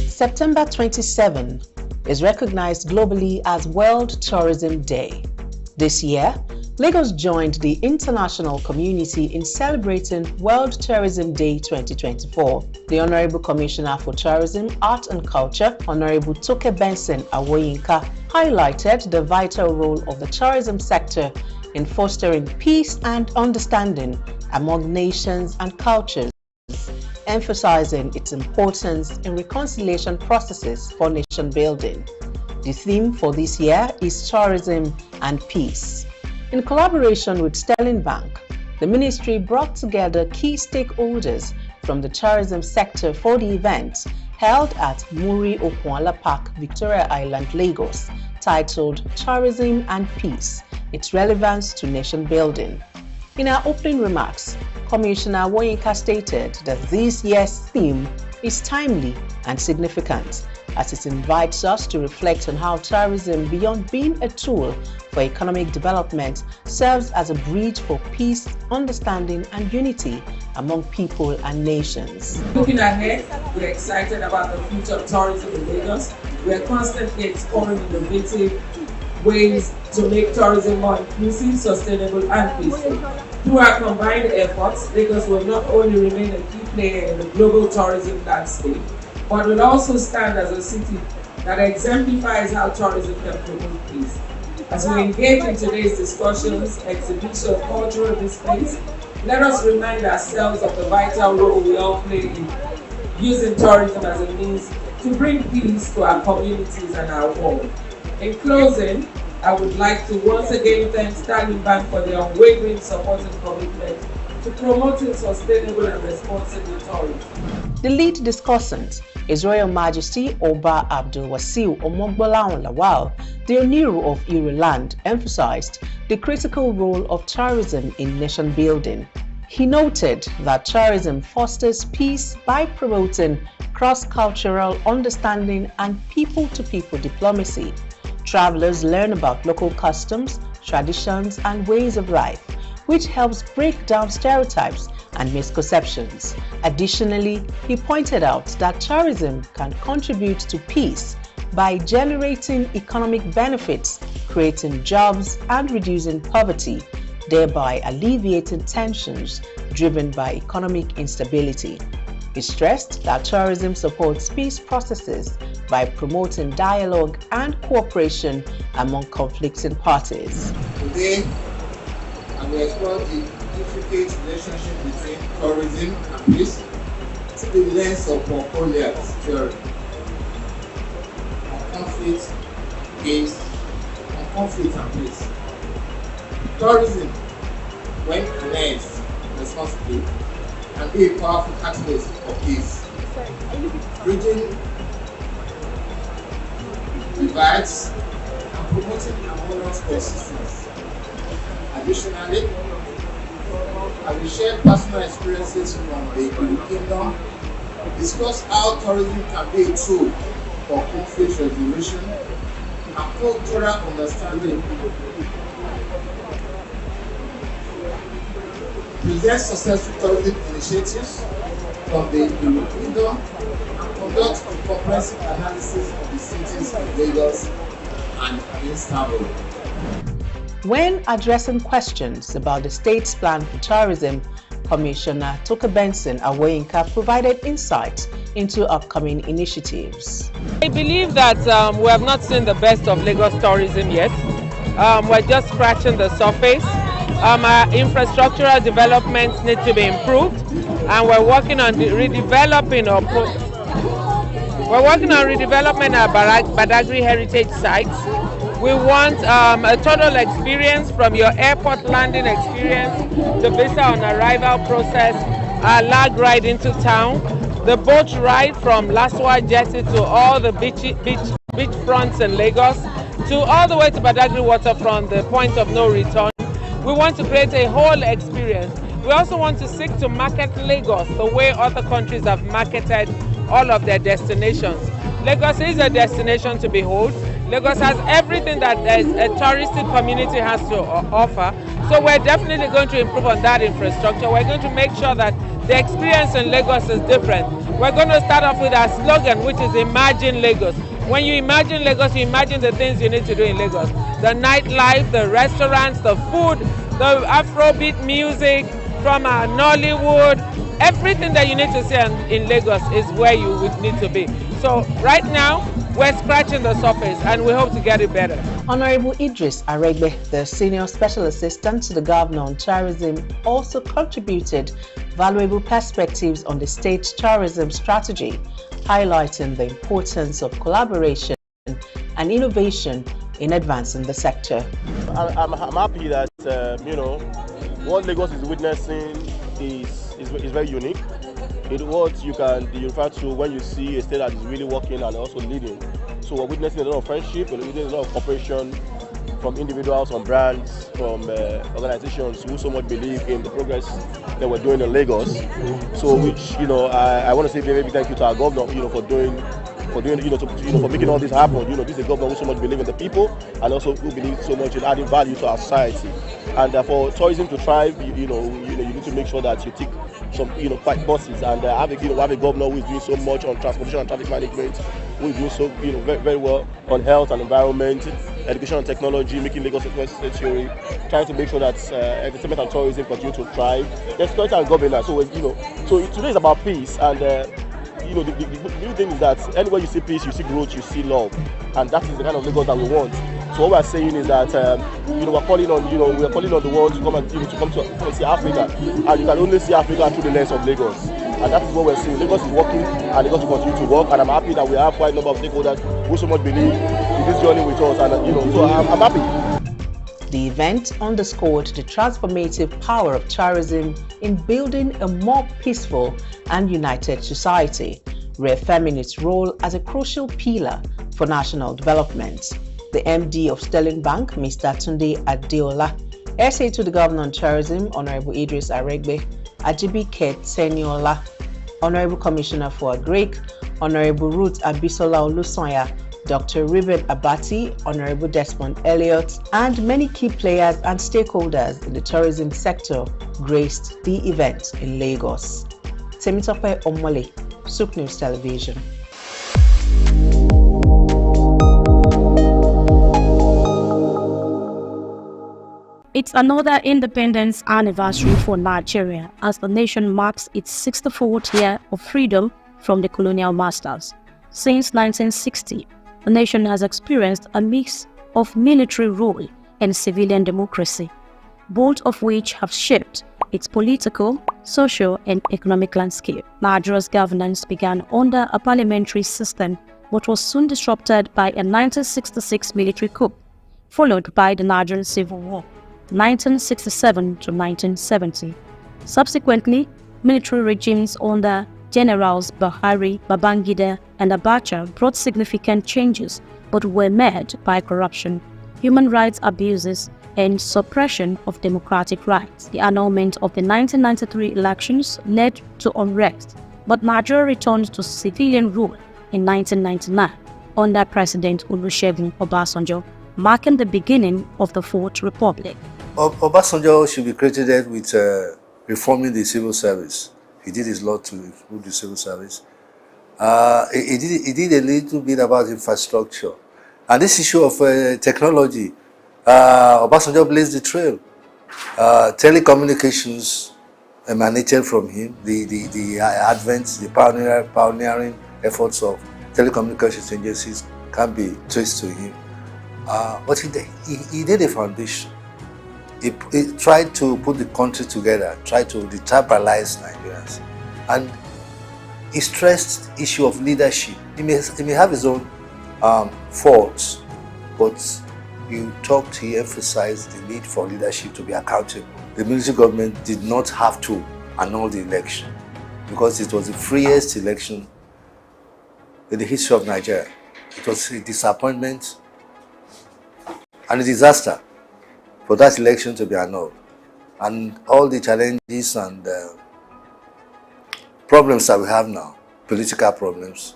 September 27 is recognized globally as World Tourism Day. This year, Lagos joined the international community in celebrating World Tourism Day 2024. The Honorable Commissioner for Tourism, Art and Culture, Honorable Toke Benson Awoyinka, highlighted the vital role of the tourism sector in fostering peace and understanding among nations and cultures, emphasizing its importance in reconciliation processes for nation building. The theme for this year is Tourism and Peace. In collaboration with Sterling Bank, the ministry brought together key stakeholders from the tourism sector for the event held at Muri Okwala Park, Victoria Island, Lagos, titled Tourism and Peace, Its Relevance to Nation Building. In her opening remarks, Commissioner Woyinka stated that this year's theme is timely and significant, as it invites us to reflect on how tourism, beyond being a tool for economic development, serves as a bridge for peace, understanding, and unity among people and nations. Looking ahead, we're excited about the future of tourism in Lagos. We're constantly exploring innovative ways to make tourism more inclusive, sustainable, and peaceful. Through our combined efforts, Lagos will not only remain a key player in the global tourism landscape, but will also stand as a city that exemplifies how tourism can promote peace. As we engage in today's discussions, exhibitions, cultural displays, let us remind ourselves of the vital role we all play in using tourism as a means to bring peace to our communities and our world. In closing, I would like to once again thank Sterling Bank for their unwavering support and commitment to promoting sustainable and responsible tourism. The lead discussant is Royal Majesty Oba Abdul Wasiu Omogbolaun Lawal, the Oniru of Ireland, emphasized the critical role of tourism in nation building. He noted that tourism fosters peace by promoting cross-cultural understanding and people-to-people diplomacy. Travelers learn about local customs, traditions, and ways of life, which helps break down stereotypes and misconceptions. Additionally, he pointed out that tourism can contribute to peace by generating economic benefits, creating jobs, and reducing poverty, thereby alleviating tensions driven by economic instability. He stressed that tourism supports peace processes by promoting dialogue and cooperation among conflicting parties. Today, I will explore the intricate relationship between tourism and peace through the lens of Pomponia's theory on conflict, peace, on conflict and peace. Tourism, when managed responsibly, can be a powerful catalyst for peace, bridging divides and promoting harmonious coexistence. Additionally, I will share personal experiences from the United Kingdom, discuss how tourism can be a tool for conflict resolution and cultural understanding. present successful tourism initiatives from the window, and conduct a comprehensive analysis of the cities of Lagos and Istanbul. When addressing questions about the state's plan for tourism, Commissioner Tuka Benson Awoyinka provided insights into upcoming initiatives. I believe that we have not seen the best of Lagos tourism yet. We're just scratching the surface. Our infrastructural developments need to be improved, and we're working on redeveloping our Badagry heritage sites. We want a total experience from your airport landing experience, the visa on arrival process, our lag ride into town, the boat ride from Laswa Jetty to all the beach fronts in Lagos, to all the way to Badagry waterfront, the point of no return. We want to create a whole experience. We also want to seek to market Lagos the way other countries have marketed all of their destinations. Lagos is a destination to behold. Lagos has everything that a touristic community has to offer. So we're definitely going to improve on that infrastructure. We're going to make sure that the experience in Lagos is different. We're going to start off with our slogan, which is Imagine Lagos. When you imagine Lagos, you imagine the things you need to do in Lagos. The nightlife, the restaurants, the food, the Afrobeat music, from our Nollywood, everything that you need to see in Lagos is where you would need to be. So right now, we're scratching the surface and we hope to get it better. Honorable Idris Aregbe, the Senior Special Assistant to the Governor on Tourism, also contributed valuable perspectives on the state's tourism strategy, highlighting the importance of collaboration and innovation in advancing the sector. I'm happy that, what Lagos is witnessing is very unique. It's what you can refer to when you see a state that is really working and also leading. So we're witnessing a lot of friendship, we're witnessing a lot of cooperation from individuals, from brands, from organizations who so much believe in the progress that we're doing in Lagos. So which, I want to say a very big thank you to our governor, for making all this happen. This is a governor who so much believes in the people and also who believes so much in adding value to our society. And for tourism to thrive, you need to make sure that you tick some quite boxes and have a governor who is doing so much on transportation and traffic management, who is doing so very, very well on health and environment, education and technology, making Lagos a theory, trying to make sure that entertainment and tourism continue to thrive. There's security and governance. So so today is about peace and. The new thing is that anywhere you see peace, you see growth, you see love, and that is the kind of Lagos that we want. So what we're saying is that we're calling on the world to come and to see Africa, and you can only see Africa through the lens of Lagos, and that is what we're seeing. Lagos is working, and Lagos will continue to work, and I'm happy that we have quite a number of stakeholders who so much believe in this journey with us, and so I'm happy. The event underscored the transformative power of tourism in building a more peaceful and united society, reaffirming its role as a crucial pillar for national development. The MD of Sterling Bank, Mr. Tunde Adeola, SA to the Governor on Tourism, Honorable Idris Aregbe, Ajibike Teniola, Honorable Commissioner for Agric, Honorable Ruth Abisola Olusanya, Dr. Rivet Abati, Honorable Desmond Elliott, and many key players and stakeholders in the tourism sector graced the event in Lagos. Temitope Omole, SOUQ News Television. It's another independence anniversary for Nigeria as the nation marks its 64th year of freedom from the colonial masters. Since 1960, the nation has experienced a mix of military rule and civilian democracy, both of which have shaped its political, social, and economic landscape. Nigeria's governance began under a parliamentary system but was soon disrupted by a 1966 military coup, followed by the Nigerian Civil War, 1967 to 1970. Subsequently, military regimes under Generals Buhari, Babangida, and Abacha brought significant changes but were met by corruption, human rights abuses, and suppression of democratic rights. The annulment of the 1993 elections led to unrest, but Nigeria returned to civilian rule in 1999 under President Olusegun Obasanjo, marking the beginning of the Fourth Republic. Obasanjo should be credited with reforming the civil service. He did his lot to improve the civil service. He did a little bit about infrastructure. And this issue of technology, Obasanjo blazed the trail. Telecommunications emanated from him. The advent, the pioneering efforts of telecommunications agencies can be traced to him. But he did a foundation. He tried to put the country together, tried to detribalize Nigerians. And he stressed the issue of leadership. He may have his own faults, but he emphasized the need for leadership to be accountable. The military government did not have to annul the election because it was the freest election in the history of Nigeria. It was a disappointment and a disaster for that election to be annulled. And all the challenges and problems that we have now, political problems,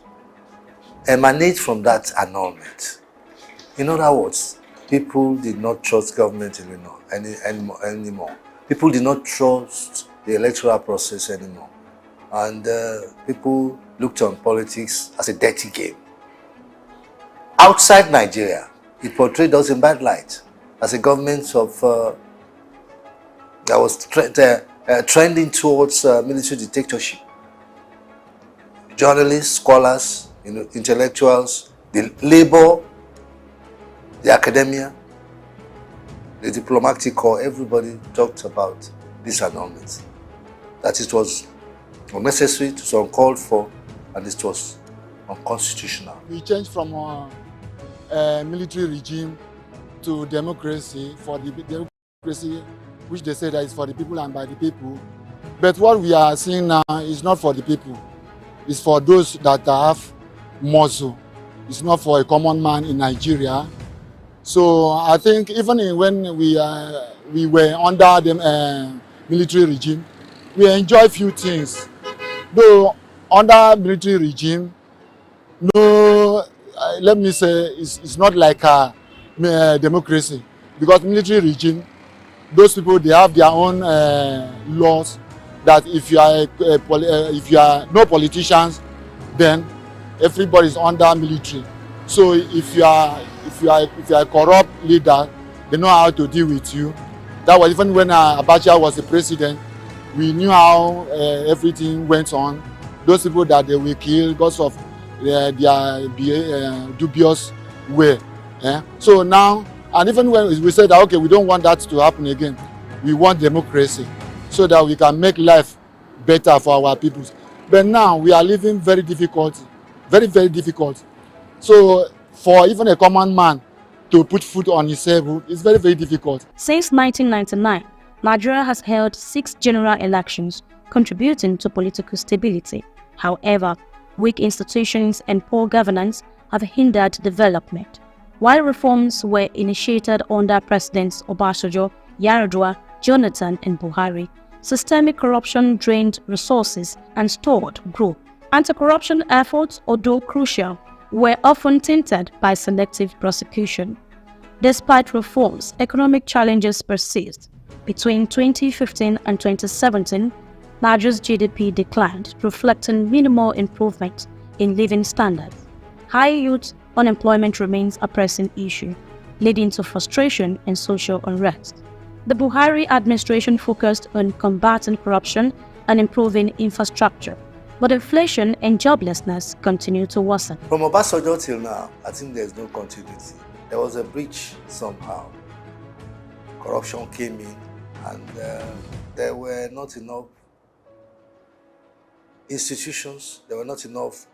emanate from that annulment. In other words, people did not trust government anymore. People did not trust the electoral process anymore. And people looked on politics as a dirty game. Outside Nigeria, it portrayed us in bad light as a government of that was trending towards military dictatorship. Journalists, scholars, intellectuals, the labor, the academia, the diplomatic corps, everybody talked about this annulment. That it was unnecessary, it was uncalled for, and it was unconstitutional. We changed from a military regime to democracy, for the democracy which they say that is for the people and by the people. But what we are seeing now is not for the people. It's for those that have muscle. It's not for a common man in Nigeria. So I think even when we were under the military regime, we enjoy few things. Though under military regime, no, let me say, it's not like a democracy, because military regime, those people, they have their own laws that if you are no politicians, then everybody is under military. So if you are a corrupt leader, they know how to deal with you. That was even when Abacha was the president. We knew how everything went on. Those people that they will kill because of their dubious way. So now, and even when we said that, okay, we don't want that to happen again, we want democracy so that we can make life better for our people. But now we are living very difficult, very, very difficult. So for even a common man to put food on his table is very, very difficult. Since 1999, Nigeria has held 6 general elections, contributing to political stability. However, weak institutions and poor governance have hindered development. While reforms were initiated under Presidents Obasanjo, Yar'Adua, Jonathan, and Buhari, systemic corruption drained resources and stalled growth. Anti-corruption efforts, although crucial, were often tainted by selective prosecution. Despite reforms, economic challenges persist. Between 2015 and 2017, Nigeria's GDP declined, reflecting minimal improvement in living standards. High youth unemployment remains a pressing issue, leading to frustration and social unrest. The Buhari administration focused on combating corruption and improving infrastructure, but inflation and joblessness continue to worsen. From Obasanjo till now, I think there's no continuity. There was a breach somehow. Corruption came in, and there were not enough institutions, there were not enough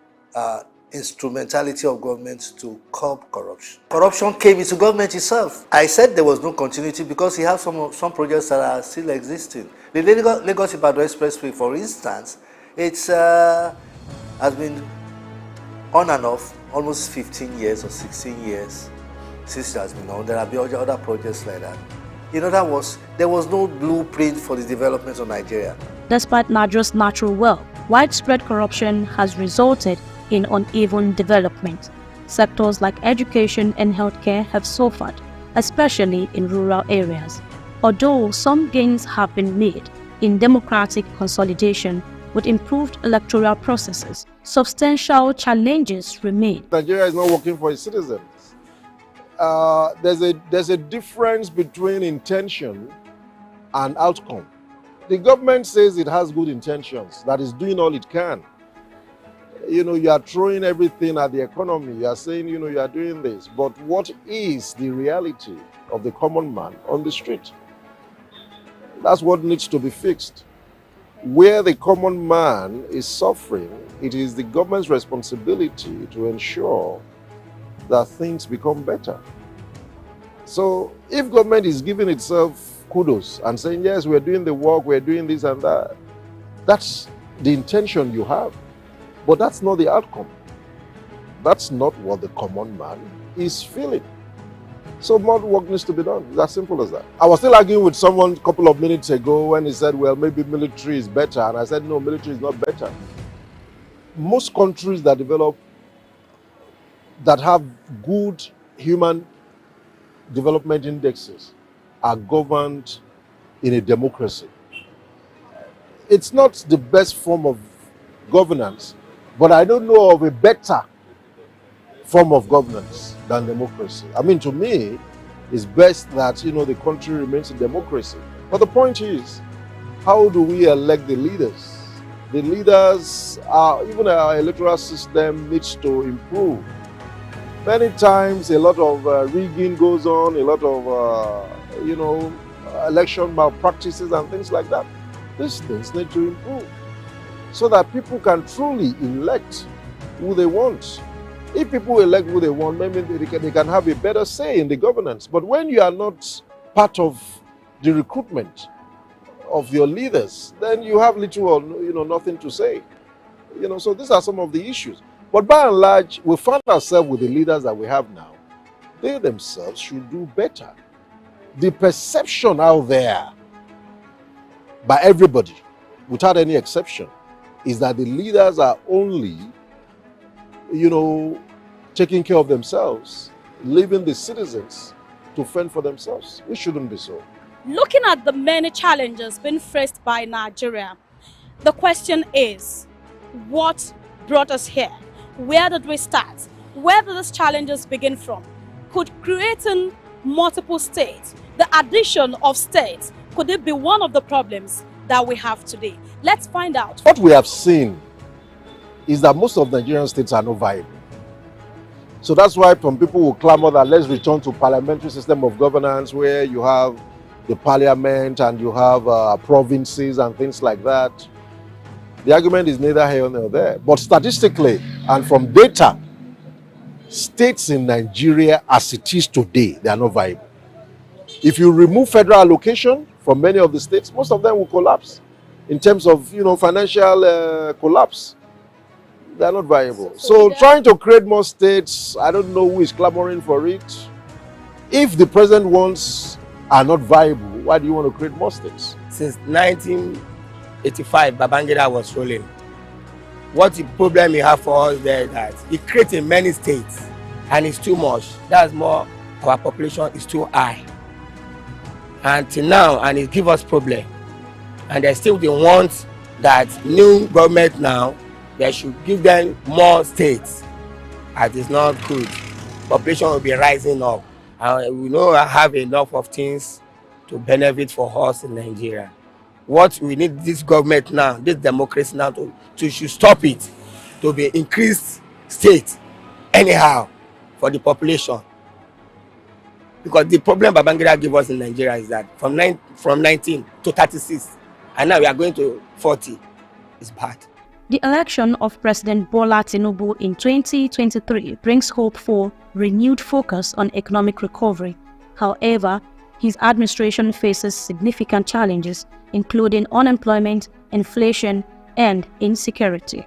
instrumentality of government to curb corruption. Corruption came into government itself. I said there was no continuity because you have some projects that are still existing. The Lagos-Ibadan Expressway, for instance, it's has been on and off almost 15 years or 16 years since it has been on. There have been other projects like that. In other words, there was no blueprint for the development of Nigeria. Despite Nigeria's natural wealth, widespread corruption has resulted in uneven development. Sectors like education and healthcare have suffered, especially in rural areas. Although some gains have been made, in democratic consolidation with improved electoral processes, substantial challenges remain. Nigeria is not working for its citizens. There's a difference between intention and outcome. The government says it has good intentions, that is doing all it can. You are throwing everything at the economy. You are saying, you are doing this. But what is the reality of the common man on the street? That's what needs to be fixed. Where the common man is suffering, it is the government's responsibility to ensure that things become better. So if government is giving itself kudos and saying, yes, we're doing the work, we're doing this and that, that's the intention you have. But that's not the outcome. That's not what the common man is feeling. So more work needs to be done. It's as simple as that. I was still arguing with someone a couple of minutes ago when he said, well, maybe military is better. And I said, no, military is not better. Most countries that develop, that have good human development indexes are governed in a democracy. It's not the best form of governance, but I don't know of a better form of governance than democracy. I mean, to me, it's best that, the country remains a democracy. But the point is, how do we elect the leaders? The leaders, even our electoral system needs to improve. Many times, a lot of rigging goes on, a lot of, election malpractices and things like that. These things need to improve so that people can truly elect who they want. If people elect who they want, maybe they can have a better say in the governance. But when you are not part of the recruitment of your leaders, then you have little or nothing to say. So these are some of the issues. But by and large, we find ourselves with the leaders that we have now. They themselves should do better. The perception out there by everybody, without any exception, is that the leaders are only, taking care of themselves, leaving the citizens to fend for themselves. It shouldn't be so. Looking at the many challenges being faced by Nigeria, the question is, what brought us here? Where did we start? Where did these challenges begin from? Could creating multiple states, the addition of states, could it be one of the problems that we have today? Let's find out. What we have seen is that most of Nigerian states are not viable. So that's why some people will clamor that let's return to parliamentary system of governance where you have the parliament and you have provinces and things like that. The argument is neither here nor there. But statistically and from data, states in Nigeria as it is today, they are not viable. If you remove federal allocation from many of the states, most of them will collapse in terms of financial collapse. They are not viable. So trying to create more states, I don't know who is clamoring for it. If the present ones are not viable, why do you want to create more states? Since 1985, Babangida was ruling. What the problem you have for us there is that he created many states and it's too much. That's more, our population is too high. Until now, and it gives us problem. And they still want that new government now, they should give them more states. As it's not good. Population will be rising up. And we know I have enough of things to benefit for us in Nigeria. What we need this government now, this democracy now, to should stop it, to be increased state anyhow for the population. Because the problem Babangida gave us in Nigeria is that from 19 to 36, and now we are going to 40, it's bad. The election of President Bola Tinubu in 2023 brings hope for renewed focus on economic recovery. However, his administration faces significant challenges, including unemployment, inflation, and insecurity.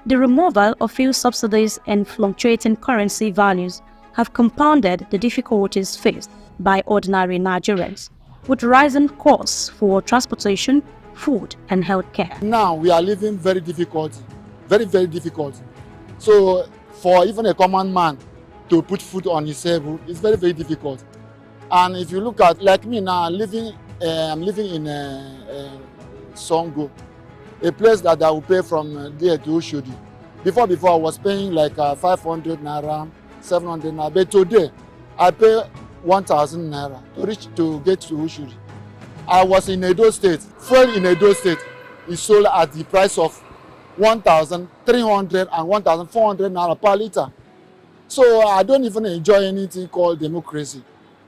The removal of fuel subsidies and fluctuating currency values have compounded the difficulties faced by ordinary Nigerians, with rising costs for transportation, food, and healthcare. Now we are living very difficult, very, very difficult. So for even a common man to put food on his table is very, very difficult. And if you look at, like me now, I'm living in Songo, a place that I will pay from there to Oshodi. Before I was paying like 500 naira, 700 naira, but today I pay 1,000 naira to get to Oshodi. I was in Edo State. Fuel in Edo State is sold at the price of 1,300 and 1,400 naira per liter. So I don't even enjoy anything called democracy,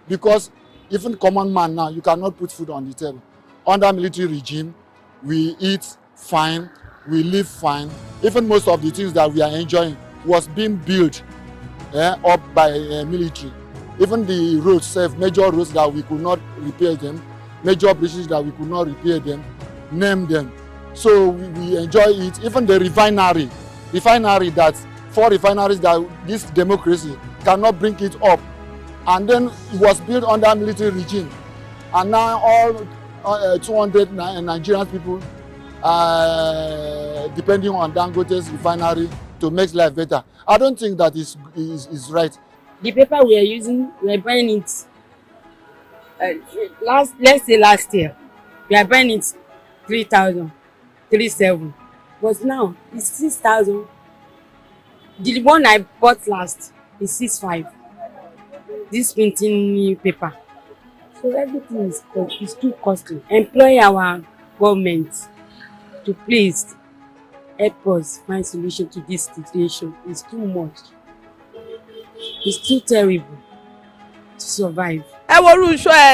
because even common man now, you cannot put food on the table. Under military regime, we eat fine, we live fine. Even most of the things that we are enjoying was being built up by military. Even the roads, major roads that we could not repair them, major bridges that we could not repair them, name them. So we enjoy it. Even the refinery that 4 refineries that this democracy cannot bring it up. And then it was built under military regime. And now all 200 Nigerian people depending on Dangote's refinery to make life better. I don't think that is right. The paper we are using, we are buying it let's say last year, we are buying it 3,000, 3,700. But now it's 6,000. The one I bought last is 6,500. This printing paper. So everything is too costly. Employ our government to please help us find solution to this situation. It's too much. It's too terrible to survive. Ẹ wo irú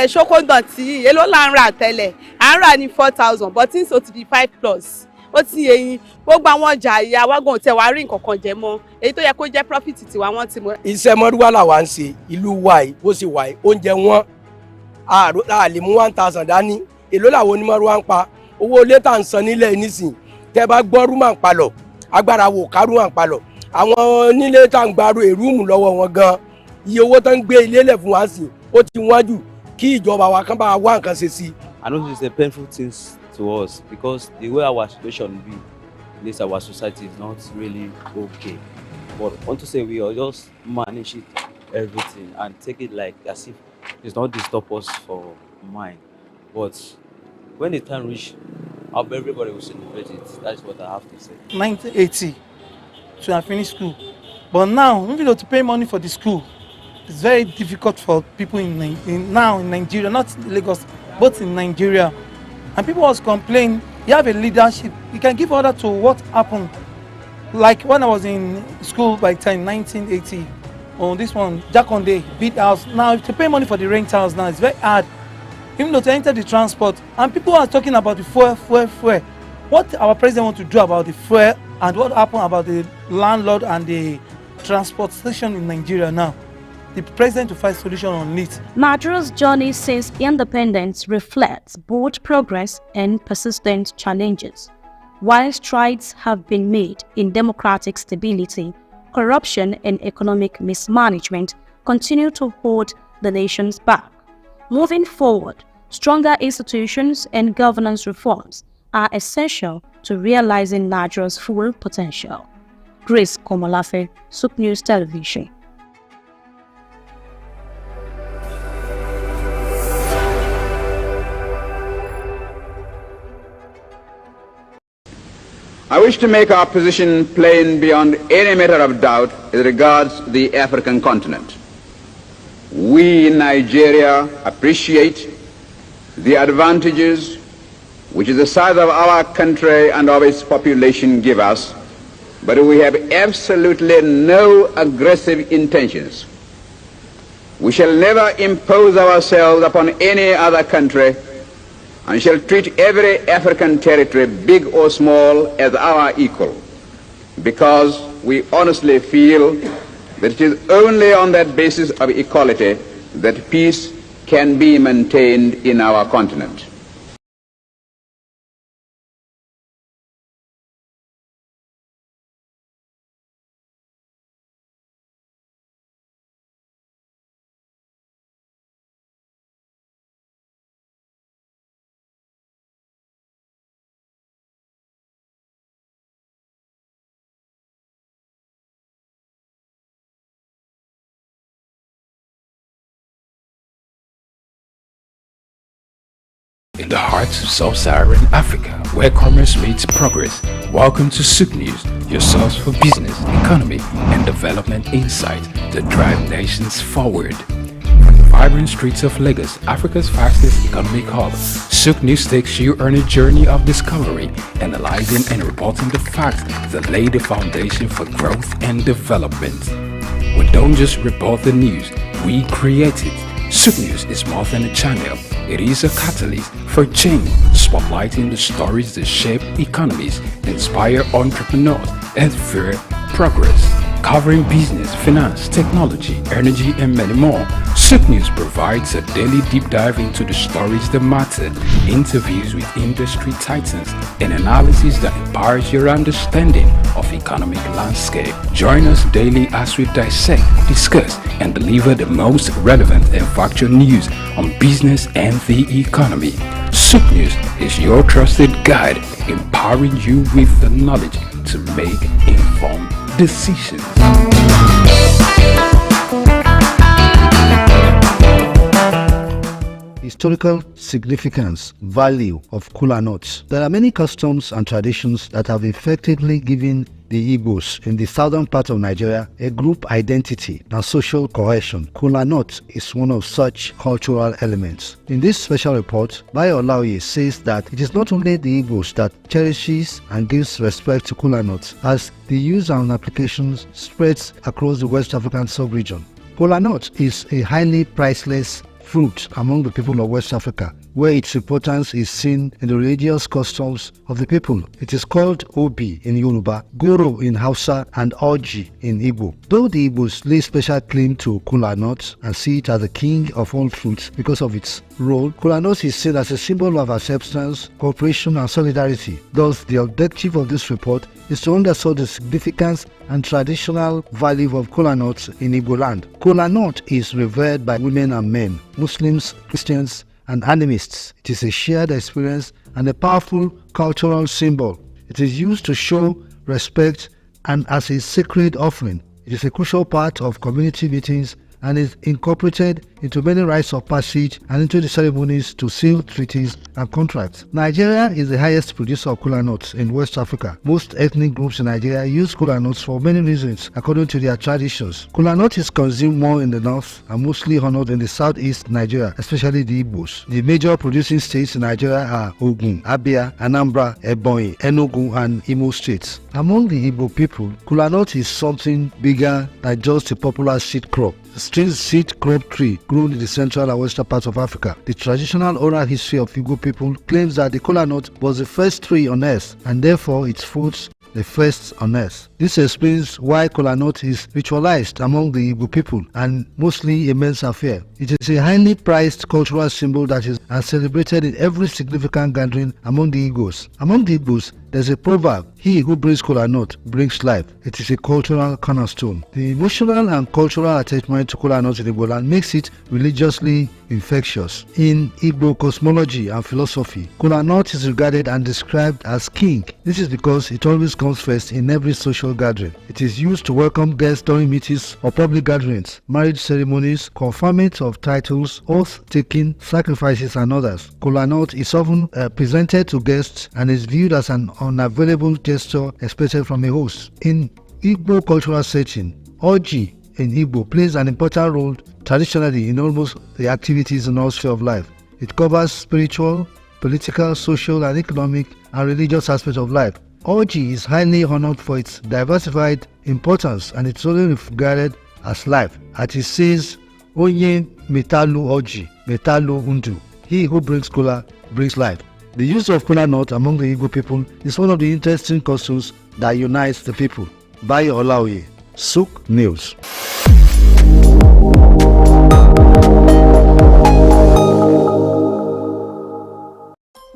ṣókóńdọ̀ tí èló là ń rà tẹ́lẹ̀, à ń rà ní 4,000 but things to be 5+. Ó ti yé yín, gbogbo àwọn ọjà ìyá wágùn tẹ wá rí nǹkan kan jẹ mọ́, èyí tó yẹ kó jẹ́ profit tiwa wọ́n ti mọ́. Iṣẹ́ mọ́rúwá làwa ń ṣe, ìlú wa yìí bó ṣe wà yìí, oúnjẹ wọn a lè mú 1,000 dání, èló làwọn onímọ̀rúwá ń pa, owó ilé tá à ń san nílẹ̀ nísìn, tẹ́ bá gbọ́ rúmà ń palọ̀, agbára wò ká rúmà ń palọ̀, àwọn onílé tá à ń gbàrú èrúùmù lọ́wọ́ wọn gan, iye owó tó ń gbé ilé lẹ̀ fún wa sí ó ti wọ́n jù, kí ìjọba wa kàn bá wá nǹkan ṣe sí. I know it's a painful thing to us because the way our situation be, at least our society is not really okay. But I want to say we are just manage it everything and take it like as if it's not disturb us for mine. But when the time reach, I hope everybody will celebrate it. That's what I have to say. 1980 to have finished school. But now, even though to pay money for the school, it's very difficult for people in Nigeria, not Lagos, but in Nigeria. And people was complaining, you have a leadership, you can give order to what happened. Like when I was in school by time 1980, on this one, Jakonde, big house. Now to pay money for the rent house now, it's very hard. Even though to enter the transport, and people are talking about the fuel. What our president want to do about the fuel, and what happened about the landlord and the transport station in Nigeria now? The president to find solution on it. Nigeria's journey since independence reflects both progress and persistent challenges. While strides have been made in democratic stability, corruption and economic mismanagement continue to hold the nations back. Moving forward, stronger institutions and governance reforms are essential to realizing Nigeria's full potential. Grace Komolafe, SOUQ News Television. I wish to make our position plain beyond any matter of doubt as regards the African continent. We in Nigeria appreciate the advantages which the size of our country and of its population give us, but we have absolutely no aggressive intentions. We shall never impose ourselves upon any other country and shall treat every African territory, big or small, as our equal, because we honestly feel that it is only on that basis of equality that peace can be maintained in our continent. in the heart of sub-Saharan Africa, where commerce meets progress. Welcome to SOUQ News, your source for business, economy, and development insight that drive nations forward. From the vibrant streets of Lagos, Africa's fastest economic hub, SOUQ News takes you on a journey of discovery, analyzing and reporting the facts that lay the foundation for growth and development. We don't just report the news, we create it. SOUQ News is more than a channel, it is a catalyst for change, spotlighting the stories that shape economies, inspire entrepreneurs, and fuel progress. Covering business, finance, technology, energy, and many more, SOUQ News provides a daily deep dive into the stories that matter, interviews with industry titans, and analysis that empowers your understanding of economic landscape. Join us daily as we dissect, discuss, and deliver the most relevant and factual news on business and the economy. SOUQ News is your trusted guide, empowering you with the knowledge to make informed decisions. Historical significance, value of kola nuts. There are many customs and traditions that have effectively given the Igbos in the southern part of Nigeria a group identity and social cohesion. Kola nut is one of such cultural elements. In this special report, Bayo Olaoye says that it is not only the Igbos that cherishes and gives respect to kola nuts, as the use and applications spreads across the West African sub-region. Kola nut is a highly priceless fruit among the people of West Africa, where its importance is seen in the religious customs of the people. It is called Obi in Yoruba, Goro in Hausa, and Oji in Igbo. Though the Igbos lay special claim to kola nut and see it as the king of all fruits because of its role, kola nut is seen as a symbol of acceptance, cooperation, and solidarity. Thus, the objective of this report is to understand the significance and traditional value of kola nuts in Igbo land. Kola nut is revered by women and men, Muslims, Christians, and animists. It is a shared experience and a powerful cultural symbol. It is used to show respect and as a sacred offering. It is a crucial part of community meetings and is incorporated into many rites of passage and into the ceremonies to seal treaties and contracts. Nigeria is the highest producer of kola nuts in West Africa. Most ethnic groups in Nigeria use kola nuts for many reasons according to their traditions. Kola nut is consumed more in the north and mostly honored in the southeast Nigeria, especially the Igbos. The major producing states in Nigeria are Ogun, Abia, Anambra, Ebonyi, Enugu, and Imo states. Among the Igbo people, kola nut is something bigger than just a popular seed crop. The strange seed crop tree grown in the central and western parts of Africa. The traditional oral history of Igbo people claims that the kola nut was the first tree on earth and therefore its fruits the first on earth. This explains why kola nut is ritualized among the Igbo people and mostly a men's affair. It is a highly prized cultural symbol that is celebrated in every significant gathering among the Igbos. Among the Igbos, there's a proverb, "He who brings kola nut brings life." It is a cultural cornerstone. The emotional and cultural attachment to kola nut in Igbo land makes it religiously infectious. In Igbo cosmology and philosophy, kola nut is regarded and described as king. This is because it always comes first in every social gathering. It is used to welcome guests during meetings or public gatherings, marriage ceremonies, conferment of titles, oath-taking, sacrifices, and others. Kola nut is often presented to guests and is viewed as an unavailable gesture expected from a host. In Igbo cultural setting, Oji in Igbo plays an important role traditionally in almost the activities in all spheres of life. It covers spiritual, political, social, and economic and religious aspects of life. Oji is highly honored for its diversified importance and it's only regarded as life. As it says, Onye metalu Oji, metalu undu. He who brings kola brings life. The use of kola nut among the Igbo people is one of the interesting customs that unites the people. Bayo Olaoye, SOUQ News.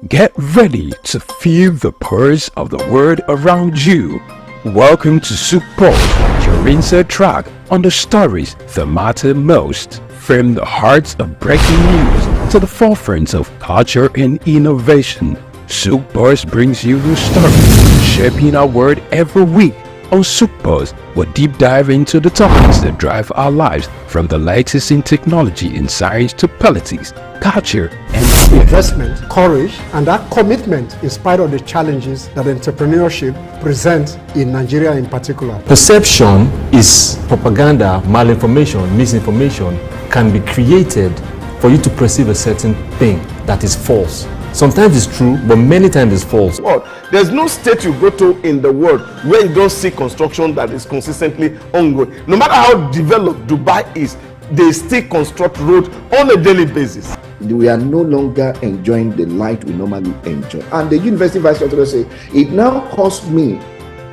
Get ready to feel the pulse of the world around you. Welcome to SOUQ Pulse, your insert track on the stories that matter most. From the heart of breaking news to the forefront of culture and innovation, SOUQ Pulse brings you the stories shaping our world every week. On SOUQ Pulse, we'll deep dive into the topics that drive our lives, from the latest in technology and science to politics, culture, and investment, courage, and that commitment in spite of the challenges that entrepreneurship presents in Nigeria in particular. Perception is propaganda, malinformation, misinformation can be created for you to perceive a certain thing that is false. Sometimes it's true, but many times it's false. There's no state you go to in the world where you don't see construction that is consistently ongoing. No matter how developed Dubai is, they still construct roads on a daily basis. We are no longer enjoying the light we normally enjoy. And the university vice chancellor say, it now costs me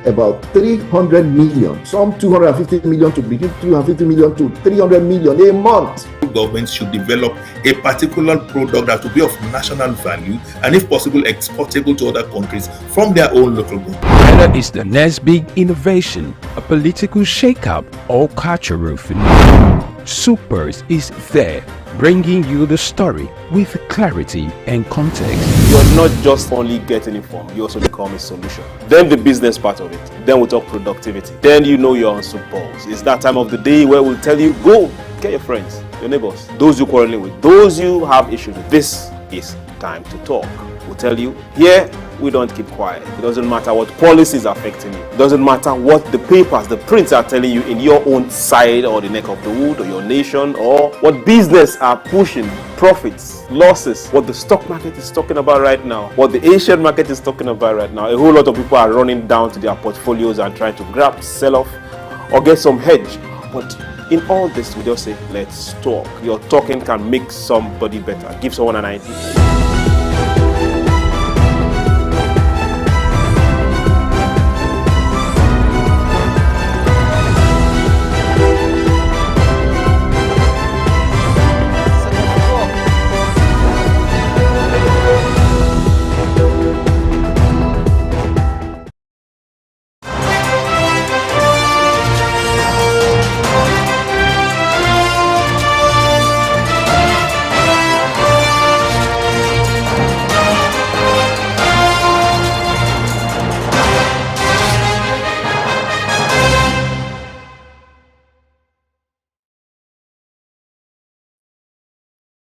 about 300 million, some 250 million to between 250 million to 300 million a month. Governments should develop a particular product that will be of national value and, if possible, exportable to other countries from their own local government. Whether it's the next big innovation, a political shakeup, or cultural phenomenon, SOUQ Pulse is there, bringing you the story with clarity and context. You're not just only getting informed, you also become a solution. Then the business part of it. Then we talk productivity. Then you know you're on SOUQ Pulse. It's that time of the day where we'll tell you, go get your friends, your neighbors, those you quarreling with, those you have issues with. This is time to talk. We'll tell you, here we don't keep quiet. It doesn't matter what policies are affecting you. It doesn't matter what the papers, the prints are telling you in your own side or the neck of the wood or your nation, or what business are pushing, profits, losses, what the stock market is talking about right now, what the Asian market is talking about right now. A whole lot of people are running down to their portfolios and trying to grab, sell off, or get some hedge. But in all this, we just say, let's talk. Your talking can make somebody better. Give someone an idea.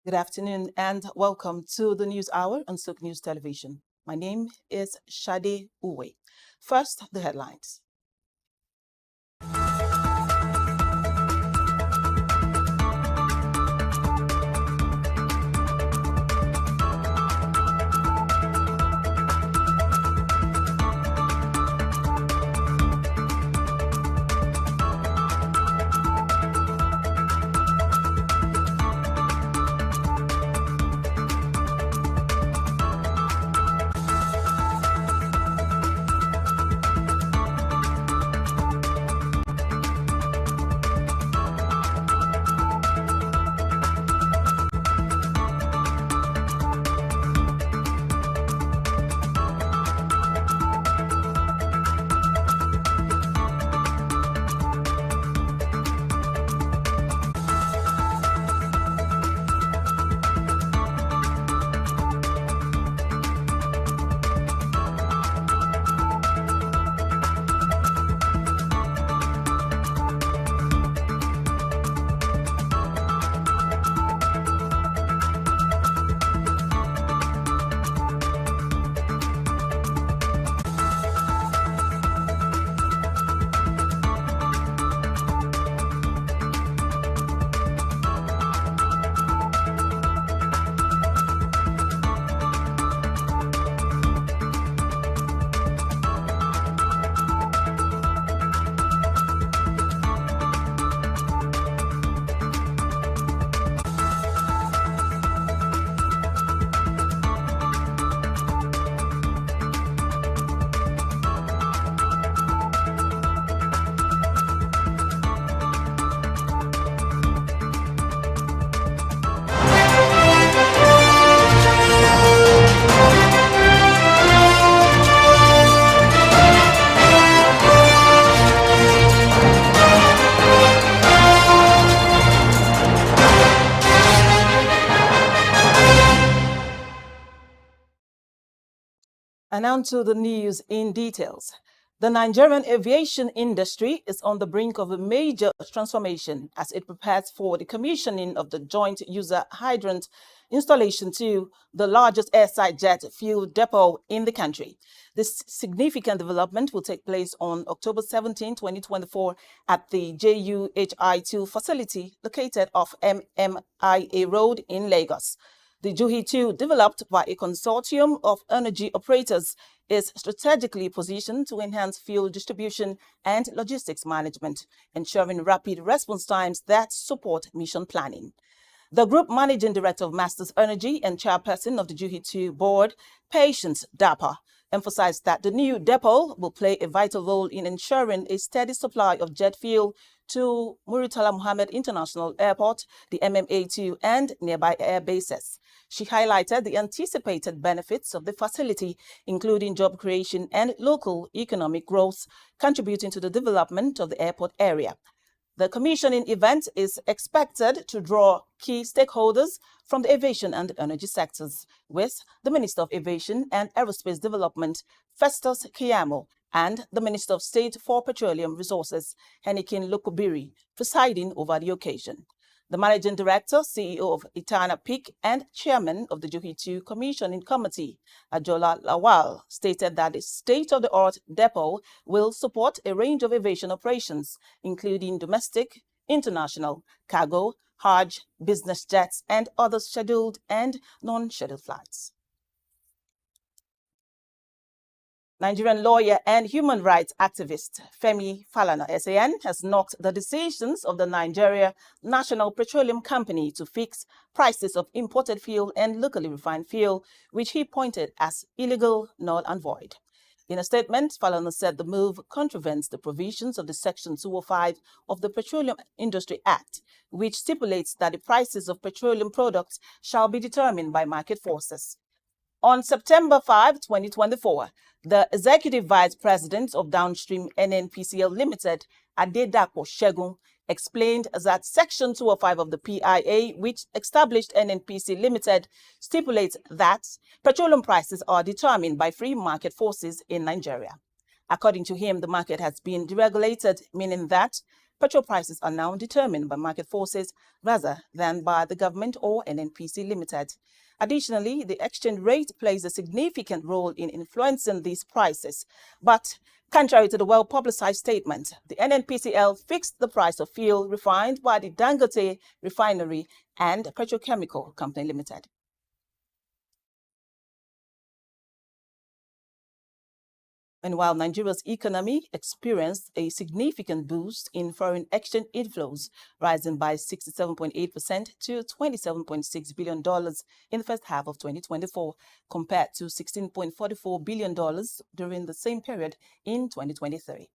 Good afternoon and welcome to the News Hour on SOUQ News Television. My name is Shade Uwe. First, the headlines. And now to the news in details. The Nigerian aviation industry is on the brink of a major transformation as it prepares for the commissioning of the joint user hydrant installation to the largest airside jet fuel depot in the country. This significant development will take place on October 17, 2024 at the JUHI-2 facility located off MMIA Road in Lagos. The JUHI-2, developed by a consortium of energy operators, is strategically positioned to enhance fuel distribution and logistics management, ensuring rapid response times that support mission planning. The Group Managing Director of Masters Energy and Chairperson of the JUHI-2 Board, Patience Dapa, emphasized that the new depot will play a vital role in ensuring a steady supply of jet fuel to Muritala Muhammad International Airport, the MMA2, and nearby air bases. She highlighted the anticipated benefits of the facility, including job creation and local economic growth, contributing to the development of the airport area. The commissioning event is expected to draw key stakeholders from the aviation and energy sectors, with the Minister of Aviation and Aerospace Development, Festus Keyamo, and the Minister of State for Petroleum Resources, Henikin Lukubiri, presiding over the occasion. The Managing Director, CEO of Itana Peak, and Chairman of the JUHI-2 Commissioning Committee, Ajola Lawal, stated that the state-of-the-art depot will support a range of aviation operations, including domestic, international, cargo, Hajj, business jets, and other scheduled and non-scheduled flights. Nigerian lawyer and human rights activist Femi Falana SAN has knocked the decisions of the Nigeria National Petroleum Company to fix prices of imported fuel and locally refined fuel, which he pointed as illegal, null and void. In a statement, Falana said the move contravenes the provisions of the Section 205 of the Petroleum Industry Act, which stipulates that the prices of petroleum products shall be determined by market forces. On September 5, 2024, the Executive Vice President of Downstream NNPCL Limited, Adedapo Shegun, explained that Section 205 of the PIA, which established NNPC Limited, stipulates that petroleum prices are determined by free market forces in Nigeria. According to him, the market has been deregulated, meaning that petrol prices are now determined by market forces rather than by the government or NNPC Limited. Additionally, the exchange rate plays a significant role in influencing these prices. But contrary to the well-publicized statement, the NNPCL fixed the price of fuel refined by the Dangote Refinery and Petrochemical Company Limited. And while Nigeria's economy experienced a significant boost in foreign exchange inflows, rising by 67.8% to $27.6 billion in the first half of 2024, compared to $16.44 billion during the same period in 2023.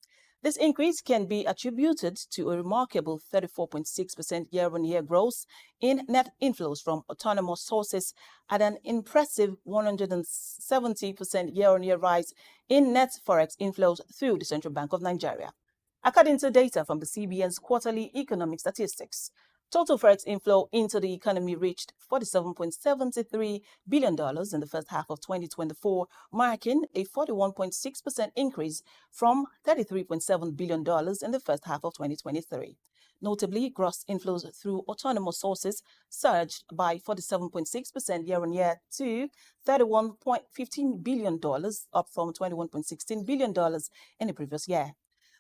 This increase can be attributed to a remarkable 34.6% year-on-year growth in net inflows from autonomous sources and an impressive 170% year-on-year rise in net forex inflows through the Central Bank of Nigeria. According to data from the CBN's quarterly economic statistics, total forex inflow into the economy reached $47.73 billion in the first half of 2024, marking a 41.6% increase from $33.7 billion in the first half of 2023. Notably, gross inflows through autonomous sources surged by 47.6% year-on-year to $31.15 billion, up from $21.16 billion in the previous year.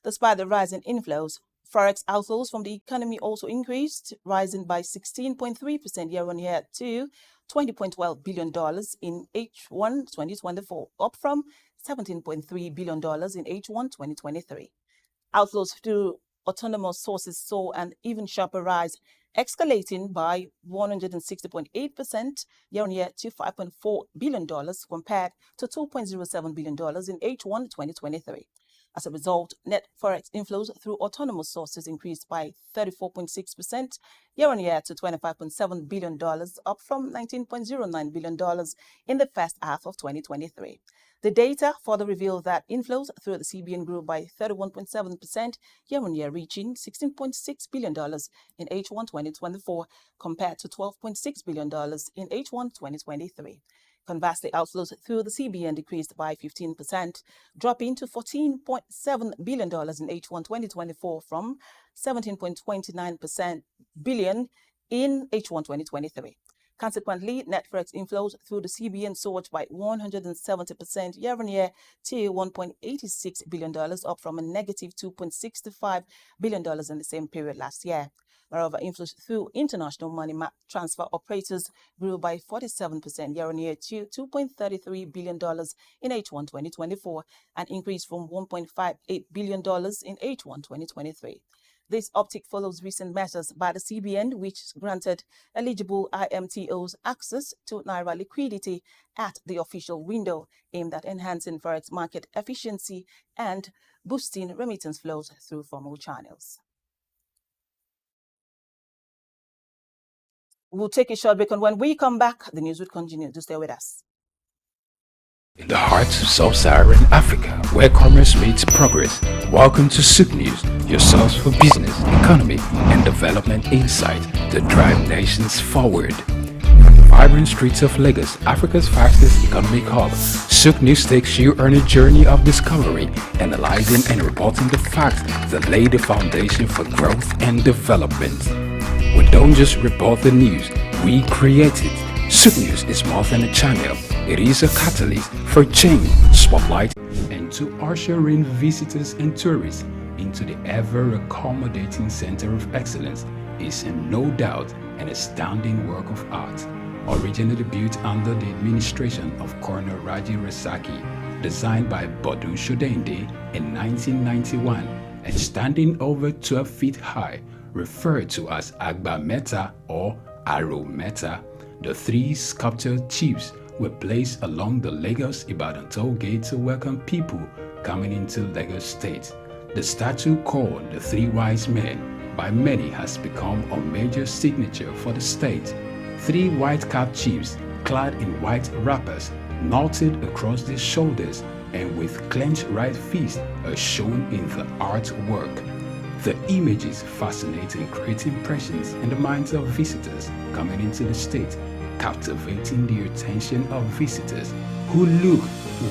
Despite the rise in inflows, forex outflows from the economy also increased, rising by 16.3% year-on-year to $20.12 billion in H1 2024, up from $17.3 billion in H1 2023. Outflows through autonomous sources saw an even sharper rise, escalating by 160.8% year-on-year to $5.4 billion compared to $2.07 billion in H1 2023. As a result, net forex inflows through autonomous sources increased by 34.6% year-on-year to $25.7 billion, up from $19.09 billion in the first half of 2023. The data further revealed that inflows through the CBN grew by 31.7% year-on-year, reaching $16.6 billion in H1 2024 compared to $12.6 billion in H1 2023. Conversely, outflows through the CBN decreased by 15%, dropping to $14.7 billion in H1 2024 from $17.29 billion in H1 2023. Consequently, net forex inflows through the CBN soared by 170% year-on-year to $1.86 billion, up from a negative $2.65 billion in the same period last year. Moreover, inflows through international money transfer operators grew by 47% year-on-year to $2.33 billion in H1 2024, an increase from $1.58 billion in H1 2023. This uptick follows recent measures by the CBN, which granted eligible IMTOs access to Naira liquidity at the official window, aimed at enhancing forex market efficiency and boosting remittance flows through formal channels. We'll take a short break, and when we come back, the news will continue. Do stay with us. In the heart of sub-Saharan Africa, where commerce meets progress, welcome to SOUQ News, your source for business, economy, and development insight that drive nations forward. From the vibrant streets of Lagos, Africa's fastest economic hub, SOUQ News takes you on a journey of discovery, analyzing and reporting the facts that lay the foundation for growth and development. We don't just report the news, we create it. SOUQ News is more than a channel. It is a catalyst for change, spotlight, and to usher in visitors and tourists into the ever-accommodating center of excellence is no doubt an astounding work of art. Originally built under the administration of Colonel Raji Rasaki, designed by Bodu Shodende in 1991, and standing over 12 feet high, referred to as Agba Meta or Aro Meta, the three sculptured chiefs were placed along the Lagos-Ibadan toll gate to welcome people coming into Lagos State. The statue called the Three Wise Men by many has become a major signature for the state. Three white-capped chiefs clad in white wrappers, knotted across their shoulders and with clenched right fists are shown in the artwork. The images fascinate and create impressions in the minds of visitors coming into the state, captivating the attention of visitors who look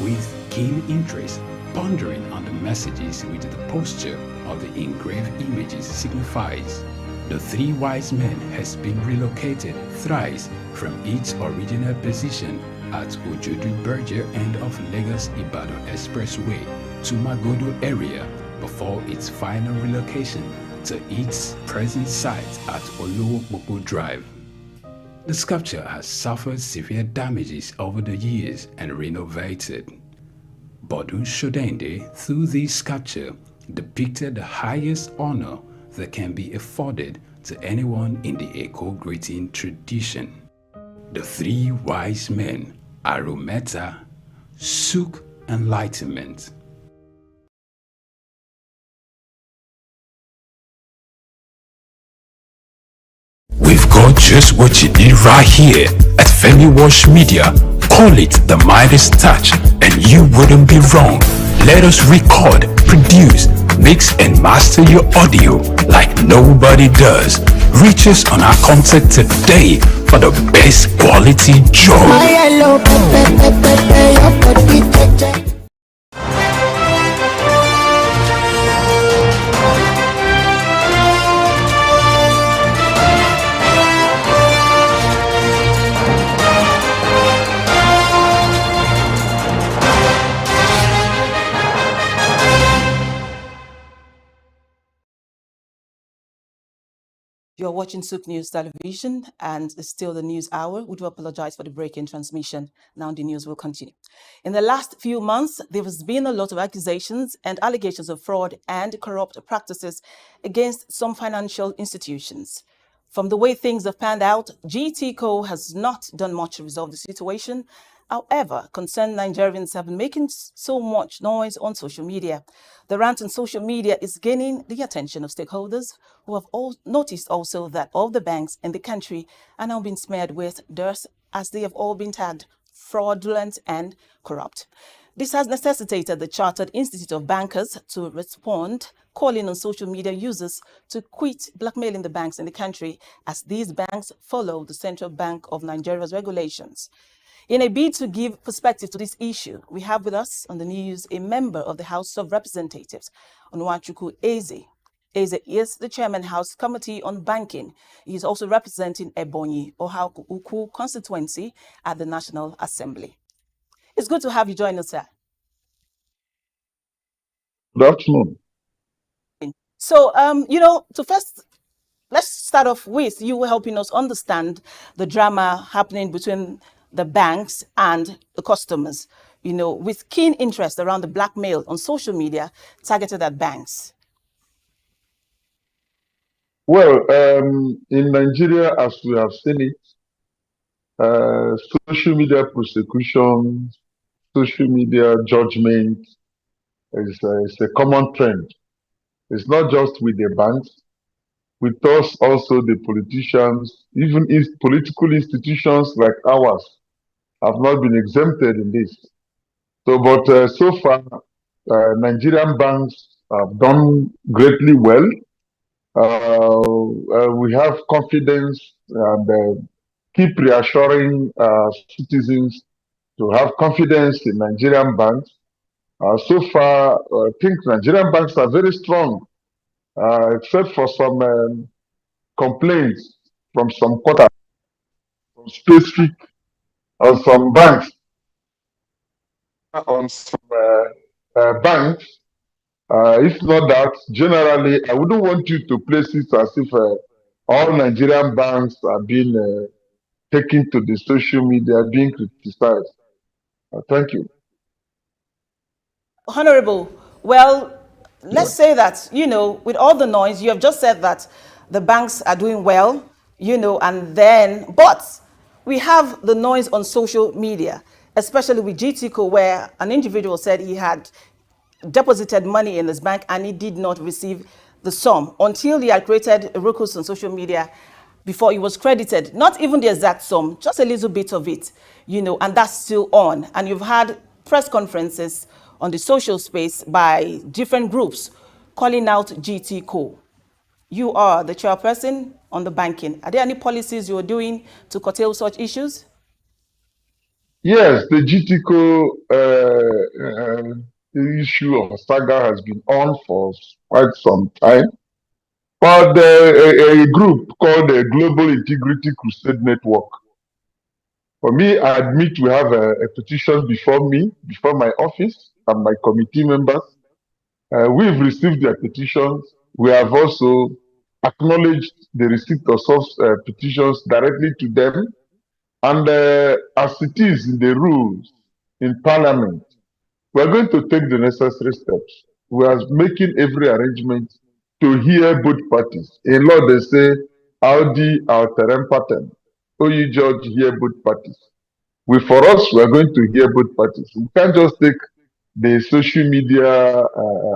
with keen interest, pondering on the messages which the posture of the engraved images signifies. The Three Wise Men has been relocated thrice from its original position at Ojodu Berger end of Lagos-Ibadan Expressway to Magodo area before its final relocation to its present site at Olowopopo Drive. The sculpture has suffered severe damages over the years and renovated. Bodu Shodende, through this sculpture, depicted the highest honor that can be afforded to anyone in the Eko greeting tradition. The Three Wise Men, Arometa, SOUQ Enlightenment. We've got just what you need right here at Femi Wash Media. Call it the Midas touch and you wouldn't be wrong. Let us record, produce, mix and master your audio like nobody does. Reach us on our contact today for the best quality job. You're watching SOUQ News Television, and it's still the news hour. We do apologize for the break in transmission. Now the news will continue. In the last few months, there has been a lot of accusations and allegations of fraud and corrupt practices against some financial institutions. From the way things have panned out, GTCO has not done much to resolve the situation. However, concerned Nigerians have been making so much noise on social media. The rant on social media is gaining the attention of stakeholders who have all noticed also that all the banks in the country are now being smeared with dirt, as they have all been tagged fraudulent and corrupt. This has necessitated the Chartered Institute of Bankers to respond, calling on social media users to quit blackmailing the banks in the country, as these banks follow the Central Bank of Nigeria's regulations. In a bid to give perspective to this issue, we have with us on the news a member of the House of Representatives, Onwachukwu Eze. Eze is the Chairman House Committee on Banking. He is also representing Ebonyi Ohaukwu constituency at the National Assembly. It's good to have you join us, sir. Good afternoon. So, let's start off with you helping us understand the drama happening between the banks and the customers, with keen interest around the blackmail on social media targeted at banks. Well, in Nigeria, as we have seen it, social media prosecution, social media judgment is a common trend. It's not just with the banks, with us also the politicians, even if political institutions like ours have not been exempted in this. But so far, Nigerian banks have done greatly well. We have confidence and keep reassuring citizens to have confidence in Nigerian banks. So far, I think Nigerian banks are very strong, except for some complaints from some quarters, from specific on some banks, banks. If not that, generally, I wouldn't want you to place it as if all Nigerian banks are being taken to the social media, being criticized. Thank you. Honorable, well, let's say that, with all the noise, you have just said that the banks are doing well, but we have the noise on social media, especially with GTCO, where an individual said he had deposited money in his bank and he did not receive the sum until he had created a ruckus on social media before he was credited. Not even the exact sum, just a little bit of it, and that's still on. And you've had press conferences on the social space by different groups calling out GTCO. You are the chairperson on the banking. Are there any policies you're doing to curtail such issues? Yes, the GTCO issue of saga has been on for quite some time. But a group called the Global Integrity Crusade Network. For me, I admit we have a petition before me, before my office and my committee members. We've received their petitions. We have also acknowledged the receipt of such petitions directly to them. And as it is in the rules in Parliament, we are going to take the necessary steps. We are making every arrangement to hear both parties. In law, they say, Audi alterem patem. Oyi judge hear both parties. For us, we are going to hear both parties. We can't just take the social media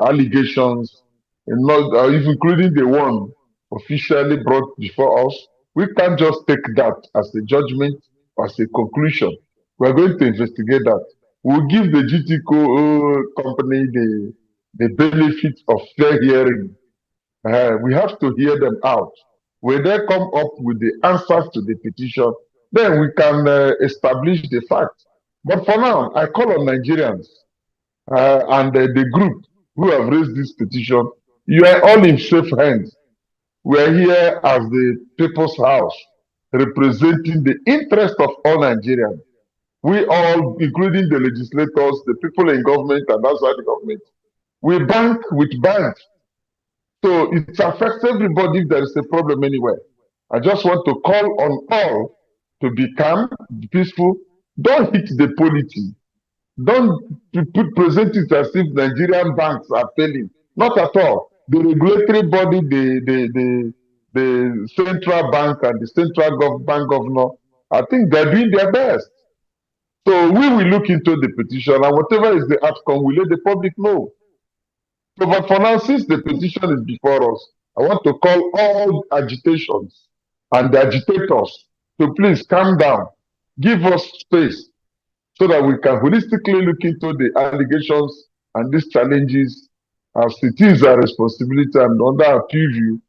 allegations, including the one officially brought before us. We can't just take that as a judgment, as a conclusion. We are going to investigate that. We'll give the GTCO company the benefit of fair hearing. We have to hear them out. When they come up with the answers to the petition, then we can establish the fact. But for now, I call on Nigerians and the group who have raised this petition. You are all in safe hands. We are here as the People's House, representing the interest of all Nigerians. We all, including the legislators, the people in government and outside the government, we bank with banks. So it affects everybody if there is a problem anywhere. I just want to call on all to be calm, be peaceful. Don't hit the polity. Don't present it as if Nigerian banks are failing. Not at all. The regulatory body, the central bank and the central bank governor, I think they're doing their best. So we will look into the petition, and whatever is the outcome, we'll let the public know. So, but for now, since the petition is before us, I want to call all agitations and the agitators to please calm down, give us space, so that we can holistically look into the allegations and these challenges, as it is our responsibility and under our preview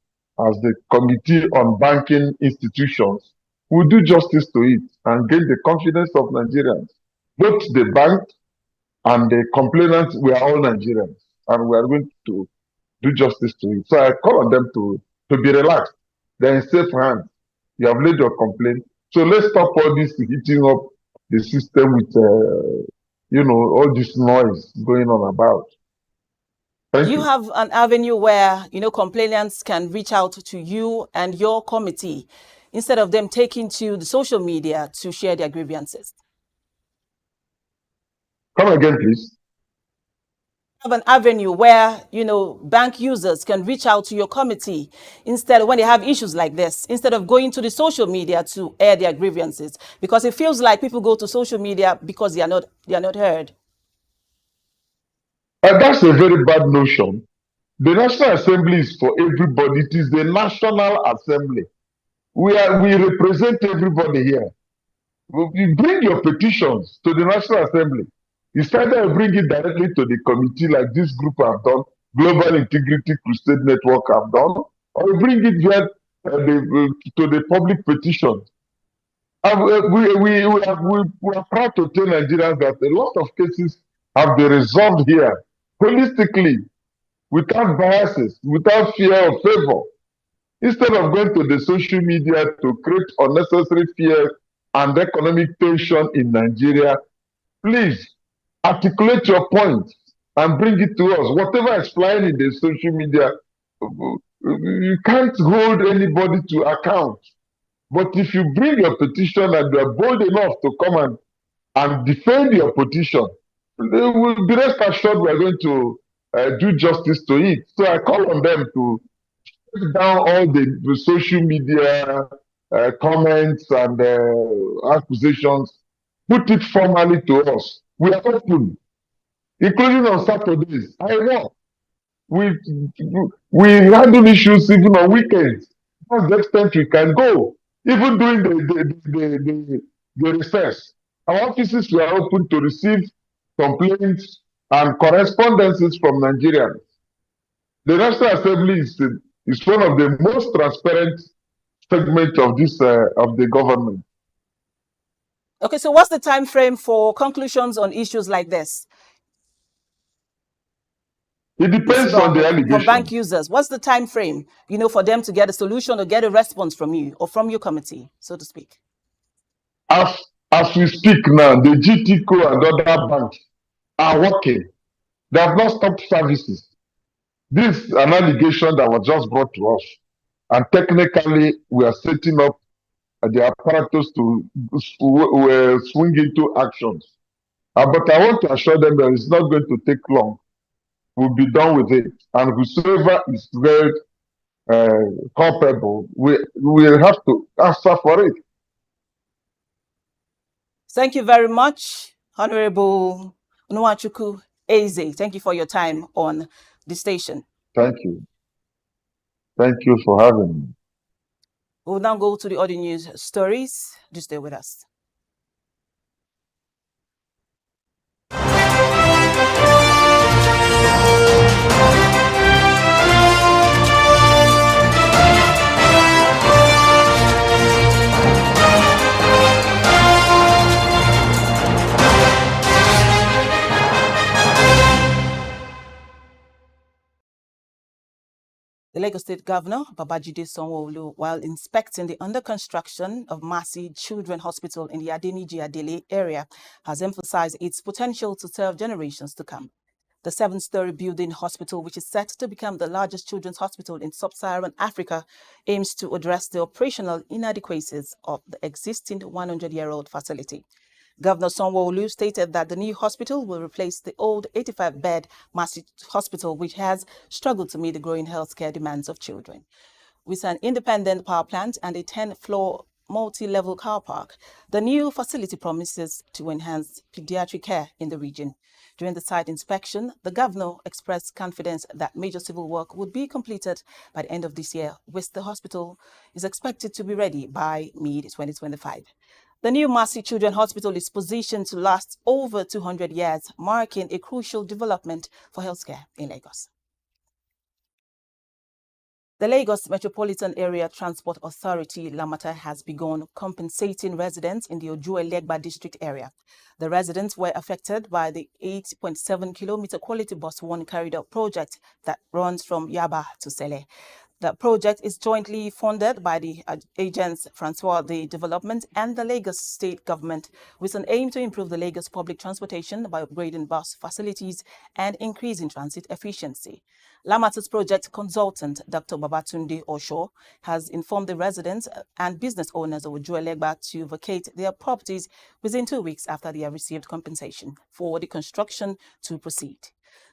as the Committee on Banking Institutions. we'll do justice to it and gain the confidence of Nigerians. Both the bank and the complainants, we are all Nigerians, and we are going to do justice to it. So I call on them to be relaxed. They're in safe hands. You have laid your complaint. So let's stop all this heating up the system with, all this noise going on about. Do you have an avenue where, complainants can reach out to you and your committee instead of them taking to the social media to share their grievances? Come again, please. Have an avenue where, bank users can reach out to your committee instead when they have issues like this, instead of going to the social media to air their grievances, because it feels like people go to social media because they are not heard. That's a very bad notion. The National Assembly is for everybody. It is the National Assembly. We represent everybody here. You bring your petitions to the National Assembly. It's either you bring it directly to the committee like this group have done, Global Integrity Crusade Network have done, or you bring it here to the public petition. We are proud to tell Nigerians that a lot of cases have been resolved here holistically, without biases, without fear or favor. Instead of going to the social media to create unnecessary fear and economic tension in Nigeria, please articulate your point and bring it to us. Whatever is flying in the social media, you can't hold anybody to account. But if you bring your petition and you are bold enough to come and defend your petition, they will be rest assured we are going to do justice to it. So I call on them to take down all the social media comments and accusations, put it formally to us. We are open, including on Saturdays. I work. We handle issues even on weekends. That's the extent we can go. Even during the recess, our offices were open to receive complaints and correspondences from Nigerians. The National Assembly is one of the most transparent segments of this of the government. Okay, so what's the time frame for conclusions on issues like this? It depends on the allegation. From bank users, what's the time frame, for them to get a solution or get a response from you or from your committee, so to speak? As we speak now, the GTCO and other banks are working. They have not stopped services. This is an allegation that was just brought to us. And technically, we are setting up the apparatus to swing into actions. But I want to assure them that it's not going to take long. We'll be done with it. And whosoever is very culpable, we have to answer for it. Thank you very much, Honorable Nwachukwu Eze. Thank you for your time on the station. Thank you. Thank you for having me. We'll now go to the other news stories. Just stay with us. The Lagos State Governor, Babajide Sanwo-Olu, while inspecting the under construction of Mercy Children Hospital in the Adeniji-Adele area, has emphasized its potential to serve generations to come. The 7-story building hospital, which is set to become the largest children's hospital in sub-Saharan Africa, aims to address the operational inadequacies of the existing 100-year-old facility. Governor Sanwo-Olu stated that the new hospital will replace the old 85-bed Mercy Hospital, which has struggled to meet the growing healthcare demands of children. With an independent power plant and a 10-floor multi-level car park, the new facility promises to enhance pediatric care in the region. During the site inspection, the governor expressed confidence that major civil work would be completed by the end of this year, which the hospital is expected to be ready by mid-2025. The new Mercy Children Hospital is positioned to last over 200 years, marking a crucial development for healthcare in Lagos. The Lagos Metropolitan Area Transport Authority, Lamata, has begun compensating residents in the Ojuelegba district area. The residents were affected by the 8.7-kilometer Quality Bus 1 corridor project that runs from Yaba to Sele. The project is jointly funded by the agents Francois the Development and the Lagos State Government, with an aim to improve the Lagos public transportation by upgrading bus facilities and increasing transit efficiency. Lamata's project consultant, Dr. Babatunde Osho, has informed the residents and business owners of Ojuelegba to vacate their properties within 2 weeks after they have received compensation for the construction to proceed.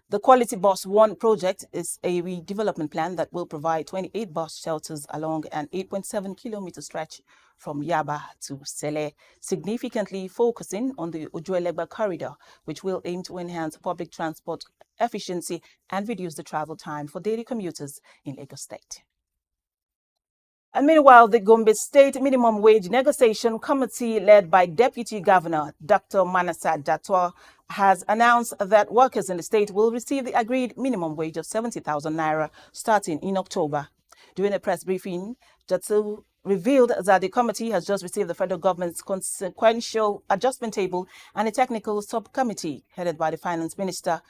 The Quality Bus 1 project is a redevelopment plan that will provide 28 bus shelters along an 8.7-kilometer stretch from Yaba to Sele, significantly focusing on the Ojuelegba corridor, which will aim to enhance public transport efficiency and reduce the travel time for daily commuters in Lagos State. And meanwhile, the Gombe State Minimum Wage Negotiation Committee, led by Deputy Governor Dr. Manasa Jatwa, has announced that workers in the state will receive the agreed minimum wage of 70,000 naira starting in October. During a press briefing, Jatwa revealed that the committee has just received the federal government's consequential adjustment table and a technical subcommittee headed by the Finance Minister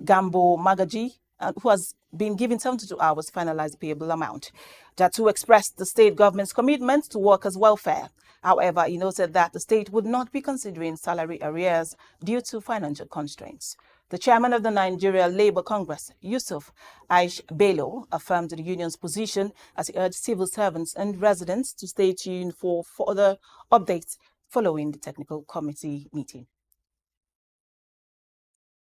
Gambo Magaji, who has been given 72 hours to finalize the payable amount. Jatu expressed the state government's commitment to workers' welfare. However, he noted that the state would not be considering salary arrears due to financial constraints. The chairman of the Nigeria Labour Congress, Yusuf Aish Bello, affirmed the union's position as he urged civil servants and residents to stay tuned for further updates following the technical committee meeting.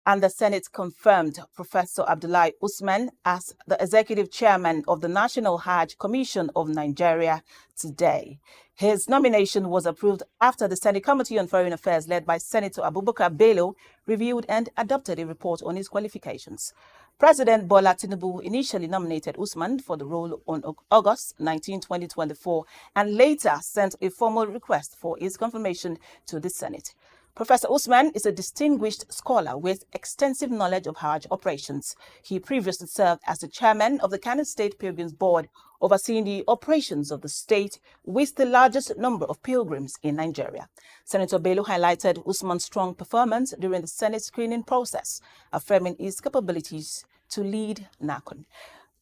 And the Senate confirmed Professor Abdullahi Usman as the executive chairman of the National Hajj Commission of Nigeria today. His nomination was approved after the Senate Committee on Foreign Affairs, led by Senator Abubakar Bello, reviewed and adopted a report on his qualifications. President Bola Tinubu initially nominated Usman for the role on August 19, 2024, and later sent a formal request for his confirmation to the Senate. Professor Usman is a distinguished scholar with extensive knowledge of Hajj operations. He previously served as the chairman of the Kano State Pilgrims Board, overseeing the operations of the state with the largest number of pilgrims in Nigeria. Senator Bello highlighted Usman's strong performance during the Senate screening process, affirming his capabilities to lead NACON.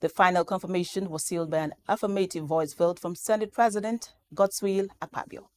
The final confirmation was sealed by an affirmative voice vote from Senate President Godswill Akpabio.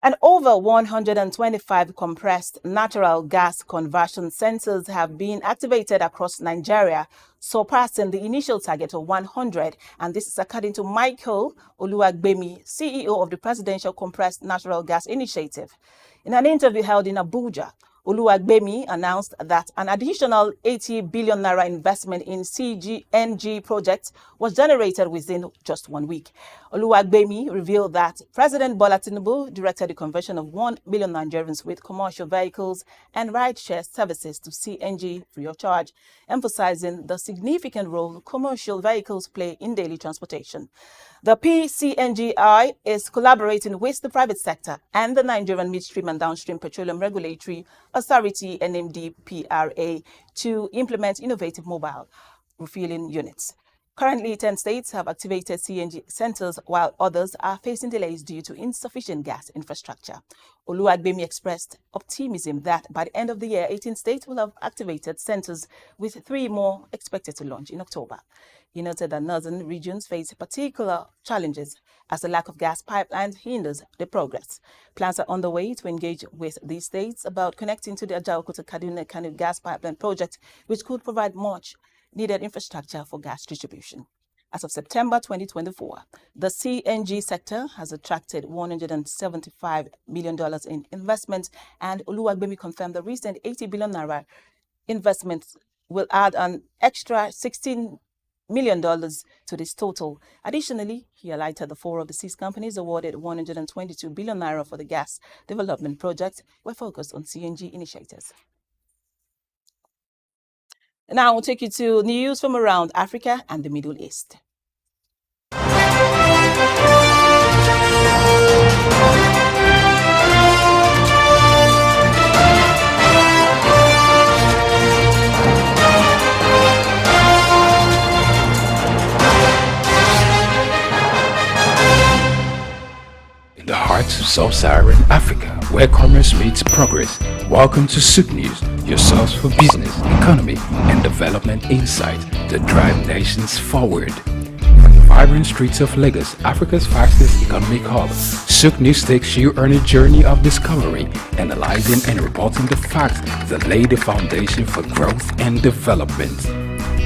And over 125 compressed natural gas conversion centers have been activated across Nigeria, surpassing the initial target of 100. And this is according to Michael Oluwagbemi, CEO of the Presidential Compressed Natural Gas Initiative. In an interview held in Abuja, Oluwagbemi announced that an additional 80 billion naira investment in CNG projects was generated within just 1 week. Oluwagbemi revealed that President Bola Tinubu directed the conversion of 1 million Nigerians with commercial vehicles and rideshare services to CNG free of charge, emphasizing the significant role commercial vehicles play in daily transportation. The PCNGI is collaborating with the private sector and the Nigerian Midstream and Downstream Petroleum Regulatory Authority, NMDPRA, to implement innovative mobile refueling units. Currently, 10 states have activated CNG centers, while others are facing delays due to insufficient gas infrastructure. Oluwagbemi expressed optimism that by the end of the year, 18 states will have activated centers, with 3 more expected to launch in October. He noted that northern regions face particular challenges as the lack of gas pipelines hinders the progress. Plans are underway to engage with these states about connecting to the Ajaokuta-Kaduna gas pipeline project, which could provide much needed infrastructure for gas distribution. As of September 2024, the CNG sector has attracted $175 million in investment, and Oluwagbemi confirmed the recent 80 billion naira investment will add an extra $16 million to this total. Additionally, he highlighted the 4 of the 6 companies awarded 122 billion naira for the gas development project were focused on CNG initiatives. Now we'll take you to news from around Africa and the Middle East. Sub-Saharan Africa, where commerce meets progress. Welcome to SOUQ News, your source for business, economy, and development insight that drive nations forward. From the vibrant streets of Lagos, Africa's fastest economic hub, SOUQ News takes you on a journey of discovery, analyzing and reporting the facts that lay the foundation for growth and development.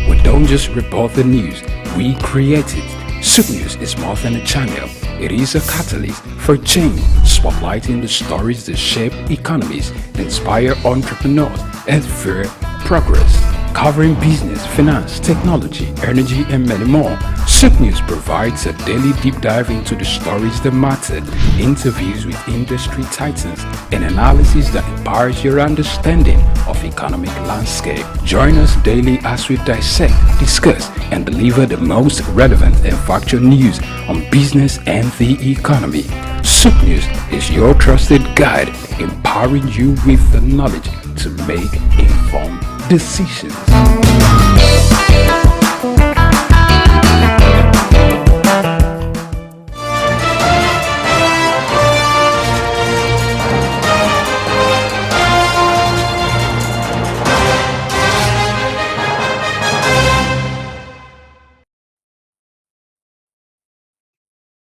We don't just report the news, we create it. SOUQ News is more than a channel. It is a catalyst for change, spotlighting the stories that shape economies, inspire entrepreneurs, and fuel progress. Covering business, finance, technology, energy, and many more, SOUQ News provides a daily deep dive into the stories that matter, interviews with industry titans, and analysis that empowers your understanding of economic landscape. Join us daily as we dissect, discuss, and deliver the most relevant and factual news on business and the economy. SOUQ News is your trusted guide, empowering you with the knowledge to make informed decisions.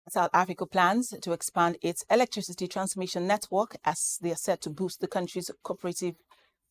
South Africa plans to expand its electricity transmission network as they are set to boost the country's cooperative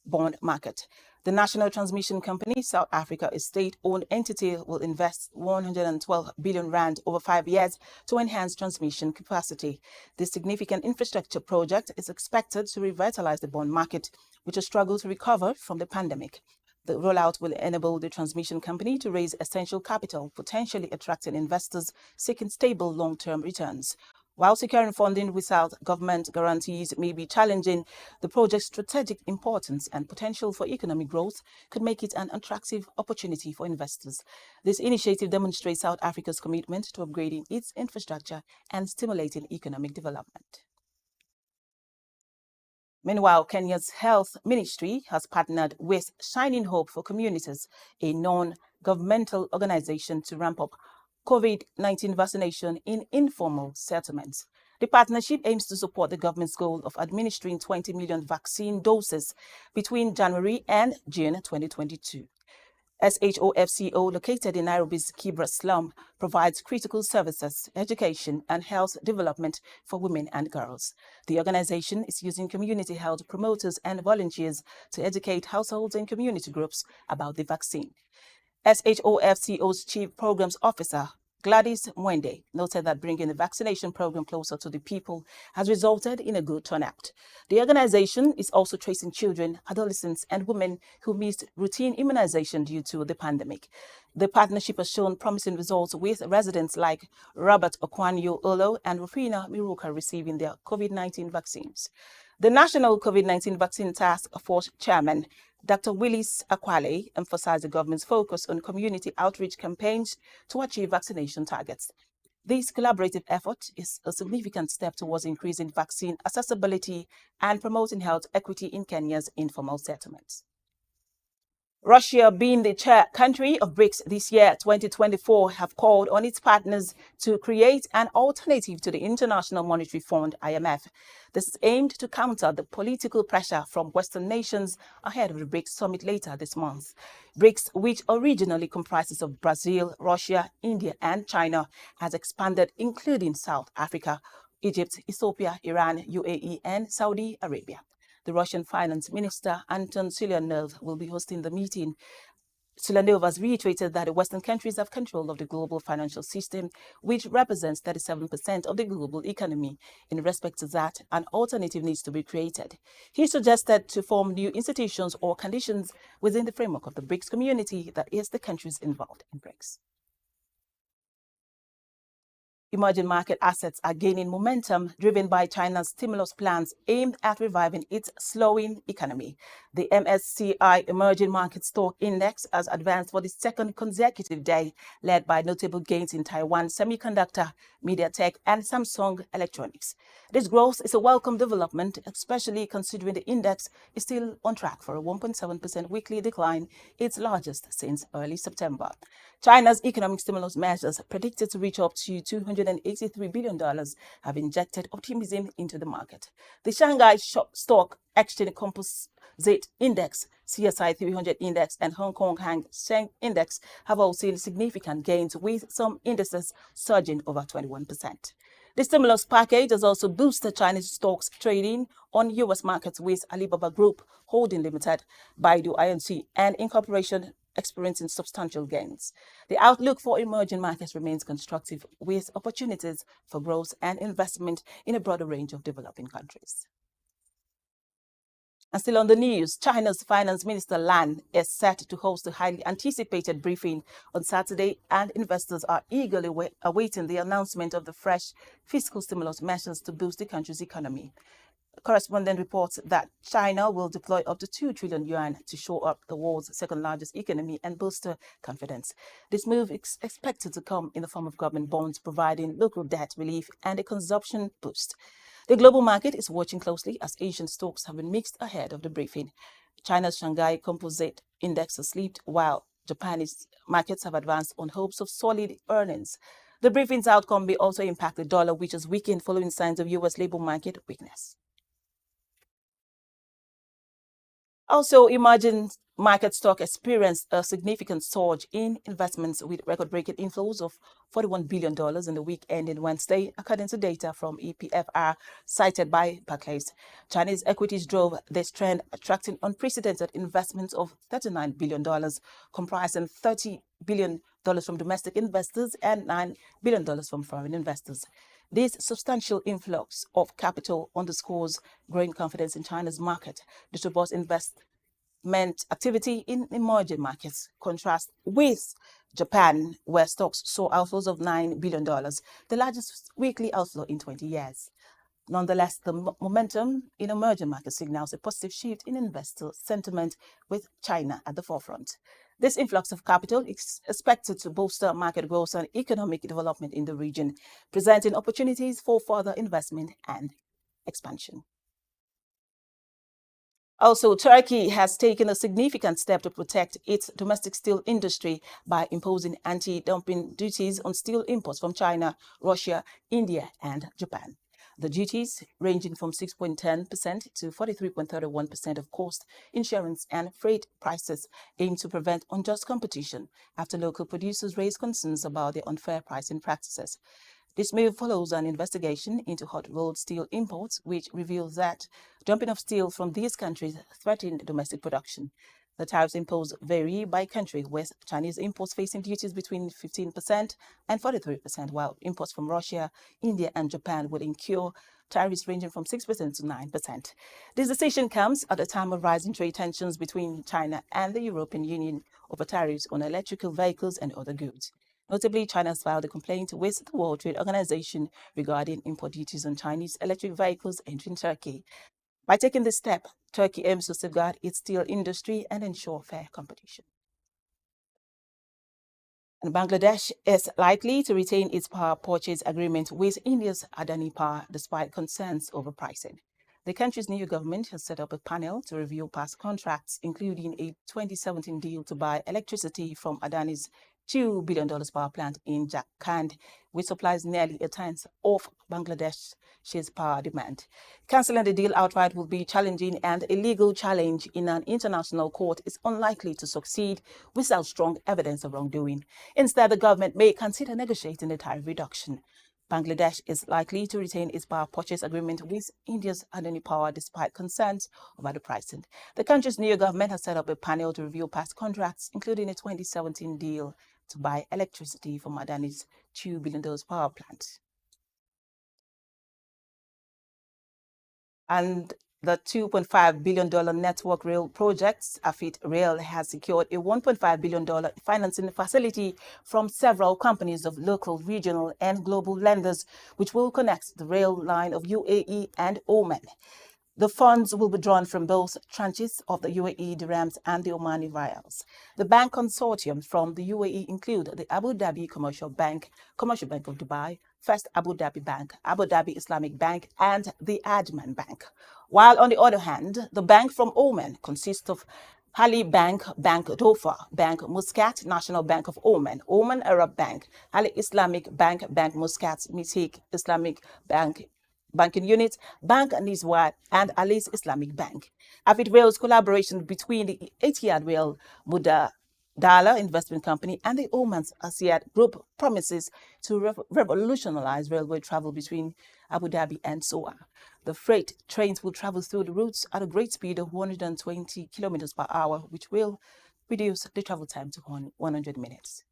bond market. The National Transmission Company, South Africa, a state-owned entity, will invest 112 billion rand over 5 years to enhance transmission capacity. This significant infrastructure project is expected to revitalize the bond market, which has struggled to recover from the pandemic. The rollout will enable the transmission company to raise essential capital, potentially attracting investors seeking stable long-term returns. While securing funding without government guarantees may be challenging, the project's strategic importance and potential for economic growth could make it an attractive opportunity for investors. This initiative demonstrates South Africa's commitment to upgrading its infrastructure and stimulating economic development. Meanwhile, Kenya's Health Ministry has partnered with Shining Hope for Communities, a non-governmental organization, to ramp up COVID-19 vaccination in informal settlements. The partnership aims to support the government's goal of administering 20 million vaccine doses between January and June 2022. SOUQ, located in Nairobi's Kibra slum, provides critical services, education, and health development for women and girls. The organization is using community health promoters and volunteers to educate households and community groups about the vaccine. SOUQ's Chief Programs Officer, Gladys Mwende, noted that bringing the vaccination program closer to the people has resulted in a good turnout. The organization is also tracing children, adolescents, and women who missed routine immunization due to the pandemic. The partnership has shown promising results, with residents like Robert Okwanyo-Olo and Rufina Miruka receiving their COVID-19 vaccines. The National COVID-19 Vaccine Task Force Chairman, Dr. Willis Akwale, emphasized the government's focus on community outreach campaigns to achieve vaccination targets. This collaborative effort is a significant step towards increasing vaccine accessibility and promoting health equity in Kenya's informal settlements. Russia, being the chair country of BRICS this year, 2024, have called on its partners to create an alternative to the International Monetary Fund, IMF. This is aimed to counter the political pressure from Western nations ahead of the BRICS summit later this month. BRICS, which originally comprises of Brazil, Russia, India, and China, has expanded, including South Africa, Egypt, Ethiopia, Iran, UAE, and Saudi Arabia. The Russian Finance Minister, Anton Siluanov, will be hosting the meeting. Siluanov has reiterated that the Western countries have control of the global financial system, which represents 37% of the global economy. In respect to that, an alternative needs to be created. He suggested to form new institutions or conditions within the framework of the BRICS community, that is, the countries involved in BRICS. Emerging market assets are gaining momentum, driven by China's stimulus plans aimed at reviving its slowing economy. The MSCI Emerging Market Stock Index has advanced for the second consecutive day, led by notable gains in Taiwan Semiconductor, MediaTek, and Samsung Electronics. This growth is a welcome development, especially considering the index is still on track for a 1.7% weekly decline, its largest since early September. China's economic stimulus measures, predicted to reach up to $283 billion, have injected optimism into the market. The Shanghai Stock Exchange Composite Index, CSI 300 Index, and Hong Kong Hang Seng Index have all seen significant gains, with some indices surging over 21%. The stimulus package has also boosted Chinese stocks trading on U.S. markets, with Alibaba Group Holding Limited, Baidu Inc., and Incorporation experiencing substantial gains. The outlook for emerging markets remains constructive, with opportunities for growth and investment in a broader range of developing countries. And still on the news, China's Finance Minister Lan is set to host a highly anticipated briefing on Saturday, and investors are eagerly awaiting the announcement of the fresh fiscal stimulus measures to boost the country's economy. The correspondent reports that China will deploy up to 2 trillion yuan to shore up the world's second-largest economy and bolster confidence. This move is expected to come in the form of government bonds, providing local debt relief and a consumption boost. The global market is watching closely as Asian stocks have been mixed ahead of the briefing. China's Shanghai Composite Index has slipped, while Japanese markets have advanced on hopes of solid earnings. The briefing's outcome may also impact the dollar, which has weakened following signs of U.S. labor market weakness. Also, emerging market stock experienced a significant surge in investments, with record-breaking inflows of $41 billion in the week ending Wednesday, according to data from EPFR cited by Barclays. Chinese equities drove this trend, attracting unprecedented investments of $39 billion, comprising $30 billion from domestic investors and $9 billion from foreign investors. This substantial influx of capital underscores growing confidence in China's market. This robust investment activity in emerging markets contrasts with Japan, where stocks saw outflows of $9 billion, the largest weekly outflow in 20 years. Nonetheless, the momentum in emerging markets signals a positive shift in investor sentiment, with China at the forefront. This influx of capital is expected to bolster market growth and economic development in the region, presenting opportunities for further investment and expansion. Also, Turkey has taken a significant step to protect its domestic steel industry by imposing anti-dumping duties on steel imports from China, Russia, India, and Japan. The duties, ranging from 6.10% to 43.31% of cost, insurance, and freight prices, aim to prevent unjust competition after local producers raised concerns about their unfair pricing practices. This move follows an investigation into hot-rolled steel imports, which reveals that dumping of steel from these countries threatened domestic production. The tariffs imposed vary by country, with Chinese imports facing duties between 15% and 43%, while imports from Russia, India, and Japan would incur tariffs ranging from 6% to 9%. This decision comes at a time of rising trade tensions between China and the European Union over tariffs on electrical vehicles and other goods. Notably, China has filed a complaint with the World Trade Organization regarding import duties on Chinese electric vehicles entering Turkey. By taking this step, Turkey aims to safeguard its steel industry and ensure fair competition. And Bangladesh is likely to retain its power purchase agreement with India's Adani Power despite concerns over pricing. The country's new government has set up a panel to review past contracts, including a 2017 deal to buy electricity from Adani's $2 billion power plant in Jharkhand, which supplies nearly a tenth of Bangladesh's power demand. Cancelling the deal outright will be challenging, and a legal challenge in an international court is unlikely to succeed without strong evidence of wrongdoing. Instead, the government may consider negotiating a tariff reduction. Bangladesh is likely to retain its power purchase agreement with India's Adani Power despite concerns over the pricing. The country's new government has set up a panel to review past contracts, including a 2017 deal to buy electricity from Adani's $2 billion power plant. And the $2.5 billion Network Rail projects, Afit Rail has secured a $1.5 billion financing facility from several companies of local, regional, and global lenders, which will connect the rail line of UAE and Oman. The funds will be drawn from both tranches of the UAE dirhams and the Omani riyals. The bank consortium from the UAE include the Abu Dhabi Commercial Bank of Dubai, First Abu Dhabi Bank, Abu Dhabi Islamic Bank, and the Ajman Bank. While on the other hand, the bank from Oman consists of Ali Bank, Bank Dofa, Bank Muscat, National Bank of Oman, Oman Arab Bank, Ali Islamic Bank, Bank Muscat, Mitik Islamic Bank, Banking Unit, Bank Nizwat, and Ali's Islamic Bank. Avid Rail's collaboration between the Etihad Rail Mudadala Investment Company and the Oman's Asiat Group promises to revolutionize railway travel between Abu Dhabi and SOUQ. The freight trains will travel through the routes at a great speed of 120 kilometers per hour, which will reduce the travel time to 100 minutes.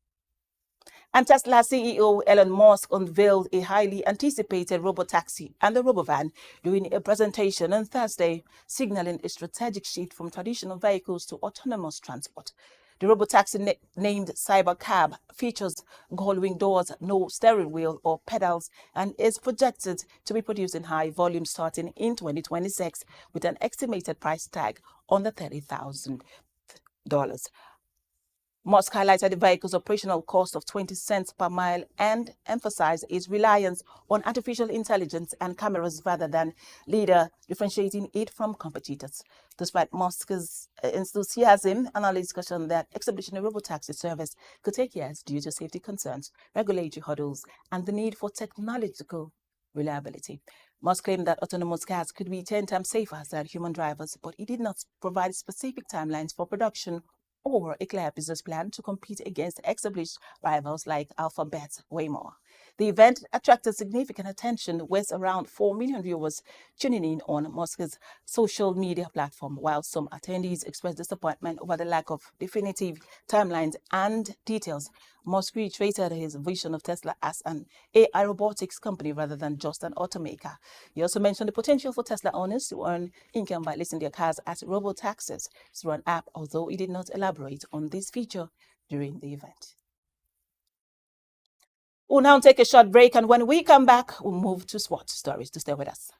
And Tesla CEO Elon Musk unveiled a highly anticipated robotaxi and the robovan during a presentation on Thursday, signaling a strategic shift from traditional vehicles to autonomous transport. The robotaxi named Cybercab features gull-wing doors, no steering wheel or pedals, and is projected to be produced in high volume starting in 2026 with an estimated price tag under $30,000. Musk highlighted the vehicle's operational cost of 20 cents per mile and emphasized its reliance on artificial intelligence and cameras rather than leader, differentiating it from competitors. Despite Musk's enthusiasm, analysts caution that establishing a robotaxi service could take years due to safety concerns, regulatory hurdles, and the need for technological reliability. Musk claimed that autonomous cars could be 10 times safer than human drivers, but he did not provide specific timelines for production or a clear business plan to compete against established rivals like Alphabet's Waymo. The event attracted significant attention with around 4 million viewers tuning in on Musk's social media platform, while some attendees expressed disappointment over the lack of definitive timelines and details. Musk reiterated his vision of Tesla as an AI robotics company rather than just an automaker. He also mentioned the potential for Tesla owners to earn income by listing their cars as robo-taxis through an app, although he did not elaborate on this feature during the event. We'll now take a short break, and when we come back, we'll move to sports stories. To stay with us.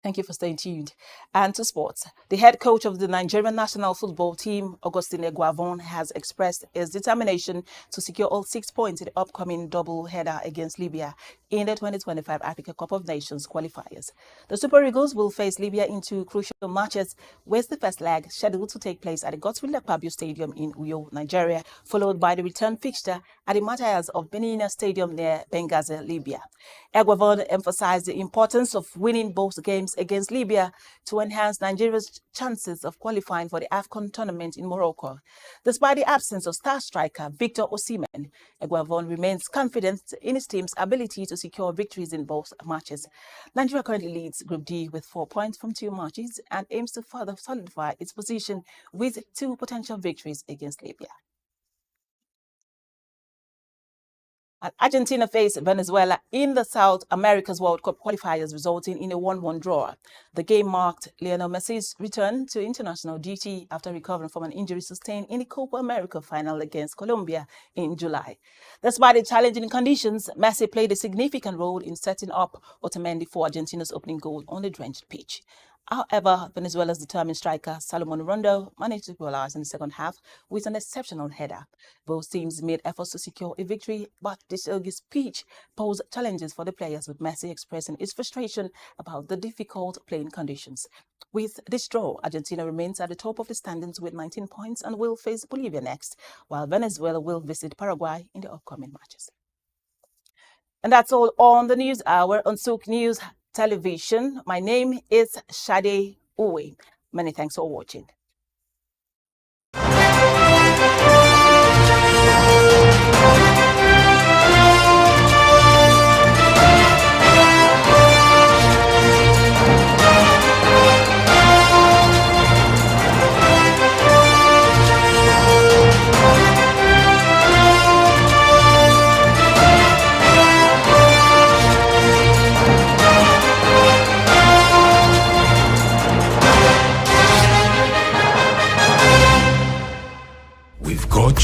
Thank you for staying tuned. And to sports. The head coach of the Nigerian national football team, Augustine Eguavon, has expressed his determination to secure all 6 points in the upcoming double-header against Libya in the 2025 Africa Cup of Nations qualifiers. The Super Eagles will face Libya in 2 crucial matches, with the first leg scheduled to take place at the Godswill Akpabio Stadium in Uyo, Nigeria, followed by the return fixture at the Matthias of Benina Stadium near Benghazi, Libya. Eguavon emphasized the importance of winning both games against Libya to enhance Nigeria's chances of qualifying for the AFCON tournament in Morocco. Despite the absence of star striker Victor Osimhen, Eguavon remains confident in his team's ability to secure victories in both matches. Nigeria currently leads Group D with 4 points from 2 matches and aims to further solidify its position with 2 potential victories against Libya. And Argentina faced Venezuela in the South America's World Cup qualifiers, resulting in a 1-1 draw. The game marked Lionel Messi's return to international duty after recovering from an injury sustained in the Copa America final against Colombia in July. Despite the challenging conditions, Messi played a significant role in setting up Otamendi for Argentina's opening goal on the drenched pitch. However, Venezuela's determined striker Salomon Rondo managed to equalize in the second half with an exceptional header. Both teams made efforts to secure a victory, but the Sergi's pitch posed challenges for the players, with Messi expressing his frustration about the difficult playing conditions. With this draw, Argentina remains at the top of the standings with 19 points and will face Bolivia next, while Venezuela will visit Paraguay in the upcoming matches. And that's all on the News Hour on SOUQ News Television. My name is Shade Uwe. Many thanks for watching.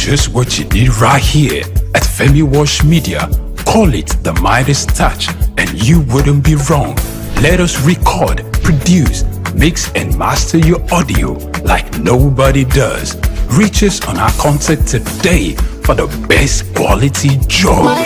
just what you need right here at Femi Wash Media. Call it the Midas Touch and you wouldn't be wrong. Let us record, produce, mix and master your audio like nobody does. Reach us on our contact today for the best quality job.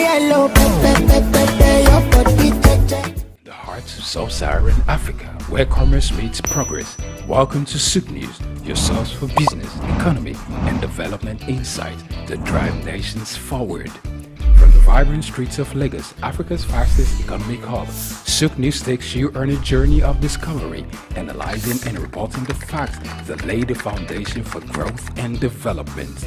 The heart of sub-Saharan Africa, where commerce meets progress. Welcome to SOUQ News, your source for business, economy, and development insight that drive nations forward. From the vibrant streets of Lagos, Africa's fastest economic hub, SOUQ News takes you on a journey of discovery, analyzing and reporting the facts that lay the foundation for growth and development.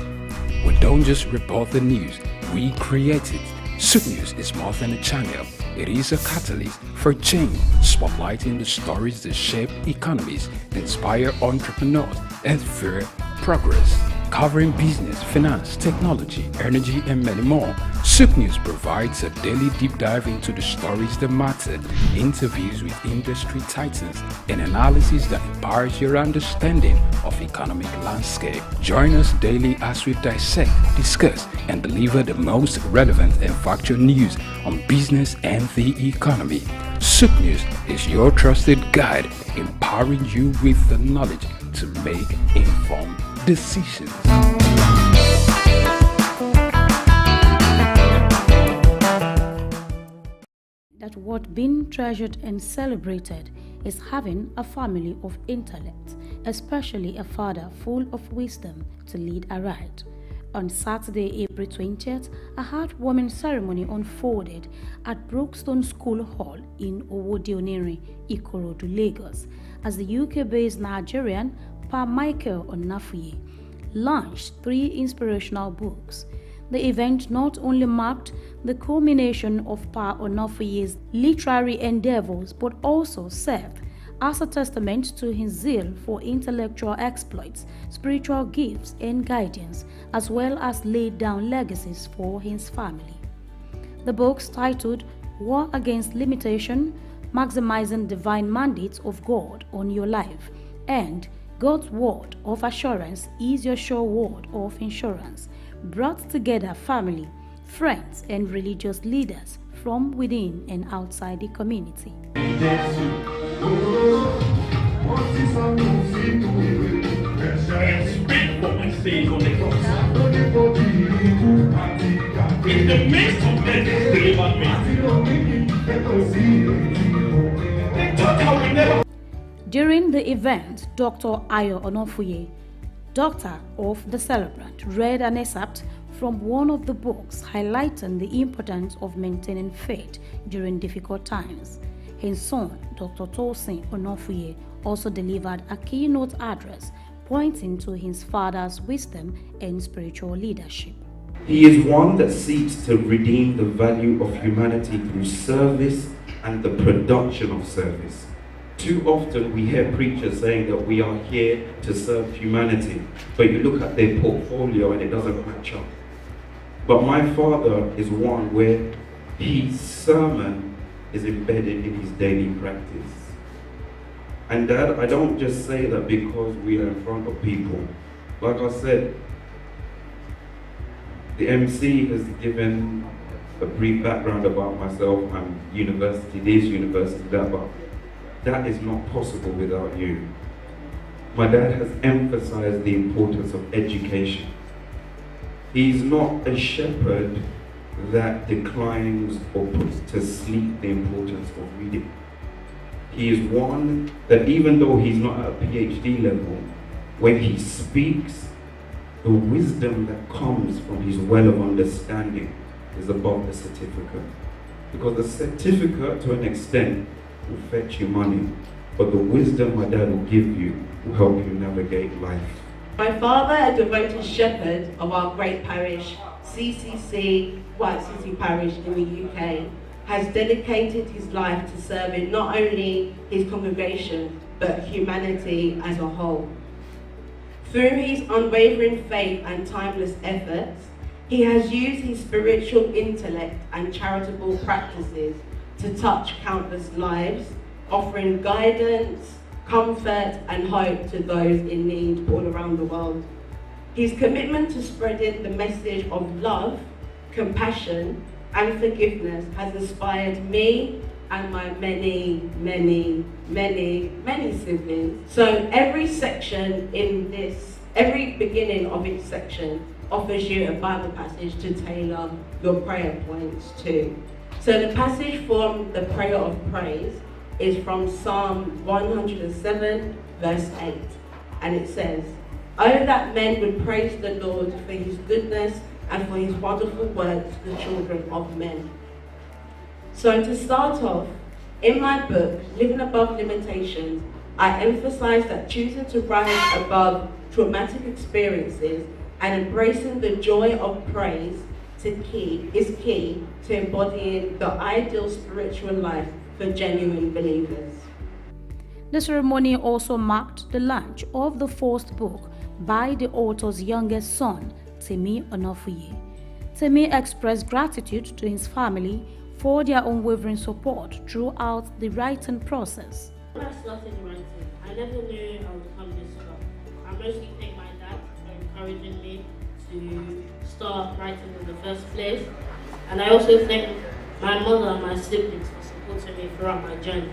We don't just report the news, we create it. SOUQ News is more than a channel. It is a catalyst for change, spotlighting the stories that shape economies, inspire entrepreneurs, and fuel progress. Covering business, finance, technology, energy, and many more, SOUQ News provides a daily deep dive into the stories that matter, interviews with industry titans, and analysis that empowers your understanding of economic landscape. Join us daily as we dissect, discuss, and deliver the most relevant and factual news on business and the economy. SOUQ News is your trusted guide, empowering you with the knowledge to make informed decisions. That what being treasured and celebrated is having a family of intellect, especially a father full of wisdom to lead aright. On Saturday, April 20th, a heartwarming ceremony unfolded at Brookstone School Hall in Owodionere, Ikorodu, Lagos, as the UK-based Nigerian Pa Michael Onafuye launched 3 inspirational books. The event not only marked the culmination of Pa Onafuye's literary endeavors but also served as a testament to his zeal for intellectual exploits, spiritual gifts, and guidance, as well as laid down legacies for his family. The books titled War Against Limitation, Maximizing Divine Mandates of God on Your Life, and God's Word of Assurance is Your Sure Word of Insurance, brought together family, friends, and religious leaders from within and outside the community. In the midst of men, delivered me. They thought I would never. During the event, Dr. Ayo Onafuye, doctor of the celebrant, read an excerpt from one of the books highlighting the importance of maintaining faith during difficult times. His son, Dr. Tosin Onafuye, also delivered a keynote address pointing to his father's wisdom and spiritual leadership. He is one that seeks to redeem the value of humanity through service and the production of service. Too often we hear preachers saying that we are here to serve humanity, but you look at their portfolio and it doesn't match up. But my father is one where his sermon is embedded in his daily practice. And Dad, I don't just say that because we are in front of people. Like I said, the MC has given a brief background about myself. I'm university, this university, that, but that is not possible without you. My dad has emphasized the importance of education. He's not a shepherd that declines or puts to sleep the importance of reading. He is one that even though he's not at a PhD level, when he speaks, the wisdom that comes from his well of understanding is above the certificate. Because the certificate, to an extent, will fetch you money, but the wisdom my dad will give you will help you navigate life. My father, a devoted shepherd of our great parish, CCC, White City Parish in the UK, has dedicated his life to serving not only his congregation, but humanity as a whole. Through his unwavering faith and timeless efforts, he has used his spiritual intellect and charitable practices to touch countless lives, offering guidance, comfort and hope to those in need all around the world. His commitment to spreading the message of love, compassion, and forgiveness has inspired me and my many siblings. So every beginning of each section offers you a Bible passage to tailor your prayer points to. So the passage from the prayer of praise is from Psalm 107, verse 8, and it says, "Oh, that men would praise the Lord for his goodness and for his wonderful works to the children of men." So to start off, in my book, Living Above Limitations, I emphasize that choosing to rise above traumatic experiences and embracing the joy of praise is key to embodying the ideal spiritual life for genuine believers. The ceremony also marked the launch of the first book by the author's youngest son, Temi Onofuye. Temi expressed gratitude to his family for their unwavering support throughout the writing process. When I started writing, I never knew I would come this far. I mostly thank my dad for encouraging me to start writing in the first place. And I also thank my mother and my siblings for supporting me throughout my journey.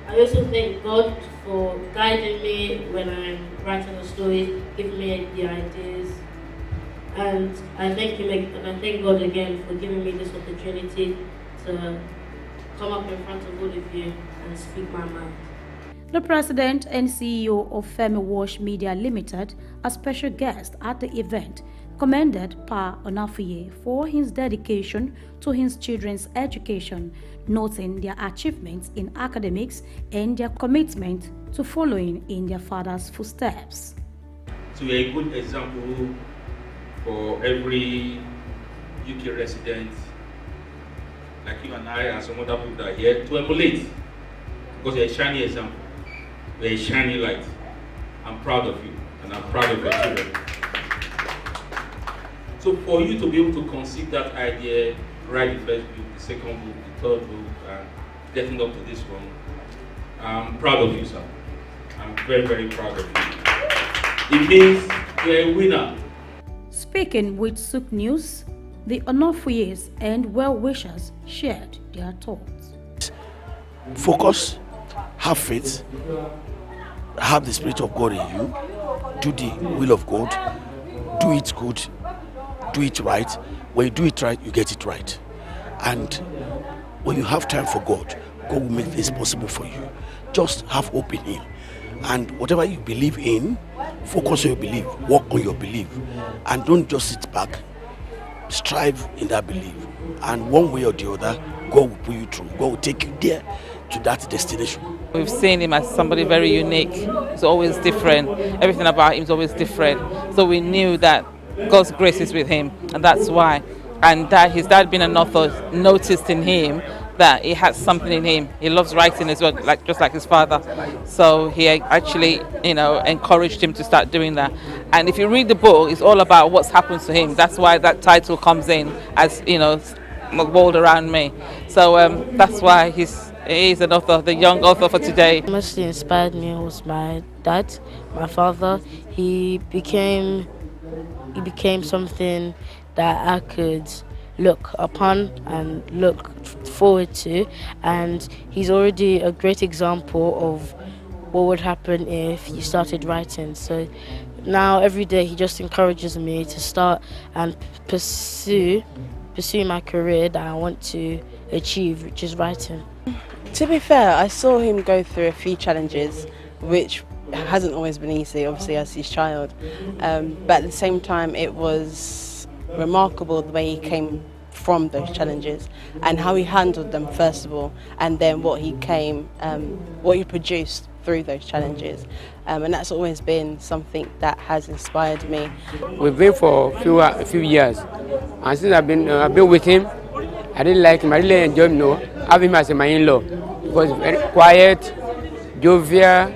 I also thank God for guiding me when I'm writing the stories, giving me the ideas. And I thank God again for giving me this opportunity to come up in front of all of you and speak my mind. The president and CEO of Femi Wash Media Limited, a special guest at the event, commended Pa Onofuye for his dedication to his children's education, noting their achievements in academics and their commitment to following in their father's footsteps. So you're a good example for every UK resident like you and I and some other people that are here to emulate, because you're a shiny example, you're a shiny light. I'm proud of you and I'm proud of your children. So for you to be able to conceive that idea, write the first book, the second book, the third book, and getting up to this one, I'm proud of you, sir. I'm very, very proud of you. It means you're a winner. Speaking with SOUQ News, the Onofuyes and well-wishers shared their thoughts. Focus, have faith, have the Spirit of God in you, do the will of God, do it good, do it right. When you do it right, you get it right. And when you have time for God, God will make this possible for you. Just have hope in Him. And whatever you believe in, focus on your belief, work on your belief, and don't just sit back. Strive in that belief. And one way or the other, God will pull you through. God will take you there to that destination. We've seen him as somebody very unique. He's always different. Everything about him is always different. So we knew that God's grace is with him, and that's why. And that his dad being an author noticed in him that he had something in him. He loves writing as well, just like his father. So he actually, encouraged him to start doing that. And if you read the book, it's all about what's happened to him. That's why that title comes in as, world around me. So that's why he's an author, the young author for today. What mostly inspired me was my dad, my father. He became something that I could look upon and look forward to, and he's already a great example of what would happen if you started writing. So now every day he just encourages me to start and pursue my career that I want to achieve, which is writing. To be fair, I saw him go through a few challenges, which hasn't always been easy, obviously, as his child. But at the same time, it was remarkable the way he came from those challenges and how he handled them, first of all, and then what he produced through those challenges. And that's always been something that has inspired me. We've been for a few years, and since I've been with him, I really like him. I really enjoy him. Have him as my in-law because he's very quiet, jovial,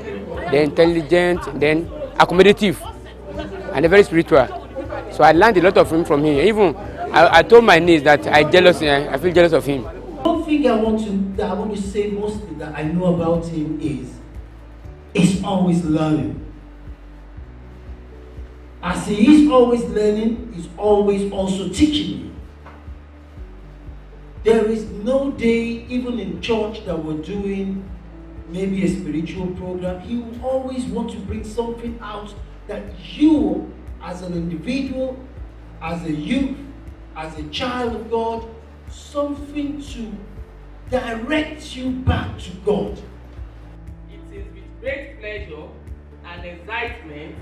then intelligent, then accommodative, and very spiritual. So I learned a lot of him from him. Even I told my niece that I feel jealous of him. One thing I want to say mostly that I know about him is he's always learning. As he is always learning, he's always also teaching me. There is no day, even in church, that we're doing maybe a spiritual program, he will always want to bring something out that you, as an individual, as a youth, as a child of God, something to direct you back to God. It is with great pleasure and excitement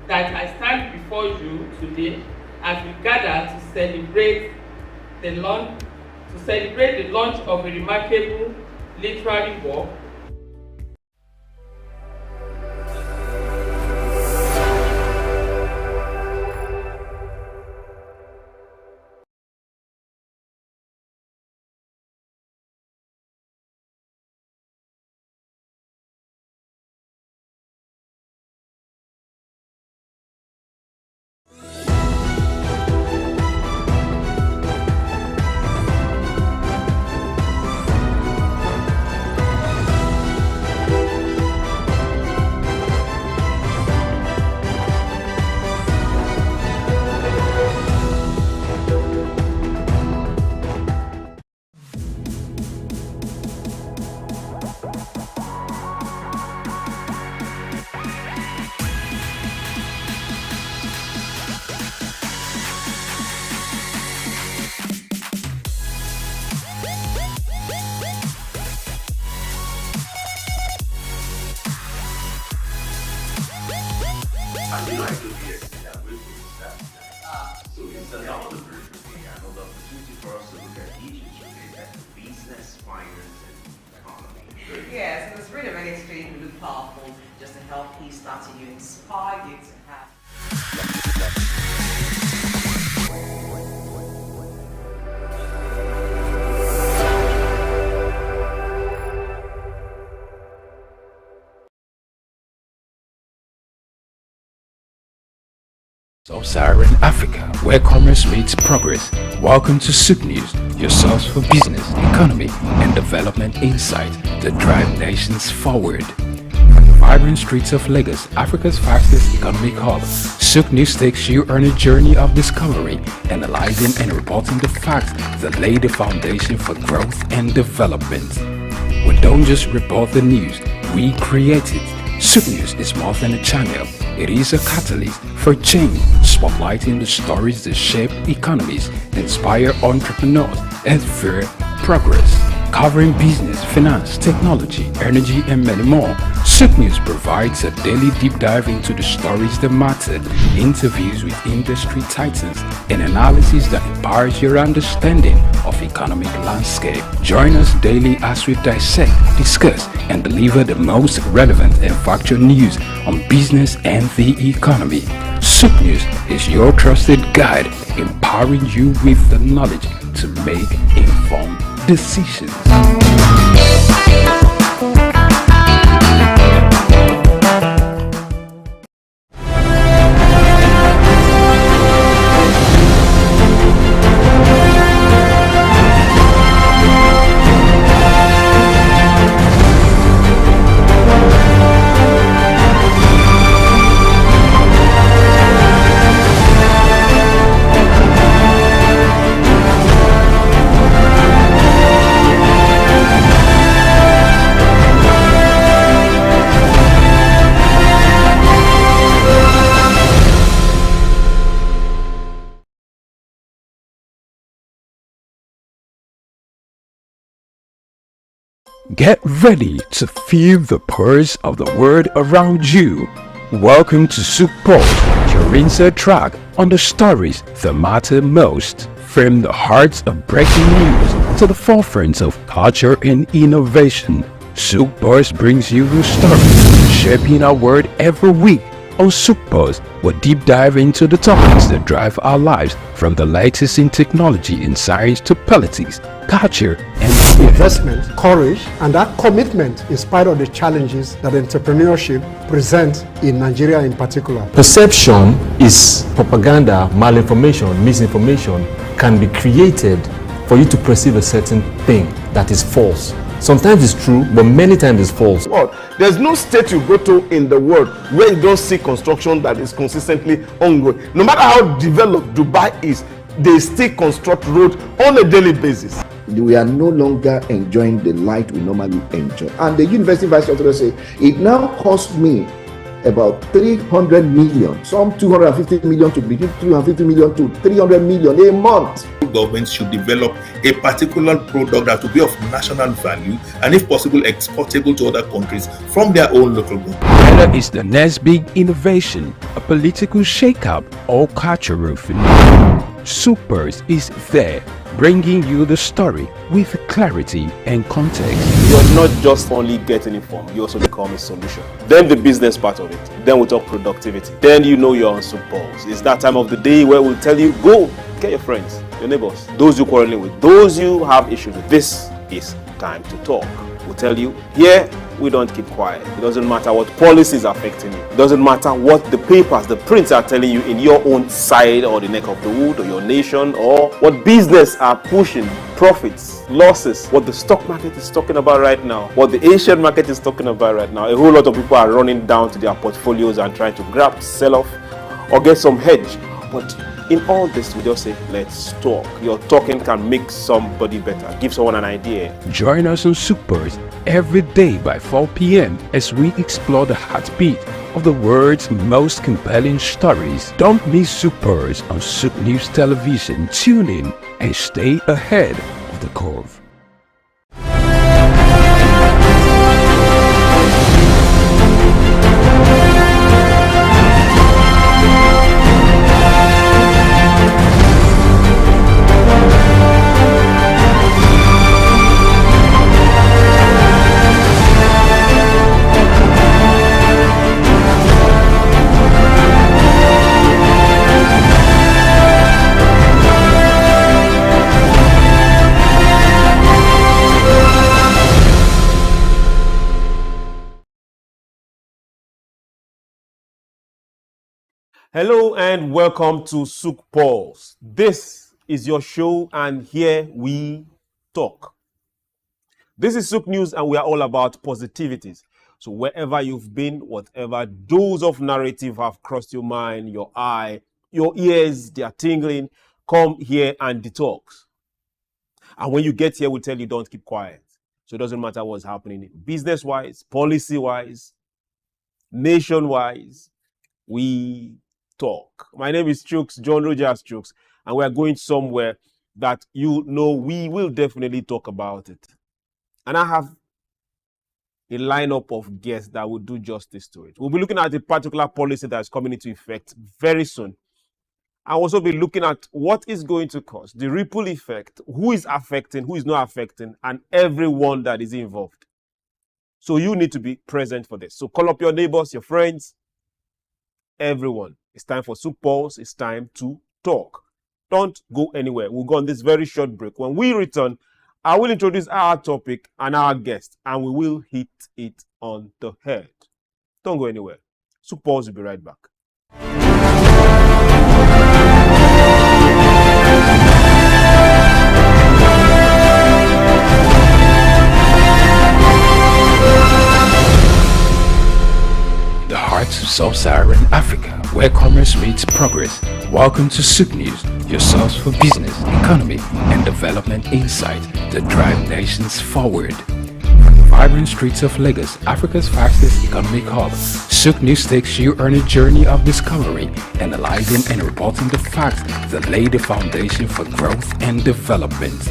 that I stand before you today as we gather to celebrate the launch of a remarkable literary work. I do like to be a with staff. So it's another very good thing. Another opportunity for us to look at issues related to business, finance, and economy. Yes, it was really, really extremely powerful just to help you start to inspire you to have. Sub-Saharan Africa, where commerce meets progress. Welcome to SOUQ News, your source for business, economy, and development insight that drive nations forward. From the vibrant streets of Lagos, Africa's fastest economic hub, SOUQ News takes you on a journey of discovery, analyzing and reporting the facts that lay the foundation for growth and development. We don't just report the news, we create it. SOUQ News is more than a channel. It is a catalyst for change, spotlighting the stories that shape economies, inspire entrepreneurs, and fuel progress. Covering business, finance, technology, energy, and many more, SOUQ News provides a daily deep dive into the stories that matter, interviews with industry titans, and analysis that empowers your understanding of economic landscape. Join us daily as we dissect, discuss, and deliver the most relevant and factual news on business and the economy. SOUQ News is your trusted guide, empowering you with the knowledge to make informed decisions. Get ready to feel the pulse of the world around you. Welcome to SOUQ Pulse, your insert track on the stories that matter most. From the heart of breaking news to the forefront of culture and innovation, SOUQ Pulse brings you the stories shaping our world every week. On SOUQ Pulse, we'll deep dive into the topics that drive our lives, from the latest in technology and science to politics, culture, and investment, courage, and that commitment in spite of the challenges that entrepreneurship presents in Nigeria in particular. Perception is propaganda, malinformation, misinformation can be created for you to perceive a certain thing that is false. Sometimes it's true, but many times it's false. Well, there's no state you go to in the world where you don't see construction that is consistently ongoing. No matter how developed Dubai is, they still construct roads on a daily basis. We are no longer enjoying the light we normally enjoy. And the university vice chancellor said, it now costs me about 300 million, some 250 million to between 250 million to 300 million a month. Governments should develop a particular product that will be of national value and, if possible, exportable to other countries from their own local government. Whether it's the next big innovation, a political shakeup, or cultural phenomenon, SOUQ Pulse is there, bringing you the story with clarity and context. You're not just only getting informed, you also become a solution. Then the business part of it. Then we talk productivity. Then you know you're on SOUQ Pulse. It's that time of the day where we'll tell you, go, get your friends, your neighbors, those you're quarreling with, those you have issues with. This is time to talk. We'll tell you, here, we don't keep quiet. It doesn't matter what policies are affecting you. It doesn't matter what the papers, the prints are telling you in your own side or the neck of the wood or your nation, or what business are pushing, profits, losses, what the stock market is talking about right now, what the Asian market is talking about right now. A whole lot of people are running down to their portfolios and trying to grab, sell off, or get some hedge. But in all this, we just say, let's talk. Your talking can make somebody better, give someone an idea. Join us on SOUQ Pulse every day by 4 p.m. as we explore the heartbeat of the world's most compelling stories. Don't miss SOUQ Pulse on SOUQ News Television. Tune in and stay ahead of the curve. Hello and welcome to SOUQ Pulse. This is your show and here we talk. This is SOUQ News and we are all about positivities. So wherever you've been, whatever dose of narrative have crossed your mind, your eye, your ears, they are tingling, come here and detox. And when you get here, we'll tell you don't keep quiet. So it doesn't matter what's happening business-wise, policy-wise, nation-wise, we talk. My name is Chooks, John Rogers Chooks, and we are going somewhere that you know we will definitely talk about it. And I have a lineup of guests that will do justice to it. We'll be looking at a particular policy that is coming into effect very soon. I'll also be looking at what is going to cause, the ripple effect, who is affecting, who is not affecting, and everyone that is involved. So you need to be present for this. So call up your neighbors, your friends, everyone. It's time for SOUQ Pulse. It's time to talk. Don't go anywhere. We'll go on this very short break. When we return, I will introduce our topic and our guest, and we will hit it on the head. Don't go anywhere. SOUQ Pulse will be right back. The heart of sub-Saharan Africa, where commerce meets progress. Welcome to SOUQ News, your source for business, economy, and development insight that drive nations forward. From the vibrant streets of Lagos, Africa's fastest economic hub, SOUQ News takes you on a journey of discovery, analyzing and reporting the facts that lay the foundation for growth and development.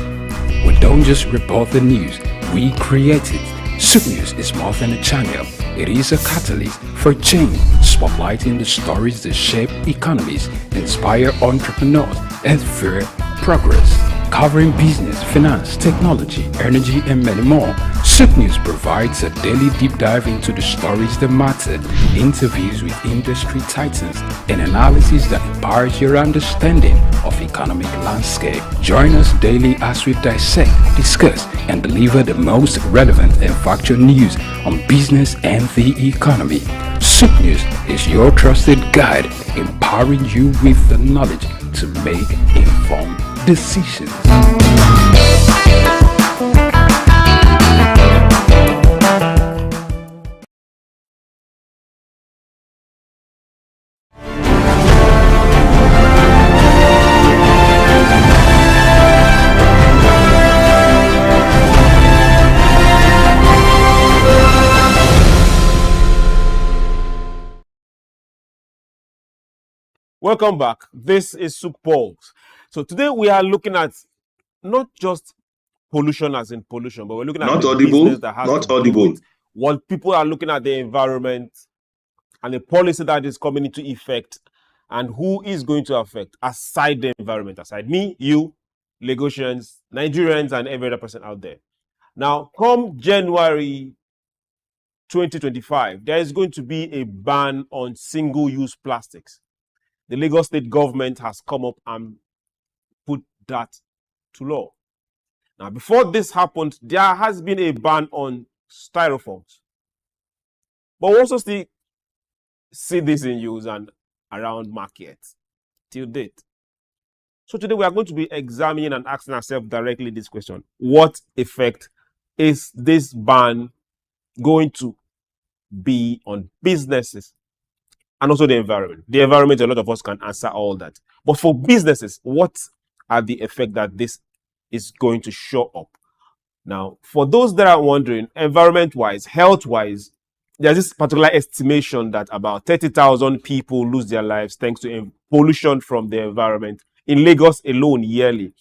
We don't just report the news, we create it. SOUQ News is more than a channel. It is a catalyst for change, spotlighting the stories that shape economies, inspire entrepreneurs, and fuel progress. Covering business, finance, technology, energy, and many more, SOUQ News provides a daily deep dive into the stories that matter, interviews with industry titans, and analysis that empowers your understanding of economic landscape. Join us daily as we dissect, discuss, and deliver the most relevant and factual news on business and the economy. SOUQ News is your trusted guide, empowering you with the knowledge to make informed decisions. Welcome back. This is SOUQ Pulse. So today we are looking at not just pollution as in pollution, but we're looking at Not the audible, business that has not to do audible. with what people are looking at the environment and the policy that is coming into effect and who is going to affect aside the environment, aside me, you, Lagosians, Nigerians, and every other person out there. Now, come January 2025, there is going to be a ban on single-use plastics. The Lagos state government has come up and put that to law. Now, before this happened, there has been a ban on styrofoams. But we also still see this in use and around markets till date. So today we are going to be examining and asking ourselves directly this question. What effect is this ban going to be on businesses and also the environment? The environment, a lot of us can answer all that. But for businesses, what are the effects that this is going to show up? Now, for those that are wondering, environment-wise, health-wise, there's this particular estimation that about 30,000 people lose their lives thanks to pollution from the environment in Lagos alone yearly.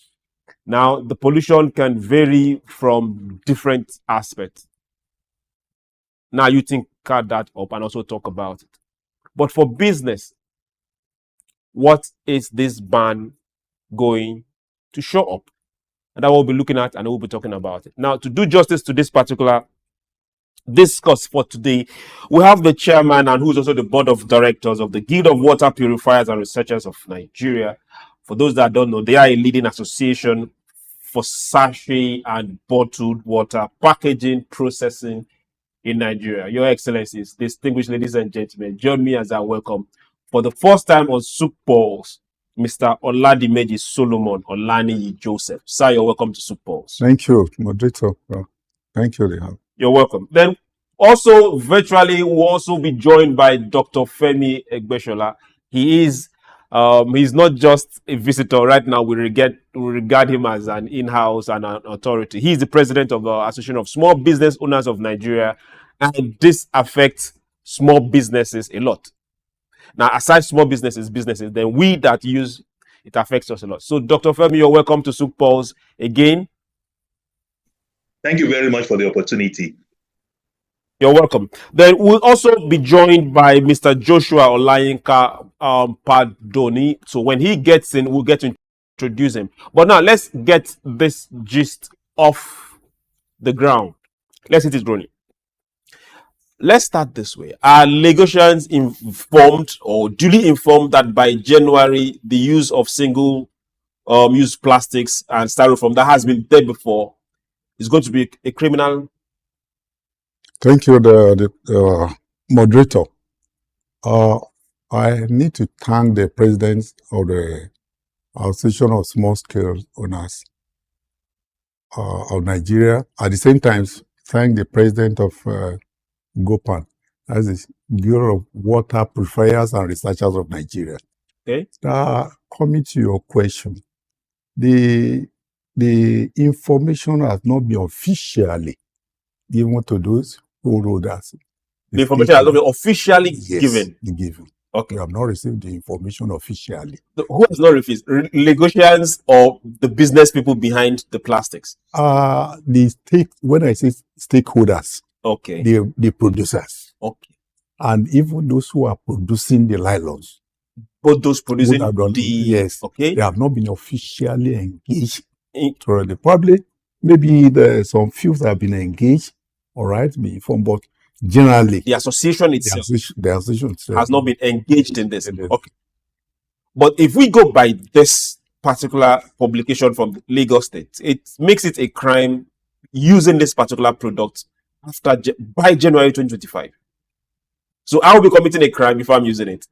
Now, the pollution can vary from different aspects. Now, you think cut that up and also talk about it. But for business, what is this ban going to show up? And that we'll be looking at and we'll be talking about it. Now, to do justice to this particular discuss for today, we have the chairman and who's also the board of directors of the Guild of Water Purifiers and Researchers of Nigeria. For those that don't know, they are a leading association for sachet and bottled water packaging processing in Nigeria. Your Excellencies, distinguished ladies and gentlemen, join me as I welcome for the first time on SOUQ Pulse, Mr. Oladimeji Solomon Olaniyi Joseph. Sir, you're welcome to SOUQ Pulse. Thank you, moderator. Thank you, Rehan. You're welcome. Then also virtually we'll also be joined by Dr. Femi Egbeshola. He is he's not just a visitor right now. We regard him as an in-house and an authority. He's the president of the Association of Small Business Owners of Nigeria, and this affects small businesses a lot. Now, aside small businesses, then we that use it affects us a lot. So, Dr. Femi, you're welcome to SOUQ Pulse again. Thank you very much for the opportunity. You're welcome. Then we'll also be joined by Mr. Joshua Olayinka Padoni. So when he gets in, we'll get to introduce him. But now let's get this gist off the ground. Let's hit it running. Let's start this way. Are Lagosians informed or duly informed that by January, the use of single-use plastics and styrofoam that has been there before is going to be a criminal? Thank you, the moderator. I need to thank the president of the Association of Small Scale Owners of Nigeria. At the same time, thank the president of GOPAN, that's the Bureau of Water Purifiers and Researchers of Nigeria. Okay. Coming to your question, the information has not been officially given to those who wrote us. The information has not been officially given. Okay. We have not received the information officially. So who has not refused? Lagosians or the business people behind the plastics? When I say stakeholders, okay, the producers, okay, and even those who are producing the nylons. But those producing yes, okay, they have not been officially engaged. Probably, maybe some few that have been engaged. All right, be informed, but generally, the association itself, the association itself has not been engaged in this. Okay, but if we go by this particular publication from Lagos State, it makes it a crime using this particular product by January 2025. So I will be committing a crime if I'm using it.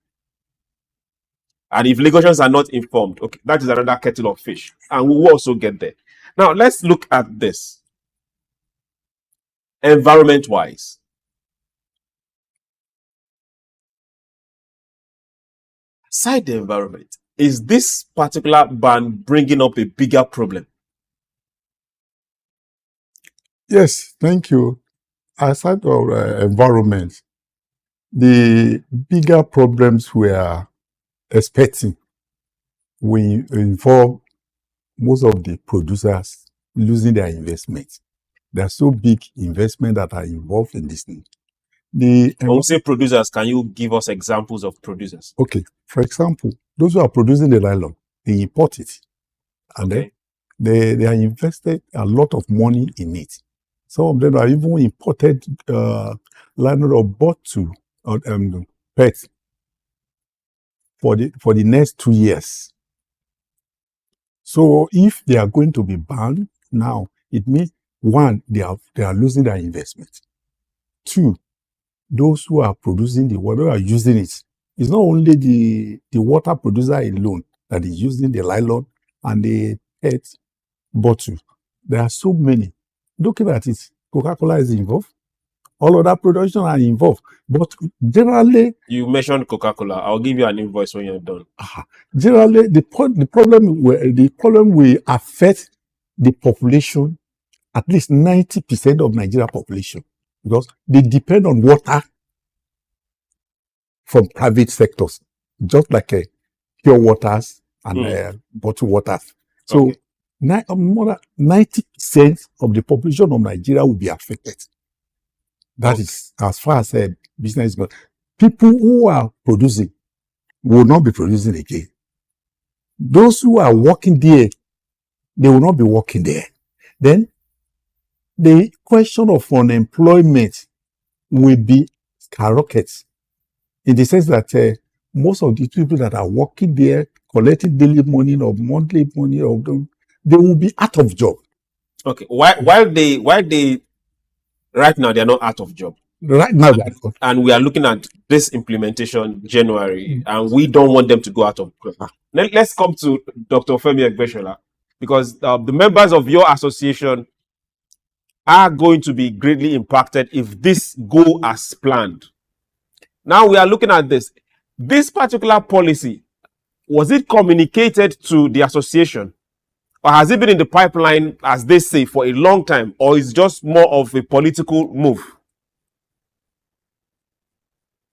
And if Lagosians are not informed, okay, that is another kettle of fish. And we will also get there. Now, let's look at this. Environment-wise. Aside the environment, is this particular ban bringing up a bigger problem? Yes, thank you. Aside of environment, the bigger problems were expecting will involve most of the producers losing their investment. There are so big investments that are involved in this thing. When we say producers, can you give us examples of producers? Okay, for example, those who are producing the nylon, they import it, and then they are invested a lot of money in it. Some of them are even imported nylon or bottle or PET for the next 2 years. So if they are going to be banned now, it means one, they are losing their investment. Two, those who are producing the water are using it. It's not only the water producer alone that is using the nylon and the PET bottle. There are so many. Looking at it, Coca-Cola is involved. All other production are involved. But generally, you mentioned Coca-Cola. I'll give you an invoice when you're done. Generally, the problem will affect the population, at least 90% of Nigeria population, because they depend on water from private sectors, just like pure waters and bottled waters. So more than 90% of the population of Nigeria will be affected. That is as far as business goes. People who are producing will not be producing again. Those who are working there, they will not be working there. Then the question of unemployment will be skyrockets, in the sense that most of the people that are working there, collecting daily money or monthly money, of them, they will be out of job. Okay, while they right now they are not out of job. Right now, and we are looking at this implementation January, and we don't want them to go out of job. Let's come to Dr. Femi Egbeshola, because the members of your association are going to be greatly impacted if this go as planned. Now we are looking at this. This particular policy, was it communicated to the association? Or has it been in the pipeline, as they say, for a long time? Or is just more of a political move?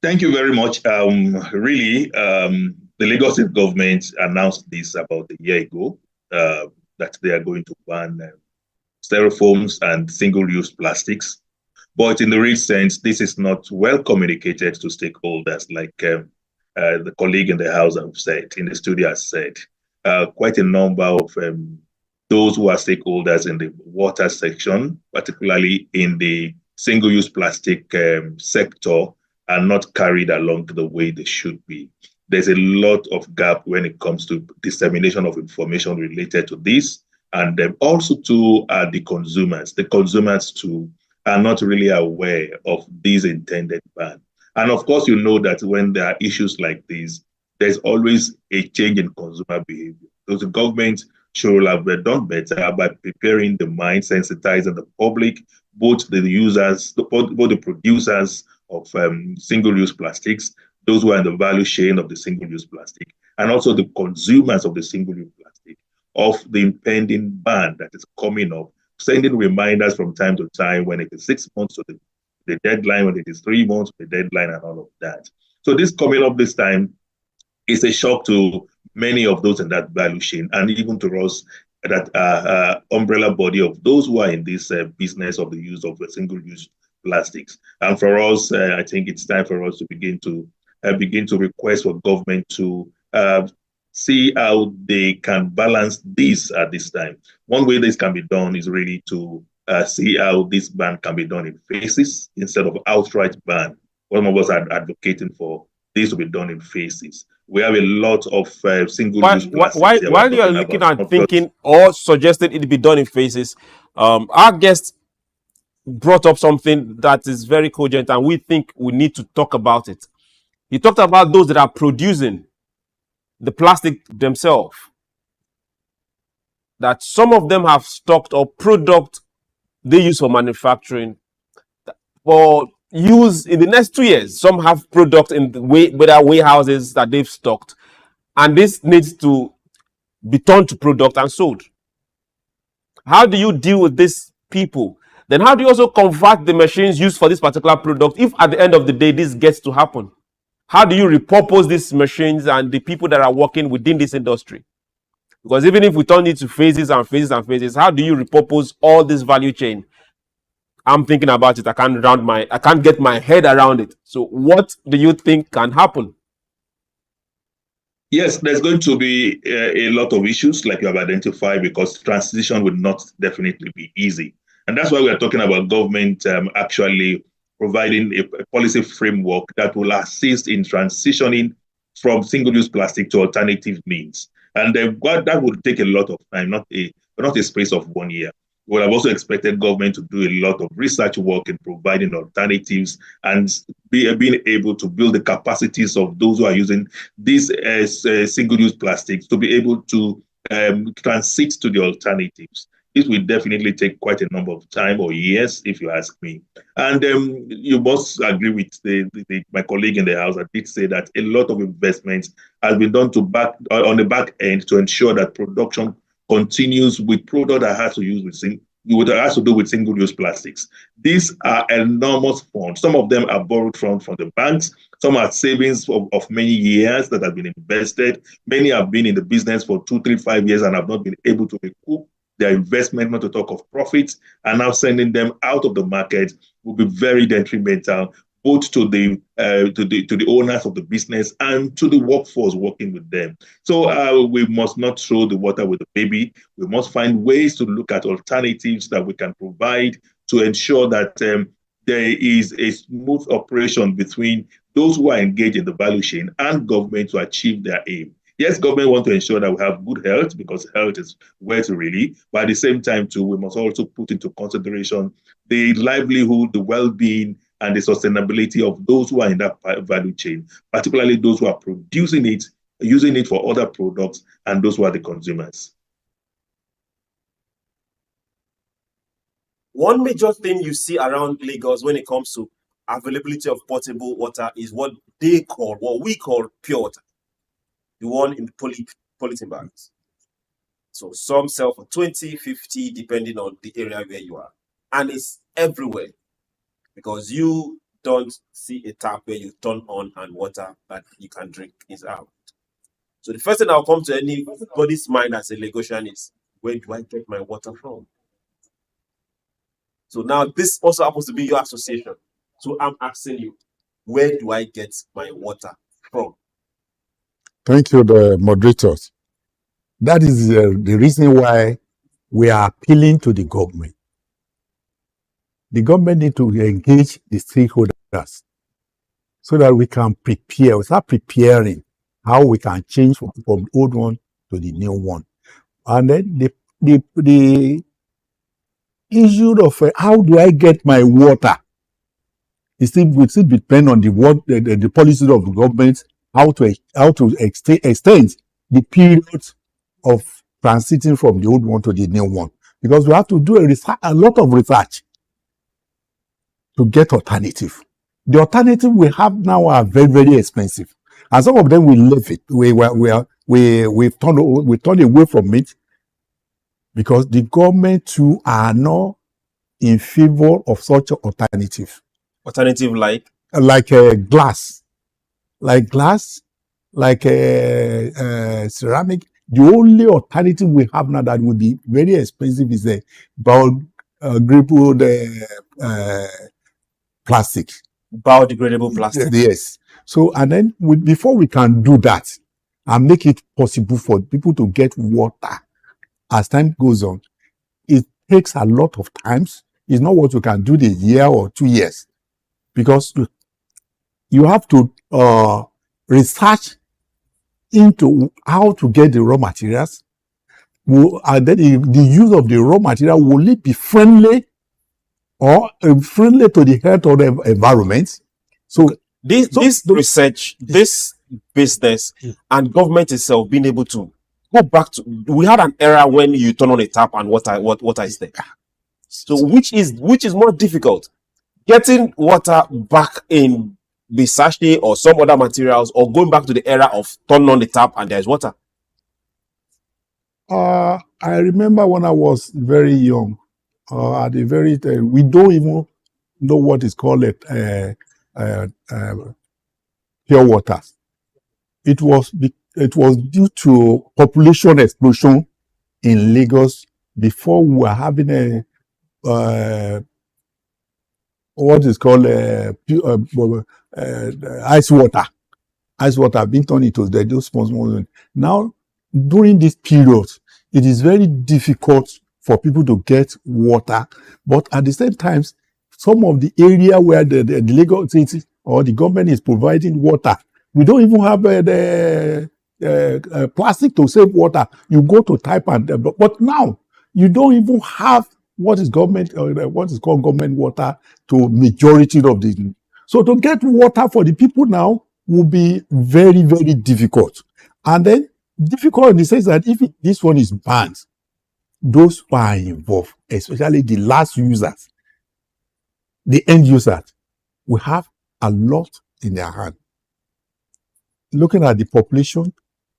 Thank you very much. Really, the Lagos State government announced this about a year ago, that they are going to ban styrofoams and single-use plastics. But in the real sense, this is not well communicated to stakeholders, like the colleague in the house have said, in the studio has said. Quite a number of those who are stakeholders in the water section, particularly in the single-use plastic sector, are not carried along the way they should be. There's a lot of gap when it comes to dissemination of information related to this, and also to the consumers. The consumers too are not really aware of this intended ban. And of course, you know that when there are issues like this, there's always a change in consumer behavior. So the government should have done better by preparing the mind, sensitizing the public, both the users, both the producers of single-use plastics, those who are in the value chain of the single-use plastic, and also the consumers of the single-use plastic, of the impending ban that is coming up, sending reminders from time to time when it is 6 months to the deadline, when it is 3 months to the deadline, and all of that. So this coming up this time is a shock to many of those in that value chain, and even to us, that umbrella body of those who are in this business of the use of the single-use plastics. And for us, I think it's time for us to begin to request for government to see how they can balance this at this time. One way this can be done is really to see how this ban can be done in phases instead of outright ban. One of us are advocating for this to be done in phases. We have a lot of single-use plastics. While you are looking at thinking or suggesting it be done in phases, our guest brought up something that is very cogent, and we think we need to talk about it. He talked about those that are producing the plastic themselves, that some of them have stocked or product they use for manufacturing for use in the next 2 years. Some have product in the warehouses that they've stocked, and this needs to be turned to product and sold. How do you deal with these people? Then how do you also convert the machines used for this particular product if at the end of the day this gets to happen? how do you repurpose these machines and the people that are working within this industry? Because even if we turn it to phases and phases and phases, how do you repurpose all this value chain? I'm thinking about it. I can't get my head around it. So what do you think can happen? Yes, there's going to be a lot of issues like you have identified, because transition will not definitely be easy. And that's why we are talking about government actually providing a policy framework that will assist in transitioning from single-use plastic to alternative means. And that would take a lot of time, not a space of 1 year. We would have also expected government to do a lot of research work in providing alternatives and being able to build the capacities of those who are using these single-use plastics to be able to transit to the alternatives. This will definitely take quite a number of time or years, if you ask me. And you must agree with my colleague in the House that did say that a lot of investments has been done on the back end to ensure that production continues with product that has to do with single-use plastics. These are enormous funds. Some of them are borrowed from the banks. Some are savings of many years that have been invested. Many have been in the business for 2, 3, 5 years and have not been able to recoup their investment, not to talk of profits, and now sending them out of the market will be very detrimental both to the owners of the business and to the workforce working with them. So we must not throw the water with the baby. We must find ways to look at alternatives that we can provide to ensure that there is a smooth operation between those who are engaged in the value chain and government to achieve their aim. Yes, government want to ensure that we have good health, because health is where to really, but at the same time too, we must also put into consideration the livelihood, the well-being, and the sustainability of those who are in that value chain, particularly those who are producing it, using it for other products, and those who are the consumers. One major thing you see around Lagos when it comes to availability of potable water is what we call pure water, the one in the polythene bags. So some sell for 20, 50, depending on the area where you are. And it's everywhere, because you don't see a tap where you turn on and water that you can drink is out. So the first thing that will come to anybody's mind as a Lagosian is, where do I get my water from? So now this also happens to be your association. So I'm asking you, where do I get my water from? Thank you, the moderators. That is the reason why we are appealing to the government. The government needs to engage the stakeholders so that we can prepare, we start preparing how we can change from the old one to the new one. And then the issue of how do I get my water, it still depend on the policies of the government, how to extend the period of transiting from the old one to the new one. Because we have to do a lot of research to get alternative. The alternative we have now are very, very expensive. And some of them we leave it. We've turned away from it because the government too are not in favor of such alternative. Alternative like? Like glass. Like ceramic. The only alternative we have now that would be very expensive is a biodegradable plastic. Biodegradable plastic. Yes. So, and then before we can do that and make it possible for people to get water as time goes on, it takes a lot of times. It's not what you can do the year or 2 years, because you have to research into how to get the raw materials, and then the use of the raw material, will it be friendly or friendly to the health of the environment? So this research, this business, and government itself being able to go back to, we had an era when you turn on a tap and water is there. So which is more difficult, getting water back in the sachet or some other materials, or going back to the era of turning on the tap and there's water? I remember when I was very young, at the very time, we don't even know what is called pure water. It was due to population explosion in Lagos before we were having a what is called ice water being turned into those small. Now, during this period, it is very difficult for people to get water, but at the same time, some of the area where the Lagos City or the government is providing water, we don't even have the plastic to save water. You go to type but now you don't even have what is called government water to majority of the. So to get water for the people now will be very, very difficult. And then difficult in the sense that if this one is banned, those who are involved, especially the last users, the end users, will have a lot in their hand. Looking at the population,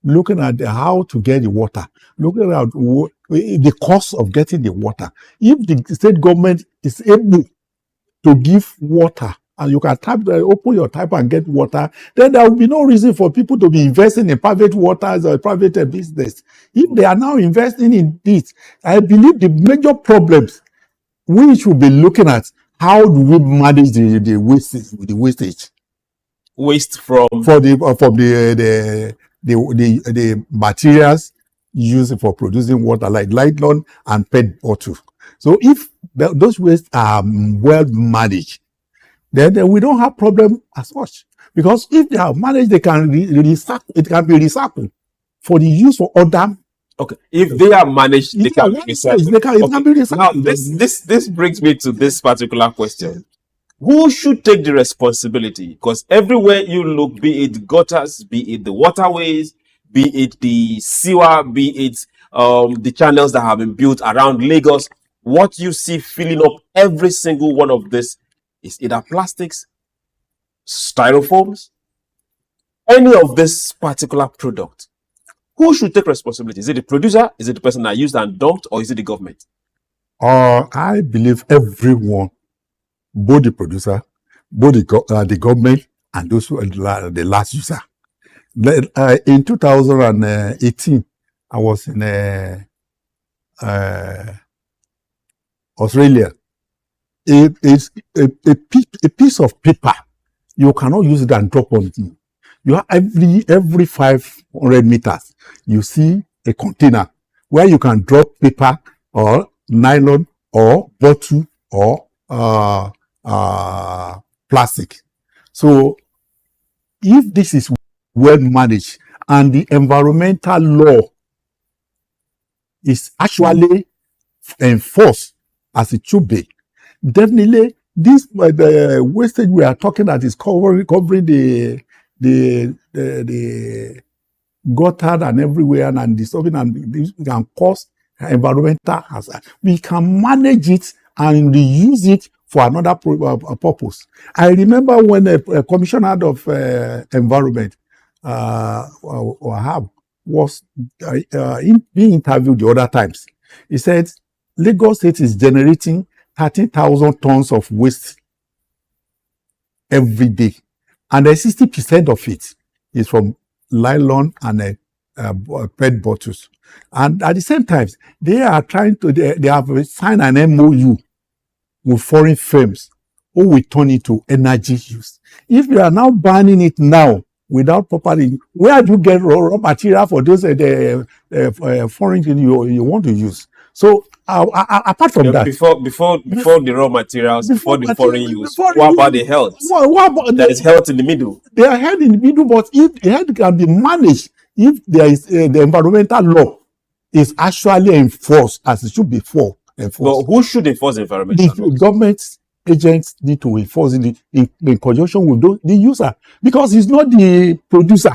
looking at how to get the water, looking at the cost of getting the water. If the state government is able to give water, and you can open your tap and get water, then there will be no reason for people to be investing in private waters or private business. If they are now investing in this, I believe the major problems we should be looking at, how do we manage the wastage? Waste from the materials used for producing water, like nylon and PET bottle. So if those wastes are well managed, then we don't have problem as much. Because if they are managed, they can recycle. It can be recycled for the use for other. Okay, if they are managed, they can be recycled. It can be recycled. Now, this brings me to this particular question. Who should take the responsibility? Because everywhere you look, be it gutters, be it the waterways, be it the sewer, be it the channels that have been built around Lagos, what you see filling up every single one of this is either plastics, styrofoams, any of this particular product. Who should take responsibility? Is it the producer? Is it the person that used and dumped? Or is it the government? I believe everyone, both the producer, both the government, and those who are the last user. In 2018, I was in Australia. It's a piece of paper. You cannot use it and drop on it. You have every 500 meters, you see a container where you can drop paper or nylon or bottle or plastic. So if this is well managed and the environmental law is actually enforced as it should be, definitely this the wastage we are talking that is covering the gutter and everywhere and disturbing, and this can cause environmental hazard. We can manage it and reuse it for another purpose. I remember when a commissioner of environment was being interviewed the other times. He said Lagos State is generating 13,000 tons of waste every day, and 60% of it is from nylon and PET bottles. And at the same time, they are trying to, they have signed an MOU with foreign firms who will turn it to energy use. If you are now banning it now without properly, where do you get raw material for those foreign things you want to use? So apart from that, before the raw materials, before the foreign use, what about the health? What about there is health in the middle? They are held in the middle, but if the health can be managed, if there is the environmental law is actually enforced as it should be enforced. But who should enforce the environmental law? The government agents need to enforce it in conjunction with the user, because it's not the producer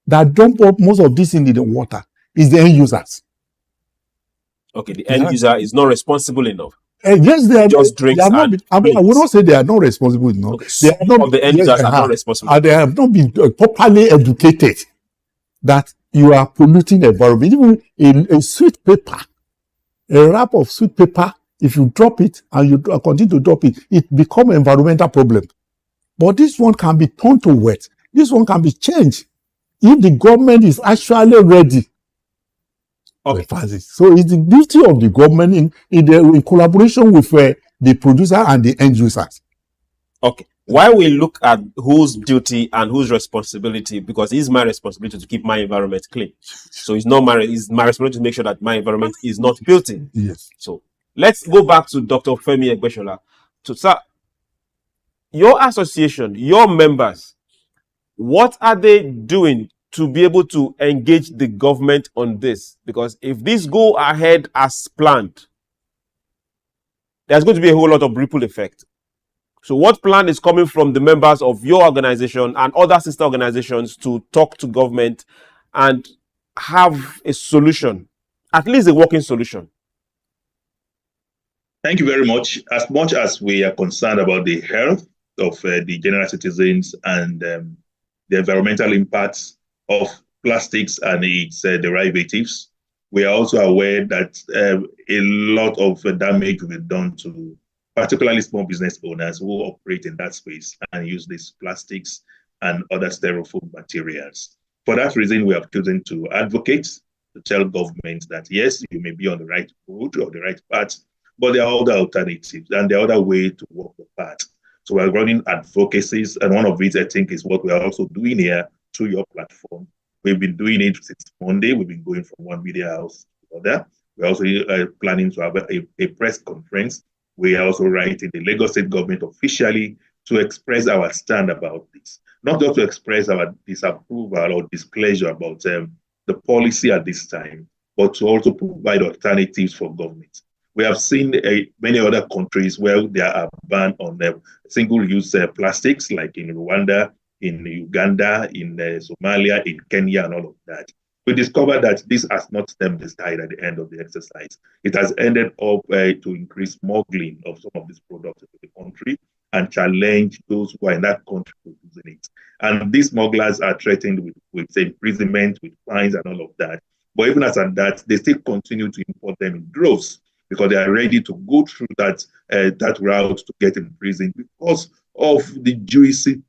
that dump up most of this into the water. It's the end users. Okay, the end user is not responsible enough. Yes, they are. Just drinks. I will not say they are not responsible enough. Okay, some of the end users are not responsible. And they have not been properly educated that you are polluting the environment. Even a sweet paper, a wrap of sweet paper, if you drop it and you continue to drop it, it becomes an environmental problem. But this one can be turned to wet. This one can be changed if the government is actually ready. Okay. So it's the duty of the government in collaboration with the producer and the end users. Okay. While we look at whose duty and whose responsibility, because it's my responsibility to keep my environment clean. So it's my responsibility to make sure that my environment is not filthy. Yes. So let's go back to Dr. Femi Egbeshola. So, sir, your association, your members, what are they doing to be able to engage the government on this? Because if this go ahead as planned, there's going to be a whole lot of ripple effect. So what plan is coming from the members of your organization and other sister organizations to talk to government and have a solution, at least a working solution? Thank you very much. As much as we are concerned about the health of the general citizens and the environmental impacts of plastics and its derivatives, we are also aware that a lot of damage will be done to particularly small business owners who operate in that space and use these plastics and other styrofoam materials. For that reason, we have chosen to advocate, to tell government that yes, you may be on the right road or the right path, but there are other alternatives and there are other ways to walk the path. So we're running advocacies, and one of these, I think, is what we are also doing here through your platform. We've been doing it since Monday. We've been going from one media house to the other. We're also planning to have a press conference. We are also writing the Lagos State government officially to express our stand about this. Not just to express our disapproval or displeasure about the policy at this time, but to also provide alternatives for government. We have seen many other countries where there are banned on single-use plastics, like in Rwanda, in Uganda, in Somalia, in Kenya, and all of that. We discovered that this has not stemmed the tide at the end of the exercise. It has ended up to increase smuggling of some of these products into the country and challenge those who are in that country producing it. And these smugglers are threatened with imprisonment, with fines, and all of that. But even as at that, they still continue to import them in droves because they are ready to go through that route to get in prison because of the juicy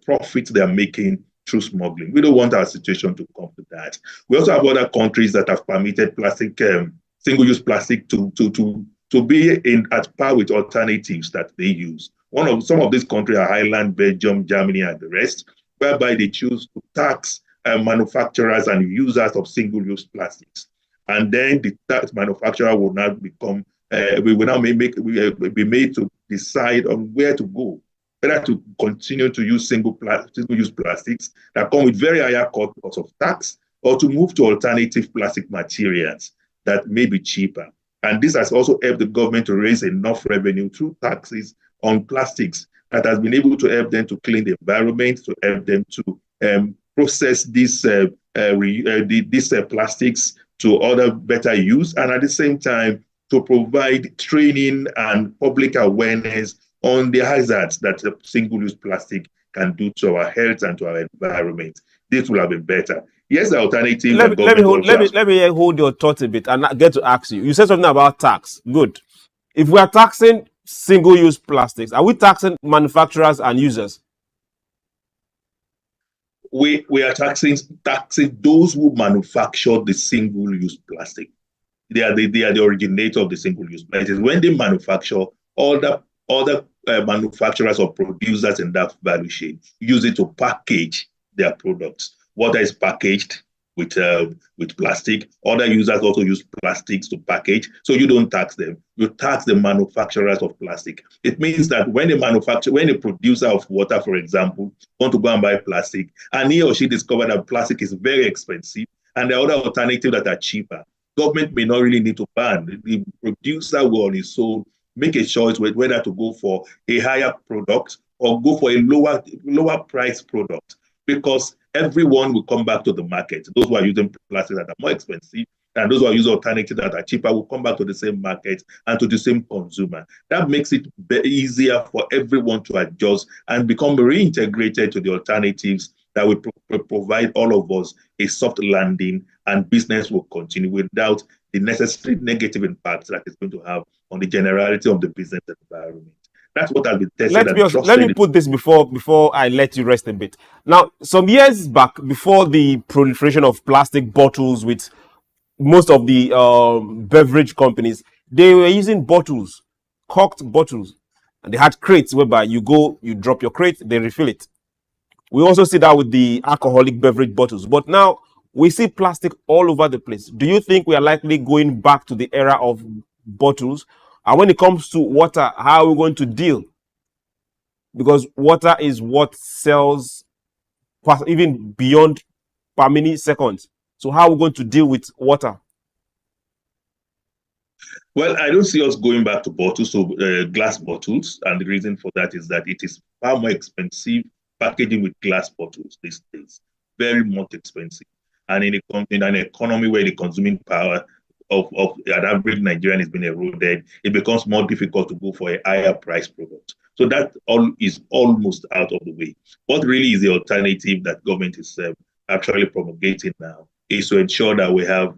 profits they are making through smuggling. We don't want our situation to come to that. We also have other countries that have permitted plastic, single-use plastic to be at par with alternatives that they use. Some of these countries are Ireland, Belgium, Germany, and the rest, whereby they choose to tax manufacturers and users of single-use plastics. And then the tax manufacturer will now become, be made to decide on where to go, whether to continue to use single-use plastics that come with very higher cost because of tax, or to move to alternative plastic materials that may be cheaper. And this has also helped the government to raise enough revenue through taxes on plastics that has been able to help them to clean the environment, to help them to process these plastics to other better use, and at the same time to provide training and public awareness on the hazards that single-use plastic can do to our health and to our environment. This will have been better. Yes, the alternative. Let me hold your thought a bit and get to ask you. You said something about tax. Good. If we are taxing single-use plastics, are we taxing manufacturers and users? We are taxing those who manufacture the single-use plastic. They are the originator of the single-use plastic. When they manufacture, other manufacturers or producers in that value chain use it to package their products. Water is packaged with plastic. Other users also use plastics to package. So you don't tax them. You tax the manufacturers of plastic. It means that when a producer of water, for example, want to go and buy plastic, and he or she discovered that plastic is very expensive, and there are other alternatives that are cheaper, government may not really need to ban. The producer will on his own make a choice whether to go for a higher product or go for a lower price product, because everyone will come back to the market. Those who are using plastic that are more expensive and those who are using alternatives that are cheaper will come back to the same market and to the same consumer. That makes it easier for everyone to adjust and become reintegrated to the alternatives that will provide all of us a soft landing, and business will continue without the necessary negative impact that it's going to have on the generality of the business environment. That's what has been tested Let and me trusted. put this before I let you rest a bit. Now, some years back, before the proliferation of plastic bottles with most of the beverage companies, they were using bottles, corked bottles, and they had crates whereby you go, you drop your crate, they refill it. We also see that with the alcoholic beverage bottles. But now we see plastic all over the place. Do you think we are likely going back to the era of bottles? And when it comes to water, how are we going to deal? Because water is what sells even beyond per milliseconds. So how are we going to deal with water? Well, I don't see us going back to bottles, so glass bottles. And the reason for that is that it is far more expensive packaging with glass bottles these days. Very much expensive. And in an economy where the consuming power of an average Nigerian has been eroded, it becomes more difficult to go for a higher price product. So that all is almost out of the way. What really is the alternative that government is actually promulgating now is to ensure that we have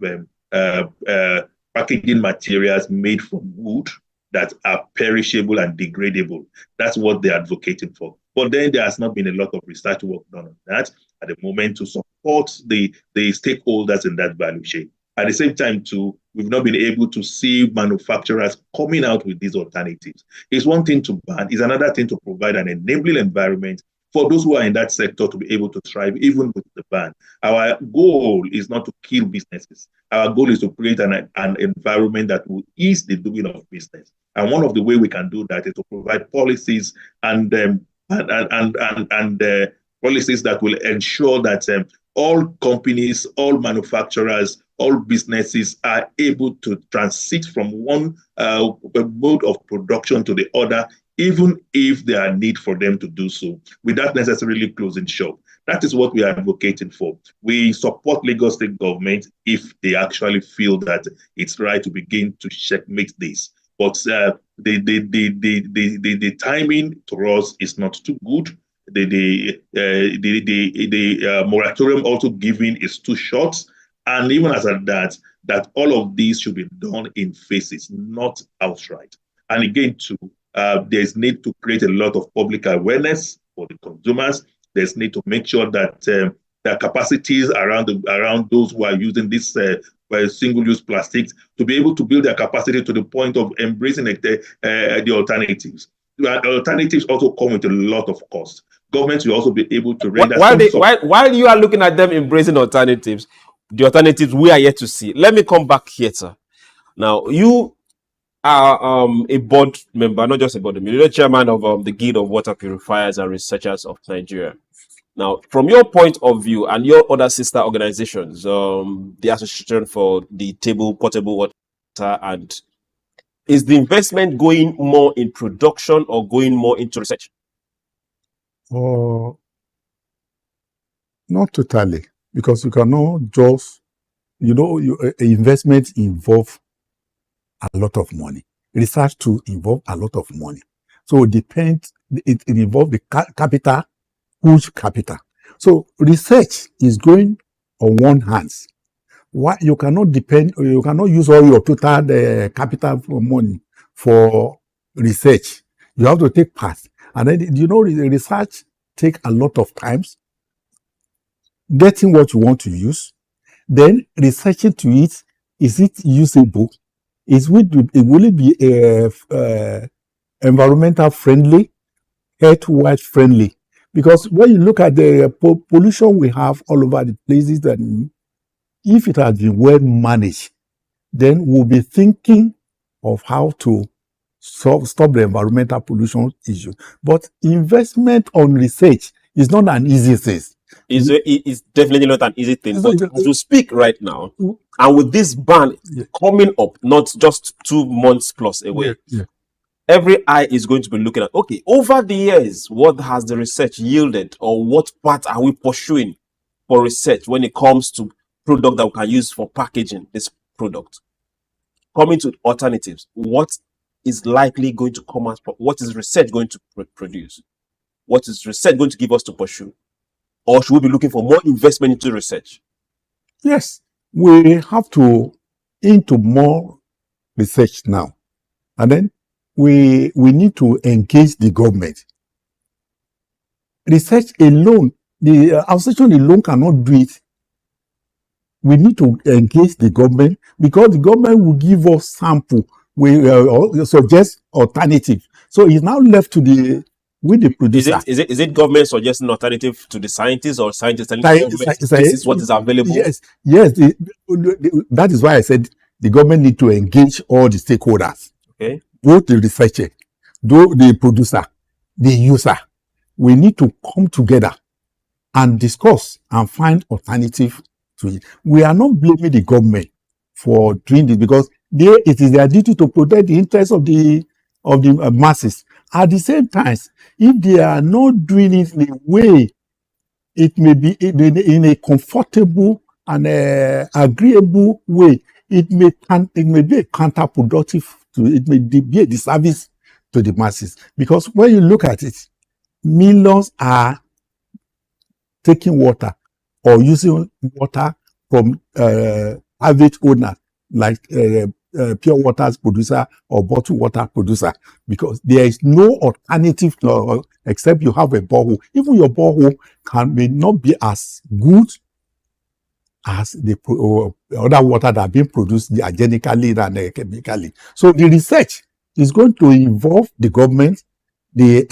packaging materials made from wood that are perishable and degradable. That's what they're advocating for. But then there has not been a lot of research work done on that at the moment to support the stakeholders in that value chain. At the same time, too, we've not been able to see manufacturers coming out with these alternatives. It's one thing to ban, it's another thing to provide an enabling environment for those who are in that sector to be able to thrive, even with the ban. Our goal is not to kill businesses. Our goal is to create an environment that will ease the doing of business. And one of the ways we can do that is to provide policies and policies that will ensure that all companies, all manufacturers, all businesses are able to transit from one mode of production to the other, even if there are need for them to do so, without necessarily closing shop. That is what we are advocating for. We support Lagos State government if they actually feel that it's right to begin to checkmate this. But the timing to us is not too good. The moratorium also given is too short. And even as at that all of these should be done in phases, not outright. And again, too, there's need to create a lot of public awareness for the consumers. There's need to make sure that the capacities around those who are using this single-use plastics to be able to build their capacity to the point of embracing the alternatives. The alternatives also come with a lot of cost. Governments will also be able to render while you are looking at them embracing alternatives, the alternatives we are yet to see. Let me come back here, sir. Now, you are a board member, not just a board member, you're the chairman of the Guild of Water Purifiers and Researchers of Nigeria. Now, from your point of view and your other sister organizations, the Association for the Portable Water, and is the investment going more in production or going more into research? Not totally, because you cannot just, investment involve a lot of money. Research to involve a lot of money. So it depends, it involves the capital, huge capital. So research is going on one hand. Why you cannot use all your total capital for money for research. You have to take part. And then, research take a lot of times. Getting what you want to use, then researching to it, is it usable? Will it be environmental friendly, health-wise friendly? Because when you look at the pollution we have all over the places, that if it has been well managed, then we'll be thinking of how to stop the environmental pollution issue. But investment on research is not an easy thing. It's definitely not an easy thing. But as we speak right now, and with this ban coming up, not just 2 months plus away, every eye is going to be looking at, okay, over the years, what has the research yielded, or what part are we pursuing for research when it comes to product that we can use for packaging this product? Coming to alternatives, what is likely going to come out? What is research going to produce? What is research going to give us to pursue? Or should we be looking for more investment into research? Yes, we have to into more research now. And then we need to engage the government. Research alone, the association alone cannot do it. We need to engage the government because the government will give us sample, we suggest alternative. So it's now left to the producer. Is it government suggesting alternative to the scientists, or scientists telling the government this is what is available? Yes. That is why I said the government need to engage all the stakeholders. Okay. Both the researcher, the producer, the user. We need to come together and discuss and find alternative to it. We are not blaming the government for doing this because it is their duty to protect the interests of the masses. At the same time, if they are not doing it in a way, it may be in a comfortable and agreeable way, it may be counterproductive to it, may be a disservice to the masses. Because when you look at it, millions are taking water or using water from private owners like pure water producer or bottled water producer, because there is no alternative except you have a borehole. Even your borehole may not be as good as the other water that have been produced hygienically and chemically. So the research is going to involve the government, the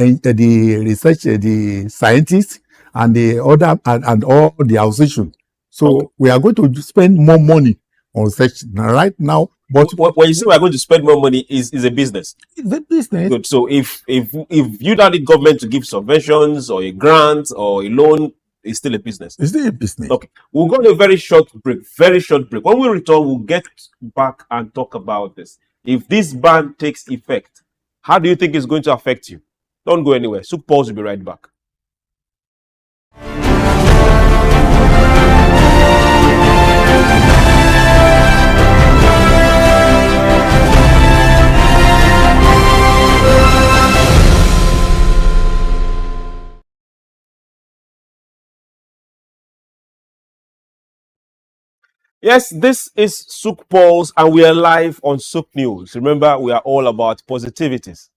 research, the scientists, and the other and all the association. So we are going to spend more money on research right now. But when you say we are going to spend more money, is a business. It's a business. Good. So if you don't need government to give subventions or a grant or a loan, it's still a business. It's still a business. Okay. We'll go to a very short break. Very short break. When we return, we'll get back and talk about this. If this ban takes effect, how do you think it's going to affect you? Don't go anywhere. SOUQ Pulse will be right back. Yes, this is SOUQ Pulse, and we are live on SOUQ News. Remember, we are all about positivities,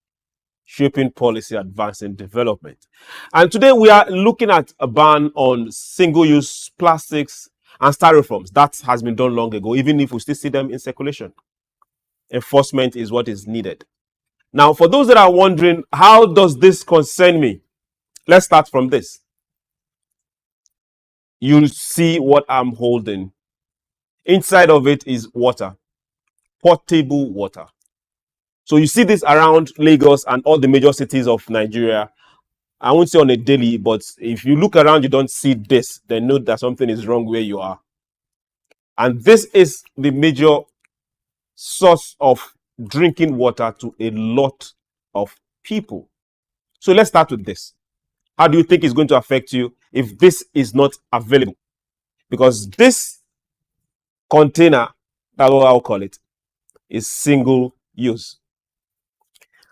shaping policy, advancing development. And today we are looking at a ban on single-use plastics and styrofoams. That has been done long ago, even if we still see them in circulation. Enforcement is what is needed. Now, for those that are wondering, how does this concern me? Let's start from this. You'll see what I'm holding. Inside of it is water, potable water. So you see this around Lagos and all the major cities of Nigeria. I won't say on a daily, but if you look around, you don't see this, then know that something is wrong where you are. And this is the major source of drinking water to a lot of people. So let's start with this. How do you think it's going to affect you if this is not available? Because this container, that's what I'll call it, is single use.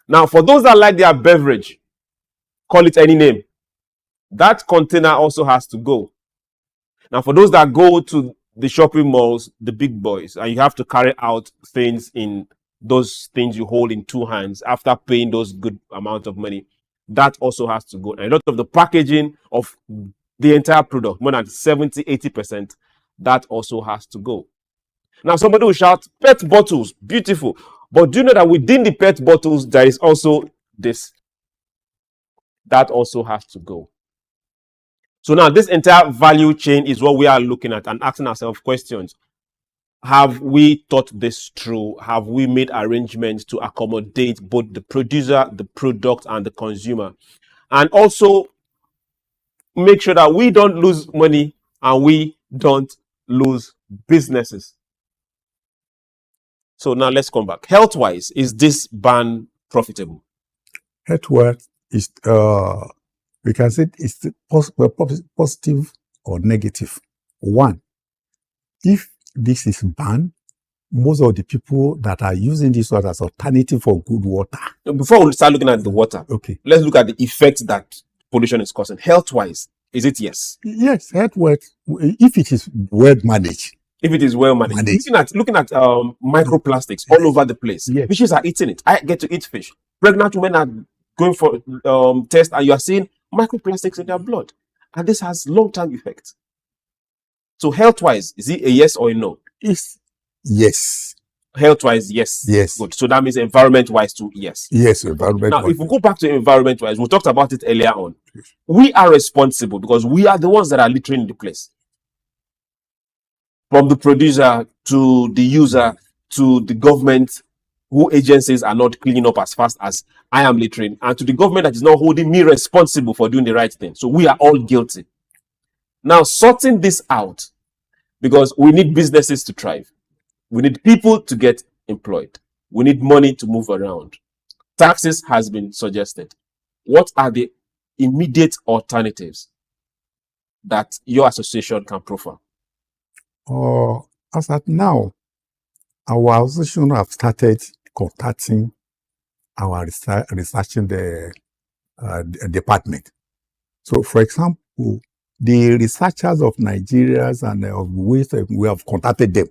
Now, for those that like their beverage, call it any name, that container also has to go. Now, for those that go to the shopping malls, the big boys, and you have to carry out things in those things you hold in two hands after paying those good amount of money, that also has to go. And a lot of the packaging of the entire product, more than 70-80%, that also has to go. Now, somebody will shout, PET bottles, beautiful. But do you know that within the PET bottles, there is also this? That also has to go. So now, this entire value chain is what we are looking at and asking ourselves questions. Have we thought this through? Have we made arrangements to accommodate both the producer, the product, and the consumer? And also, make sure that we don't lose money and we don't lose businesses. So now let's come back. Health-wise, is this ban profitable? Health-wise is, we can say it's positive or negative. One, if this is banned, most of the people that are using this water as alternative for good water. Before we start looking at the water, okay, let's look at the effect that pollution is causing. Health-wise, is it yes? Yes, health-wise, if it is well managed, If it is well managed. Looking at microplastics all over the place. Yes. Fishes are eating it. I get to eat fish. Pregnant women are going for tests, and you are seeing microplastics in their blood. And this has long-term effects. So health-wise, is it a yes or a no? Yes. Health-wise, yes. Yes. Good. So that means environment-wise too, yes. Yes, environment. Now, if we go back to environment-wise, we talked about it earlier on. We are responsible because we are the ones that are littering the place. From the producer to the user to the government, who agencies are not cleaning up as fast as I am littering, and to the government that is not holding me responsible for doing the right thing. So we are all guilty. Now, sorting this out, because we need businesses to thrive. We need people to get employed. We need money to move around. Taxes has been suggested. What are the immediate alternatives that your association can proffer? As at now, our association have started contacting our researching the department. So, for example, the researchers of Nigeria and of West, we have contacted them.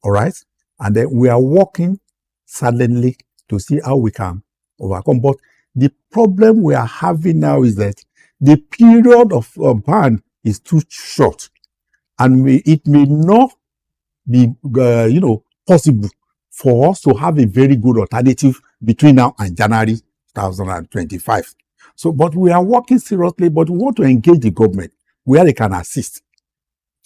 All right, and then we are working silently to see how we can overcome. But the problem we are having now is that the period of ban is too short, and it may not be, possible for us to have a very good alternative between now and January 2025. So, but we are working seriously, but we want to engage the government where they can assist.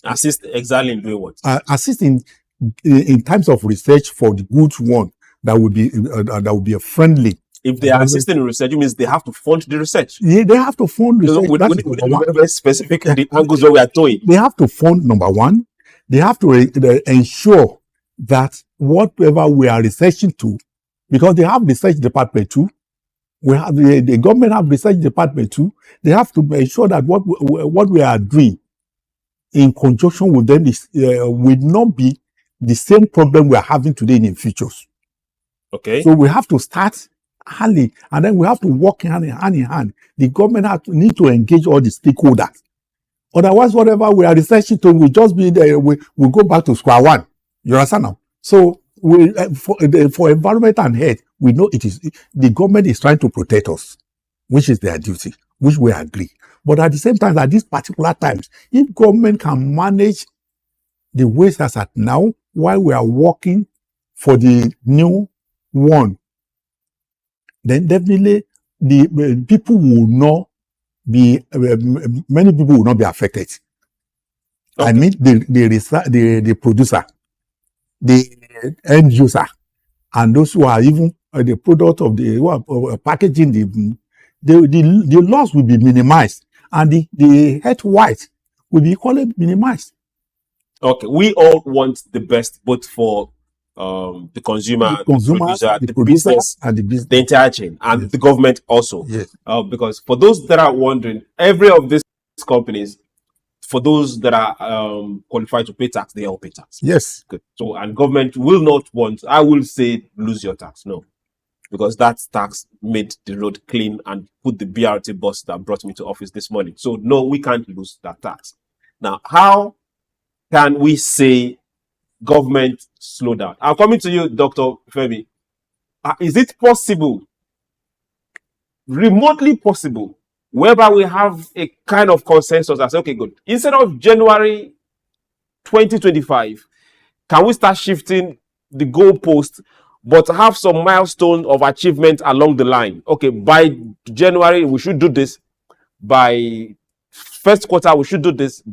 Assist exactly in doing what? Assist in terms of research for the good one that would be a friendly. If they are assisting in research, it means they have to fund the research. Yeah, they have to fund research. We need very specific the angles that we are doing. They have to fund, number one. They have to ensure that whatever we are researching to, because they have research department too. We have the government have research department too. They have to ensure that what we are doing in conjunction with them will not be the same problem we are having today in futures. Okay. So we have to start early, and then we have to work hand in hand. The government need to engage all the stakeholders. Otherwise, whatever we are researching to will just be there. We go back to square one. You understand now? So for environment and health, we know it is the government is trying to protect us, which is their duty, which we agree. But at the same time, at these particular times, if government can manage the waste as at now, while we are working for the new one, then definitely the people will not be, many people will not be affected. Okay. I mean, the producer, the end user, and those who are even the product of the packaging, the loss will be minimized, and the health wise will be equally minimized. Okay, we all want the best, both for the consumer, the business, and the entire chain, and yes, the government also. Yes. Because for those that are wondering, every of these companies, for those that are qualified to pay tax, they all pay tax. Yes. Good. So, and government will not want, I will say, lose your tax. No. Because that tax made the road clean and put the BRT bus that brought me to office this morning. So, no, we can't lose that tax. Now, how can we say government slow down? I'm coming to you, Dr. Femi. Is it possible, remotely possible, whereby we have a kind of consensus that says, okay, good, instead of January 2025, can we start shifting the goalpost, but have some milestone of achievement along the line? Okay, by January, we should do this. By first quarter, we should do this.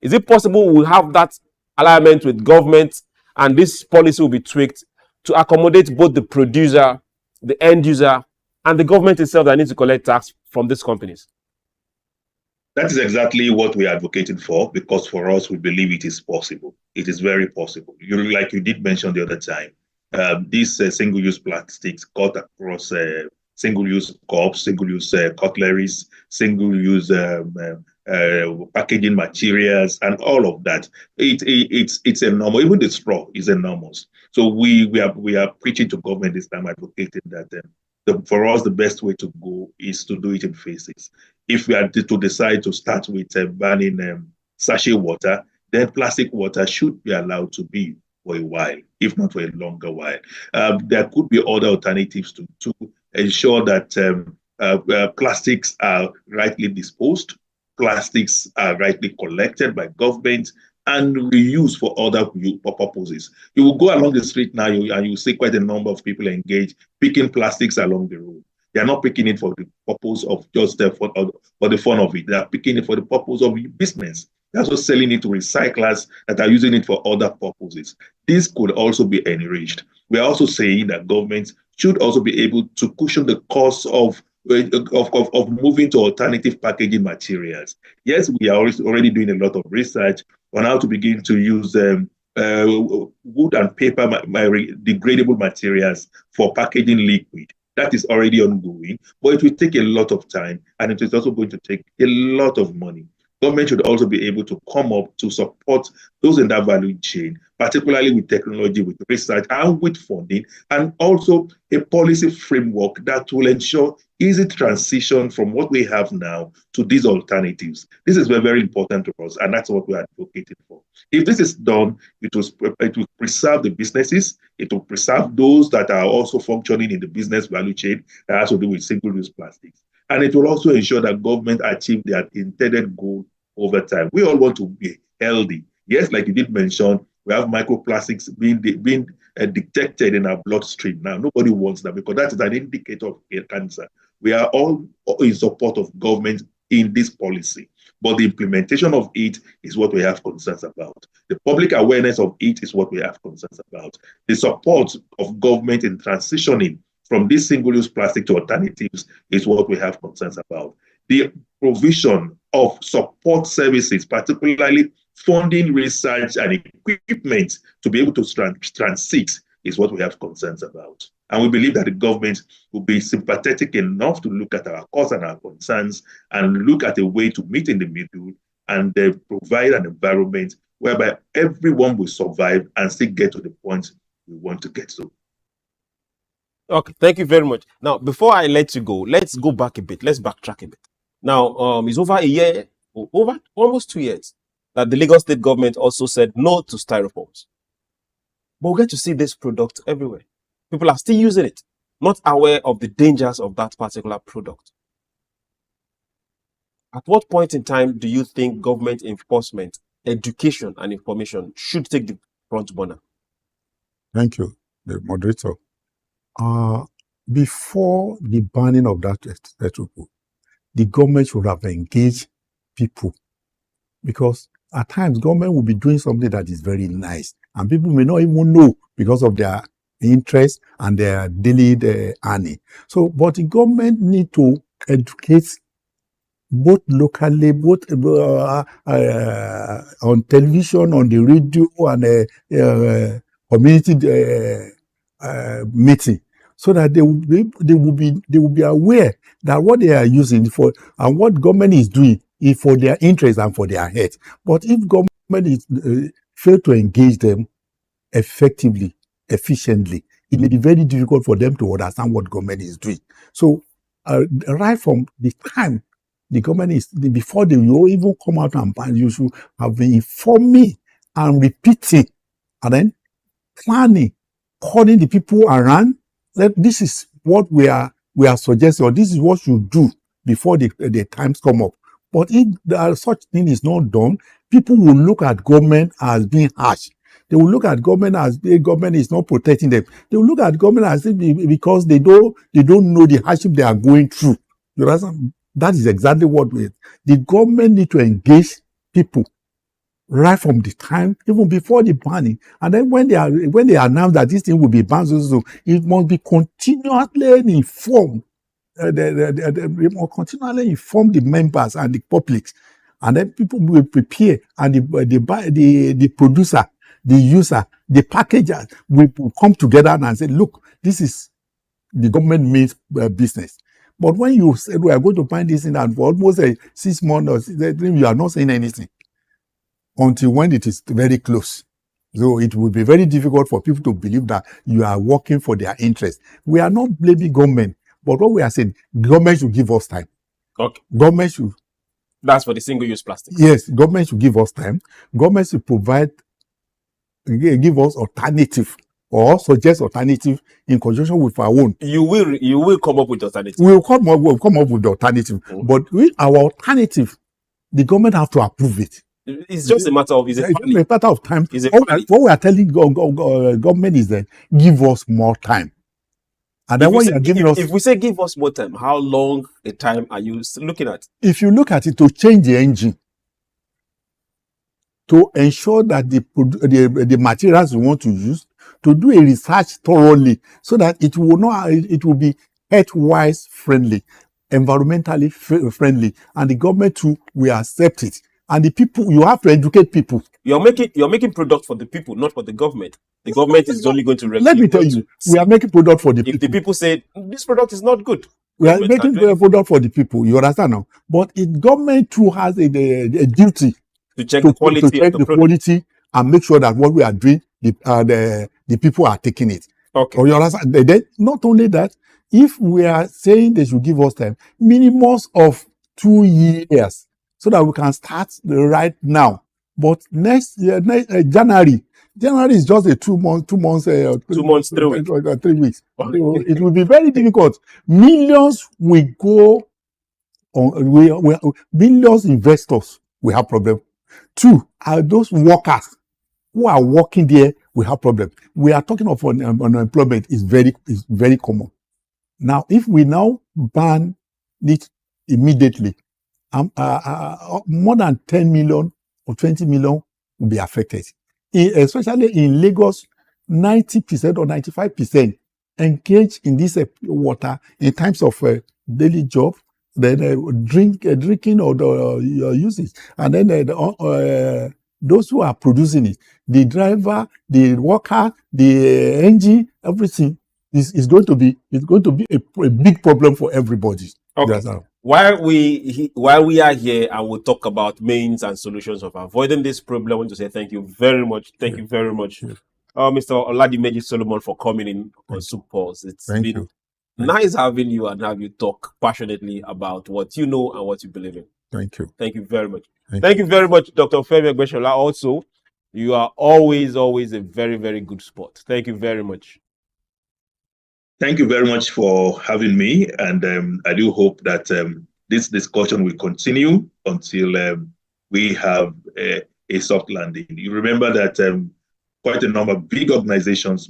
Is it possible we'll have that alignment with government, and this policy will be tweaked to accommodate both the producer, the end user, and the government itself that needs to collect tax from these companies? That is exactly what we are advocating for, because for us, we believe it is possible. It is very possible. Like you did mention the other time, these single-use plastics cut across single-use cups, single-use cutleries, single-use packaging materials, and all of that. It's enormous. Even the straw is enormous. So we are preaching to government this time, advocating that for us the best way to go is to do it in phases. If we are to decide to start with banning sachet water, then plastic water should be allowed to be for a while, if not for a longer while. There could be other alternatives to ensure that plastics are rightly disposed, plastics are rightly collected by government, and reused for other purposes. You will go along the street now and you see quite a number of people engaged picking plastics along the road. They are not picking it for the purpose of just for the fun of it. They are picking it for the purpose of business. They're also selling it to recyclers that are using it for other purposes. This could also be enriched. We are also saying that governments should also be able to cushion the cost of moving to alternative packaging materials. Yes, we are already doing a lot of research on how to begin to use wood and paper degradable materials for packaging liquid. That is already ongoing, but it will take a lot of time, and it is also going to take a lot of money. Government should also be able to come up to support those in that value chain, particularly with technology, with research, and with funding, and also a policy framework that will ensure easy transition from what we have now to these alternatives. This is very, very important to us, and that's what we are advocating for. If this is done, it will preserve the businesses, it will preserve those that are also functioning in the business value chain that has to do with single-use plastics. And it will also ensure that government achieve their intended goal over time. We all want to be healthy. Yes, like you did mention, we have microplastics being detected in our bloodstream now. Nobody wants that because that is an indicator of cancer. We are all in support of government in this policy, but the implementation of it is what we have concerns about. The public awareness of it is what we have concerns about. The support of government in transitioning from this single-use plastic to alternatives is what we have concerns about. The provision of support services, particularly funding research and equipment to be able to transit, is what we have concerns about. And we believe that the government will be sympathetic enough to look at our cause and our concerns and look at a way to meet in the middle and provide an environment whereby everyone will survive and still get to the point we want to get to. Okay, thank you very much. Now, before I let you go, let's go back a bit. Let's backtrack a bit. Now, it's over a year, over almost 2 years, that the Lagos State government also said no to styrofoams. But we get to see this product everywhere. People are still using it, not aware of the dangers of that particular product. At what point in time do you think government enforcement, education, and information should take the front burner? Thank you, the moderator. Before the banning of that statute, the government should have engaged people, because at times government will be doing something that is very nice and people may not even know because of their interest and their daily earning. So, but the government need to educate both locally, both on television, on the radio, and community meeting, so that they will be aware that what they are using for and what government is doing is for their interest and for their health. But if government is fail to engage them effectively, efficiently, it may be very difficult for them to understand what government is doing. So right from the time the government is, before they will even come out and ban, you should have been informing and repeating and then planning, calling the people around that this is what we are suggesting, or this is what you do before the times come up. But if such thing is not done, people will look at government as being harsh. They will look at government as the government is not protecting them. They will look at government as if because they don't know the hardship they are going through. You understand? That is exactly what the government need to engage people right from the time, even before the banning, and then when they announce that this thing will be banned, so it must be continually informed. They must continually inform the members and the public, and then people will prepare, and the producer, the user, the packager will come together and say, look, this is the government made business. But when you say we are going to find this in and for almost 6 months, you are not saying anything until when it is very close. So it will be very difficult for people to believe that you are working for their interest. We are not blaming government, but what we are saying, government should give us time. Okay. Government should That's for the single-use plastic. Yes, government should give us time. Government should give us alternative or suggest alternative in conjunction with our own. You will come up with alternative. We'll come up with the alternative. But with our alternative, the government have to approve it. It's just a matter of a matter of time. What we are telling government is that give us more time. And then what you are giving us, if we say give us more time, how long a time are you looking at? If you look at it, to change the engine, to ensure that the materials we want to use, to do a research thoroughly, so that it will be health-wise friendly, environmentally friendly, and the government too will accept it. And the people, you have to educate people. You're making product for the people, not for the government. The government is only going to regulate. Let me tell you, we are making product for the people. If the people say this product is not good, we are making product for the people. You understand now? But if government too has a duty to check the quality and make sure that what we are doing, the people are taking it. Okay. Or you understand? Then, not only that, if we are saying they should give us time, minimum of 2 years, so that we can start right now. But next year, January is just a 2 months, 3 weeks. Okay. It will be very difficult. Millions will go on. Millions investors will have problem. 2 are those workers who are working there will have problem. We are talking of unemployment is very common. Now, if we now ban it immediately, more than 10 million or 20 million will be affected. Especially in Lagos, 90% or 95% engage in this water in times of daily job, then drinking or the usage, and then those who are producing it, the driver, the worker, the engine, everything is going to be a big problem for everybody. Okay. While we are here and we'll talk about means and solutions of avoiding this problem, I want to say thank you very much. Thank you very much, Mr. Oladimeji Solomon, for coming in on SOUQ Pulse. It's been nice having you and have you talk passionately about what you know and what you believe in. Thank you. Thank you very much. Thank you very much, Dr. Femi Egbeshola. Also, you are always a very, very good sport. Thank you very much. Thank you very much for having me, and I do hope that this discussion will continue until we have a soft landing. You remember that quite a number of bigger organizations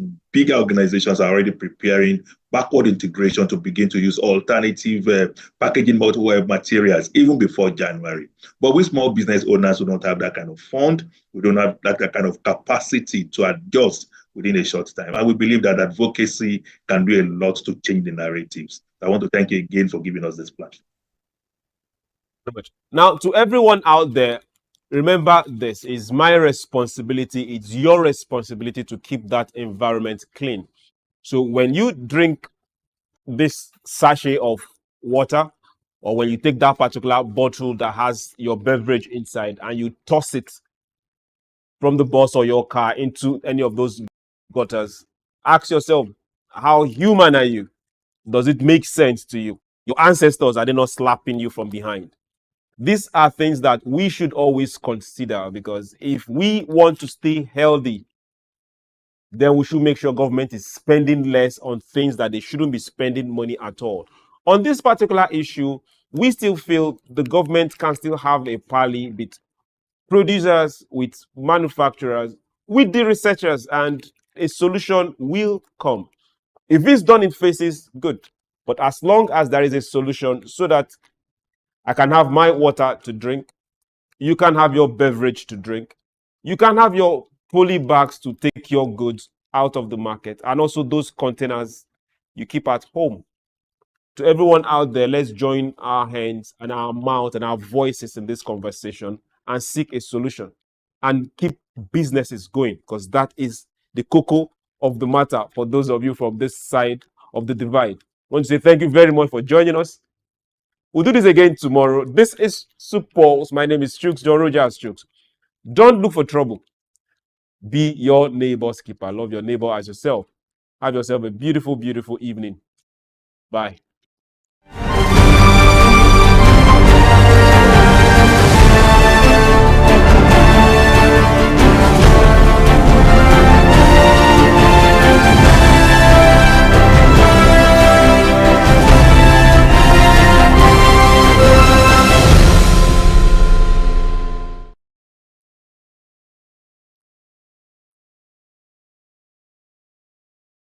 are already preparing backward integration to begin to use alternative packaging materials even before January. But we small business owners who don't have that kind of fund, we don't have that kind of capacity to adjust within a short time. And we believe that advocacy can do a lot to change the narratives. I want to thank you again for giving us this platform. Now, to everyone out there, remember this is my responsibility. It's your responsibility to keep that environment clean. So when you drink this sachet of water, or when you take that particular bottle that has your beverage inside and you toss it from the bus or your car into any of those gutters, ask yourself, how human are you? Does it make sense to you? Your ancestors, are they not slapping you from behind? These are things that we should always consider, because if we want to stay healthy, then we should make sure government is spending less on things that they shouldn't be spending money at all. On this particular issue, we still feel the government can still have a parley with producers, with manufacturers, with the researchers, and a solution will come. If it's done in phases, good. But as long as there is a solution so that I can have my water to drink, you can have your beverage to drink, you can have your poly bags to take your goods out of the market, and also those containers you keep at home. To everyone out there, let's join our hands and our mouth and our voices in this conversation and seek a solution and keep businesses going, because that is the cocoa of the matter for those of you from this side of the divide. I want to say thank you very much for joining us. We'll do this again tomorrow. This is SOUQ Pulse. My name is SOUQ, John Rogers SOUQ. Don't look for trouble. Be your neighbor's keeper. Love your neighbor as yourself. Have yourself a beautiful, beautiful evening. Bye.